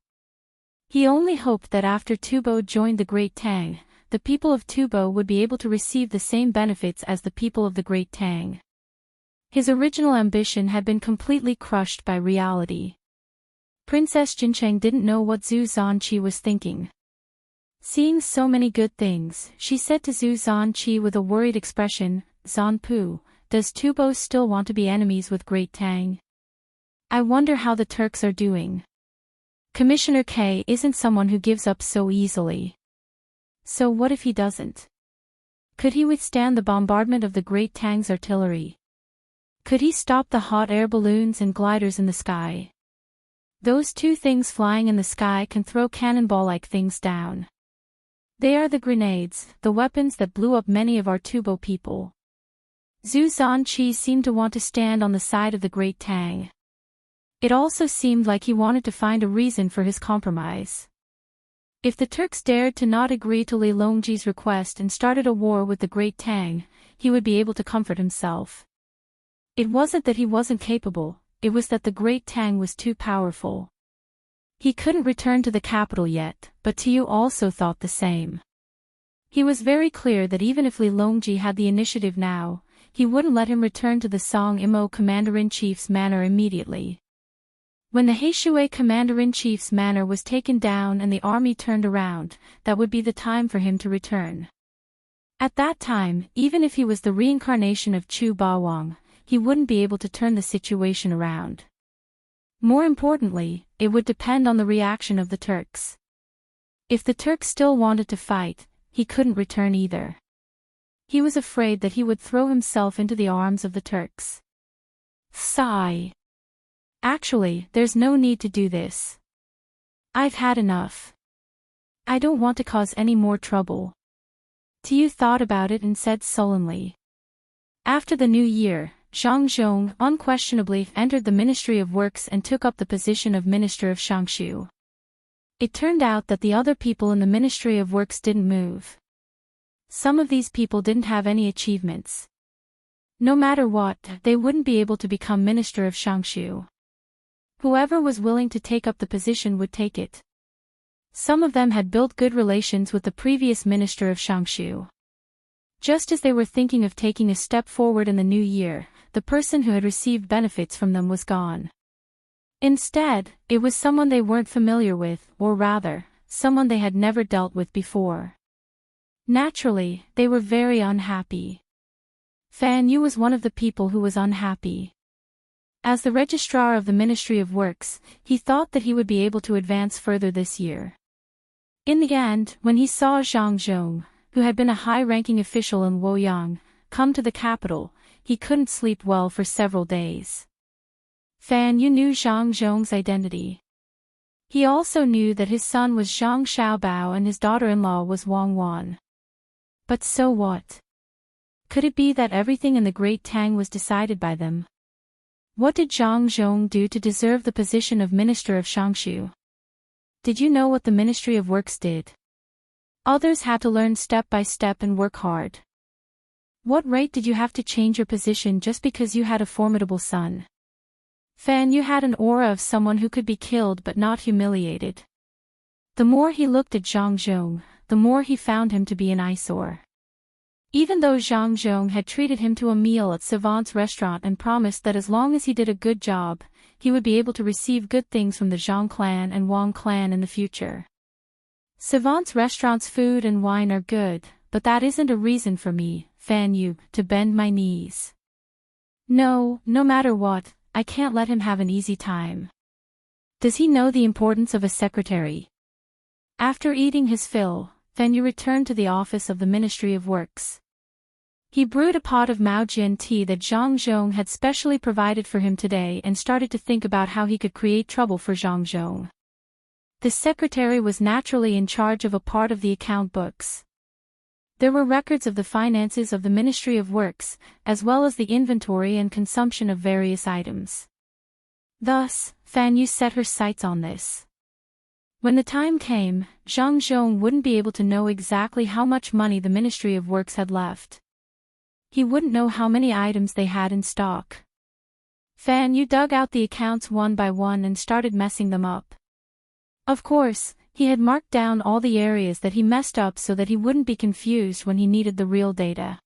He only hoped that after Tubo joined the Great Tang, the people of Tubo would be able to receive the same benefits as the people of the Great Tang. His original ambition had been completely crushed by reality. Princess Jincheng didn't know what Zhu Zanqi was thinking. Seeing so many good things, she said to Zhu Zanqi with a worried expression, Zan Pu, does Tubo still want to be enemies with Great Tang? I wonder how the Turks are doing. Commissioner K isn't someone who gives up so easily. So what if he doesn't? Could he withstand the bombardment of the Great Tang's artillery? Could he stop the hot air balloons and gliders in the sky? Those two things flying in the sky can throw cannonball-like things down. They are the grenades, the weapons that blew up many of our Tubo people. Zhu Zanqi seemed to want to stand on the side of the Great Tang. It also seemed like he wanted to find a reason for his compromise. If the Turks dared to not agree to Li Longji's request and started a war with the Great Tang, he would be able to comfort himself. It wasn't that he wasn't capable, it was that the Great Tang was too powerful. He couldn't return to the capital yet, but Tiu also thought the same. He was very clear that even if Li Longji had the initiative now, he wouldn't let him return to the Song Imo Commander-in-Chief's manor immediately. When the Heishui Commander-in-Chief's manor was taken down and the army turned around, that would be the time for him to return. At that time, even if he was the reincarnation of Chu Bawang, he wouldn't be able to turn the situation around. More importantly, it would depend on the reaction of the Turks. If the Turks still wanted to fight, he couldn't return either. He was afraid that he would throw himself into the arms of the Turks. Sigh. Actually, there's no need to do this. I've had enough. I don't want to cause any more trouble. Tiyu thought about it and said sullenly. After the new year, Zhang Zhong unquestionably entered the Ministry of Works and took up the position of Minister of Shangshu. It turned out that the other people in the Ministry of Works didn't move. Some of these people didn't have any achievements. No matter what, they wouldn't be able to become Minister of Shangshu. Whoever was willing to take up the position would take it. Some of them had built good relations with the previous Minister of Shangshu. Just as they were thinking of taking a step forward in the new year, the person who had received benefits from them was gone. Instead, it was someone they weren't familiar with, or rather, someone they had never dealt with before. Naturally, they were very unhappy. Fan Yu was one of the people who was unhappy. As the registrar of the Ministry of Works, he thought that he would be able to advance further this year. In the end, when he saw Zhang Zhong, who had been a high-ranking official in Luoyang, come to the capital, he couldn't sleep well for several days. Fan Yu knew Zhang Zhong's identity. He also knew that his son was Zhang Xiaobao and his daughter-in-law was Wang Wan. But so what? Could it be that everything in the Great Tang was decided by them? What did Zhang Zhong do to deserve the position of Minister of Shangshu? Did you know what the Ministry of Works did? Others had to learn step by step and work hard. What right did you have to change your position just because you had a formidable son? Fan Yu had an aura of someone who could be killed but not humiliated. The more he looked at Zhang Zhong, the more he found him to be an eyesore. Even though Zhang Zhong had treated him to a meal at Savant's restaurant and promised that as long as he did a good job, he would be able to receive good things from the Zhang clan and Wang clan in the future. Savant's restaurant's food and wine are good, but that isn't a reason for me, Fan Yu, to bend my knees. No matter what, I can't let him have an easy time. Does he know the importance of a secretary? After eating his fill, Fan Yu returned to the office of the Ministry of Works. He brewed a pot of Maojian tea that Zhang Zhong had specially provided for him today and started to think about how he could create trouble for Zhang Zhong. The secretary was naturally in charge of a part of the account books. There were records of the finances of the Ministry of Works, as well as the inventory and consumption of various items. Thus, Fan Yu set her sights on this. When the time came, Zhang Zhong wouldn't be able to know exactly how much money the Ministry of Works had left. He wouldn't know how many items they had in stock. Fan Yu dug out the accounts one by one and started messing them up. Of course, he had marked down all the areas that he messed up so that he wouldn't be confused when he needed the real data.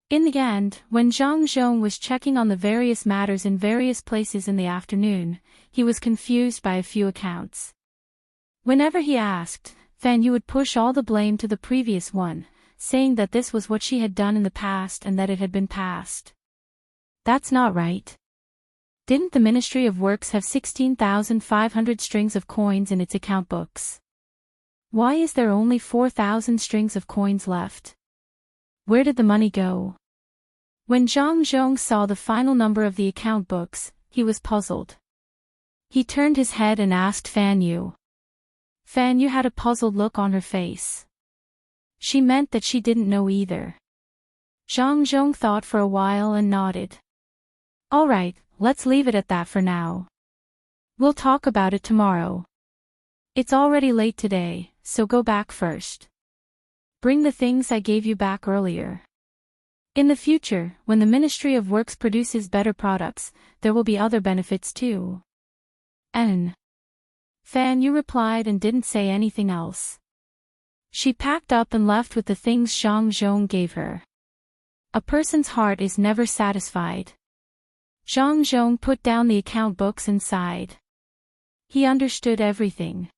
In the end, when Zhang Zhong was checking on the various matters in various places in the afternoon, he was confused by a few accounts. Whenever he asked, Fan Yu would push all the blame to the previous one, saying that this was what she had done in the past and that it had been past. That's not right. Didn't the Ministry of Works have 16,500 strings of coins in its account books? Why is there only 4,000 strings of coins left? Where did the money go? When Zhang Zhong saw the final number of the account books, he was puzzled. He turned his head and asked Fan Yu. Fan Yu had a puzzled look on her face. She meant that she didn't know either. Zhang Zhong thought for a while and nodded. All right, let's leave it at that for now. We'll talk about it tomorrow. It's already late today, so go back first. Bring the things I gave you back earlier. In the future, when the Ministry of Works produces better products, there will be other benefits too. Fan Yu replied and didn't say anything else. She packed up and left with the things Zhang Zhong gave her. A person's heart is never satisfied. Zhang Zhong put down the account books and sighed. He understood everything.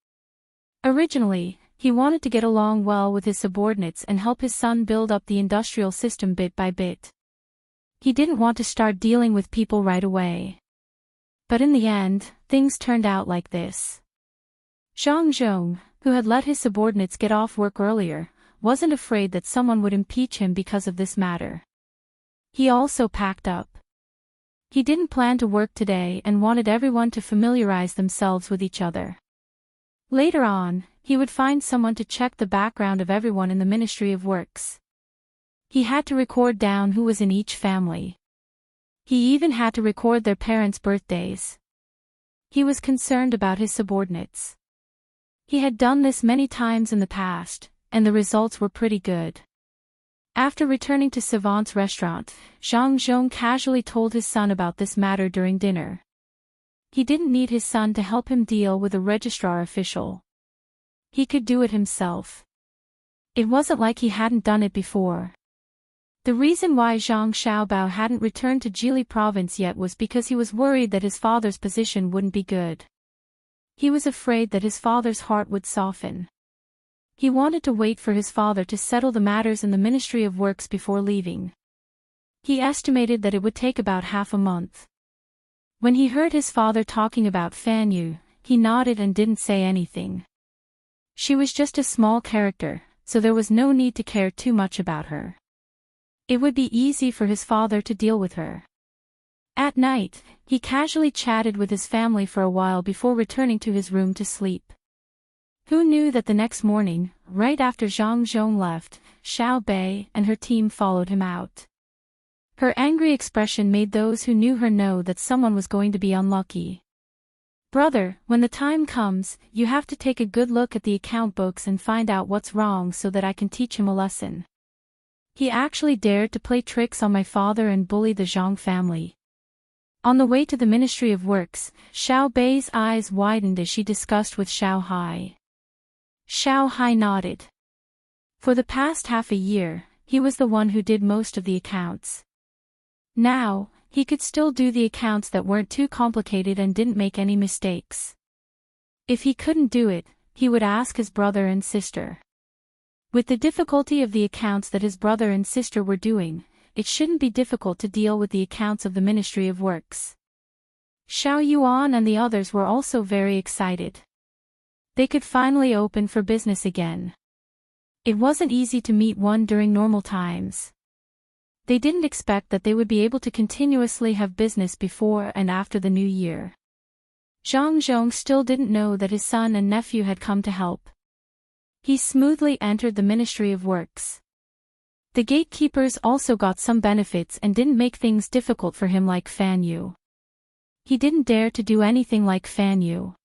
Originally, he wanted to get along well with his subordinates and help his son build up the industrial system bit by bit. He didn't want to start dealing with people right away. But in the end, things turned out like this. Zhang Zhong, who had let his subordinates get off work earlier, wasn't afraid that someone would impeach him because of this matter. He also packed up. He didn't plan to work today and wanted everyone to familiarize themselves with each other. Later on, he would find someone to check the background of everyone in the Ministry of Works. He had to record down who was in each family. He even had to record their parents' birthdays. He was concerned about his subordinates. He had done this many times in the past, and the results were pretty good. After returning to Savant's restaurant, Zhang Zhong casually told his son about this matter during dinner. He didn't need his son to help him deal with a registrar official. He could do it himself. It wasn't like he hadn't done it before. The reason why Zhang Xiaobao hadn't returned to Jili province yet was because he was worried that his father's position wouldn't be good. He was afraid that his father's heart would soften. He wanted to wait for his father to settle the matters in the Ministry of Works before leaving. He estimated that it would take about half a month. When he heard his father talking about Fan Yu, he nodded and didn't say anything. She was just a small character, so there was no need to care too much about her. It would be easy for his father to deal with her. At night, he casually chatted with his family for a while before returning to his room to sleep. Who knew that the next morning, right after Zhang Zhong left, Xiao Bei and her team followed him out. Her angry expression made those who knew her know that someone was going to be unlucky. "Brother, when the time comes, you have to take a good look at the account books and find out what's wrong so that I can teach him a lesson. He actually dared to play tricks on my father and bully the Zhang family." On the way to the Ministry of Works, Xiao Bei's eyes widened as she discussed with Xiao Hai. Xiao Hai nodded. For the past half a year, he was the one who did most of the accounts. Now, he could still do the accounts that weren't too complicated and didn't make any mistakes. If he couldn't do it, he would ask his brother and sister. With the difficulty of the accounts that his brother and sister were doing, it shouldn't be difficult to deal with the accounts of the Ministry of Works. Xiao Yuan and the others were also very excited. They could finally open for business again. It wasn't easy to meet one during normal times. They didn't expect that they would be able to continuously have business before and after the new year. Zhang Zhong still didn't know that his son and nephew had come to help. He smoothly entered the Ministry of Works. The gatekeepers also got some benefits and didn't make things difficult for him like Fan Yu. He didn't dare to do anything like Fan Yu.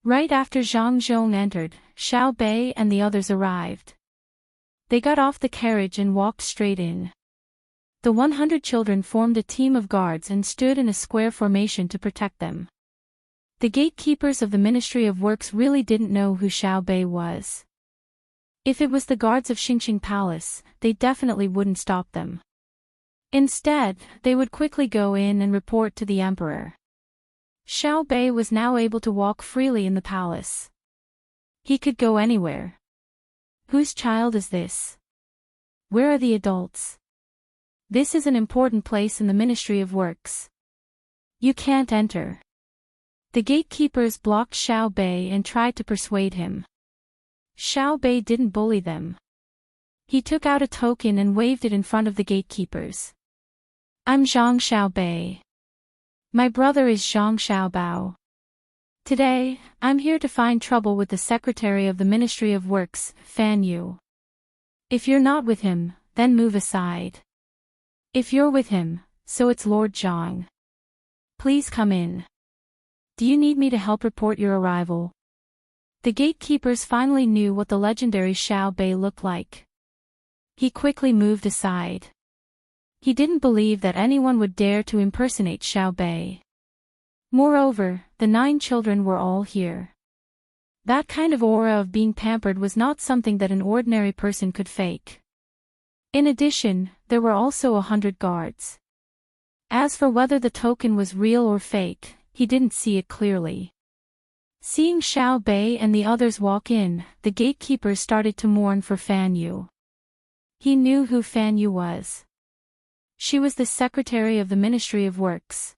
Right after Zhang Zhong entered, Xiao Bei and the others arrived. They got off the carriage and walked straight in. The 100 children formed a team of guards and stood in a square formation to protect them. The gatekeepers of the Ministry of Works really didn't know who Xiao Bei was. If it was the guards of Xingqing Palace, they definitely wouldn't stop them. Instead, they would quickly go in and report to the emperor. Xiao Bei was now able to walk freely in the palace. He could go anywhere. Whose child is this? Where are the adults? This is an important place in the Ministry of Works. You can't enter. The gatekeepers blocked Xiao Bei and tried to persuade him. Xiao Bei didn't bully them. He took out a token and waved it in front of the gatekeepers. "I'm Zhang Xiao Bei. My brother is Zhang Xiaobao. Today, I'm here to find trouble with the Secretary of the Ministry of Works, Fan Yu. If you're not with him, then move aside. If you're with him, so it's Lord Zhang. Please come in. Do you need me to help report your arrival?" The gatekeepers finally knew what the legendary Xiao Bei looked like. He quickly moved aside. He didn't believe that anyone would dare to impersonate Xiao Bei. Moreover, the 9 children were all here. That kind of aura of being pampered was not something that an ordinary person could fake. In addition, there were also 100 guards. As for whether the token was real or fake, he didn't see it clearly. Seeing Xiao Bei and the others walk in, the gatekeeper started to mourn for Fan Yu. He knew who Fan Yu was. She was the secretary of the Ministry of Works.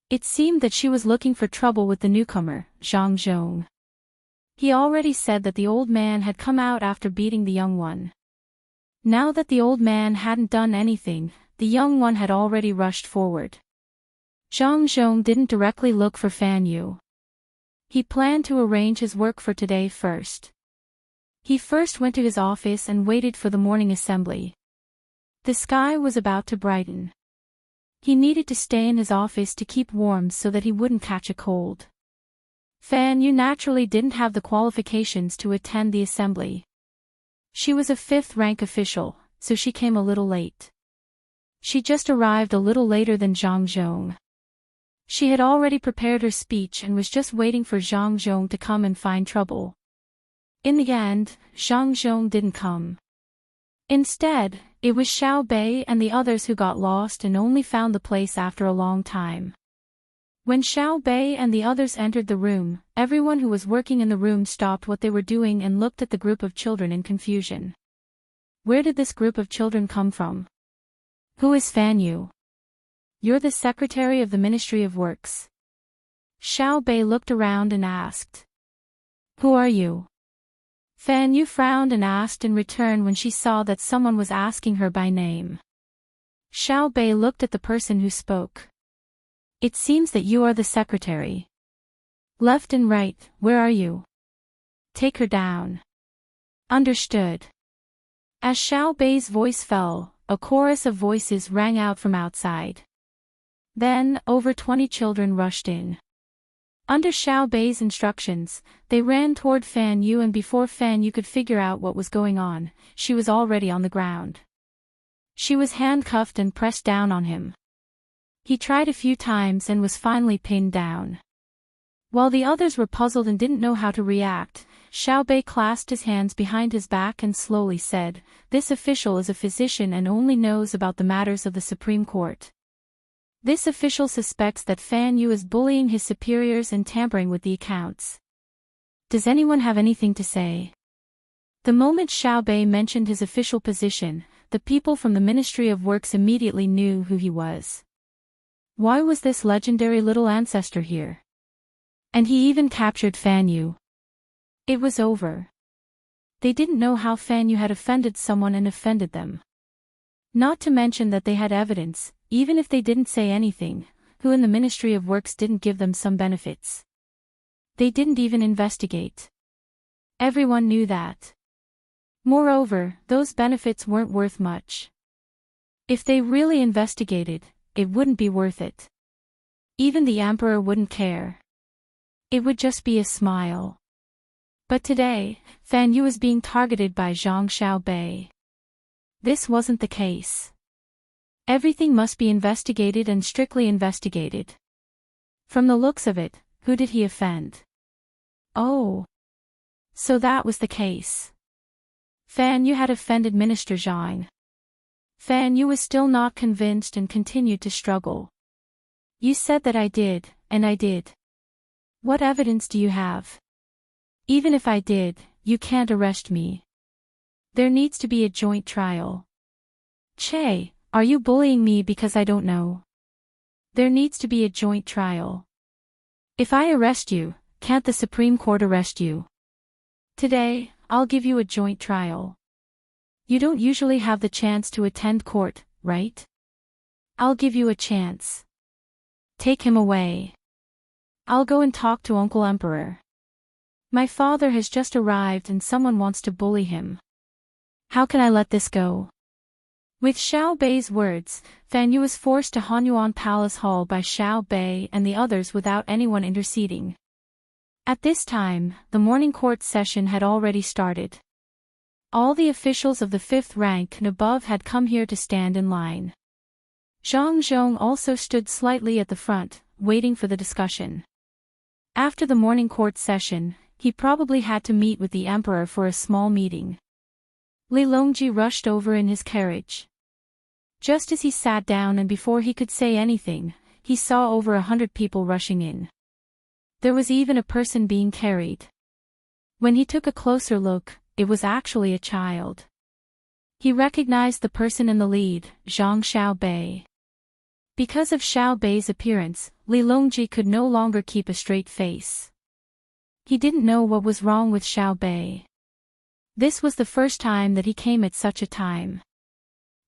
It seemed that she was looking for trouble with the newcomer, Zhang Zhong. He already said that the old man had come out after beating the young one. Now that the old man hadn't done anything, the young one had already rushed forward. Zhang Zhong didn't directly look for Fan Yu. He planned to arrange his work for today first. He first went to his office and waited for the morning assembly. The sky was about to brighten. He needed to stay in his office to keep warm so that he wouldn't catch a cold. Fan Yu naturally didn't have the qualifications to attend the assembly. She was a fifth-rank official, so she came a little late. She just arrived a little later than Zhang Zhong. She had already prepared her speech and was just waiting for Zhang Zhong to come and find trouble. In the end, Zhang Zhong didn't come. Instead, it was Xiao Bei and the others who got lost and only found the place after a long time. When Xiao Bei and the others entered the room, everyone who was working in the room stopped what they were doing and looked at the group of children in confusion. Where did this group of children come from? Who is Fan Yu? You're the secretary of the Ministry of Works. Xiao Bei looked around and asked. Who are you? Fan Yu frowned and asked in return when she saw that someone was asking her by name. Xiao Bei looked at the person who spoke. It seems that you are the secretary. Left and right, where are you? Take her down. Understood. As Xiao Bei's voice fell, a chorus of voices rang out from outside. Then, over 20 children rushed in. Under Xiao Bei's instructions, they ran toward Fan Yu, and before Fan Yu could figure out what was going on, she was already on the ground. She was handcuffed and pressed down on him. He tried a few times and was finally pinned down. While the others were puzzled and didn't know how to react, Xiao Bei clasped his hands behind his back and slowly said, "This official is a physician and only knows about the matters of the Supreme Court. This official suspects that Fan Yu is bullying his superiors and tampering with the accounts. Does anyone have anything to say?" The moment Xiao Bei mentioned his official position, the people from the Ministry of Works immediately knew who he was. Why was this legendary little ancestor here? And he even captured Fan Yu. It was over. They didn't know how Fan Yu had offended someone and offended them. Not to mention that they had evidence, even if they didn't say anything, who in the Ministry of Works didn't give them some benefits. They didn't even investigate. Everyone knew that. Moreover, those benefits weren't worth much. If they really investigated, it wouldn't be worth it. Even the emperor wouldn't care. It would just be a smile. But today, Fan Yu was being targeted by Zhang Xiaobei. This wasn't the case. Everything must be investigated and strictly investigated. From the looks of it, who did he offend? Oh. So that was the case. Fan Yu had offended Minister Zhang. Fan Yu was still not convinced and continued to struggle. You said that I did, and I did. What evidence do you have? Even if I did, you can't arrest me. There needs to be a joint trial. Che, are you bullying me because I don't know? There needs to be a joint trial. If I arrest you, can't the Supreme Court arrest you? Today, I'll give you a joint trial. You don't usually have the chance to attend court, right? I'll give you a chance. Take him away. I'll go and talk to Uncle Emperor. My father has just arrived and someone wants to bully him. How can I let this go? With Xiao Bei's words, Fan Yu was forced to Hanyuan Palace Hall by Xiao Bei and the others without anyone interceding. At this time, the morning court session had already started. All the officials of the 5th rank and above had come here to stand in line. Zhang Zhong also stood slightly at the front, waiting for the discussion. After the morning court session, he probably had to meet with the emperor for a small meeting. Li Longji rushed over in his carriage. Just as he sat down and before he could say anything, he saw over 100 people rushing in. There was even a person being carried. When he took a closer look, it was actually a child. He recognized the person in the lead, Zhang Xiaobei. Because of Xiao Bei's appearance, Li Longji could no longer keep a straight face. He didn't know what was wrong with Xiao Bei. This was the first time that he came at such a time.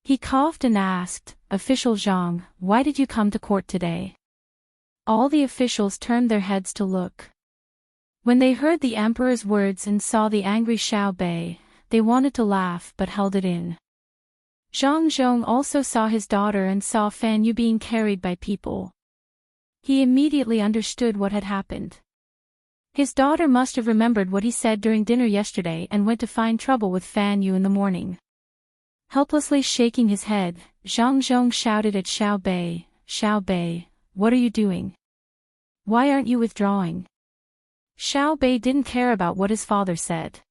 He coughed and asked, "Official Zhang, why did you come to court today?" All the officials turned their heads to look. When they heard the emperor's words and saw the angry Xiao Bei, they wanted to laugh but held it in. Zhang Zhong also saw his daughter and saw Fan Yu being carried by people. He immediately understood what had happened. His daughter must have remembered what he said during dinner yesterday and went to find trouble with Fan Yu in the morning. Helplessly shaking his head, Zhang Zhong shouted at Xiao Bei, "Xiao Bei, what are you doing? Why aren't you withdrawing?" Xiao Bei didn't care about what his father said.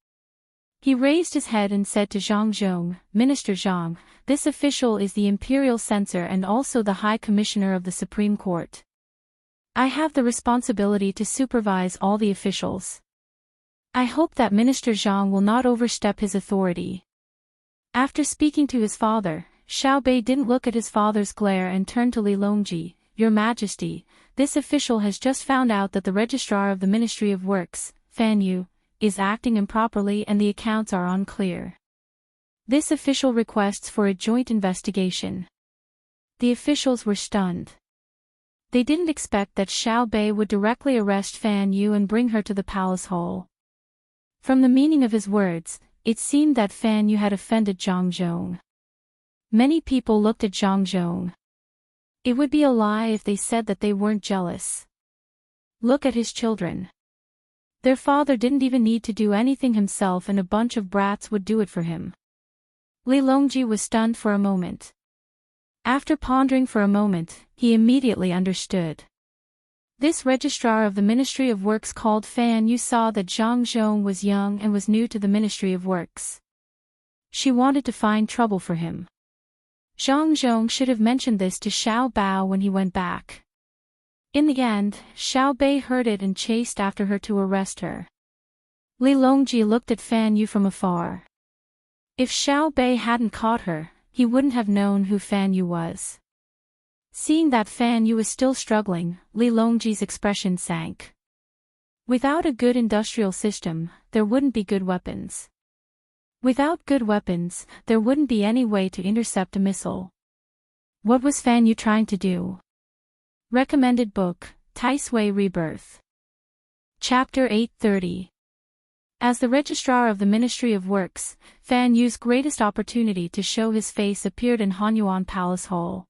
He raised his head and said to Zhang Zhong, "Minister Zhang, this official is the imperial censor and also the High Commissioner of the Supreme Court. I have the responsibility to supervise all the officials. I hope that Minister Zhang will not overstep his authority." After speaking to his father, Xiao Bei didn't look at his father's glare and turned to Li Longji, "Your Majesty, this official has just found out that the registrar of the Ministry of Works, Fan Yu, is acting improperly and the accounts are unclear. This official requests for a joint investigation." The officials were stunned. They didn't expect that Xiao Bei would directly arrest Fan Yu and bring her to the palace hall. From the meaning of his words, it seemed that Fan Yu had offended Zhang Zhong. Many people looked at Zhang Zhong. It would be a lie if they said that they weren't jealous. Look at his children. Their father didn't even need to do anything himself and a bunch of brats would do it for him. Li Longji was stunned for a moment. After pondering for a moment, he immediately understood. This registrar of the Ministry of Works called Fan Yu saw that Zhang Zhong was young and was new to the Ministry of Works. She wanted to find trouble for him. Zhang Zhong should have mentioned this to Xiao Bao when he went back. In the end, Xiao Bei heard it and chased after her to arrest her. Li Longji looked at Fan Yu from afar. If Xiao Bei hadn't caught her, he wouldn't have known who Fan Yu was. Seeing that Fan Yu was still struggling, Li Longji's expression sank. Without a good industrial system, there wouldn't be good weapons. Without good weapons, there wouldn't be any way to intercept a missile. What was Fan Yu trying to do? Recommended book, Tai Sui Rebirth. Chapter 830. As the registrar of the Ministry of Works, Fan Yu's greatest opportunity to show his face appeared in Hanyuan Palace Hall.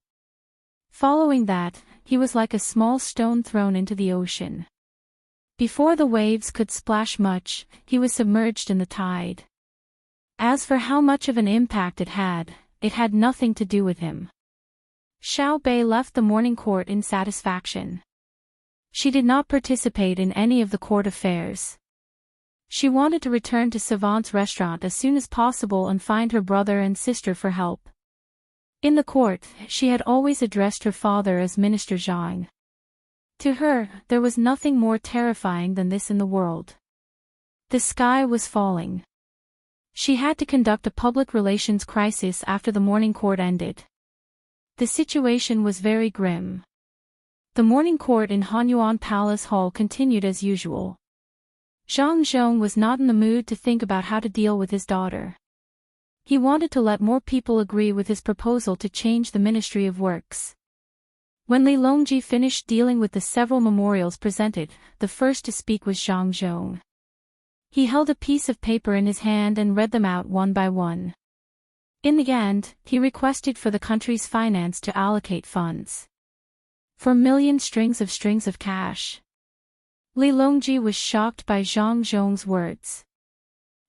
Following that, he was like a small stone thrown into the ocean. Before the waves could splash much, he was submerged in the tide. As for how much of an impact it had nothing to do with him. Xiao Bei left the morning court in satisfaction. She did not participate in any of the court affairs. She wanted to return to Savant's restaurant as soon as possible and find her brother and sister for help. In the court, she had always addressed her father as Minister Zhang. To her, there was nothing more terrifying than this in the world. The sky was falling. She had to conduct a public relations crisis after the morning court ended. The situation was very grim. The morning court in Hanyuan Palace Hall continued as usual. Zhang Zhong was not in the mood to think about how to deal with his daughter. He wanted to let more people agree with his proposal to change the Ministry of Works. When Li Longji finished dealing with the several memorials presented, the first to speak was Zhang Zhong. He held a piece of paper in his hand and read them out one by one. In the end, he requested for the country's finance to allocate funds. 4 million strings of cash. Li Longji was shocked by Zhang Zhong's words.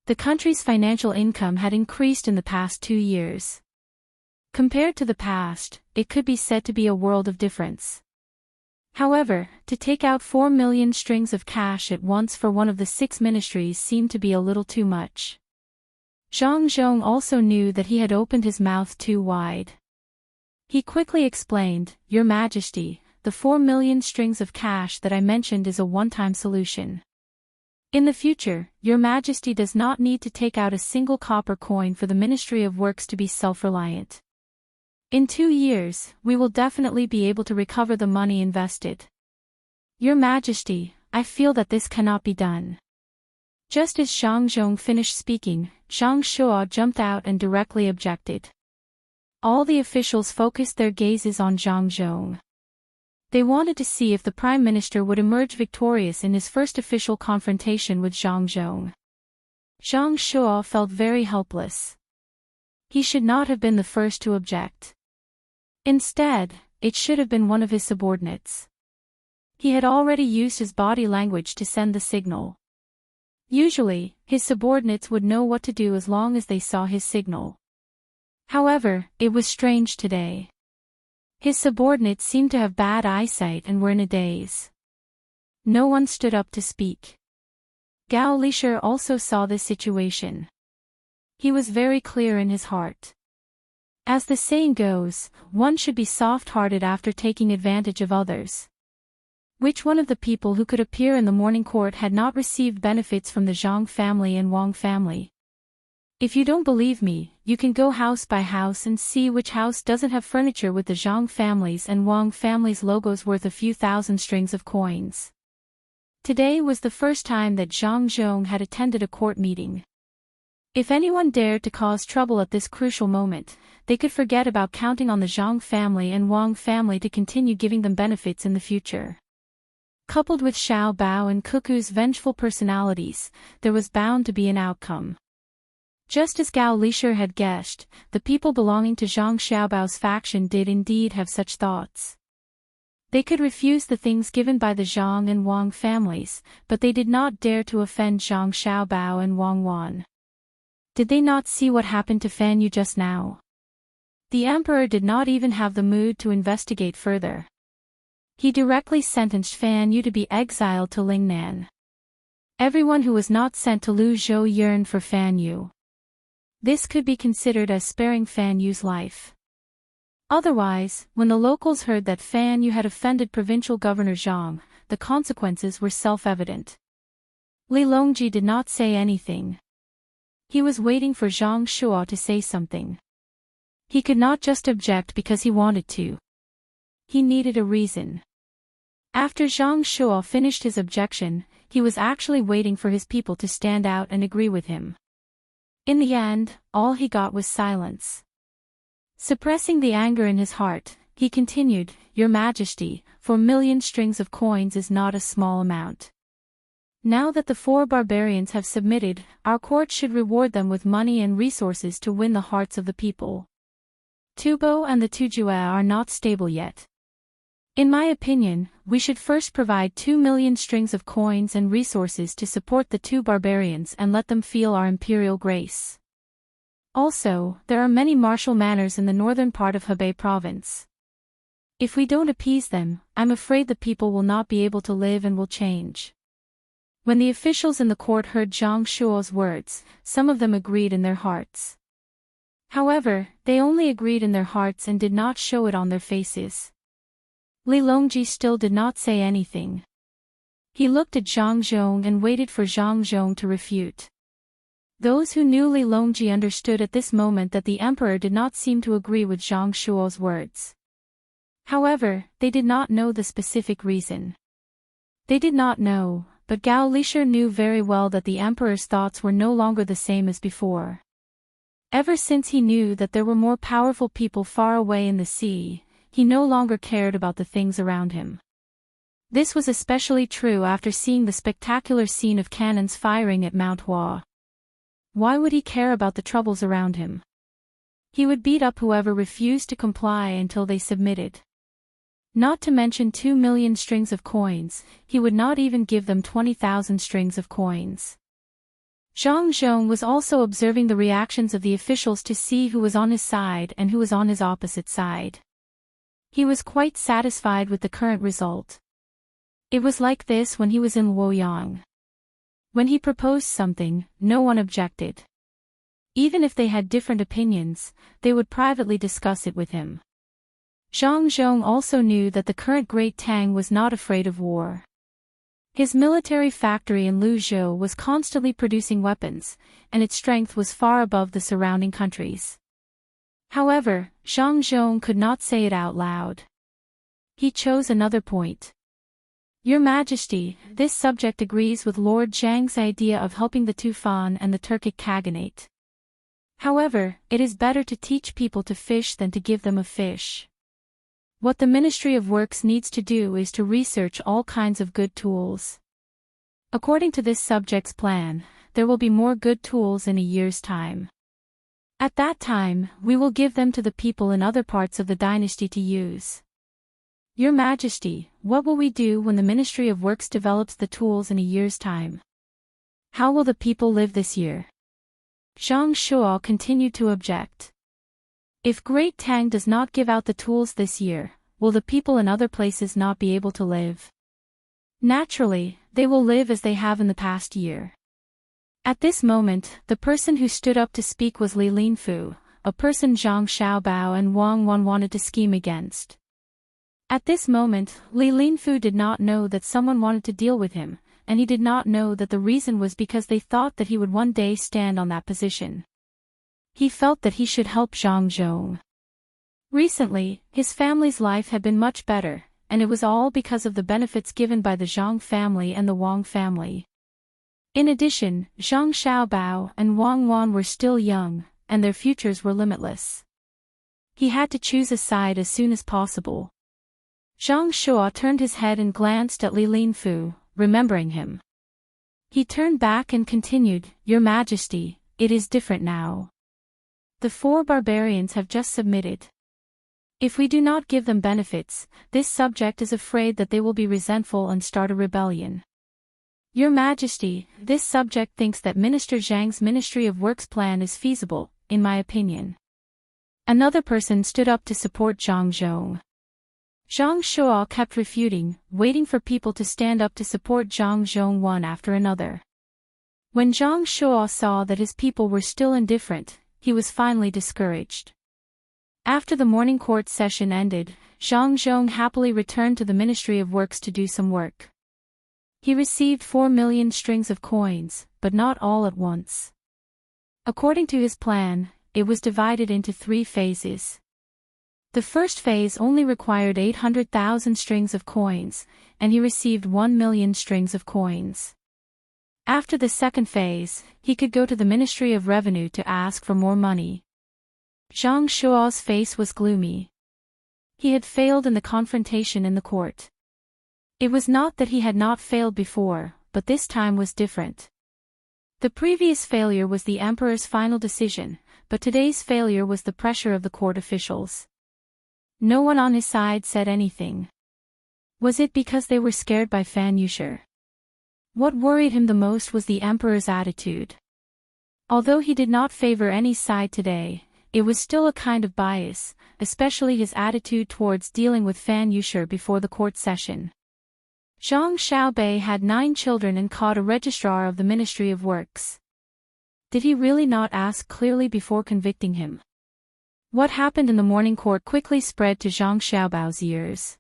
The country's financial income had increased in the past 2 years. Compared to the past, it could be said to be a world of difference. However, to take out 4 million strings of cash at once for one of the 6 ministries seemed to be a little too much. Zhang Zhong also knew that he had opened his mouth too wide. He quickly explained, "Your Majesty, the 4 million strings of cash that I mentioned is a one-time solution. In the future, Your Majesty does not need to take out a single copper coin for the Ministry of Works to be self-reliant. In 2 years, we will definitely be able to recover the money invested. Your Majesty, I feel that this cannot be done." Just as Zhang Zhong finished speaking, Zhang Shuo jumped out and directly objected. All the officials focused their gazes on Zhang Zhong. They wanted to see if the prime minister would emerge victorious in his first official confrontation with Zhang Zhong. Zhang Shuo felt very helpless. He should not have been the first to object. Instead, it should have been one of his subordinates. He had already used his body language to send the signal. Usually, his subordinates would know what to do as long as they saw his signal. However, it was strange today. His subordinates seemed to have bad eyesight and were in a daze. No one stood up to speak. Gao Lisher also saw this situation. He was very clear in his heart. As the saying goes, one should be soft-hearted after taking advantage of others. Which one of the people who could appear in the morning court had not received benefits from the Zhang family and Wang family? If you don't believe me, you can go house by house and see which house doesn't have furniture with the Zhang family's and Wang family's logos worth a few thousand strings of coins. Today was the first time that Zhang Zhong had attended a court meeting. If anyone dared to cause trouble at this crucial moment, they could forget about counting on the Zhang family and Wang family to continue giving them benefits in the future. Coupled with Xiao Bao and Cuckoo's vengeful personalities, there was bound to be an outcome. Just as Gao Lisher had guessed, the people belonging to Zhang Xiaobao's faction did indeed have such thoughts. They could refuse the things given by the Zhang and Wang families, but they did not dare to offend Zhang Xiaobao and Wang Wan. Did they not see what happened to Fan Yu just now? The emperor did not even have the mood to investigate further. He directly sentenced Fan Yu to be exiled to Lingnan. Everyone who was not sent to Luzhou yearned for Fan Yu. This could be considered as sparing Fan Yu's life. Otherwise, when the locals heard that Fan Yu had offended provincial governor Zhang, the consequences were self-evident. Li Longji did not say anything. He was waiting for Zhang Shuo to say something. He could not just object because he wanted to. He needed a reason. After Zhang Shuo finished his objection, he was actually waiting for his people to stand out and agree with him. In the end, all he got was silence. Suppressing the anger in his heart, he continued, "Your Majesty, 4,000,000 strings of coins is not a small amount. Now that the 4 barbarians have submitted, our court should reward them with money and resources to win the hearts of the people. Tubo and the Tujue are not stable yet. In my opinion, we should first provide 2,000,000 strings of coins and resources to support the 2 barbarians and let them feel our imperial grace. Also, there are many martial manors in the northern part of Hebei province. If we don't appease them, I'm afraid the people will not be able to live and will change." When the officials in the court heard Zhang Shuo's words, some of them agreed in their hearts. However, they only agreed in their hearts and did not show it on their faces. Li Longji still did not say anything. He looked at Zhang Zhong and waited for Zhang Zhong to refute. Those who knew Li Longji understood at this moment that the emperor did not seem to agree with Zhang Shuo's words. However, they did not know the specific reason. They did not know, but Gao Lisher knew very well that the emperor's thoughts were no longer the same as before. Ever since he knew that there were more powerful people far away in the sea, he no longer cared about the things around him. This was especially true after seeing the spectacular scene of cannons firing at Mount Hua. Why would he care about the troubles around him? He would beat up whoever refused to comply until they submitted. Not to mention 2,000,000 strings of coins, he would not even give them 20,000 strings of coins. Zhang Zhong was also observing the reactions of the officials to see who was on his side and who was on his opposite side. He was quite satisfied with the current result. It was like this when he was in Luoyang. When he proposed something, no one objected. Even if they had different opinions, they would privately discuss it with him. Zhang Zhong also knew that the current Great Tang was not afraid of war. His military factory in Luzhou was constantly producing weapons, and its strength was far above the surrounding countries. However, Zhang Zhong could not say it out loud. He chose another point. "Your Majesty, this subject agrees with Lord Zhang's idea of helping the Tufan and the Turkic Khaganate. However, it is better to teach people to fish than to give them a fish. What the Ministry of Works needs to do is to research all kinds of good tools. According to this subject's plan, there will be more good tools in a year's time. At that time, we will give them to the people in other parts of the dynasty to use. Your Majesty, what will we do when the Ministry of Works develops the tools in a year's time? How will the people live this year? Zhang Shuo continued to object. If Great Tang does not give out the tools this year, will the people in other places not be able to live? Naturally, they will live as they have in the past year. At this moment, the person who stood up to speak was Li Linfu, a person Zhang Xiaobao and Wang Wan wanted to scheme against. At this moment, Li Linfu did not know that someone wanted to deal with him, and he did not know that the reason was because they thought that he would one day stand on that position. He felt that he should help Zhang Zhong. Recently, his family's life had been much better, and it was all because of the benefits given by the Zhang family and the Wang family. In addition, Zhang Xiaobao and Wang Wan were still young, and their futures were limitless. He had to choose a side as soon as possible. Zhang Shuo turned his head and glanced at Li Linfu, remembering him. He turned back and continued, "Your Majesty, it is different now. The 4 barbarians have just submitted. If we do not give them benefits, this subject is afraid that they will be resentful and start a rebellion. Your Majesty, this subject thinks that Minister Zhang's Ministry of Works plan is feasible, in my opinion." Another person stood up to support Zhang Zhong. Zhang Shuo kept refuting, waiting for people to stand up to support Zhang Zhong one after another. When Zhang Shuo saw that his people were still indifferent, he was finally discouraged. After the morning court session ended, Zhang Zhong happily returned to the Ministry of Works to do some work. He received 4 million strings of coins, but not all at once. According to his plan, it was divided into 3 phases. The first phase only required 800,000 strings of coins, and he received 1 million strings of coins. After the second phase, he could go to the Ministry of Revenue to ask for more money. Zhang Shuo's face was gloomy. He had failed in the confrontation in the court. It was not that he had not failed before, but this time was different. The previous failure was the emperor's final decision, but today's failure was the pressure of the court officials. No one on his side said anything. Was it because they were scared by Fan Yusher? What worried him the most was the emperor's attitude. Although he did not favor any side today, it was still a kind of bias, especially his attitude towards dealing with Fan Yusher before the court session. Zhang Xiaobei had 9 children and caught a registrar of the Ministry of Works. Did he really not ask clearly before convicting him? What happened in the morning court quickly spread to Zhang Xiaobao's ears.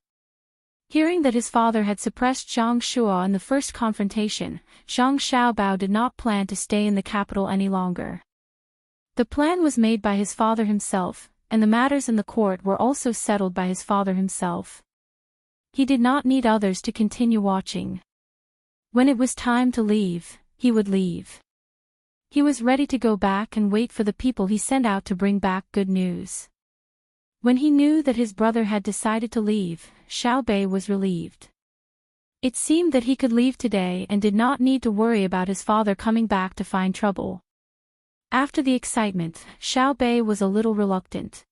Hearing that his father had suppressed Zhang Shuo in the first confrontation, Zhang Xiaobao did not plan to stay in the capital any longer. The plan was made by his father himself, and the matters in the court were also settled by his father himself. He did not need others to continue watching. When it was time to leave, he would leave. He was ready to go back and wait for the people he sent out to bring back good news. When he knew that his brother had decided to leave, Xiaobei was relieved. It seemed that he could leave today and did not need to worry about his father coming back to find trouble. After the excitement, Xiaobei was a little reluctant.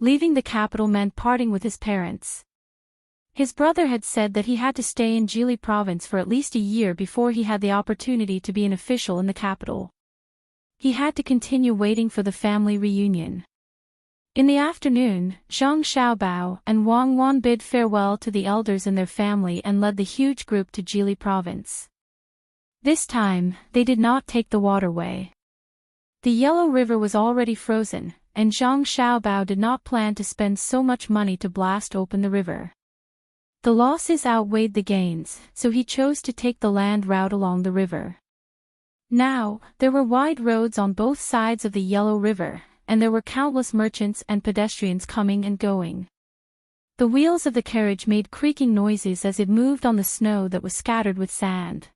Leaving the capital meant parting with his parents. His brother had said that he had to stay in Jili province for at least a year before he had the opportunity to be an official in the capital. He had to continue waiting for the family reunion. In the afternoon, Zhang Xiaobao and Wang Wan bid farewell to the elders and their family and led the huge group to Jili province. This time, they did not take the waterway. The Yellow River was already frozen, and Zhang Xiaobao did not plan to spend so much money to blast open the river. The losses outweighed the gains, so he chose to take the land route along the river. Now, there were wide roads on both sides of the Yellow River, and there were countless merchants and pedestrians coming and going. The wheels of the carriage made creaking noises as it moved on the snow that was scattered with sand.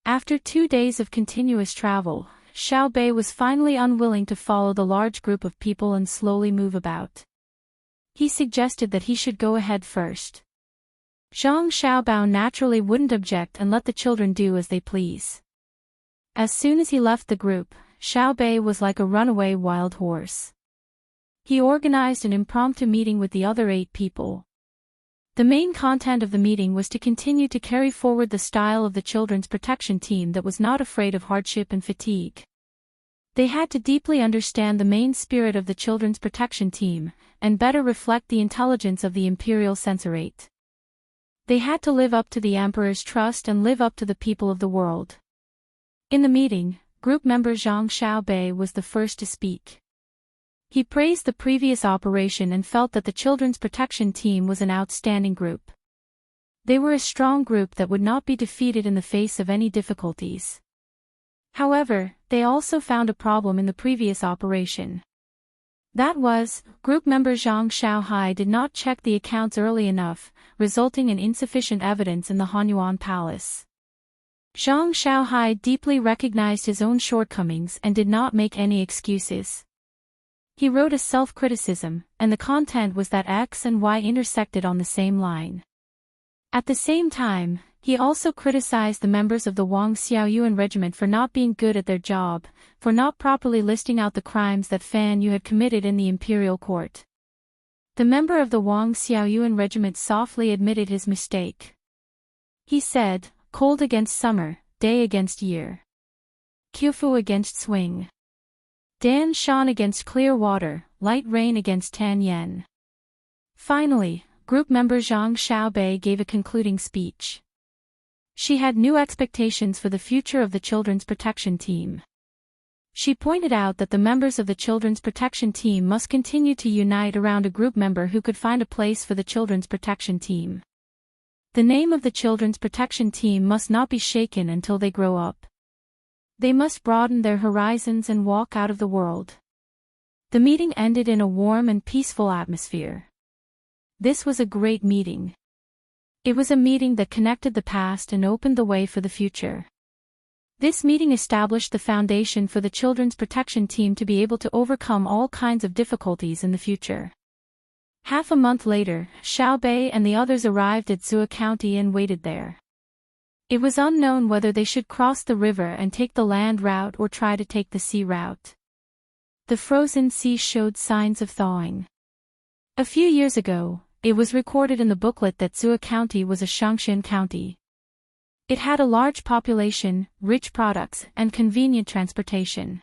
After 2 days of continuous travel, Xiaobei was finally unwilling to follow the large group of people and slowly move about. He suggested that he should go ahead first. Zhang Xiaobao naturally wouldn't object and let the children do as they please. As soon as he left the group, Xiaobei was like a runaway wild horse. He organized an impromptu meeting with the other 8 people. The main content of the meeting was to continue to carry forward the style of the children's protection team that was not afraid of hardship and fatigue. They had to deeply understand the main spirit of the children's protection team, and better reflect the intelligence of the imperial censorate. They had to live up to the emperor's trust and live up to the people of the world. In the meeting, group member Zhang Xiaobei was the first to speak. He praised the previous operation and felt that the children's protection team was an outstanding group. They were a strong group that would not be defeated in the face of any difficulties. However, they also found a problem in the previous operation. That was, group member Zhang Xiaohai did not check the accounts early enough, resulting in insufficient evidence in the Hanyuan Palace. Zhang Xiaohai deeply recognized his own shortcomings and did not make any excuses. He wrote a self-criticism, and the content was that X and Y intersected on the same line. At the same time, he also criticized the members of the Wang Xiaoyuan regiment for not being good at their job, for not properly listing out the crimes that Fan Yu had committed in the imperial court. The member of the Wang Xiaoyuan regiment softly admitted his mistake. He said, cold against summer, day against year. Qiufu against swing. Dan Shan against clear water, light rain against Tan Yen. Finally, group member Zhang Xiaobei gave a concluding speech. She had new expectations for the future of the children's protection team. She pointed out that the members of the children's protection team must continue to unite around a group member who could find a place for the children's protection team. The name of the children's protection team must not be shaken until they grow up. They must broaden their horizons and walk out of the world. The meeting ended in a warm and peaceful atmosphere. This was a great meeting. It was a meeting that connected the past and opened the way for the future. This meeting established the foundation for the children's protection team to be able to overcome all kinds of difficulties in the future. Half a month later, Xiaobei and the others arrived at Zhuo County and waited there. It was unknown whether they should cross the river and take the land route or try to take the sea route. The frozen sea showed signs of thawing. A few years ago, it was recorded in the booklet that Zhuo County was a Shangshan county. It had a large population, rich products, and convenient transportation.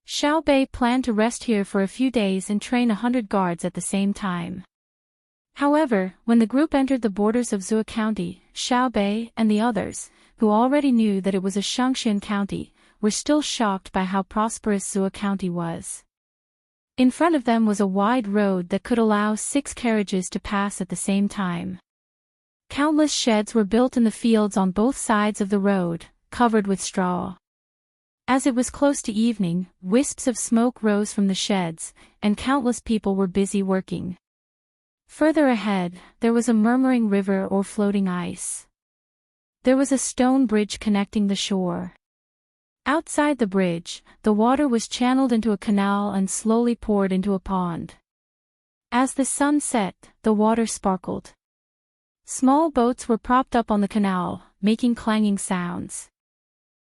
Xiaobei planned to rest here for a few days and train 100 guards at the same time. However, when the group entered the borders of Zhuo County, Xiaobei and the others, who already knew that it was a Shangshan county, were still shocked by how prosperous Zhuo County was. In front of them was a wide road that could allow 6 carriages to pass at the same time. Countless sheds were built in the fields on both sides of the road, covered with straw. As it was close to evening, wisps of smoke rose from the sheds, and countless people were busy working. Further ahead, there was a murmuring river or floating ice. There was a stone bridge connecting the shore. Outside the bridge, the water was channeled into a canal and slowly poured into a pond. As the sun set, the water sparkled. Small boats were propped up on the canal, making clanging sounds.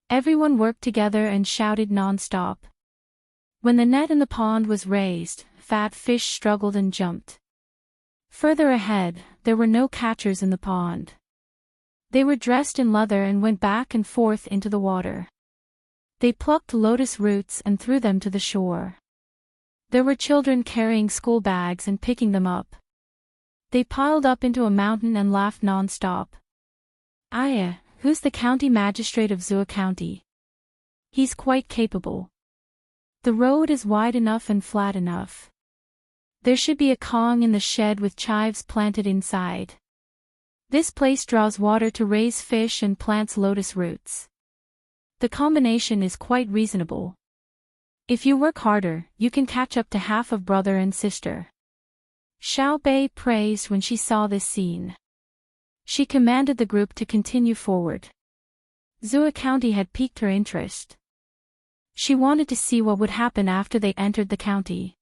Everyone worked together and shouted non-stop. When the net in the pond was raised, fat fish struggled and jumped. Further ahead, there were no catchers in the pond. They were dressed in leather and went back and forth into the water. They plucked lotus roots and threw them to the shore. There were children carrying school bags and picking them up. They piled up into a mountain and laughed non-stop. Aya, who's the county magistrate of Zhuo County? He's quite capable. The road is wide enough and flat enough. There should be a kong in the shed with chives planted inside. This place draws water to raise fish and plants lotus roots. The combination is quite reasonable. If you work harder, you can catch up to half of brother and sister. Xiaobei praised when she saw this scene. She commanded the group to continue forward. Zhuo County had piqued her interest. She wanted to see what would happen after they entered the county.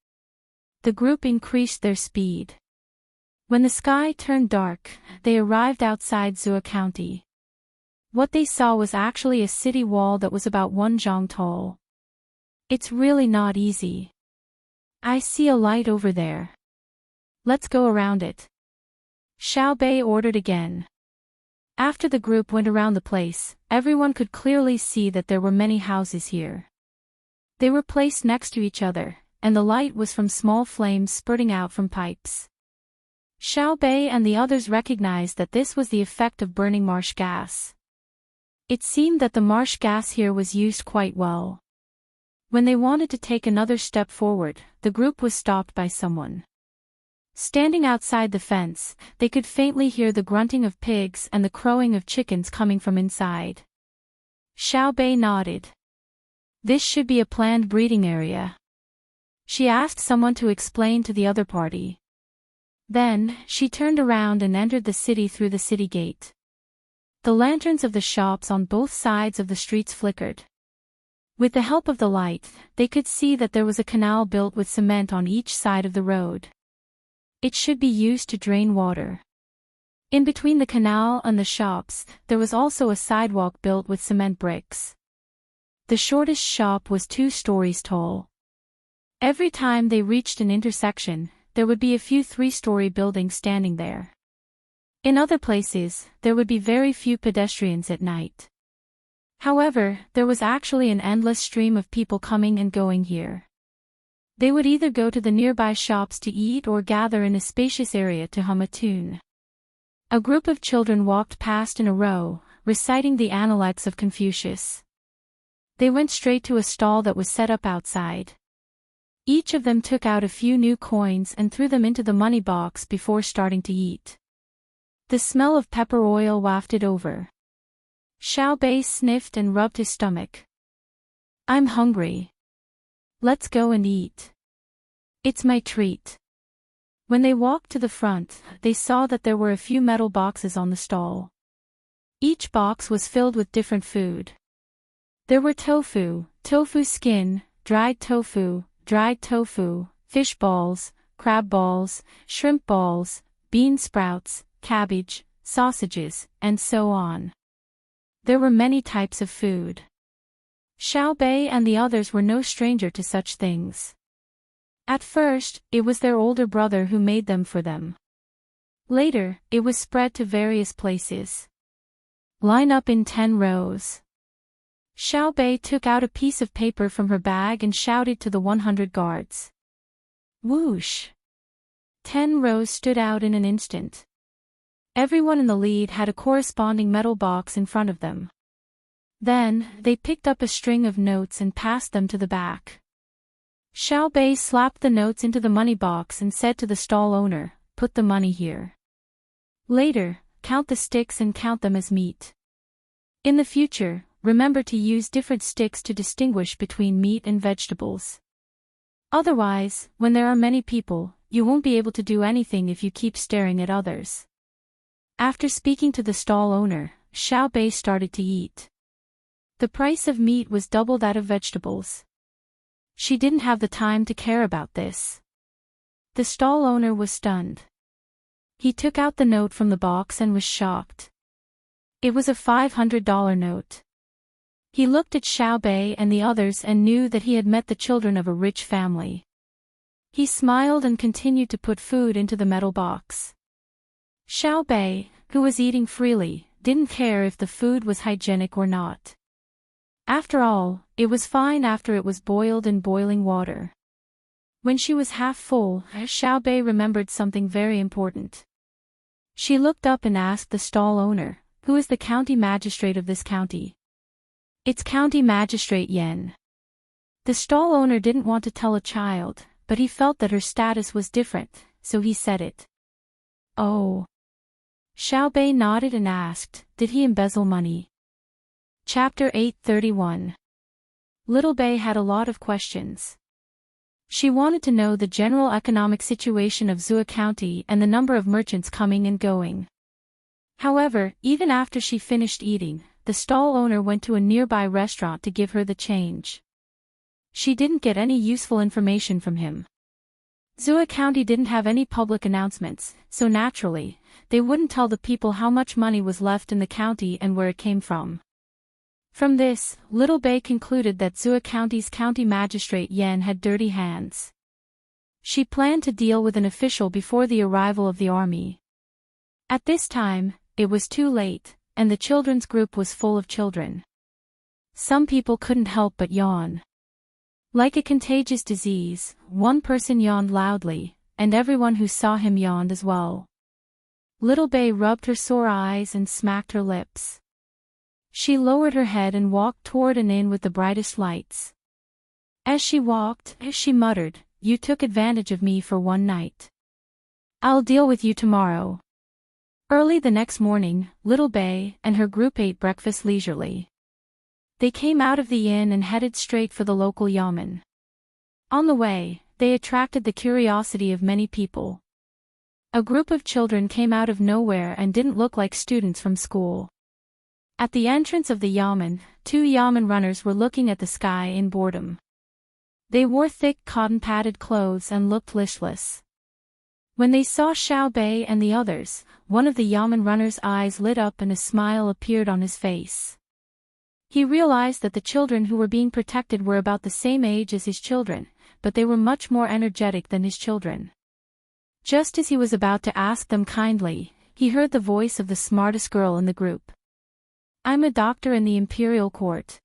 The group increased their speed. When the sky turned dark, they arrived outside Zhuo County. What they saw was actually a city wall that was about 1 zhang tall. It's really not easy. I see a light over there. Let's go around it. Xiao Bei ordered again. After the group went around the place, everyone could clearly see that there were many houses here. They were placed next to each other, and the light was from small flames spurting out from pipes. Xiao Bei and the others recognized that this was the effect of burning marsh gas. It seemed that the marsh gas here was used quite well. When they wanted to take another step forward, the group was stopped by someone. Standing outside the fence, they could faintly hear the grunting of pigs and the crowing of chickens coming from inside. Xiao Bei nodded. This should be a planned breeding area. She asked someone to explain to the other party. Then, she turned around and entered the city through the city gate. The lanterns of the shops on both sides of the streets flickered. With the help of the light, they could see that there was a canal built with cement on each side of the road. It should be used to drain water. In between the canal and the shops, there was also a sidewalk built with cement bricks. The shortest shop was 2 stories tall. Every time they reached an intersection, there would be a few 3-story buildings standing there. In other places, there would be very few pedestrians at night. However, there was actually an endless stream of people coming and going here. They would either go to the nearby shops to eat or gather in a spacious area to hum a tune. A group of children walked past in a row, reciting the Analects of Confucius. They went straight to a stall that was set up outside. Each of them took out a few new coins and threw them into the money box before starting to eat. The smell of pepper oil wafted over. Xiao Bei sniffed and rubbed his stomach. I'm hungry. Let's go and eat. It's my treat. When they walked to the front, they saw that there were a few metal boxes on the stall. Each box was filled with different food. There were tofu, tofu skin, dried tofu, fish balls, crab balls, shrimp balls, bean sprouts, cabbage, sausages, and so on. There were many types of food. Xiao Bei and the others were no stranger to such things. At first, it was their older brother who made them for them. Later, it was spread to various places. Line up in 10 rows. Xiao Bei took out a piece of paper from her bag and shouted to the 100 guards. Whoosh! 10 rows stood out in an instant. Everyone in the lead had a corresponding metal box in front of them. Then, they picked up a string of notes and passed them to the back. Xiao Bei slapped the notes into the money box and said to the stall owner, "Put the money here. Later, count the sticks and count them as meat. In the future, remember to use different sticks to distinguish between meat and vegetables. Otherwise, when there are many people, you won't be able to do anything if you keep staring at others." After speaking to the stall owner, Xiao Bei started to eat. The price of meat was double that of vegetables. She didn't have the time to care about this. The stall owner was stunned. He took out the note from the box and was shocked. It was a $500 note. He looked at Xiao Bei and the others and knew that he had met the children of a rich family. He smiled and continued to put food into the metal box. Xiao Bei, who was eating freely, didn't care if the food was hygienic or not. After all, it was fine after it was boiled in boiling water. When she was half full, Xiao Bei remembered something very important. She looked up and asked the stall owner, "Who is the county magistrate of this county?" "It's County Magistrate Yan." The stall owner didn't want to tell a child, but he felt that her status was different, so he said it. "Oh." Xiao Bei nodded and asked, "Did he embezzle money?" Chapter 831. Little Bei had a lot of questions. She wanted to know the general economic situation of Zhuo County and the number of merchants coming and going. However, even after she finished eating, the stall owner went to a nearby restaurant to give her the change. She didn't get any useful information from him. Zua County didn't have any public announcements, so naturally, they wouldn't tell the people how much money was left in the county and where it came from. From this, Little Bay concluded that Zua County's county magistrate Yen had dirty hands. She planned to deal with an official before the arrival of the army. At this time, it was too late, and the children's group was full of children. Some people couldn't help but yawn. Like a contagious disease, one person yawned loudly, and everyone who saw him yawned as well. Little Bay rubbed her sore eyes and smacked her lips. She lowered her head and walked toward an inn with the brightest lights. As she walked, she muttered, "You took advantage of me for one night. I'll deal with you tomorrow." Early the next morning, Little Bay and her group ate breakfast leisurely. They came out of the inn and headed straight for the local yamen. On the way, they attracted the curiosity of many people. A group of children came out of nowhere and didn't look like students from school. At the entrance of the yamen, two yamen runners were looking at the sky in boredom. They wore thick cotton-padded clothes and looked listless. When they saw Xiao Bei and the others, one of the yamen runner's eyes lit up and a smile appeared on his face. He realized that the children who were being protected were about the same age as his children, but they were much more energetic than his children. Just as he was about to ask them kindly, he heard the voice of the smartest girl in the group. "I'm a doctor in the imperial court.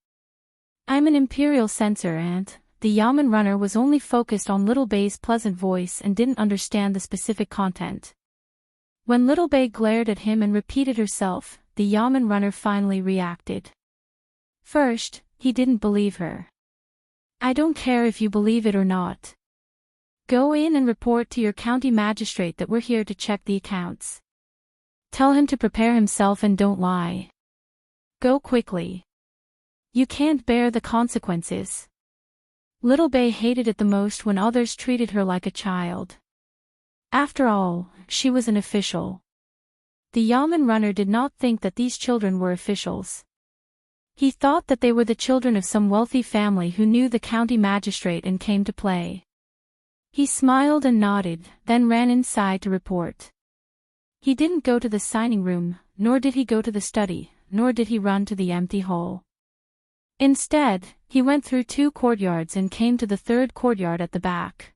I'm an imperial censor and..." The yamen runner was only focused on Little Bay's pleasant voice and didn't understand the specific content. When Little Bay glared at him and repeated herself, the yamen runner finally reacted. First, he didn't believe her. "I don't care if you believe it or not. Go in and report to your county magistrate that we're here to check the accounts. Tell him to prepare himself and don't lie. Go quickly. You can't bear the consequences." Little Bay hated it the most when others treated her like a child. After all, she was an official. The yamen runner did not think that these children were officials. He thought that they were the children of some wealthy family who knew the county magistrate and came to play. He smiled and nodded, then ran inside to report. He didn't go to the signing room, nor did he go to the study, nor did he run to the empty hall. Instead, he went through 2 courtyards and came to the 3rd courtyard at the back.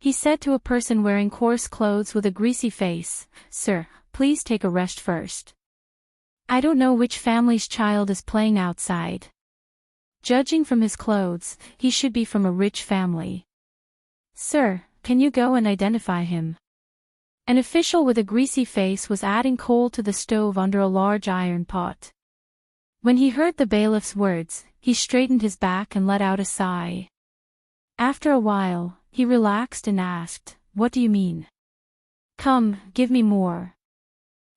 He said to a person wearing coarse clothes with a greasy face, "Sir, please take a rest first. I don't know which family's child is playing outside. Judging from his clothes, he should be from a rich family. Sir, can you go and identify him?" An official with a greasy face was adding coal to the stove under a large iron pot. When he heard the bailiff's words, he straightened his back and let out a sigh. After a while, he relaxed and asked, "What do you mean? Come, give me more."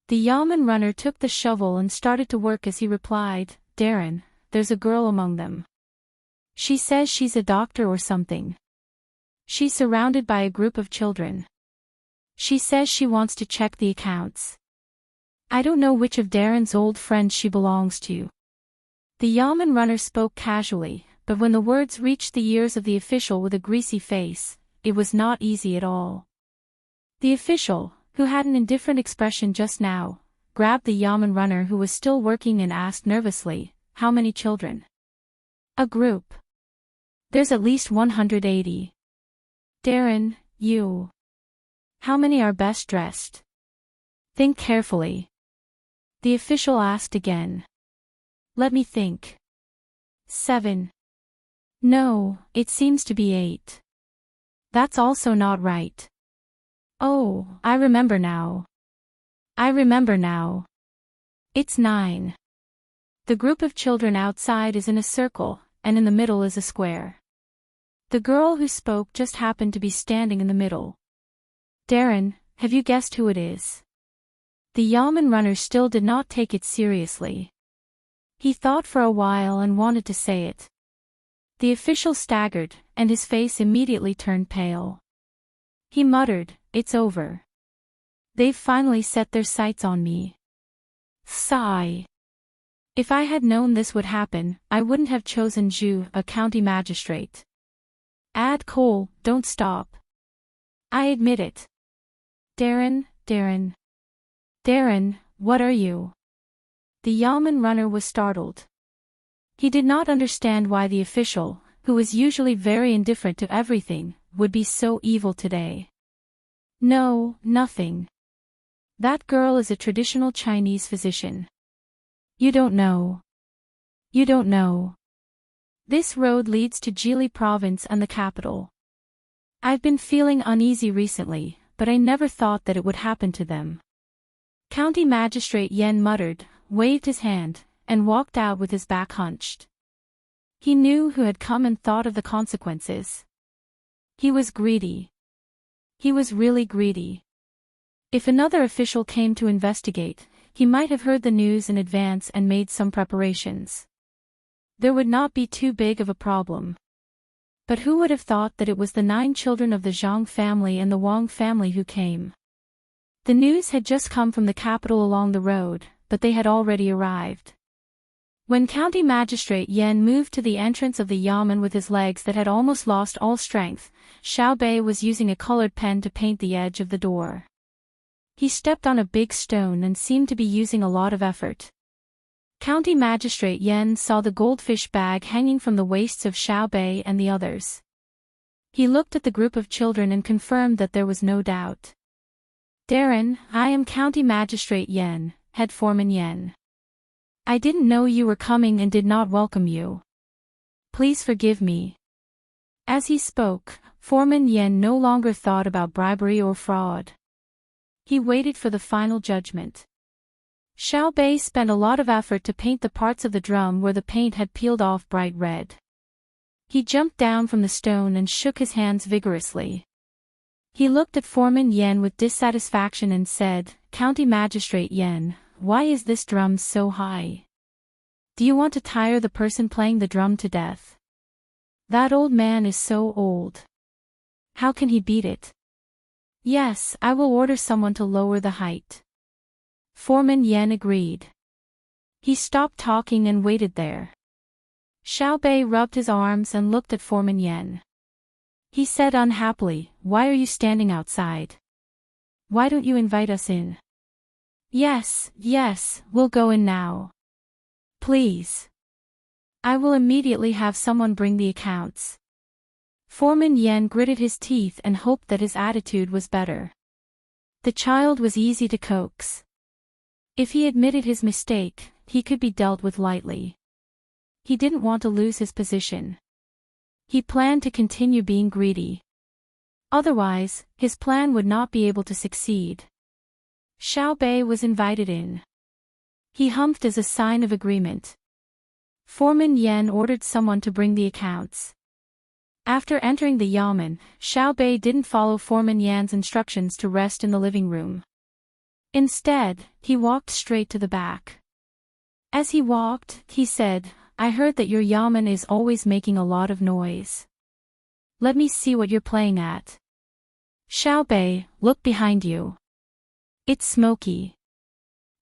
The yamen runner took the shovel and started to work as he replied, "Darren, there's a girl among them. She says she's a doctor or something. She's surrounded by a group of children. She says she wants to check the accounts. I don't know which of Darren's old friends she belongs to." The yamen runner spoke casually, but when the words reached the ears of the official with a greasy face, it was not easy at all. The official, who had an indifferent expression just now, grabbed the yamen runner who was still working and asked nervously, "How many children?" "A group. There's at least 180. Darren, you. How many are best dressed?" "Think carefully." The official asked again. "Let me think. 7. No, it seems to be 8. That's also not right. Oh, I remember now. It's 9. The group of children outside is in a circle, and in the middle is a square. The girl who spoke just happened to be standing in the middle. Darren, have you guessed who it is?" The yamen runner still did not take it seriously. He thought for a while and wanted to say it. The official staggered, and his face immediately turned pale. He muttered, "It's over. They've finally set their sights on me." Sigh. If I had known this would happen, I wouldn't have chosen Zhu, a county magistrate. Add coal, don't stop. I admit it. Darren, Darren. Darren, what are you? The Yamen runner was startled. He did not understand why the official, who was usually very indifferent to everything, would be so evil today. No, nothing. That girl is a traditional Chinese physician. You don't know. You don't know. This road leads to Jili province and the capital. I've been feeling uneasy recently, but I never thought that it would happen to them. County Magistrate Yen muttered, waved his hand, and walked out with his back hunched. He knew who had come and thought of the consequences. He was greedy. He was really greedy. If another official came to investigate, he might have heard the news in advance and made some preparations. There would not be too big of a problem. But who would have thought that it was the 9 children of the Zhang family and the Wang family who came? The news had just come from the capital along the road, but they had already arrived. When County Magistrate Yen moved to the entrance of the Yamen with his legs that had almost lost all strength, Xiao Bei was using a colored pen to paint the edge of the door. He stepped on a big stone and seemed to be using a lot of effort. County Magistrate Yen saw the goldfish bag hanging from the waists of Xiao Bei and the others. He looked at the group of children and confirmed that there was no doubt. Darren, I am County Magistrate Yen, Head Foreman Yen. I didn't know you were coming and did not welcome you. Please forgive me. As he spoke, Foreman Yen no longer thought about bribery or fraud. He waited for the final judgment. Xiao Bei spent a lot of effort to paint the parts of the drum where the paint had peeled off bright red. He jumped down from the stone and shook his hands vigorously. He looked at Foreman Yen with dissatisfaction and said, County Magistrate Yen, why is this drum so high? Do you want to tire the person playing the drum to death? That old man is so old. How can he beat it? Yes, I will order someone to lower the height. Foreman Yen agreed. He stopped talking and waited there. Xiao Bei rubbed his arms and looked at Foreman Yen. He said unhappily, why are you standing outside? Why don't you invite us in? Yes, we'll go in now. Please. I will immediately have someone bring the accounts. Foreman Yen gritted his teeth and hoped that his attitude was better. The child was easy to coax. If he admitted his mistake, he could be dealt with lightly. He didn't want to lose his position. He planned to continue being greedy. Otherwise, his plan would not be able to succeed. Xiao Bei was invited in. He humphed as a sign of agreement. Foreman Yen ordered someone to bring the accounts. After entering the Yamen, Xiao Bei didn't follow Foreman Yan's instructions to rest in the living room. Instead, he walked straight to the back. As he walked, he said, I heard that your Yamen is always making a lot of noise. Let me see what you're playing at. Xiao Bei, look behind you. It's smoky.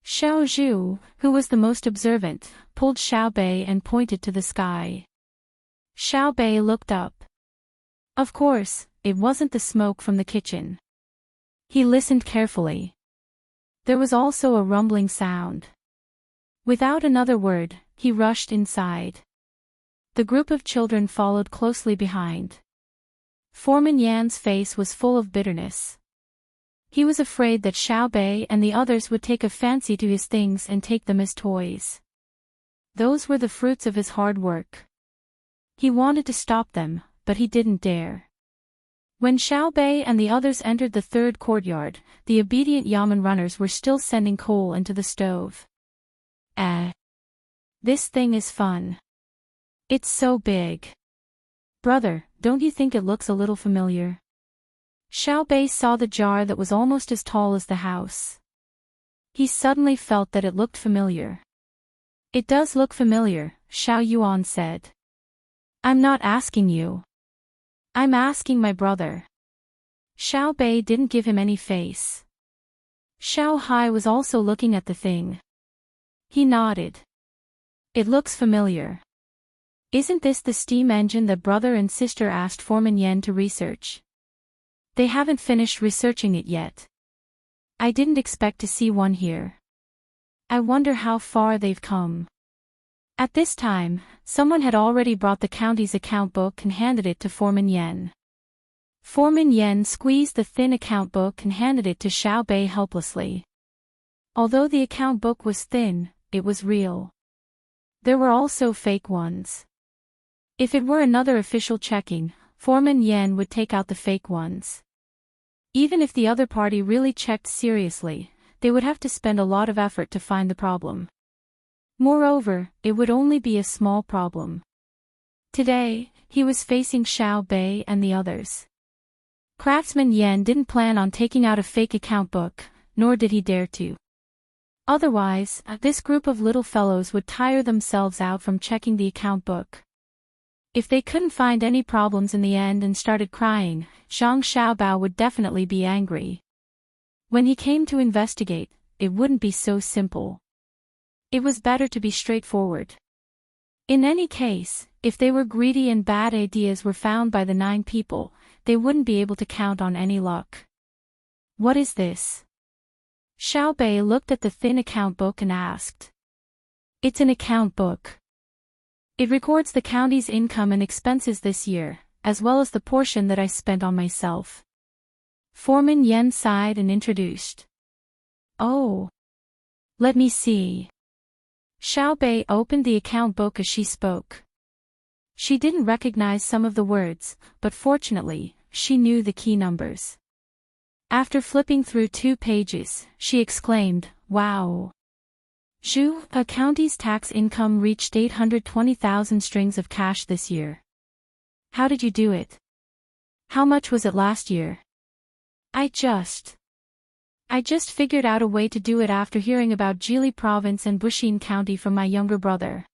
Xiao Zhu, who was the most observant, pulled Xiao Bei and pointed to the sky. Xiao Bei looked up. Of course, it wasn't the smoke from the kitchen. He listened carefully. There was also a rumbling sound. Without another word, he rushed inside. The group of children followed closely behind. Foreman Yan's face was full of bitterness. He was afraid that Xiao Bei and the others would take a fancy to his things and take them as toys. Those were the fruits of his hard work. He wanted to stop them, but he didn't dare. When Xiao Bei and the others entered the third courtyard, the obedient Yamen runners were still sending coal into the stove. This thing is fun. It's so big. Brother, don't you think it looks a little familiar? Xiao Bei saw the jar that was almost as tall as the house. He suddenly felt that it looked familiar. It does look familiar, Xiao Yuan said. I'm not asking you. I'm asking my brother. Xiao Bei didn't give him any face. Xiao Hai was also looking at the thing. He nodded. It looks familiar. Isn't this the steam engine that brother and sister asked Foreman Yen to research? they haven't finished researching it yet. I didn't expect to see one here. I wonder how far they've come. At this time, someone had already brought the county's account book and handed it to Foreman Yen. Foreman Yen squeezed the thin account book and handed it to Xiao Bei helplessly. Although the account book was thin, it was real. There were also fake ones. If it were another official checking, Foreman Yen would take out the fake ones. Even if the other party really checked seriously, they would have to spend a lot of effort to find the problem. Moreover, it would only be a small problem. Today, he was facing Xiao Bei and the others. Craftsman Yen didn't plan on taking out a fake account book, nor did he dare to. Otherwise, this group of little fellows would tire themselves out from checking the account book. If they couldn't find any problems in the end and started crying, Zhang Xiaobao would definitely be angry. When he came to investigate, it wouldn't be so simple. It was better to be straightforward. In any case, if they were greedy and bad ideas were found by the 9 people, they wouldn't be able to count on any luck. What is this? Xiao Bei looked at the thin account book and asked. It's an account book. It records the county's income and expenses this year, as well as the portion that I spent on myself. Foreman Yen sighed and introduced. Oh. Let me see. Xiao Bei opened the account book as she spoke. She didn't recognize some of the words, but fortunately, she knew the key numbers. After flipping through 2 pages, she exclaimed, "Wow! Zhu, a county's tax income reached 820,000 strings of cash this year. How did you do it? How much was it last year?" I just figured out a way to do it after hearing about Jili Province and Bushin County from my younger brother.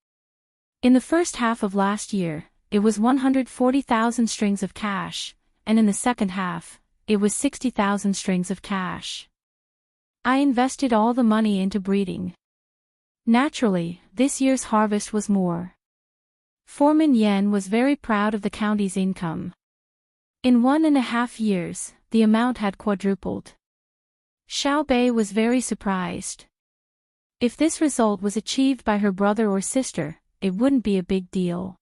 In the first half of last year, it was 140,000 strings of cash, and in the second half, it was 60,000 strings of cash. I invested all the money into breeding. Naturally, this year's harvest was more. Foreman Yen was very proud of the county's income. In 1.5 years, the amount had quadrupled. Xiao Bei was very surprised. If this result was achieved by her brother or sister, it wouldn't be a big deal.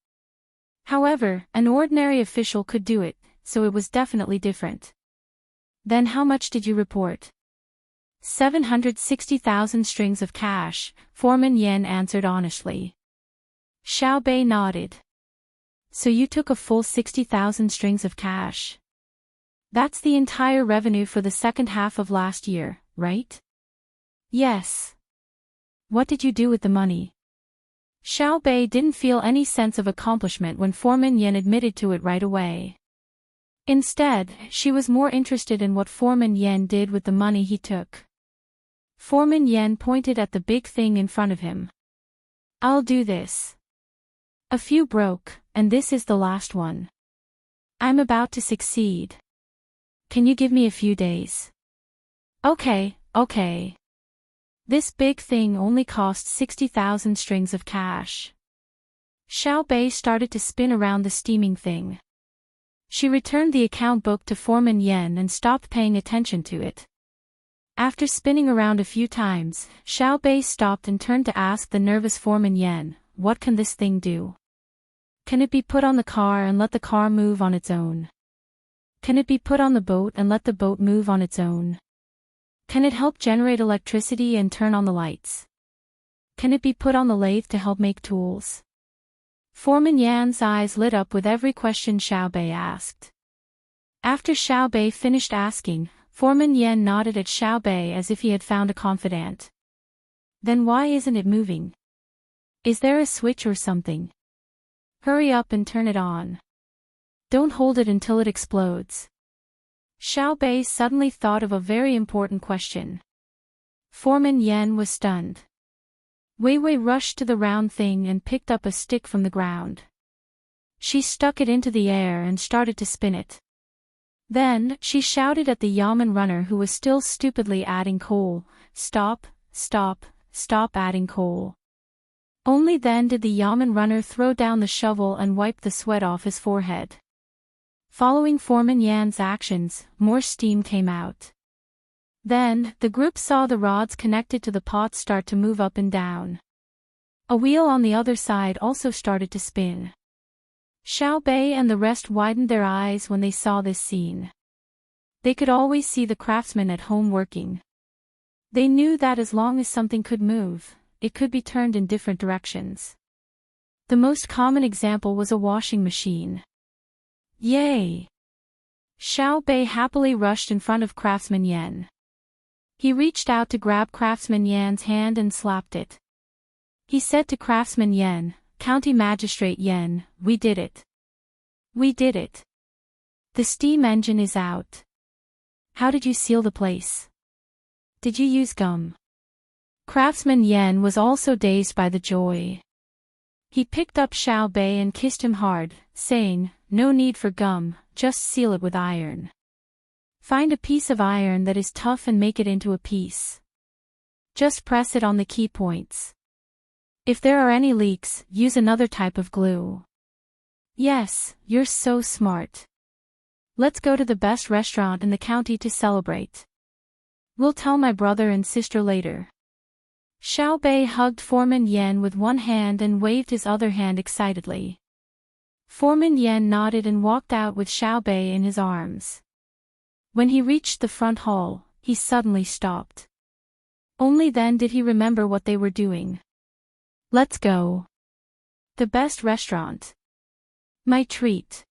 However, an ordinary official could do it, so it was definitely different. Then how much did you report? 760,000 strings of cash, Foreman Yen answered honestly. Xiao Bei nodded. So you took a full 60,000 strings of cash. That's the entire revenue for the second half of last year, right? Yes. What did you do with the money? Xiao Bei didn't feel any sense of accomplishment when Foreman Yen admitted to it right away. Instead, she was more interested in what Foreman Yen did with the money he took. Foreman Yen pointed at the big thing in front of him. I'll do this. A few broke, and this is the last one. I'm about to succeed. Can you give me a few days? Okay. This big thing only cost 60,000 strings of cash. Xiao Bei started to spin around the steaming thing. She returned the account book to Foreman Yen and stopped paying attention to it. After spinning around a few times, Xiao Bei stopped and turned to ask the nervous Foreman Yen, "What can this thing do? Can it be put on the car and let the car move on its own? Can it be put on the boat and let the boat move on its own? Can it help generate electricity and turn on the lights? Can it be put on the lathe to help make tools?" Foreman Yan's eyes lit up with every question Xiao Bei asked. After Xiao Bei finished asking, Foreman Yen nodded at Xiao Bei as if he had found a confidant. Then why isn't it moving? Is there a switch or something? Hurry up and turn it on. Don't hold it until it explodes. Xiao Bei suddenly thought of a very important question. Foreman Yen was stunned. Wei Wei rushed to the round thing and picked up a stick from the ground. She stuck it into the air and started to spin it. Then, she shouted at the yamen runner who was still stupidly adding coal, "Stop, stop, stop adding coal." Only then did the yamen runner throw down the shovel and wipe the sweat off his forehead. Following Foreman Yan's actions, more steam came out. Then, the group saw the rods connected to the pot start to move up and down. A wheel on the other side also started to spin. Xiao Bei and the rest widened their eyes when they saw this scene. They could always see the craftsmen at home working. They knew that as long as something could move, it could be turned in different directions. The most common example was a washing machine. Yay! Xiao Bei happily rushed in front of Craftsman Yan. He reached out to grab Craftsman Yan's hand and slapped it. He said to Craftsman Yan, "County Magistrate Yan, we did it. We did it. The steam engine is out. How did you seal the place? Did you use gum?" Craftsman Yan was also dazed by the joy. He picked up Xiao Bei and kissed him hard, saying, "No need for gum, just seal it with iron. Find a piece of iron that is tough and make it into a piece. Just press it on the key points. If there are any leaks, use another type of glue. Yes, you're so smart. Let's go to the best restaurant in the county to celebrate. We'll tell my brother and sister later." Xiao Bei hugged Foreman Yan with one hand and waved his other hand excitedly. Foreman Yan nodded and walked out with Xiao Bei in his arms. When he reached the front hall, he suddenly stopped. Only then did he remember what they were doing. "Let's go. The best restaurant. My treat."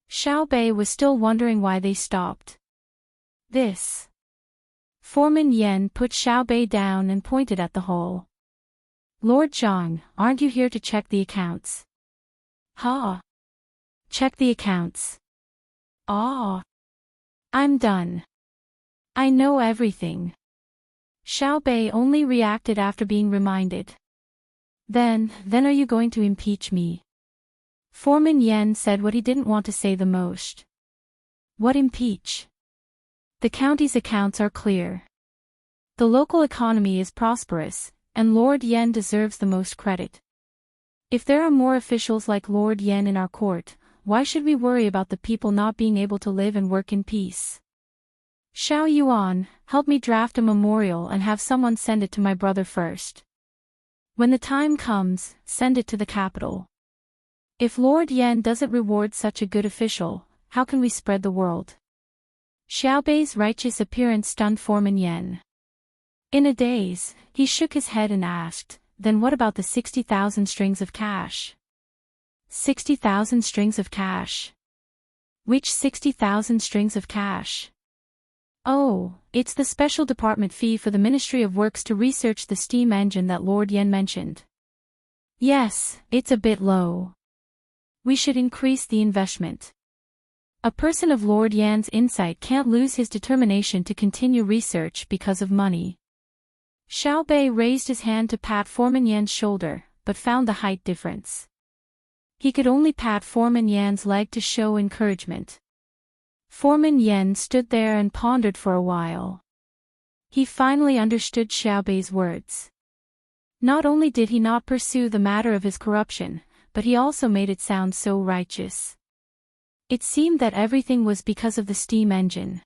Xiao Bei was still wondering why they stopped. "This." Foreman Yan put Xiao Bei down and pointed at the hole. "Lord Zhang, aren't you here to check the accounts?" "Huh? Check the accounts? Ah. I'm done. I know everything." Xiao Bei only reacted after being reminded. Then are you going to impeach me?" Foreman Yan said what he didn't want to say the most. "What impeach? The county's accounts are clear. The local economy is prosperous, and Lord Yan deserves the most credit. If there are more officials like Lord Yan in our court, why should we worry about the people not being able to live and work in peace? Xiao Yuan, help me draft a memorial and have someone send it to my brother first. When the time comes, send it to the capital. If Lord Yan doesn't reward such a good official, how can we spread the word?" Xiao Bei's righteous appearance stunned Foreman Yan. In a daze, he shook his head and asked, "Then what about the 60,000 strings of cash?" 60,000 strings of cash? Which 60,000 strings of cash? Oh, it's the special department fee for the Ministry of Works to research the steam engine that Lord Yan mentioned. Yes, it's a bit low. We should increase the investment. A person of Lord Yan's insight can't lose his determination to continue research because of money. Xiao Bei raised his hand to pat Foreman Yan's shoulder, but found the height difference. He could only pat Foreman Yan's leg to show encouragement. Foreman Yan stood there and pondered for a while. He finally understood Xiao Bei's words. Not only did he not pursue the matter of his corruption, but he also made it sound so righteous. It seemed that everything was because of the steam engine.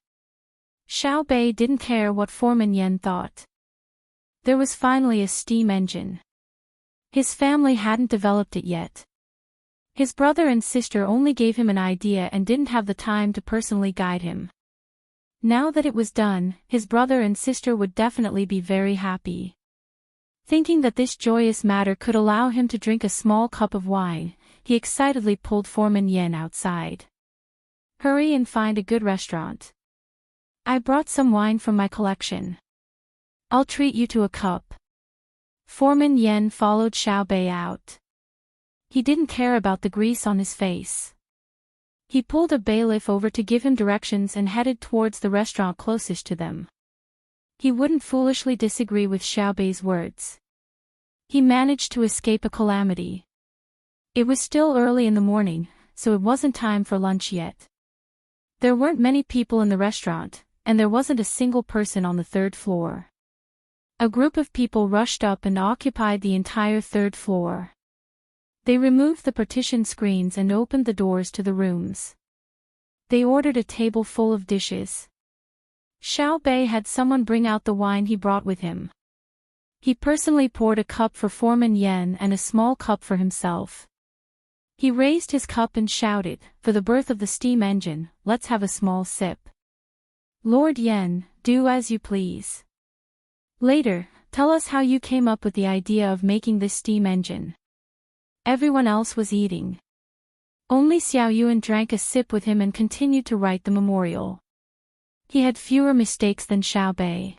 Xiao Bei didn't care what Foreman Yan thought. There was finally a steam engine. His family hadn't developed it yet. His brother and sister only gave him an idea and didn't have the time to personally guide him. Now that it was done, his brother and sister would definitely be very happy. Thinking that this joyous matter could allow him to drink a small cup of wine, he excitedly pulled Foreman Yan outside. "Hurry and find a good restaurant. I brought some wine from my collection. I'll treat you to a cup." Foreman Yan followed Xiao Bei out. He didn't care about the grease on his face. He pulled a bailiff over to give him directions and headed towards the restaurant closest to them. He wouldn't foolishly disagree with Xiao Bei's words. He managed to escape a calamity. It was still early in the morning, so it wasn't time for lunch yet. There weren't many people in the restaurant, and there wasn't a single person on the third floor. A group of people rushed up and occupied the entire third floor. They removed the partition screens and opened the doors to the rooms. They ordered a table full of dishes. Xiao Bei had someone bring out the wine he brought with him. He personally poured a cup for Foreman Yan and a small cup for himself. He raised his cup and shouted, "For the birth of the steam engine, let's have a small sip." Lord Yan, do as you please. Later, tell us how you came up with the idea of making this steam engine. Everyone else was eating. Only Xiao Yuan drank a sip with him and continued to write the memorial. He had fewer mistakes than Xiao Bei.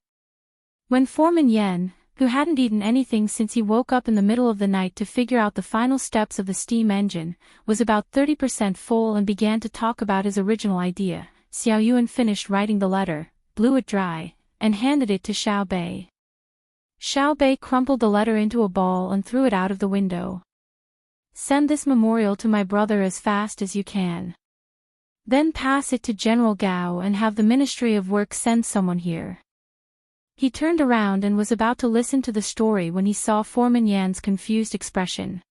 When Foreman Yan, who hadn't eaten anything since he woke up in the middle of the night to figure out the final steps of the steam engine, was about 30% full and began to talk about his original idea, Xiao Yuan finished writing the letter, blew it dry, and handed it to Xiao Bei. Xiao Bei crumpled the letter into a ball and threw it out of the window. "Send this memorial to my brother as fast as you can. Then pass it to General Gao and have the Ministry of Work send someone here." He turned around and was about to listen to the story when he saw Foreman Yan's confused expression.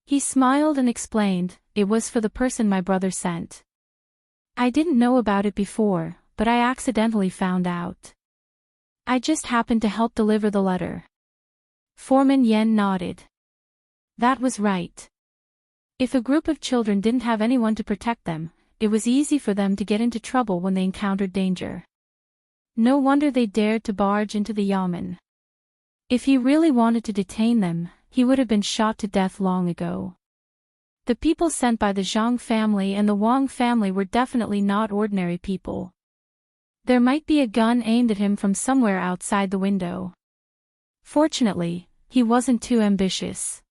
He smiled and explained, "It was for the person my brother sent. I didn't know about it before, but I accidentally found out. I just happened to help deliver the letter." Foreman Yan nodded. That was right. If a group of children didn't have anyone to protect them, it was easy for them to get into trouble when they encountered danger. No wonder they dared to barge into the yamen. If he really wanted to detain them, he would have been shot to death long ago. The people sent by the Zhang family and the Wang family were definitely not ordinary people. There might be a gun aimed at him from somewhere outside the window. Fortunately, he wasn't too ambitious.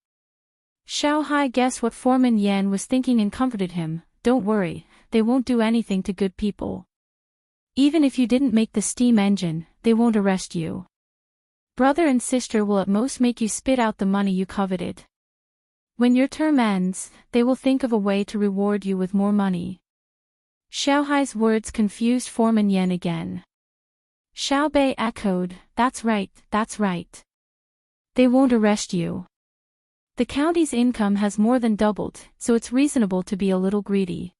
Xiao Hai guessed what Foreman Yan was thinking and comforted him, "Don't worry, they won't do anything to good people. Even if you didn't make the steam engine, they won't arrest you. Brother and sister will at most make you spit out the money you coveted. When your term ends, they will think of a way to reward you with more money." Xiao Hai's words confused Foreman Yan again. Xiao Bei echoed, that's right. They won't arrest you. The county's income has more than doubled, so it's reasonable to be a little greedy.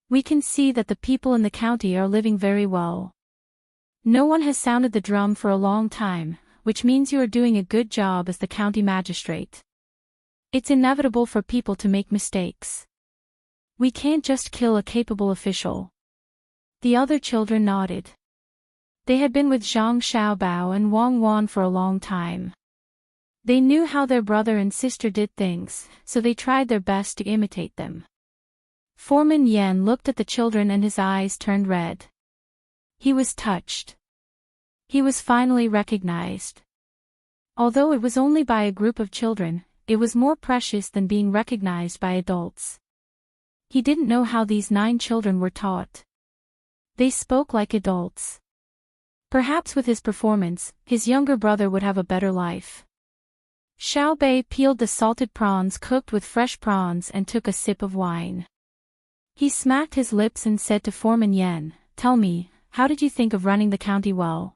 We can see that the people in the county are living very well. No one has sounded the drum for a long time, which means you are doing a good job as the county magistrate. It's inevitable for people to make mistakes. We can't just kill a capable official. The other children nodded. They had been with Zhang Xiaobao and Wang Wan for a long time. They knew how their brother and sister did things, so they tried their best to imitate them. Foreman Yan looked at the children and his eyes turned red. He was touched. He was finally recognized. Although it was only by a group of children, it was more precious than being recognized by adults. He didn't know how these 9 children were taught. They spoke like adults. Perhaps with his performance, his younger brother would have a better life. Xiao Bei peeled the salted prawns cooked with fresh prawns and took a sip of wine. He smacked his lips and said to Foreman Yan, "Tell me, how did you think of running the county well?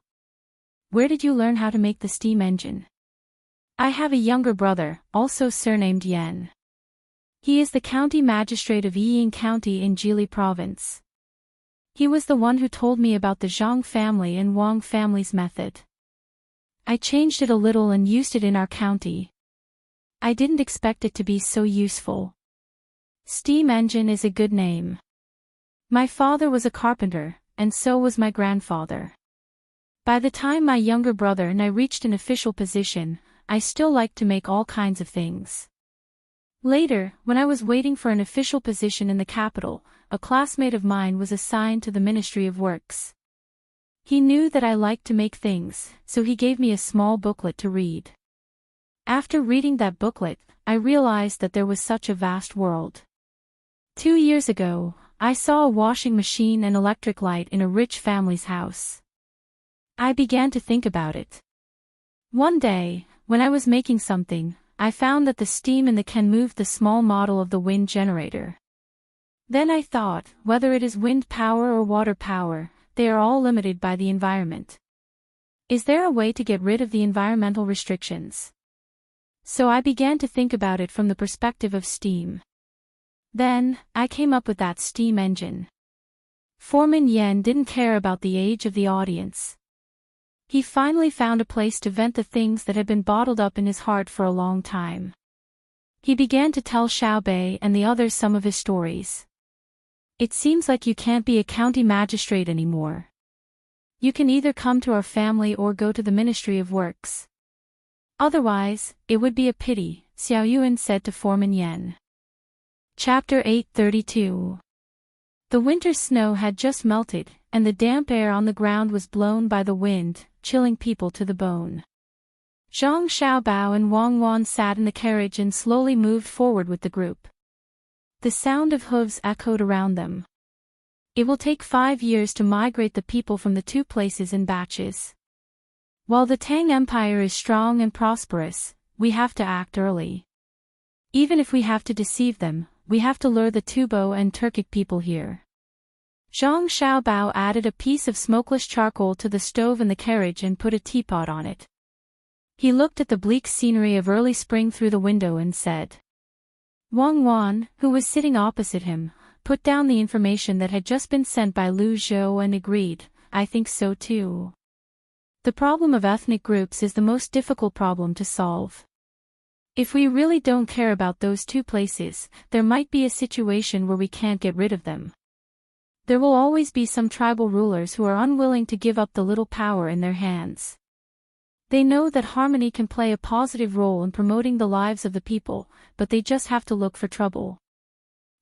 Where did you learn how to make the steam engine?" "I have a younger brother, also surnamed Yan. He is the county magistrate of Yiying County in Jili Province. He was the one who told me about the Zhang family and Wang family's method. I changed it a little and used it in our county. I didn't expect it to be so useful. Steam engine is a good name. My father was a carpenter, and so was my grandfather. By the time my younger brother and I reached an official position, I still liked to make all kinds of things. Later, when I was waiting for an official position in the capital, a classmate of mine was assigned to the Ministry of Works. He knew that I liked to make things, so he gave me a small booklet to read. After reading that booklet, I realized that there was such a vast world. 2 years ago, I saw a washing machine and electric light in a rich family's house. I began to think about it. One day, when I was making something, I found that the steam in the can moved the small model of the wind generator. Then I thought, whether it is wind power or water power, they are all limited by the environment. Is there a way to get rid of the environmental restrictions? So I began to think about it from the perspective of steam. Then, I came up with that steam engine. Foreman Yen didn't care about the age of the audience. He finally found a place to vent the things that had been bottled up in his heart for a long time. He began to tell Xiaobei and the others some of his stories. It seems like you can't be a county magistrate anymore. You can either come to our family or go to the Ministry of Works. Otherwise, it would be a pity, Xiao Yuan said to Foreman Yen. Chapter 832. The winter snow had just melted, and the damp air on the ground was blown by the wind, chilling people to the bone. Zhang Xiaobao and Wang Wan sat in the carriage and slowly moved forward with the group. The sound of hooves echoed around them. It will take 5 years to migrate the people from the two places in batches. While the Tang Empire is strong and prosperous, we have to act early. Even if we have to deceive them, we have to lure the Tubo and Turkic people here. Zhang Xiaobao added a piece of smokeless charcoal to the stove in the carriage and put a teapot on it. He looked at the bleak scenery of early spring through the window and said. Wang Wan, who was sitting opposite him, put down the information that had just been sent by Lu Zhou and agreed, I think so too. The problem of ethnic groups is the most difficult problem to solve. If we really don't care about those two places, there might be a situation where we can't get rid of them. There will always be some tribal rulers who are unwilling to give up the little power in their hands. They know that harmony can play a positive role in promoting the lives of the people, but they just have to look for trouble.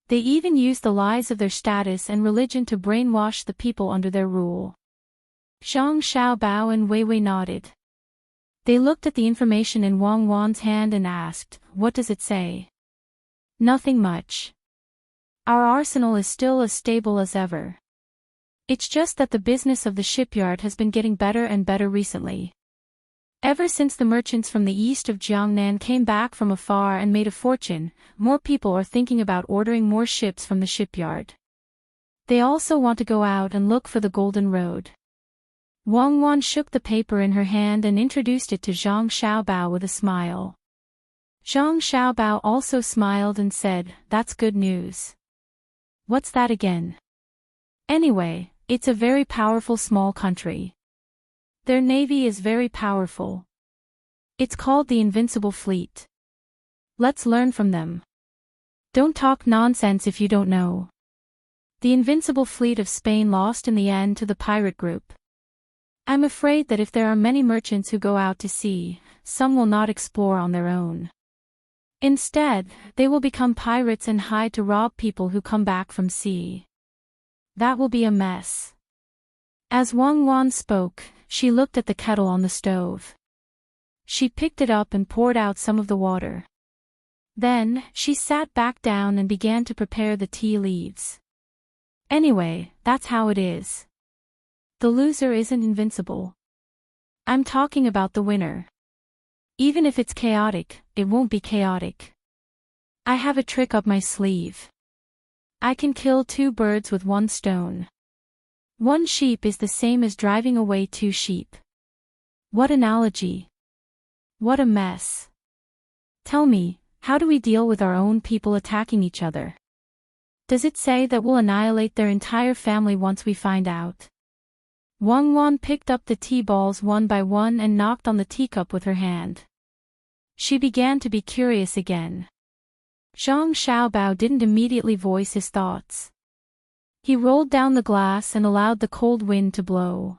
They even use the lies of their status and religion to brainwash the people under their rule. Zhang Xiaobao and Wei Wei nodded. They looked at the information in Wang Wan's hand and asked, what does it say? Nothing much. Our arsenal is still as stable as ever. It's just that the business of the shipyard has been getting better and better recently. Ever since the merchants from the east of Jiangnan came back from afar and made a fortune, more people are thinking about ordering more ships from the shipyard. They also want to go out and look for the Golden Road. Wang Wan shook the paper in her hand and introduced it to Zhang Xiaobao with a smile. Zhang Xiaobao also smiled and said, that's good news. What's that again? Anyway, it's a very powerful small country. Their navy is very powerful. It's called the Invincible Fleet. Let's learn from them. Don't talk nonsense if you don't know. The Invincible Fleet of Spain lost in the end to the pirate group. I'm afraid that if there are many merchants who go out to sea, some will not explore on their own. Instead, they will become pirates and hide to rob people who come back from sea. That will be a mess. As Wang Wan spoke, she looked at the kettle on the stove. She picked it up and poured out some of the water. Then, she sat back down and began to prepare the tea leaves. Anyway, that's how it is. The loser isn't invincible. I'm talking about the winner. Even if it's chaotic, it won't be chaotic. I have a trick up my sleeve. I can kill 2 birds with 1 stone. 1 sheep is the same as driving away 2 sheep. What analogy! What a mess. Tell me, how do we deal with our own people attacking each other? Does it say that we'll annihilate their entire family once we find out? Wang Wan picked up the tea balls one by one and knocked on the teacup with her hand. She began to be curious again. Zhang Xiaobao didn't immediately voice his thoughts. He rolled down the glass and allowed the cold wind to blow.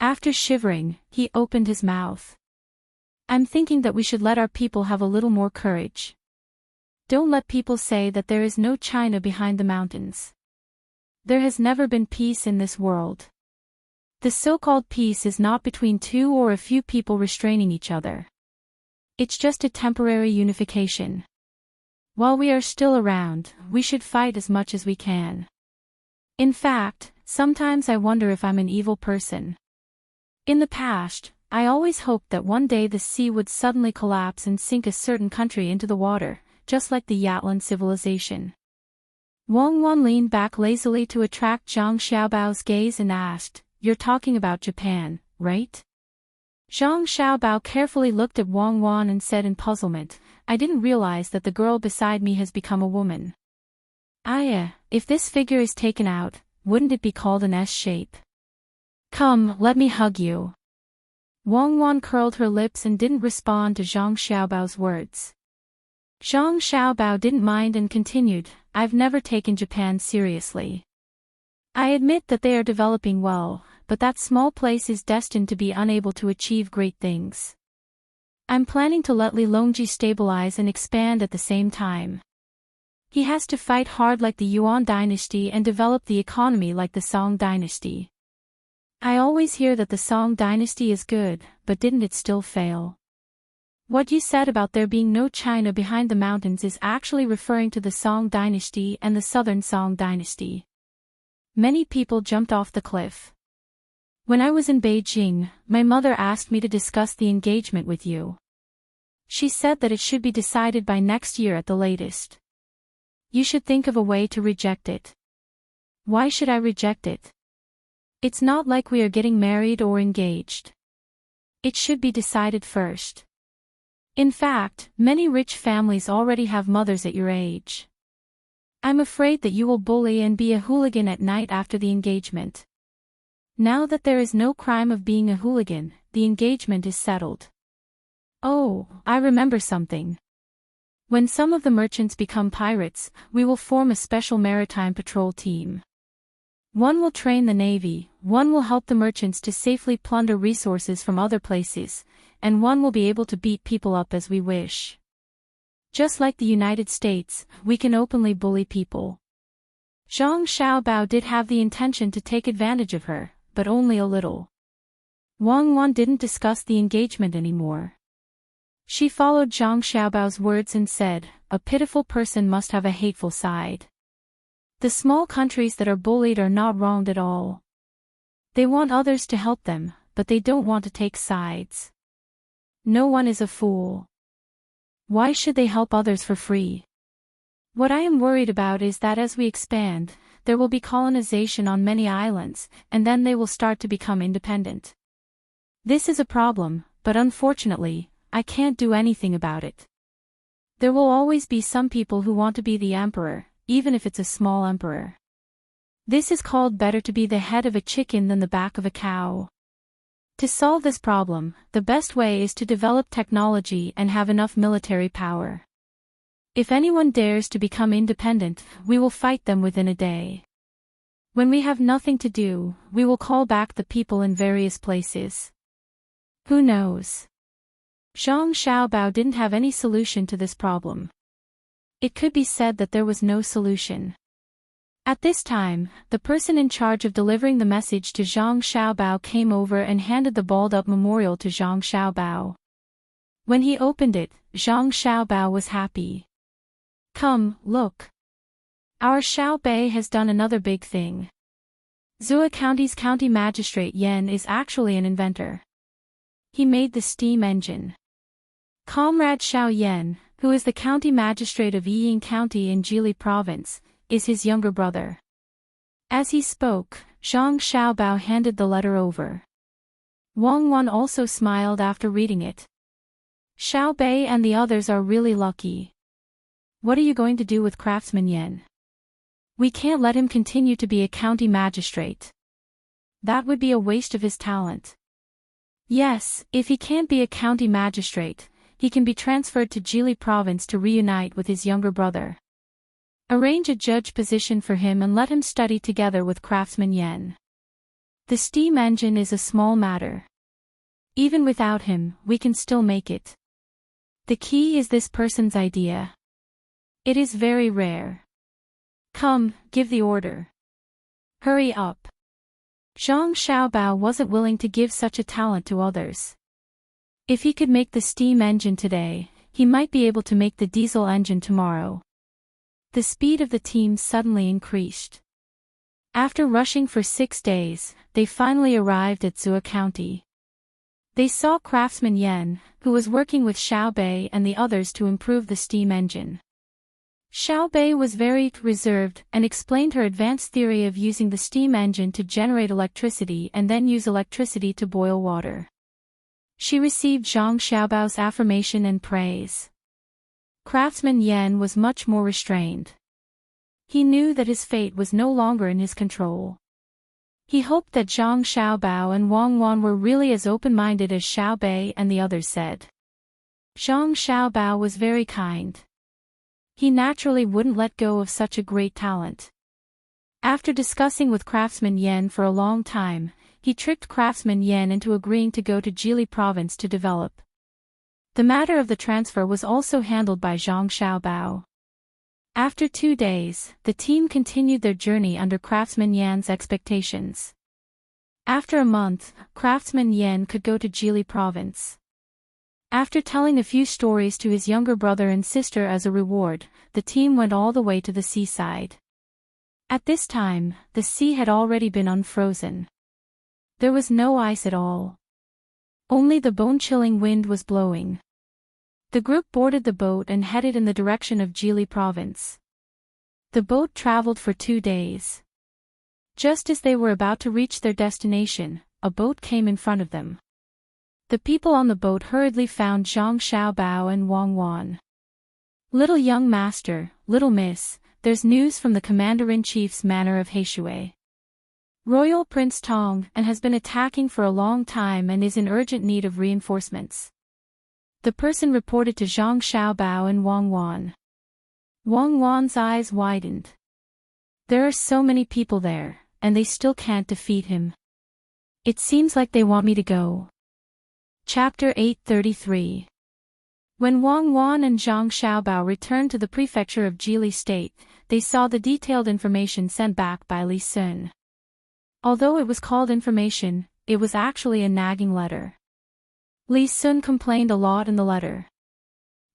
After shivering, he opened his mouth. I'm thinking that we should let our people have a little more courage. Don't let people say that there is no China behind the mountains. There has never been peace in this world. The so-called peace is not between 2 or a few people restraining each other. It's just a temporary unification. While we are still around, we should fight as much as we can. In fact, sometimes I wonder if I'm an evil person. In the past, I always hoped that one day the sea would suddenly collapse and sink a certain country into the water, just like the Yatlan civilization. Wang Wan leaned back lazily to attract Zhang Xiaobao's gaze and asked, You're talking about Japan, right? Zhang Xiaobao carefully looked at Wang Wan and said in puzzlement, I didn't realize that the girl beside me has become a woman. If this figure is taken out, wouldn't it be called an S shape? Come, let me hug you. Wang Wan curled her lips and didn't respond to Zhang Xiaobao's words. Zhang Xiaobao didn't mind and continued, I've never taken Japan seriously. I admit that they are developing well, but that small place is destined to be unable to achieve great things. I'm planning to let Li Longji stabilize and expand at the same time. He has to fight hard like the Yuan dynasty and develop the economy like the Song dynasty. I always hear that the Song dynasty is good, but didn't it still fail? What you said about there being no China behind the mountains is actually referring to the Song dynasty and the southern Song dynasty. Many people jumped off the cliff. When I was in Beijing, my mother asked me to discuss the engagement with you. She said that it should be decided by next year at the latest. You should think of a way to reject it. Why should I reject it? It's not like we are getting married or engaged. It should be decided first. In fact, many rich families already have mothers at your age. I'm afraid that you will bully and be a hooligan at night after the engagement. Now that there is no crime of being a hooligan, the engagement is settled. Oh, I remember something. When some of the merchants become pirates, we will form a special maritime patrol team. One will train the navy, one will help the merchants to safely plunder resources from other places, and one will be able to beat people up as we wish. Just like the United States, we can openly bully people. Zhang Xiaobao did have the intention to take advantage of her, but only a little. Wang Wan didn't discuss the engagement anymore. She followed Zhang Xiaobao's words and said, a pitiful person must have a hateful side. The small countries that are bullied are not wronged at all. They want others to help them, but they don't want to take sides. No one is a fool. Why should they help others for free? What I am worried about is that as we expand, there will be colonization on many islands, and then they will start to become independent. This is a problem, but unfortunately, I can't do anything about it. There will always be some people who want to be the emperor, even if it's a small emperor. This is called better to be the head of a chicken than the back of a cow. To solve this problem, the best way is to develop technology and have enough military power. If anyone dares to become independent, we will fight them within a day. When we have nothing to do, we will call back the people in various places. Who knows? Zhang Xiaobao didn't have any solution to this problem. It could be said that there was no solution. At this time, the person in charge of delivering the message to Zhang Xiaobao came over and handed the balled-up memorial to Zhang Xiaobao. When he opened it, Zhang Xiaobao was happy. Come, look. Our Xiao Bei has done another big thing. Zhuo County's county magistrate Yan is actually an inventor. He made the steam engine. Comrade Xiao Yan, who is the county magistrate of Yiying County in Jili Province, is his younger brother. As he spoke, Zhang Xiaobao handed the letter over. Wang Wan also smiled after reading it. Xiao Bei and the others are really lucky. What are you going to do with Craftsman Yan? We can't let him continue to be a county magistrate. That would be a waste of his talent. Yes, if he can't be a county magistrate, he can be transferred to Jili Province to reunite with his younger brother. Arrange a judge position for him and let him study together with Craftsman Yan. The steam engine is a small matter. Even without him, we can still make it. The key is this person's idea. It is very rare. Come, give the order. Hurry up. Zhang Xiaobao wasn't willing to give such a talent to others. If he could make the steam engine today, he might be able to make the diesel engine tomorrow. The speed of the team suddenly increased. After rushing for 6 days, they finally arrived at Zhuo County. They saw Craftsman Yan, who was working with Xiao Bei and the others to improve the steam engine. Xiao Bei was very reserved and explained her advanced theory of using the steam engine to generate electricity and then use electricity to boil water. She received Zhang Xiaobao's affirmation and praise. Craftsman Yan was much more restrained. He knew that his fate was no longer in his control. He hoped that Zhang Xiaobao and Wang Wan were really as open-minded as Xiao Bei and the others said. Zhang Xiaobao was very kind. He naturally wouldn't let go of such a great talent. After discussing with Craftsman Yan for a long time, he tricked Craftsman Yan into agreeing to go to Jili province to develop. The matter of the transfer was also handled by Zhang Xiaobao. After 2 days, the team continued their journey under Craftsman Yan's expectations. After a month, Craftsman Yan could go to Jili province. After telling a few stories to his younger brother and sister as a reward, the team went all the way to the seaside. At this time, the sea had already been unfrozen. There was no ice at all. Only the bone-chilling wind was blowing. The group boarded the boat and headed in the direction of Jili province. The boat traveled for 2 days. Just as they were about to reach their destination, a boat came in front of them. The people on the boat hurriedly found Zhang Xiaobao and Wang Wan. "Little young master, little miss, there's news from the commander-in-chief's manor of Heishui. Royal Prince Tong and has been attacking for a long time and is in urgent need of reinforcements." The person reported to Zhang Xiaobao and Wang Wan. Wang Wan's eyes widened. There are so many people there, and they still can't defeat him. It seems like they want me to go. Chapter 833. When Wang Wan and Zhang Xiaobao returned to the prefecture of Jili State, they saw the detailed information sent back by Li Sun. Although it was called information, it was actually a nagging letter. Li Sun complained a lot in the letter.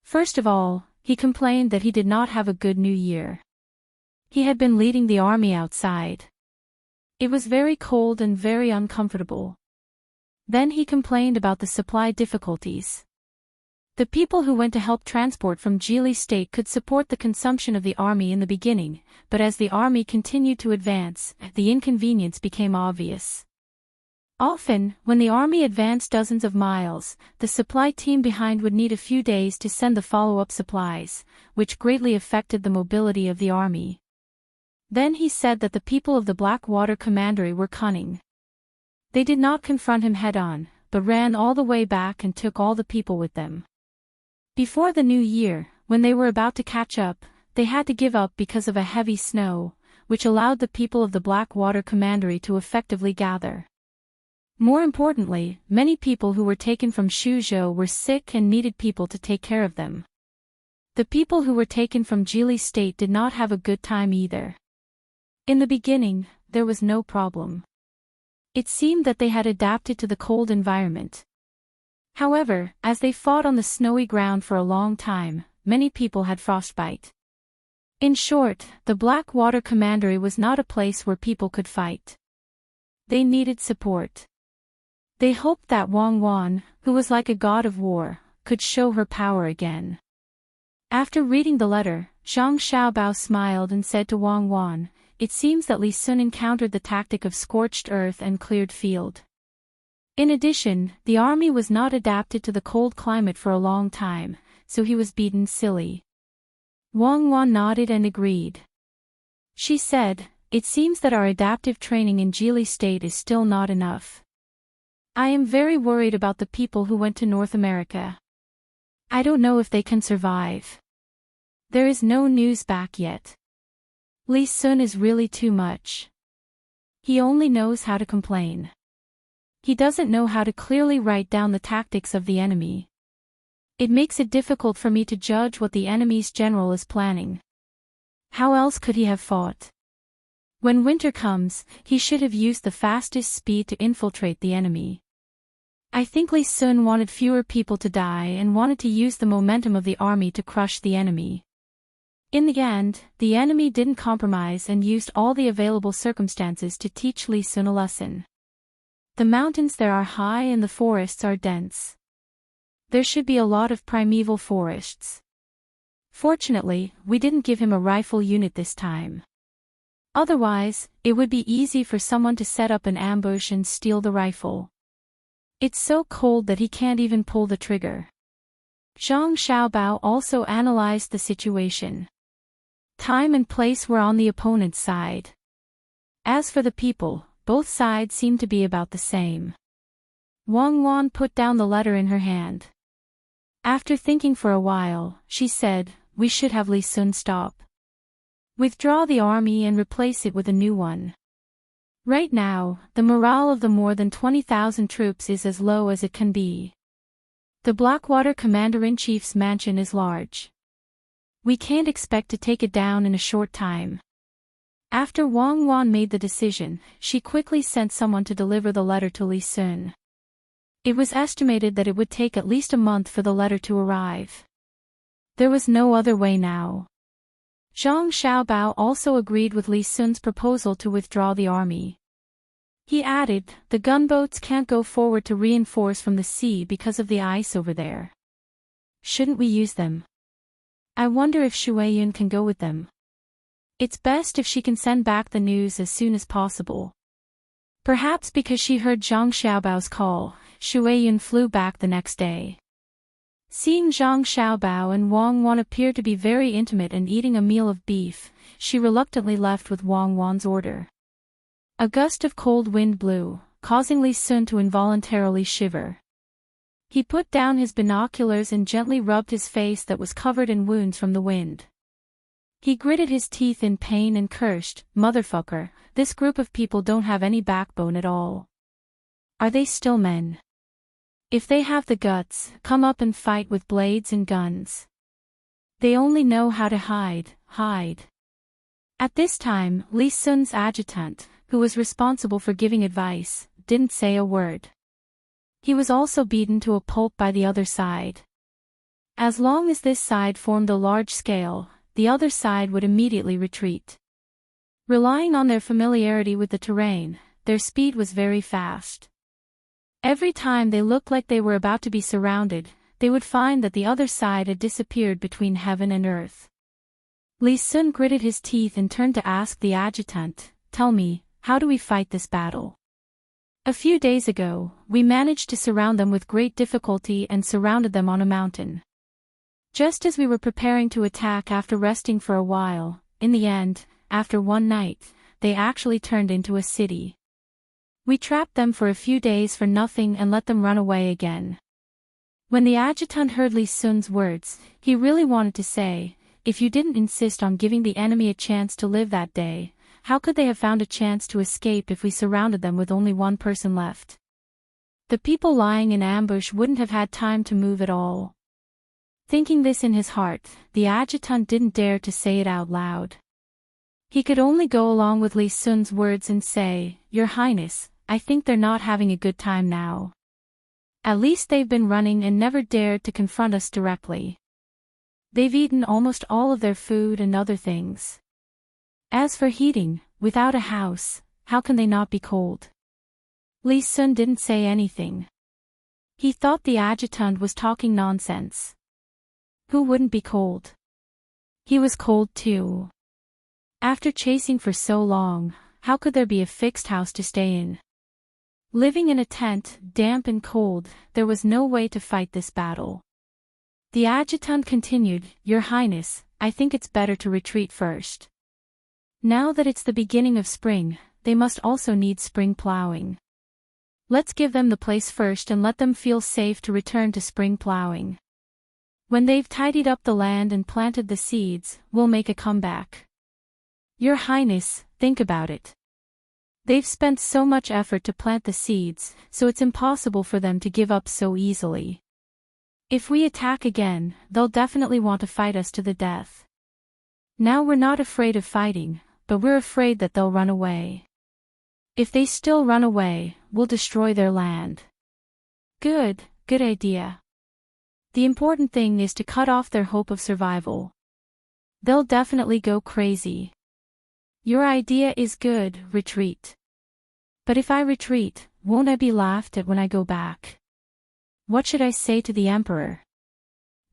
First of all, he complained that he did not have a good new year. He had been leading the army outside. It was very cold and very uncomfortable. Then he complained about the supply difficulties. The people who went to help transport from Jili State could support the consumption of the army in the beginning, but as the army continued to advance, the inconvenience became obvious. Often, when the army advanced dozens of miles, the supply team behind would need a few days to send the follow-up supplies, which greatly affected the mobility of the army. Then he said that the people of the Blackwater Commandery were cunning. They did not confront him head-on, but ran all the way back and took all the people with them. Before the new year, when they were about to catch up, they had to give up because of a heavy snow, which allowed the people of the Blackwater Commandery to effectively gather. More importantly, many people who were taken from Shuzhou were sick and needed people to take care of them. The people who were taken from Jili State did not have a good time either. In the beginning, there was no problem. It seemed that they had adapted to the cold environment. However, as they fought on the snowy ground for a long time, many people had frostbite. In short, the Blackwater Commandery was not a place where people could fight. They needed support. They hoped that Wang Wan, who was like a god of war, could show her power again. After reading the letter, Zhang Xiaobao smiled and said to Wang Wan, "It seems that Li Sun encountered the tactic of scorched earth and cleared field. In addition, the army was not adapted to the cold climate for a long time, so he was beaten silly." Wang Wan nodded and agreed. She said, "It seems that our adaptive training in Jili State is still not enough. I am very worried about the people who went to North America. I don't know if they can survive. There is no news back yet. Li Sun is really too much. He only knows how to complain. He doesn't know how to clearly write down the tactics of the enemy. It makes it difficult for me to judge what the enemy's general is planning. How else could he have fought? When winter comes, he should have used the fastest speed to infiltrate the enemy. I think Li Sun wanted fewer people to die and wanted to use the momentum of the army to crush the enemy. In the end, the enemy didn't compromise and used all the available circumstances to teach Li Sun a lesson. The mountains there are high and the forests are dense. There should be a lot of primeval forests. Fortunately, we didn't give him a rifle unit this time. Otherwise, it would be easy for someone to set up an ambush and steal the rifle. It's so cold that he can't even pull the trigger." Zhang Xiaobao also analyzed the situation. Time and place were on the opponent's side. As for the people, both sides seemed to be about the same. Wang Wan put down the letter in her hand. After thinking for a while, she said, "We should have Li Sun stop. Withdraw the army and replace it with a new one. Right now, the morale of the more than 20,000 troops is as low as it can be. The Blackwater Commander-in-Chief's mansion is large. We can't expect to take it down in a short time." After Wang Wan made the decision, she quickly sent someone to deliver the letter to Li Sun. It was estimated that it would take at least a month for the letter to arrive. There was no other way now. Zhang Xiaobao also agreed with Li Sun's proposal to withdraw the army. He added, "The gunboats can't go forward to reinforce from the sea because of the ice over there. Shouldn't we use them? I wonder if Shuayun can go with them. It's best if she can send back the news as soon as possible." Perhaps because she heard Zhang Xiaobao's call, Shuayun flew back the next day. Seeing Zhang Xiaobao and Wang Wan appear to be very intimate and eating a meal of beef, she reluctantly left with Wang Wan's order. A gust of cold wind blew, causing Li Sun to involuntarily shiver. He put down his binoculars and gently rubbed his face that was covered in wounds from the wind. He gritted his teeth in pain and cursed, "Motherfucker, this group of people don't have any backbone at all. Are they still men? If they have the guts, come up and fight with blades and guns. They only know how to hide." At this time, Li Sun's adjutant, who was responsible for giving advice, didn't say a word. He was also beaten to a pulp by the other side. As long as this side formed a large scale, the other side would immediately retreat. Relying on their familiarity with the terrain, their speed was very fast. Every time they looked like they were about to be surrounded, they would find that the other side had disappeared between heaven and earth. Li Sun gritted his teeth and turned to ask the adjutant, "Tell me, how do we fight this battle? A few days ago, we managed to surround them with great difficulty and surrounded them on a mountain. Just as we were preparing to attack after resting for a while, in the end, after one night, they actually turned into a city. We trapped them for a few days for nothing and let them run away again." When the adjutant heard Li Sun's words, he really wanted to say, "If you didn't insist on giving the enemy a chance to live that day, how could they have found a chance to escape if we surrounded them with only one person left? The people lying in ambush wouldn't have had time to move at all." Thinking this in his heart, the adjutant didn't dare to say it out loud. He could only go along with Li Sun's words and say, "Your Highness, I think they're not having a good time now. At least they've been running and never dared to confront us directly. They've eaten almost all of their food and other things. As for heating, without a house, how can they not be cold?" Li Sun didn't say anything. He thought the adjutant was talking nonsense. Who wouldn't be cold? He was cold too. After chasing for so long, how could there be a fixed house to stay in? Living in a tent, damp and cold, there was no way to fight this battle. The adjutant continued, "Your Highness, I think it's better to retreat first. Now that it's the beginning of spring, they must also need spring plowing. Let's give them the place first and let them feel safe to return to spring plowing. When they've tidied up the land and planted the seeds, we'll make a comeback. Your Highness, think about it. They've spent so much effort to plant the seeds, so it's impossible for them to give up so easily. If we attack again, they'll definitely want to fight us to the death. Now we're not afraid of fighting, but we're afraid that they'll run away. If they still run away, we'll destroy their land." Good idea. The important thing is to cut off their hope of survival. They'll definitely go crazy. Your idea is good, retreat. But if I retreat, won't I be laughed at when I go back? What should I say to the emperor?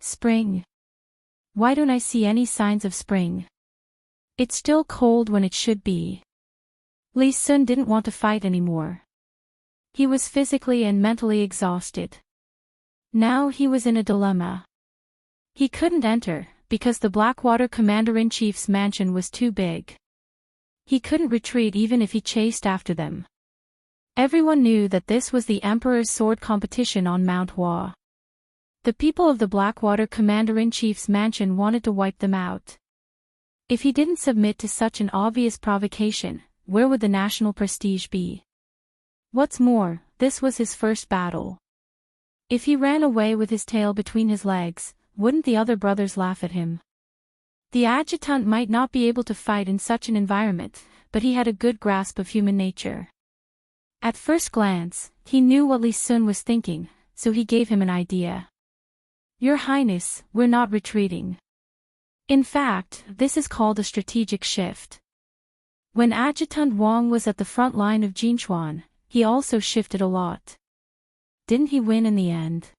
Spring. Why don't I see any signs of spring? It's still cold when it should be. Li Sun didn't want to fight anymore. He was physically and mentally exhausted. Now he was in a dilemma. He couldn't enter, because the Blackwater Commander-in-Chief's mansion was too big. He couldn't retreat even if he chased after them. Everyone knew that this was the Emperor's sword competition on Mount Hua. The people of the Blackwater Commander-in-Chief's mansion wanted to wipe them out. If he didn't submit to such an obvious provocation, where would the national prestige be? What's more, this was his first battle. If he ran away with his tail between his legs, wouldn't the other brothers laugh at him? The adjutant might not be able to fight in such an environment, but he had a good grasp of human nature. At first glance, he knew what Li Sun was thinking, so he gave him an idea. Your Highness, we're not retreating. In fact, this is called a strategic shift. When Adjutant Wang was at the front line of Jinchuan, he also shifted a lot. Didn't he win in the end?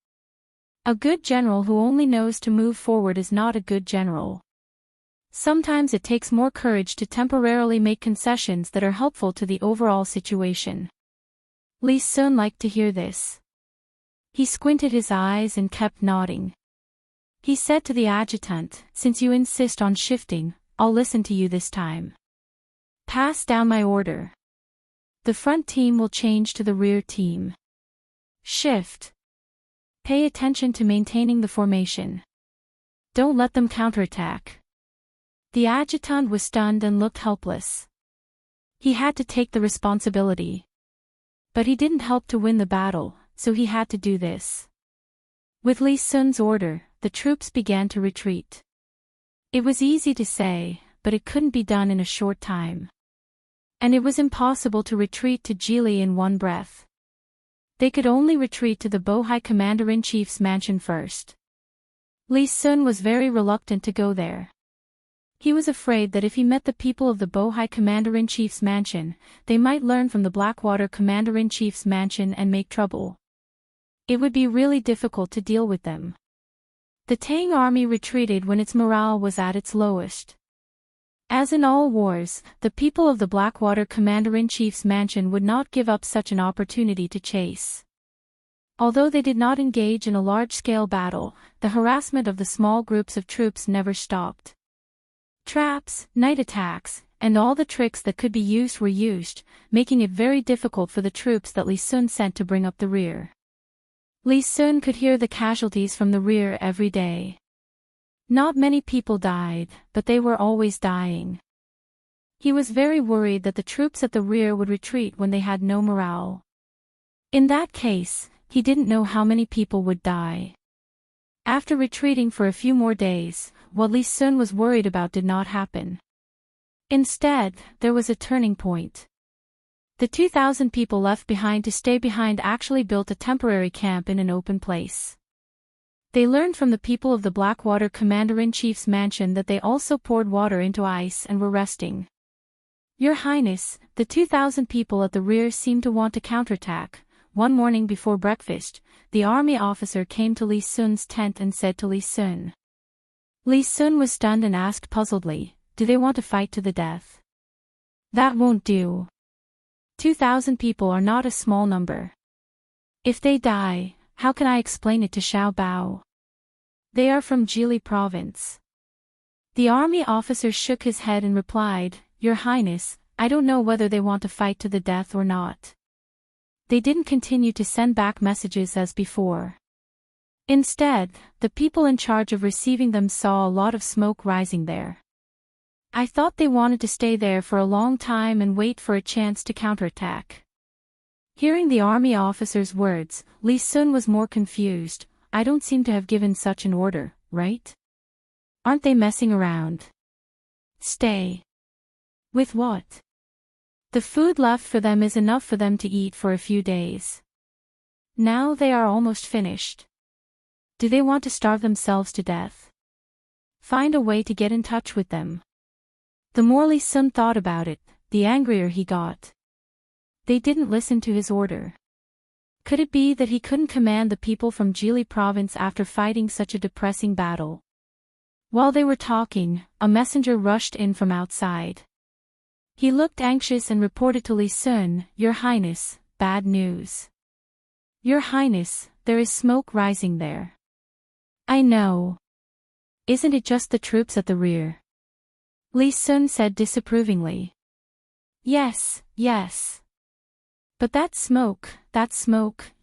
A good general who only knows to move forward is not a good general. Sometimes it takes more courage to temporarily make concessions that are helpful to the overall situation. Li Sun liked to hear this. He squinted his eyes and kept nodding. He said to the adjutant, "Since you insist on shifting, I'll listen to you this time. Pass down my order. The front team will change to the rear team. Shift. Pay attention to maintaining the formation. Don't let them counterattack." The adjutant was stunned and looked helpless. He had to take the responsibility. But he didn't help to win the battle, so he had to do this. With Li Sun's order, the troops began to retreat. It was easy to say, but it couldn't be done in a short time. And it was impossible to retreat to Jili in one breath. They could only retreat to the Bohai Commander-in-Chief's mansion first. Li Sun was very reluctant to go there. He was afraid that if he met the people of the Bohai Commander-in-Chief's mansion, they might learn from the Blackwater Commander-in-Chief's mansion and make trouble. It would be really difficult to deal with them. The Tang army retreated when its morale was at its lowest. As in all wars, the people of the Blackwater Commander-in-Chief's mansion would not give up such an opportunity to chase. Although they did not engage in a large-scale battle, the harassment of the small groups of troops never stopped. Traps, night attacks, and all the tricks that could be used were used, making it very difficult for the troops that Li Sun sent to bring up the rear. Li Sun could hear the casualties from the rear every day. Not many people died, but they were always dying. He was very worried that the troops at the rear would retreat when they had no morale. In that case, he didn't know how many people would die. After retreating for a few more days, what Li Sun was worried about did not happen. Instead, there was a turning point. The 2,000 people left behind to stay behind actually built a temporary camp in an open place. They learned from the people of the Blackwater Commander-in-Chief's mansion that they also poured water into ice and were resting. Your Highness, the 2,000 people at the rear seemed to want to counterattack. One morning before breakfast, the army officer came to Li Sun's tent and said to Li Sun. Li Sun was stunned and asked puzzledly, "Do they want to fight to the death?" "That won't do. 2,000 people are not a small number. If they die, how can I explain it to Xiao Bao? They are from Jili province." The army officer shook his head and replied, "Your Highness, I don't know whether they want to fight to the death or not." They didn't continue to send back messages as before. Instead, the people in charge of receiving them saw a lot of smoke rising there. "I thought they wanted to stay there for a long time and wait for a chance to counterattack." Hearing the army officer's words, Li Sun was more confused. "I don't seem to have given such an order, right? Aren't they messing around? Stay. With what? The food left for them is enough for them to eat for a few days. Now they are almost finished. Do they want to starve themselves to death? Find a way to get in touch with them." The more Li Sun thought about it, the angrier he got. They didn't listen to his order. Could it be that he couldn't command the people from Jili province after fighting such a depressing battle? While they were talking, a messenger rushed in from outside. He looked anxious and reported to Li Sun, "Your Highness, bad news. Your Highness, there is smoke rising there." "I know. Isn't it just the troops at the rear? Li Sun said disapprovingly. Yes, yes. But that smoke,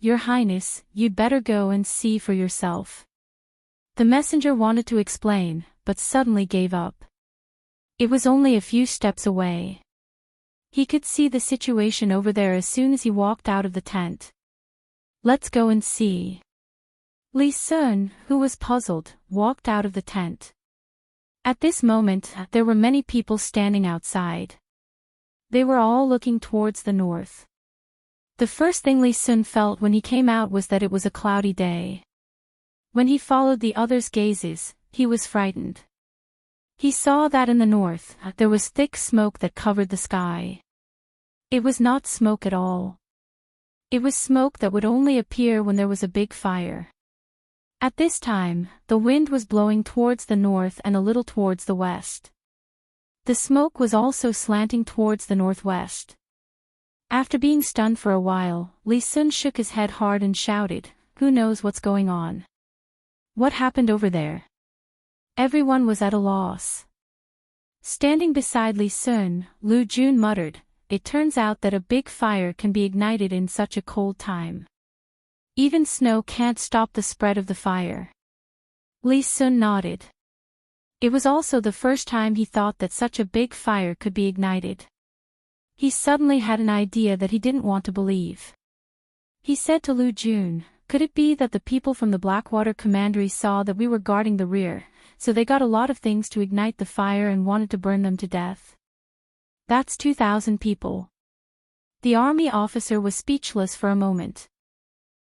Your Highness, you'd better go and see for yourself. The messenger wanted to explain, but suddenly gave up. It was only a few steps away. He could see the situation over there as soon as he walked out of the tent. Let's go and see. Li Sun, who was puzzled, walked out of the tent. At this moment, there were many people standing outside. They were all looking towards the north. The first thing Li Sun felt when he came out was that it was a cloudy day. When he followed the others' gazes, he was frightened. He saw that in the north, there was thick smoke that covered the sky. It was not smoke at all. It was smoke that would only appear when there was a big fire. At this time, the wind was blowing towards the north and a little towards the west. The smoke was also slanting towards the northwest. After being stunned for a while, Li Sun shook his head hard and shouted, "Who knows what's going on? What happened over there?" Everyone was at a loss. Standing beside Li Sun, Lu Jun muttered, "It turns out that a big fire can be ignited in such a cold time. Even snow can't stop the spread of the fire." Li Sun nodded. It was also the first time he thought that such a big fire could be ignited. He suddenly had an idea that he didn't want to believe. He said to Lu Jun, "Could it be that the people from the Blackwater Commandery saw that we were guarding the rear, so they got a lot of things to ignite the fire and wanted to burn them to death?" That's 2,000 people. The army officer was speechless for a moment.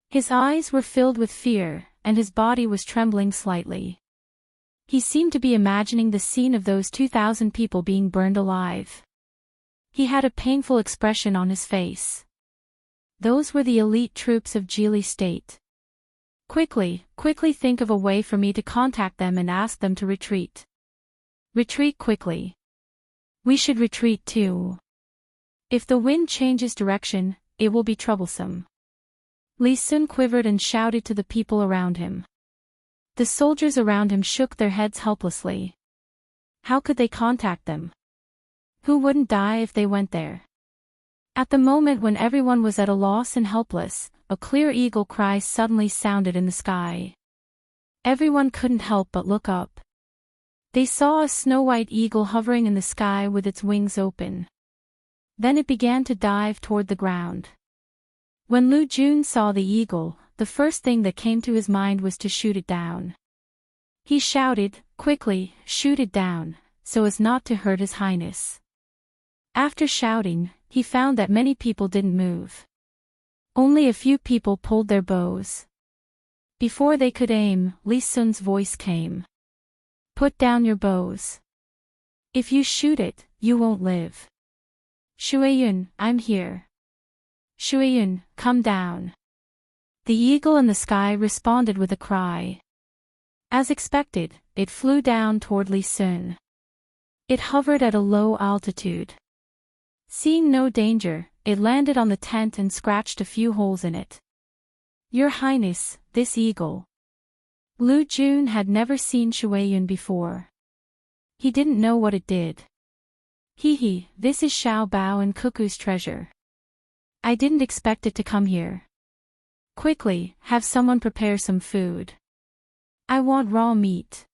His eyes were filled with fear, and his body was trembling slightly. He seemed to be imagining the scene of those 2,000 people being burned alive. He had a painful expression on his face. Those were the elite troops of Jili State. Quickly think of a way for me to contact them and ask them to retreat. Retreat quickly. We should retreat too. If the wind changes direction, it will be troublesome. Li Sun quivered and shouted to the people around him. The soldiers around him shook their heads helplessly. How could they contact them? Who wouldn't die if they went there? At the moment when everyone was at a loss and helpless, a clear eagle cry suddenly sounded in the sky. Everyone couldn't help but look up. They saw a snow-white eagle hovering in the sky with its wings open. Then it began to dive toward the ground. When Lu Jun saw the eagle, the first thing that came to his mind was to shoot it down. He shouted, "Quickly, shoot it down, so as not to hurt His Highness." After shouting, he found that many people didn't move. Only a few people pulled their bows. Before they could aim, Li Sun's voice came. "Put down your bows. If you shoot it, you won't live. Shueyun, I'm here. Shueyun, come down." The eagle in the sky responded with a cry. As expected, it flew down toward Li Sun. It hovered at a low altitude. Seeing no danger, it landed on the tent and scratched a few holes in it. "Your Highness, this eagle." Lu Jun had never seen Shueyun before. He didn't know what it did. This is Xiao Bao and Cuckoo's treasure. I didn't expect it to come here. Quickly, have someone prepare some food. I want raw meat."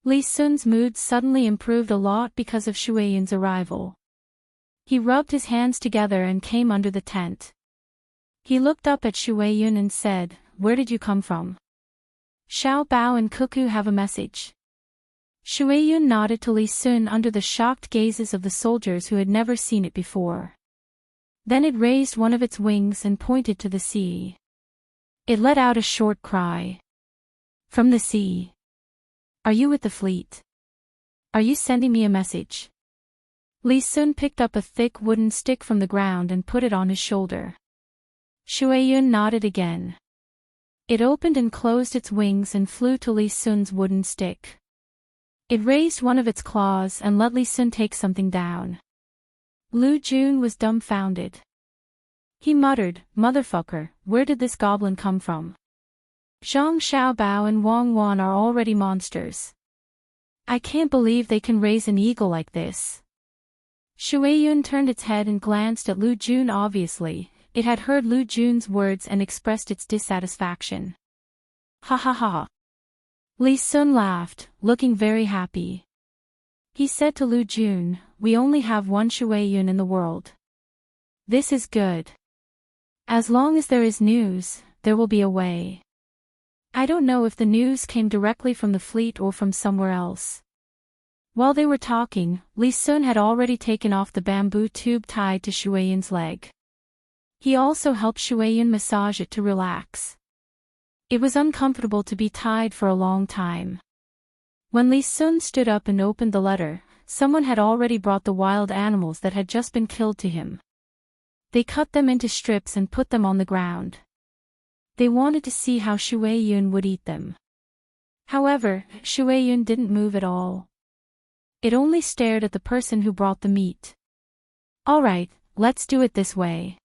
Li Sun's mood suddenly improved a lot because of Shueyun's arrival. He rubbed his hands together and came under the tent. He looked up at Shueyun and said, "Where did you come from?" "Xiao Bao and Cuckoo have a message." Shueyun nodded to Li Sun under the shocked gazes of the soldiers who had never seen it before. Then it raised one of its wings and pointed to the sea. It let out a short cry. "From the sea. Are you with the fleet? Are you sending me a message?" Li Sun picked up a thick wooden stick from the ground and put it on his shoulder. Shueyun nodded again. It opened and closed its wings and flew to Li Sun's wooden stick. It raised one of its claws and let Li Sun take something down. Lu Jun was dumbfounded. He muttered, "Motherfucker, where did this goblin come from? Zhang Xiaobao and Wang Wan are already monsters. I can't believe they can raise an eagle like this. Shuai-yun turned its head and glanced at Lu Jun. Obviously, it had heard Lu Jun's words and expressed its dissatisfaction. Ha ha ha. Li Sun laughed, looking very happy. He said to Lu Jun, "We only have one Shuai-yun in the world. This is good. As long as there is news, there will be a way." I don't know if the news came directly from the fleet or from somewhere else. While they were talking, Li Sun had already taken off the bamboo tube tied to Shuai-yun's leg. He also helped Shuai-yun massage it to relax. It was uncomfortable to be tied for a long time. When Li Sun stood up and opened the letter, someone had already brought the wild animals that had just been killed to him. They cut them into strips and put them on the ground. They wanted to see how Shuai-yun would eat them. However, Shuai-yun didn't move at all. It only stared at the person who brought the meat. "All right, let's do it this way.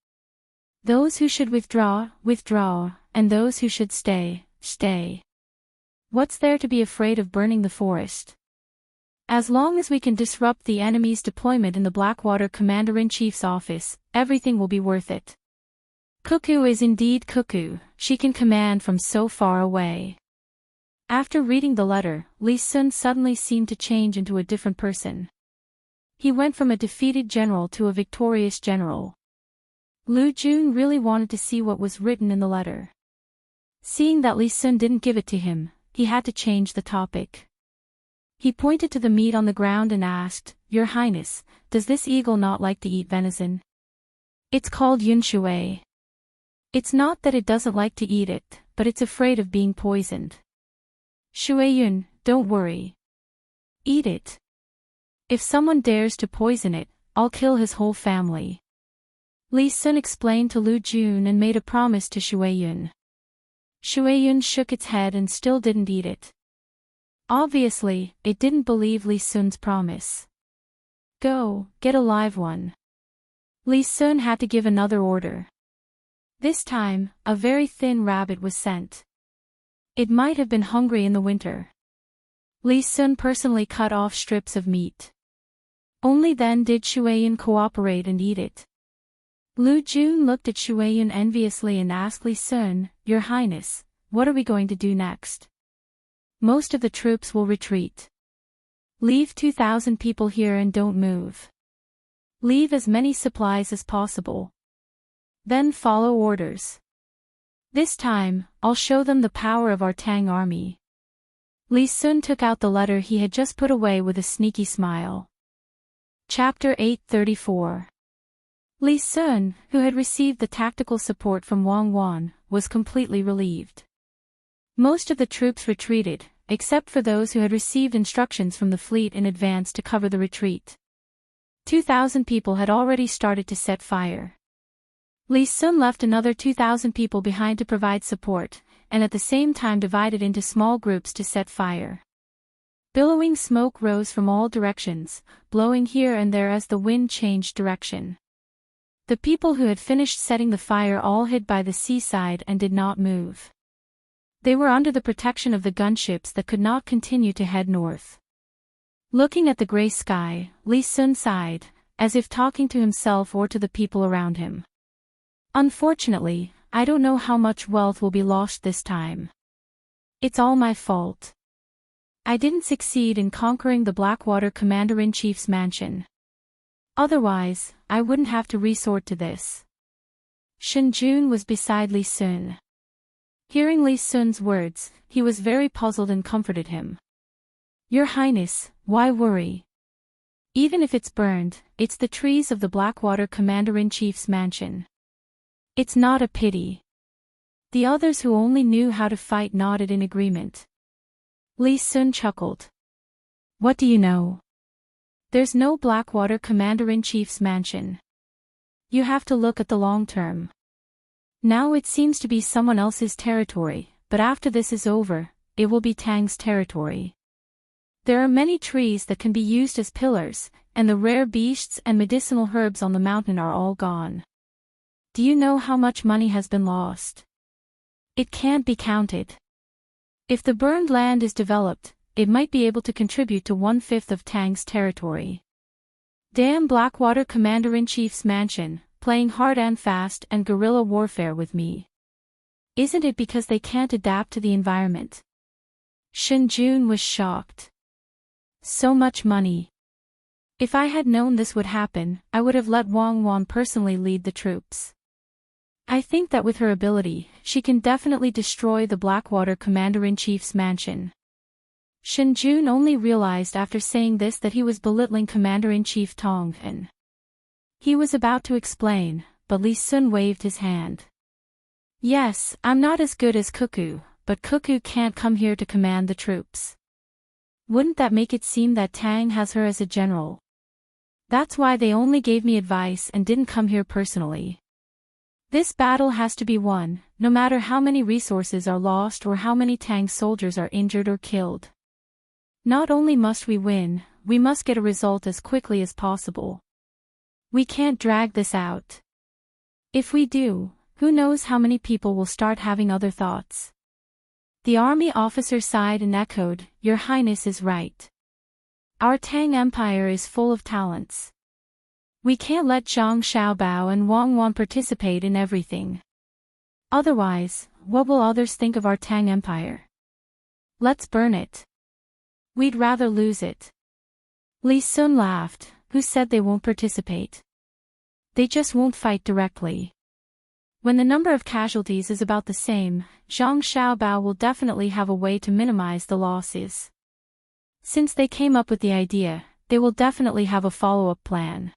Those who should withdraw, withdraw, and those who should stay, stay. What's there to be afraid of burning the forest? As long as we can disrupt the enemy's deployment in the Blackwater Commander-in-Chief's office, everything will be worth it. Cuckoo is indeed cuckoo, she can command from so far away." After reading the letter, Li Sun suddenly seemed to change into a different person. He went from a defeated general to a victorious general. Lu Jun really wanted to see what was written in the letter. Seeing that Li Sun didn't give it to him, he had to change the topic. He pointed to the meat on the ground and asked, "Your Highness, does this eagle not like to eat venison? It's called Yun Shui. It's not that it doesn't like to eat it, but it's afraid of being poisoned. Shuai-yun, don't worry. Eat it. If someone dares to poison it, I'll kill his whole family." Li Sun explained to Lu Jun and made a promise to Shuai-yun. Shuai-yun shook its head and still didn't eat it. Obviously, it didn't believe Li Sun's promise. "Go, get a live one." Li Sun had to give another order. This time, a very thin rabbit was sent. It might have been hungry in the winter. Li Sun personally cut off strips of meat. Only then did Shuai-yun cooperate and eat it. Lu Jun looked at Shuai-yun enviously and asked Li Sun, "Your Highness, what are we going to do next? Most of the troops will retreat. Leave 2,000 people here and don't move. Leave as many supplies as possible. Then follow orders. This time, I'll show them the power of our Tang army." Li Sun took out the letter he had just put away with a sneaky smile. Chapter 834. Li Sun, who had received the tactical support from Wang Wan, was completely relieved. Most of the troops retreated, except for those who had received instructions from the fleet in advance to cover the retreat. 2,000 people had already started to set fire. Li Sun left another 2,000 people behind to provide support, and at the same time divided into small groups to set fire. Billowing smoke rose from all directions, blowing here and there as the wind changed direction. The people who had finished setting the fire all hid by the seaside and did not move. They were under the protection of the gunships that could not continue to head north. Looking at the gray sky, Li Sun sighed, as if talking to himself or to the people around him. "Unfortunately, I don't know how much wealth will be lost this time. It's all my fault. I didn't succeed in conquering the Blackwater Commander-in-Chief's mansion. Otherwise, I wouldn't have to resort to this." Shen Jun was beside Li Sun. Hearing Li Sun's words, he was very puzzled and comforted him. "Your Highness, why worry? Even if it's burned, it's the trees of the Blackwater Commander-in-Chief's mansion. It's not a pity." The others who only knew how to fight nodded in agreement. Li Sun chuckled. "What do you know? There's no Blackwater Commander-in-Chief's mansion. You have to look at the long term. Now it seems to be someone else's territory, but after this is over, it will be Tang's territory. There are many trees that can be used as pillars, and the rare beasts and medicinal herbs on the mountain are all gone. Do you know how much money has been lost? It can't be counted. If the burned land is developed, it might be able to contribute to 1/5 of Tang's territory. Damn Blackwater Commander-in-Chief's mansion, playing hard and fast and guerrilla warfare with me. Isn't it because they can't adapt to the environment? Shen Jun was shocked. So much money. If I had known this would happen, I would have let Wang Wan personally lead the troops. I think that with her ability, she can definitely destroy the Blackwater Commander-in-Chief's mansion. Shen Jun only realized after saying this that he was belittling Commander-in-Chief Tong Hen. He was about to explain, but Li Sun waved his hand. Yes, I'm not as good as Cuckoo, but Cuckoo can't come here to command the troops. Wouldn't that make it seem that Tang has her as a general? That's why they only gave me advice and didn't come here personally. This battle has to be won, no matter how many resources are lost or how many Tang soldiers are injured or killed. Not only must we win, we must get a result as quickly as possible. We can't drag this out. If we do, who knows how many people will start having other thoughts. The army officer sighed and echoed, "Your Highness is right. Our Tang Empire is full of talents. We can't let Zhang Xiaobao and Wang Wan participate in everything. Otherwise, what will others think of our Tang Empire? Let's burn it. We'd rather lose it." Li Sun laughed. Who said they won't participate? They just won't fight directly. When the number of casualties is about the same, Zhang Xiaobao will definitely have a way to minimize the losses. Since they came up with the idea, they will definitely have a follow-up plan.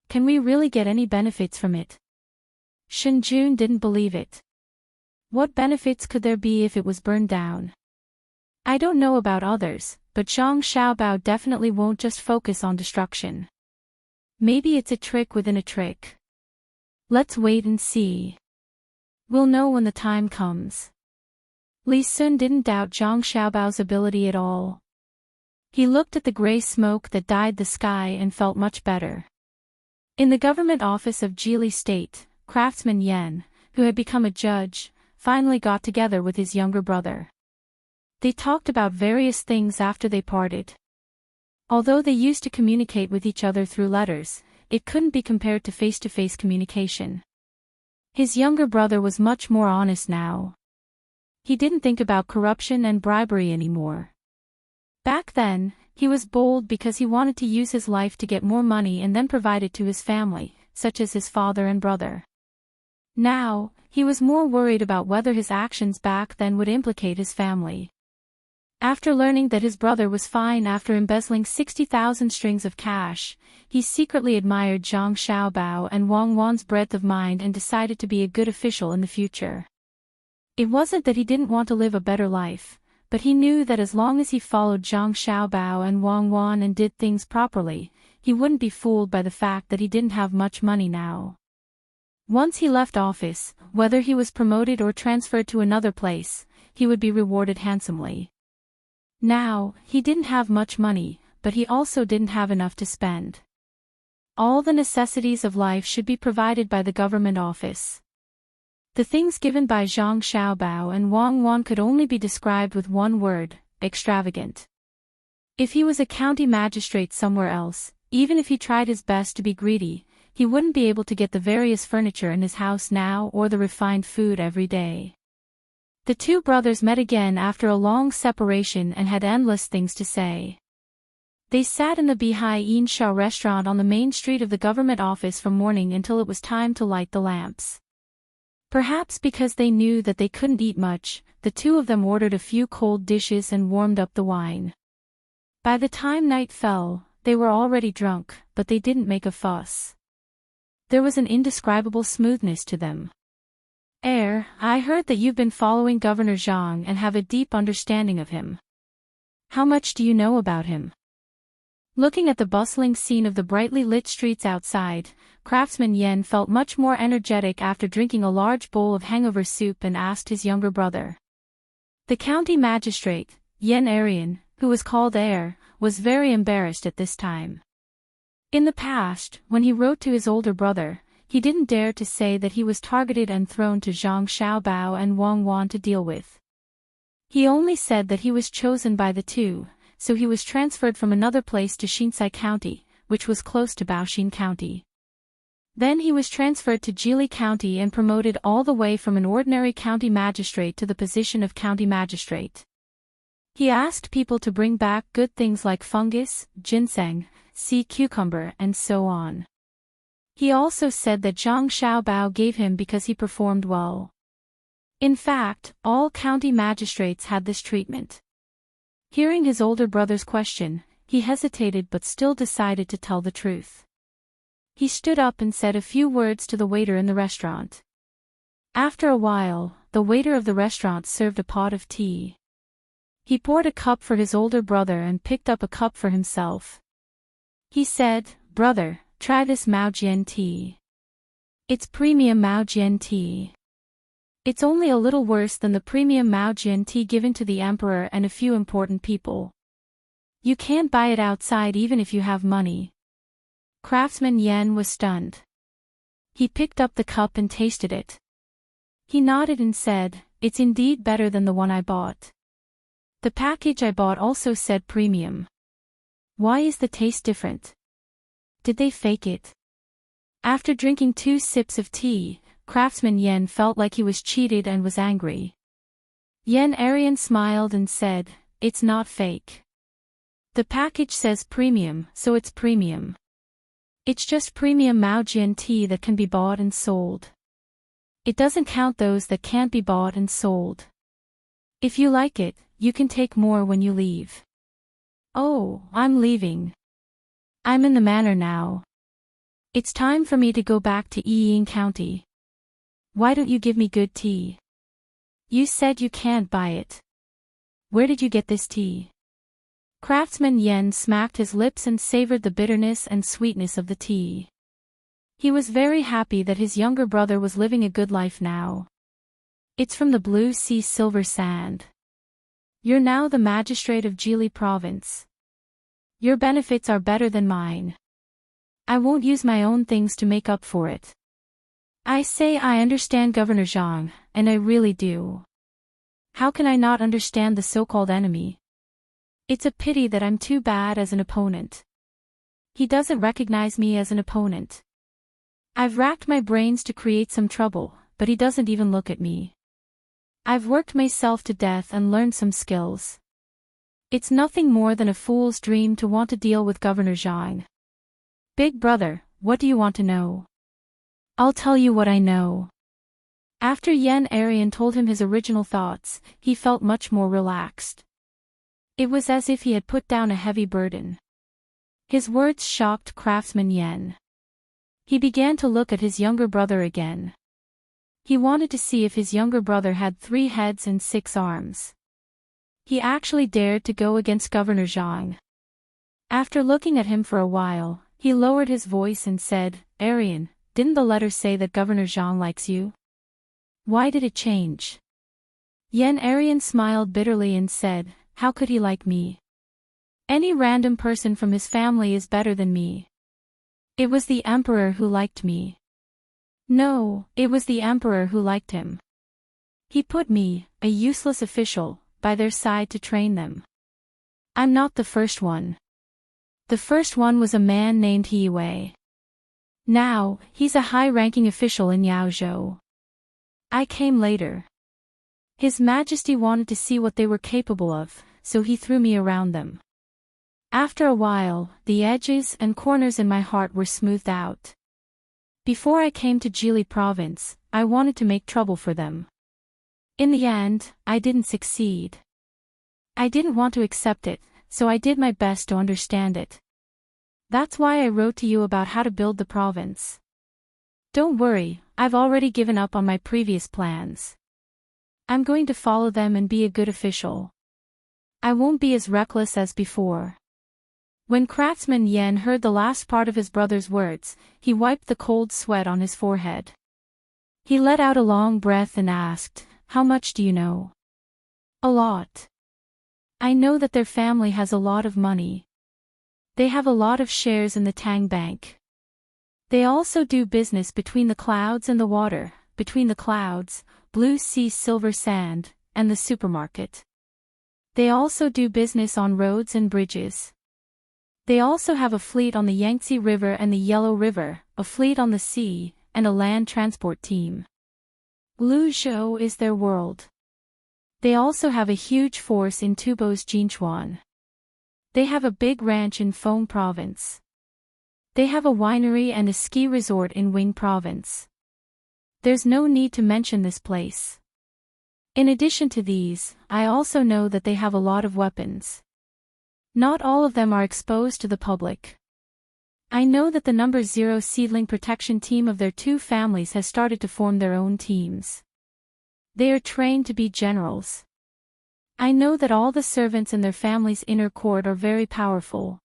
Can we really get any benefits from it? Shen Jun didn't believe it. What benefits could there be if it was burned down? I don't know about others, but Zhang Xiaobao definitely won't just focus on destruction. Maybe it's a trick within a trick. Let's wait and see. We'll know when the time comes. Li Sun didn't doubt Zhang Xiaobao's ability at all. He looked at the gray smoke that dyed the sky and felt much better. In the government office of Jili State, craftsman Yan, who had become a judge, finally got together with his younger brother. They talked about various things after they parted. Although they used to communicate with each other through letters, it couldn't be compared to face-to-face communication. His younger brother was much more honest now. He didn't think about corruption and bribery anymore. Back then, he was bold because he wanted to use his life to get more money and then provide it to his family, such as his father and brother. Now, he was more worried about whether his actions back then would implicate his family. After learning that his brother was fine after embezzling 60,000 strings of cash, he secretly admired Zhang Xiaobao and Wang Wan's breadth of mind and decided to be a good official in the future. It wasn't that he didn't want to live a better life, but he knew that as long as he followed Zhang Xiaobao and Wang Wan and did things properly, he wouldn't be fooled by the fact that he didn't have much money now. Once he left office, whether he was promoted or transferred to another place, he would be rewarded handsomely. Now, he didn't have much money, but he also didn't have enough to spend. All the necessities of life should be provided by the government office. The things given by Zhang Xiaobao and Wang Wan could only be described with one word: extravagant. If he was a county magistrate somewhere else, even if he tried his best to be greedy, he wouldn't be able to get the various furniture in his house now or the refined food every day. The two brothers met again after a long separation and had endless things to say. They sat in the Bihai Yin Sha restaurant on the main street of the government office from morning until it was time to light the lamps. Perhaps because they knew that they couldn't eat much, the two of them ordered a few cold dishes and warmed up the wine. By the time night fell, they were already drunk, but they didn't make a fuss. There was an indescribable smoothness to them. I heard that you've been following Governor Zhang and have a deep understanding of him. How much do you know about him? Looking at the bustling scene of the brightly lit streets outside, craftsman Yen felt much more energetic after drinking a large bowl of hangover soup and asked his younger brother. The county magistrate, Yen Arian, who was called Heir, was very embarrassed at this time. In the past, when he wrote to his older brother, he didn't dare to say that he was targeted and thrown to Zhang Xiaobao and Wang Wan to deal with. He only said that he was chosen by the two, so he was transferred from another place to Shinsai County, which was close to Baoshin County. Then he was transferred to Jili County and promoted all the way from an ordinary county magistrate to the position of county magistrate. He asked people to bring back good things like fungus, ginseng, sea cucumber and so on. He also said that Zhang Xiaobao gave him because he performed well. In fact, all county magistrates had this treatment. Hearing his older brother's question, he hesitated but still decided to tell the truth. He stood up and said a few words to the waiter in the restaurant. After a while, the waiter of the restaurant served a pot of tea. He poured a cup for his older brother and picked up a cup for himself. He said, "Brother, try this Maojian tea. It's premium Maojian tea. It's only a little worse than the premium Maojian tea given to the emperor and a few important people. You can't buy it outside even if you have money." Craftsman Yan was stunned. He picked up the cup and tasted it. He nodded and said, "It's indeed better than the one I bought. The package I bought also said premium. Why is the taste different? Did they fake it?" After drinking 2 sips of tea, Craftsman Yan felt like he was cheated and was angry. Yan Arian smiled and said, "It's not fake. The package says premium, so it's premium. It's just premium Maojian tea that can be bought and sold. It doesn't count those that can't be bought and sold. If you like it, you can take more when you leave." "Oh, I'm leaving. I'm in the manor now. It's time for me to go back to Yiying County. Why don't you give me good tea? You said you can't buy it. Where did you get this tea?" Craftsman Yan smacked his lips and savored the bitterness and sweetness of the tea. He was very happy that his younger brother was living a good life now. "It's from the Blue Sea Silver Sand. You're now the magistrate of Jili Province. Your benefits are better than mine. I won't use my own things to make up for it. I say I understand Governor Zhang, and I really do. How can I not understand the so-called enemy? It's a pity that I'm too bad as an opponent. He doesn't recognize me as an opponent. I've racked my brains to create some trouble, but he doesn't even look at me. I've worked myself to death and learned some skills. It's nothing more than a fool's dream to want to deal with Governor Zhang. Big brother, what do you want to know?" "I'll tell you what I know." After Yan Arian told him his original thoughts, he felt much more relaxed. It was as if he had put down a heavy burden. His words shocked Craftsman Yan. He began to look at his younger brother again. He wanted to see if his younger brother had 3 heads and 6 arms. He actually dared to go against Governor Zhang. After looking at him for a while, he lowered his voice and said, "Arian, didn't the letter say that Governor Zhang likes you? Why did it change?" Yan Arian smiled bitterly and said, "How could he like me? Any random person from his family is better than me. It was the emperor who liked me. No, it was the emperor who liked him. He put me, a useless official, by their side to train them. I'm not the first one. The first one was a man named He Wei. Now, he's a high-ranking official in Yaozhou. I came later. His Majesty wanted to see what they were capable of, so he threw me around them. After a while, the edges and corners in my heart were smoothed out. Before I came to Jili Province, I wanted to make trouble for them. In the end, I didn't succeed. I didn't want to accept it, so I did my best to understand it. That's why I wrote to you about how to build the province. Don't worry, I've already given up on my previous plans. I'm going to follow them and be a good official. I won't be as reckless as before." When Craftsman Yan heard the last part of his brother's words, he wiped the cold sweat on his forehead. He let out a long breath and asked, "How much do you know?" "A lot. I know that their family has a lot of money. They have a lot of shares in the Tang Bank. They also do business between the clouds and the water, between the clouds, Blue Sea Silver Sand, and the supermarket. They also do business on roads and bridges. They also have a fleet on the Yangtze River and the Yellow River, a fleet on the sea, and a land transport team. Luzhou is their world. They also have a huge force in Tubo's Jinchuan. They have a big ranch in Feng Province. They have a winery and a ski resort in Wing Province. There's no need to mention this place. In addition to these, I also know that they have a lot of weapons. Not all of them are exposed to the public. I know that the number 0 seedling protection team of their 2 families has started to form their own teams. They are trained to be generals. I know that all the servants in their family's inner court are very powerful.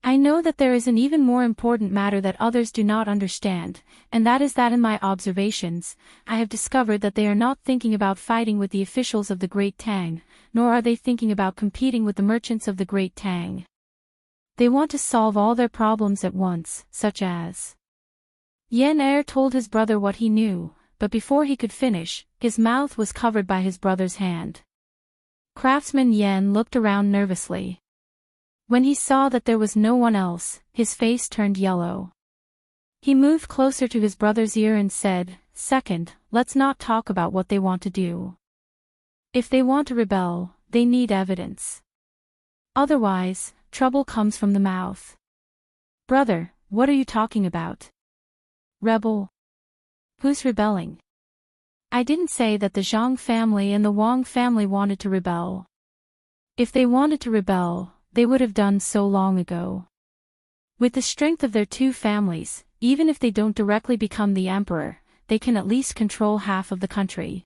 I know that there is an even more important matter that others do not understand, and that is that in my observations, I have discovered that they are not thinking about fighting with the officials of the Great Tang, nor are they thinking about competing with the merchants of the Great Tang. They want to solve all their problems at once, such as... Yen Er told his brother what he knew, but before he could finish, his mouth was covered by his brother's hand. Craftsman Yen looked around nervously. When he saw that there was no one else, his face turned yellow. He moved closer to his brother's ear and said, "Second, let's not talk about what they want to do. If they want to rebel, they need evidence. Otherwise, trouble comes from the mouth." "Brother, what are you talking about? Rebel? Who's rebelling?" "I didn't say that the Zhang family and the Wang family wanted to rebel. If they wanted to rebel, they would have done so long ago. With the strength of their 2 families, even if they don't directly become the emperor, they can at least control half of the country.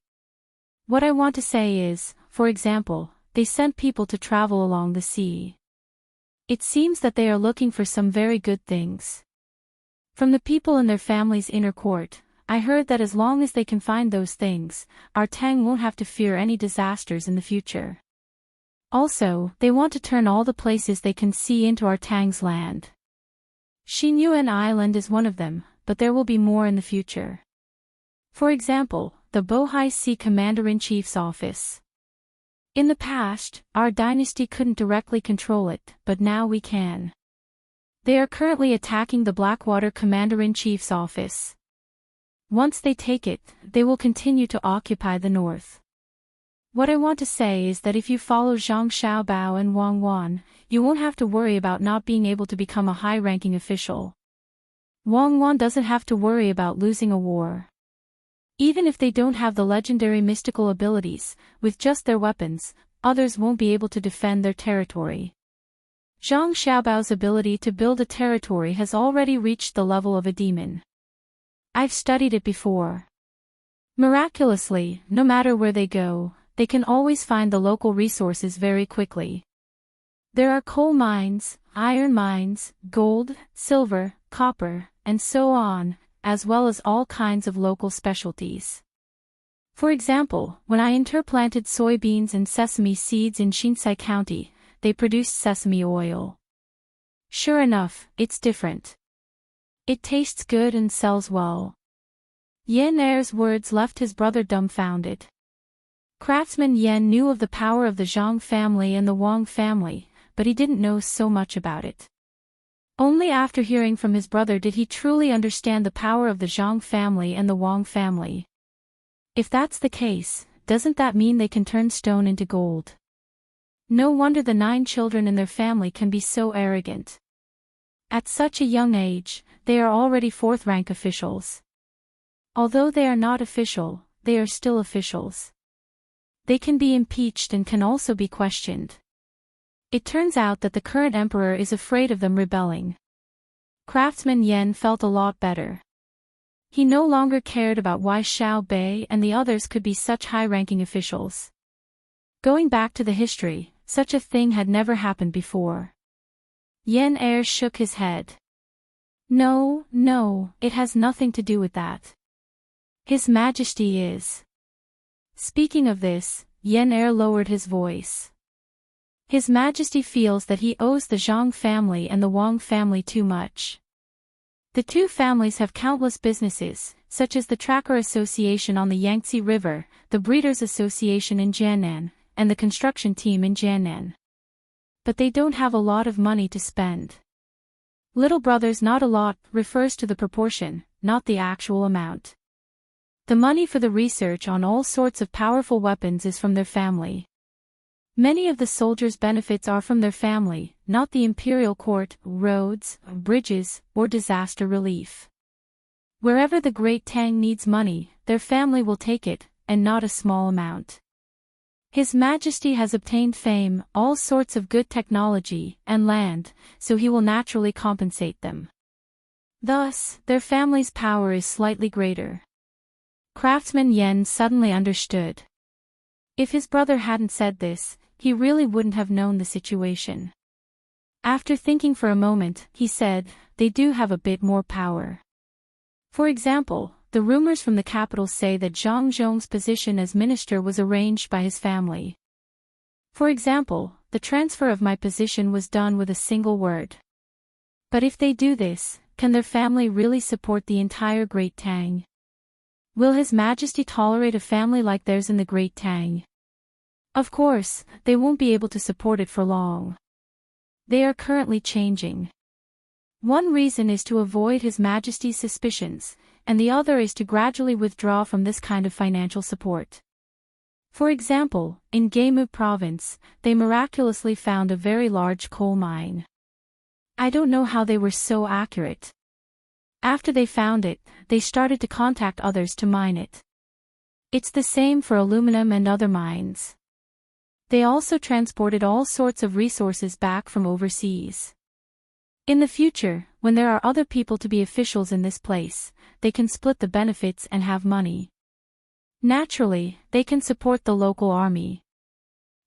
What I want to say is, for example, they sent people to travel along the sea. It seems that they are looking for some very good things. From the people in their family's inner court, I heard that as long as they can find those things, our Tang won't have to fear any disasters in the future. Also, they want to turn all the places they can see into our Tang's land. Xinyuan Island is one of them, but there will be more in the future. For example, the Bohai Sea Commander-in-Chief's office. In the past, our dynasty couldn't directly control it, but now we can. They are currently attacking the Blackwater Commander-in-Chief's office. Once they take it, they will continue to occupy the north. What I want to say is that if you follow Zhang Xiaobao and Wang Wan, you won't have to worry about not being able to become a high-ranking official. Wang Wan doesn't have to worry about losing a war. Even if they don't have the legendary mystical abilities, with just their weapons, others won't be able to defend their territory. Zhang Xiaobao's ability to build a territory has already reached the level of a demon. I've studied it before. Miraculously, no matter where they go, they can always find the local resources very quickly. There are coal mines, iron mines, gold, silver, copper, and so on, as well as all kinds of local specialties. For example, when I interplanted soybeans and sesame seeds in Shinsai County, they produced sesame oil. Sure enough, it's different. It tastes good and sells well. Yen Er's words left his brother dumbfounded. Craftsman Yen knew of the power of the Zhang family and the Wang family, but he didn't know so much about it. Only after hearing from his brother did he truly understand the power of the Zhang family and the Wang family. If that's the case, doesn't that mean they can turn stone into gold? No wonder the 9 children in their family can be so arrogant. At such a young age, they are already 4th-rank officials. Although they are not official, they are still officials. They can be impeached and can also be questioned. It turns out that the current emperor is afraid of them rebelling. Craftsman Yen felt a lot better. He no longer cared about why Xiao Bei and the others could be such high-ranking officials. Going back to the history, such a thing had never happened before. Yen Er shook his head. No, it has nothing to do with that. His Majesty is... Speaking of this, Yen Er lowered his voice. His Majesty feels that he owes the Zhang family and the Wang family too much. The 2 families have countless businesses, such as the Tracker Association on the Yangtze River, the Breeders Association in Jiannan, and the construction team in Jiannan. But they don't have a lot of money to spend. Little brother's not a lot refers to the proportion, not the actual amount. The money for the research on all sorts of powerful weapons is from their family. Many of the soldiers' benefits are from their family, not the imperial court, roads, bridges, or disaster relief. Wherever the Great Tang needs money, their family will take it, and not a small amount. His Majesty has obtained fame, all sorts of good technology, and land, so he will naturally compensate them. Thus, their family's power is slightly greater. Craftsman Yen suddenly understood. If his brother hadn't said this, he really wouldn't have known the situation. After thinking for a moment, he said, they do have a bit more power. For example, the rumors from the capital say that Zhang Zhong's position as minister was arranged by his family. For example, the transfer of my position was done with a single word. But if they do this, can their family really support the entire Great Tang? Will His Majesty tolerate a family like theirs in the Great Tang? Of course, they won't be able to support it for long. They are currently changing. One reason is to avoid His Majesty's suspicions, and the other is to gradually withdraw from this kind of financial support. For example, in Geimu province, they miraculously found a very large coal mine. I don't know how they were so accurate. After they found it, they started to contact others to mine it. It's the same for aluminum and other mines. They also transported all sorts of resources back from overseas. In the future, when there are other people to be officials in this place, they can split the benefits and have money. Naturally, they can support the local army.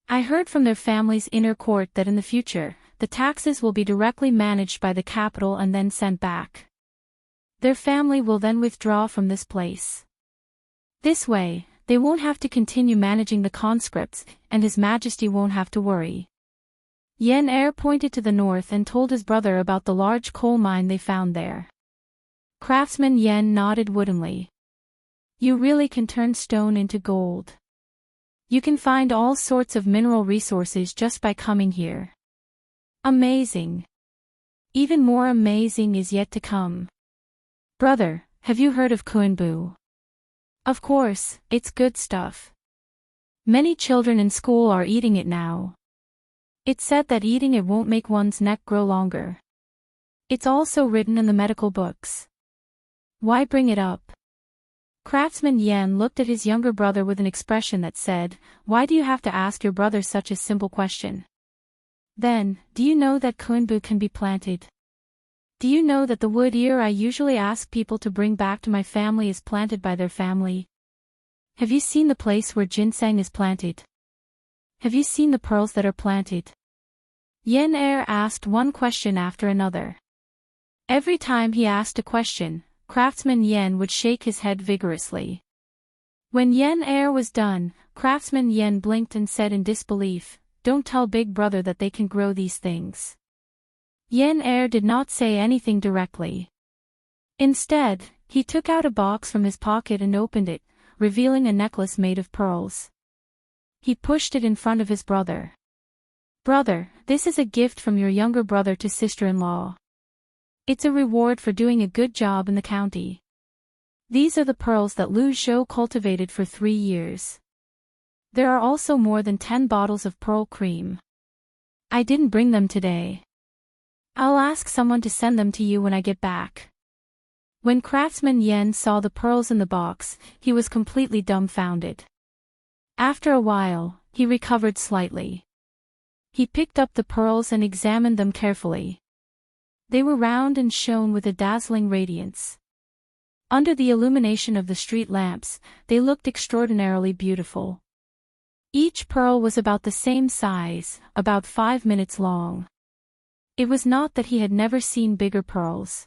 I heard from their family's inner court that in the future, the taxes will be directly managed by the capital and then sent back. Their family will then withdraw from this place. This way, they won't have to continue managing the conscripts, and His Majesty won't have to worry. Yen Heir pointed to the north and told his brother about the large coal mine they found there. Craftsman Yen nodded woodenly. You really can turn stone into gold. You can find all sorts of mineral resources just by coming here. Amazing. Even more amazing is yet to come. Brother, have you heard of Kuanbu? Of course, it's good stuff. Many children in school are eating it now. It's said that eating it won't make one's neck grow longer. It's also written in the medical books. Why bring it up? Craftsman Yen looked at his younger brother with an expression that said, why do you have to ask your brother such a simple question? Then, do you know that Kuanbu can be planted? Do you know that the wood ear I usually ask people to bring back to my family is planted by their family? Have you seen the place where ginseng is planted? Have you seen the pearls that are planted? Yen Heir asked one question after another. Every time he asked a question, Craftsman Yen would shake his head vigorously. When Yen Heir was done, Craftsman Yen blinked and said in disbelief, don't tell Big Brother that they can grow these things. Yen Heir did not say anything directly. Instead, he took out a box from his pocket and opened it, revealing a necklace made of pearls. He pushed it in front of his brother. Brother, this is a gift from your younger brother to sister-in-law. It's a reward for doing a good job in the county. These are the pearls that Lu Zhou cultivated for 3 years. There are also more than 10 bottles of pearl cream. I didn't bring them today. I'll ask someone to send them to you when I get back. When Craftsman Yen saw the pearls in the box, he was completely dumbfounded. After a while, he recovered slightly. He picked up the pearls and examined them carefully. They were round and shone with a dazzling radiance. Under the illumination of the street lamps, they looked extraordinarily beautiful. Each pearl was about the same size, about 5 minutes long. It was not that he had never seen bigger pearls.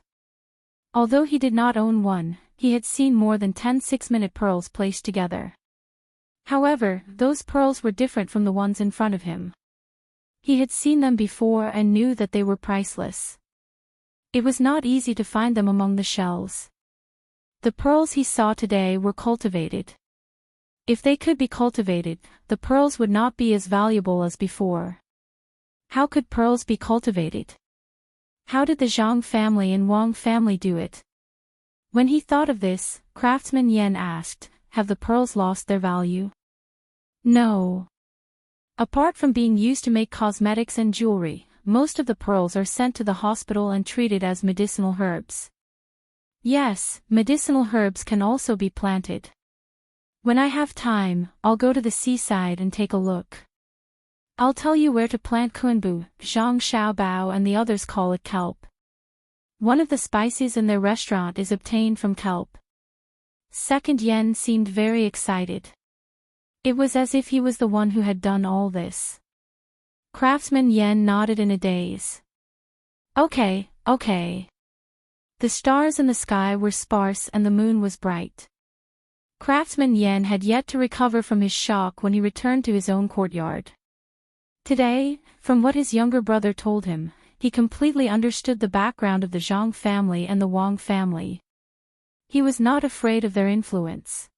Although he did not own one, he had seen more than 10 6-minute pearls placed together. However, those pearls were different from the ones in front of him. He had seen them before and knew that they were priceless. It was not easy to find them among the shells. The pearls he saw today were cultivated. If they could be cultivated, the pearls would not be as valuable as before. How could pearls be cultivated? How did the Zhang family and Wang family do it? When he thought of this, craftsman Yan asked, have the pearls lost their value? No. Apart from being used to make cosmetics and jewelry, most of the pearls are sent to the hospital and treated as medicinal herbs. Yes, medicinal herbs can also be planted. When I have time, I'll go to the seaside and take a look. I'll tell you where to plant kunbu, zhang xiaobao, and the others call it kelp. One of the spices in their restaurant is obtained from kelp. Second Yen seemed very excited. It was as if he was the one who had done all this. Craftsman Yen nodded in a daze. Okay. The stars in the sky were sparse and the moon was bright. Craftsman Yen had yet to recover from his shock when he returned to his own courtyard. Today, from what his younger brother told him, he completely understood the background of the Zhang family and the Wang family. He was not afraid of their influence.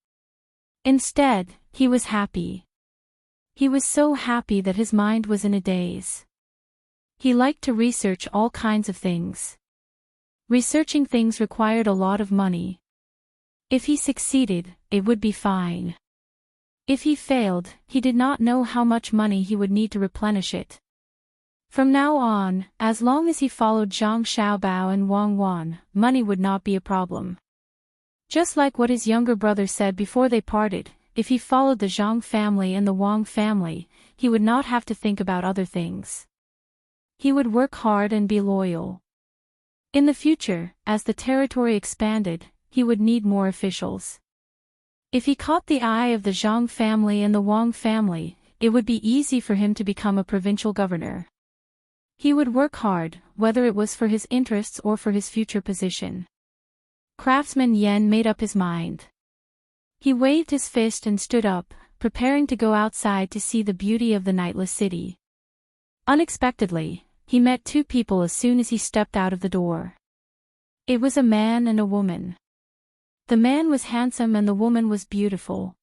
Instead, he was happy. He was so happy that his mind was in a daze. He liked to research all kinds of things. Researching things required a lot of money. If he succeeded, it would be fine. If he failed, he did not know how much money he would need to replenish it. From now on, as long as he followed Zhang Xiaobao and Wang Wan, money would not be a problem. Just like what his younger brother said before they parted, if he followed the Zhang family and the Wang family, he would not have to think about other things. He would work hard and be loyal. In the future, as the territory expanded, he would need more officials. If he caught the eye of the Zhang family and the Wang family, it would be easy for him to become a provincial governor. He would work hard, whether it was for his interests or for his future position. Craftsman Yen made up his mind. He waved his fist and stood up, preparing to go outside to see the beauty of the nightless city. Unexpectedly, he met two people as soon as he stepped out of the door. It was a man and a woman. The man was handsome and the woman was beautiful.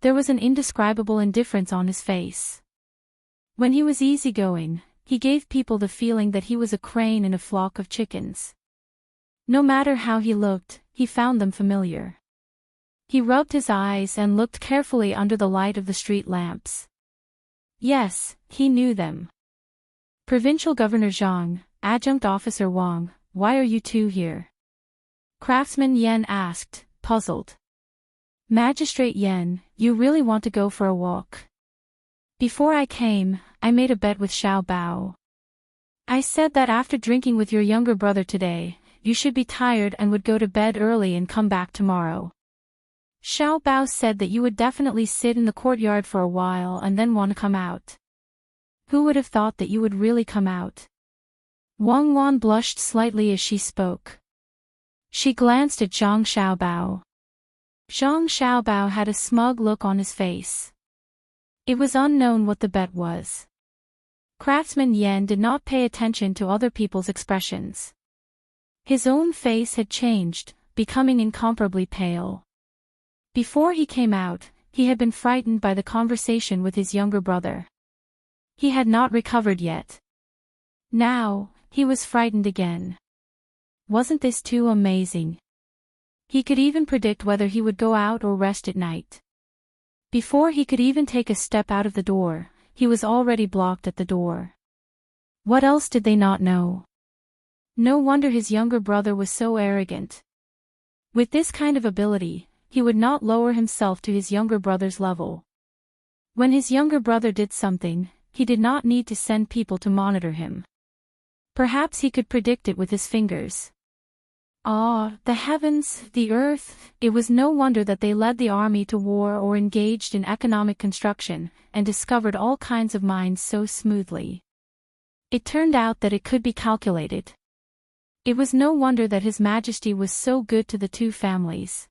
There was an indescribable indifference on his face. When he was easygoing, he gave people the feeling that he was a crane in a flock of chickens. No matter how he looked, he found them familiar. He rubbed his eyes and looked carefully under the light of the street lamps. Yes, he knew them. Provincial Governor Zhang, Adjunct Officer Wang, why are you two here? Craftsman Yen asked, puzzled. Magistrate Yen, you really want to go for a walk? Before I came, I made a bet with Xiao Bao. I said that after drinking with your younger brother today, you should be tired and would go to bed early and come back tomorrow. Xiao Bao said that you would definitely sit in the courtyard for a while and then want to come out. Who would have thought that you would really come out? Wang Wan blushed slightly as she spoke. She glanced at Zhang Xiaobao. Zhang Xiaobao had a smug look on his face. It was unknown what the bet was. Craftsman Yen did not pay attention to other people's expressions. His own face had changed, becoming incomparably pale. Before he came out, he had been frightened by the conversation with his younger brother. He had not recovered yet. Now, he was frightened again. Wasn't this too amazing? He could even predict whether he would go out or rest at night. Before he could even take a step out of the door, he was already blocked at the door. What else did they not know? No wonder his younger brother was so arrogant. With this kind of ability, he would not lower himself to his younger brother's level. When his younger brother did something, he did not need to send people to monitor him. Perhaps he could predict it with his fingers. Ah, the heavens, the earth, it was no wonder that they led the army to war or engaged in economic construction, and discovered all kinds of mines so smoothly. It turned out that it could be calculated. It was no wonder that His Majesty was so good to the two families.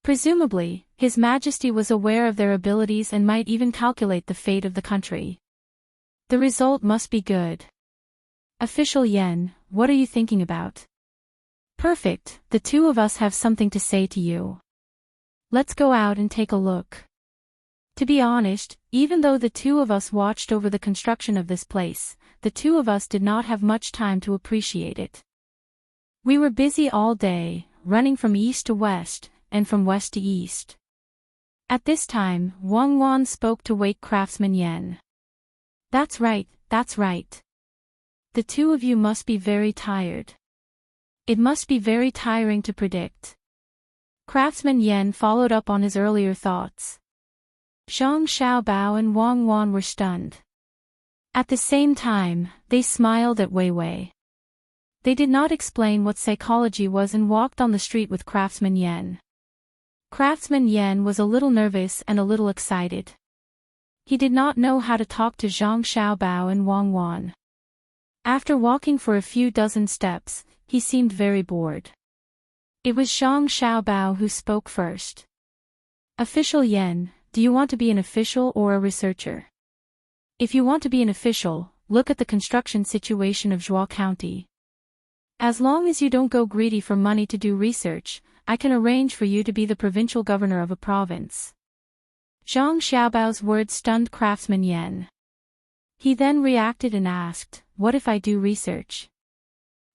Presumably, His Majesty was aware of their abilities and might even calculate the fate of the country. The result must be good. Official Yen, what are you thinking about? Perfect, the two of us have something to say to you. Let's go out and take a look. To be honest, even though the two of us watched over the construction of this place, the two of us did not have much time to appreciate it. We were busy all day, running from east to west, and from west to east. At this time, Wang Wan spoke to wake craftsman Yan. That's right, that's right. The two of you must be very tired. It must be very tiring to predict. Craftsman Yan followed up on his earlier thoughts. Zhang Xiaobao and Wang Wan were stunned. At the same time, they smiled at Wei Wei. They did not explain what psychology was and walked on the street with Craftsman Yan. Craftsman Yan was a little nervous and a little excited. He did not know how to talk to Zhang Xiaobao and Wang Wan. After walking for a few dozen steps, he seemed very bored. It was Zhang Xiaobao who spoke first. Official Yan, do you want to be an official or a researcher? If you want to be an official, look at the construction situation of Zhuo County. As long as you don't go greedy for money to do research, I can arrange for you to be the provincial governor of a province. Zhang Xiaobao's words stunned Craftsman Yan. He then reacted and asked, what if I do research?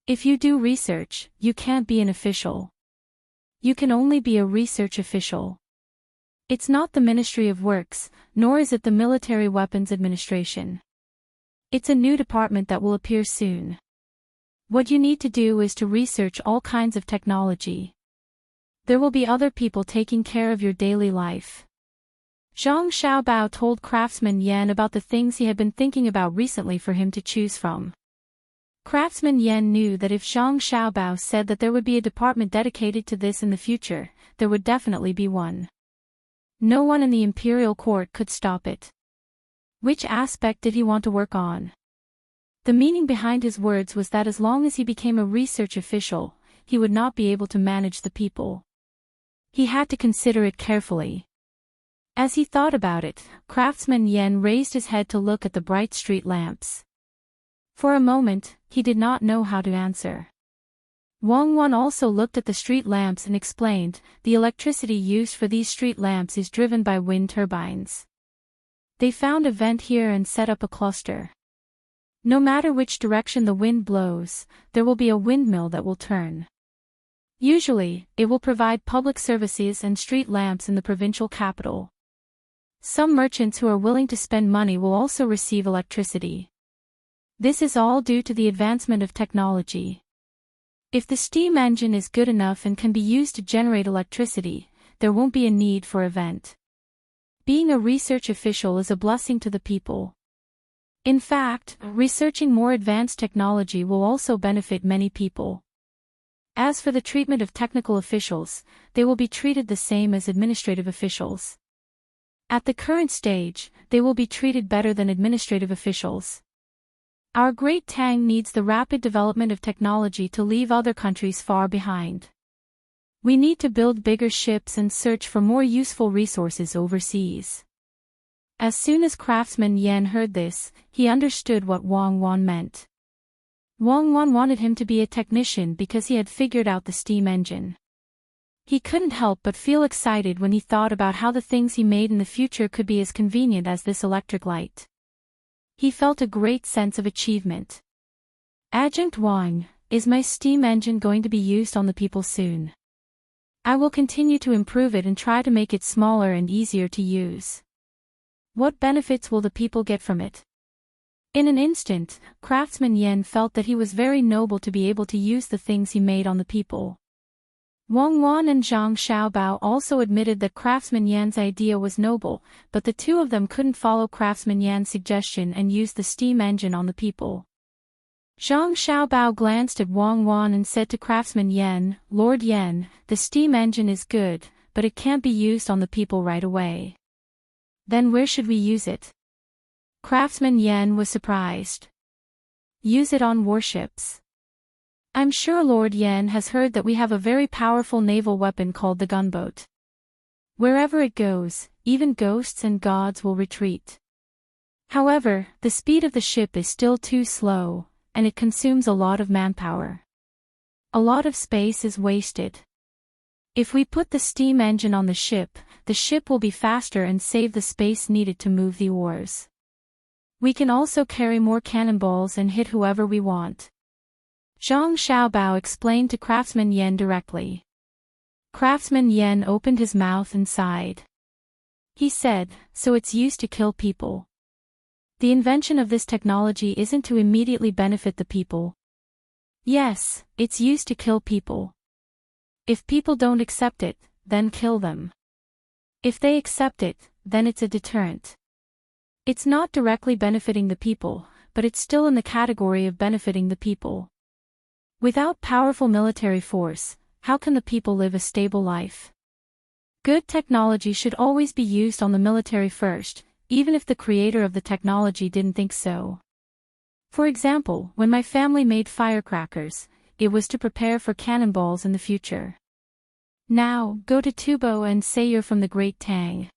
If you do research, you can't be an official. You can only be a research official. It's not the Ministry of Works, nor is it the Military Weapons Administration. It's a new department that will appear soon. What you need to do is to research all kinds of technology. There will be other people taking care of your daily life. Zhang Xiaobao told Craftsman Yan about the things he had been thinking about recently for him to choose from. Craftsman Yan knew that if Zhang Xiaobao said that there would be a department dedicated to this in the future, there would definitely be one. No one in the imperial court could stop it. Which aspect did he want to work on? The meaning behind his words was that as long as he became a research official, he would not be able to manage the people. He had to consider it carefully. As he thought about it, Craftsman Yan raised his head to look at the bright street lamps. For a moment, he did not know how to answer. Wang Wan also looked at the street lamps and explained, the electricity used for these street lamps is driven by wind turbines. They found a vent here and set up a cluster. No matter which direction the wind blows, there will be a windmill that will turn. Usually, it will provide public services and street lamps in the provincial capital. Some merchants who are willing to spend money will also receive electricity. This is all due to the advancement of technology. If the steam engine is good enough and can be used to generate electricity, there won't be a need for a vent. Being a research official is a blessing to the people. In fact, researching more advanced technology will also benefit many people. As for the treatment of technical officials, they will be treated the same as administrative officials. At the current stage, they will be treated better than administrative officials. Our great Tang needs the rapid development of technology to leave other countries far behind. We need to build bigger ships and search for more useful resources overseas. As soon as Craftsman Yan heard this, he understood what Wang Wan meant. Wang Wan wanted him to be a technician because he had figured out the steam engine. He couldn't help but feel excited when he thought about how the things he made in the future could be as convenient as this electric light. He felt a great sense of achievement. Adjunct Wang, is my steam engine going to be used on the people soon? I will continue to improve it and try to make it smaller and easier to use. What benefits will the people get from it? In an instant, Craftsman Yan felt that he was very noble to be able to use the things he made on the people. Wang Wan and Zhang Xiaobao also admitted that Craftsman Yan's idea was noble, but the two of them couldn't follow Craftsman Yan's suggestion and use the steam engine on the people. Zhang Xiaobao glanced at Wang Wan and said to Craftsman Yan, Lord Yan, the steam engine is good, but it can't be used on the people right away. Then where should we use it? Craftsman Yan was surprised. Use it on warships. I'm sure Lord Yan has heard that we have a very powerful naval weapon called the gunboat. Wherever it goes, even ghosts and gods will retreat. However, the speed of the ship is still too slow, and it consumes a lot of manpower. A lot of space is wasted. If we put the steam engine on the ship will be faster and save the space needed to move the oars. We can also carry more cannonballs and hit whoever we want. Zhang Xiaobao explained to Craftsman Yan directly. Craftsman Yan opened his mouth and sighed. He said, so it's used to kill people. The invention of this technology isn't to immediately benefit the people. Yes, it's used to kill people. If people don't accept it, then kill them. If they accept it, then it's a deterrent. It's not directly benefiting the people, but it's still in the category of benefiting the people. Without powerful military force, how can the people live a stable life? Good technology should always be used on the military first, even if the creator of the technology didn't think so. For example, when my family made firecrackers, it was to prepare for cannonballs in the future. Now, go to Tubo and say you're from the Great Tang.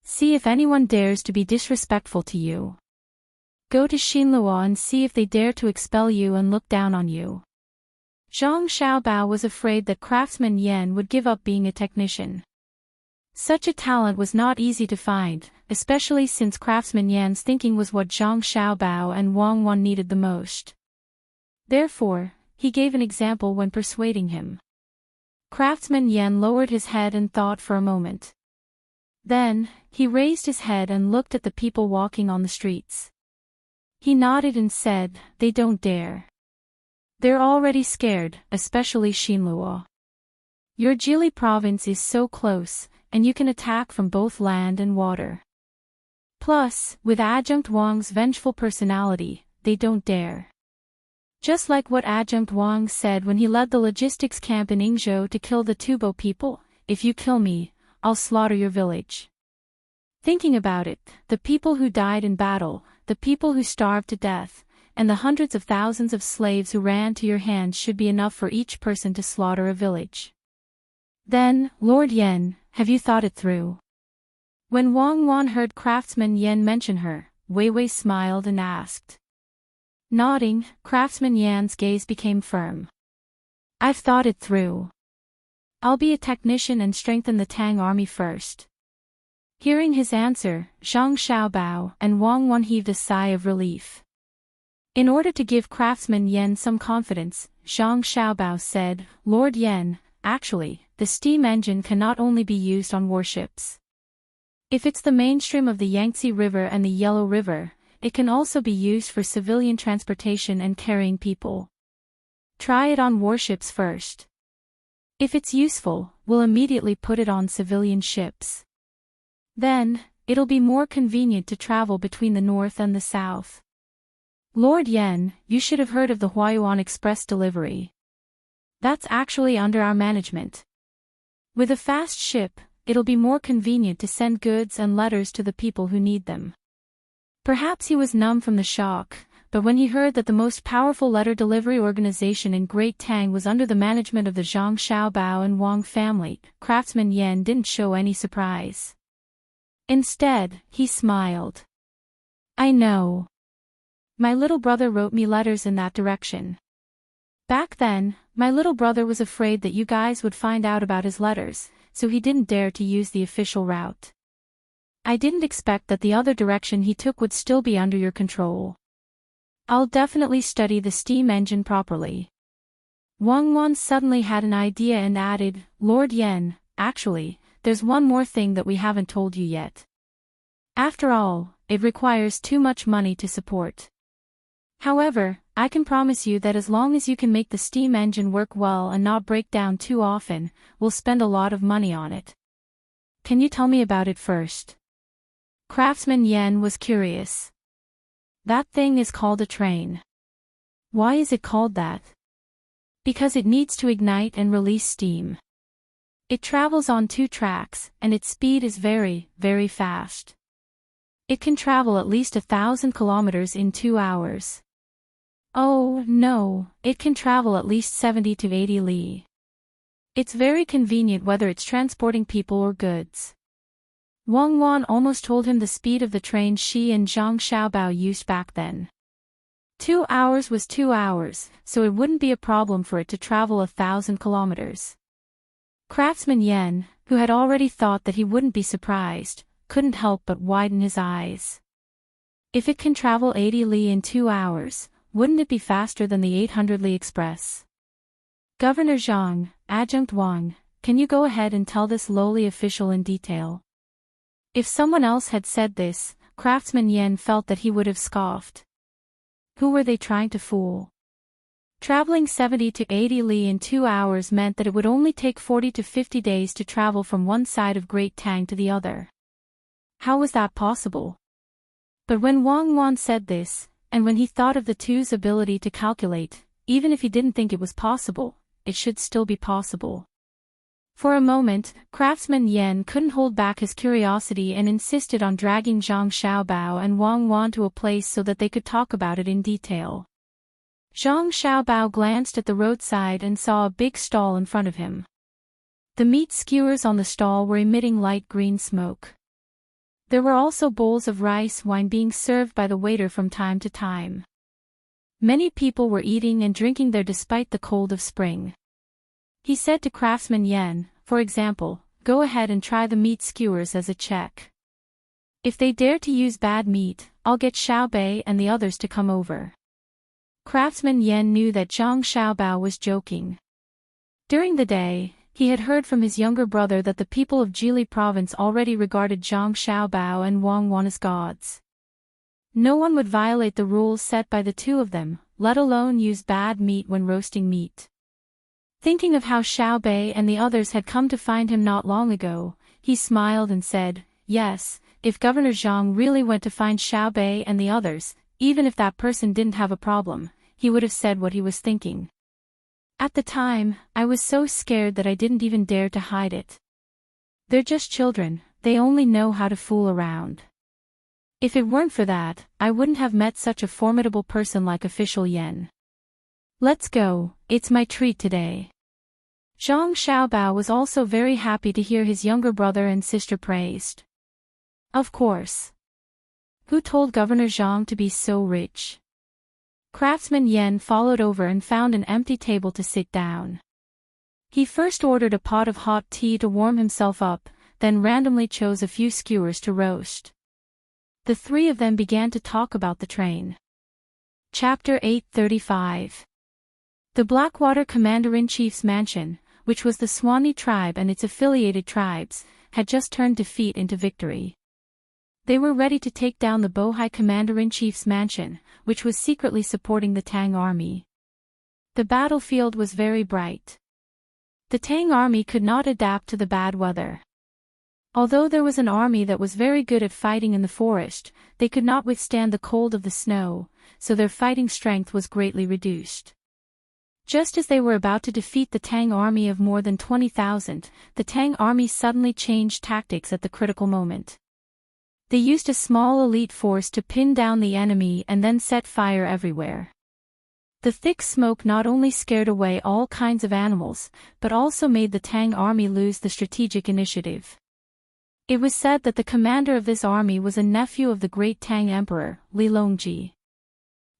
See if anyone dares to be disrespectful to you. Go to Xinlua and see if they dare to expel you and look down on you. Zhang Xiaobao was afraid that Craftsman Yan would give up being a technician. Such a talent was not easy to find, especially since Craftsman Yan's thinking was what Zhang Xiaobao and Wang Wan needed the most. Therefore, he gave an example when persuading him. Craftsman Yan lowered his head and thought for a moment. Then, he raised his head and looked at the people walking on the streets. He nodded and said, they don't dare. They're already scared, especially Xinluo. Your Jili province is so close, and you can attack from both land and water. Plus, with Adjunct Wang's vengeful personality, they don't dare. Just like what Adjunct Wang said when he led the logistics camp in Yingzhou to kill the Tubo people, if you kill me, I'll slaughter your village. Thinking about it, the people who died in battle, the people who starved to death, and the hundreds of thousands of slaves who ran to your hands should be enough for each person to slaughter a village. Then, Lord Yan, have you thought it through? When Wang Wan heard Craftsman Yan mention her, Wei Wei smiled and asked. Nodding, Craftsman Yan's gaze became firm. I've thought it through. I'll be a technician and strengthen the Tang army first. Hearing his answer, Zhang Xiaobao and Wang Wan heaved a sigh of relief. In order to give Craftsman Yan some confidence, Zhang Xiaobao said, Lord Yan, actually, the steam engine can not only be used on warships. If it's the mainstream of the Yangtze River and the Yellow River, it can also be used for civilian transportation and carrying people. Try it on warships first. If it's useful, we'll immediately put it on civilian ships. Then, it'll be more convenient to travel between the north and the south. Lord Yan, you should have heard of the Huayuan Express delivery. That's actually under our management. With a fast ship, it'll be more convenient to send goods and letters to the people who need them. Perhaps he was numb from the shock, but when he heard that the most powerful letter delivery organization in Great Tang was under the management of the Zhang Xiaobao and Wang family, Craftsman Yan didn't show any surprise. Instead, he smiled. I know. My little brother wrote me letters in that direction. Back then, my little brother was afraid that you guys would find out about his letters, so he didn't dare to use the official route. I didn't expect that the other direction he took would still be under your control. I'll definitely study the steam engine properly. Wang Wan suddenly had an idea and added, Lord Yan, actually, there's one more thing that we haven't told you yet. After all, it requires too much money to support. However, I can promise you that as long as you can make the steam engine work well and not break down too often, we'll spend a lot of money on it. Can you tell me about it first? Craftsman Yan was curious. That thing is called a train. Why is it called that? Because it needs to ignite and release steam. It travels on 2 tracks, and its speed is very, very fast. It can travel at least 1,000 kilometers in 2 hours. Oh, no, it can travel at least 70 to 80 li. It's very convenient whether it's transporting people or goods. Wang Wan almost told him the speed of the train she and Zhang Xiaobao used back then. 2 hours was 2 hours, so it wouldn't be a problem for it to travel 1,000 kilometers. Craftsman Yen, who had already thought that he wouldn't be surprised, couldn't help but widen his eyes. If it can travel 80 li in 2 hours, wouldn't it be faster than the 800 li express? Governor Zhang, Adjunct Wang, can you go ahead and tell this lowly official in detail? If someone else had said this, Craftsman Yen felt that he would have scoffed. Who were they trying to fool? Traveling 70 to 80 li in 2 hours meant that it would only take 40 to 50 days to travel from one side of Great Tang to the other. How was that possible? But when Wang Wan said this, and when he thought of the two's ability to calculate, even if he didn't think it was possible, it should still be possible. For a moment, Craftsman Yen couldn't hold back his curiosity and insisted on dragging Zhang Xiaobao and Wang Wan to a place so that they could talk about it in detail. Zhang Xiaobao glanced at the roadside and saw a big stall in front of him. The meat skewers on the stall were emitting light green smoke. There were also bowls of rice wine being served by the waiter from time to time. Many people were eating and drinking there despite the cold of spring. He said to Craftsman Yen, for example, go ahead and try the meat skewers as a check. If they dare to use bad meat, I'll get Xiaobei and the others to come over. Craftsman Yen knew that Zhang Xiaobao was joking. During the day, he had heard from his younger brother that the people of Jili province already regarded Zhang Xiaobao and Wang Wan as gods. No one would violate the rules set by the two of them, let alone use bad meat when roasting meat. Thinking of how Xiaobei and the others had come to find him not long ago, he smiled and said, yes, if Governor Zhang really went to find Xiaobei and the others, even if that person didn't have a problem, he would have said what he was thinking. At the time, I was so scared that I didn't even dare to hide it. They're just children, they only know how to fool around. If it weren't for that, I wouldn't have met such a formidable person like Official Yen. Let's go, it's my treat today. Zhang Xiaobao was also very happy to hear his younger brother and sister praised. Of course. Who told Governor Zhang to be so rich? Craftsman Yen followed over and found an empty table to sit down. He first ordered a pot of hot tea to warm himself up, then randomly chose a few skewers to roast. The three of them began to talk about the train. Chapter 835. The Blackwater Commander-in-Chief's mansion, which was the Swanee tribe and its affiliated tribes, had just turned defeat into victory. They were ready to take down the Bohai Commander-in-Chief's mansion, which was secretly supporting the Tang army. The battlefield was very bright. The Tang army could not adapt to the bad weather. Although there was an army that was very good at fighting in the forest, they could not withstand the cold of the snow, so their fighting strength was greatly reduced. Just as they were about to defeat the Tang army of more than 20,000, the Tang army suddenly changed tactics at the critical moment. They used a small elite force to pin down the enemy and then set fire everywhere. The thick smoke not only scared away all kinds of animals, but also made the Tang army lose the strategic initiative. It was said that the commander of this army was a nephew of the great Tang emperor, Li Longji.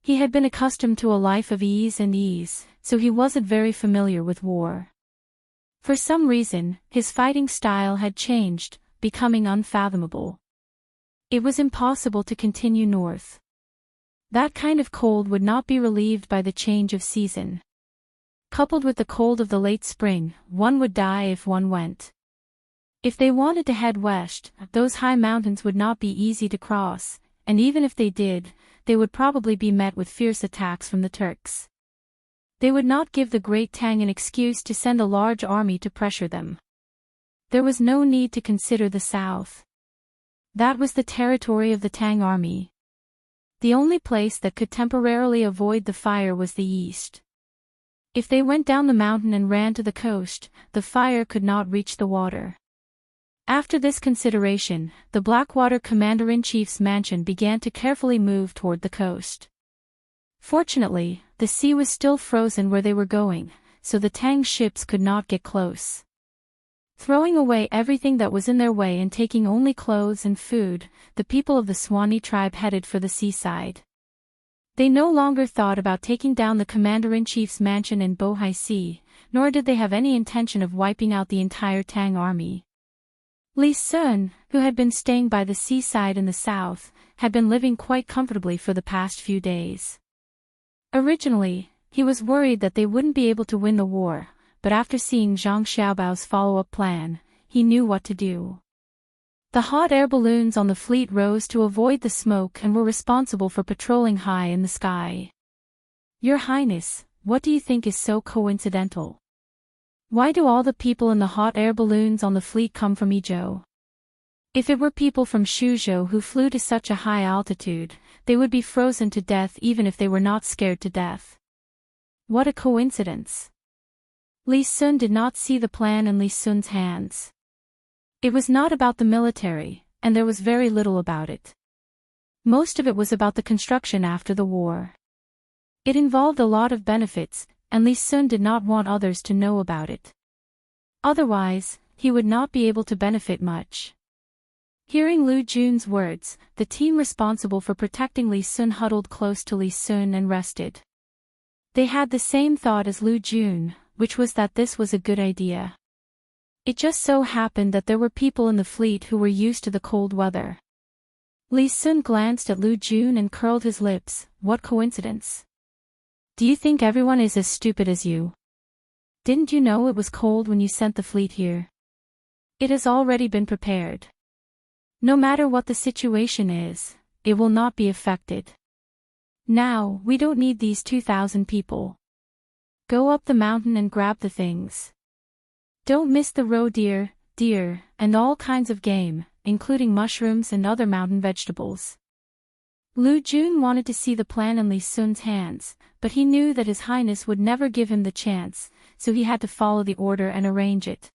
He had been accustomed to a life of ease, so he wasn't very familiar with war. For some reason, his fighting style had changed, becoming unfathomable. It was impossible to continue north. That kind of cold would not be relieved by the change of season. Coupled with the cold of the late spring, one would die if one went. If they wanted to head west, those high mountains would not be easy to cross, and even if they did, they would probably be met with fierce attacks from the Turks. They would not give the Great Tang an excuse to send a large army to pressure them. There was no need to consider the south. That was the territory of the Tang army. The only place that could temporarily avoid the fire was the east. If they went down the mountain and ran to the coast, the fire could not reach the water. After this consideration, the Blackwater Commander-in-Chief's mansion began to carefully move toward the coast. Fortunately, the sea was still frozen where they were going, so the Tang ships could not get close. Throwing away everything that was in their way and taking only clothes and food, the people of the Swanee tribe headed for the seaside. They no longer thought about taking down the commander-in-chief's mansion in Bohai Sea, nor did they have any intention of wiping out the entire Tang army. Li Sun, who had been staying by the seaside in the south, had been living quite comfortably for the past few days. Originally, he was worried that they wouldn't be able to win the war, but after seeing Zhang Xiaobao's follow-up plan, he knew what to do. The hot air balloons on the fleet rose to avoid the smoke and were responsible for patrolling high in the sky. Your Highness, what do you think is so coincidental? Why do all the people in the hot air balloons on the fleet come from Izhou? If it were people from Shuzhou who flew to such a high altitude, they would be frozen to death even if they were not scared to death. What a coincidence. Li Sun did not see the plan in Li Sun's hands. It was not about the military, and there was very little about it. Most of it was about the construction after the war. It involved a lot of benefits, and Li Sun did not want others to know about it. Otherwise, he would not be able to benefit much. Hearing Lu Jun's words, the team responsible for protecting Li Sun huddled close to Li Sun and rested. They had the same thought as Lu Jun, which was that this was a good idea. It just so happened that there were people in the fleet who were used to the cold weather. Li Sun glanced at Lu Jun and curled his lips. What coincidence? Do you think everyone is as stupid as you? Didn't you know it was cold when you sent the fleet here? It has already been prepared. No matter what the situation is, it will not be affected. Now, we don't need these 2,000 people. Go up the mountain and grab the things. Don't miss the roe deer, and all kinds of game, including mushrooms and other mountain vegetables. Lu Jun wanted to see the plan in Li Sun's hands, but he knew that His Highness would never give him the chance, so he had to follow the order and arrange it.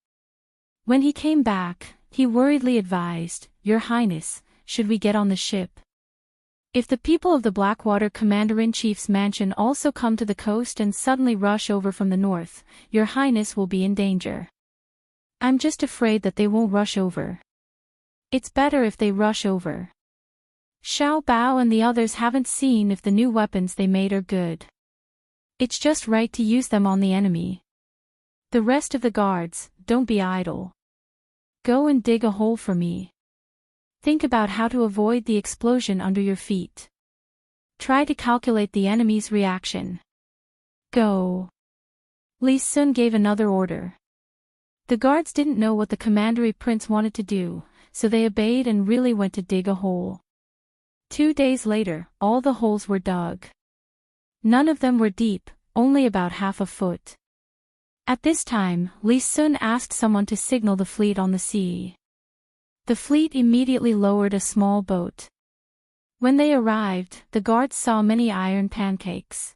When he came back, he worriedly advised, Your Highness, should we get on the ship? If the people of the Blackwater Commander-in-Chief's mansion also come to the coast and suddenly rush over from the north, Your Highness will be in danger. I'm just afraid that they won't rush over. It's better if they rush over. Xiao Bao and the others haven't seen if the new weapons they made are good. It's just right to use them on the enemy. The rest of the guards, don't be idle. Go and dig a hole for me. Think about how to avoid the explosion under your feet. Try to calculate the enemy's reaction. Go. Li Sun gave another order. The guards didn't know what the commandery prince wanted to do, so they obeyed and really went to dig a hole. 2 days later, all the holes were dug. None of them were deep, only about half a foot. At this time, Li Sun asked someone to signal the fleet on the sea. The fleet immediately lowered a small boat. When they arrived, the guards saw many iron pancakes.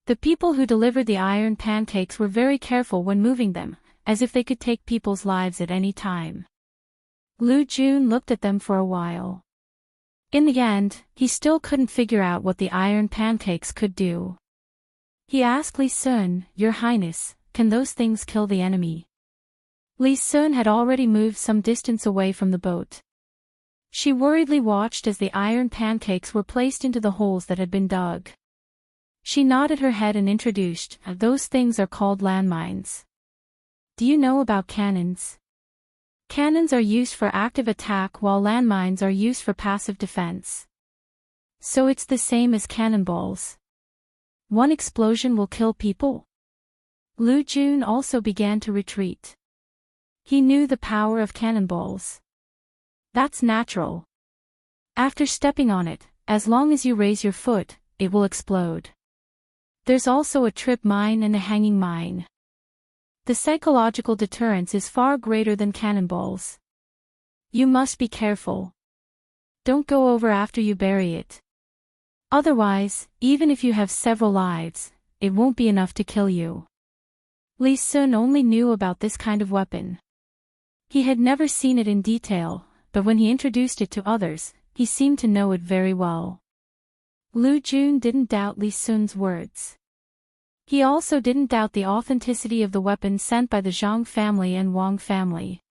The people who delivered the iron pancakes were very careful when moving them, as if they could take people's lives at any time. Lu Jun looked at them for a while. In the end, he still couldn't figure out what the iron pancakes could do. He asked Li Sun, Your Highness, can those things kill the enemy? Li Sun had already moved some distance away from the boat. She worriedly watched as the iron pancakes were placed into the holes that had been dug. She nodded her head and introduced, Those things are called landmines. Do you know about cannons? Cannons are used for active attack while landmines are used for passive defense. So it's the same as cannonballs. One explosion will kill people? Lu Jun also began to retreat. He knew the power of cannonballs. That's natural. After stepping on it, as long as you raise your foot, it will explode. There's also a trip mine and a hanging mine. The psychological deterrence is far greater than cannonballs. You must be careful. Don't go over after you bury it. Otherwise, even if you have several lives, it won't be enough to kill you. Li Sun only knew about this kind of weapon. He had never seen it in detail, but when he introduced it to others, he seemed to know it very well. Lu Jun didn't doubt Li Sun's words. He also didn't doubt the authenticity of the weapon sent by the Zhang family and Wang family.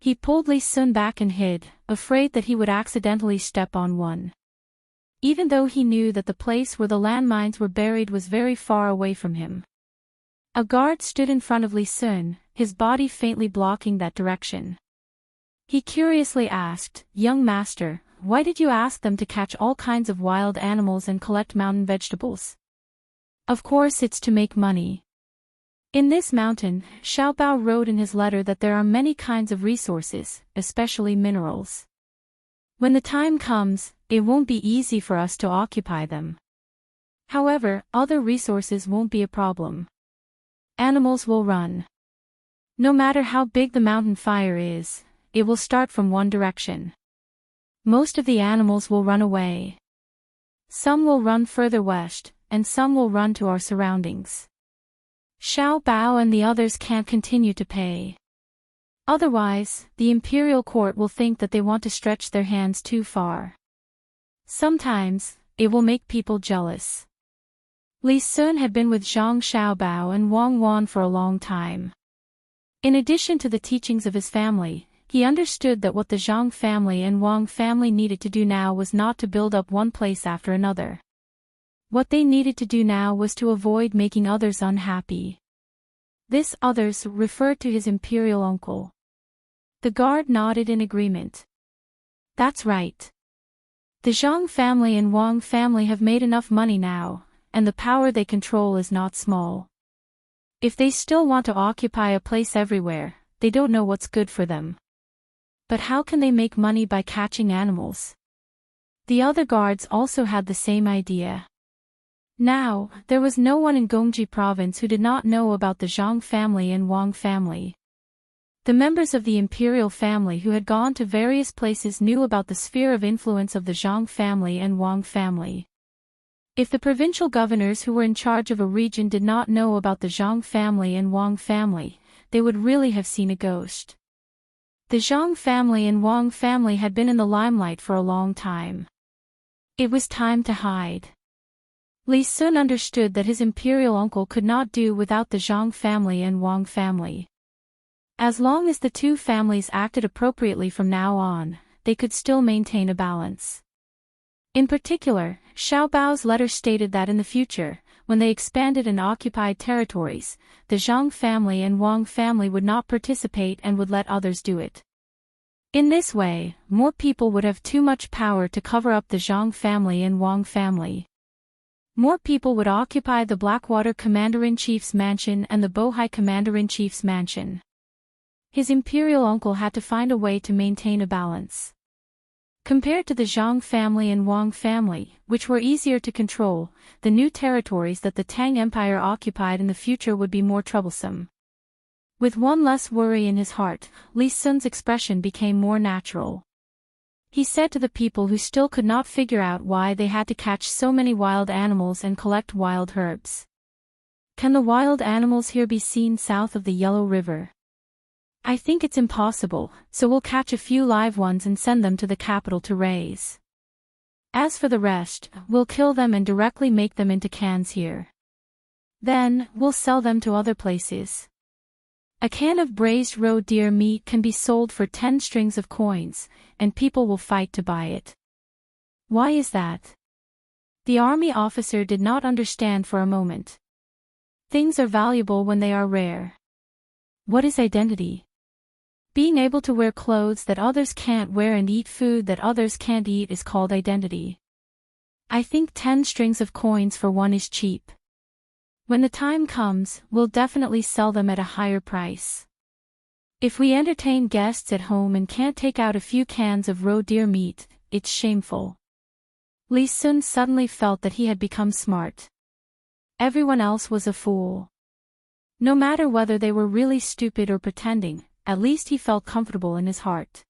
He pulled Li Sun back and hid, afraid that he would accidentally step on one. even though he knew that the place where the landmines were buried was very far away from him. A guard stood in front of Li Sun, his body faintly blocking that direction. He curiously asked, "Young master, why did you ask them to catch all kinds of wild animals and collect mountain vegetables?" "Of course it's to make money. In this mountain," Xiao Bao wrote in his letter, "that there are many kinds of resources, especially minerals. When the time comes, it won't be easy for us to occupy them. However, other resources won't be a problem. Animals will run. No matter how big the mountain fire is, it will start from one direction. Most of the animals will run away. Some will run further west, and some will run to our surroundings. Xiao Bao and the others can't continue to pay. Otherwise, the imperial court will think that they want to stretch their hands too far. Sometimes, it will make people jealous." Li Sun had been with Zhang Xiaobao and Wang Wan for a long time. In addition to the teachings of his family, he understood that what the Zhang family and Wang family needed to do now was not to build up one place after another. What they needed to do now was to avoid making others unhappy. This others referred to his imperial uncle. The guard nodded in agreement. "That's right. The Zhang family and Wang family have made enough money now, and the power they control is not small. If they still want to occupy a place everywhere, they don't know what's good for them. But how can they make money by catching animals?" The other guards also had the same idea. Now, there was no one in Gongji province who did not know about the Zhang family and Wang family. The members of the imperial family who had gone to various places knew about the sphere of influence of the Zhang family and Wang family. If the provincial governors who were in charge of a region did not know about the Zhang family and Wang family, they would really have seen a ghost. The Zhang family and Wang family had been in the limelight for a long time. It was time to hide. Li Sun understood that his imperial uncle could not do without the Zhang family and Wang family. As long as the two families acted appropriately from now on, they could still maintain a balance. In particular, Xiao Bao's letter stated that in the future, when they expanded and occupied territories, the Zhang family and Wang family would not participate and would let others do it. In this way, more people would have too much power to cover up the Zhang family and Wang family. More people would occupy the Blackwater Commander-in-Chief's mansion and the Bohai Commander-in-Chief's mansion. His imperial uncle had to find a way to maintain a balance. Compared to the Zhang family and Wang family, which were easier to control, the new territories that the Tang Empire occupied in the future would be more troublesome. With one less worry in his heart, Li Sun's expression became more natural. He said to the people who still could not figure out why they had to catch so many wild animals and collect wild herbs. "Can the wild animals here be seen south of the Yellow River?" "I think it's impossible, so we'll catch a few live ones and send them to the capital to raise. As for the rest, we'll kill them and directly make them into cans here. Then, we'll sell them to other places. A can of braised roe deer meat can be sold for 10 strings of coins, and people will fight to buy it." "Why is that?" The army officer did not understand for a moment. "Things are valuable when they are rare." "What is identity?" "Being able to wear clothes that others can't wear and eat food that others can't eat is called identity. I think 10 strings of coins for one is cheap. When the time comes, we'll definitely sell them at a higher price. If we entertain guests at home and can't take out a few cans of roe deer meat, it's shameful." Li Sun suddenly felt that he had become smart. Everyone else was a fool. No matter whether they were really stupid or pretending, at least he felt comfortable in his heart.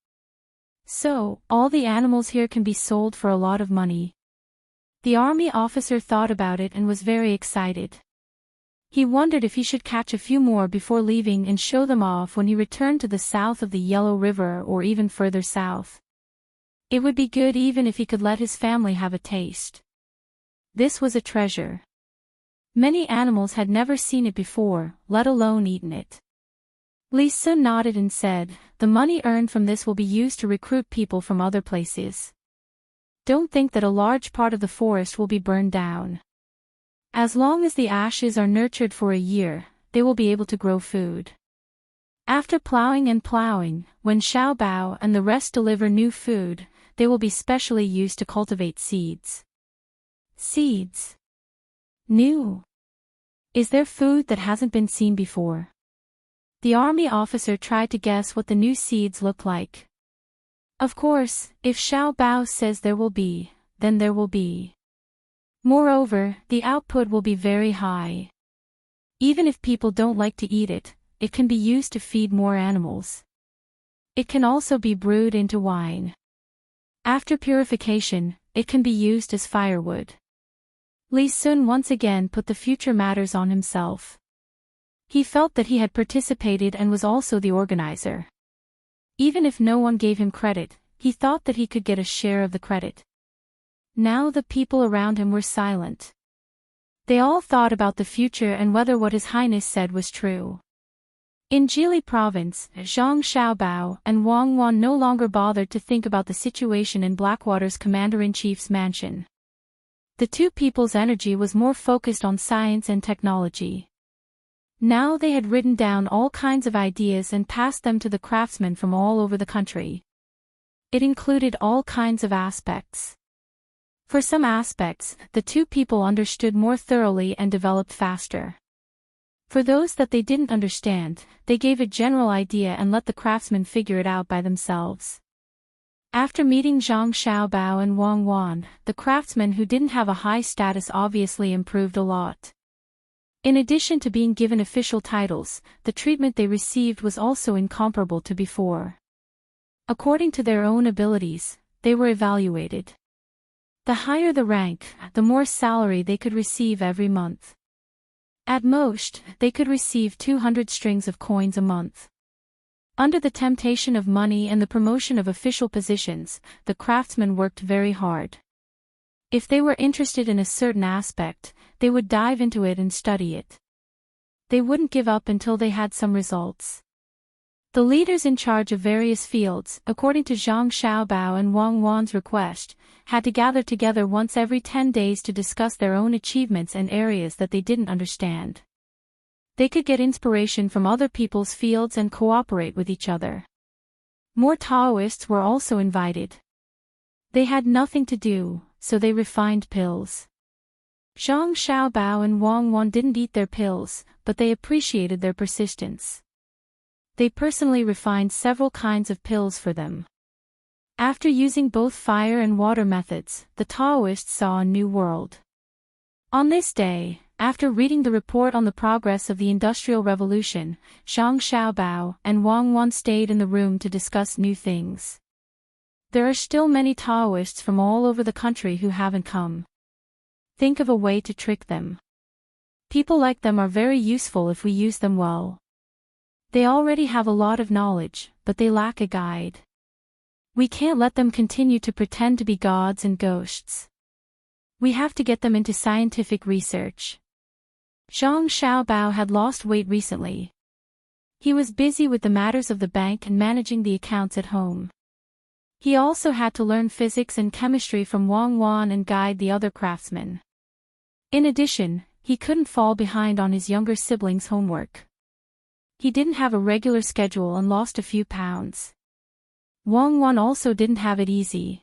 "So, all the animals here can be sold for a lot of money." The army officer thought about it and was very excited. He wondered if he should catch a few more before leaving and show them off when he returned to the south of the Yellow River or even further south. It would be good even if he could let his family have a taste. This was a treasure. Many animals had never seen it before, let alone eaten it. Li Sun nodded and said, "The money earned from this will be used to recruit people from other places. don't think that a large part of the forest will be burned down. As long as the ashes are nurtured for a year, they will be able to grow food. After plowing and plowing, when Xiaobao and the rest deliver new food, they will be specially used to cultivate seeds. Seeds. New. Is there food that hasn't been seen before? The army officer tried to guess what the new seeds look like. Of course, if Xiaobao says there will be, then there will be. Moreover, the output will be very high. Even if people don't like to eat it, it can be used to feed more animals. It can also be brewed into wine. After purification, it can be used as firewood. Li Sun once again put the future matters on himself. He felt that he had participated and was also the organizer. Even if no one gave him credit, he thought that he could get a share of the credit. Now the people around him were silent. They all thought about the future and whether what His Highness said was true. In Jili province, Zhang Xiaobao and Wang Wan no longer bothered to think about the situation in Blackwater's commander-in-chief's mansion. The two people's energy was more focused on science and technology. Now they had written down all kinds of ideas and passed them to the craftsmen from all over the country. It included all kinds of aspects. For some aspects, the two people understood more thoroughly and developed faster. For those that they didn't understand, they gave a general idea and let the craftsmen figure it out by themselves. After meeting Zhang Xiaobao and Wang Wan, the craftsmen who didn't have a high status obviously improved a lot. In addition to being given official titles, the treatment they received was also incomparable to before. According to their own abilities, they were evaluated. The higher the rank, the more salary they could receive every month. At most, they could receive 200 strings of coins a month. Under the temptation of money and the promotion of official positions, the craftsmen worked very hard. If they were interested in a certain aspect, they would dive into it and study it. They wouldn't give up until they had some results. The leaders in charge of various fields, according to Zhang Xiaobao and Wang Wan's request, had to gather together once every 10 days to discuss their own achievements and areas that they didn't understand. They could get inspiration from other people's fields and cooperate with each other. More Taoists were also invited. They had nothing to do, so they refined pills. Zhang Xiaobao and Wang Wan didn't eat their pills, but they appreciated their persistence. They personally refined several kinds of pills for them. After using both fire and water methods, the Taoists saw a new world. On this day, after reading the report on the progress of the Industrial Revolution, Zhang Xiaobao and Wang Wan stayed in the room to discuss new things. There are still many Taoists from all over the country who haven't come. Think of a way to trick them. People like them are very useful if we use them well. They already have a lot of knowledge, but they lack a guide. We can't let them continue to pretend to be gods and ghosts. We have to get them into scientific research. Zhang Xiaobao had lost weight recently. He was busy with the matters of the bank and managing the accounts at home. He also had to learn physics and chemistry from Wang Wan and guide the other craftsmen. In addition, he couldn't fall behind on his younger siblings' homework. He didn't have a regular schedule and lost a few pounds. Wang Wan also didn't have it easy.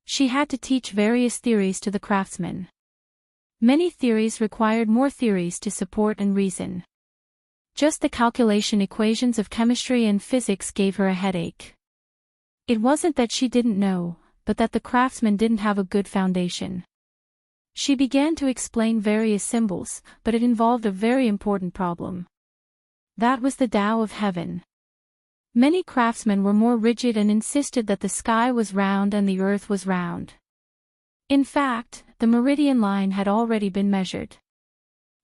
She had to teach various theories to the craftsmen. Many theories required more theories to support and reason. Just the calculation equations of chemistry and physics gave her a headache. It wasn't that she didn't know, but that the craftsmen didn't have a good foundation. She began to explain various symbols, but it involved a very important problem. That was the Tao of heaven. Many craftsmen were more rigid and insisted that the sky was round and the earth was round. In fact, the meridian line had already been measured.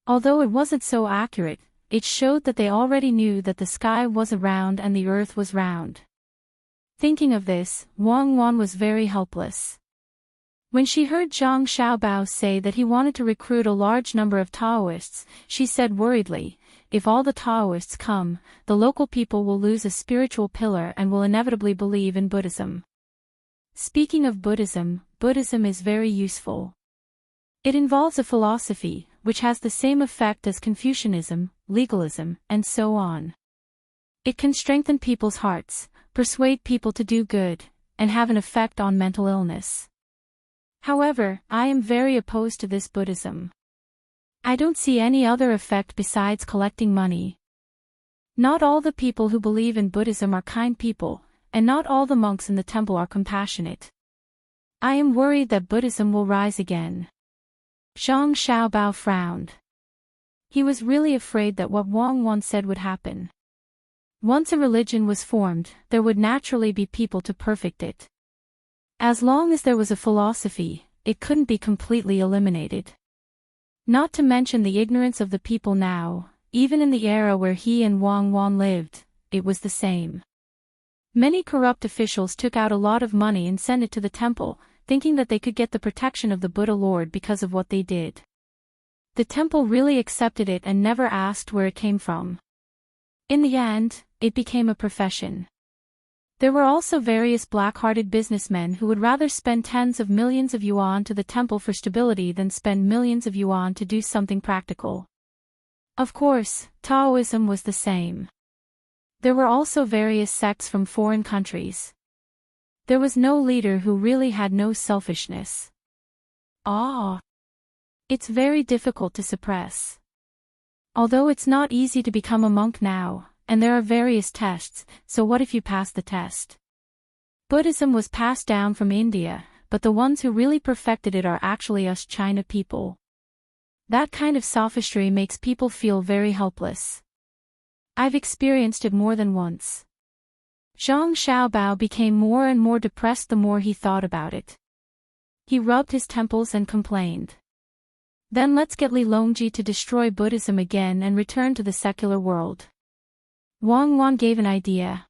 Although it wasn't so accurate, it showed that they already knew that the sky was round and the earth was round. Thinking of this, Wang Wan was very helpless. When she heard Zhang Xiaobao say that he wanted to recruit a large number of Taoists, she said worriedly, "If all the Taoists come, the local people will lose a spiritual pillar and will inevitably believe in Buddhism." Speaking of Buddhism, Buddhism is very useful. It involves a philosophy, which has the same effect as Confucianism, legalism, and so on. It can strengthen people's hearts, persuade people to do good, and have an effect on mental illness. However, I am very opposed to this Buddhism. I don't see any other effect besides collecting money. Not all the people who believe in Buddhism are kind people, and not all the monks in the temple are compassionate. I am worried that Buddhism will rise again. Zhang Xiaobao frowned. He was really afraid that what Wang Wan said would happen. Once a religion was formed, there would naturally be people to perfect it. As long as there was a philosophy, it couldn't be completely eliminated. Not to mention the ignorance of the people now, even in the era where he and Wang Wan lived, it was the same. Many corrupt officials took out a lot of money and sent it to the temple, thinking that they could get the protection of the Buddha Lord because of what they did. The temple really accepted it and never asked where it came from. In the end, it became a profession. There were also various black-hearted businessmen who would rather spend tens of millions of yuan to the temple for stability than spend millions of yuan to do something practical. Of course, Taoism was the same. There were also various sects from foreign countries. There was no leader who really had no selfishness. It's very difficult to suppress. Although it's not easy to become a monk now, and there are various tests, so what if you pass the test? Buddhism was passed down from India, but the ones who really perfected it are actually us China people. That kind of sophistry makes people feel very helpless. I've experienced it more than once. Zhang Xiaobao became more and more depressed the more he thought about it. He rubbed his temples and complained. Then let's get Li Longji to destroy Buddhism again and return to the secular world. Wang Wan gave an idea.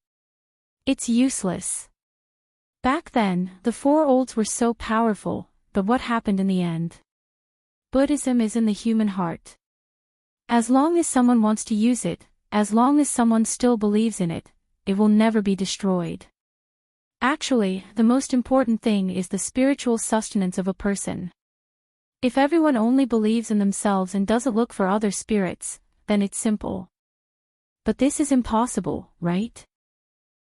It's useless. Back then, the four olds were so powerful, but what happened in the end? Buddhism is in the human heart. As long as someone wants to use it, as long as someone still believes in it, it will never be destroyed. Actually, the most important thing is the spiritual sustenance of a person. If everyone only believes in themselves and doesn't look for other spirits, then it's simple. But this is impossible, right?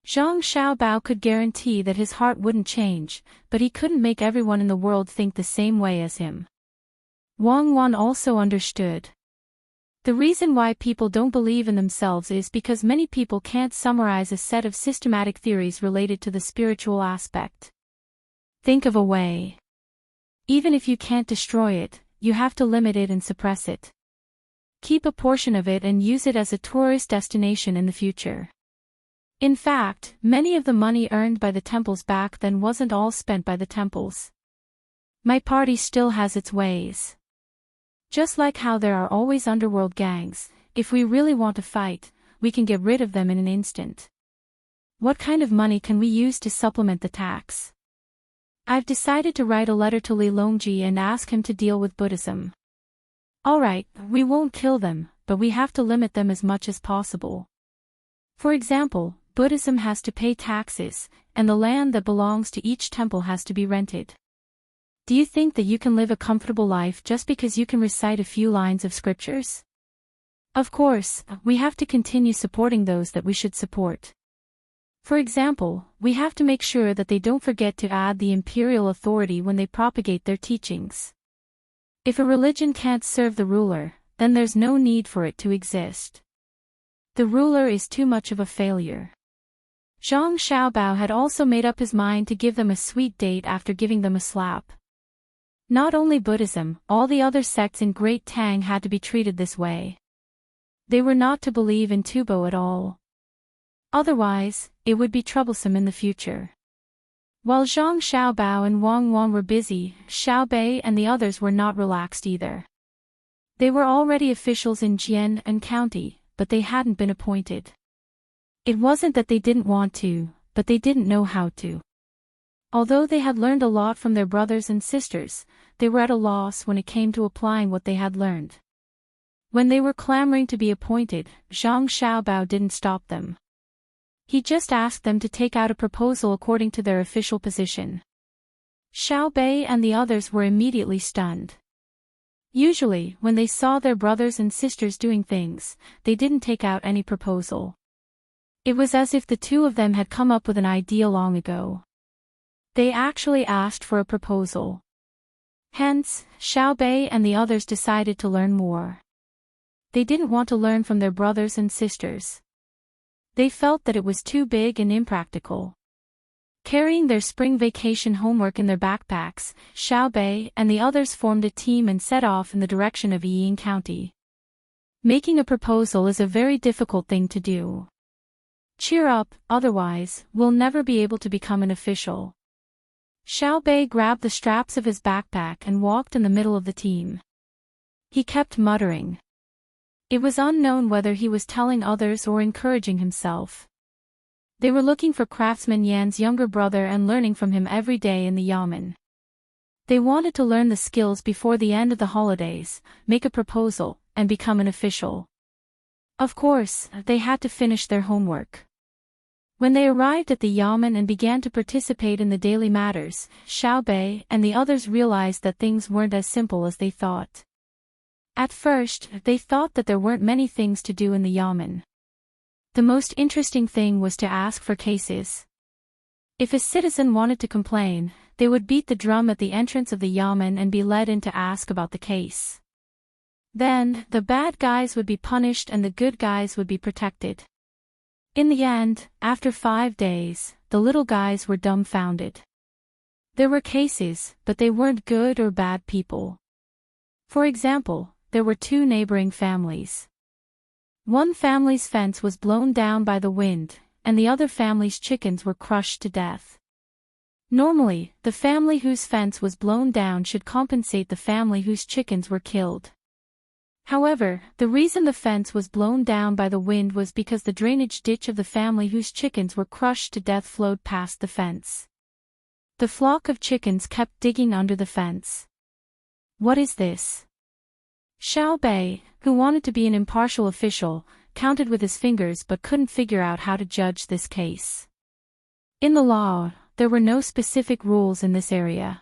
Zhang Xiaobao could guarantee that his heart wouldn't change, but he couldn't make everyone in the world think the same way as him. Wang Wan also understood. The reason why people don't believe in themselves is because many people can't summarize a set of systematic theories related to the spiritual aspect. Think of a way. Even if you can't destroy it, you have to limit it and suppress it. Keep a portion of it and use it as a tourist destination in the future. In fact, many of the money earned by the temples back then wasn't all spent by the temples. My party still has its ways. Just like how there are always underworld gangs, if we really want to fight, we can get rid of them in an instant. What kind of money can we use to supplement the tax? I've decided to write a letter to Li Longji and ask him to deal with Buddhism. Alright, we won't kill them, but we have to limit them as much as possible. For example, Buddhism has to pay taxes, and the land that belongs to each temple has to be rented. Do you think that you can live a comfortable life just because you can recite a few lines of scriptures? Of course, we have to continue supporting those that we should support. For example, we have to make sure that they don't forget to add the imperial authority when they propagate their teachings. If a religion can't serve the ruler, then there's no need for it to exist. The ruler is too much of a failure. Zhang Xiaobao had also made up his mind to give them a sweet date after giving them a slap. Not only Buddhism, all the other sects in Great Tang had to be treated this way. They were not to believe in Tubo at all. Otherwise, it would be troublesome in the future. While Zhang Xiaobao and Wang Wan were busy, Xiaobei and the others were not relaxed either. They were already officials in Jian and County, but they hadn't been appointed. It wasn't that they didn't want to, but they didn't know how to. Although they had learned a lot from their brothers and sisters, they were at a loss when it came to applying what they had learned. When they were clamoring to be appointed, Zhang Xiaobao didn't stop them. He just asked them to take out a proposal according to their official position. Xiao Bei and the others were immediately stunned. Usually, when they saw their brothers and sisters doing things, they didn't take out any proposal. It was as if the two of them had come up with an idea long ago. They actually asked for a proposal. Hence, Xiao Bei and the others decided to learn more. They didn't want to learn from their brothers and sisters. They felt that it was too big and impractical. Carrying their spring vacation homework in their backpacks, Xiao Bei and the others formed a team and set off in the direction of Yiying County. Making a proposal is a very difficult thing to do. Cheer up, otherwise, we'll never be able to become an official. Xiao Bei grabbed the straps of his backpack and walked in the middle of the team. He kept muttering. It was unknown whether he was telling others or encouraging himself. They were looking for Craftsman Yan's younger brother and learning from him every day in the yamen. They wanted to learn the skills before the end of the holidays, make a proposal, and become an official. Of course, they had to finish their homework. When they arrived at the yamen and began to participate in the daily matters, Xiao Bei and the others realized that things weren't as simple as they thought. At first, they thought that there weren't many things to do in the yamen. The most interesting thing was to ask for cases. If a citizen wanted to complain, they would beat the drum at the entrance of the yamen and be led in to ask about the case. Then, the bad guys would be punished and the good guys would be protected. In the end, after 5 days, the little guys were dumbfounded. There were cases, but they weren't good or bad people. For example, there were 2 neighboring families. One family's fence was blown down by the wind, and the other family's chickens were crushed to death. Normally, the family whose fence was blown down should compensate the family whose chickens were killed. However, the reason the fence was blown down by the wind was because the drainage ditch of the family whose chickens were crushed to death flowed past the fence. The flock of chickens kept digging under the fence. What is this? Xiao Bei, who wanted to be an impartial official, counted with his fingers but couldn't figure out how to judge this case. In the law, there were no specific rules in this area.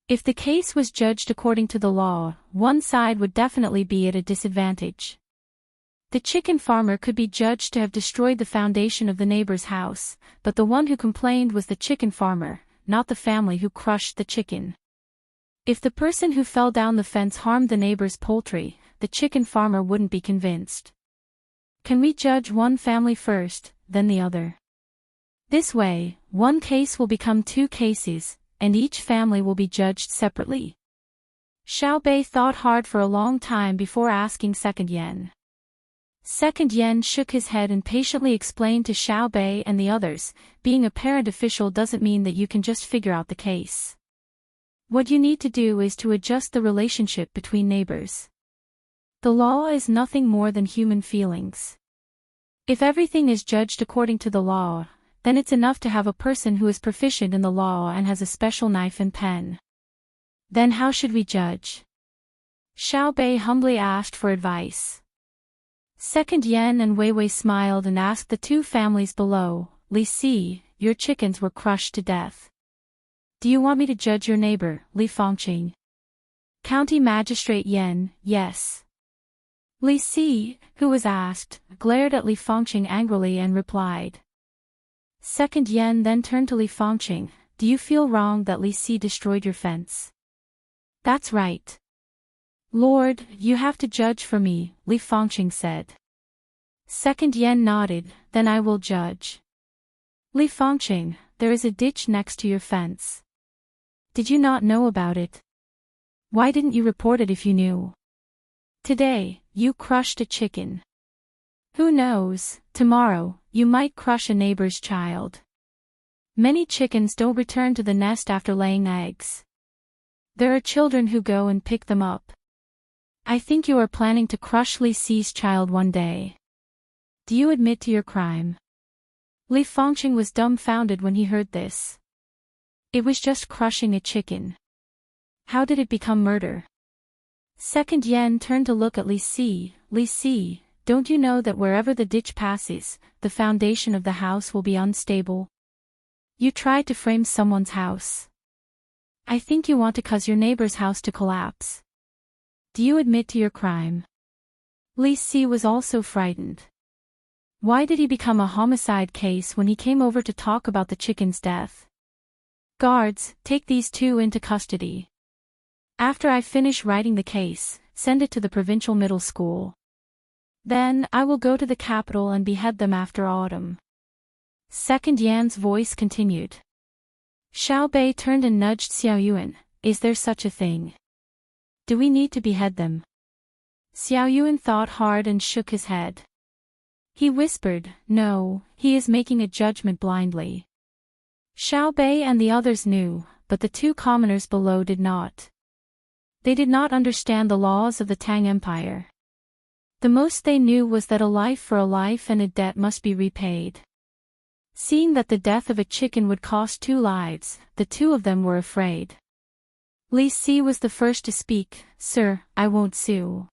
If the case was judged according to the law, one side would definitely be at a disadvantage. The chicken farmer could be judged to have destroyed the foundation of the neighbor's house, but the one who complained was the chicken farmer, not the family who crushed the chicken. If the person who fell down the fence harmed the neighbor's poultry, the chicken farmer wouldn't be convinced. Can we judge one family first, then the other? This way, one case will become 2 cases, and each family will be judged separately. Xiao Bei thought hard for a long time before asking Second Yan. Second Yan shook his head and patiently explained to Xiao Bei and the others, being a parent official doesn't mean that you can just figure out the case. What you need to do is to adjust the relationship between neighbors. The law is nothing more than human feelings. If everything is judged according to the law, then it's enough to have a person who is proficient in the law and has a special knife and pen. Then how should we judge? Xiao Bei humbly asked for advice. Second Yan and Wei Wei smiled and asked the 2 families below, Li Si, your chickens were crushed to death. Do you want me to judge your neighbor, Li Fangqing? County Magistrate Yan, yes. Li Si, who was asked, glared at Li Fangqing angrily and replied. Second Yan then turned to Li Fangqing, do you feel wrong that Li Si destroyed your fence? That's right. Lord, you have to judge for me, Li Fangqing said. Second Yan nodded, then I will judge. Li Fangqing, there is a ditch next to your fence. Did you not know about it? Why didn't you report it if you knew? Today, you crushed a chicken. Who knows, tomorrow, you might crush a neighbor's child. Many chickens don't return to the nest after laying eggs. There are children who go and pick them up. I think you are planning to crush Li Si's child one day. Do you admit to your crime? Li Fangqing was dumbfounded when he heard this. It was just crushing a chicken. How did it become murder? Second Yan turned to look at Li Si. Li Si, don't you know that wherever the ditch passes, the foundation of the house will be unstable? You tried to frame someone's house. I think you want to cause your neighbor's house to collapse. Do you admit to your crime? Li Si was also frightened. Why did he become a homicide case when he came over to talk about the chicken's death? Guards, take these two into custody. After I finish writing the case, send it to the provincial middle school. Then, I will go to the capital and behead them after autumn. Second Yan's voice continued. Xiao Bei turned and nudged Xiao Yuan. Is there such a thing? Do we need to behead them? Xiao Yuan thought hard and shook his head. He whispered, no, he is making a judgment blindly. Xiao Bei and the others knew, but the two commoners below did not. They did not understand the laws of the Tang Empire. The most they knew was that a life for a life and a debt must be repaid. Seeing that the death of a chicken would cost 2 lives, the two of them were afraid. Li Si was the first to speak. Sir, I won't sue.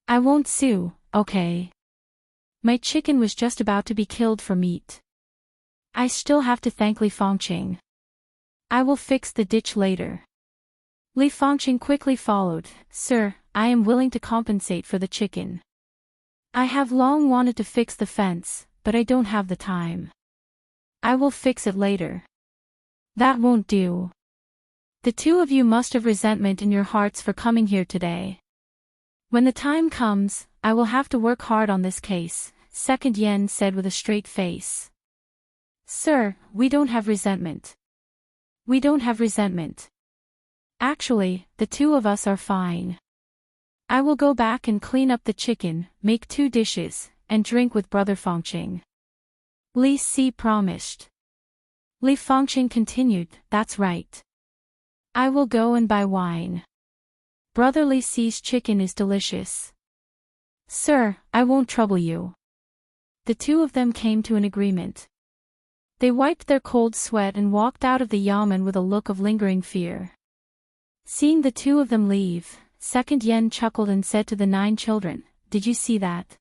I won't sue, okay. My chicken was just about to be killed for meat. I still have to thank Li Fangqing. I will fix the ditch later. Li Fangqing quickly followed. Sir, I am willing to compensate for the chicken. I have long wanted to fix the fence, but I don't have the time. I will fix it later. That won't do. The two of you must have resentment in your hearts for coming here today. When the time comes, I will have to work hard on this case, Second Yan said with a straight face. Sir, we don't have resentment. We don't have resentment. Actually, the two of us are fine. I will go back and clean up the chicken, make 2 dishes, and drink with Brother Fangqing. Li Si promised. Li Fangqing continued, that's right. I will go and buy wine. Brother Li Si's chicken is delicious. Sir, I won't trouble you. The two of them came to an agreement. They wiped their cold sweat and walked out of the yamen with a look of lingering fear. Seeing the two of them leave, Second Yan chuckled and said to the 9 children, did you see that?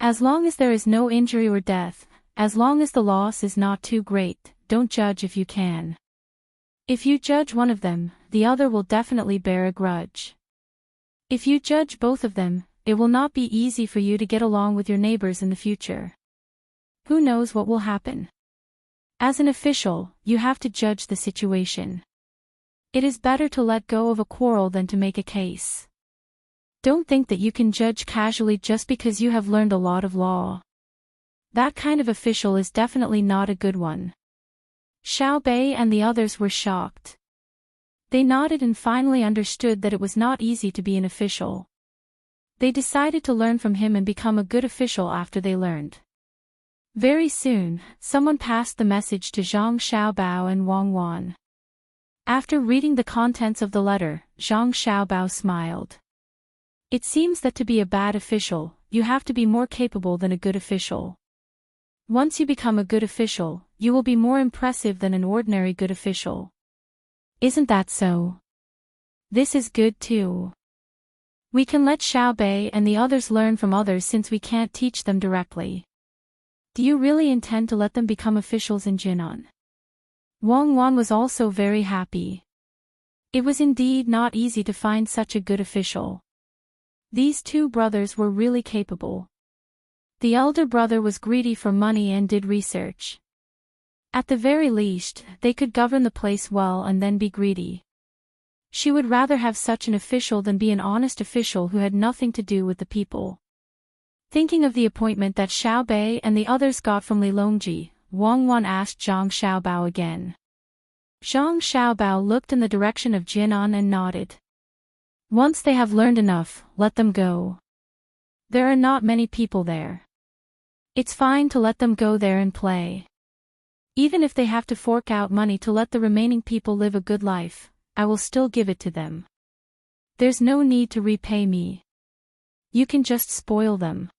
As long as there is no injury or death, as long as the loss is not too great, don't judge if you can. If you judge one of them, the other will definitely bear a grudge. If you judge both of them, it will not be easy for you to get along with your neighbors in the future. Who knows what will happen? As an official, you have to judge the situation. It is better to let go of a quarrel than to make a case. Don't think that you can judge casually just because you have learned a lot of law. That kind of official is definitely not a good one. Xiao Bei and the others were shocked. They nodded and finally understood that it was not easy to be an official. They decided to learn from him and become a good official after they learned. Very soon, someone passed the message to Zhang Xiaobao and Wang Wan. After reading the contents of the letter, Zhang Xiaobao smiled. It seems that to be a bad official, you have to be more capable than a good official. Once you become a good official, you will be more impressive than an ordinary good official. Isn't that so? This is good too. We can let Xiao Bei and the others learn from others since we can't teach them directly. Do you really intend to let them become officials in Jinan? Wang Wan was also very happy. It was indeed not easy to find such a good official. These two brothers were really capable. The elder brother was greedy for money and did research. At the very least, they could govern the place well and then be greedy. She would rather have such an official than be an honest official who had nothing to do with the people. Thinking of the appointment that Xiao Bei and the others got from Li Longji, Wang Wan asked Zhang Xiaobao again. Zhang Xiaobao looked in the direction of Jinan and nodded. Once they have learned enough, let them go. There are not many people there. It's fine to let them go there and play. Even if they have to fork out money to let the remaining people live a good life, I will still give it to them. There's no need to repay me. You can just spoil them.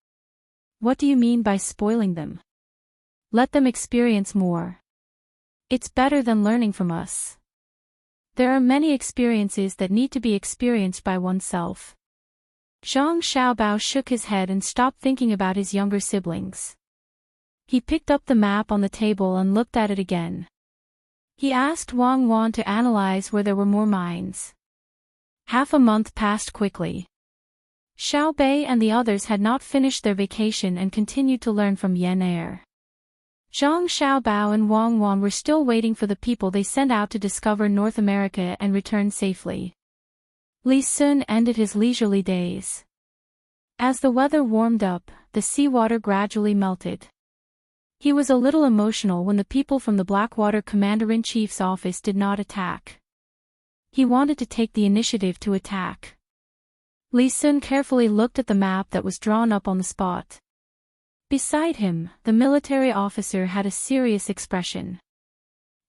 What do you mean by spoiling them? Let them experience more. It's better than learning from us. There are many experiences that need to be experienced by oneself. Zhang Xiaobao shook his head and stopped thinking about his younger siblings. He picked up the map on the table and looked at it again. He asked Wang Wan to analyze where there were more mines. Half a month passed quickly. Xiao Bei and the others had not finished their vacation and continued to learn from Yan Er. Zhang Xiaobao and Wang Wan were still waiting for the people they sent out to discover North America and return safely. Li Sun ended his leisurely days. As the weather warmed up, the seawater gradually melted. He was a little emotional when the people from the Blackwater Commander-in-Chief's office did not attack. He wanted to take the initiative to attack. Li Sun carefully looked at the map that was drawn up on the spot. Beside him, the military officer had a serious expression.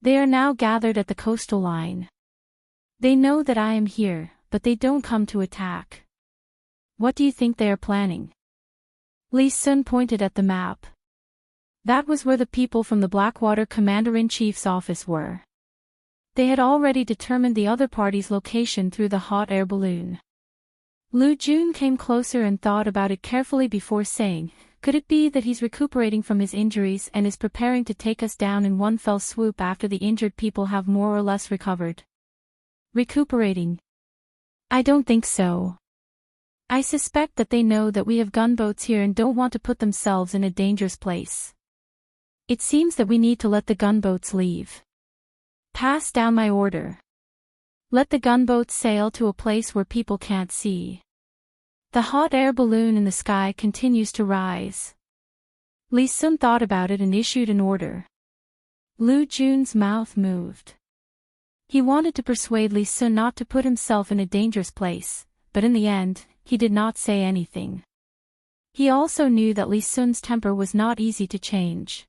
They are now gathered at the coastal line. They know that I am here, but they don't come to attack. What do you think they are planning? Li Sun pointed at the map. That was where the people from the Blackwater Commander-in-Chief's office were. They had already determined the other party's location through the hot air balloon. Lu Jun came closer and thought about it carefully before saying, could it be that he's recuperating from his injuries and is preparing to take us down in one fell swoop after the injured people have more or less recovered? Recuperating? I don't think so. I suspect that they know that we have gunboats here and don't want to put themselves in a dangerous place. It seems that we need to let the gunboats leave. Pass down my order. Let the gunboats sail to a place where people can't see. The hot air balloon in the sky continues to rise. Li Sun thought about it and issued an order. Lu Jun's mouth moved. He wanted to persuade Li Sun not to put himself in a dangerous place, but in the end, he did not say anything. He also knew that Li Sun's temper was not easy to change.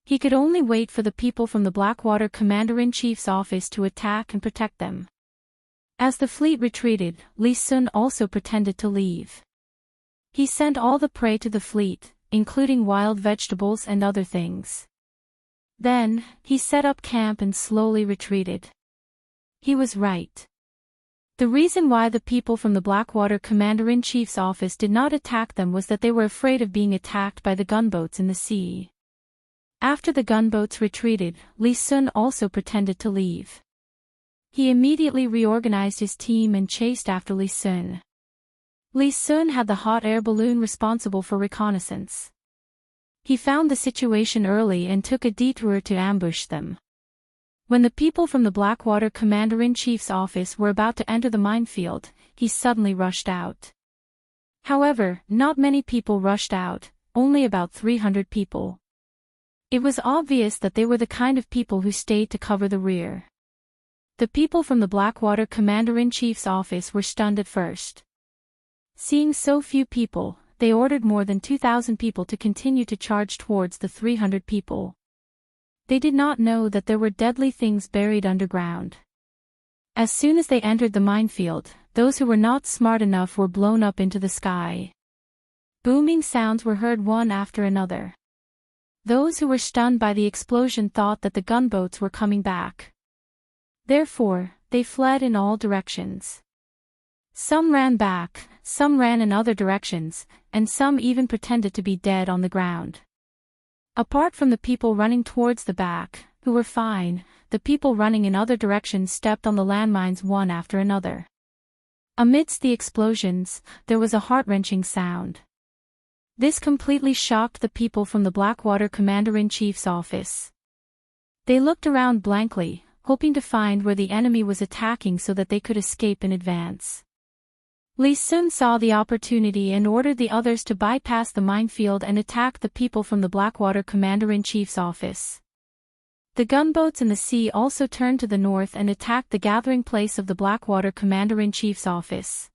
He could only wait for the people from the Blackwater Commander-in-Chief's office to attack and protect them. As the fleet retreated, Li Sun also pretended to leave. He sent all the prey to the fleet, including wild vegetables and other things. Then, he set up camp and slowly retreated. He was right. The reason why the people from the Blackwater Commander-in-Chief's office did not attack them was that they were afraid of being attacked by the gunboats in the sea. After the gunboats retreated, Li Sun also pretended to leave. He immediately reorganized his team and chased after Li Sun. Li Sun had the hot air balloon responsible for reconnaissance. He found the situation early and took a detour to ambush them. When the people from the Blackwater Commander-in-Chief's office were about to enter the minefield, he suddenly rushed out. However, not many people rushed out, only about 300 people. It was obvious that they were the kind of people who stayed to cover the rear. The people from the Blackwater Commander-in-Chief's office were stunned at first. Seeing so few people, they ordered more than 2,000 people to continue to charge towards the 300 people. They did not know that there were deadly things buried underground. As soon as they entered the minefield, those who were not smart enough were blown up into the sky. Booming sounds were heard one after another. Those who were stunned by the explosion thought that the gunboats were coming back. Therefore, they fled in all directions. Some ran back, some ran in other directions, and some even pretended to be dead on the ground. Apart from the people running towards the back, who were fine, the people running in other directions stepped on the landmines one after another. Amidst the explosions, there was a heart-wrenching sound. This completely shocked the people from the Blackwater Commander-in-Chief's office. They looked around blankly, hoping to find where the enemy was attacking so that they could escape in advance. Li Sun saw the opportunity and ordered the others to bypass the minefield and attack the people from the Blackwater Commander-in-Chief's office. The gunboats in the sea also turned to the north and attacked the gathering place of the Blackwater Commander-in-Chief's office.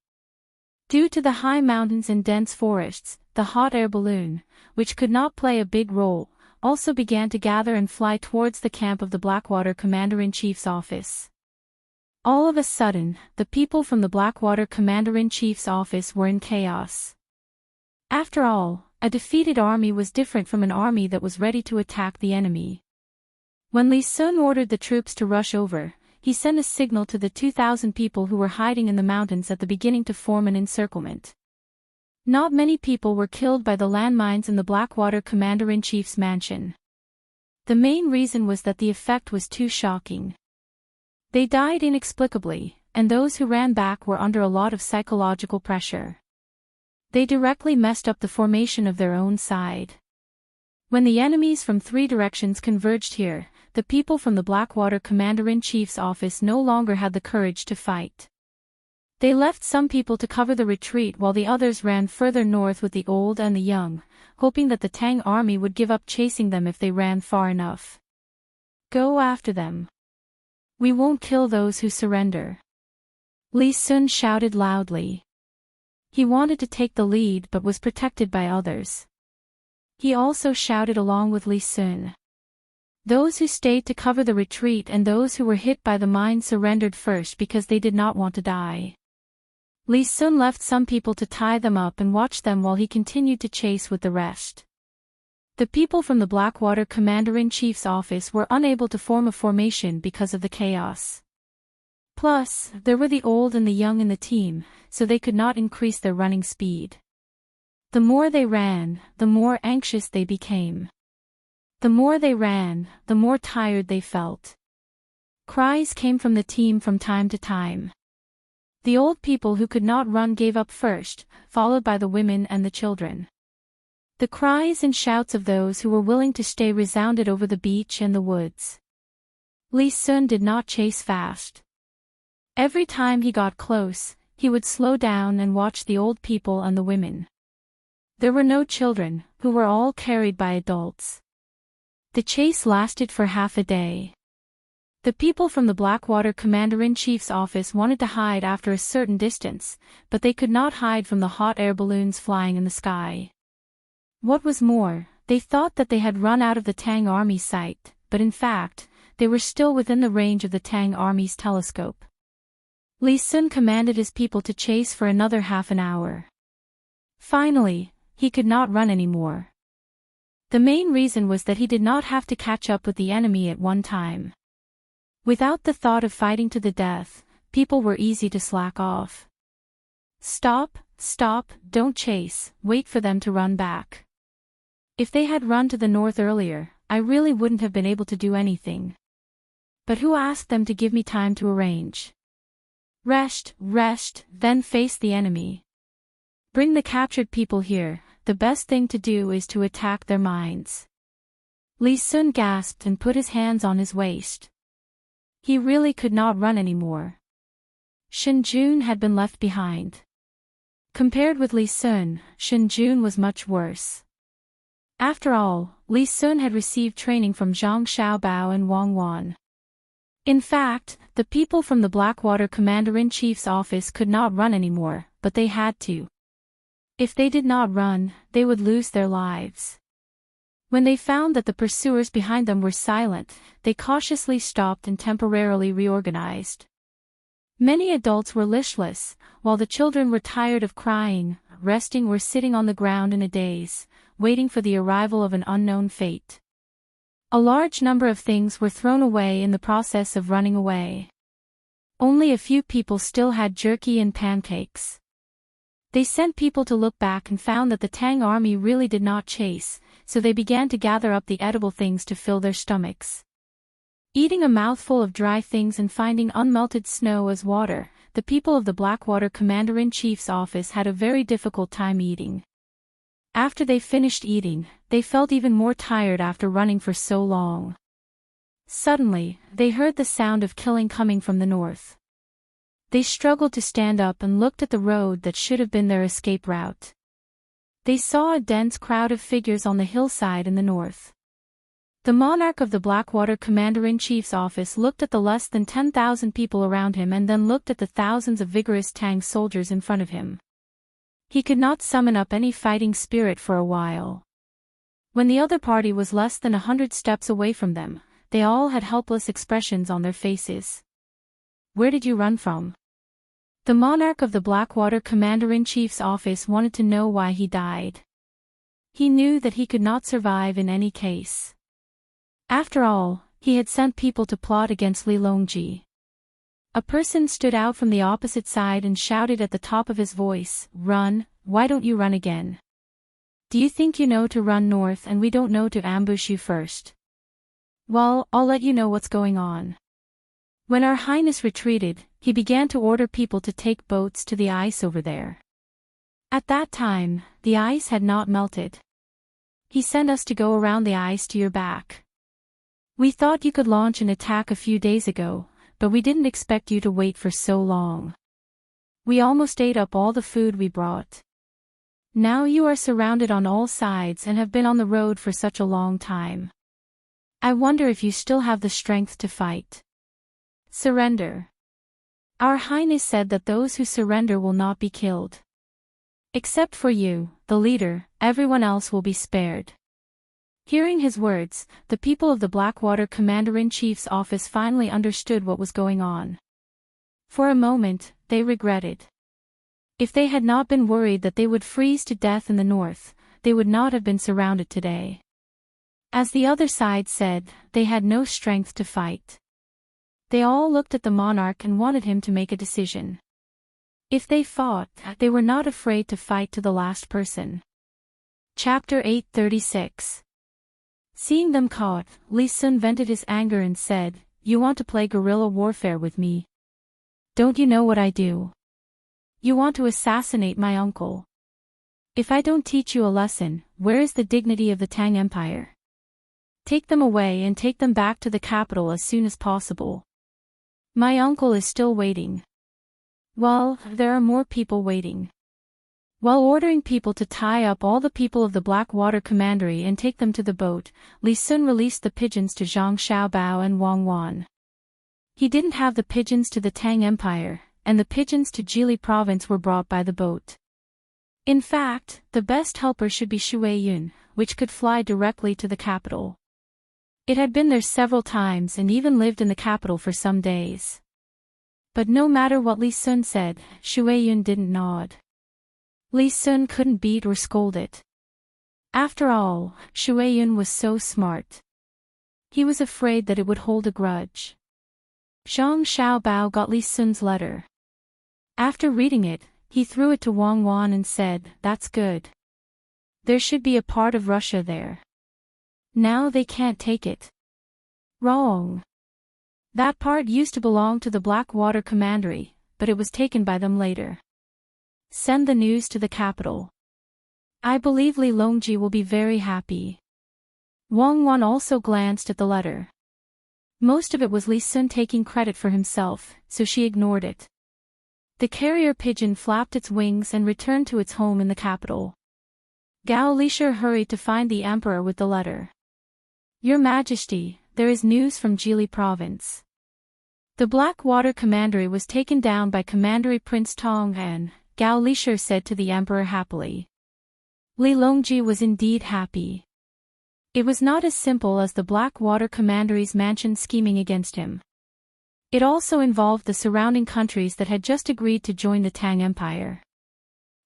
Due to the high mountains and dense forests, the hot air balloon, which could not play a big role, also began to gather and fly towards the camp of the Blackwater Commander-in-Chief's office. All of a sudden, the people from the Blackwater Commander-in-Chief's office were in chaos. After all, a defeated army was different from an army that was ready to attack the enemy. When Li Sun ordered the troops to rush over, he sent a signal to the 2,000 people who were hiding in the mountains at the beginning to form an encirclement. Not many people were killed by the landmines in the Blackwater Commander-in-Chief's mansion. The main reason was that the effect was too shocking. They died inexplicably, and those who ran back were under a lot of psychological pressure. They directly messed up the formation of their own side. When the enemies from 3 directions converged here, the people from the Blackwater Commander-in-Chief's office no longer had the courage to fight. They left some people to cover the retreat while the others ran further north with the old and the young, hoping that the Tang army would give up chasing them if they ran far enough. Go after them. We won't kill those who surrender. Li Sun shouted loudly. He wanted to take the lead but was protected by others. He also shouted along with Li Sun. Those who stayed to cover the retreat and those who were hit by the mine surrendered first because they did not want to die. Li Sun left some people to tie them up and watch them while he continued to chase with the rest. The people from the Blackwater Commander-in-Chief's office were unable to form a formation because of the chaos. Plus, there were the old and the young in the team, so they could not increase their running speed. The more they ran, the more anxious they became. The more they ran, the more tired they felt. Cries came from the team from time to time. The old people who could not run gave up first, followed by the women and the children. The cries and shouts of those who were willing to stay resounded over the beach and the woods. Li Sun did not chase fast. Every time he got close, he would slow down and watch the old people and the women. There were no children, who were all carried by adults. The chase lasted for half a day. The people from the Blackwater Commander-in-Chief's office wanted to hide after a certain distance, but they could not hide from the hot air balloons flying in the sky. What was more, they thought that they had run out of the Tang army's sight, but in fact, they were still within the range of the Tang army's telescope. Li Sun commanded his people to chase for another half an hour. Finally, he could not run anymore. The main reason was that he did not have to catch up with the enemy at one time. Without the thought of fighting to the death, people were easy to slack off. Stop, don't chase, wait for them to run back. If they had run to the north earlier, I really wouldn't have been able to do anything. But who asked them to give me time to arrange? Rest, then face the enemy. Bring the captured people here, the best thing to do is to attack their minds. Li Sun gasped and put his hands on his waist. He really could not run anymore. Shen Jun had been left behind. Compared with Li Sun, Shen Jun was much worse. After all, Li Sun had received training from Zhang Xiaobao and Wang Wan. In fact, the people from the Blackwater Commander-in-Chief's office could not run anymore, but they had to. If they did not run, they would lose their lives. When they found that the pursuers behind them were silent, they cautiously stopped and temporarily reorganized. Many adults were listless, while the children were tired of crying, resting or sitting on the ground in a daze, waiting for the arrival of an unknown fate. A large number of things were thrown away in the process of running away. Only a few people still had jerky and pancakes. They sent people to look back and found that the Tang army really did not chase, so they began to gather up the edible things to fill their stomachs. Eating a mouthful of dry things and finding unmelted snow as water, the people of the Blackwater Commander-in-Chief's office had a very difficult time eating. After they finished eating, they felt even more tired after running for so long. Suddenly, they heard the sound of killing coming from the north. They struggled to stand up and looked at the road that should have been their escape route. They saw a dense crowd of figures on the hillside in the north. The monarch of the Blackwater Commander-in-Chief's office looked at the less than 10,000 people around him and then looked at the thousands of vigorous Tang soldiers in front of him. He could not summon up any fighting spirit for a while. When the other party was less than 100 steps away from them, they all had helpless expressions on their faces. Where did you run from? The monarch of the Blackwater Commander-in-Chief's office wanted to know why he died. He knew that he could not survive in any case. After all, he had sent people to plot against Li Longji. A person stood out from the opposite side and shouted at the top of his voice, "Run, why don't you run again? Do you think you know to run north and we don't know to ambush you first?" Well, I'll let you know what's going on. When Our Highness retreated, he began to order people to take boats to the ice over there. At that time, the ice had not melted. He sent us to go around the ice to your back. We thought you could launch an attack a few days ago, but we didn't expect you to wait for so long. We almost ate up all the food we brought. Now you are surrounded on all sides and have been on the road for such a long time. I wonder if you still have the strength to fight. Surrender. Our Highness said that those who surrender will not be killed. Except for you, the leader, everyone else will be spared. Hearing his words, the people of the Blackwater Commander-in-Chief's office finally understood what was going on. For a moment, they regretted. If they had not been worried that they would freeze to death in the north, they would not have been surrounded today. As the other side said, they had no strength to fight. They all looked at the monarch and wanted him to make a decision. If they fought, they were not afraid to fight to the last person. Chapter 836. Seeing them caught, Li Sun vented his anger and said, "You want to play guerrilla warfare with me? Don't you know what I do? You want to assassinate my uncle. If I don't teach you a lesson, where is the dignity of the Tang Empire? Take them away and take them back to the capital as soon as possible. My uncle is still waiting." Well, there are more people waiting. While ordering people to tie up all the people of the Blackwater Commandery and take them to the boat, Li Sun released the pigeons to Zhang Xiaobao and Wang Wan. He didn't have the pigeons to the Tang Empire, and the pigeons to Jili Province were brought by the boat. In fact, the best helper should be Shui Yun, which could fly directly to the capital. It had been there several times and even lived in the capital for some days. But no matter what Li Sun said, Shui Yun didn't nod. Li Sun couldn't beat or scold it. After all, Shui Yun was so smart. He was afraid that it would hold a grudge. Zhang Xiaobao got Li Sun's letter. After reading it, he threw it to Wang Wan and said, "That's good. There should be a part of Russia there. Now they can't take it." Wrong. That part used to belong to the Blackwater Commandery, but it was taken by them later. Send the news to the capital. I believe Li Longji will be very happy. Wang Wan also glanced at the letter. Most of it was Li Sun taking credit for himself, so she ignored it. The carrier pigeon flapped its wings and returned to its home in the capital. Gao Lisher hurried to find the emperor with the letter. "Your Majesty, there is news from Jili Province. The Blackwater Commandery was taken down by Commandery Prince Tong An," Gao Lisher said to the emperor happily. Li Longji was indeed happy. It was not as simple as the Blackwater Commandery's mansion scheming against him. It also involved the surrounding countries that had just agreed to join the Tang Empire.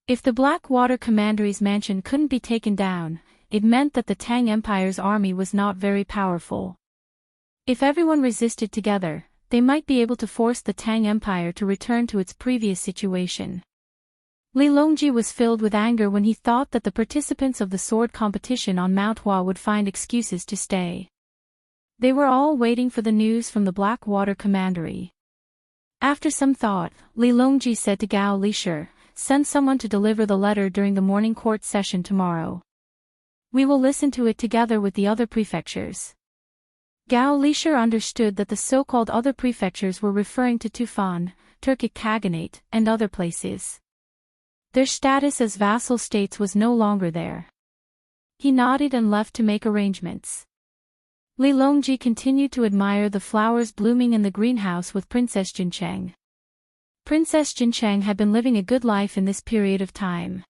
If the Blackwater Commandery's mansion couldn't be taken down, it meant that the Tang Empire's army was not very powerful. If everyone resisted together, they might be able to force the Tang Empire to return to its previous situation. Li Longji was filled with anger when he thought that the participants of the sword competition on Mount Hua would find excuses to stay. They were all waiting for the news from the Blackwater Commandery. After some thought, Li Longji said to Gao Lisher, "Send someone to deliver the letter during the morning court session tomorrow. We will listen to it together with the other prefectures." Gao Lisher understood that the so-called other prefectures were referring to Tufan, Turkic Khaganate, and other places. Their status as vassal states was no longer there. He nodded and left to make arrangements. Li Longji continued to admire the flowers blooming in the greenhouse with Princess Jincheng. Princess Jincheng had been living a good life in this period of time.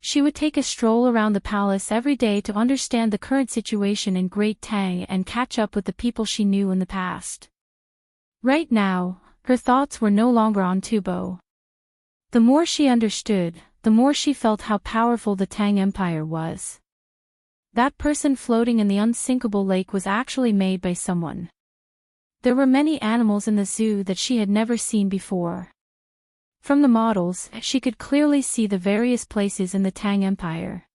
She would take a stroll around the palace every day to understand the current situation in Great Tang and catch up with the people she knew in the past. Right now, her thoughts were no longer on Tubo. The more she understood, the more she felt how powerful the Tang Empire was. That person floating in the unsinkable lake was actually made by someone. There were many animals in the zoo that she had never seen before. From the models, she could clearly see the various places in the Tang Empire.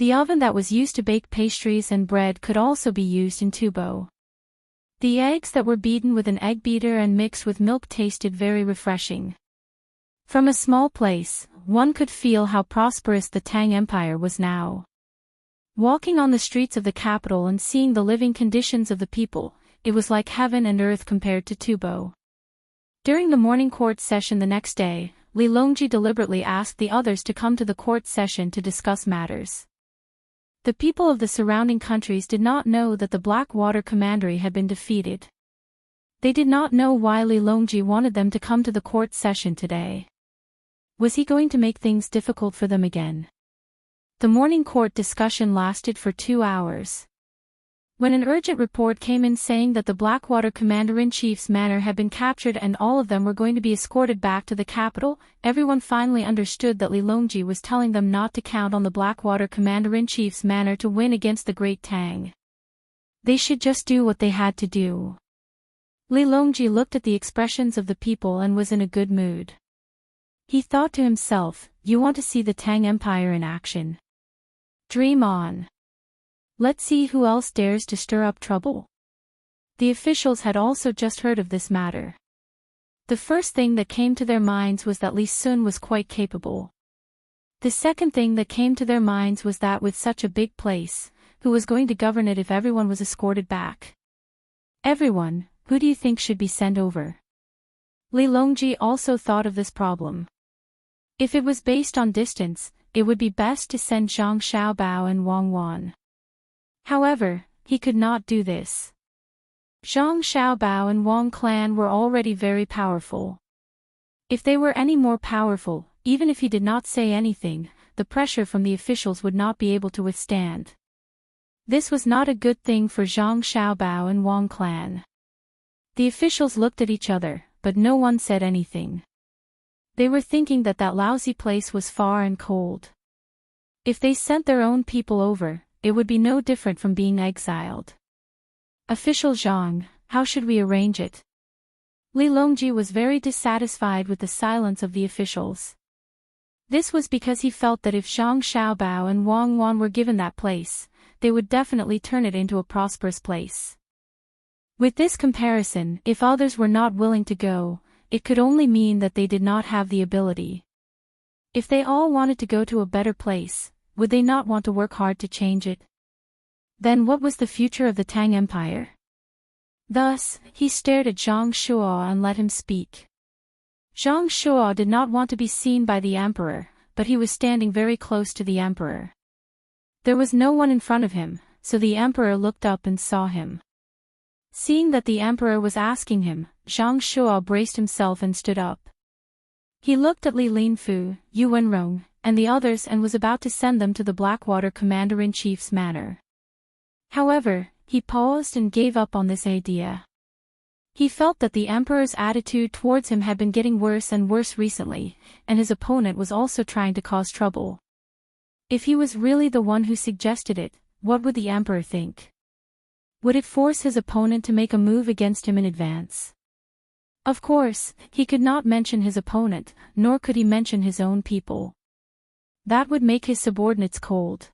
The oven that was used to bake pastries and bread could also be used in tubo. The eggs that were beaten with an egg beater and mixed with milk tasted very refreshing. From a small place, one could feel how prosperous the Tang Empire was now. Walking on the streets of the capital and seeing the living conditions of the people, it was like heaven and earth compared to Tubo. During the morning court session the next day, Li Longji deliberately asked the others to come to the court session to discuss matters. The people of the surrounding countries did not know that the Blackwater Commandery had been defeated. They did not know why Li Longji wanted them to come to the court session today. Was he going to make things difficult for them again? The morning court discussion lasted for 2 hours. When an urgent report came in saying that the Blackwater Commander-in-Chief's manor had been captured and all of them were going to be escorted back to the capital, everyone finally understood that Li Longji was telling them not to count on the Blackwater Commander-in-Chief's manor to win against the Great Tang. They should just do what they had to do. Li Longji looked at the expressions of the people and was in a good mood. He thought to himself, "You want to see the Tang Empire in action? Dream on. Let's see who else dares to stir up trouble." The officials had also just heard of this matter. The first thing that came to their minds was that Li Sun was quite capable. The second thing that came to their minds was that with such a big place, who was going to govern it if everyone was escorted back? Everyone, who do you think should be sent over? Li Longji also thought of this problem. If it was based on distance, it would be best to send Zhang Xiaobao and Wang Wan. However, he could not do this. Zhang Xiaobao and Wang clan were already very powerful. If they were any more powerful, even if he did not say anything, the pressure from the officials would not be able to withstand. This was not a good thing for Zhang Xiaobao and Wang clan. The officials looked at each other, but no one said anything. They were thinking that that lousy place was far and cold. If they sent their own people over, it would be no different from being exiled. Official Zhang, how should we arrange it? Li Longji was very dissatisfied with the silence of the officials. This was because he felt that if Zhang Xiaobao and Wang Wan were given that place, they would definitely turn it into a prosperous place. With this comparison, if others were not willing to go, it could only mean that they did not have the ability. If they all wanted to go to a better place, would they not want to work hard to change it? Then what was the future of the Tang Empire? Thus, he stared at Zhang Shuo and let him speak. Zhang Shuo did not want to be seen by the emperor, but he was standing very close to the emperor. There was no one in front of him, so the emperor looked up and saw him. Seeing that the emperor was asking him, Zhang Shuo braced himself and stood up. He looked at Li Linfu, Yu Wenrong, and the others and was about to send them to the Blackwater Commander-in-Chief's manor. However, he paused and gave up on this idea. He felt that the emperor's attitude towards him had been getting worse and worse recently, and his opponent was also trying to cause trouble. If he was really the one who suggested it, what would the emperor think? Would it force his opponent to make a move against him in advance? Of course, he could not mention his opponent, nor could he mention his own people. That would make his subordinates cold.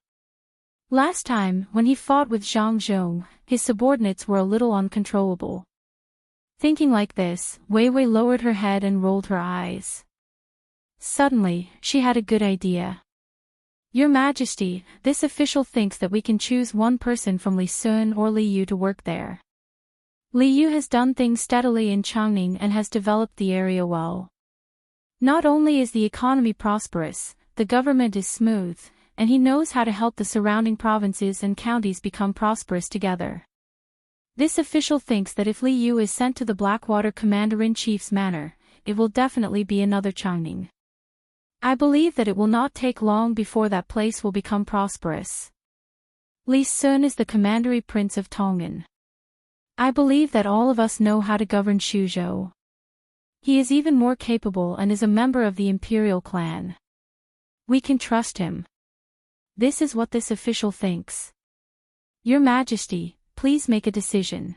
Last time, when he fought with Zhang Zhong, his subordinates were a little uncontrollable. Thinking like this, Wei Wei lowered her head and rolled her eyes. Suddenly, she had a good idea. Your Majesty, this official thinks that we can choose one person from Li Sun or Li Yu to work there. Li Yu has done things steadily in Changning and has developed the area well. Not only is the economy prosperous, the government is smooth, and he knows how to help the surrounding provinces and counties become prosperous together. This official thinks that if Li Yu is sent to the Blackwater Commander-in-Chief's manor, it will definitely be another Changning. I believe that it will not take long before that place will become prosperous. Li Sun is the commandery prince of Tongan. I believe that all of us know how to govern Suzhou. He is even more capable and is a member of the imperial clan. We can trust him. This is what this official thinks. Your Majesty, please make a decision.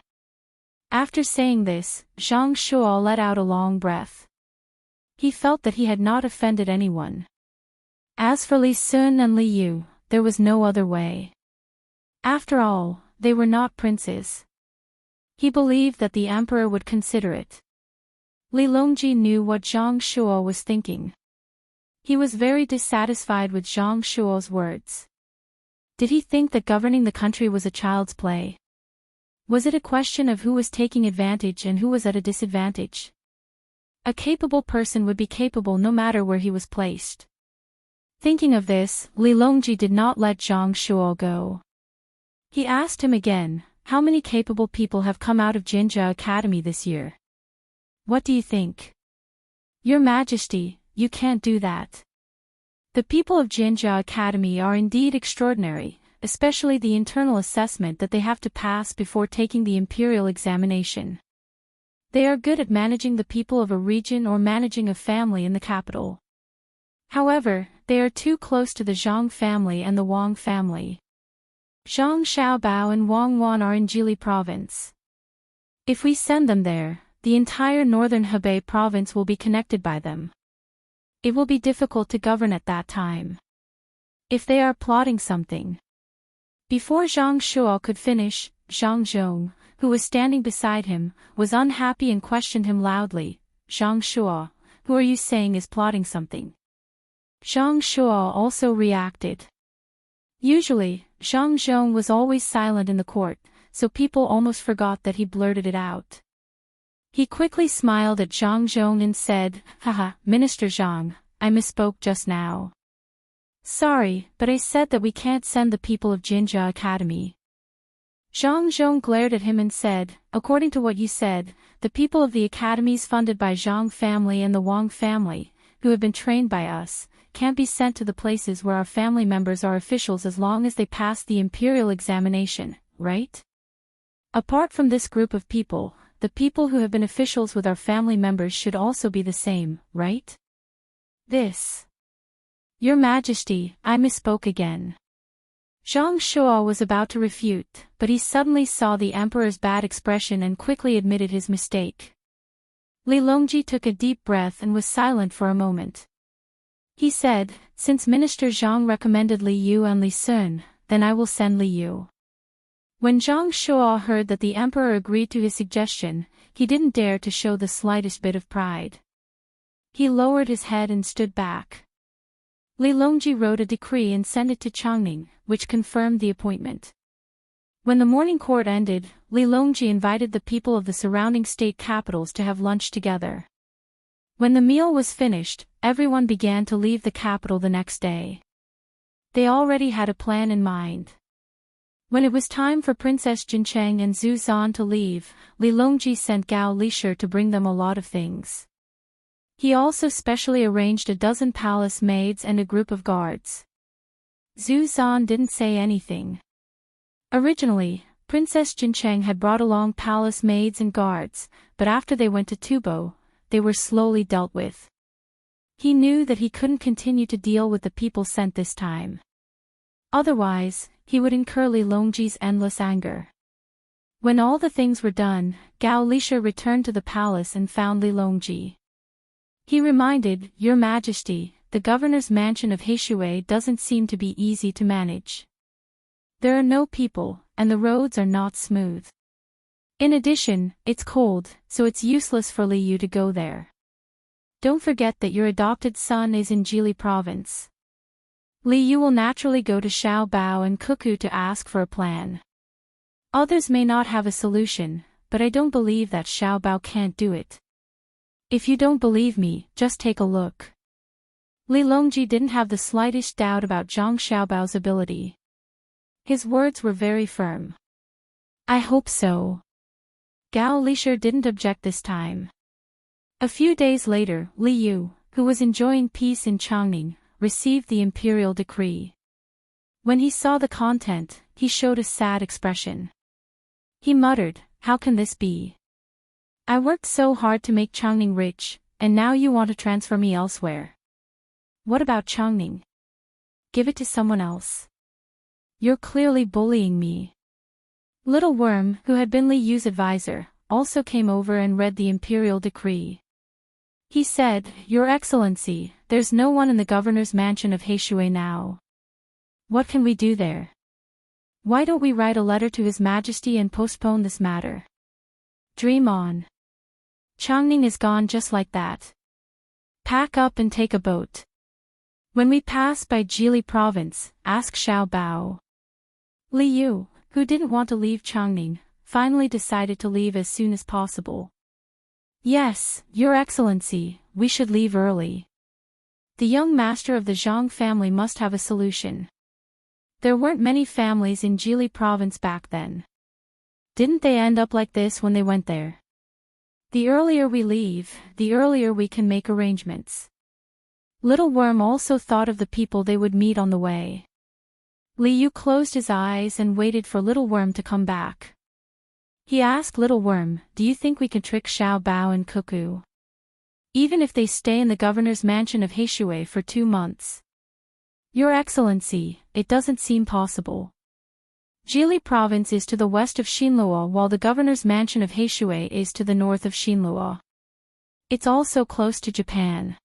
After saying this, Zhang Shuo let out a long breath. He felt that he had not offended anyone. As for Li Sun and Li Yu, there was no other way. After all, they were not princes. He believed that the emperor would consider it. Li Longji knew what Zhang Shuo was thinking. He was very dissatisfied with Zhang Shuo's words. Did he think that governing the country was a child's play? Was it a question of who was taking advantage and who was at a disadvantage? A capable person would be capable no matter where he was placed. Thinking of this, Li Longji did not let Zhang Shuo go. He asked him again, how many capable people have come out of Jinjia Academy this year? What do you think? Your Majesty, you can't do that. The people of Jinjia Academy are indeed extraordinary, especially the internal assessment that they have to pass before taking the imperial examination. They are good at managing the people of a region or managing a family in the capital. However, they are too close to the Zhang family and the Wang family. Zhang Xiaobao and Wang Wan are in Jili province. If we send them there, the entire northern Hebei province will be connected by them. It will be difficult to govern at that time. If they are plotting something. Before Zhang Shuo could finish, Zhang Zhong, who was standing beside him, was unhappy and questioned him loudly. Zhang Shuo, who are you saying is plotting something? Zhang Shuo also reacted. Usually, Zhang Zhong was always silent in the court, so people almost forgot that he blurted it out. He quickly smiled at Zhang Zhong and said, Haha, Minister Zhang, I misspoke just now. Sorry, but I said that we can't send the people of Jinjia Academy. Zhang Zhong glared at him and said, according to what you said, the people of the academies funded by Zhang family and the Wang family, who have been trained by us, can't be sent to the places where our family members are officials as long as they pass the imperial examination, right? Apart from this group of people, the people who have been officials with our family members should also be the same, right? Your Majesty, I misspoke again. Zhang Shuo was about to refute, but he suddenly saw the emperor's bad expression and quickly admitted his mistake. Li Longji took a deep breath and was silent for a moment. He said, since Minister Zhang recommended Li Yu and Li Sun, then I will send Li Yu. When Zhang Shuo heard that the emperor agreed to his suggestion, he didn't dare to show the slightest bit of pride. He lowered his head and stood back. Li Longji wrote a decree and sent it to Changning, which confirmed the appointment. When the morning court ended, Li Longji invited the people of the surrounding state capitals to have lunch together. When the meal was finished, everyone began to leave the capital the next day. They already had a plan in mind. When it was time for Princess Jincheng and Zhu Zan to leave, Li Longji sent Gao Lishir to bring them a lot of things. He also specially arranged a dozen palace maids and a group of guards. Zhu Zan didn't say anything. Originally, Princess Jincheng had brought along palace maids and guards, but after they went to Tubo, they were slowly dealt with. He knew that he couldn't continue to deal with the people sent this time. Otherwise, he would incur Li Longji's endless anger. When all the things were done, Gao Lishir returned to the palace and found Li Longji. He reminded, Your Majesty, the governor's mansion of Heishui doesn't seem to be easy to manage. There are no people, and the roads are not smooth. In addition, it's cold, so it's useless for Li Yu to go there. Don't forget that your adopted son is in Jili province. Li Yu will naturally go to Xiaobao and Cuckoo to ask for a plan. Others may not have a solution, but I don't believe that Xiaobao can't do it. If you don't believe me, just take a look. Li Longji didn't have the slightest doubt about Zhang Xiaobao's ability. His words were very firm. I hope so. Gao Lishir didn't object this time. A few days later, Li Yu, who was enjoying peace in Changning, received the imperial decree. When he saw the content, he showed a sad expression. He muttered, How can this be? I worked so hard to make Changning rich, and now you want to transfer me elsewhere. What about Changning? Give it to someone else. You're clearly bullying me. Little Worm, who had been Li Yu's advisor, also came over and read the imperial decree. He said, Your Excellency, there's no one in the governor's mansion of Heishui now. What can we do there? Why don't we write a letter to His Majesty and postpone this matter? Dream on. Changning is gone just like that. Pack up and take a boat. When we pass by Jili province, ask Xiao Bao. Li Yu, who didn't want to leave Changning, finally decided to leave as soon as possible. Yes, Your Excellency, we should leave early. The young master of the Zhang family must have a solution. There weren't many families in Jili province back then. Didn't they end up like this when they went there? The earlier we leave, the earlier we can make arrangements. Little Worm also thought of the people they would meet on the way. Li Yu closed his eyes and waited for Little Worm to come back. He asked Little Worm, do you think we can trick Xiao Bao and Cuckoo? Even if they stay in the governor's mansion of Heishui for 2 months. Your Excellency, it doesn't seem possible. Jili province is to the west of Xinluo while the governor's mansion of Heishui is to the north of Xinluo. It's also close to Japan.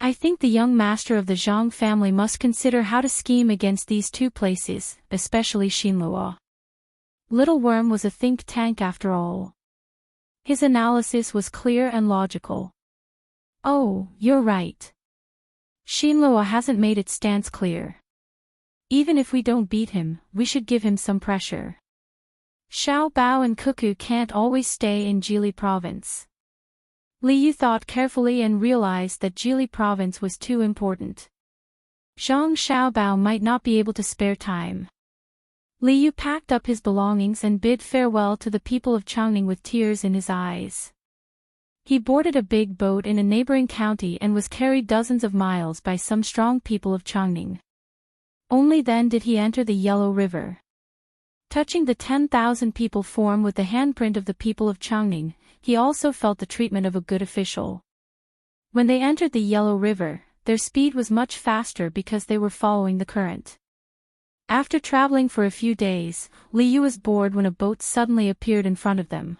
I think the young master of the Zhang family must consider how to scheme against these 2 places, especially Xinluo. Little Worm was a think tank after all. His analysis was clear and logical. Oh, you're right. Xinluo hasn't made its stance clear. Even if we don't beat him, we should give him some pressure. Xiao Bao and Cuckoo can't always stay in Jili province. Li Yu thought carefully and realized that Jili province was too important. Zhang Xiaobao might not be able to spare time. Li Yu packed up his belongings and bid farewell to the people of Changning with tears in his eyes. He boarded a big boat in a neighboring county and was carried dozens of miles by some strong people of Changning. Only then did he enter the Yellow River. Touching the 10,000 people form with the handprint of the people of Changning, he also felt the treatment of a good official. When they entered the Yellow River, their speed was much faster because they were following the current. After traveling for a few days, Li Yu was bored when a boat suddenly appeared in front of them.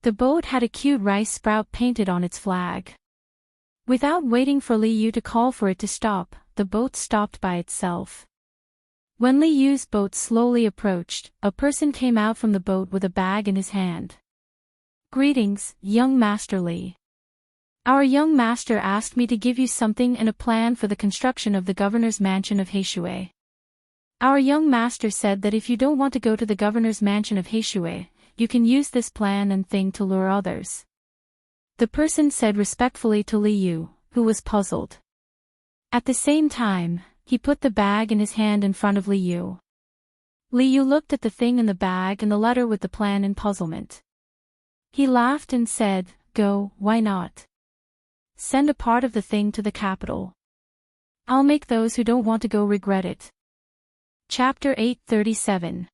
The boat had a cute rice sprout painted on its flag. Without waiting for Li Yu to call for it to stop, the boat stopped by itself. When Li Yu's boat slowly approached, a person came out from the boat with a bag in his hand. Greetings, young Master Li. Our young master asked me to give you something and a plan for the construction of the governor's mansion of Heishui. Our young master said that if you don't want to go to the governor's mansion of Heishui, you can use this plan and thing to lure others. The person said respectfully to Li Yu, who was puzzled. At the same time, he put the bag in his hand in front of Li Yu. Li Yu looked at the thing in the bag and the letter with the plan in puzzlement. He laughed and said, "Go, why not? Send a part of the thing to the capital. I'll make those who don't want to go regret it." Chapter 837.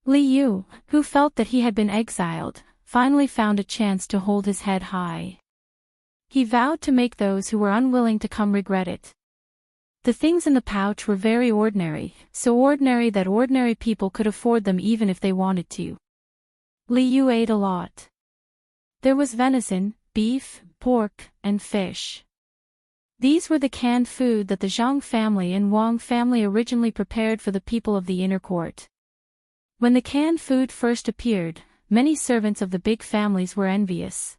Li Yu, who felt that he had been exiled, finally found a chance to hold his head high. He vowed to make those who were unwilling to come regret it. The things in the pouch were very ordinary, so ordinary that ordinary people could afford them even if they wanted to. Li Yu ate a lot. There was venison, beef, pork, and fish. These were the canned food that the Zhang family and Wang family originally prepared for the people of the inner court. When the canned food first appeared, many servants of the big families were envious.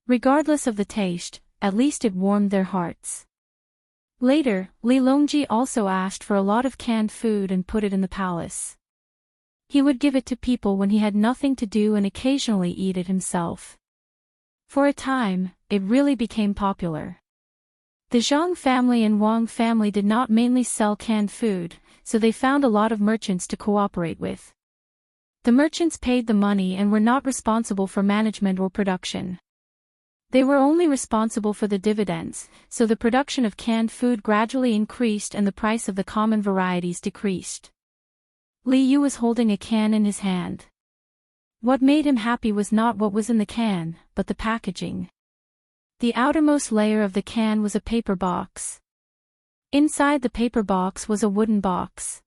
Regardless of the taste, at least it warmed their hearts. Later, Li Longji also asked for a lot of canned food and put it in the palace. He would give it to people when he had nothing to do and occasionally eat it himself. For a time, it really became popular. The Zhang family and Wang family did not mainly sell canned food, so they found a lot of merchants to cooperate with. The merchants paid the money and were not responsible for management or production. They were only responsible for the dividends, so the production of canned food gradually increased and the price of the common varieties decreased. Li Yu was holding a can in his hand. What made him happy was not what was in the can, but the packaging. The outermost layer of the can was a paper box. Inside the paper box was a wooden box.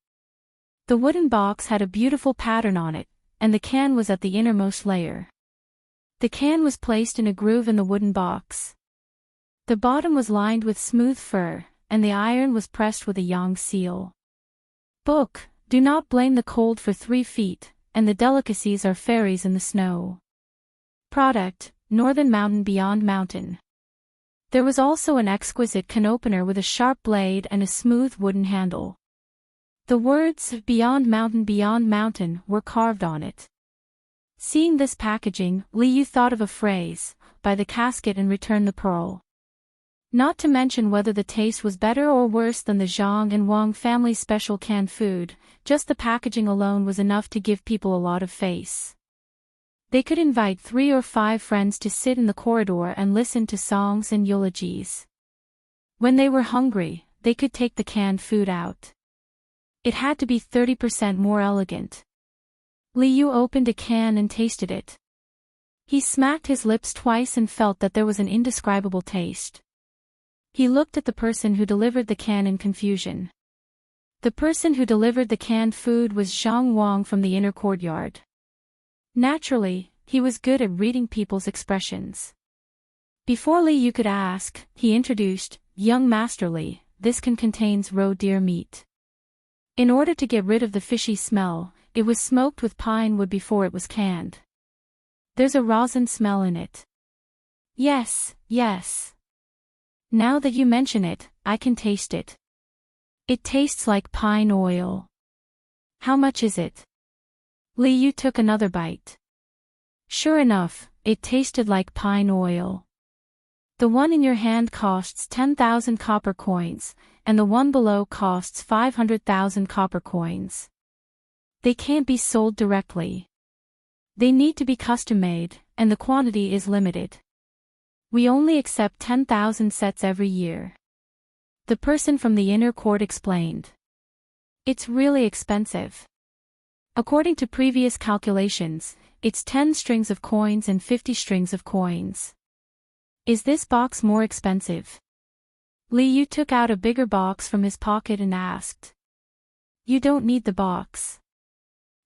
The wooden box had a beautiful pattern on it, and the can was at the innermost layer. The can was placed in a groove in the wooden box. The bottom was lined with smooth fur, and the iron was pressed with a yang seal. Book, do not blame the cold for 3 feet, and the delicacies are fairies in the snow. Product, Northern Mountain Beyond Mountain. There was also an exquisite can opener with a sharp blade and a smooth wooden handle. The words, Beyond Mountain, were carved on it. Seeing this packaging, Liu thought of a phrase, buy the casket and return the pearl. Not to mention whether the taste was better or worse than the Zhang and Wang family's special canned food, just the packaging alone was enough to give people a lot of face. They could invite 3 or 5 friends to sit in the corridor and listen to songs and eulogies. When they were hungry, they could take the canned food out. It had to be 30% more elegant. Liu opened a can and tasted it. He smacked his lips twice and felt that there was an indescribable taste. He looked at the person who delivered the can in confusion. The person who delivered the canned food was Zhang Wang from the inner courtyard. Naturally, he was good at reading people's expressions. Before Liu could ask, he introduced, Young Master Li, this can contains raw deer meat. In order to get rid of the fishy smell, it was smoked with pine wood before it was canned. There's a rosin smell in it. Yes. Now that you mention it, I can taste it. It tastes like pine oil. How much is it? Liu took another bite. Sure enough, it tasted like pine oil. The one in your hand costs 10,000 copper coins, and the one below costs 500,000 copper coins. They can't be sold directly. They need to be custom-made, and the quantity is limited. We only accept 10,000 sets every year. The person from the inner court explained. It's really expensive. According to previous calculations, it's 10 strings of coins and 50 strings of coins. Is this box more expensive? Liu took out a bigger box from his pocket and asked. You don't need the box.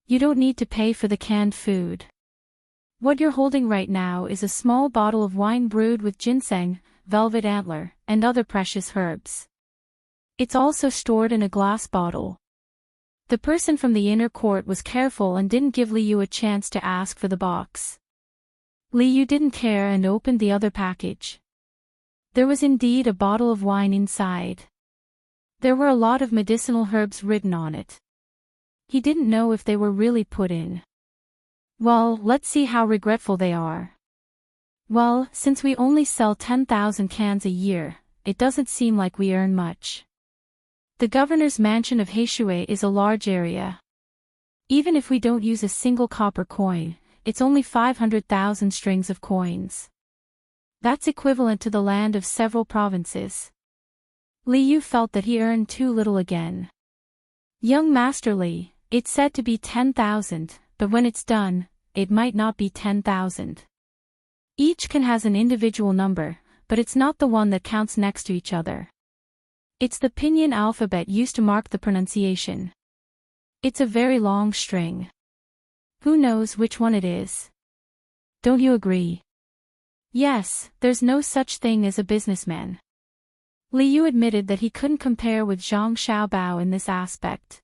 You don't need to pay for the canned food. What you're holding right now is a small bottle of wine brewed with ginseng, velvet antler, and other precious herbs. It's also stored in a glass bottle. The person from the inner court was careful and didn't give Liu a chance to ask for the box. Liu didn't care and opened the other package. There was indeed a bottle of wine inside. There were a lot of medicinal herbs written on it. He didn't know if they were really put in. Well, let's see how regretful they are. Well, since we only sell 10,000 cans a year, it doesn't seem like we earn much. The governor's mansion of Heishui is a large area. Even if we don't use a single copper coin, it's only 500,000 strings of coins. That's equivalent to the land of several provinces. Liu felt that he earned too little again. Young Master Li, it's said to be 10,000, but when it's done, it might not be 10,000. Each can has an individual number, but it's not the one that counts next to each other. It's the pinyin alphabet used to mark the pronunciation. It's a very long string. Who knows which one it is? Don't you agree? Yes, there's no such thing as a businessman. Liu admitted that he couldn't compare with Zhang Xiaobao in this aspect.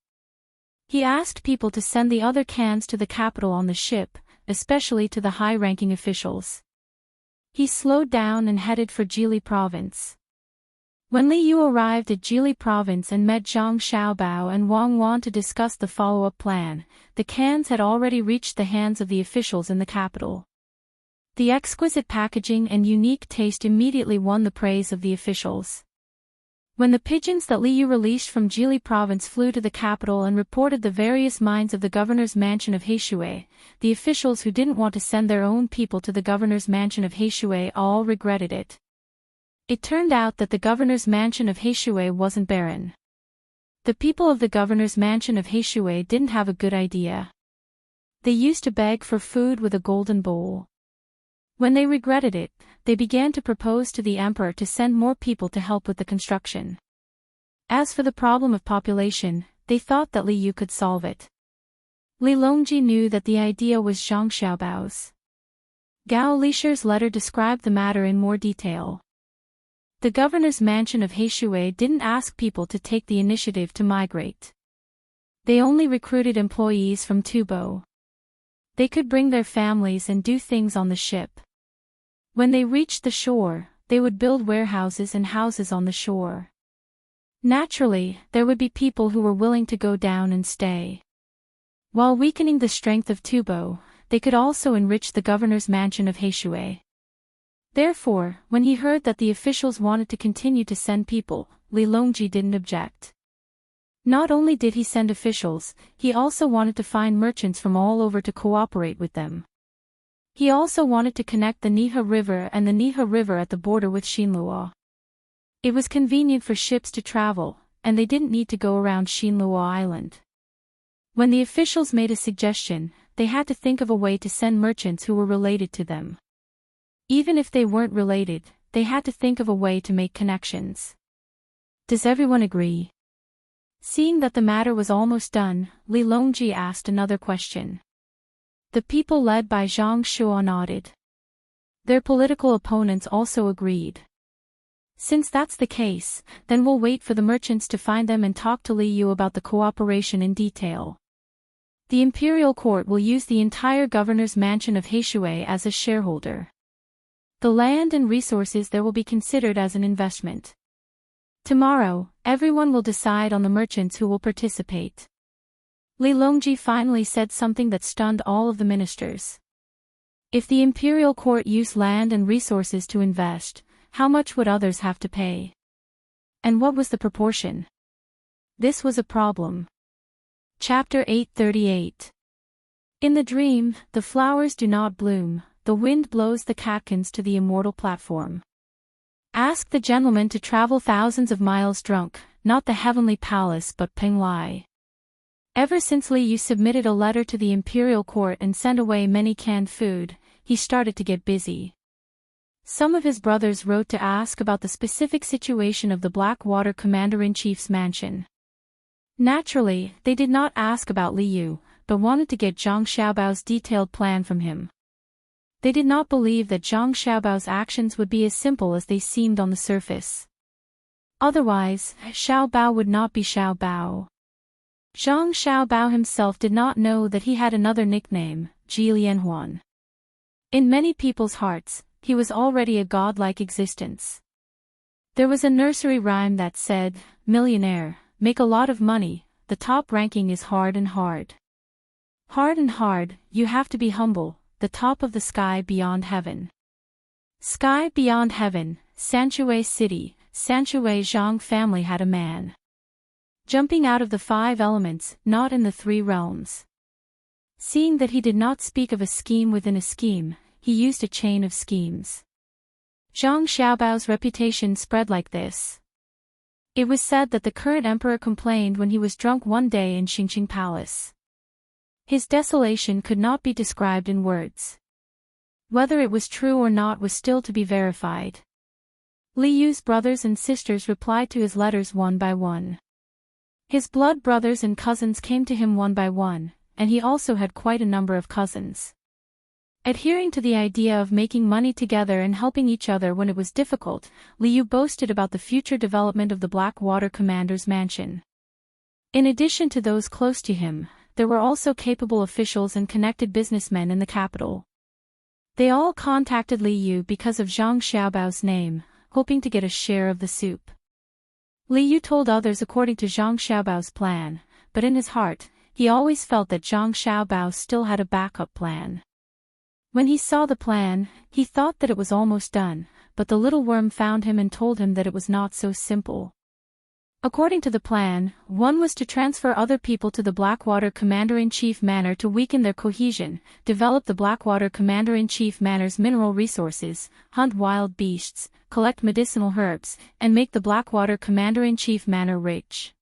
He asked people to send the other cans to the capital on the ship, especially to the high-ranking officials. He slowed down and headed for Jili province. When Liu arrived at Jili province and met Zhang Xiaobao and Wang Wan to discuss the follow-up plan, the cans had already reached the hands of the officials in the capital. The exquisite packaging and unique taste immediately won the praise of the officials. When the pigeons that Liu released from Jili province flew to the capital and reported the various mines of the governor's mansion of Heishui, the officials who didn't want to send their own people to the governor's mansion of Heishui all regretted it. It turned out that the governor's mansion of Heishui wasn't barren. The people of the governor's mansion of Heishui didn't have a good idea. They used to beg for food with a golden bowl. When they regretted it, they began to propose to the emperor to send more people to help with the construction. As for the problem of population, they thought that Liu could solve it. Li Longji knew that the idea was Zhang Xiaobao's. Gao Lisher's letter described the matter in more detail. The governor's mansion of Heishui didn't ask people to take the initiative to migrate. They only recruited employees from Tubo. They could bring their families and do things on the ship. When they reached the shore, they would build warehouses and houses on the shore. Naturally, there would be people who were willing to go down and stay. While weakening the strength of Tubo, they could also enrich the governor's mansion of Heishui. Therefore, when he heard that the officials wanted to continue to send people, Li Longji didn't object. Not only did he send officials, he also wanted to find merchants from all over to cooperate with them. He also wanted to connect the Niha River and the Niha River at the border with Xinluo. It was convenient for ships to travel, and they didn't need to go around Xinluo Island. When the officials made a suggestion, they had to think of a way to send merchants who were related to them. Even if they weren't related, they had to think of a way to make connections. Does everyone agree? Seeing that the matter was almost done, Li Longji asked another question. The people led by Zhang Shuo nodded. Their political opponents also agreed. Since that's the case, then we'll wait for the merchants to find them and talk to Li Yu about the cooperation in detail. The imperial court will use the entire governor's mansion of Heishui as a shareholder. The land and resources there will be considered as an investment. Tomorrow, everyone will decide on the merchants who will participate. Li Longji finally said something that stunned all of the ministers. If the imperial court used land and resources to invest, how much would others have to pay? And what was the proportion? This was a problem. Chapter 838. In the dream, the flowers do not bloom, the wind blows the catkins to the immortal platform. Ask the gentleman to travel thousands of miles drunk, not the heavenly palace but Penglai. Ever since Li Yu submitted a letter to the imperial court and sent away many canned food, he started to get busy. Some of his brothers wrote to ask about the specific situation of the Blackwater Commander-in-Chief's mansion. Naturally, they did not ask about Li Yu, but wanted to get Zhang Xiaobao's detailed plan from him. They did not believe that Zhang Xiaobao's actions would be as simple as they seemed on the surface. Otherwise, Xiaobao would not be Xiaobao. Zhang Xiaobao himself did not know that he had another nickname, Ji Lianhuan. In many people's hearts, he was already a godlike existence. There was a nursery rhyme that said, "Millionaire, make a lot of money, the top ranking is hard and hard. Hard and hard, you have to be humble, the top of the sky beyond heaven." Sky beyond heaven, Sanshui City, Sanshui Zhang family had a man. Jumping out of the 5 elements, not in the 3 realms. Seeing that he did not speak of a scheme within a scheme, he used a chain of schemes. Zhang Xiaobao's reputation spread like this. It was said that the current emperor complained when he was drunk one day in Xingqing Palace. His desolation could not be described in words. Whether it was true or not was still to be verified. Li Yu's brothers and sisters replied to his letters one by one. His blood brothers and cousins came to him one by one, and he also had quite a number of cousins. Adhering to the idea of making money together and helping each other when it was difficult, Li Yu boasted about the future development of the Blackwater Commander's mansion. In addition to those close to him, there were also capable officials and connected businessmen in the capital. They all contacted Li Yu because of Zhang Xiaobao's name, hoping to get a share of the soup. Li Yu told others according to Zhang Xiaobao's plan, but in his heart, he always felt that Zhang Xiaobao still had a backup plan. When he saw the plan, he thought that it was almost done, but the little worm found him and told him that it was not so simple. According to the plan, one was to transfer other people to the Blackwater Commander-in-Chief Manor to weaken their cohesion, develop the Blackwater Commander-in-Chief Manor's mineral resources, hunt wild beasts, collect medicinal herbs, and make the Blackwater Commander-in-Chief Manor rich.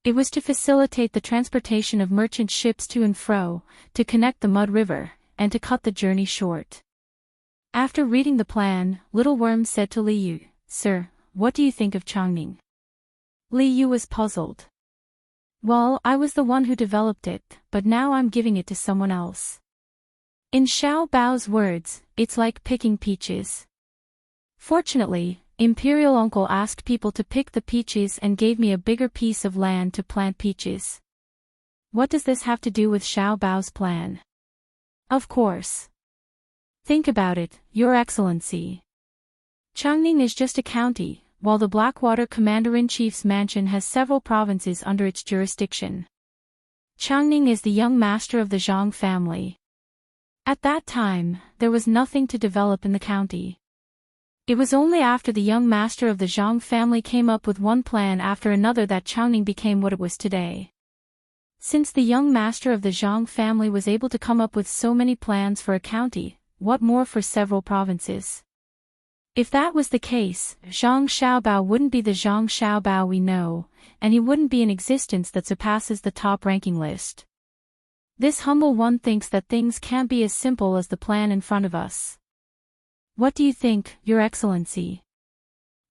It was to facilitate the transportation of merchant ships to and fro, to connect the Mud River, and to cut the journey short. After reading the plan, Little Worm said to Li Yu, "Sir, what do you think of Changning?" Li Yu was puzzled. "Well, I was the one who developed it, but now I'm giving it to someone else." In Xiao Bao's words, it's like picking peaches. Fortunately, Imperial Uncle asked people to pick the peaches and gave me a bigger piece of land to plant peaches. What does this have to do with Xiao Bao's plan? Of course. Think about it, Your Excellency. Changning is just a county, while the Blackwater Commander-in-Chief's mansion has several provinces under its jurisdiction. Changning is the young master of the Zhang family. At that time, there was nothing to develop in the county. It was only after the young master of the Zhang family came up with one plan after another that Changning became what it was today. Since the young master of the Zhang family was able to come up with so many plans for a county, what more for several provinces? If that was the case, Zhang Xiaobao wouldn't be the Zhang Xiaobao we know, and he wouldn't be in existence that surpasses the top ranking list. This humble one thinks that things can't be as simple as the plan in front of us. What do you think, Your Excellency?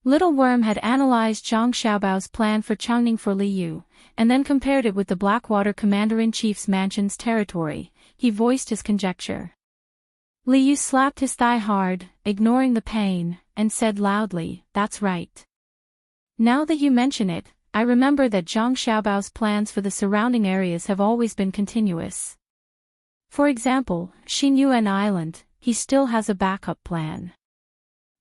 Little Worm had analyzed Zhang Xiaobao's plan for Changning for Li Yu, and then compared it with the Blackwater Commander-in-Chief's mansion's territory. He voiced his conjecture. Li Yu slapped his thigh hard, ignoring the pain, and said loudly, "That's right. Now that you mention it, I remember that Zhang Xiaobao's plans for the surrounding areas have always been continuous. For example, Xinyuan Island, he still has a backup plan.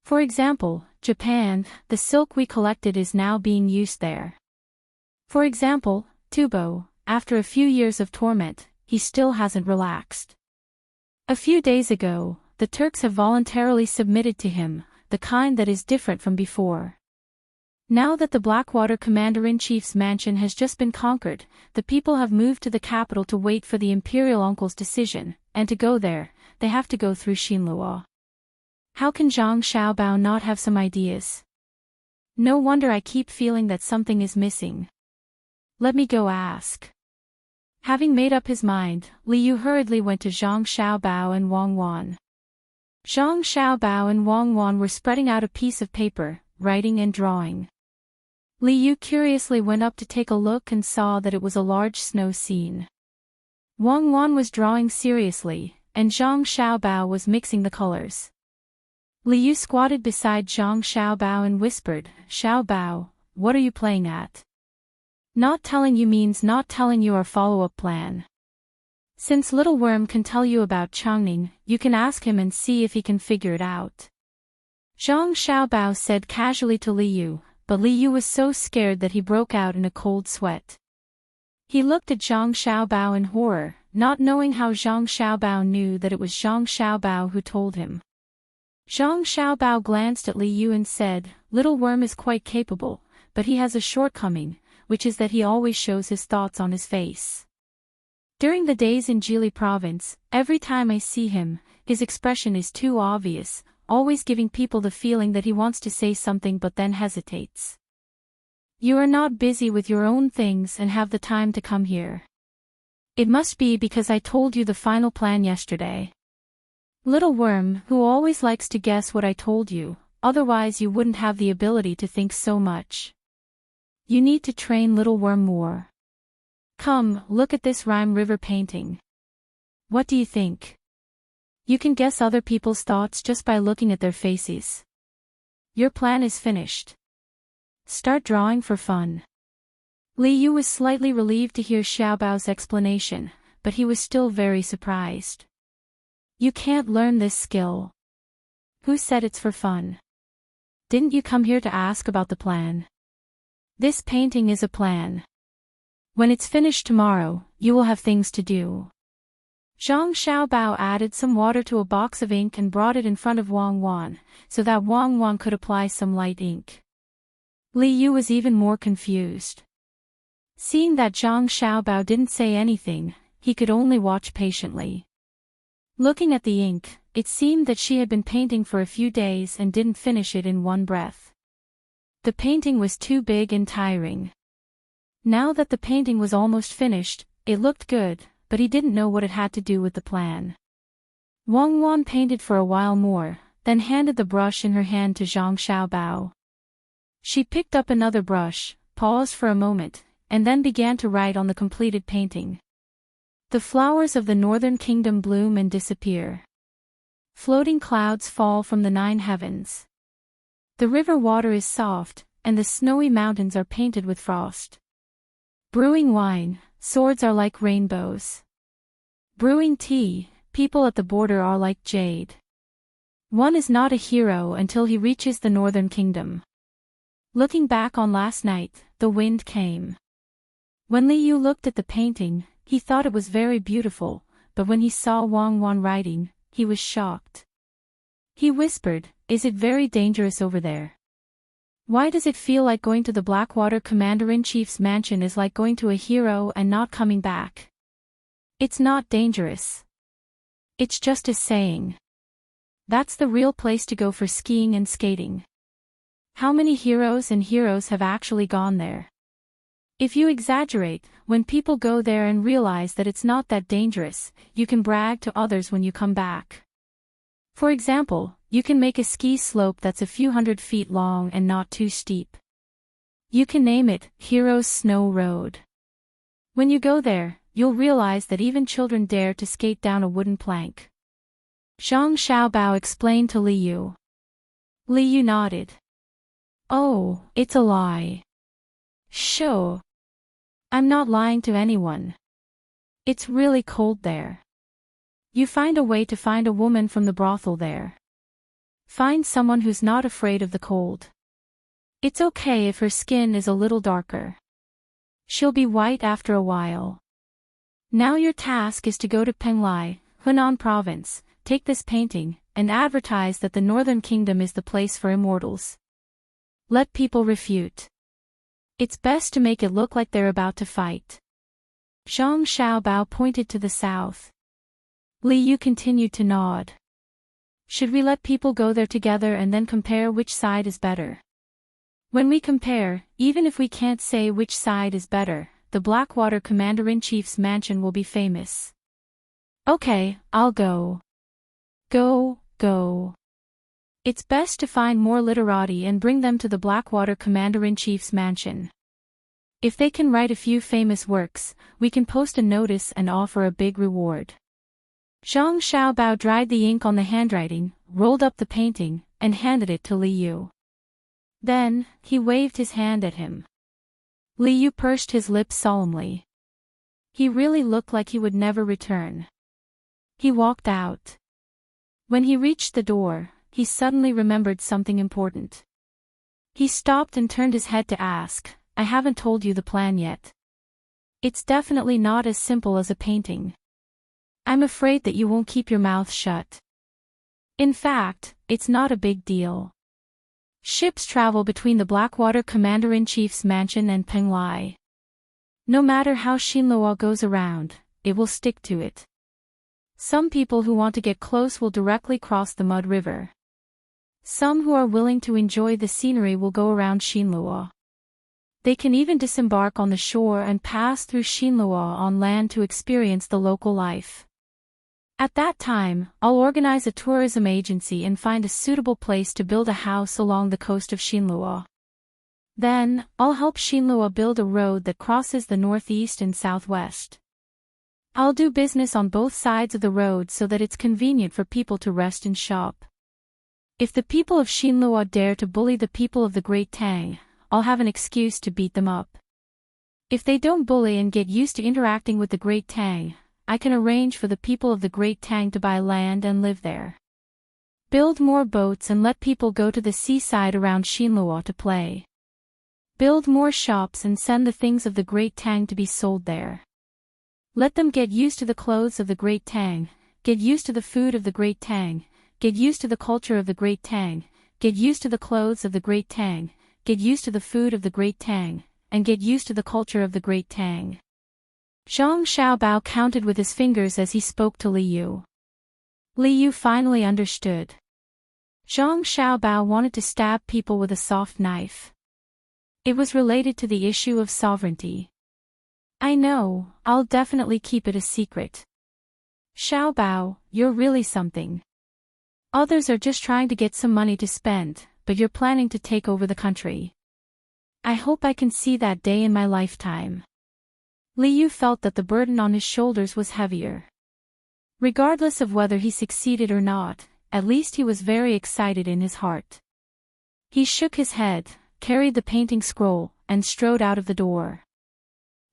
For example, Japan, the silk we collected is now being used there. For example, Tubo, after a few years of torment, he still hasn't relaxed. A few days ago, the Turks have voluntarily submitted to him, the kind that is different from before. Now that the Blackwater Commander-in-Chief's mansion has just been conquered, the people have moved to the capital to wait for the Imperial Uncle's decision, and to go there, they have to go through Xinluo. How can Zhang Xiaobao not have some ideas? No wonder I keep feeling that something is missing. Let me go ask." Having made up his mind, Li Yu hurriedly went to Zhang Xiaobao and Wang Wan. Zhang Xiaobao and Wang Wan were spreading out a piece of paper, writing and drawing. Li Yu curiously went up to take a look and saw that it was a large snow scene. Wang Wan was drawing seriously, and Zhang Xiaobao was mixing the colors. Li Yu squatted beside Zhang Xiaobao and whispered, "Xiaobao, what are you playing at? Not telling you means not telling you our follow-up plan. Since Little Worm can tell you about Changning, you can ask him and see if he can figure it out." Zhang Xiaobao said casually to Li Yu, but Li Yu was so scared that he broke out in a cold sweat. He looked at Zhang Xiaobao in horror, not knowing how Zhang Xiaobao knew that it was Zhang Xiaobao who told him. Zhang Xiaobao glanced at Li Yu and said, "Little Worm is quite capable, but he has a shortcoming, which is that he always shows his thoughts on his face. During the days in Jili province, every time I see him, his expression is too obvious, always giving people the feeling that he wants to say something but then hesitates. You are not busy with your own things and have the time to come here. It must be because I told you the final plan yesterday. Little Worm, who always likes to guess what I told you, otherwise you wouldn't have the ability to think so much. You need to train Little Worm more. Come, look at this Rhyme River painting. What do you think? You can guess other people's thoughts just by looking at their faces. Your plan is finished. Start drawing for fun." Li Yu was slightly relieved to hear Xiaobao's explanation, but he was still very surprised. "You can't learn this skill. Who said it's for fun? Didn't you come here to ask about the plan? This painting is a plan. When it's finished tomorrow, you will have things to do." Zhang Xiaobao added some water to a box of ink and brought it in front of Wang Wan, so that Wang Wan could apply some light ink. Li Yu was even more confused. Seeing that Zhang Xiaobao didn't say anything, he could only watch patiently. Looking at the ink, it seemed that she had been painting for a few days and didn't finish it in one breath. The painting was too big and tiring. Now that the painting was almost finished, it looked good, but he didn't know what it had to do with the plan. Wang Wan painted for a while more, then handed the brush in her hand to Zhang Xiaobao. She picked up another brush, paused for a moment, and then began to write on the completed painting. The flowers of the northern kingdom bloom and disappear. Floating clouds fall from the 9 heavens. The river water is soft, and the snowy mountains are painted with frost. Brewing wine, Swords are like rainbows. Brewing tea, people at the border are like jade. One is not a hero until he reaches the northern kingdom. Looking back on last night, the wind came. When Li Yu looked at the painting, he thought it was very beautiful, but when he saw Wang Wan writing, he was shocked. He whispered, "Is it very dangerous over there? Why does it feel like going to the Blackwater Commander-in-Chief's mansion is like going to a hero and not coming back? It's not dangerous. It's just a saying. That's the real place to go for skiing and skating. How many heroes and heroes have actually gone there? If you exaggerate, when people go there and realize that it's not that dangerous, you can brag to others when you come back. For example, you can make a ski slope that's a few hundred feet long and not too steep. You can name it Heroes Snow Road. When you go there, you'll realize that even children dare to skate down a wooden plank." Zhang Xiaobao explained to Li Yu. Li Yu nodded. "Oh, it's a lie. Sure. I'm not lying to anyone. It's really cold there. You find a way to find a woman from the brothel there. Find someone who's not afraid of the cold. It's okay if her skin is a little darker. She'll be white after a while. Now your task is to go to Penglai, Hunan province, take this painting, and advertise that the Northern Kingdom is the place for immortals. Let people refute. It's best to make it look like they're about to fight." Zhang Xiaobao pointed to the south. Li Yu continued to nod. "Should we let people go there together and then compare which side is better? When we compare, even if we can't say which side is better, the Blackwater Commander-in-Chief's mansion will be famous." "Okay, I'll go." Go. It's best to find more literati and bring them to the Blackwater Commander-in-Chief's mansion. If they can write a few famous works, we can post a notice and offer a big reward. Zhang Xiaobao dried the ink on the handwriting, rolled up the painting, and handed it to Li Yu. Then, he waved his hand at him. Li Yu pursed his lips solemnly. He really looked like he would never return. He walked out. When he reached the door, he suddenly remembered something important. He stopped and turned his head to ask, "I haven't told you the plan yet. It's definitely not as simple as a painting. I'm afraid that you won't keep your mouth shut. In fact, it's not a big deal. Ships travel between the Blackwater Commander-in-Chief's mansion and Penglai. No matter how Xinluo goes around, it will stick to it. Some people who want to get close will directly cross the Mud River. Some who are willing to enjoy the scenery will go around Xinluo. They can even disembark on the shore and pass through Xinluo on land to experience the local life. At that time, I'll organize a tourism agency and find a suitable place to build a house along the coast of Xinluo. Then, I'll help Xinluo build a road that crosses the northeast and southwest. I'll do business on both sides of the road so that it's convenient for people to rest and shop. If the people of Xinluo dare to bully the people of the Great Tang, I'll have an excuse to beat them up. If they don't bully and get used to interacting with the Great Tang, I can arrange for the people of the Great Tang to buy land and live there. Build more boats and let people go to the seaside around Xinluo to play. Build more shops and send the things of the Great Tang to be sold there. Let them get used to the clothes of the Great Tang, get used to the food of the Great Tang, get used to the culture of the Great Tang, get used to the clothes of the Great Tang, get used to the food of the Great Tang, and get used to the culture of the Great Tang." Zhang Xiaobao counted with his fingers as he spoke to Li Yu. Li Yu finally understood. Zhang Xiaobao wanted to stab people with a soft knife. It was related to the issue of sovereignty. "I know, I'll definitely keep it a secret. Xiaobao, you're really something. Others are just trying to get some money to spend, but you're planning to take over the country. I hope I can see that day in my lifetime." Li Yu felt that the burden on his shoulders was heavier. Regardless of whether he succeeded or not, at least he was very excited in his heart. He shook his head, carried the painting scroll, and strode out of the door.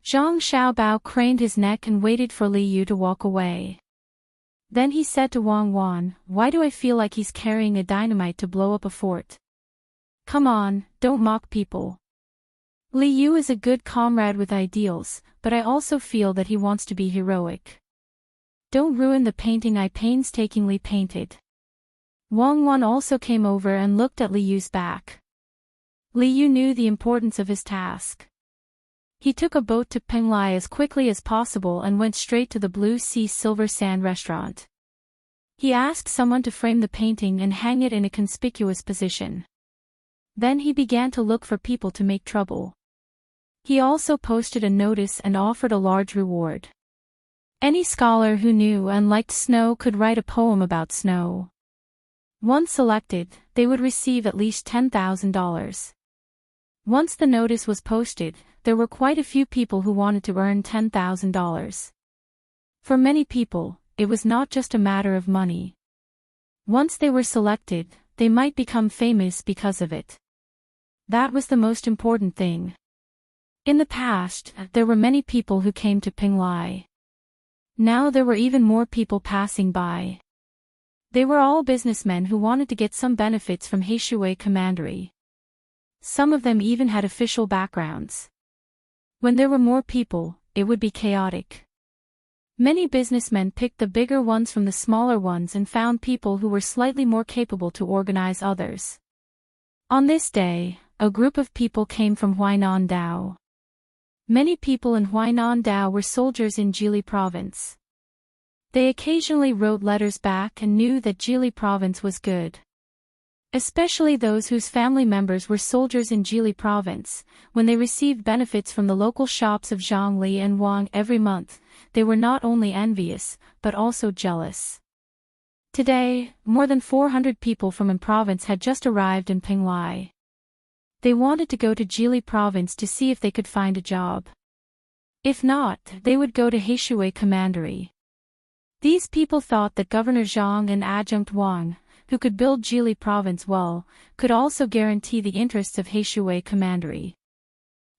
Zhang Xiaobao craned his neck and waited for Li Yu to walk away. Then he said to Wang Wan, "Why do I feel like he's carrying a dynamite to blow up a fort? Come on, don't mock people. Li Yu is a good comrade with ideals, but I also feel that he wants to be heroic. Don't ruin the painting I painstakingly painted." Wang Wan also came over and looked at Li Yu's back. Li Yu knew the importance of his task. He took a boat to Penglai as quickly as possible and went straight to the Blue Sea Silver Sand restaurant. He asked someone to frame the painting and hang it in a conspicuous position. Then he began to look for people to make trouble. He also posted a notice and offered a large reward. Any scholar who knew and liked snow could write a poem about snow. Once selected, they would receive at least $10,000. Once the notice was posted, there were quite a few people who wanted to earn $10,000. For many people, it was not just a matter of money. Once they were selected, they might become famous because of it. That was the most important thing. In the past, there were many people who came to Penglai. Now there were even more people passing by. They were all businessmen who wanted to get some benefits from Heishui Commandery. Some of them even had official backgrounds. When there were more people, it would be chaotic. Many businessmen picked the bigger ones from the smaller ones and found people who were slightly more capable to organize others. On this day, a group of people came from Huainan Dao. Many people in Huainan Dao were soldiers in Jili Province. They occasionally wrote letters back and knew that Jili Province was good. Especially those whose family members were soldiers in Jili Province. When they received benefits from the local shops of Zhongli and Wang every month, they were not only envious, but also jealous. Today, more than 400 people from an province had just arrived in Penglai. They wanted to go to Jili Province to see if they could find a job. If not, they would go to Heishui Commandery. These people thought that Governor Zhang and Adjunct Wang, who could build Jili Province well, could also guarantee the interests of Heishui Commandery.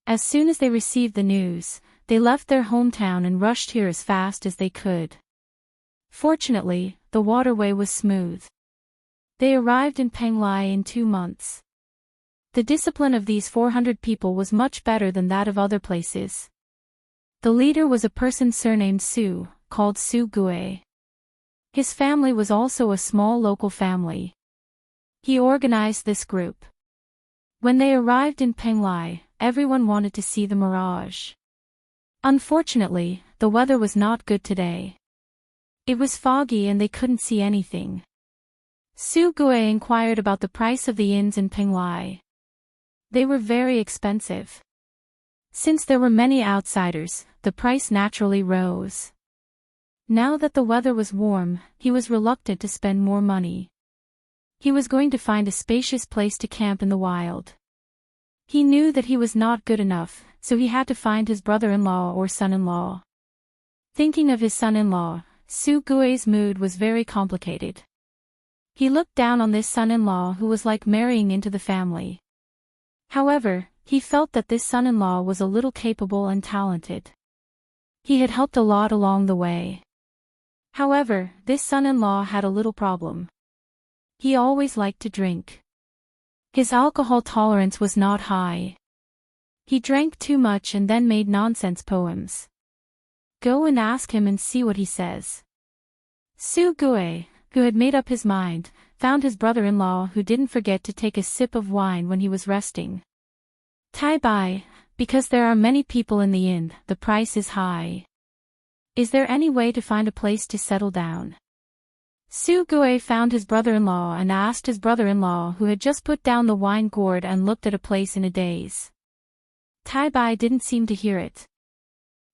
As soon as they received the news, they left their hometown and rushed here as fast as they could. Fortunately, the waterway was smooth. They arrived in Penglai in 2 months. The discipline of these 400 people was much better than that of other places. The leader was a person surnamed Su, called Su Gue. His family was also a small local family. He organized this group. When they arrived in Penglai, everyone wanted to see the mirage. Unfortunately, the weather was not good today. It was foggy and they couldn't see anything. Su Gue inquired about the price of the inns in Penglai. They were very expensive. Since there were many outsiders, the price naturally rose. Now that the weather was warm, he was reluctant to spend more money. He was going to find a spacious place to camp in the wild. He knew that he was not good enough, so he had to find his brother-in-law or son-in-law. Thinking of his son-in-law, Su Gui's mood was very complicated. He looked down on this son-in-law who was like marrying into the family. However, he felt that this son-in-law was a little capable and talented. He had helped a lot along the way. However, this son-in-law had a little problem. He always liked to drink. His alcohol tolerance was not high. He drank too much and then made nonsense poems. Go and ask him and see what he says. Su Gue, who had made up his mind, found his brother-in-law who didn't forget to take a sip of wine when he was resting. Tai Bai, because there are many people in the inn, the price is high. Is there any way to find a place to settle down? Su Gue found his brother-in-law and asked his brother-in-law who had just put down the wine gourd and looked at a place in a daze. Tai Bai didn't seem to hear it.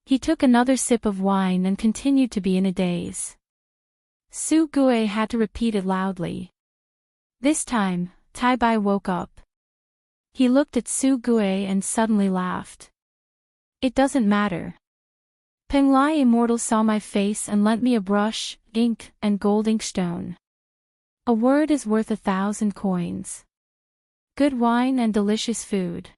He took another sip of wine and continued to be in a daze. Su Gue had to repeat it loudly. This time, Tai Bai woke up. He looked at Su Gue and suddenly laughed. It doesn't matter. Penglai Immortal saw my face and lent me a brush, ink, and gold inkstone. A word is worth 1,000 coins. Good wine and delicious food.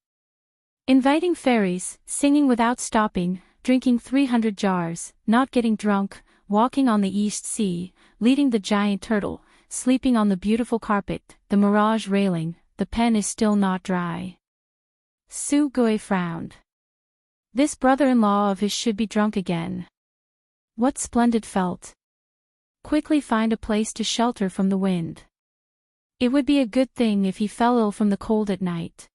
Inviting fairies, singing without stopping, drinking 300 jars, not getting drunk, walking on the East Sea, leading the giant turtle, sleeping on the beautiful carpet, the mirage railing, the pen is still not dry. Su Gui frowned. This brother-in-law of his should be drunk again. What splendid felt. Quickly find a place to shelter from the wind. It would be a good thing if he fell ill from the cold at night.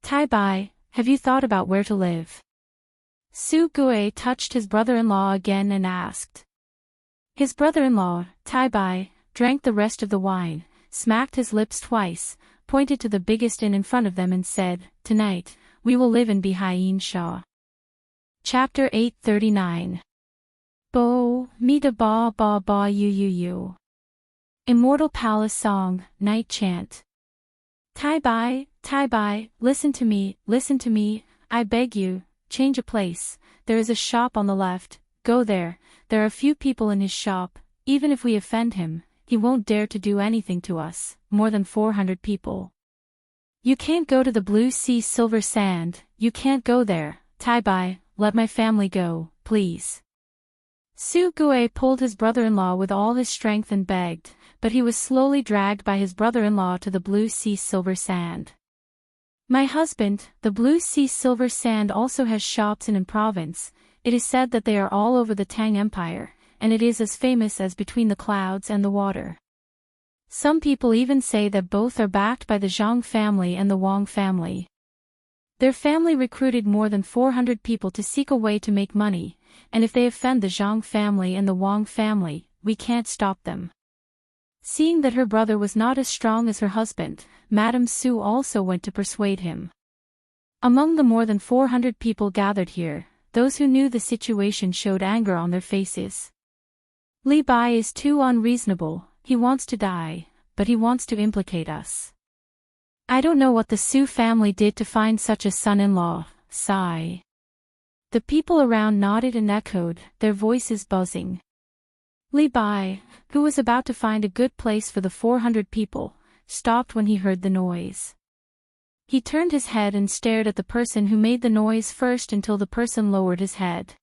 Tai Bai, have you thought about where to live? Su Gui touched his brother-in-law again and asked. His brother-in-law, Tai Bai, drank the rest of the wine, smacked his lips twice, pointed to the biggest inn in front of them and said, "Tonight, we will live in Bihain Shah." Chapter 839. Bo, mi da ba ba ba you. Immortal Palace Song, Night Chant. Tai Bai, listen to me, I beg you, change a place, there is a shop on the left, go there are a few people in his shop, even if we offend him, he won't dare to do anything to us, more than 400 people. You can't go to the blue sea silver sand, you can't go there, Tai Bai, let my family go, please. Su Gui pulled his brother-in-law with all his strength and begged, but he was slowly dragged by his brother-in-law to the blue sea silver sand. My husband, the blue sea silver sand also has shops in province, it is said that they are all over the Tang Empire, and it is as famous as Between the Clouds and the Water. Some people even say that both are backed by the Zhang family and the Wang family. Their family recruited more than 400 people to seek a way to make money, and if they offend the Zhang family and the Wang family, we can't stop them. Seeing that her brother was not as strong as her husband, Madame Su also went to persuade him. Among the more than 400 people gathered here, those who knew the situation showed anger on their faces. Li Bai is too unreasonable, he wants to die, but he wants to implicate us. I don't know what the Su family did to find such a son-in-law, sigh. The people around nodded and echoed, their voices buzzing. Li Bai, who was about to find a good place for the 400 people, stopped when he heard the noise. He turned his head and stared at the person who made the noise first until the person lowered his head.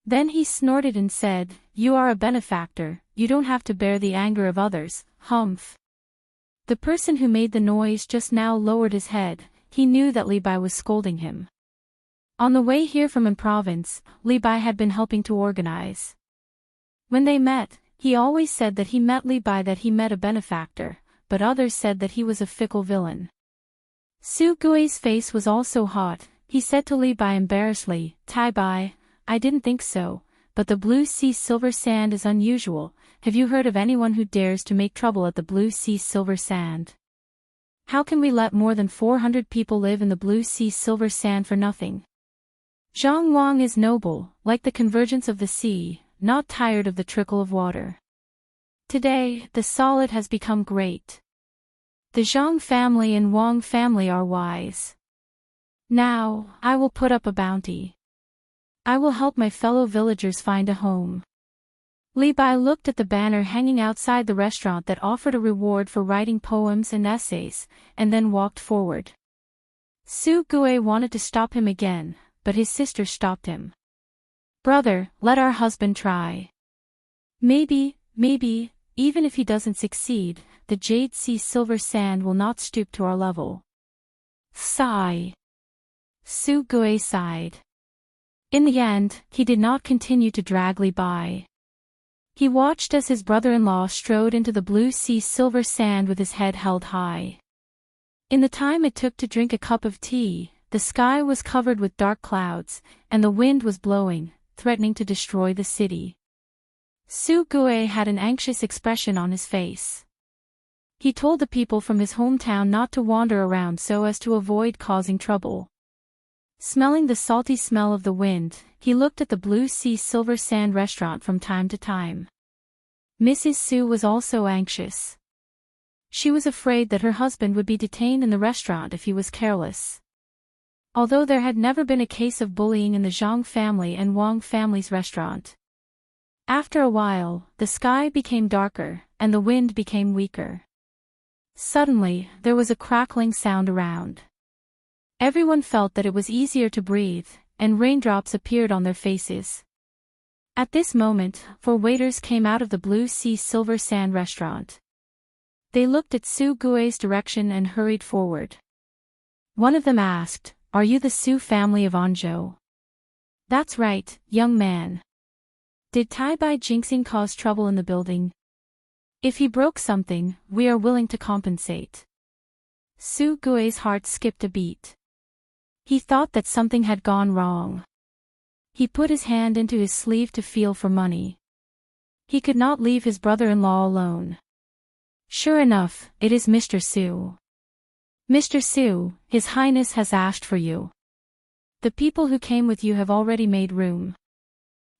Then he snorted and said, "You are a benefactor, you don't have to bear the anger of others, humph." The person who made the noise just now lowered his head, he knew that Li Bai was scolding him. On the way here from province, Li Bai had been helping to organize. When they met, he always said that he met Li Bai, that he met a benefactor, but others said that he was a fickle villain. Su Gui's face was also hot, he said to Li Bai embarrassedly, "Tai Bai, I didn't think so, but the blue sea silver sand is unusual, have you heard of anyone who dares to make trouble at the blue sea silver sand? How can we let more than 400 people live in the blue sea silver sand for nothing? Zhang Wang is noble, like the convergence of the sea, not tired of the trickle of water. Today, the solid has become great. The Zhang family and Wang family are wise. Now, I will put up a bounty. I will help my fellow villagers find a home." Li Bai looked at the banner hanging outside the restaurant that offered a reward for writing poems and essays, and then walked forward. Su Gui wanted to stop him again, but his sister stopped him. "Brother, let our husband try. Maybe, even if he doesn't succeed, the jade sea silver sand will not stoop to our level." Sigh. Su Gui sighed. In the end, he did not continue to drag Li Bai. He watched as his brother-in-law strode into the blue sea silver sand with his head held high. In the time it took to drink a cup of tea, the sky was covered with dark clouds, and the wind was blowing, threatening to destroy the city. Su Gui had an anxious expression on his face. He told the people from his hometown not to wander around so as to avoid causing trouble. Smelling the salty smell of the wind, he looked at the blue sea silver sand restaurant from time to time. Mrs. Su was also anxious. She was afraid that her husband would be detained in the restaurant if he was careless. Although there had never been a case of bullying in the Zhang family and Wang family's restaurant. After a while, the sky became darker, and the wind became weaker. Suddenly, there was a crackling sound around. Everyone felt that it was easier to breathe, and raindrops appeared on their faces. At this moment, 4 waiters came out of the Blue Sea Silver Sand restaurant. They looked at Su Gui's direction and hurried forward. One of them asked, "Are you the Su family of Anzhou?" "That's right, young man." "Did Tai Bai jinxing cause trouble in the building?" "If he broke something, we are willing to compensate." Su Gui's heart skipped a beat. He thought that something had gone wrong. He put his hand into his sleeve to feel for money. He could not leave his brother-in-law alone. "Sure enough, it is Mr. Su. Mr. Su, His Highness has asked for you. The people who came with you have already made room.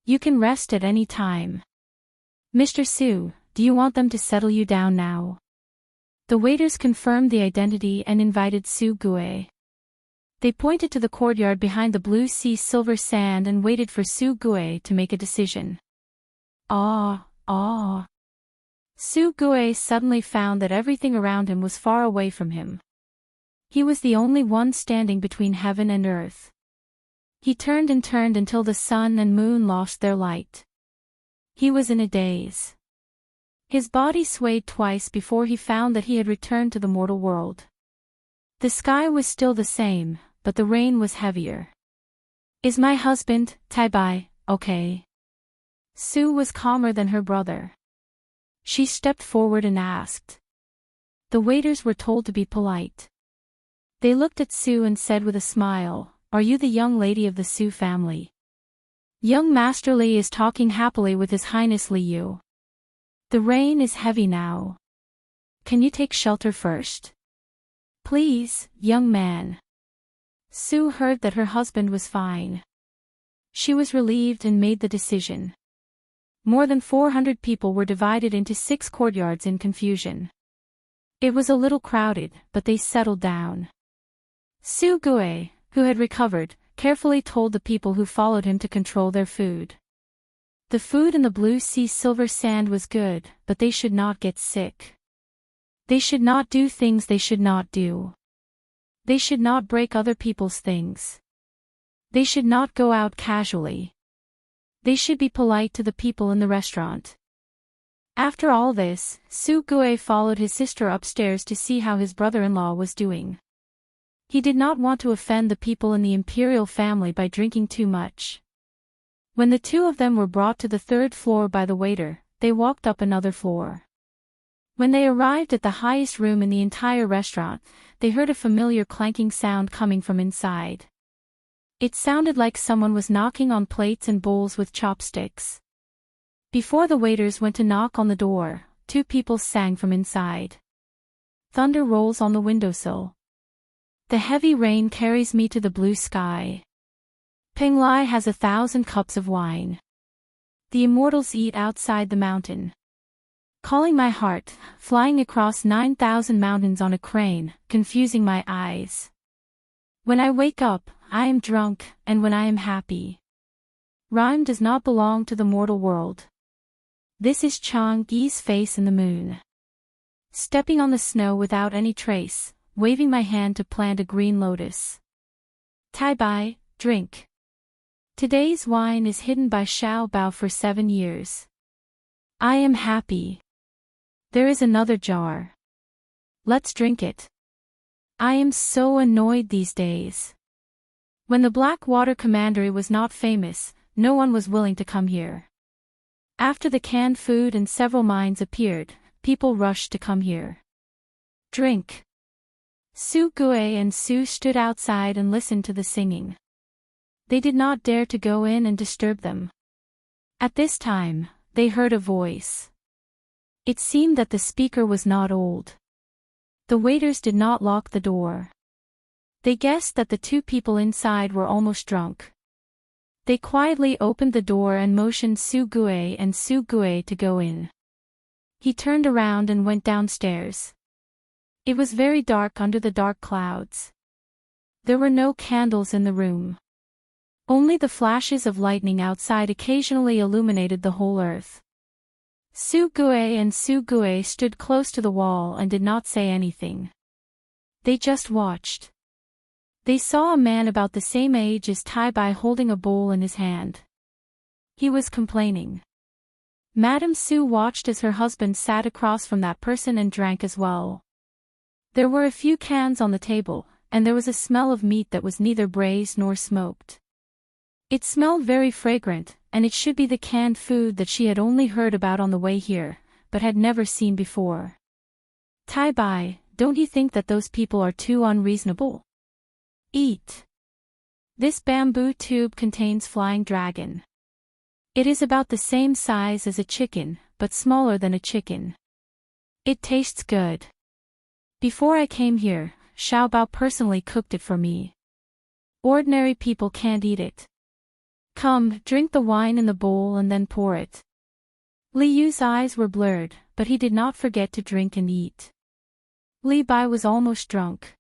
You can rest at any time. Mr. Su, do you want them to settle you down now?" The waiters confirmed the identity and invited Su Gui. They pointed to the courtyard behind the Blue Sea Silver Sand and waited for Su Gui to make a decision. Su Gui suddenly found that everything around him was far away from him. He was the only one standing between heaven and earth. He turned and turned until the sun and moon lost their light. He was in a daze. His body swayed twice before he found that he had returned to the mortal world. The sky was still the same, but the rain was heavier. "Is my husband, Tai Bai, okay?" Su was calmer than her brother. She stepped forward and asked. The waiters were told to be polite. They looked at Su and said with a smile, "Are you the young lady of the Su family?" "Young Master Li is talking happily with His Highness Li Yu. The rain is heavy now. Can you take shelter first?" "Please, young man." Su heard that her husband was fine. She was relieved and made the decision. More than 400 people were divided into 6 courtyards in confusion. It was a little crowded, but they settled down. Su Gui, who had recovered, carefully told the people who followed him to control their food. The food in the Blue Sea Silver Sand was good, but they should not get sick. They should not do things they should not do. They should not break other people's things. They should not go out casually. They should be polite to the people in the restaurant. After all this, Su Gui followed his sister upstairs to see how his brother-in-law was doing. He did not want to offend the people in the imperial family by drinking too much. When the 2 of them were brought to the 3rd floor by the waiter, they walked up another floor. When they arrived at the highest room in the entire restaurant, they heard a familiar clanking sound coming from inside. It sounded like someone was knocking on plates and bowls with chopsticks. Before the waiters went to knock on the door, 2 people sang from inside. "Thunder rolls on the windowsill. The heavy rain carries me to the blue sky. Peng Lai has 1,000 cups of wine. The immortals eat outside the mountain. Calling my heart, flying across 9,000 mountains on a crane, confusing my eyes. When I wake up, I am drunk, and when I am happy. Rhyme does not belong to the mortal world. This is Chang Yi's face in the moon. Stepping on the snow without any trace, waving my hand to plant a green lotus. Tai Bai, drink. Today's wine is hidden by Xiao Bao for 7 years. I am happy. There is another jar. Let's drink it. I am so annoyed these days. When the Blackwater Commandery was not famous, no one was willing to come here. After the canned food and several mines appeared, people rushed to come here. Drink. Su Gui and Su stood outside and listened to the singing. They did not dare to go in and disturb them. At this time, they heard a voice. It seemed that the speaker was not old. The waiters did not lock the door. They guessed that the 2 people inside were almost drunk. They quietly opened the door and motioned Su Gui and Su Gui to go in. He turned around and went downstairs. It was very dark under the dark clouds. There were no candles in the room. Only the flashes of lightning outside occasionally illuminated the whole earth. Su Gui and Su Gui stood close to the wall and did not say anything. They just watched. They saw a man about the same age as Tai Bai holding a bowl in his hand. He was complaining. Madame Su watched as her husband sat across from that person and drank as well. There were a few cans on the table, and there was a smell of meat that was neither braised nor smoked. It smelled very fragrant, and it should be the canned food that she had only heard about on the way here, but had never seen before. Tai Bai, don't you think that those people are too unreasonable? Eat. This bamboo tube contains flying dragon. It is about the same size as a chicken, but smaller than a chicken. It tastes good. Before I came here, Xiao Bao personally cooked it for me. Ordinary people can't eat it. Come, drink the wine in the bowl and then pour it. Li Yu's eyes were blurred, but he did not forget to drink and eat. Li Bai was almost drunk.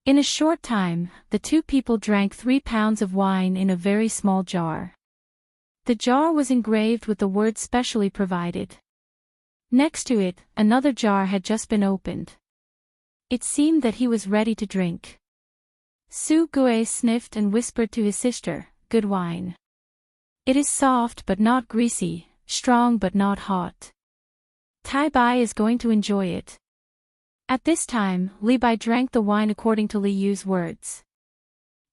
In a short time, the two people drank 3 pounds of wine in a very small jar. The jar was engraved with the word specially provided. Next to it, another jar had just been opened. It seemed that he was ready to drink. Su Gui sniffed and whispered to his sister, "Good wine. It is soft but not greasy, strong but not hot. Tai Bai is going to enjoy it." At this time, Li Bai drank the wine according to Li Yu's words.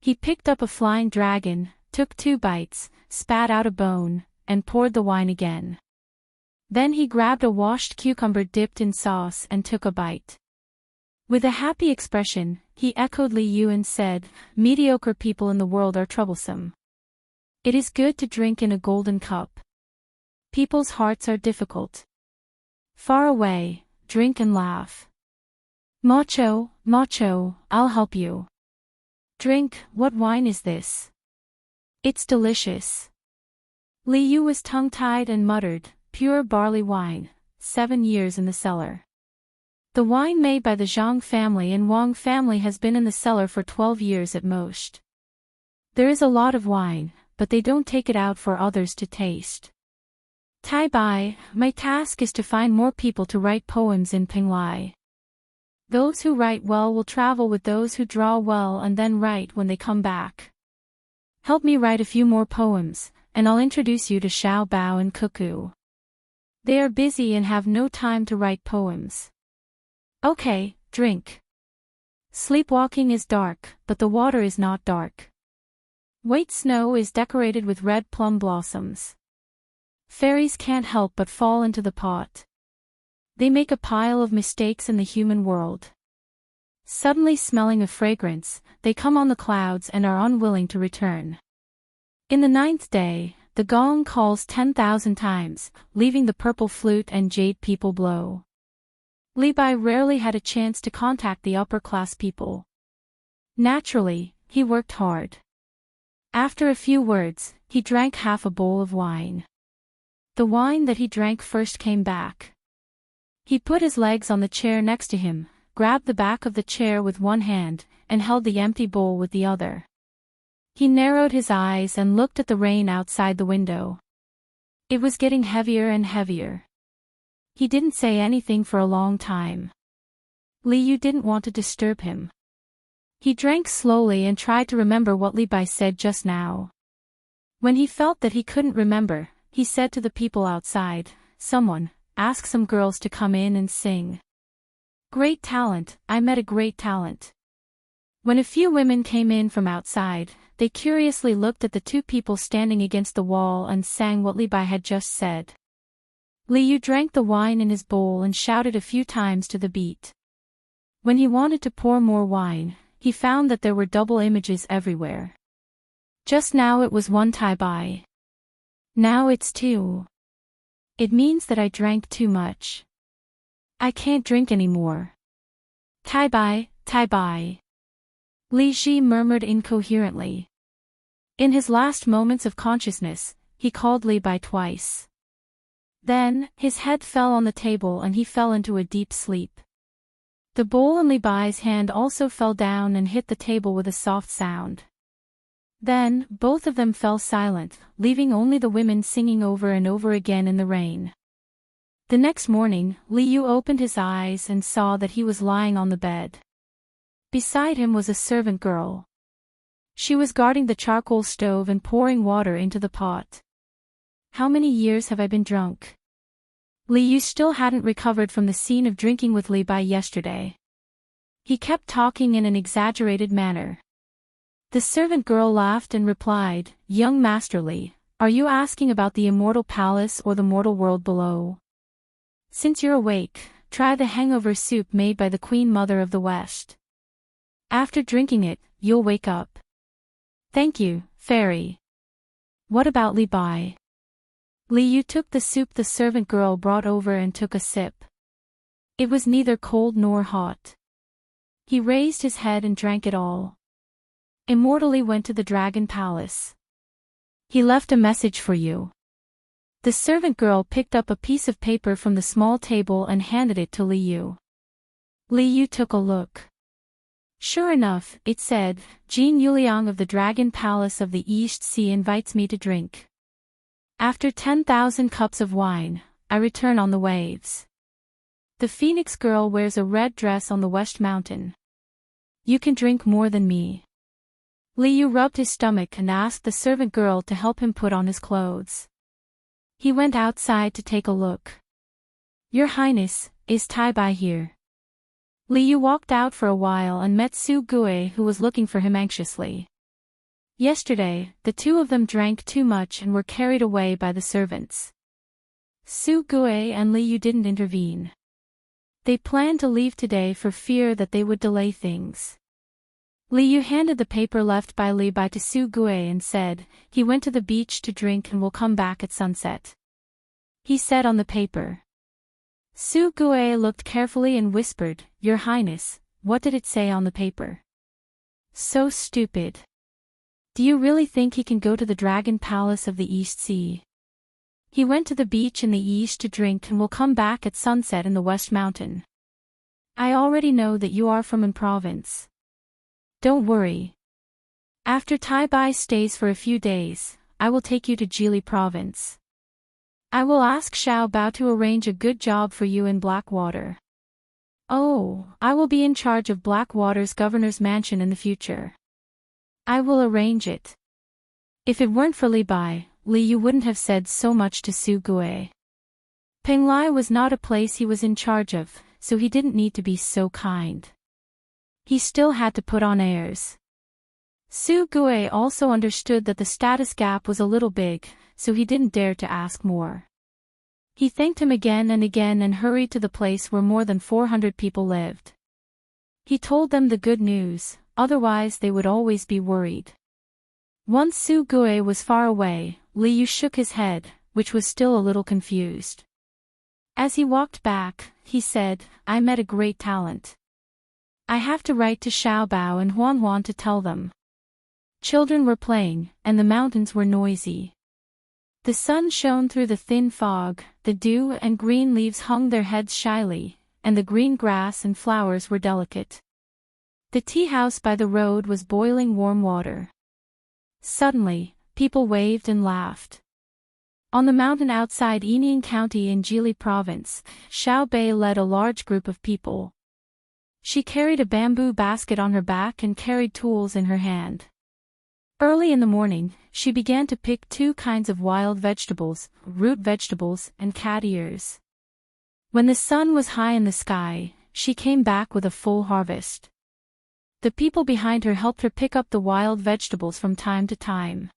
He picked up a flying dragon, took 2 bites, spat out a bone, and poured the wine again. Then he grabbed a washed cucumber dipped in sauce and took a bite. With a happy expression, he echoed Li Yu and said, "Mediocre people in the world are troublesome. It is good to drink in a golden cup. People's hearts are difficult. Far away, drink and laugh. Macho, macho, I'll help you. Drink, what wine is this? It's delicious." Li Yu was tongue-tied and muttered, "Pure barley wine, 7 years in the cellar. The wine made by the Zhang family and Wang family has been in the cellar for 12 years at most. There is a lot of wine, but they don't take it out for others to taste. Tai Bai, my task is to find more people to write poems in Penglai. Those who write well will travel with those who draw well and then write when they come back. Help me write a few more poems, and I'll introduce you to Xiao Bao and Cuckoo. They are busy and have no time to write poems. Okay, drink. Sleepwalking is dark, but the water is not dark. White snow is decorated with red plum blossoms. Fairies can't help but fall into the pot. They make a pile of mistakes in the human world. Suddenly smelling a fragrance, they come on the clouds and are unwilling to return. In the 9th day, the gong calls 10,000 times, leaving the purple flute and jade people blow. Li Bai rarely had a chance to contact the upper-class people. Naturally, he worked hard. After a few words, he drank half a bowl of wine. The wine that he drank first came back. He put his legs on the chair next to him, grabbed the back of the chair with one hand, and held the empty bowl with the other. He narrowed his eyes and looked at the rain outside the window. It was getting heavier and heavier. He didn't say anything for a long time. Li Yu didn't want to disturb him. He drank slowly and tried to remember what Li Bai said just now. When he felt that he couldn't remember, he said to the people outside, "Someone, ask some girls to come in and sing. Great talent, I met a great talent." When a few women came in from outside, they curiously looked at the 2 people standing against the wall and sang what Li Bai had just said. Li Yu drank the wine in his bowl and shouted a few times to the beat. When he wanted to pour more wine, he found that there were double images everywhere. Just now it was 1 Tai Bai. Now it's 2. It means that I drank too much. I can't drink anymore. Tai Bai, Tai Bai. Li Ji murmured incoherently. In his last moments of consciousness, he called Li Bai twice. Then, his head fell on the table and he fell into a deep sleep. The bowl in Li Bai's hand also fell down and hit the table with a soft sound. Then, both of them fell silent, leaving only the women singing over and over again in the rain. The next morning, Li Yu opened his eyes and saw that he was lying on the bed. Beside him was a servant girl. She was guarding the charcoal stove and pouring water into the pot. How many years have I been drunk? Li Yu still hadn't recovered from the scene of drinking with Li Bai yesterday. He kept talking in an exaggerated manner. The servant girl laughed and replied, "Young Master Li, are you asking about the immortal palace or the mortal world below? Since you're awake, try the hangover soup made by the Queen Mother of the West. After drinking it, you'll wake up." "Thank you, fairy." "What about Li Bai?" Li Yu took the soup the servant girl brought over and took a sip. It was neither cold nor hot. He raised his head and drank it all. Immortally went to the Dragon Palace. "He left a message for you." The servant girl picked up a piece of paper from the small table and handed it to Li Yu. Li Yu took a look. Sure enough, it said, "Jin Yuliang of the Dragon Palace of the East Sea invites me to drink. After 10,000 cups of wine, I return on the waves. The Phoenix girl wears a red dress on the West Mountain. You can drink more than me." Li Yu rubbed his stomach and asked the servant girl to help him put on his clothes. He went outside to take a look. "Your Highness, is Tai Bai here?" Li Yu walked out for a while and met Su Gue, who was looking for him anxiously. Yesterday, the two of them drank too much and were carried away by the servants. Su Gue and Li Yu didn't intervene. They planned to leave today for fear that they would delay things. Li Yu handed the paper left by Li Bai to Su Gue and said, "He went to the beach to drink and will come back at sunset," he said on the paper. Su Gue looked carefully and whispered, "Your Highness, what did it say on the paper?" "So stupid. Do you really think he can go to the Dragon Palace of the East Sea? He went to the beach in the east to drink and will come back at sunset in the West Mountain. I already know that you are from an province. Don't worry. After Tai Bai stays for a few days, I will take you to Jili Province. I will ask Xiao Bao to arrange a good job for you in Blackwater. Oh, I will be in charge of Blackwater's governor's mansion in the future. I will arrange it." If it weren't for Li Bai, Li Yu wouldn't have said so much to Su Gue. Penglai was not a place he was in charge of, so he didn't need to be so kind. He still had to put on airs. Su Gue also understood that the status gap was a little big, so he didn't dare to ask more. He thanked him again and hurried to the place where more than 400 people lived. He told them the good news, otherwise they would always be worried. Once Su Gue was far away, Li Yu shook his head, which was still a little confused. As he walked back, he said, "I met a great talent. I have to write to Xiao Bao and Huan Huan to tell them." Children were playing, and the mountains were noisy. The sun shone through the thin fog, the dew and green leaves hung their heads shyly, and the green grass and flowers were delicate. The tea house by the road was boiling warm water. Suddenly, people waved and laughed. On the mountain outside Enian County in Jili Province, Xiao Bei led a large group of people. She carried a bamboo basket on her back and carried tools in her hand. Early in the morning, she began to pick 2 kinds of wild vegetables, root vegetables and cat ears. When the sun was high in the sky, she came back with a full harvest. The people behind her helped her pick up the wild vegetables from time to time.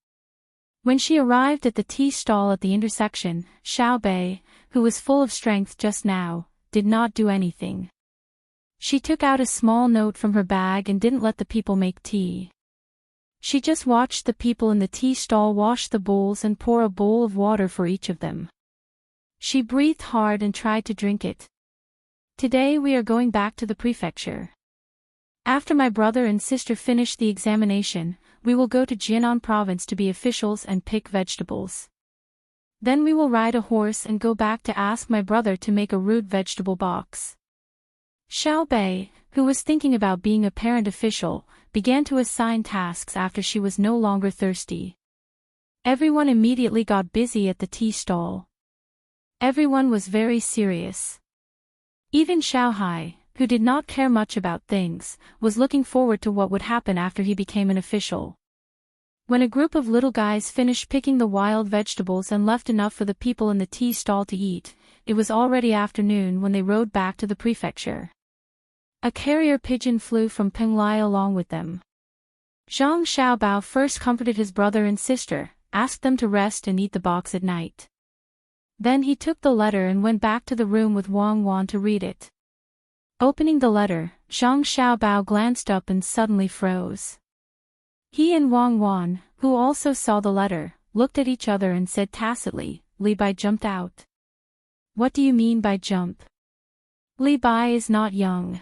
When she arrived at the tea stall at the intersection, Xiao Bei, who was full of strength just now, did not do anything. She took out a small note from her bag and didn't let the people make tea. She just watched the people in the tea stall wash the bowls and pour a bowl of water for each of them. She breathed hard and tried to drink it. "Today we are going back to the prefecture. After my brother and sister finish the examination, we will go to Jinan Province to be officials and pick vegetables. Then we will ride a horse and go back to ask my brother to make a root vegetable box." Xiao Bei, who was thinking about being a parent official, began to assign tasks after she was no longer thirsty. Everyone immediately got busy at the tea stall. Everyone was very serious. Even Xiao Hai, who did not care much about things, was looking forward to what would happen after he became an official. When a group of little guys finished picking the wild vegetables and left enough for the people in the tea stall to eat, it was already afternoon when they rode back to the prefecture. A carrier pigeon flew from Penglai along with them. Zhang Xiaobao first comforted his brother and sister, asked them to rest and eat the box at night. Then he took the letter and went back to the room with Wang Wan to read it. Opening the letter, Zhang Xiaobao glanced up and suddenly froze. He and Wang Wan, who also saw the letter, looked at each other and said tacitly, "Li Bai jumped out." "What do you mean by jump? Li Bai is not young."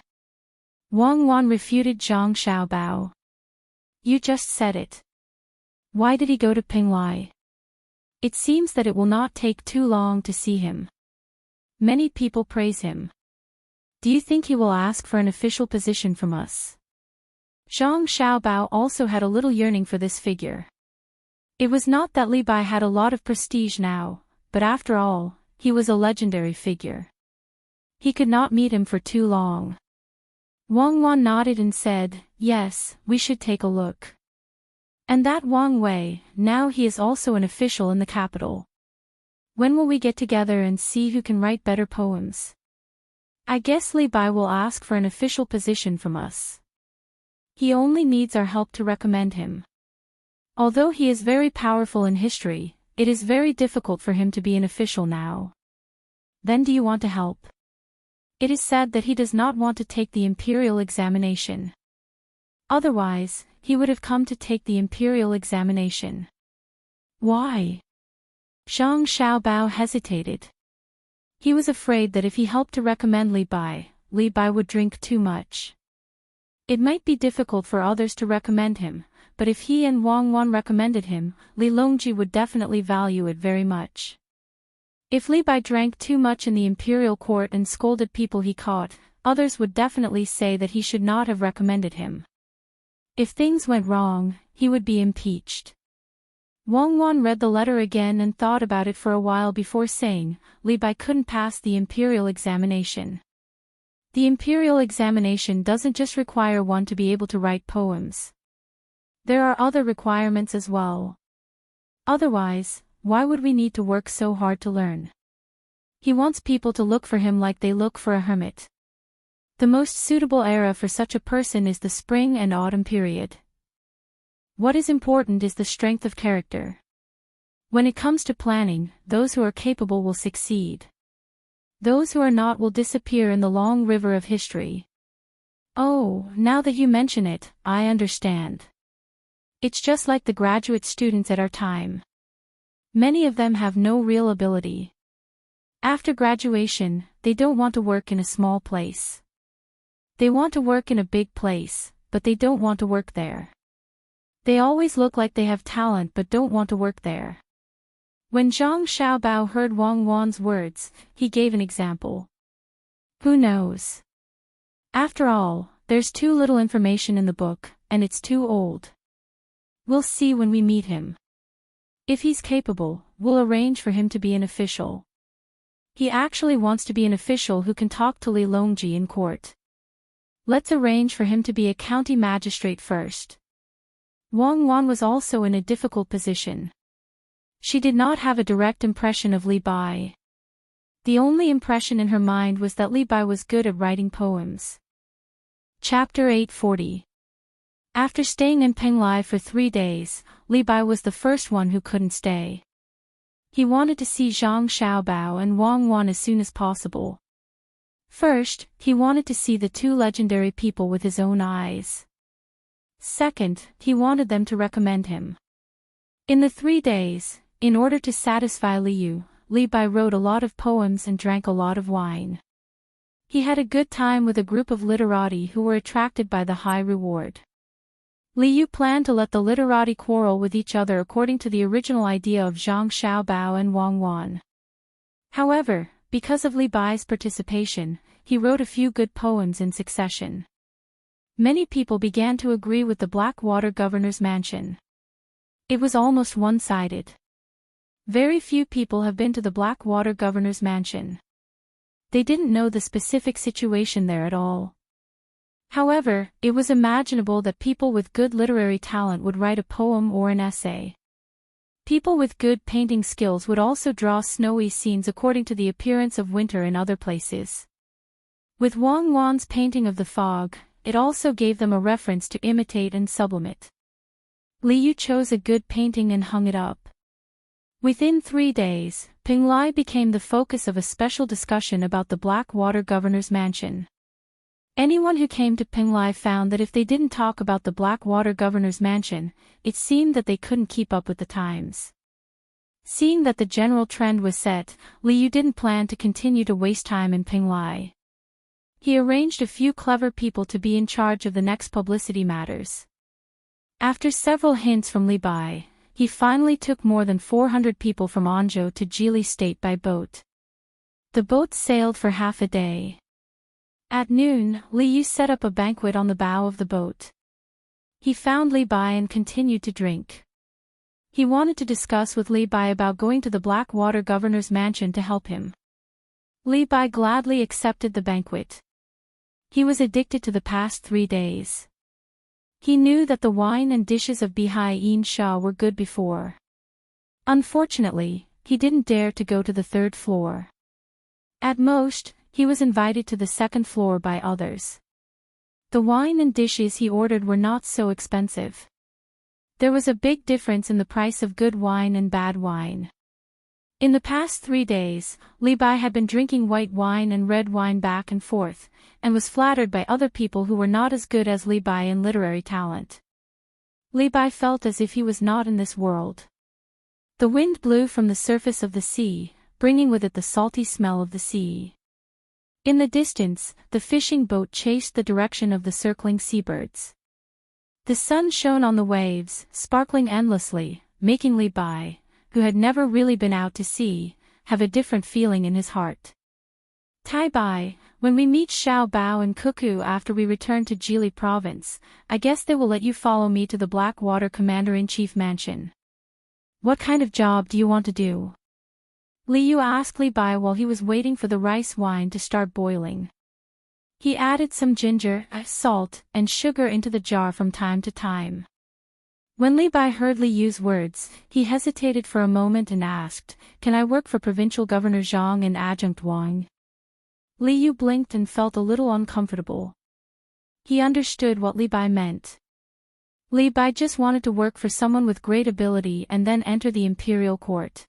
Wang Wan refuted Zhang Xiaobao. "You just said it. Why did he go to Penglai? It seems that it will not take too long to see him. Many people praise him. Do you think he will ask for an official position from us?" Zhang Xiaobao also had a little yearning for this figure. It was not that Li Bai had a lot of prestige now, but after all, he was a legendary figure. He could not meet him for too long. Wang Wan nodded and said, "Yes, we should take a look. And that Wang Wei, now he is also an official in the capital. When will we get together and see who can write better poems? I guess Li Bai will ask for an official position from us. He only needs our help to recommend him. Although he is very powerful in history, it is very difficult for him to be an official now. Then do you want to help? It is said that he does not want to take the imperial examination. Otherwise, he would have come to take the imperial examination." "Why?" Zhang Xiaobao hesitated. He was afraid that if he helped to recommend Li Bai would drink too much. It might be difficult for others to recommend him, but if he and Wang Wan recommended him, Li Longji would definitely value it very much. If Li Bai drank too much in the imperial court and scolded people he caught, others would definitely say that he should not have recommended him. If things went wrong, he would be impeached. Wang Wan read the letter again and thought about it for a while before saying, "Li Bai couldn't pass the imperial examination. The imperial examination doesn't just require one to be able to write poems. There are other requirements as well. Otherwise, why would we need to work so hard to learn? He wants people to look for him like they look for a hermit. The most suitable era for such a person is the spring and autumn period. What is important is the strength of character. When it comes to planning, those who are capable will succeed. Those who are not will disappear in the long river of history." "Oh, now that you mention it, I understand. It's just like the graduate students at our time. Many of them have no real ability. After graduation, they don't want to work in a small place. They want to work in a big place, but they don't want to work there. They always look like they have talent but don't want to work there." When Zhang Xiaobao heard Wang Wan's words, he gave an example. "Who knows? After all, there's too little information in the book, and it's too old. We'll see when we meet him. If he's capable, we'll arrange for him to be an official. He actually wants to be an official who can talk to Li Longji in court. Let's arrange for him to be a county magistrate first." Wang Wan was also in a difficult position. She did not have a direct impression of Li Bai. The only impression in her mind was that Li Bai was good at writing poems. Chapter 840. After staying in Penglai for 3 days, Li Bai was the first one who couldn't stay. He wanted to see Zhang Xiaobao and Wang Wan as soon as possible. First, he wanted to see the two legendary people with his own eyes. Second, he wanted them to recommend him. In the 3 days, in order to satisfy Liu, Li Bai wrote a lot of poems and drank a lot of wine. He had a good time with a group of literati who were attracted by the high reward. Liu planned to let the literati quarrel with each other according to the original idea of Zhang Xiaobao and Wang Wan. However, because of Li Bai's participation, he wrote a few good poems in succession. Many people began to agree with the Blackwater governor's mansion. It was almost one-sided. Very few people have been to the Blackwater governor's mansion. they didn't know the specific situation there at all. However, it was imaginable that people with good literary talent would write a poem or an essay. People with good painting skills would also draw snowy scenes according to the appearance of winter in other places. With Wang Wan's painting of the fog, it also gave them a reference to imitate and sublimate. Li Yu chose a good painting and hung it up. Within 3 days, Pinglai became the focus of a special discussion about the Blackwater governor's mansion. Anyone who came to Pinglai found that if they didn't talk about the Blackwater governor's mansion, it seemed that they couldn't keep up with the times. Seeing that the general trend was set, Li Yu didn't plan to continue to waste time in Pinglai. He arranged a few clever people to be in charge of the next publicity matters. After several hints from Li Bai, he finally took more than 400 people from Anzhou to Jili State by boat. The boat sailed for half a day. At noon, Li Yu set up a banquet on the bow of the boat. He found Li Bai and continued to drink. He wanted to discuss with Li Bai about going to the Blackwater governor's mansion to help him. Li Bai gladly accepted the banquet. He was addicted to the past 3 days. He knew that the wine and dishes of Bihai Yin Sha were good before. Unfortunately, he didn't dare to go to the 3rd floor. At most, he was invited to the 2nd floor by others. The wine and dishes he ordered were not so expensive. There was a big difference in the price of good wine and bad wine. In the past 3 days, Li Bai had been drinking white wine and red wine back and forth, and was flattered by other people who were not as good as Li Bai in literary talent. Li Bai felt as if he was not in this world. The wind blew from the surface of the sea, bringing with it the salty smell of the sea. In the distance, the fishing boat chased the direction of the circling seabirds. The sun shone on the waves, sparkling endlessly, making Li Bai, who had never really been out to sea, have a different feeling in his heart. Tai Bai, when we meet Xiao Bao and Cuckoo after we return to Jili province, I guess they will let you follow me to the Blackwater Commander-in-Chief mansion. What kind of job do you want to do? Li Yu asked Li Bai while he was waiting for the rice wine to start boiling. He added some ginger, salt, and sugar into the jar from time to time. When Li Bai heard Li Yu's words, he hesitated for a moment and asked, "Can I work for Provincial Governor Zhang and Adjunct Wang?" Li Yu blinked and felt a little uncomfortable. He understood what Li Bai meant. Li Bai just wanted to work for someone with great ability and then enter the imperial court.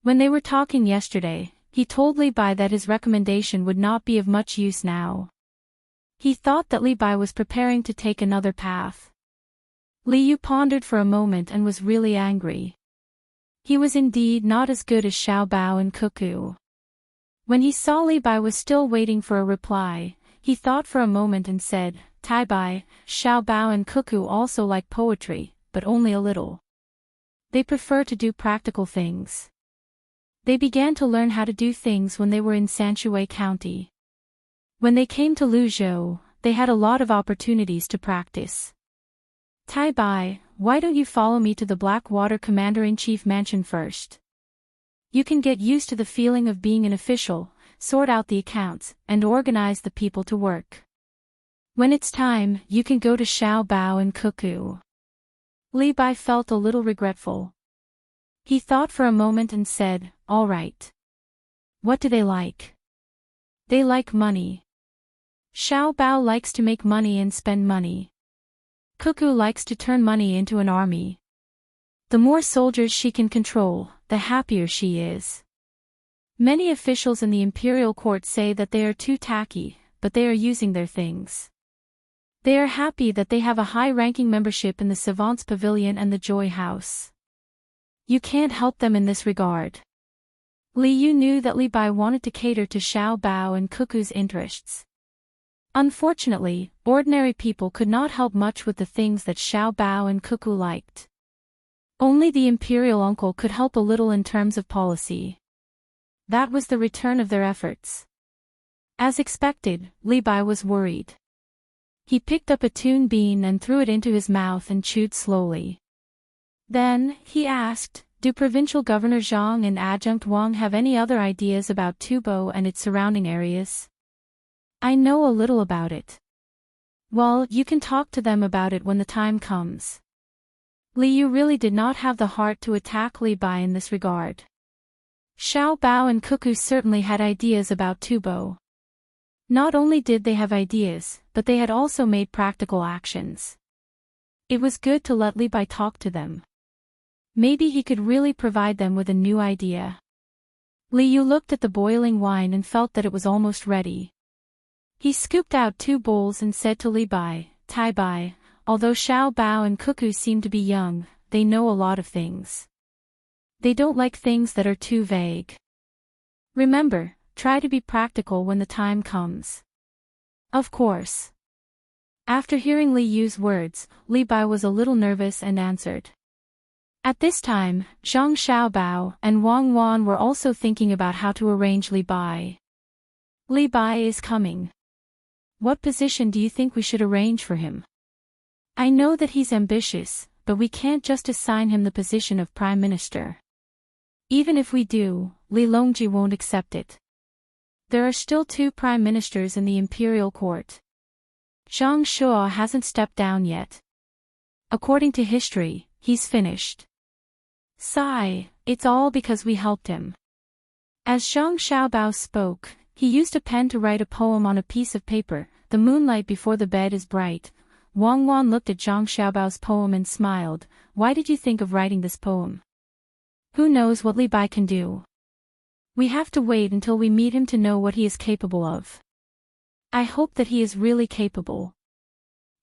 When they were talking yesterday, he told Li Bai that his recommendation would not be of much use now. He thought that Li Bai was preparing to take another path. Li Yu pondered for a moment and was really angry. He was indeed not as good as Xiao Bao and Cuckoo. When he saw Li Bai was still waiting for a reply, he thought for a moment and said, "Tai Bai, Xiao Bao and Cuckoo also like poetry, but only a little. They prefer to do practical things. They began to learn how to do things when they were in Sanshui County. When they came to Luzhou, they had a lot of opportunities to practice. Tai Bai, why don't you follow me to the Blackwater Commander-in-Chief mansion first? You can get used to the feeling of being an official, sort out the accounts, and organize the people to work. When it's time, you can go to Xiao Bao and Cuckoo." Li Bai felt a little regretful. He thought for a moment and said, "All right. What do they like?" "They like money. Xiao Bao likes to make money and spend money. Cuckoo likes to turn money into an army. The more soldiers she can control, the happier she is. Many officials in the imperial court say that they are too tacky, but they are using their things. They are happy that they have a high-ranking membership in the Savants Pavilion and the Joy House. You can't help them in this regard." Li Yu knew that Li Bai wanted to cater to Xiao Bao and Cuckoo's interests. Unfortunately, ordinary people could not help much with the things that Xiao Bao and Cuckoo liked. Only the imperial uncle could help a little in terms of policy. That was the return of their efforts. As expected, Li Bai was worried. He picked up a tune bean and threw it into his mouth and chewed slowly. Then, he asked, Do Provincial Governor Zhang and Adjunct Wang have any other ideas about Tubo and its surrounding areas? I know a little about it. Well, you can talk to them about it when the time comes. Li Yu really did not have the heart to attack Li Bai in this regard. Xiao Bao and Cuckoo certainly had ideas about Tubo. Not only did they have ideas, but they had also made practical actions. It was good to let Li Bai talk to them. Maybe he could really provide them with a new idea. Li Yu looked at the boiling wine and felt that it was almost ready. He scooped out 2 bowls and said to Li Bai, Tai Bai, although Xiao Bao and Cuckoo seem to be young, they know a lot of things. They don't like things that are too vague. Remember, try to be practical when the time comes. Of course. After hearing Li Yu's words, Li Bai was a little nervous and answered. At this time, Zhang Xiaobao and Wang Wan were also thinking about how to arrange Li Bai. Li Bai is coming. What position do you think we should arrange for him? I know that he's ambitious, but we can't just assign him the position of Prime Minister. Even if we do, Li Longji won't accept it. There are still 2 Prime Ministers in the Imperial Court. Zhang Shuo hasn't stepped down yet. According to history, he's finished. Sigh, it's all because we helped him. As Zhang Xiaobao spoke, he used a pen to write a poem on a piece of paper. The moonlight before the bed is bright. Wang Wan looked at Zhang Xiaobao's poem and smiled. Why did you think of writing this poem? Who knows what Li Bai can do? We have to wait until we meet him to know what he is capable of. I hope that he is really capable.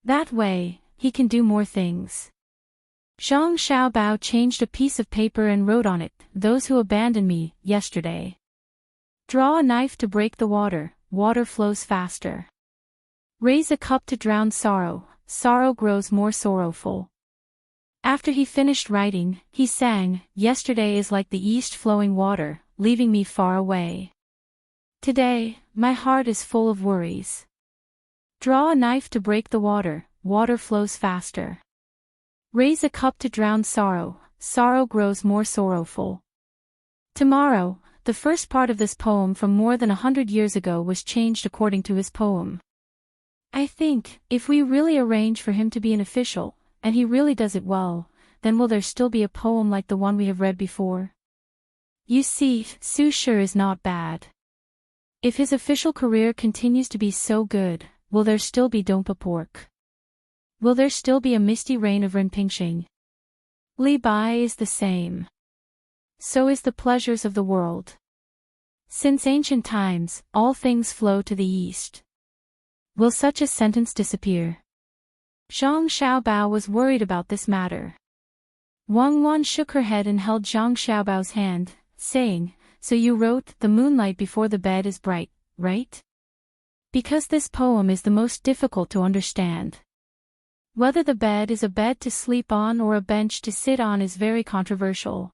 That way, he can do more things. Zhang Xiaobao changed a piece of paper and wrote on it, those who abandoned me, yesterday. Draw a knife to break the water, water flows faster. Raise a cup to drown sorrow, sorrow grows more sorrowful. After he finished writing, he sang, yesterday is like the east flowing water, leaving me far away. Today, my heart is full of worries. Draw a knife to break the water, water flows faster. Raise a cup to drown sorrow, sorrow grows more sorrowful. Tomorrow, the first part of this poem from more than 100 years ago was changed according to his poem. I think, if we really arrange for him to be an official, and he really does it well, then will there still be a poem like the one we have read before? You see, Su Shi is not bad. If his official career continues to be so good, will there still be Dompa Pork? Will there still be a misty reign of Renpingxing? Li Bai is the same. So is the pleasures of the world. Since ancient times, all things flow to the east. Will such a sentence disappear? Zhang Xiaobao was worried about this matter. Wang Wan shook her head and held Zhang Xiaobao's hand, saying, so you wrote, the moonlight before the bed is bright, right? Because this poem is the most difficult to understand. Whether the bed is a bed to sleep on or a bench to sit on is very controversial.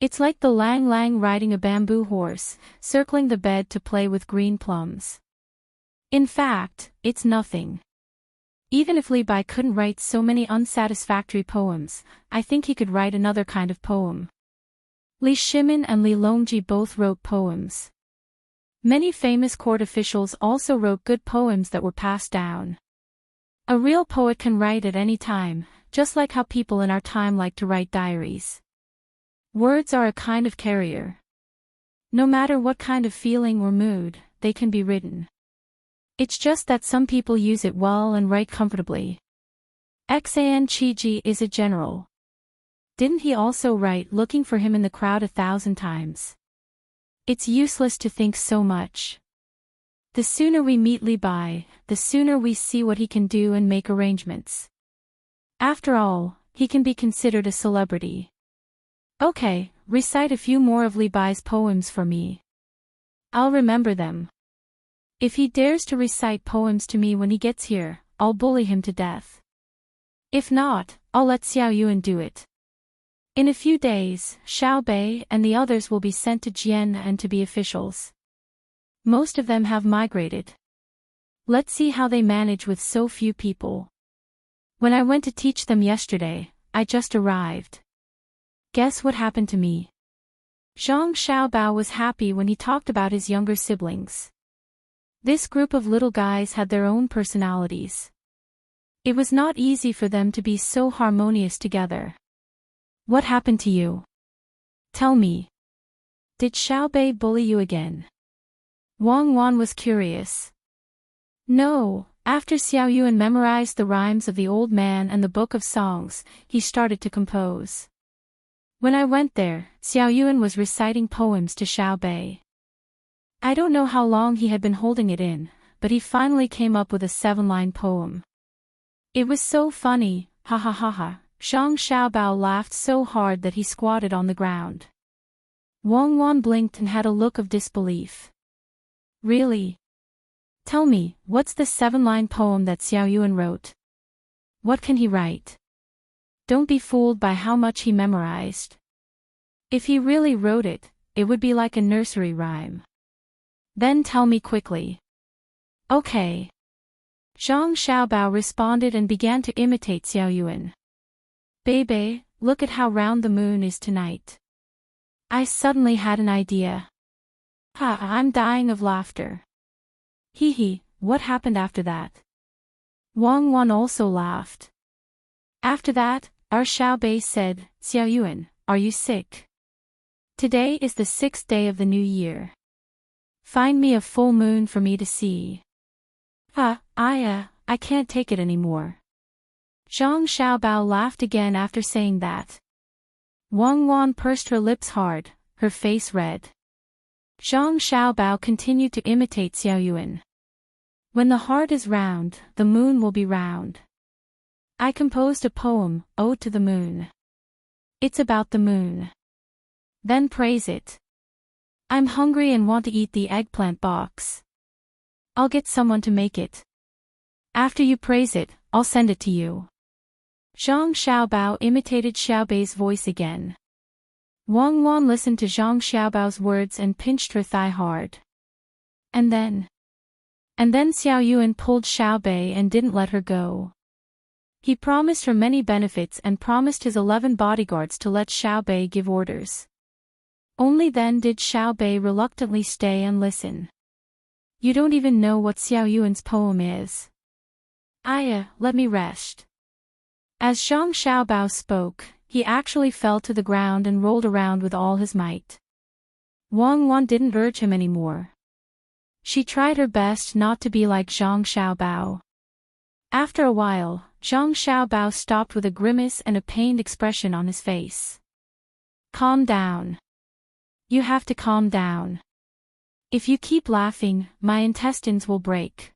It's like the Lang Lang riding a bamboo horse, circling the bed to play with green plums. In fact, it's nothing. Even if Li Bai couldn't write so many unsatisfactory poems, I think he could write another kind of poem. Li Shimin and Li Longji both wrote poems. Many famous court officials also wrote good poems that were passed down. A real poet can write at any time, just like how people in our time like to write diaries. Words are a kind of carrier. No matter what kind of feeling or mood, they can be written. It's just that some people use it well and write comfortably. Xan Qiji is a general. Didn't he also write looking for him in the crowd 1,000 times? It's useless to think so much. The sooner we meet Li Bai, the sooner we see what he can do and make arrangements. After all, he can be considered a celebrity. Okay, recite a few more of Li Bai's poems for me. I'll remember them. If he dares to recite poems to me when he gets here, I'll bully him to death. If not, I'll let Xiao Yuan do it. In a few days, Xiao Bei and the others will be sent to Jian and to be officials. Most of them have migrated. Let's see how they manage with so few people. When I went to teach them yesterday, I just arrived. Guess what happened to me? Zhang Xiaobao was happy when he talked about his younger siblings. This group of little guys had their own personalities. It was not easy for them to be so harmonious together. What happened to you? Tell me. Did Xiaobei bully you again? Wang Wan was curious. No, after Xiao Yuan memorized the rhymes of the old man and the book of songs, he started to compose. When I went there, Xiao Yuan was reciting poems to Xiaobei. I don't know how long he had been holding it in, but he finally came up with a 7-line poem. It was so funny, ha ha ha ha. Zhang Xiaobao laughed so hard that he squatted on the ground. Wang Wan blinked and had a look of disbelief. Really? Tell me, what's the 7-line poem that Xiao Yuan wrote? What can he write? Don't be fooled by how much he memorized. If he really wrote it, it would be like a nursery rhyme. Then tell me quickly. Okay. Zhang Xiaobao responded and began to imitate Xiao Yuan. Baby, look at how round the moon is tonight. I suddenly had an idea. Ha, I'm dying of laughter. Hee hee, what happened after that? Wang Wan also laughed. After that, our Xiaobei said, Xiao Yuan, are you sick? Today is the 6th day of the new year. Find me a full moon for me to see. I can't take it anymore. Zhang Xiaobao laughed again after saying that. Wang Wan pursed her lips hard, her face red. Zhang Xiaobao continued to imitate Xiao Yuan. When the heart is round, the moon will be round. I composed a poem, Ode to the Moon. It's about the moon. Then praise it. I'm hungry and want to eat the eggplant box. I'll get someone to make it. After you praise it, I'll send it to you. Zhang Xiaobao imitated Xiaobei's voice again. Wang Wan listened to Zhang Xiaobao's words and pinched her thigh hard. And then Xiao Yuan pulled Xiaobei and didn't let her go. He promised her many benefits and promised his 11 bodyguards to let Xiaobei give orders. Only then did Xiaobei reluctantly stay and listen. You don't even know what Xiao Yuan's poem is. Let me rest. As Zhang Xiaobao spoke, he actually fell to the ground and rolled around with all his might. Wang Wan didn't urge him anymore. She tried her best not to be like Zhang Xiaobao. After a while, Zhang Xiaobao stopped with a grimace and a pained expression on his face. Calm down. You have to calm down. If you keep laughing, my intestines will break.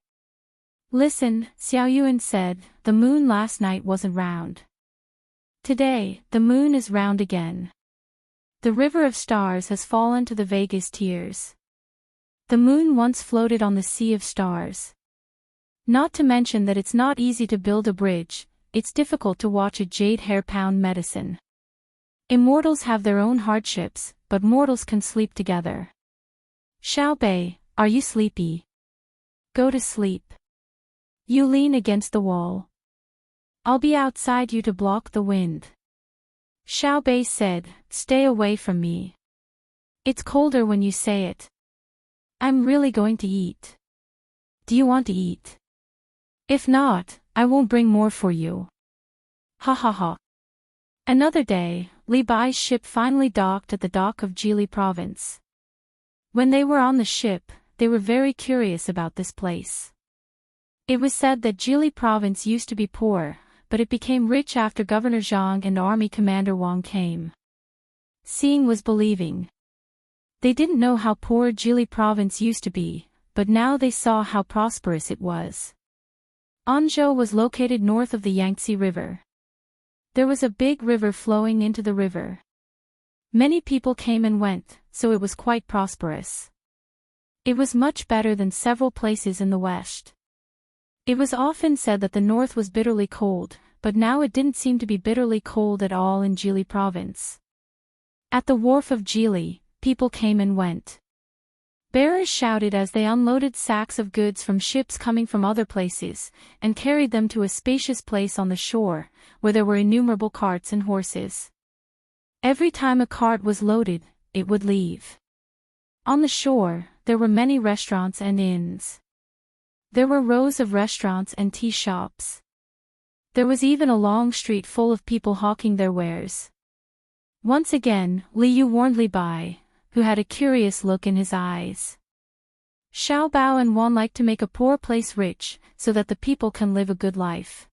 Listen, Xiao Yuan said, the moon last night wasn't round. Today, the moon is round again. The river of stars has fallen to the Vega's tears. The moon once floated on the sea of stars. Not to mention that it's not easy to build a bridge, it's difficult to watch a jade hair pound medicine. Immortals have their own hardships, but mortals can sleep together. Xiaobei, are you sleepy? Go to sleep. You lean against the wall. I'll be outside you to block the wind. Xiaobei said, stay away from me. It's colder when you say it. I'm really going to eat. Do you want to eat? If not, I won't bring more for you. Ha ha ha. Another day, Li Bai's ship finally docked at the dock of Jili province. When they were on the ship, they were very curious about this place. It was said that Jili province used to be poor, but it became rich after Governor Zhang and Army Commander Wang came. Seeing was believing. They didn't know how poor Jili province used to be, but now they saw how prosperous it was. Anzhou was located north of the Yangtze River. There was a big river flowing into the river. Many people came and went, so it was quite prosperous. It was much better than several places in the west. It was often said that the north was bitterly cold, but now it didn't seem to be bitterly cold at all in Jili province. At the wharf of Jili, people came and went. Bearers shouted as they unloaded sacks of goods from ships coming from other places, and carried them to a spacious place on the shore, where there were innumerable carts and horses. Every time a cart was loaded, it would leave. On the shore, there were many restaurants and inns. There were rows of restaurants and tea shops. There was even a long street full of people hawking their wares. Once again, Liu warned Li Bai, who had a curious look in his eyes. Xiao Bao and Wan like to make a poor place rich, so that the people can live a good life.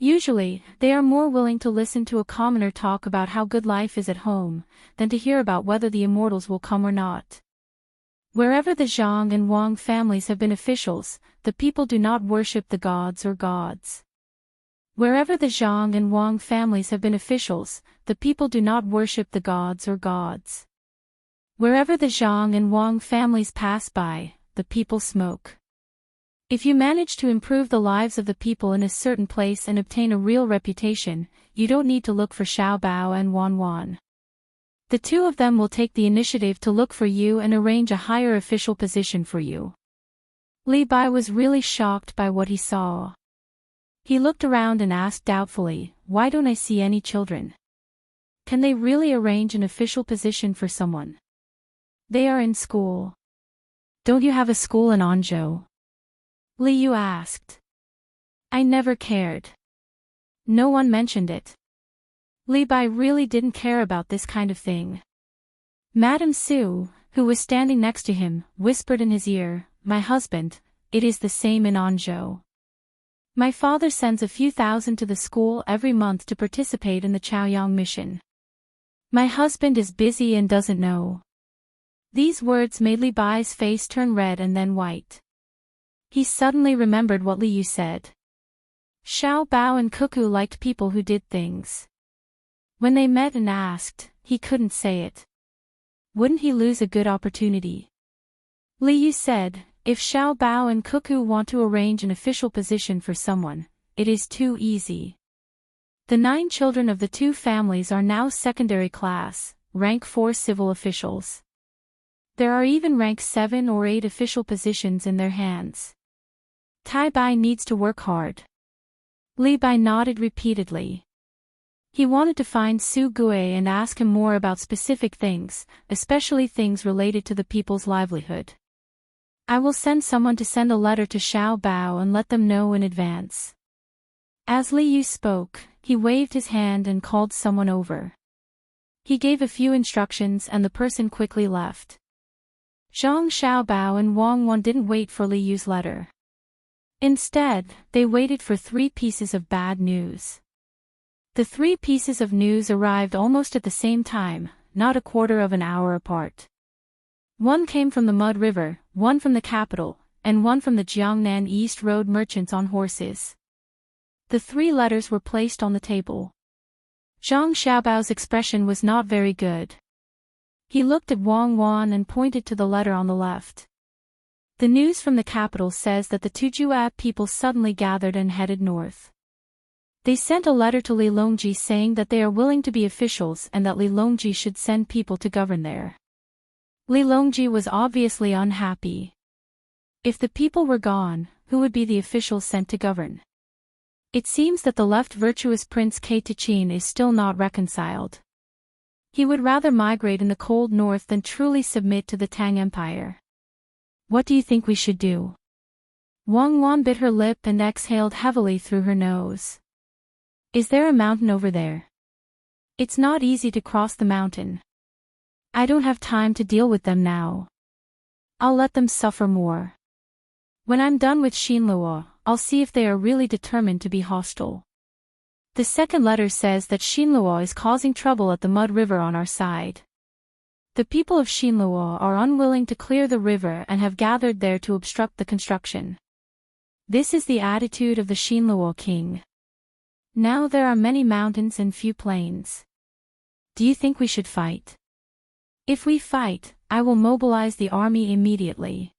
Usually, they are more willing to listen to a commoner talk about how good life is at home, than to hear about whether the immortals will come or not. Wherever the Zhang and Wang families have been officials, the people do not worship the gods or gods. Wherever the Zhang and Wang families have been officials, the people do not worship the gods or gods. Wherever the Zhang and Wang families pass by, the people smoke. If you manage to improve the lives of the people in a certain place and obtain a real reputation, you don't need to look for Xiao Bao and Wan Wan. The two of them will take the initiative to look for you and arrange a higher official position for you. Li Bai was really shocked by what he saw. He looked around and asked doubtfully, "Why don't I see any children? Can they really arrange an official position for someone? They are in school." "Don't you have a school in Anzhou?" Liu asked. "I never cared. No one mentioned it." Li Bai really didn't care about this kind of thing. Madame Su, who was standing next to him, whispered in his ear, "My husband, it is the same in Anzhou. My father sends a few thousand to the school every month to participate in the Chaoyang mission. My husband is busy and doesn't know." These words made Li Bai's face turn red and then white. He suddenly remembered what Liu said. Xiao Bao and Cuckoo liked people who did things. When they met and asked, he couldn't say it. Wouldn't he lose a good opportunity? Liu said, "If Xiao Bao and Cuckoo want to arrange an official position for someone, it is too easy. The 9 children of the 2 families are now secondary class, rank 4 civil officials. There are even rank 7 or 8 official positions in their hands. Tai Bai needs to work hard." Li Bai nodded repeatedly. He wanted to find Su Gue and ask him more about specific things, especially things related to the people's livelihood. "I will send someone to send a letter to Xiao Bao and let them know in advance." As Liu spoke, he waved his hand and called someone over. He gave a few instructions and the person quickly left. Zhang Xiaobao and Wang Wan didn't wait for Liu's letter. Instead, they waited for 3 pieces of bad news. The 3 pieces of news arrived almost at the same time, not a quarter of an hour apart. One came from the Mud River, one from the capital, and one from the Jiangnan East Road merchants on horses. The 3 letters were placed on the table. Zhang Xiaobao's expression was not very good. He looked at Wang Wan and pointed to the letter on the left. The news from the capital says that the Tujua people suddenly gathered and headed north. They sent a letter to Li Longji saying that they are willing to be officials and that Li Longji should send people to govern there. Li Longji was obviously unhappy. If the people were gone, who would be the officials sent to govern? It seems that the left virtuous Prince Kai Tichin is still not reconciled. He would rather migrate in the cold north than truly submit to the Tang Empire. What do you think we should do? Wang Wan bit her lip and exhaled heavily through her nose. Is there a mountain over there? It's not easy to cross the mountain. I don't have time to deal with them now. I'll let them suffer more. When I'm done with Xinluo, I'll see if they are really determined to be hostile. The second letter says that Xinluo is causing trouble at the Mud River on our side. The people of Xinluo are unwilling to clear the river and have gathered there to obstruct the construction. This is the attitude of the Xinluo king. Now there are many mountains and few plains. Do you think we should fight? If we fight, I will mobilize the army immediately.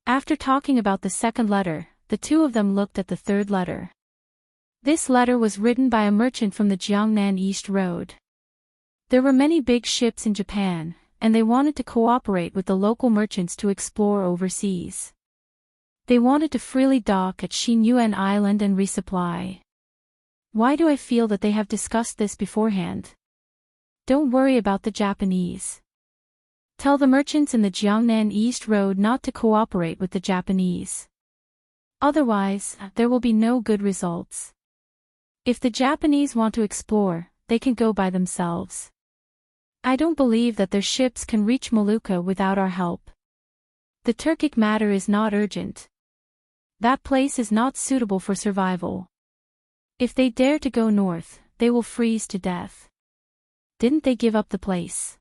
After talking about the second letter, the two of them looked at the third letter. This letter was written by a merchant from the Jiangnan East Road. There were many big ships in Japan, and they wanted to cooperate with the local merchants to explore overseas. They wanted to freely dock at Xinyuan Island and resupply. Why do I feel that they have discussed this beforehand? Don't worry about the Japanese. Tell the merchants in the Jiangnan East Road not to cooperate with the Japanese. Otherwise, there will be no good results. If the Japanese want to explore, they can go by themselves. I don't believe that their ships can reach Molucca without our help. The Turkic matter is not urgent. That place is not suitable for survival. If they dare to go north, they will freeze to death. Didn't they give up the place?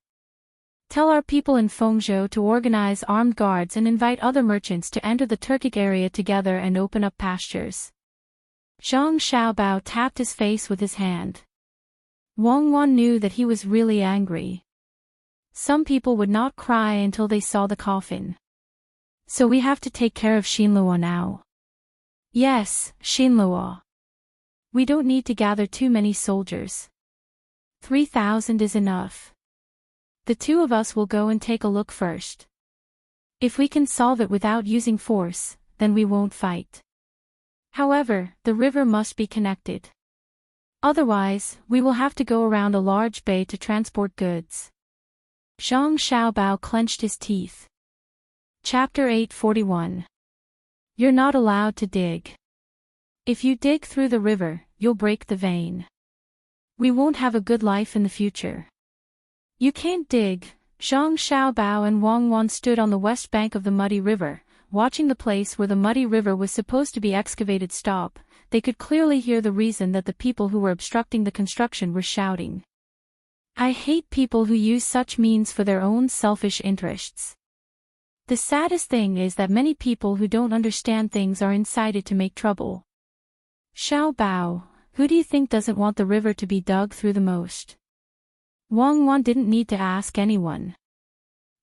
Tell our people in Fengzhou to organize armed guards and invite other merchants to enter the Turkic area together and open up pastures. Zhang Xiaobao tapped his face with his hand. Wang Wan knew that he was really angry. Some people would not cry until they saw the coffin. So we have to take care of Xinluo now. Yes, Xinluo. We don't need to gather too many soldiers. 3,000 is enough. The two of us will go and take a look first. If we can solve it without using force, then we won't fight. However, the river must be connected. Otherwise, we will have to go around a large bay to transport goods. Zhang Xiaobao clenched his teeth. Chapter 841. You're not allowed to dig. If you dig through the river, you'll break the vein. We won't have a good life in the future. You can't dig. Zhang Xiaobao and Wang Wan stood on the west bank of the muddy river, watching the place where the muddy river was supposed to be excavated stop. They could clearly hear the reason that the people who were obstructing the construction were shouting. I hate people who use such means for their own selfish interests. The saddest thing is that many people who don't understand things are incited to make trouble. Xiaobao, who do you think doesn't want the river to be dug through the most? Wang Wan didn't need to ask anyone.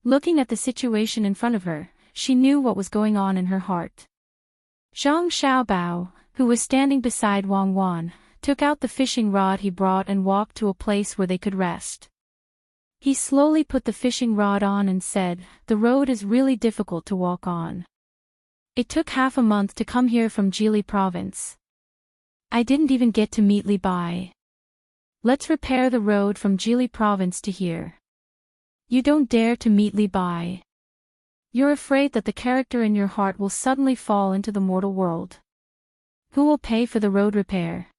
Looking at the situation in front of her, she knew what was going on in her heart. Zhang Xiaobao, who was standing beside Wang Wan, took out the fishing rod he brought and walked to a place where they could rest. He slowly put the fishing rod on and said, "The road is really difficult to walk on. It took half a month to come here from Jili province. I didn't even get to meet Li Bai. Let's repair the road from Jili province to here." You don't dare to meet Li Bai. You're afraid that the character in your heart will suddenly fall into the mortal world. Who will pay for the road repair?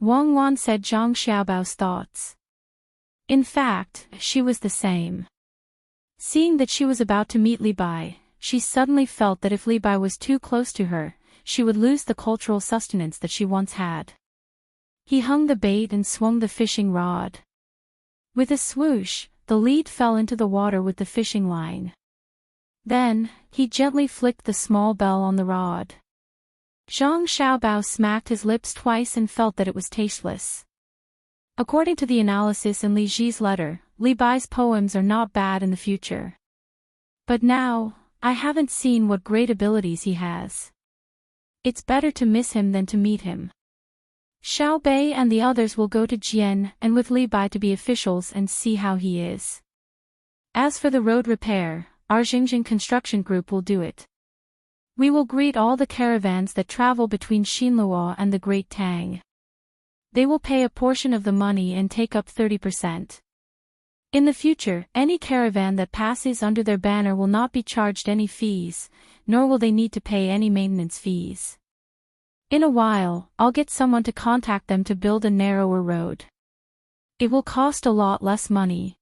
Wang Wan said Zhang Xiaobao's thoughts. In fact, she was the same. Seeing that she was about to meet Li Bai, she suddenly felt that if Li Bai was too close to her, she would lose the cultural sustenance that she once had. He hung the bait and swung the fishing rod. With a swoosh, the lead fell into the water with the fishing line. Then, he gently flicked the small bell on the rod. Zhang Xiaobao smacked his lips twice and felt that it was tasteless. According to the analysis in Li Ji's letter, Li Bai's poems are not bad in the future. But now, I haven't seen what great abilities he has. It's better to miss him than to meet him. Xiao Bei and the others will go to Jian and with Li Bai to be officials and see how he is. As for the road repair, our Xinjiang construction group will do it. We will greet all the caravans that travel between Xinluo and the Great Tang. They will pay a portion of the money and take up 30%. In the future, any caravan that passes under their banner will not be charged any fees, nor will they need to pay any maintenance fees. In a while, I'll get someone to contact them to build a narrower road. It will cost a lot less money.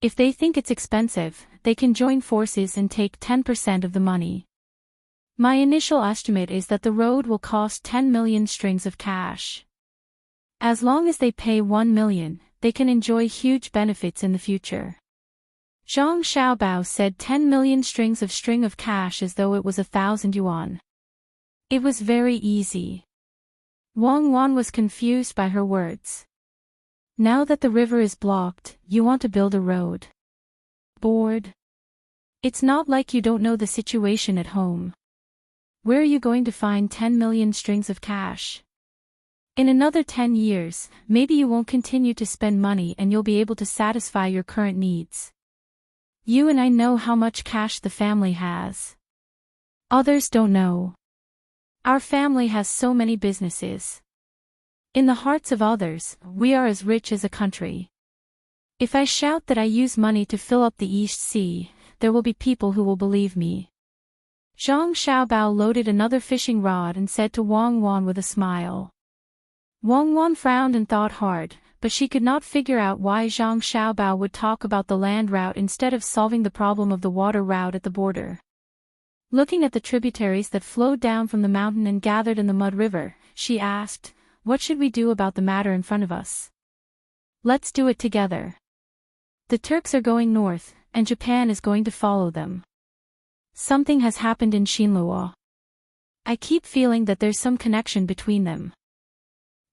If they think it's expensive, they can join forces and take 10% of the money. My initial estimate is that the road will cost 10 million strings of cash. As long as they pay 1 million, they can enjoy huge benefits in the future. Zhang Xiaobao said 10 million strings of cash as though it was 1,000 yuan. It was very easy. Wang Wan was confused by her words. Now that the river is blocked, you want to build a road. Bored? It's not like you don't know the situation at home. Where are you going to find 10 million strings of cash? In another 10 years, maybe you won't continue to spend money and you'll be able to satisfy your current needs. You and I know how much cash the family has. Others don't know. Our family has so many businesses. In the hearts of others, we are as rich as a country. If I shout that I use money to fill up the East Sea, there will be people who will believe me. Zhang Xiaobao loaded another fishing rod and said to Wang Wan with a smile. Wang Wan frowned and thought hard, but she could not figure out why Zhang Xiaobao would talk about the land route instead of solving the problem of the water route at the border. Looking at the tributaries that flowed down from the mountain and gathered in the mud river, she asked, "What should we do about the matter in front of us? Let's do it together. The Turks are going north, and Japan is going to follow them. Something has happened in Xinluo. I keep feeling that there's some connection between them.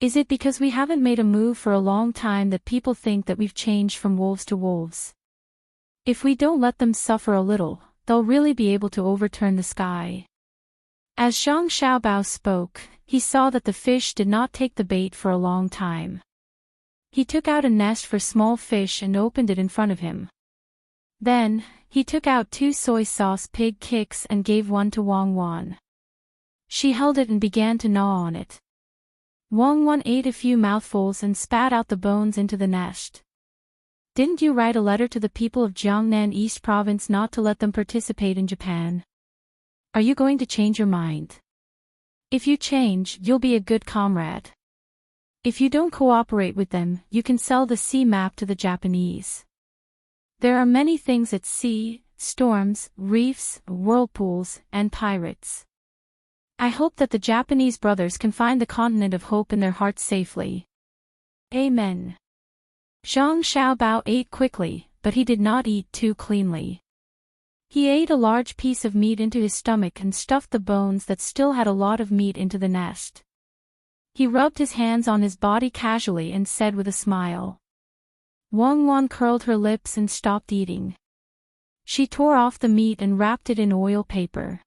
Is it because we haven't made a move for a long time that people think that we've changed from wolves to wolves? If we don't let them suffer a little, they'll really be able to overturn the sky." As Zhang Xiaobao spoke, he saw that the fish did not take the bait for a long time. He took out a nest for small fish and opened it in front of him. Then, he took out 2 soy sauce pig kicks and gave one to Wang Wan. She held it and began to gnaw on it. Wang Wan ate a few mouthfuls and spat out the bones into the nest. "Didn't you write a letter to the people of Jiangnan East Province not to let them participate in Japan? Are you going to change your mind? If you change, you'll be a good comrade. If you don't cooperate with them, you can sell the sea map to the Japanese. There are many things at sea: storms, reefs, whirlpools, and pirates. I hope that the Japanese brothers can find the continent of hope in their hearts safely. Amen." Zhang Xiaobao ate quickly, but he did not eat too cleanly. He ate a large piece of meat into his stomach and stuffed the bones that still had a lot of meat into the nest. He rubbed his hands on his body casually and said with a smile. Wang Wan curled her lips and stopped eating. She tore off the meat and wrapped it in oil paper.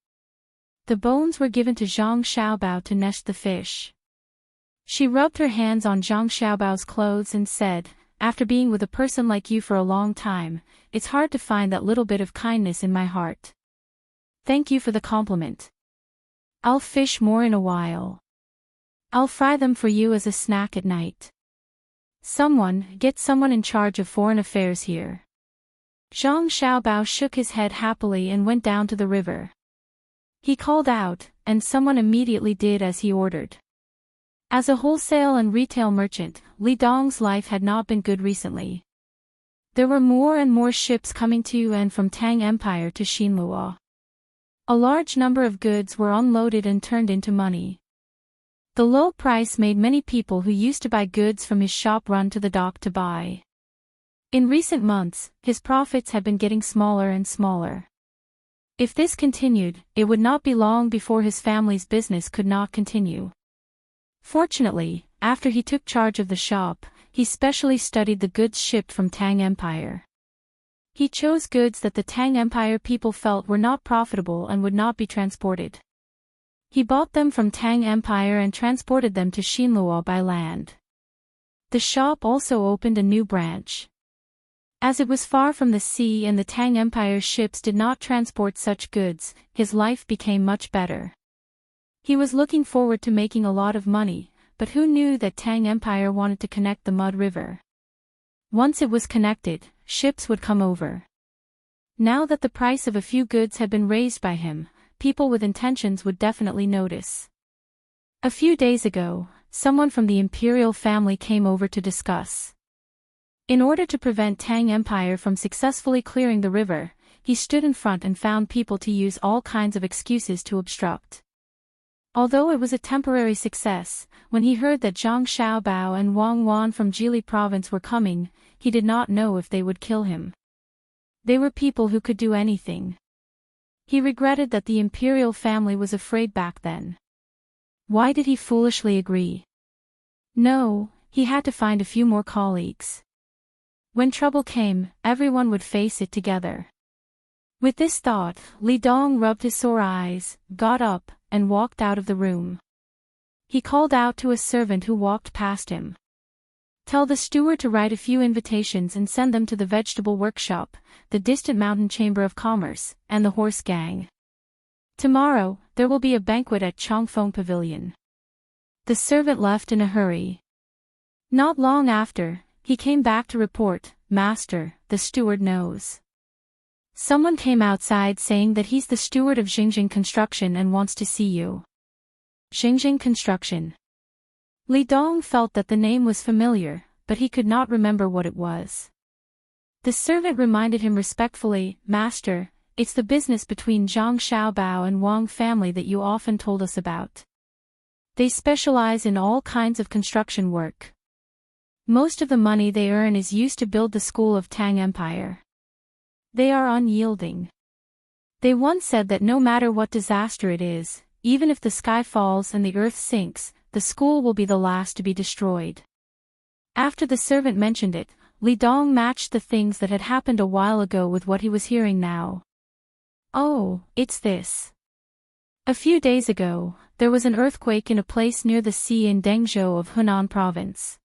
The bones were given to Zhang Xiaobao to nest the fish. She rubbed her hands on Zhang Xiaobao's clothes and said, "After being with a person like you for a long time, it's hard to find that little bit of kindness in my heart. Thank you for the compliment. I'll fish more in a while. I'll fry them for you as a snack at night. Get someone in charge of foreign affairs here." Zhang Xiaobao shook his head happily and went down to the river. He called out, and someone immediately did as he ordered. As a wholesale and retail merchant, Li Dong's life had not been good recently. There were more and more ships coming to and from Tang Empire to Xinluo. A large number of goods were unloaded and turned into money. The low price made many people who used to buy goods from his shop run to the dock to buy. In recent months, his profits had been getting smaller and smaller. If this continued, it would not be long before his family's business could not continue. Fortunately, after he took charge of the shop, he specially studied the goods shipped from Tang Empire. He chose goods that the Tang Empire people felt were not profitable and would not be transported. He bought them from Tang Empire and transported them to Xinluo by land. The shop also opened a new branch. As it was far from the sea and the Tang Empire's ships did not transport such goods, his life became much better. He was looking forward to making a lot of money, but who knew that Tang Empire wanted to connect the Mud River? Once it was connected, ships would come over. Now that the price of a few goods had been raised by him, people with intentions would definitely notice. A few days ago, someone from the imperial family came over to discuss. In order to prevent Tang Empire from successfully clearing the river, he stood in front and found people to use all kinds of excuses to obstruct. Although it was a temporary success, when he heard that Zhang Xiaobao and Wang Wan from Jili province were coming, he did not know if they would kill him. They were people who could do anything. He regretted that the imperial family was afraid back then. Why did he foolishly agree? No, he had to find a few more colleagues. When trouble came, everyone would face it together. With this thought, Li Dong rubbed his sore eyes, got up, and walked out of the room. He called out to a servant who walked past him. "Tell the steward to write a few invitations and send them to the vegetable workshop, the distant mountain chamber of commerce, and the horse gang. Tomorrow, there will be a banquet at Chongfeng Pavilion." The servant left in a hurry. Not long after, he came back to report, Master, the steward knows. Someone came outside saying that he's the steward of Xingjing Construction and wants to see you. Xingjing Construction. Li Dong felt that the name was familiar, but he could not remember what it was. The servant reminded him respectfully, Master, it's the business between Zhang Xiaobao and Wang family that you often told us about. They specialize in all kinds of construction work. Most of the money they earn is used to build the school of Tang Empire. They are unyielding. They once said that no matter what disaster it is, even if the sky falls and the earth sinks, the school will be the last to be destroyed. After the servant mentioned it, Li Dong matched the things that had happened a while ago with what he was hearing now. Oh, it's this. A few days ago, there was an earthquake in a place near the sea in Dengzhou of Hunan province.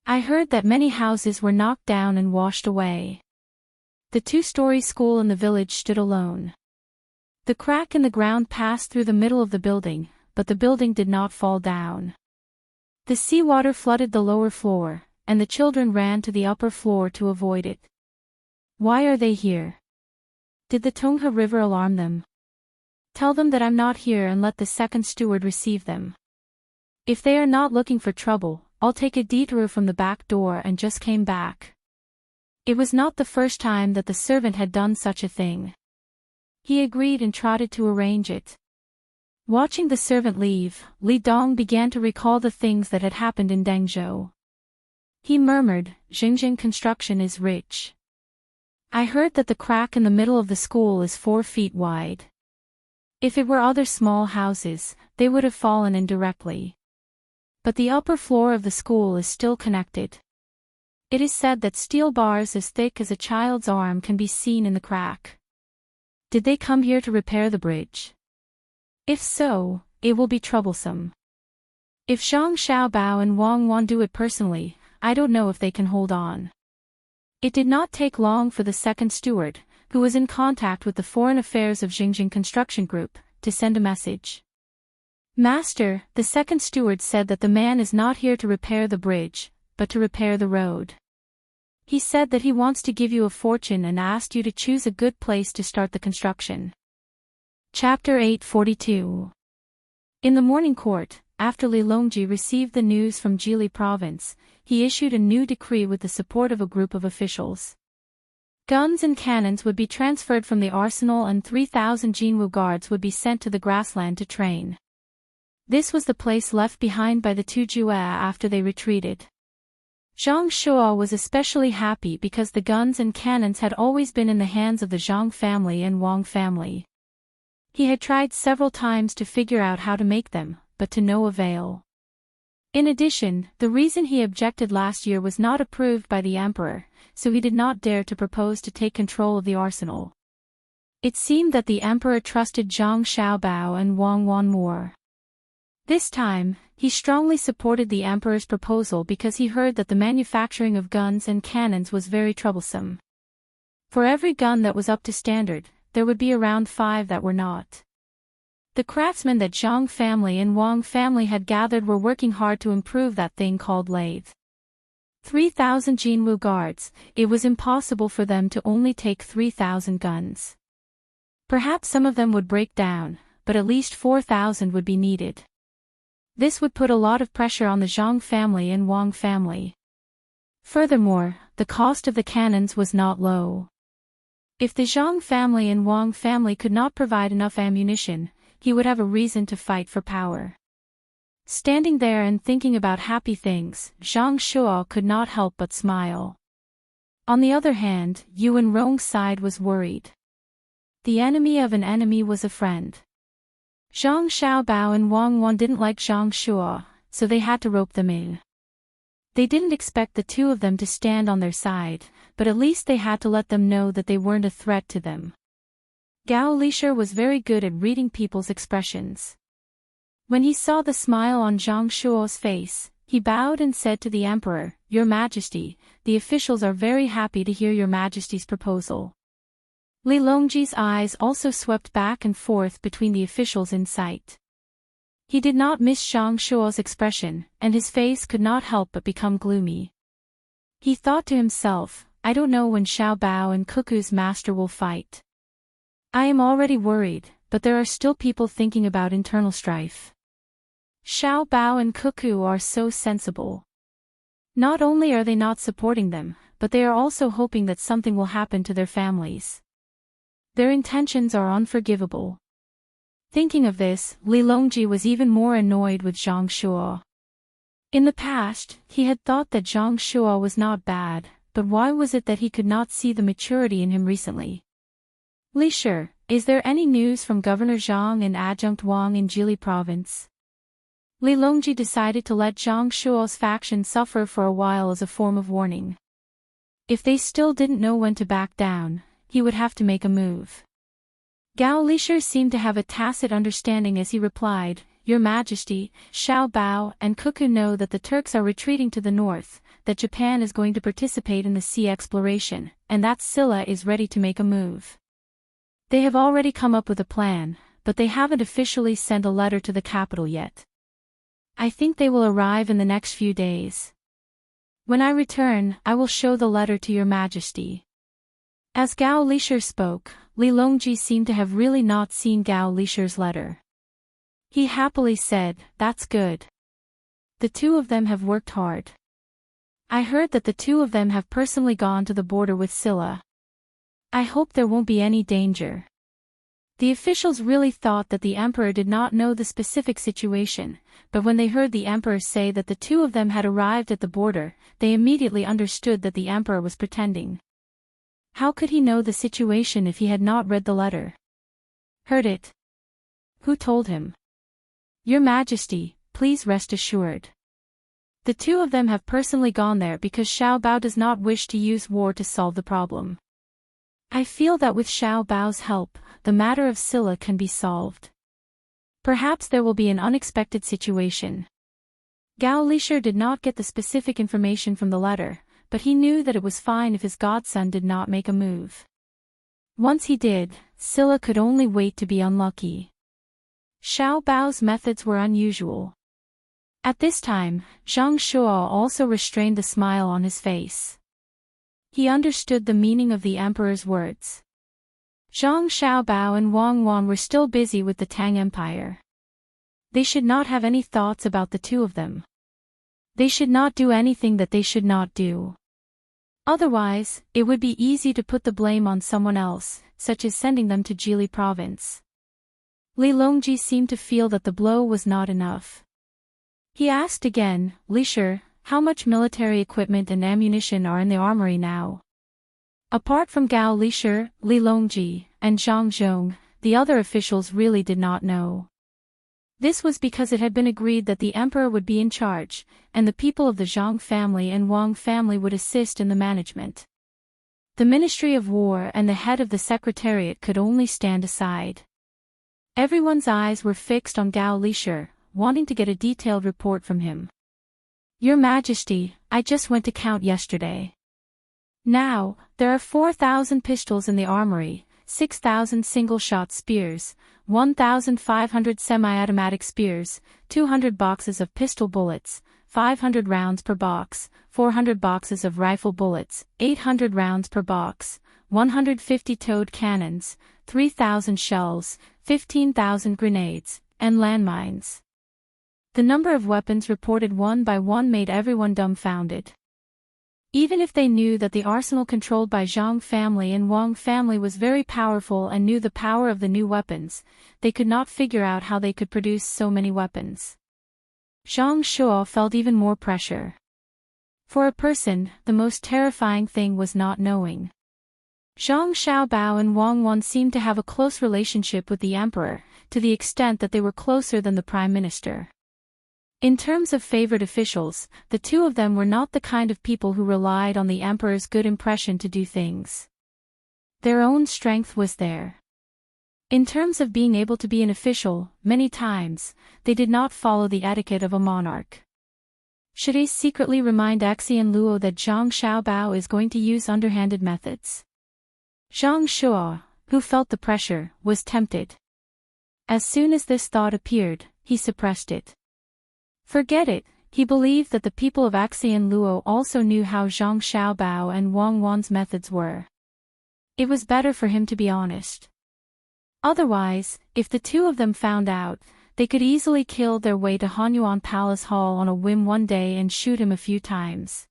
I heard that many houses were knocked down and washed away. The two-story school in the village stood alone. The crack in the ground passed through the middle of the building, but the building did not fall down. The seawater flooded the lower floor, and the children ran to the upper floor to avoid it. Why are they here? Did the Tongha River alarm them? Tell them that I'm not here and let the second steward receive them. If they are not looking for trouble, I'll take a detour from the back door and just came back. It was not the first time that the servant had done such a thing. He agreed and trotted to arrange it. Watching the servant leave, Li Dong began to recall the things that had happened in Dengzhou. He murmured, Xingjing Construction is rich. I heard that the crack in the middle of the school is 4 feet wide. If it were other small houses, they would have fallen in directly. But the upper floor of the school is still connected. It is said that steel bars as thick as a child's arm can be seen in the crack. Did they come here to repair the bridge? If so, it will be troublesome. If Zhang Xiaobao and Wang Wan do it personally, I don't know if they can hold on. It did not take long for the second steward, who was in contact with the foreign affairs of Xingjing Construction Group, to send a message. Master, the second steward said that the man is not here to repair the bridge, but to repair the road. He said that he wants to give you a fortune and asked you to choose a good place to start the construction. Chapter 842. In the morning court, after Li Longji received the news from Jili province, he issued a new decree with the support of a group of officials. Guns and cannons would be transferred from the arsenal and 3,000 Jinwu guards would be sent to the grassland to train. This was the place left behind by the two Jue after they retreated. Zhang Shuo was especially happy because the guns and cannons had always been in the hands of the Zhang family and Wang family. He had tried several times to figure out how to make them, but to no avail. In addition, the reason he objected last year was not approved by the emperor, so he did not dare to propose to take control of the arsenal. It seemed that the emperor trusted Zhang Xiaobao and Wang Wan more. This time, he strongly supported the emperor's proposal because he heard that the manufacturing of guns and cannons was very troublesome. For every gun that was up to standard, there would be around 5 that were not. The craftsmen that Zhang family and Wang family had gathered were working hard to improve that thing called lathe. 3,000 Jinwu guards, it was impossible for them to only take 3,000 guns. Perhaps some of them would break down, but at least 4,000 would be needed. This would put a lot of pressure on the Zhang family and Wang family. Furthermore, the cost of the cannons was not low. If the Zhang family and Wang family could not provide enough ammunition, he would have a reason to fight for power. Standing there and thinking about happy things, Zhang Shuo could not help but smile. On the other hand, Yuan Rong's side was worried. The enemy of an enemy was a friend. Zhang Xiaobao and Wang Wan didn't like Zhang Shuo, so they had to rope them in. They didn't expect the two of them to stand on their side, but at least they had to let them know that they weren't a threat to them. Gao Lisher was very good at reading people's expressions. When he saw the smile on Zhang Shuo's face, he bowed and said to the emperor, Your Majesty, the officials are very happy to hear Your Majesty's proposal. Li Longji's eyes also swept back and forth between the officials in sight. He did not miss Zhang Shuo's expression, and his face could not help but become gloomy. He thought to himself, I don't know when Xiao Bao and Cuckoo's master will fight. I am already worried, but there are still people thinking about internal strife. Xiao Bao and Cuckoo are so sensible. Not only are they not supporting them, but they are also hoping that something will happen to their families. Their intentions are unforgivable. Thinking of this, Li Longji was even more annoyed with Zhang Shuo. In the past, he had thought that Zhang Shuo was not bad, but why was it that he could not see the maturity in him recently? Li Shi, is there any news from Governor Zhang and Adjunct Wang in Jili province? Li Longji decided to let Zhang Shuo's faction suffer for a while as a form of warning. If they still didn't know when to back down, he would have to make a move. Gao Lishir seemed to have a tacit understanding as he replied, Your Majesty, Xiao Bao and Cuckoo know that the Turks are retreating to the north, that Japan is going to participate in the sea exploration, and that Silla is ready to make a move. They have already come up with a plan, but they haven't officially sent a letter to the capital yet. I think they will arrive in the next few days. When I return, I will show the letter to Your Majesty. As Gao Lishir spoke, Li Longji seemed to have really not seen Gao Lishir's letter. He happily said, That's good. The two of them have worked hard. I heard that the two of them have personally gone to the border with Silla. I hope there won't be any danger. The officials really thought that the emperor did not know the specific situation, but when they heard the emperor say that the two of them had arrived at the border, they immediately understood that the emperor was pretending. How could he know the situation if he had not read the letter? Heard it? Who told him? Your Majesty, please rest assured. The two of them have personally gone there because Xiao Bao does not wish to use war to solve the problem. I feel that with Xiao Bao's help, the matter of Silla can be solved. Perhaps there will be an unexpected situation. Gao Lishir did not get the specific information from the letter, but he knew that it was fine if his godson did not make a move. Once he did, Silla could only wait to be unlucky. Xiao Bao's methods were unusual. At this time, Zhang Shuo also restrained the smile on his face. He understood the meaning of the emperor's words. Zhang Xiaobao and Wang Wan were still busy with the Tang Empire. They should not have any thoughts about the two of them. They should not do anything that they should not do. Otherwise, it would be easy to put the blame on someone else, such as sending them to Jili province. Li Longji seemed to feel that the blow was not enough. He asked again, Li Shi, how much military equipment and ammunition are in the armory now? Apart from Gao Lishir, Li Longji, and Zhang Zhong, the other officials really did not know. This was because it had been agreed that the emperor would be in charge, and the people of the Zhang family and Wang family would assist in the management. The Ministry of War and the head of the Secretariat could only stand aside. Everyone's eyes were fixed on Gao Lishir, wanting to get a detailed report from him. Your Majesty, I just went to count yesterday. Now, there are 4,000 pistols in the armory, 6,000 single-shot spears, 1,500 semi-automatic spears, 200 boxes of pistol bullets, 500 rounds per box, 400 boxes of rifle bullets, 800 rounds per box, 150 towed cannons, 3,000 shells, 15,000 grenades, and landmines. The number of weapons reported one by one made everyone dumbfounded. Even if they knew that the arsenal controlled by Zhang family and Wang family was very powerful and knew the power of the new weapons, they could not figure out how they could produce so many weapons. Zhang Shuo felt even more pressure. For a person, the most terrifying thing was not knowing. Zhang Xiaobao and Wang Wan seemed to have a close relationship with the emperor, to the extent that they were closer than the prime minister. In terms of favored officials, the two of them were not the kind of people who relied on the emperor's good impression to do things. Their own strength was there. In terms of being able to be an official, many times, they did not follow the etiquette of a monarch. Should they secretly remind Xi and Luo that Zhang Xiaobao is going to use underhanded methods? Zhang Shuo, who felt the pressure, was tempted. As soon as this thought appeared, he suppressed it. Forget it, He believed that the people of Axian Luo also knew how Zhang Xiaobao and Wang Wan's methods were. It was better for him to be honest. Otherwise, if the two of them found out, they could easily kill their way to Hanyuan Palace Hall on a whim one day and shoot him a few times.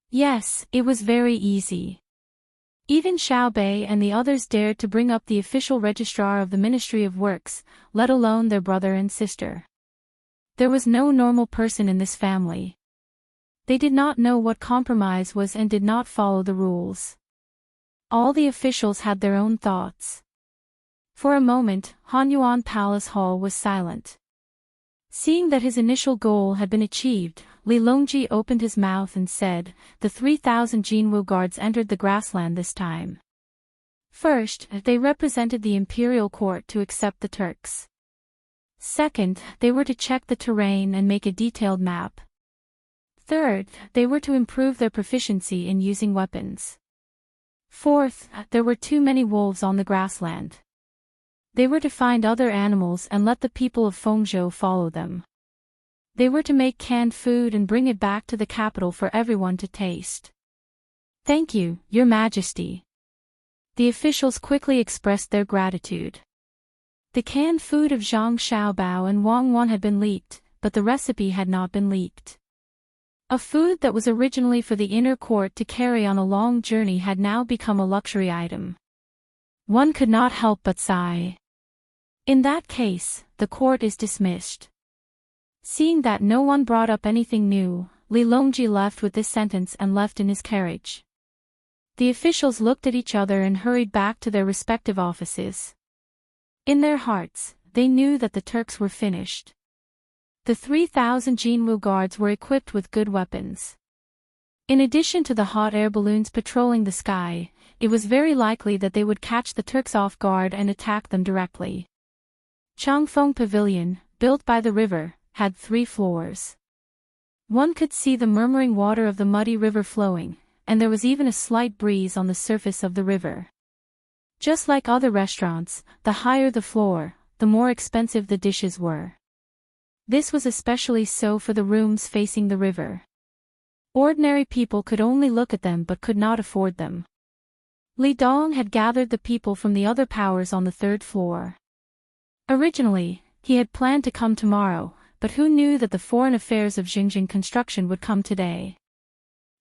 Yes, it was very easy. Even Xiao Bei and the others dared to bring up the official registrar of the Ministry of Works, let alone their brother and sister. There was no normal person in this family. They did not know what compromise was and did not follow the rules. All the officials had their own thoughts. For a moment, Hanyuan Palace Hall was silent. Seeing that his initial goal had been achieved, Li Longji opened his mouth and said, "The 3,000 Jinwu guards entered the grassland this time. First, they represented the imperial court to accept the Turks. Second, they were to check the terrain and make a detailed map. Third, they were to improve their proficiency in using weapons. Fourth, there were too many wolves on the grassland. They were to find other animals and let the people of Fengzhou follow them. They were to make canned food and bring it back to the capital for everyone to taste." "Thank you, Your Majesty." The officials quickly expressed their gratitude. The canned food of Zhang Xiaobao and Wang Wan had been leaked, but the recipe had not been leaked. A food that was originally for the inner court to carry on a long journey had now become a luxury item. One could not help but sigh. In that case, the court is dismissed. Seeing that no one brought up anything new, Li Longji left with this sentence and left in his carriage. The officials looked at each other and hurried back to their respective offices. In their hearts, they knew that the Turks were finished. The 3,000 Jinwu guards were equipped with good weapons. In addition to the hot air balloons patrolling the sky, it was very likely that they would catch the Turks off guard and attack them directly. Changfeng Pavilion, built by the river, had 3 floors. One could see the murmuring water of the muddy river flowing, and there was even a slight breeze on the surface of the river. Just like other restaurants, the higher the floor, the more expensive the dishes were. This was especially so for the rooms facing the river. Ordinary people could only look at them but could not afford them. Li Dong had gathered the people from the other powers on the 3rd floor. Originally, he had planned to come tomorrow, but who knew that the foreign affairs of Xinjiang Construction would come today?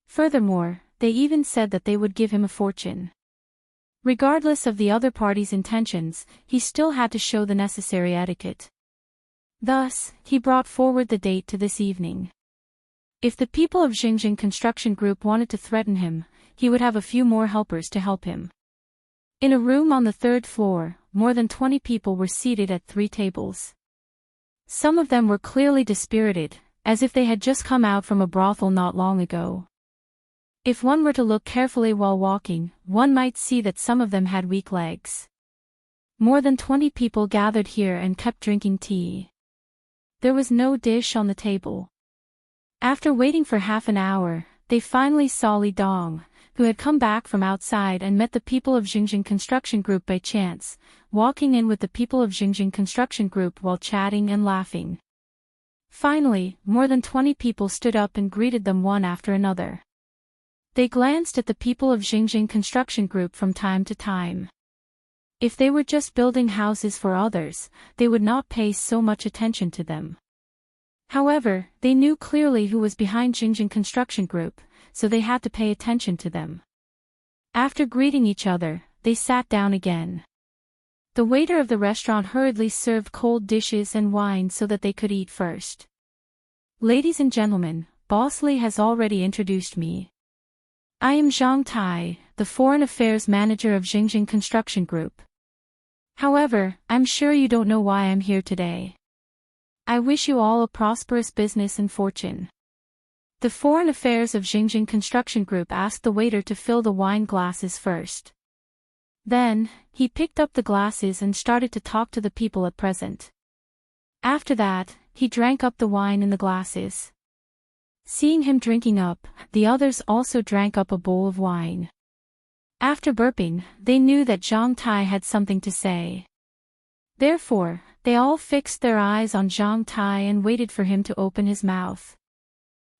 Furthermore, they even said that they would give him a fortune. Regardless of the other party's intentions, he still had to show the necessary etiquette. Thus, he brought forward the date to this evening. If the people of Xinjiang Construction Group wanted to threaten him, he would have a few more helpers to help him. In a room on the 3rd floor, more than 20 people were seated at 3 tables. Some of them were clearly dispirited, as if they had just come out from a brothel not long ago. If one were to look carefully while walking, one might see that some of them had weak legs. More than 20 people gathered here and kept drinking tea. There was no dish on the table. After waiting for half an hour, they finally saw Li Dong, who had come back from outside and met the people of Xinjiang Construction Group by chance, walking in with the people of Xinjiang Construction Group while chatting and laughing. Finally, more than 20 people stood up and greeted them one after another. They glanced at the people of Xinjiang Construction Group from time to time. If they were just building houses for others, they would not pay so much attention to them. However, they knew clearly who was behind Xinjiang Construction Group, so they had to pay attention to them. After greeting each other, they sat down again. The waiter of the restaurant hurriedly served cold dishes and wine so that they could eat first. "Ladies and gentlemen, Boss Li has already introduced me. I am Zhang Tai, the Foreign Affairs Manager of Xinjiang Construction Group. However, I'm sure you don't know why I'm here today. I wish you all a prosperous business and fortune." The Foreign Affairs of Xinjiang Construction Group asked the waiter to fill the wine glasses first. Then, he picked up the glasses and started to talk to the people at present. After that, he drank up the wine in the glasses. Seeing him drinking up, the others also drank up a bowl of wine. After burping, they knew that Zhang Tai had something to say. Therefore, they all fixed their eyes on Zhang Tai and waited for him to open his mouth.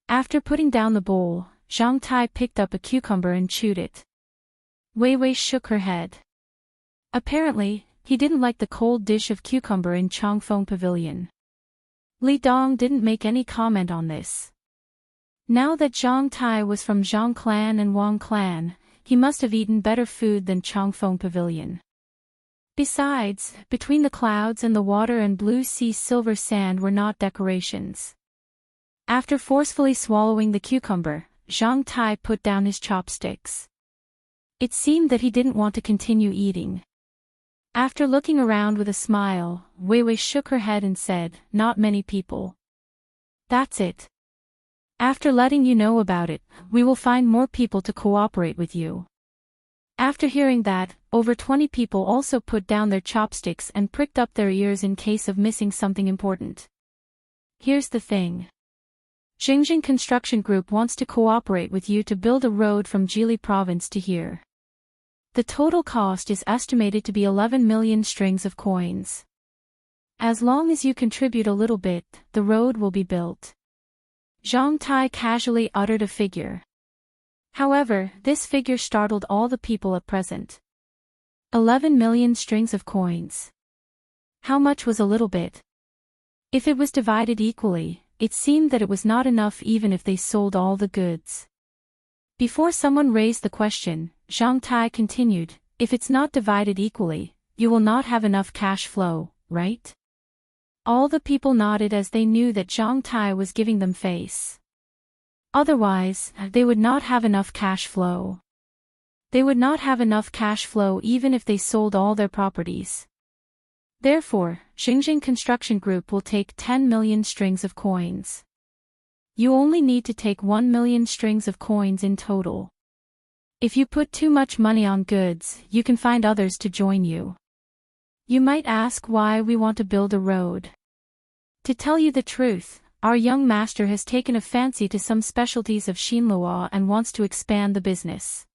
After putting down the bowl, Zhang Tai picked up a cucumber and chewed it. Wei Wei shook her head. Apparently, he didn't like the cold dish of cucumber in Changfeng Pavilion. Li Dong didn't make any comment on this. Now that Zhang Tai was from Zhang clan and Wang clan, he must have eaten better food than Changfeng Pavilion. Besides, between the clouds and the water and blue sea silver sand were not decorations. After forcefully swallowing the cucumber, Zhang Tai put down his chopsticks. It seemed that he didn't want to continue eating. After looking around with a smile, Wei Wei shook her head and said, "Not many people." "That's it. After letting you know about it, we will find more people to cooperate with you." After hearing that, over 20 people also put down their chopsticks and pricked up their ears in case of missing something important. "Here's the thing. Xinjiang Construction Group wants to cooperate with you to build a road from Jili province to here. The total cost is estimated to be 11 million strings of coins. As long as you contribute a little bit, the road will be built." Zhang Tai casually uttered a figure. However, this figure startled all the people at present. 11 million strings of coins. How much was a little bit? If it was divided equally, it seemed that it was not enough even if they sold all the goods. Before someone raised the question, Zhang Tai continued, "If it's not divided equally, you will not have enough cash flow, right?" All the people nodded as they knew that Zhang Tai was giving them face. Otherwise, they would not have enough cash flow. They would not have enough cash flow even if they sold all their properties. Therefore, Xinjiang Construction Group will take 10 million strings of coins. You only need to take 1 million strings of coins in total. If you put too much money on goods, you can find others to join you. You might ask why we want to build a road. To tell you the truth, our young master has taken a fancy to some specialties of Xinlua and wants to expand the business.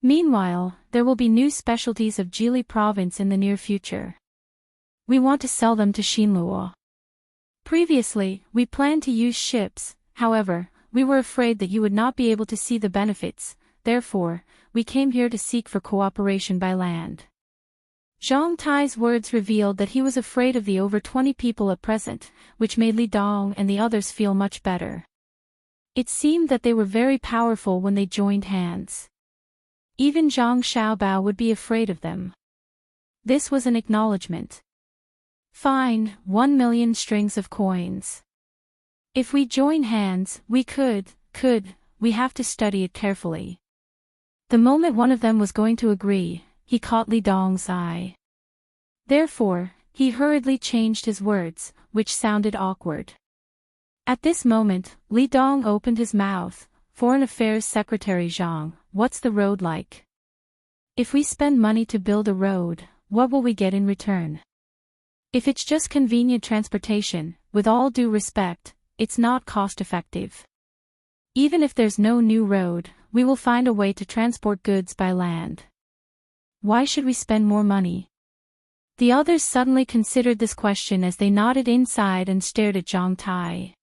Meanwhile, there will be new specialties of Jili province in the near future. We want to sell them to Xinlua. Previously, we planned to use ships, however, we were afraid that you would not be able to see the benefits, therefore, we came here to seek for cooperation by land." Zhang Tai's words revealed that he was afraid of the over 20 people at present, which made Li Dong and the others feel much better. It seemed that they were very powerful when they joined hands. Even Zhang Xiaobao would be afraid of them. This was an acknowledgement. "Fine, 1 million strings of coins. If we join hands, we could, we have to study it carefully." The moment one of them was going to agree, he caught Li Dong's eye. Therefore, he hurriedly changed his words, which sounded awkward. At this moment, Li Dong opened his mouth. "Foreign Affairs Secretary Zhang, what's the road like? If we spend money to build a road, what will we get in return? If it's just convenient transportation, with all due respect, it's not cost-effective. Even if there's no new road, we will find a way to transport goods by land. Why should we spend more money?" The others suddenly considered this question as they nodded inside and stared at Zhang Tai.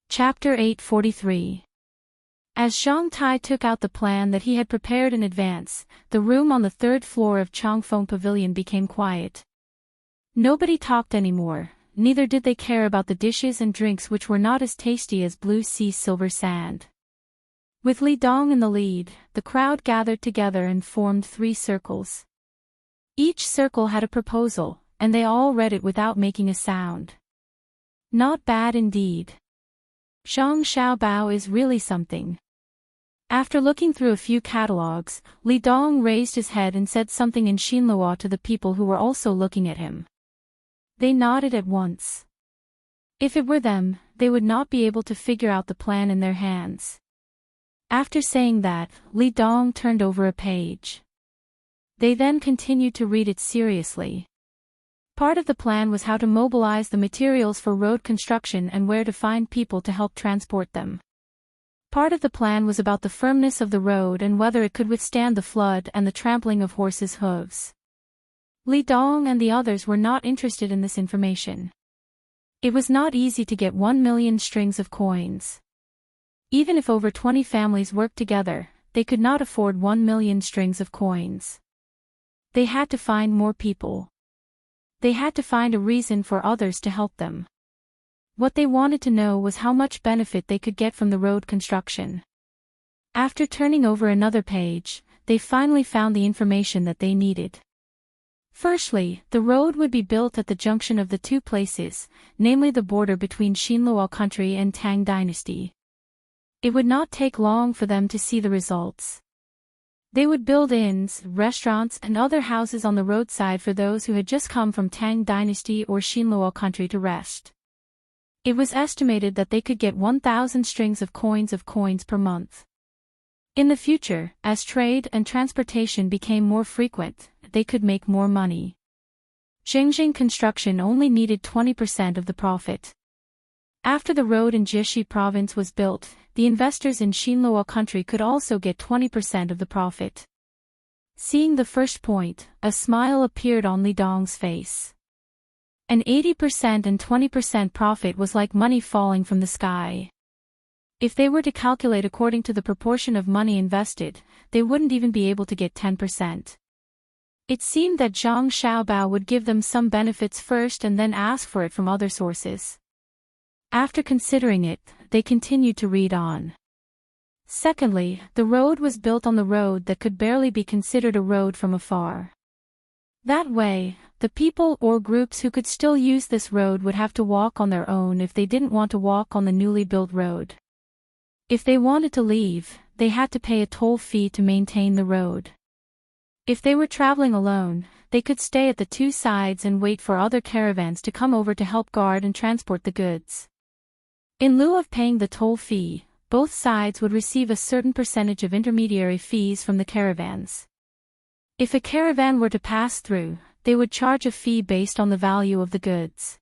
Chapter 843. As Zhang Tai took out the plan that he had prepared in advance, the room on the third floor of Changfeng Pavilion became quiet. Nobody talked anymore, neither did they care about the dishes and drinks which were not as tasty as blue sea silver sand. With Li Dong in the lead, the crowd gathered together and formed 3 circles. Each circle had a proposal, and they all read it without making a sound. Not bad indeed. Zhang Xiaobao is really something. After looking through a few catalogues, Li Dong raised his head and said something in Xinlua to the people who were also looking at him. They nodded at once. If it were them, they would not be able to figure out the plan in their hands. After saying that, Li Dong turned over a page. They then continued to read it seriously. Part of the plan was how to mobilize the materials for road construction and where to find people to help transport them. Part of the plan was about the firmness of the road and whether it could withstand the flood and the trampling of horses' hooves. Li Dong and the others were not interested in this information. It was not easy to get 1 million strings of coins. Even if over 20 families worked together, they could not afford 1 million strings of coins. They had to find more people. They had to find a reason for others to help them. What they wanted to know was how much benefit they could get from the road construction. After turning over another page, they finally found the information that they needed. Firstly, the road would be built at the junction of the two places, namely the border between Xinluo country and Tang dynasty. It would not take long for them to see the results. They would build inns, restaurants and other houses on the roadside for those who had just come from Tang dynasty or Xinluo country to rest. It was estimated that they could get 1,000 strings of coins per month. In the future, as trade and transportation became more frequent, they could make more money. Xinjiang construction only needed 20% of the profit. After the road in Jieshi province was built, the investors in Xinluo country could also get 20% of the profit. Seeing the first point, a smile appeared on Li Dong's face. An 80% and 20% profit was like money falling from the sky. If they were to calculate according to the proportion of money invested, they wouldn't even be able to get 10%. It seemed that Zhang Xiaobao would give them some benefits first and then ask for it from other sources. After considering it, they continued to read on. Secondly, the road was built on the road that could barely be considered a road from afar. That way, the people or groups who could still use this road would have to walk on their own if they didn't want to walk on the newly built road. If they wanted to leave, they had to pay a toll fee to maintain the road. If they were traveling alone, they could stay at the two sides and wait for other caravans to come over to help guard and transport the goods. In lieu of paying the toll fee, both sides would receive a certain percentage of intermediary fees from the caravans. If a caravan were to pass through, they would charge a fee based on the value of the goods.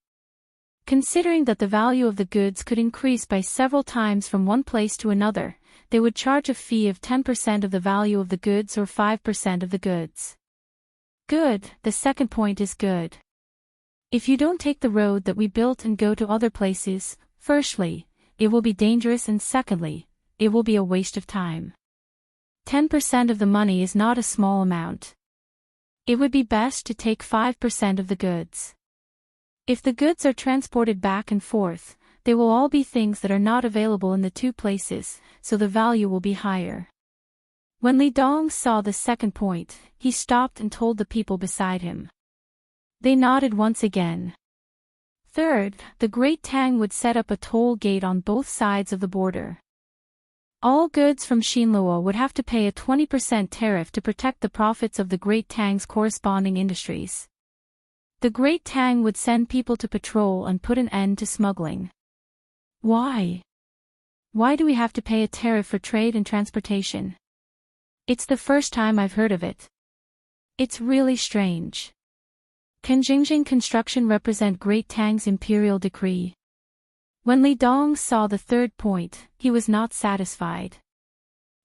Considering that the value of the goods could increase by several times from one place to another, they would charge a fee of 10% of the value of the goods or 5% of the goods. Good, the second point is good. If you don't take the road that we built and go to other places, firstly, it will be dangerous and secondly, it will be a waste of time. 10% of the money is not a small amount. It would be best to take 5% of the goods. If the goods are transported back and forth, they will all be things that are not available in the two places, so the value will be higher. When Li Dong saw the second point, he stopped and told the people beside him. They nodded once again. Third, the Great Tang would set up a toll gate on both sides of the border. All goods from Xinluo would have to pay a 20% tariff to protect the profits of the Great Tang's corresponding industries. The Great Tang would send people to patrol and put an end to smuggling. Why? Why do we have to pay a tariff for trade and transportation? It's the first time I've heard of it. It's really strange. Can Xinjiang construction represent Great Tang's imperial decree? When Li Dong saw the third point, he was not satisfied.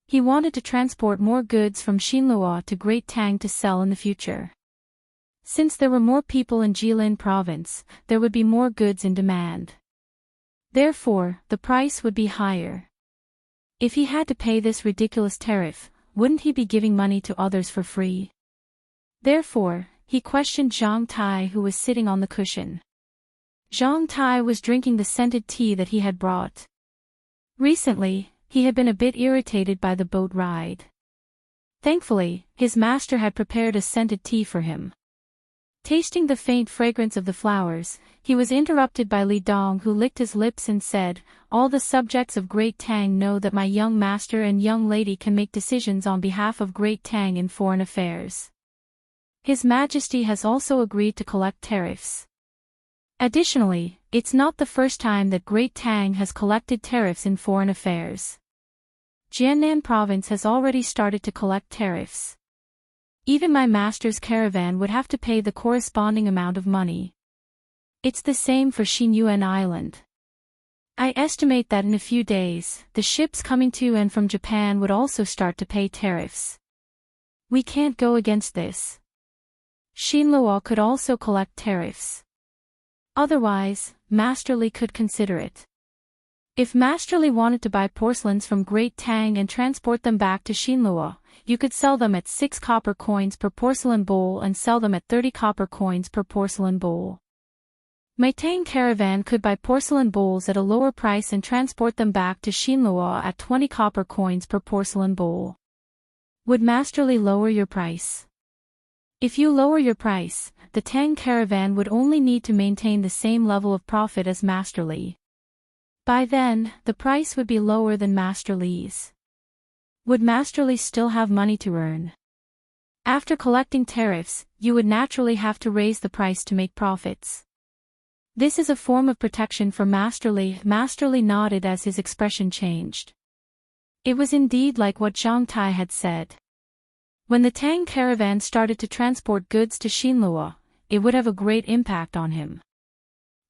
He wanted to transport more goods from Xinluo to Great Tang to sell in the future. Since there were more people in Jilin province, there would be more goods in demand. Therefore, the price would be higher. If he had to pay this ridiculous tariff, wouldn't he be giving money to others for free? Therefore, he questioned Zhang Tai, who was sitting on the cushion. Zhang Tai was drinking the scented tea that he had brought. Recently, he had been a bit irritated by the boat ride. Thankfully, his master had prepared a scented tea for him. Tasting the faint fragrance of the flowers, he was interrupted by Li Dong, who licked his lips and said, "All the subjects of Great Tang know that my young master and young lady can make decisions on behalf of Great Tang in foreign affairs. His Majesty has also agreed to collect tariffs. Additionally, it's not the first time that Great Tang has collected tariffs in foreign affairs. Jiannan province has already started to collect tariffs. Even my master's caravan would have to pay the corresponding amount of money. It's the same for Xinyuan Island. I estimate that in a few days, the ships coming to and from Japan would also start to pay tariffs. We can't go against this. Xinluo could also collect tariffs. Otherwise, Master Li could consider it. If Master Li wanted to buy porcelains from Great Tang and transport them back to Xinluo, you could sell them at 6 copper coins per porcelain bowl and sell them at 30 copper coins per porcelain bowl. My Tang caravan could buy porcelain bowls at a lower price and transport them back to Xinluo at 20 copper coins per porcelain bowl. Would Master Li lower your price? If you lower your price, the Tang caravan would only need to maintain the same level of profit as Master Li. By then, the price would be lower than Master Li's. Would Master Li still have money to earn? After collecting tariffs, you would naturally have to raise the price to make profits. This is a form of protection for Master Li. Master Li nodded as his expression changed. It was indeed like what Zhang Tai had said. When the Tang caravan started to transport goods to Xinluo, it would have a great impact on him.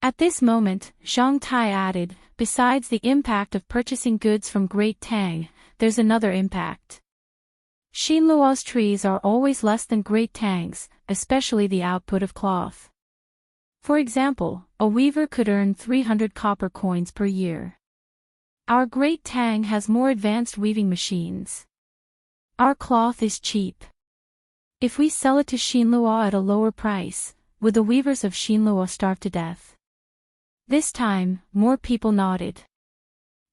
At this moment, Zhang Tai added, besides the impact of purchasing goods from Great Tang, there's another impact. Xinluo's trees are always less than Great Tang's, especially the output of cloth. For example, a weaver could earn 300 copper coins per year. Our Great Tang has more advanced weaving machines. Our cloth is cheap. If we sell it to Xinluo at a lower price, would the weavers of Xinluo starve to death? This time, more people nodded.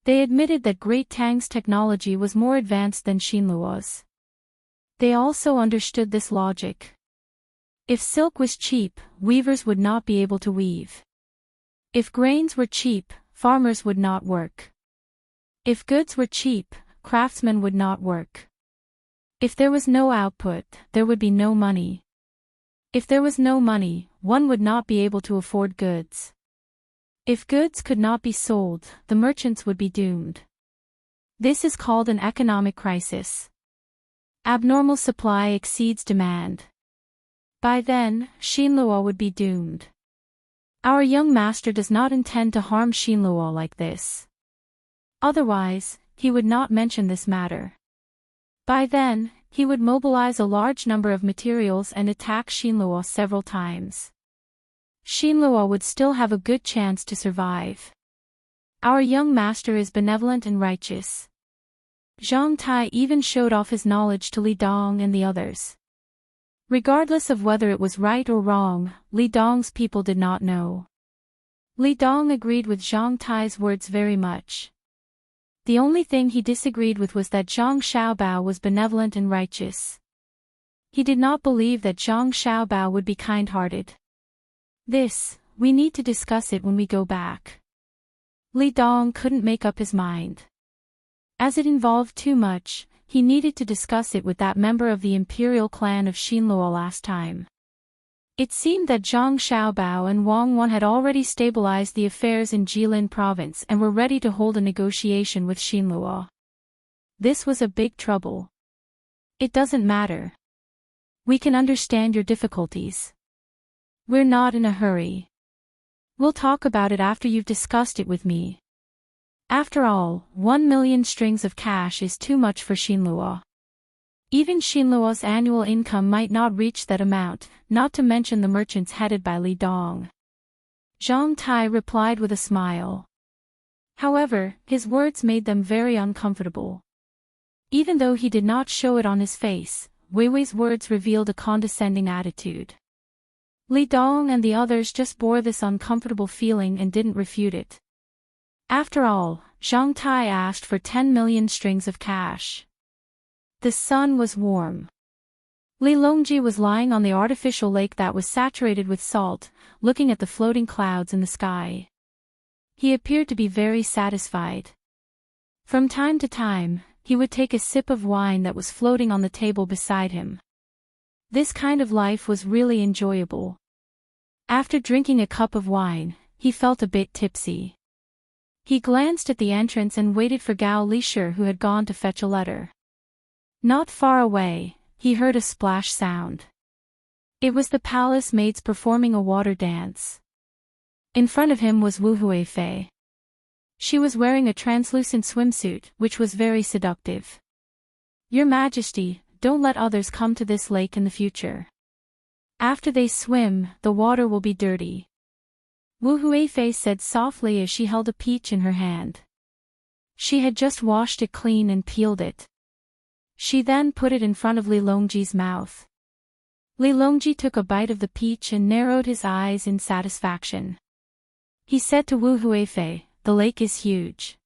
They admitted that Great Tang's technology was more advanced than Xinluo's. They also understood this logic. If silk was cheap, weavers would not be able to weave. If grains were cheap, farmers would not work. If goods were cheap, craftsmen would not work. If there was no output, there would be no money. If there was no money, one would not be able to afford goods. If goods could not be sold, the merchants would be doomed. This is called an economic crisis. Abnormal supply exceeds demand. By then, Xinluo would be doomed. Our young master does not intend to harm Xinluo like this. Otherwise, he would not mention this matter. By then, he would mobilize a large number of materials and attack Xinluo several times. Xinluo would still have a good chance to survive. Our young master is benevolent and righteous. Zhang Tai even showed off his knowledge to Li Dong and the others. Regardless of whether it was right or wrong, Li Dong's people did not know. Li Dong agreed with Zhang Tai's words very much. The only thing he disagreed with was that Zhang Xiaobao was benevolent and righteous. He did not believe that Zhang Xiaobao would be kind-hearted. We need to discuss it when we go back. Li Dong couldn't make up his mind. As it involved too much, he needed to discuss it with that member of the imperial clan of Xinluo last time. It seemed that Zhang Xiaobao and Wang Wan had already stabilized the affairs in Jilin province and were ready to hold a negotiation with Xinluo. This was a big trouble. It doesn't matter. We can understand your difficulties. We're not in a hurry. We'll talk about it after you've discussed it with me. After all, 1 million strings of cash is too much for Xinluo. Even Xinluo's annual income might not reach that amount, not to mention the merchants headed by Li Dong. Zhang Tai replied with a smile. However, his words made them very uncomfortable. Even though he did not show it on his face, Wei Wei's words revealed a condescending attitude. Li Dong and the others just bore this uncomfortable feeling and didn't refute it. After all, Zhang Tai asked for 10 million strings of cash. The sun was warm. Li Longji was lying on the artificial lake that was saturated with salt, looking at the floating clouds in the sky. He appeared to be very satisfied. From time to time, he would take a sip of wine that was floating on the table beside him. This kind of life was really enjoyable. After drinking a cup of wine, he felt a bit tipsy. He glanced at the entrance and waited for Gao Lishir, who had gone to fetch a letter. Not far away, he heard a splash sound. It was the palace maids performing a water dance. In front of him was Wu Huifei. She was wearing a translucent swimsuit, which was very seductive. Your Majesty, don't let others come to this lake in the future. After they swim, the water will be dirty. Wu Huifei said softly as she held a peach in her hand. She had just washed it clean and peeled it. She then put it in front of Li Longji's mouth. Li Longji took a bite of the peach and narrowed his eyes in satisfaction. He said to Wu Huifei, "The lake is huge.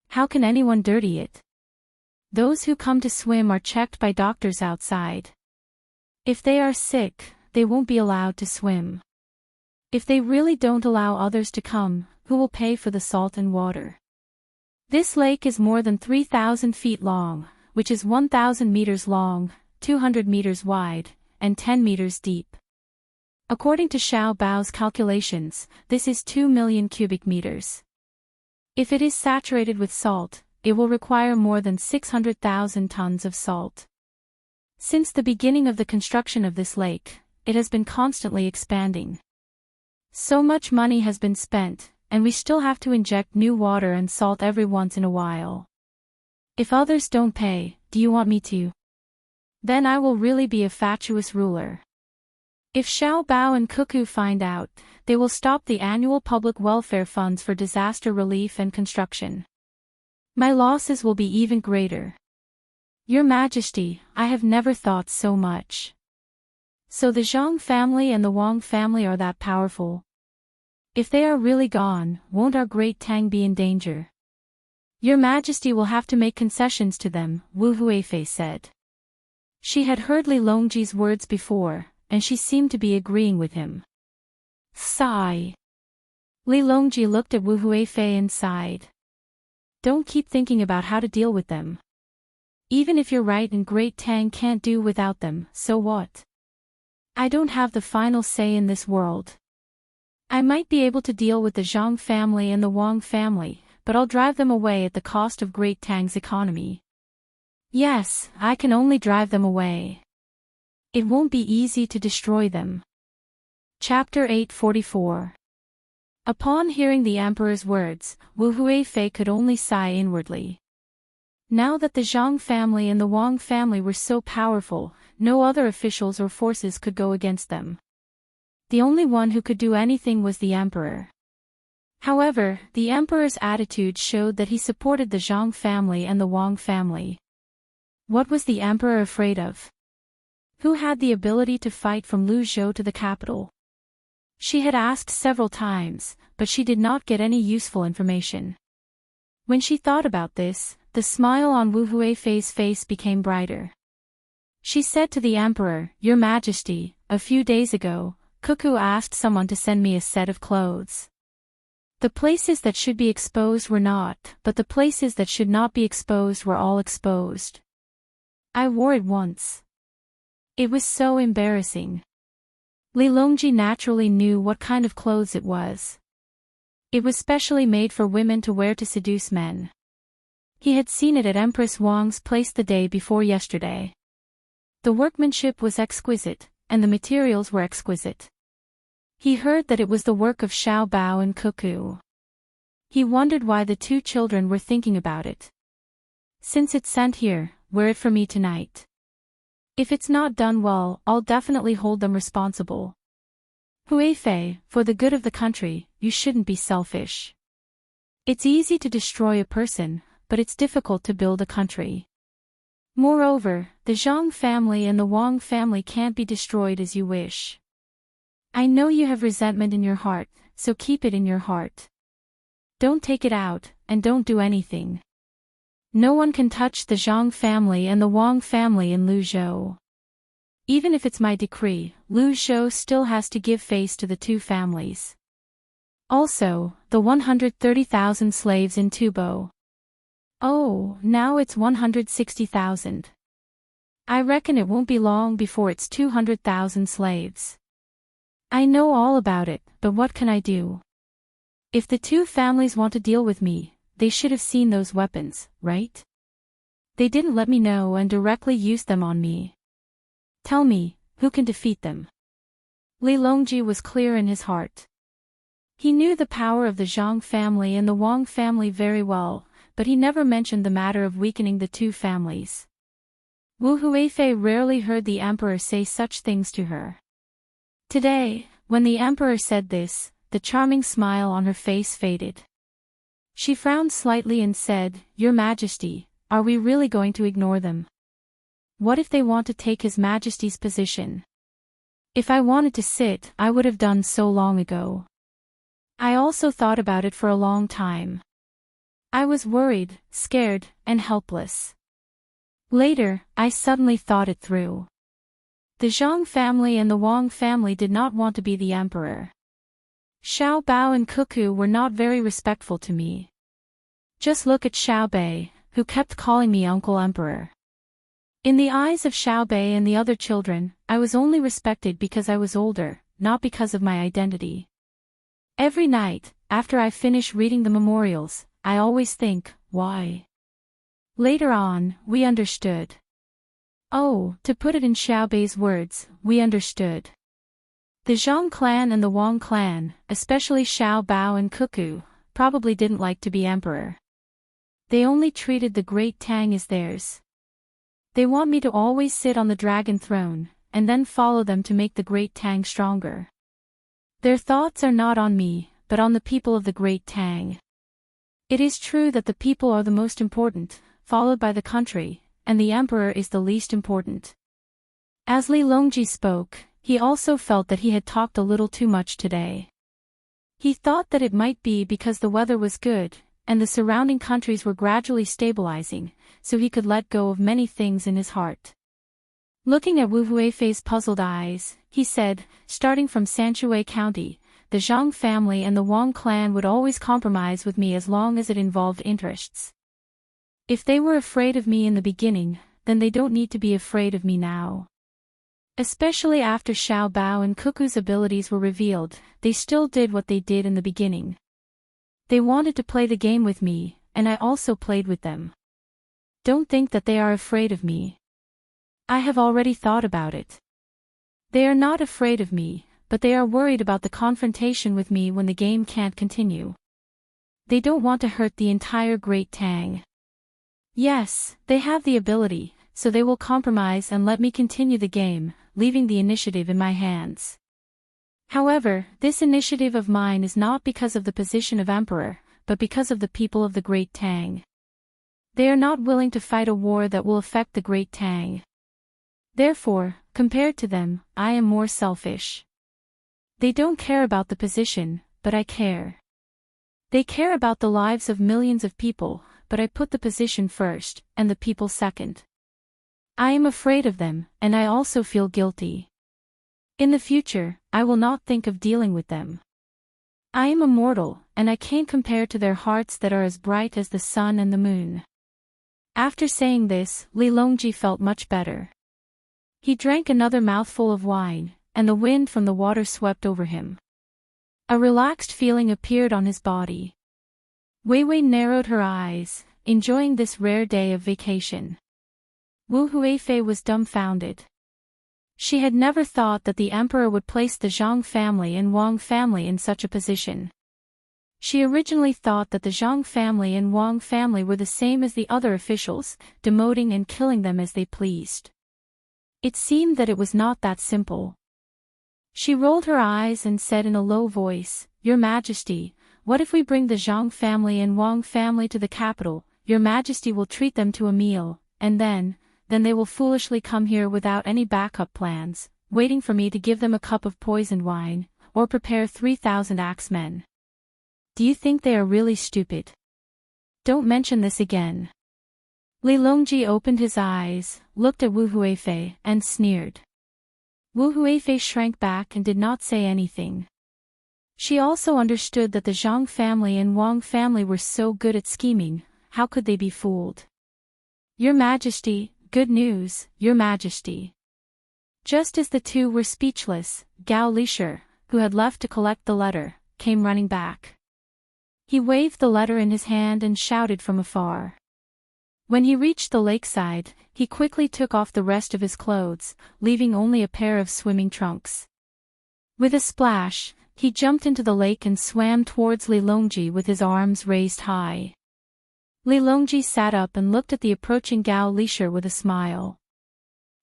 How can anyone dirty it? Those who come to swim are checked by doctors outside. If they are sick, they won't be allowed to swim. If they really don't allow others to come, who will pay for the salt and water? This lake is more than 3,000 feet long, which is 1,000 meters long, 200 meters wide, and 10 meters deep. According to Xiao Bao's calculations, this is 2 million cubic meters. If it is saturated with salt, it will require more than 600,000 tons of salt. Since the beginning of the construction of this lake, it has been constantly expanding. So much money has been spent, and we still have to inject new water and salt every once in a while. If others don't pay, do you want me to? Then I will really be a fatuous ruler. If Xiao Bao and Cuckoo find out, they will stop the annual public welfare funds for disaster relief and construction. My losses will be even greater. Your Majesty, I have never thought so much. So the Zhang family and the Wang family are that powerful? If they are really gone, won't our great Tang be in danger? Your Majesty will have to make concessions to them, Wu Huifei said. She had heard Li Longji's words before, and she seemed to be agreeing with him. Sigh. Li Longji looked at Wu Huifei and sighed. Don't keep thinking about how to deal with them. Even if you're right and Great Tang can't do without them, so what? I don't have the final say in this world. I might be able to deal with the Zhang family and the Wang family, but I'll drive them away at the cost of Great Tang's economy. Yes, I can only drive them away. It won't be easy to destroy them. Chapter 844. Upon hearing the emperor's words, Wu Huifei could only sigh inwardly. Now that the Zhang family and the Wang family were so powerful, no other officials or forces could go against them. The only one who could do anything was the emperor. However, the emperor's attitude showed that he supported the Zhang family and the Wang family. What was the emperor afraid of? Who had the ability to fight from Luzhou to the capital? She had asked several times, but she did not get any useful information. When she thought about this, the smile on Wu Huifei's face became brighter. She said to the emperor, "Your Majesty, a few days ago, Cuckoo asked someone to send me a set of clothes. The places that should be exposed were not, but the places that should not be exposed were all exposed. I wore it once. It was so embarrassing." Li Longji naturally knew what kind of clothes it was. It was specially made for women to wear to seduce men. He had seen it at Empress Wang's place the day before yesterday. The workmanship was exquisite, and the materials were exquisite. He heard that it was the work of Xiao Bao and Cuckoo. He wondered why the two children were thinking about it. "Since it's sent here, wear it for me tonight. If it's not done well, I'll definitely hold them responsible. Huifei, for the good of the country, you shouldn't be selfish. It's easy to destroy a person, but it's difficult to build a country. Moreover, the Zhang family and the Wang family can't be destroyed as you wish. I know you have resentment in your heart, so keep it in your heart. Don't take it out, and don't do anything. No one can touch the Zhang family and the Wang family in Luzhou. Even if it's my decree, Luzhou still has to give face to the two families. Also, the 130,000 slaves in Tubo. Oh, now it's 160,000. I reckon it won't be long before it's 200,000 slaves. I know all about it, but what can I do? If the two families want to deal with me, they should have seen those weapons, right? They didn't let me know and directly used them on me. Tell me, who can defeat them?" Li Longji was clear in his heart. He knew the power of the Zhang family and the Wang family very well, but he never mentioned the matter of weakening the two families. Wu Huifei rarely heard the emperor say such things to her. Today, when the emperor said this, the charming smile on her face faded. She frowned slightly and said, "Your Majesty, are we really going to ignore them? What if they want to take His Majesty's position? If I wanted to sit, I would have done so long ago." I also thought about it for a long time. I was worried, scared, and helpless. Later, I suddenly thought it through. The Zhang family and the Wang family did not want to be the emperor. Xiao Bao and Cuckoo were not very respectful to me. Just look at Xiao Bei, who kept calling me Uncle Emperor. In the eyes of Xiao Bei and the other children, I was only respected because I was older, not because of my identity. Every night, after I finish reading the memorials, I always think, why? Later on, we understood. Oh, to put it in Xiao Bei's words, we understood. The Zhang clan and the Wang clan, especially Xiao Bao and Cuckoo, probably didn't like to be emperor. They only treated the Great Tang as theirs. They want me to always sit on the dragon throne, and then follow them to make the Great Tang stronger. Their thoughts are not on me, but on the people of the Great Tang. It is true that the people are the most important, followed by the country, and the emperor is the least important. As Li Longji spoke, he also felt that he had talked a little too much today. He thought that it might be because the weather was good, and the surrounding countries were gradually stabilizing, so he could let go of many things in his heart. Looking at Wu Huifei's puzzled eyes, he said, "Starting from Sanshui County, the Zhang family and the Wang clan would always compromise with me as long as it involved interests. If they were afraid of me in the beginning, then they don't need to be afraid of me now. Especially after Xiao Bao and Cuckoo's abilities were revealed, they still did what they did in the beginning. They wanted to play the game with me, and I also played with them. Don't think that they are afraid of me. I have already thought about it. They are not afraid of me, but they are worried about the confrontation with me when the game can't continue. They don't want to hurt the entire Great Tang. Yes, they have the ability, so they will compromise and let me continue the game, leaving the initiative in my hands. However, this initiative of mine is not because of the position of emperor, but because of the people of the Great Tang. They are not willing to fight a war that will affect the Great Tang. Therefore, compared to them, I am more selfish. They don't care about the position, but I care. They care about the lives of millions of people, but I put the position first, and the people second. I am afraid of them, and I also feel guilty. In the future, I will not think of dealing with them. I am immortal, and I can't compare to their hearts that are as bright as the sun and the moon." After saying this, Li Longji felt much better. He drank another mouthful of wine, and the wind from the water swept over him. A relaxed feeling appeared on his body. Wei Wei narrowed her eyes, enjoying this rare day of vacation. Wu Huifei was dumbfounded. She had never thought that the emperor would place the Zhang family and Wang family in such a position. She originally thought that the Zhang family and Wang family were the same as the other officials, demoting and killing them as they pleased. It seemed that it was not that simple. She rolled her eyes and said in a low voice, "Your Majesty, what if we bring the Zhang family and Wang family to the capital? Your Majesty will treat them to a meal, and then they will foolishly come here without any backup plans, waiting for me to give them a cup of poisoned wine, or prepare 3,000 axemen. Do you think they are really stupid? Don't mention this again." Li Longji opened his eyes, looked at Wu Huifei, and sneered. Wu Huifei shrank back and did not say anything. She also understood that the Zhang family and Wang family were so good at scheming, how could they be fooled? "Your Majesty, good news, Your Majesty." Just as the two were speechless, Gao Lisher, who had left to collect the letter, came running back. He waved the letter in his hand and shouted from afar. When he reached the lakeside, he quickly took off the rest of his clothes, leaving only a pair of swimming trunks. With a splash, he jumped into the lake and swam towards Li Longji with his arms raised high. Li Longji sat up and looked at the approaching Gao Lisher with a smile.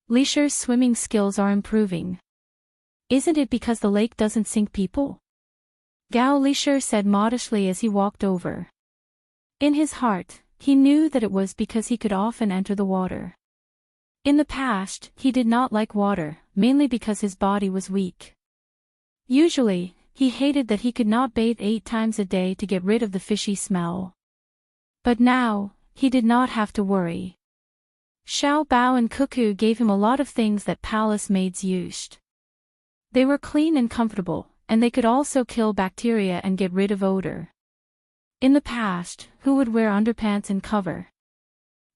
"Lisher's swimming skills are improving. Isn't it because the lake doesn't sink people?" Gao Lisher said modestly as he walked over. In his heart, he knew that it was because he could often enter the water. In the past, he did not like water, mainly because his body was weak. Usually, he hated that he could not bathe 8 times a day to get rid of the fishy smell. But now, he did not have to worry. Xiao Bao and Cuckoo gave him a lot of things that palace maids used. They were clean and comfortable, and they could also kill bacteria and get rid of odor. In the past, who would wear underpants and cover?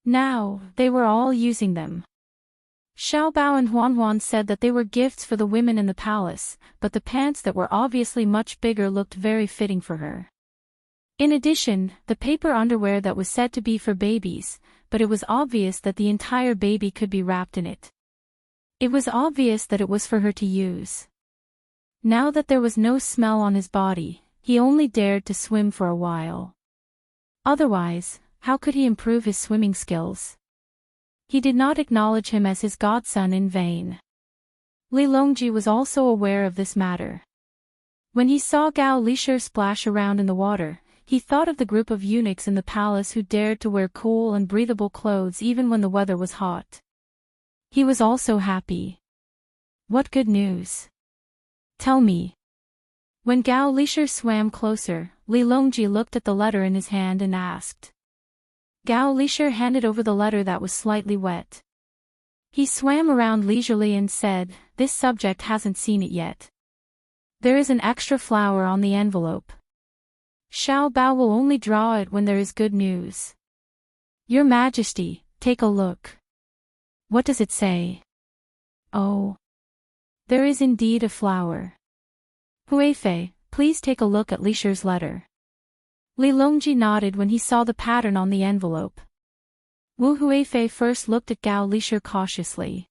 Now, they were all using them. Xiao Bao and Huan Huan said that they were gifts for the women in the palace, but the pants that were obviously much bigger looked very fitting for her. In addition, the paper underwear that was said to be for babies, but it was obvious that the entire baby could be wrapped in it. It was obvious that it was for her to use. Now that there was no smell on his body, he only dared to swim for a while. Otherwise, how could he improve his swimming skills? He did not acknowledge him as his godson in vain. Li Longji was also aware of this matter. When he saw Gao Lishir splash around in the water, he thought of the group of eunuchs in the palace who dared to wear cool and breathable clothes even when the weather was hot. He was also happy. What good news? Tell me. When Gao Lishir swam closer, Li Longji looked at the letter in his hand and asked. Gao Lishir handed over the letter that was slightly wet. He swam around leisurely and said, "This subject hasn't seen it yet. There is an extra flower on the envelope. Xiao Bao will only draw it when there is good news. Your Majesty, take a look." What does it say? Oh. There is indeed a flower. Huifei, please take a look at Lishir's letter. Li Longji nodded when he saw the pattern on the envelope. Wu Huifei first looked at Gao Lishir cautiously.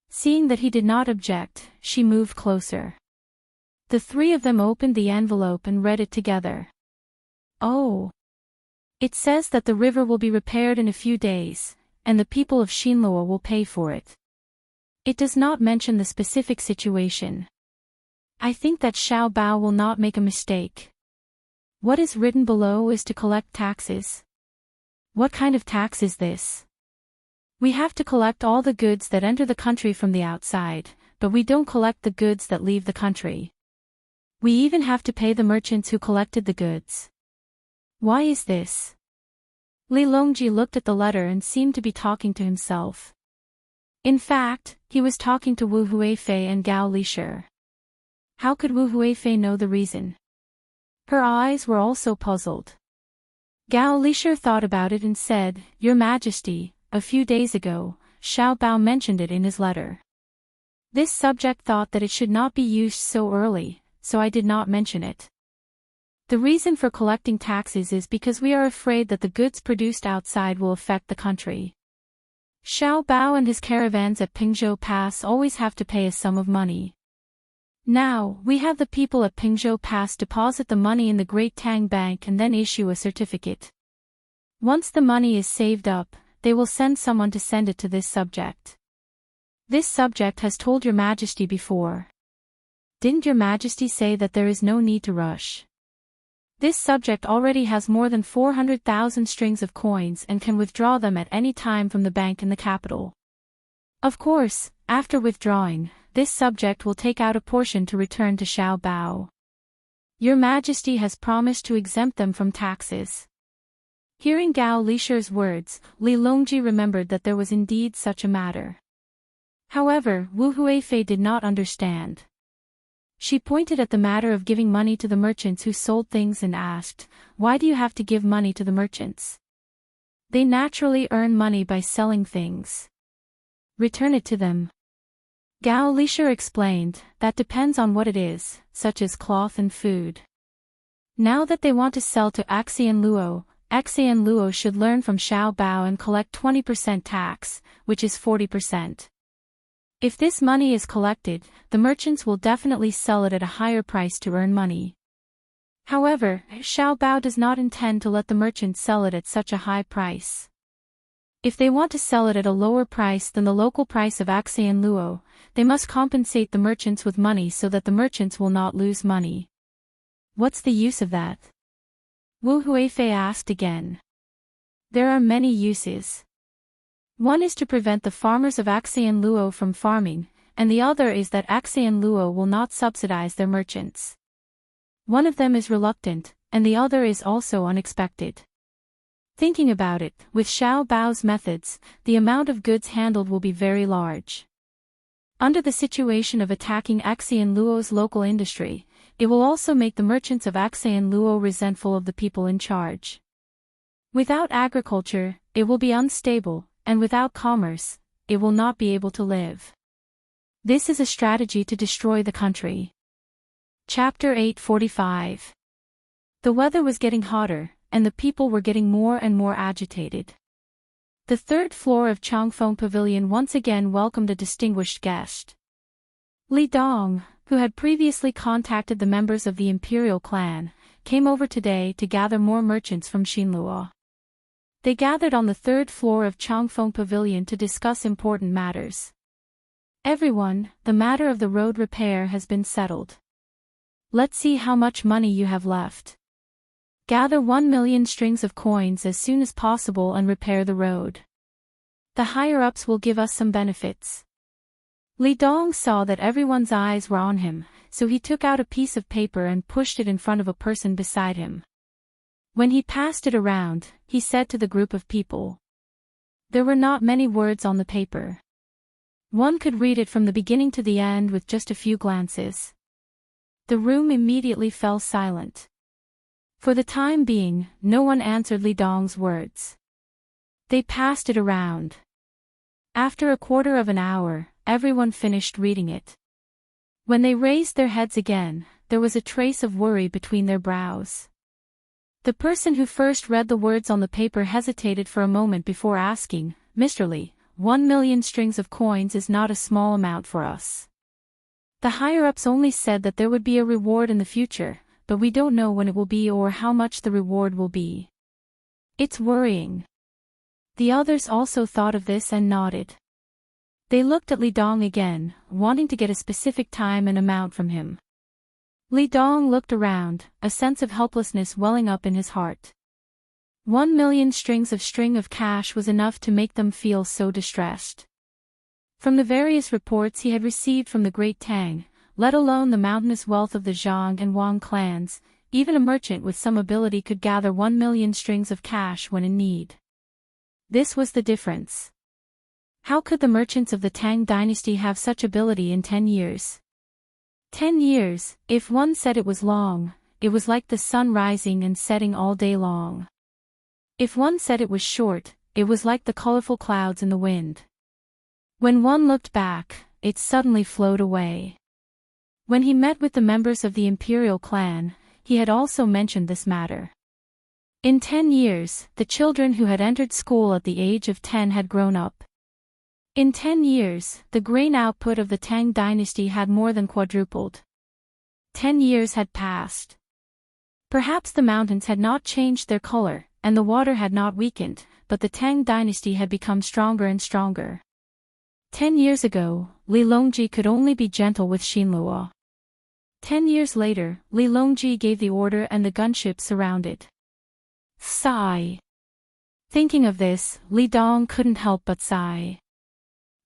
Seeing that he did not object, she moved closer. The three of them opened the envelope and read it together. Oh. It says that the river will be repaired in a few days, and the people of Xinluo will pay for it. It does not mention the specific situation. I think that Xiao Bao will not make a mistake. What is written below is to collect taxes. What kind of tax is this? We have to collect all the goods that enter the country from the outside, but we don't collect the goods that leave the country. We even have to pay the merchants who collected the goods. Why is this? Li Longji looked at the letter and seemed to be talking to himself. In fact, he was talking to Wu Huifei and Gao Lishir. How could Wu Huifei know the reason? Her eyes were also puzzled. Gao Lishir thought about it and said, "Your Majesty, a few days ago, Xiao Bao mentioned it in his letter. This subject thought that it should not be used so early, so I did not mention it. The reason for collecting taxes is because we are afraid that the goods produced outside will affect the country. Xiao Bao and his caravans at Pingzhou Pass always have to pay a sum of money. Now, we have the people at Pingzhou Pass deposit the money in the Great Tang Bank and then issue a certificate. Once the money is saved up, they will send someone to send it to this subject. This subject has told Your Majesty before. Didn't Your Majesty say that there is no need to rush? This subject already has more than 400,000 strings of coins and can withdraw them at any time from the bank in the capital. Of course, after withdrawing, this subject will take out a portion to return to Xiao Bao. Your Majesty has promised to exempt them from taxes." Hearing Gao Lishir's words, Li Longji remembered that there was indeed such a matter. However, Wu Huifei did not understand. She pointed at the matter of giving money to the merchants who sold things and asked, "Why do you have to give money to the merchants? They naturally earn money by selling things. Return it to them." Gao Lishir explained, "That depends on what it is, such as cloth and food. Now that they want to sell to Axian Luo should learn from Xiao Bao and collect 20% tax, which is 40%. If this money is collected, the merchants will definitely sell it at a higher price to earn money. However, Xiao Bao does not intend to let the merchants sell it at such a high price. If they want to sell it at a lower price than the local price of Axian Luo, they must compensate the merchants with money so that the merchants will not lose money. What's the use of that? Wu Huifei asked again. There are many uses. One is to prevent the farmers of Axian Luo from farming, and the other is that Axian Luo will not subsidize their merchants. One of them is reluctant, and the other is also unexpected. Thinking about it, with Xiao Bao's methods, the amount of goods handled will be very large. Under the situation of attacking Axian Luo's local industry, it will also make the merchants of Axian Luo resentful of the people in charge. Without agriculture, it will be unstable, and without commerce, it will not be able to live. This is a strategy to destroy the country. Chapter 845. The weather was getting hotter, and the people were getting more and more agitated. The third floor of Changfeng Pavilion once again welcomed a distinguished guest. Li Dong, who had previously contacted the members of the imperial clan, came over today to gather more merchants from Xinluo. They gathered on the third floor of Changfeng Pavilion to discuss important matters. Everyone, the matter of the road repair has been settled. Let's see how much money you have left. Gather 1 million strings of coins as soon as possible and repair the road. The higher-ups will give us some benefits. Li Dong saw that everyone's eyes were on him, so he took out a piece of paper and pushed it in front of a person beside him. When he passed it around, he said to the group of people. There were not many words on the paper. One could read it from the beginning to the end with just a few glances. The room immediately fell silent. For the time being, no one answered Li Dong's words. They passed it around. After a quarter of an hour, everyone finished reading it. When they raised their heads again, there was a trace of worry between their brows. The person who first read the words on the paper hesitated for a moment before asking, Mr. Li, 1 million strings of coins is not a small amount for us. The higher-ups only said that there would be a reward in the future, but we don't know when it will be or how much the reward will be. It's worrying. The others also thought of this and nodded. They looked at Li Dong again, wanting to get a specific time and amount from him. Li Dong looked around, a sense of helplessness welling up in his heart. 1 million strings of cash was enough to make them feel so distressed. From the various reports he had received from the Great Tang, let alone the mountainous wealth of the Zhang and Wang clans, even a merchant with some ability could gather 1 million strings of cash when in need. This was the difference. How could the merchants of the Tang dynasty have such ability in 10 years? 10 years, if one said it was long, it was like the sun rising and setting all day long. If one said it was short, it was like the colorful clouds in the wind. When one looked back, it suddenly flowed away. When he met with the members of the imperial clan, he had also mentioned this matter. In 10 years, the children who had entered school at the age of 10 had grown up. In 10 years, the grain output of the Tang dynasty had more than quadrupled. 10 years had passed. Perhaps the mountains had not changed their color, and the water had not weakened, but the Tang dynasty had become stronger and stronger. 10 years ago, Li Longji could only be gentle with Xinluo. 10 years later, Li Longji gave the order and the gunship surrounded. Sigh. Thinking of this, Li Dong couldn't help but sigh.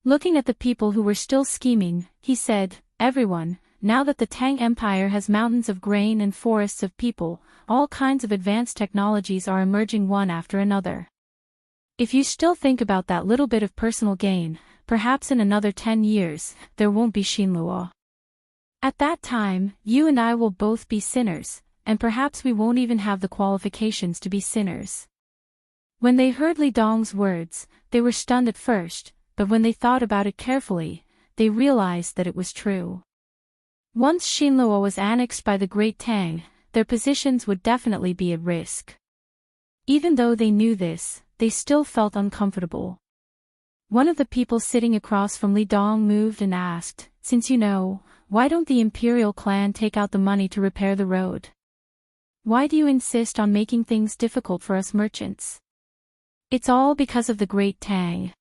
Looking at the people who were still scheming, he said, Everyone, now that the Tang Empire has mountains of grain and forests of people, all kinds of advanced technologies are emerging one after another. If you still think about that little bit of personal gain, perhaps in another 10 years, there won't be Xinluo. At that time, you and I will both be sinners, and perhaps we won't even have the qualifications to be sinners. When they heard Li Dong's words, they were stunned at first, but when they thought about it carefully, they realized that it was true. Once Xinluo was annexed by the Great Tang, their positions would definitely be at risk. Even though they knew this, they still felt uncomfortable. One of the people sitting across from Li Dong moved and asked, Since you know, why don't the imperial clan take out the money to repair the road? Why do you insist on making things difficult for us merchants? It's all because of the Great Tang.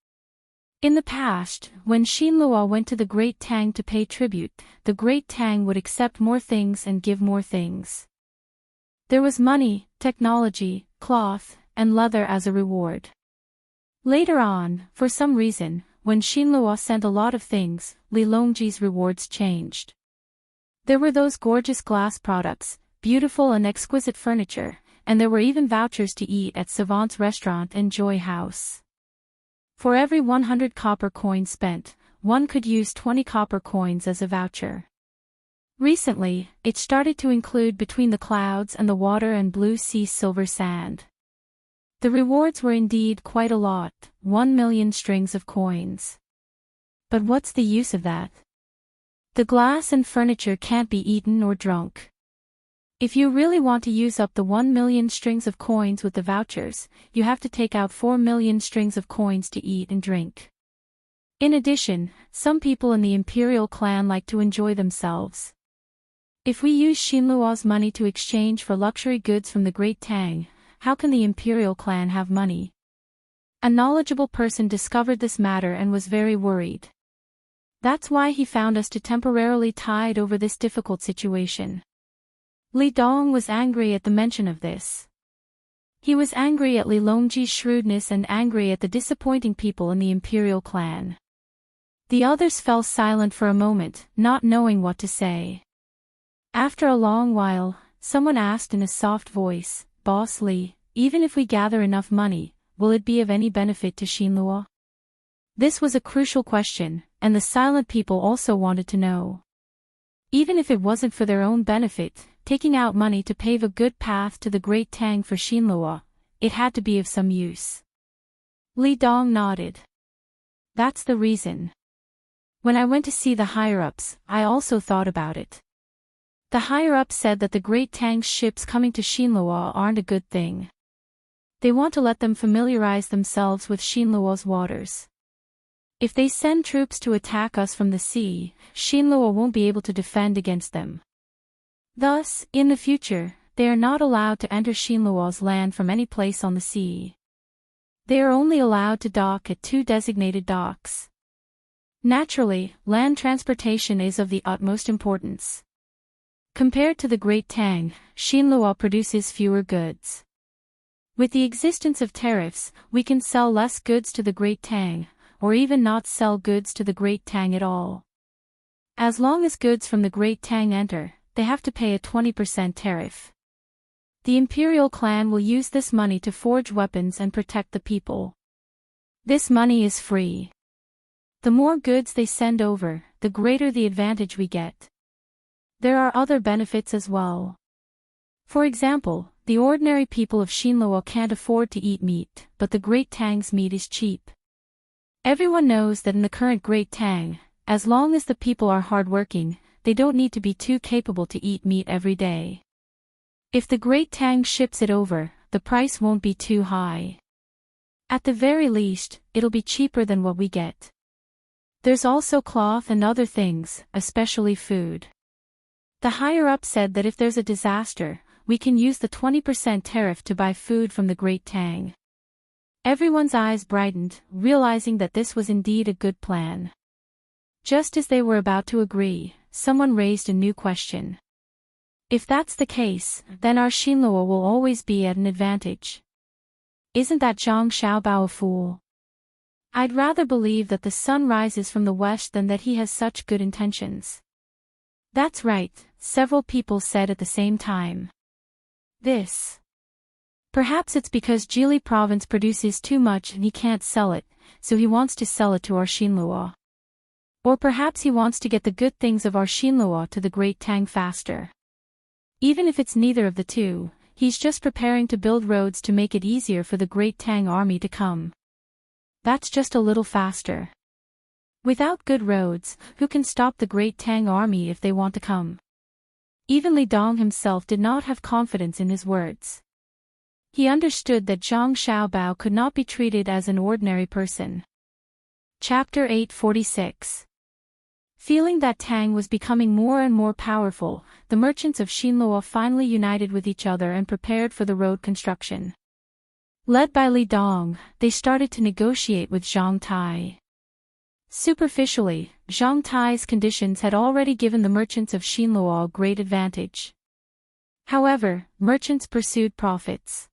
In the past, when Xinluo went to the Great Tang to pay tribute, the Great Tang would accept more things and give more things. There was money, technology, cloth, and leather as a reward. Later on, for some reason, when Xinluo sent a lot of things, Li Longji's rewards changed. There were those gorgeous glass products, beautiful and exquisite furniture, and there were even vouchers to eat at Savant's restaurant and Joy House. For every 100 copper coins spent, one could use 20 copper coins as a voucher. Recently, it started to include between the clouds and the water and blue sea silver sand. The rewards were indeed quite a lot, 1 million strings of coins. But what's the use of that? The glass and furniture can't be eaten or drunk. If you really want to use up the 1 million strings of coins with the vouchers, you have to take out 4 million strings of coins to eat and drink. In addition, some people in the imperial clan like to enjoy themselves. If we use Xinluo's money to exchange for luxury goods from the Great Tang, how can the imperial clan have money? A knowledgeable person discovered this matter and was very worried. That's why he found us to temporarily tide over this difficult situation. Li Dong was angry at the mention of this. He was angry at Li Longji's shrewdness and angry at the disappointing people in the imperial clan. The others fell silent for a moment, not knowing what to say. After a long while, someone asked in a soft voice, "Boss Li, even if we gather enough money, will it be of any benefit to Xinluo?" This was a crucial question, and the silent people also wanted to know. Even if it wasn't for their own benefit, taking out money to pave a good path to the Great Tang for Xinluo, it had to be of some use. Li Dong nodded. That's the reason. When I went to see the higher-ups, I also thought about it. The higher-ups said that the Great Tang's ships coming to Xinluo aren't a good thing. They want to let them familiarize themselves with Xinluo's waters. If they send troops to attack us from the sea, Xinluo won't be able to defend against them. Thus, in the future, they are not allowed to enter Xinluo's land from any place on the sea. They are only allowed to dock at 2 designated docks. Naturally, land transportation is of the utmost importance. Compared to the Great Tang, Xinluo produces fewer goods. With the existence of tariffs, we can sell less goods to the Great Tang, or even not sell goods to the Great Tang at all. As long as goods from the Great Tang enter, they have to pay a 20% tariff. The imperial clan will use this money to forge weapons and protect the people. This money is free. The more goods they send over, the greater the advantage we get. There are other benefits as well. For example, the ordinary people of Xinluo can't afford to eat meat, but the Great Tang's meat is cheap. Everyone knows that in the current Great Tang, as long as the people are hardworking, they don't need to be too capable to eat meat every day. If the Great Tang ships it over, the price won't be too high. At the very least, it'll be cheaper than what we get. There's also cloth and other things, especially food. The higher-up said that if there's a disaster, we can use the 20% tariff to buy food from the Great Tang. Everyone's eyes brightened, realizing that this was indeed a good plan. Just as they were about to agree, someone raised a new question. If that's the case, then our Xinluo will always be at an advantage. Isn't that Zhang Xiaobao a fool? I'd rather believe that the sun rises from the west than that he has such good intentions. That's right, several people said at the same time. Perhaps it's because Jili province produces too much and he can't sell it, so he wants to sell it to our Xinluo. Or perhaps he wants to get the good things of our Xinluo to the Great Tang faster. Even if it's neither of the two, he's just preparing to build roads to make it easier for the Great Tang army to come. That's just a little faster. Without good roads, who can stop the Great Tang army if they want to come? Even Li Dong himself did not have confidence in his words. He understood that Zhang Xiaobao could not be treated as an ordinary person. Chapter 846. Feeling that Tang was becoming more and more powerful, the merchants of Xinluo finally united with each other and prepared for the road construction. Led by Li Dong, they started to negotiate with Zhang Tai. Superficially, Zhang Tai's conditions had already given the merchants of Xinluo a great advantage. However, merchants pursued profits.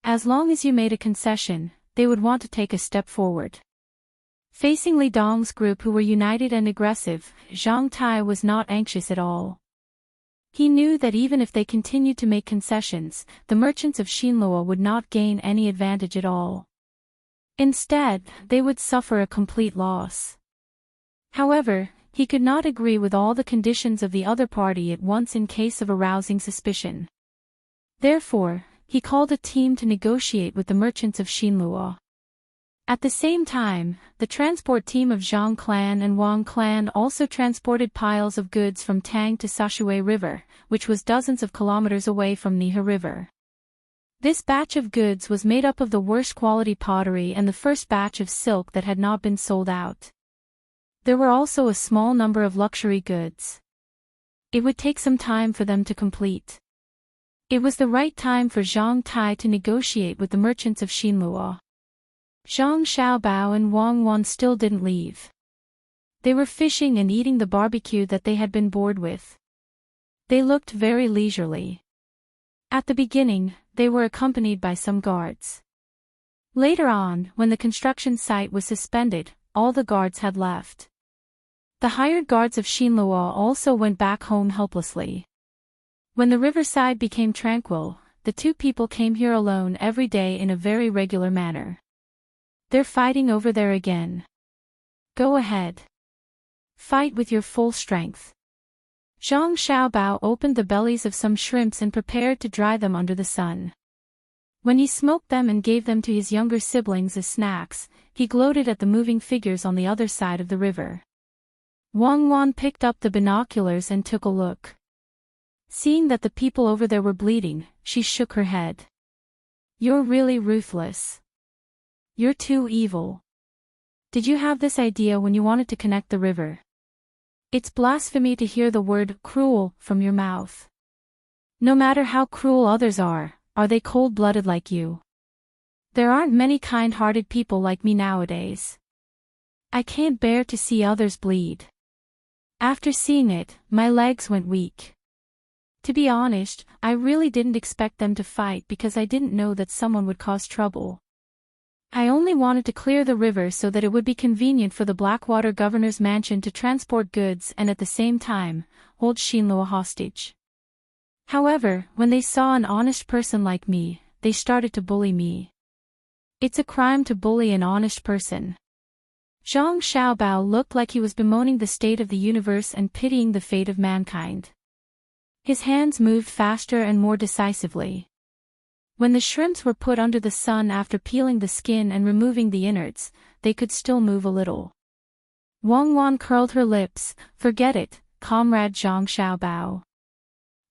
As long as you made a concession, they would want to take a step forward. Facing Li Dong's group who were united and aggressive, Zhang Tai was not anxious at all. He knew that even if they continued to make concessions, the merchants of Xinluo would not gain any advantage at all. Instead, they would suffer a complete loss. However, he could not agree with all the conditions of the other party at once in case of arousing suspicion. Therefore, he called a team to negotiate with the merchants of Xinluo. At the same time, the transport team of Zhang clan and Wang clan also transported piles of goods from Tang to Sashui River, which was dozens of kilometers away from Nihe River. This batch of goods was made up of the worst quality pottery and the first batch of silk that had not been sold out. There were also a small number of luxury goods. It would take some time for them to complete. It was the right time for Zhang Tai to negotiate with the merchants of Xinluo. Zhang Xiaobao and Wang Wan still didn't leave. They were fishing and eating the barbecue that they had been bored with. They looked very leisurely. At the beginning, they were accompanied by some guards. Later on, when the construction site was suspended, all the guards had left. The hired guards of Xinluo also went back home helplessly. When the riverside became tranquil, the two people came here alone every day in a very regular manner. They're fighting over there again. Go ahead. Fight with your full strength. Zhang Xiaobao opened the bellies of some shrimps and prepared to dry them under the sun. When he smoked them and gave them to his younger siblings as snacks, he gloated at the moving figures on the other side of the river. Wang Wan picked up the binoculars and took a look. Seeing that the people over there were bleeding, she shook her head. You're really ruthless. You're too evil. Did you have this idea when you wanted to connect the river? It's blasphemy to hear the word cruel from your mouth. No matter how cruel others are they cold-blooded like you? There aren't many kind-hearted people like me nowadays. I can't bear to see others bleed. After seeing it, my legs went weak. To be honest, I really didn't expect them to fight because I didn't know that someone would cause trouble. I only wanted to clear the river so that it would be convenient for the Blackwater governor's mansion to transport goods and at the same time, hold Xinluo hostage. However, when they saw an honest person like me, they started to bully me. It's a crime to bully an honest person. Zhang Xiaobao looked like he was bemoaning the state of the universe and pitying the fate of mankind. His hands moved faster and more decisively. When the shrimps were put under the sun after peeling the skin and removing the innards, they could still move a little. Wang Wan curled her lips. Forget it, comrade Zhang Xiaobao.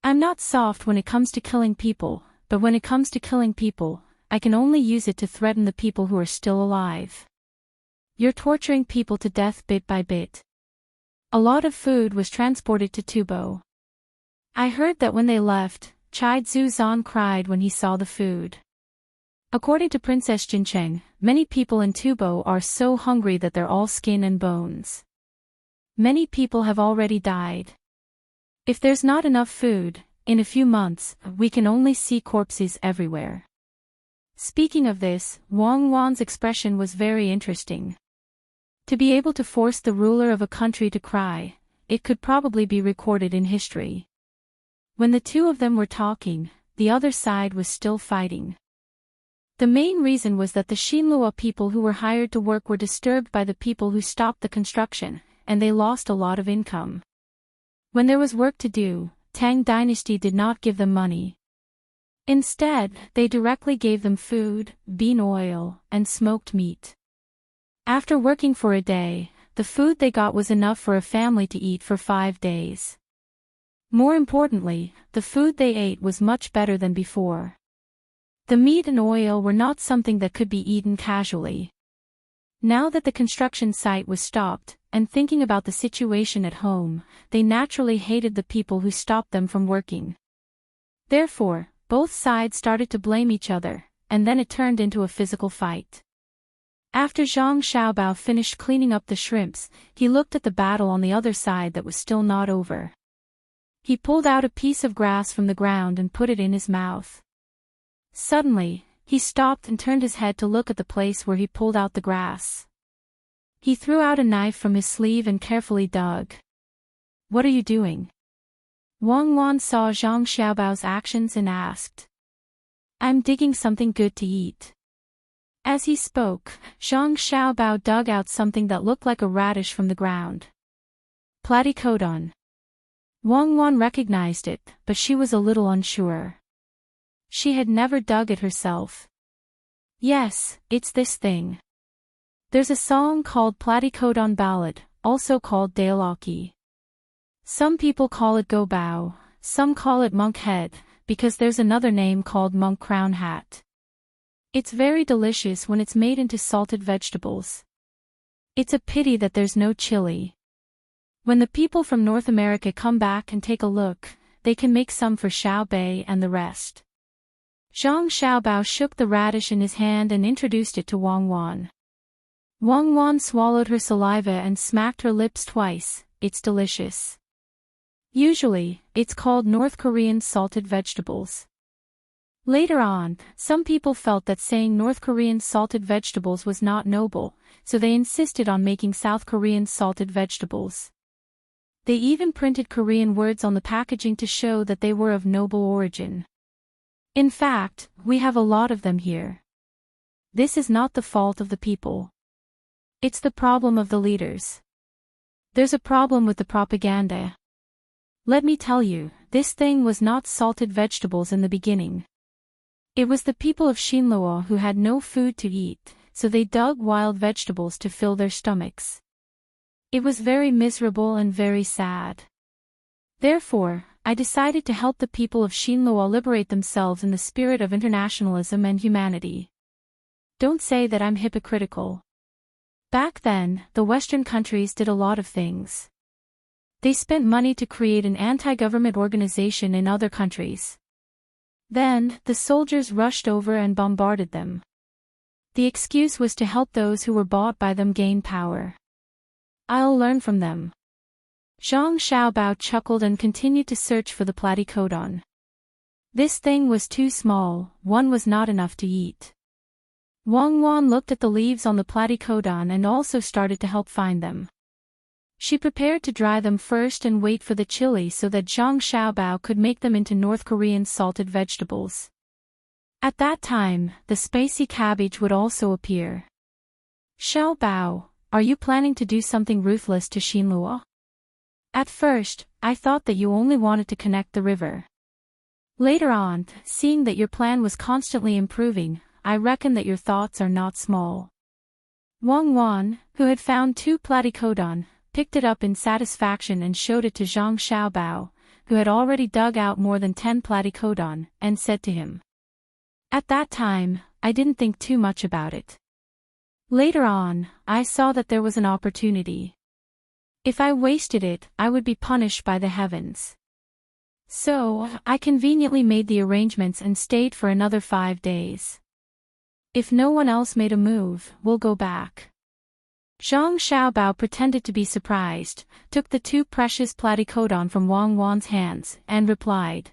I'm not soft when it comes to killing people, but when it comes to killing people, I can only use it to threaten the people who are still alive. You're torturing people to death bit by bit. A lot of food was transported to Tubo. I heard that when they left, Chai Zuzan cried when he saw the food. According to Princess Jincheng, many people in Tubo are so hungry that they're all skin and bones. Many people have already died. If there's not enough food, in a few months, we can only see corpses everywhere. Speaking of this, Wang Wan's expression was very interesting. To be able to force the ruler of a country to cry, it could probably be recorded in history. When the two of them were talking, the other side was still fighting. The main reason was that the Xinluo people who were hired to work were disturbed by the people who stopped the construction, and they lost a lot of income. When there was work to do, Tang Dynasty did not give them money. Instead, they directly gave them food, bean oil, and smoked meat. After working for a day, the food they got was enough for a family to eat for 5 days. More importantly, the food they ate was much better than before. The meat and oil were not something that could be eaten casually. Now that the construction site was stopped, and thinking about the situation at home, they naturally hated the people who stopped them from working. Therefore, both sides started to blame each other, and then it turned into a physical fight. After Zhang Xiaobao finished cleaning up the shrimps, he looked at the battle on the other side that was still not over. He pulled out a piece of grass from the ground and put it in his mouth. Suddenly, he stopped and turned his head to look at the place where he pulled out the grass. He threw out a knife from his sleeve and carefully dug. "What are you doing?" Wang Wan saw Zhang Xiaobao's actions and asked. "I'm digging something good to eat." As he spoke, Zhang Xiaobao dug out something that looked like a radish from the ground. Platycodon. Wang Wan recognized it, but she was a little unsure. She had never dug it herself. "Yes, it's this thing. There's a song called Platycodon Ballad, also called Dailaki. Some people call it Go Bao, some call it Monk Head, because there's another name called Monk Crown Hat. It's very delicious when it's made into salted vegetables. It's a pity that there's no chili. When the people from North America come back and take a look, they can make some for Xiao Bei and the rest." Zhang Xiaobao shook the radish in his hand and introduced it to Wang Wan. Wang Wan swallowed her saliva and smacked her lips twice. "It's delicious. Usually, it's called North Korean salted vegetables." Later on, some people felt that saying North Korean salted vegetables was not noble, so they insisted on making South Korean salted vegetables. They even printed Korean words on the packaging to show that they were of noble origin. In fact, we have a lot of them here. This is not the fault of the people. It's the problem of the leaders. There's a problem with the propaganda. Let me tell you, this thing was not salted vegetables in the beginning. It was the people of Xinluo who had no food to eat, so they dug wild vegetables to fill their stomachs. It was very miserable and very sad. Therefore, I decided to help the people of Xinluo liberate themselves in the spirit of internationalism and humanity. Don't say that I'm hypocritical. Back then, the Western countries did a lot of things. They spent money to create an anti-government organization in other countries. Then, the soldiers rushed over and bombarded them. The excuse was to help those who were bought by them gain power. I'll learn from them. Zhang Xiaobao chuckled and continued to search for the platycodon. This thing was too small, one was not enough to eat. Wang Wan looked at the leaves on the platycodon and also started to help find them. She prepared to dry them first and wait for the chili so that Zhang Xiaobao could make them into North Korean salted vegetables. At that time, the spicy cabbage would also appear. "Xiaobao, are you planning to do something ruthless to Xinluo? At first, I thought that you only wanted to connect the river. Later on, seeing that your plan was constantly improving, I reckon that your thoughts are not small." Wang Wan, who had found 2 platycodon, picked it up in satisfaction and showed it to Zhang Xiaobao, who had already dug out more than 10 platycodon, and said to him. "At that time, I didn't think too much about it. Later on, I saw that there was an opportunity. If I wasted it, I would be punished by the heavens. So, I conveniently made the arrangements and stayed for another 5 days. If no one else made a move, we'll go back." Zhang Xiaobao pretended to be surprised, took the 2 precious platycodon from Wang Wan's hands, and replied.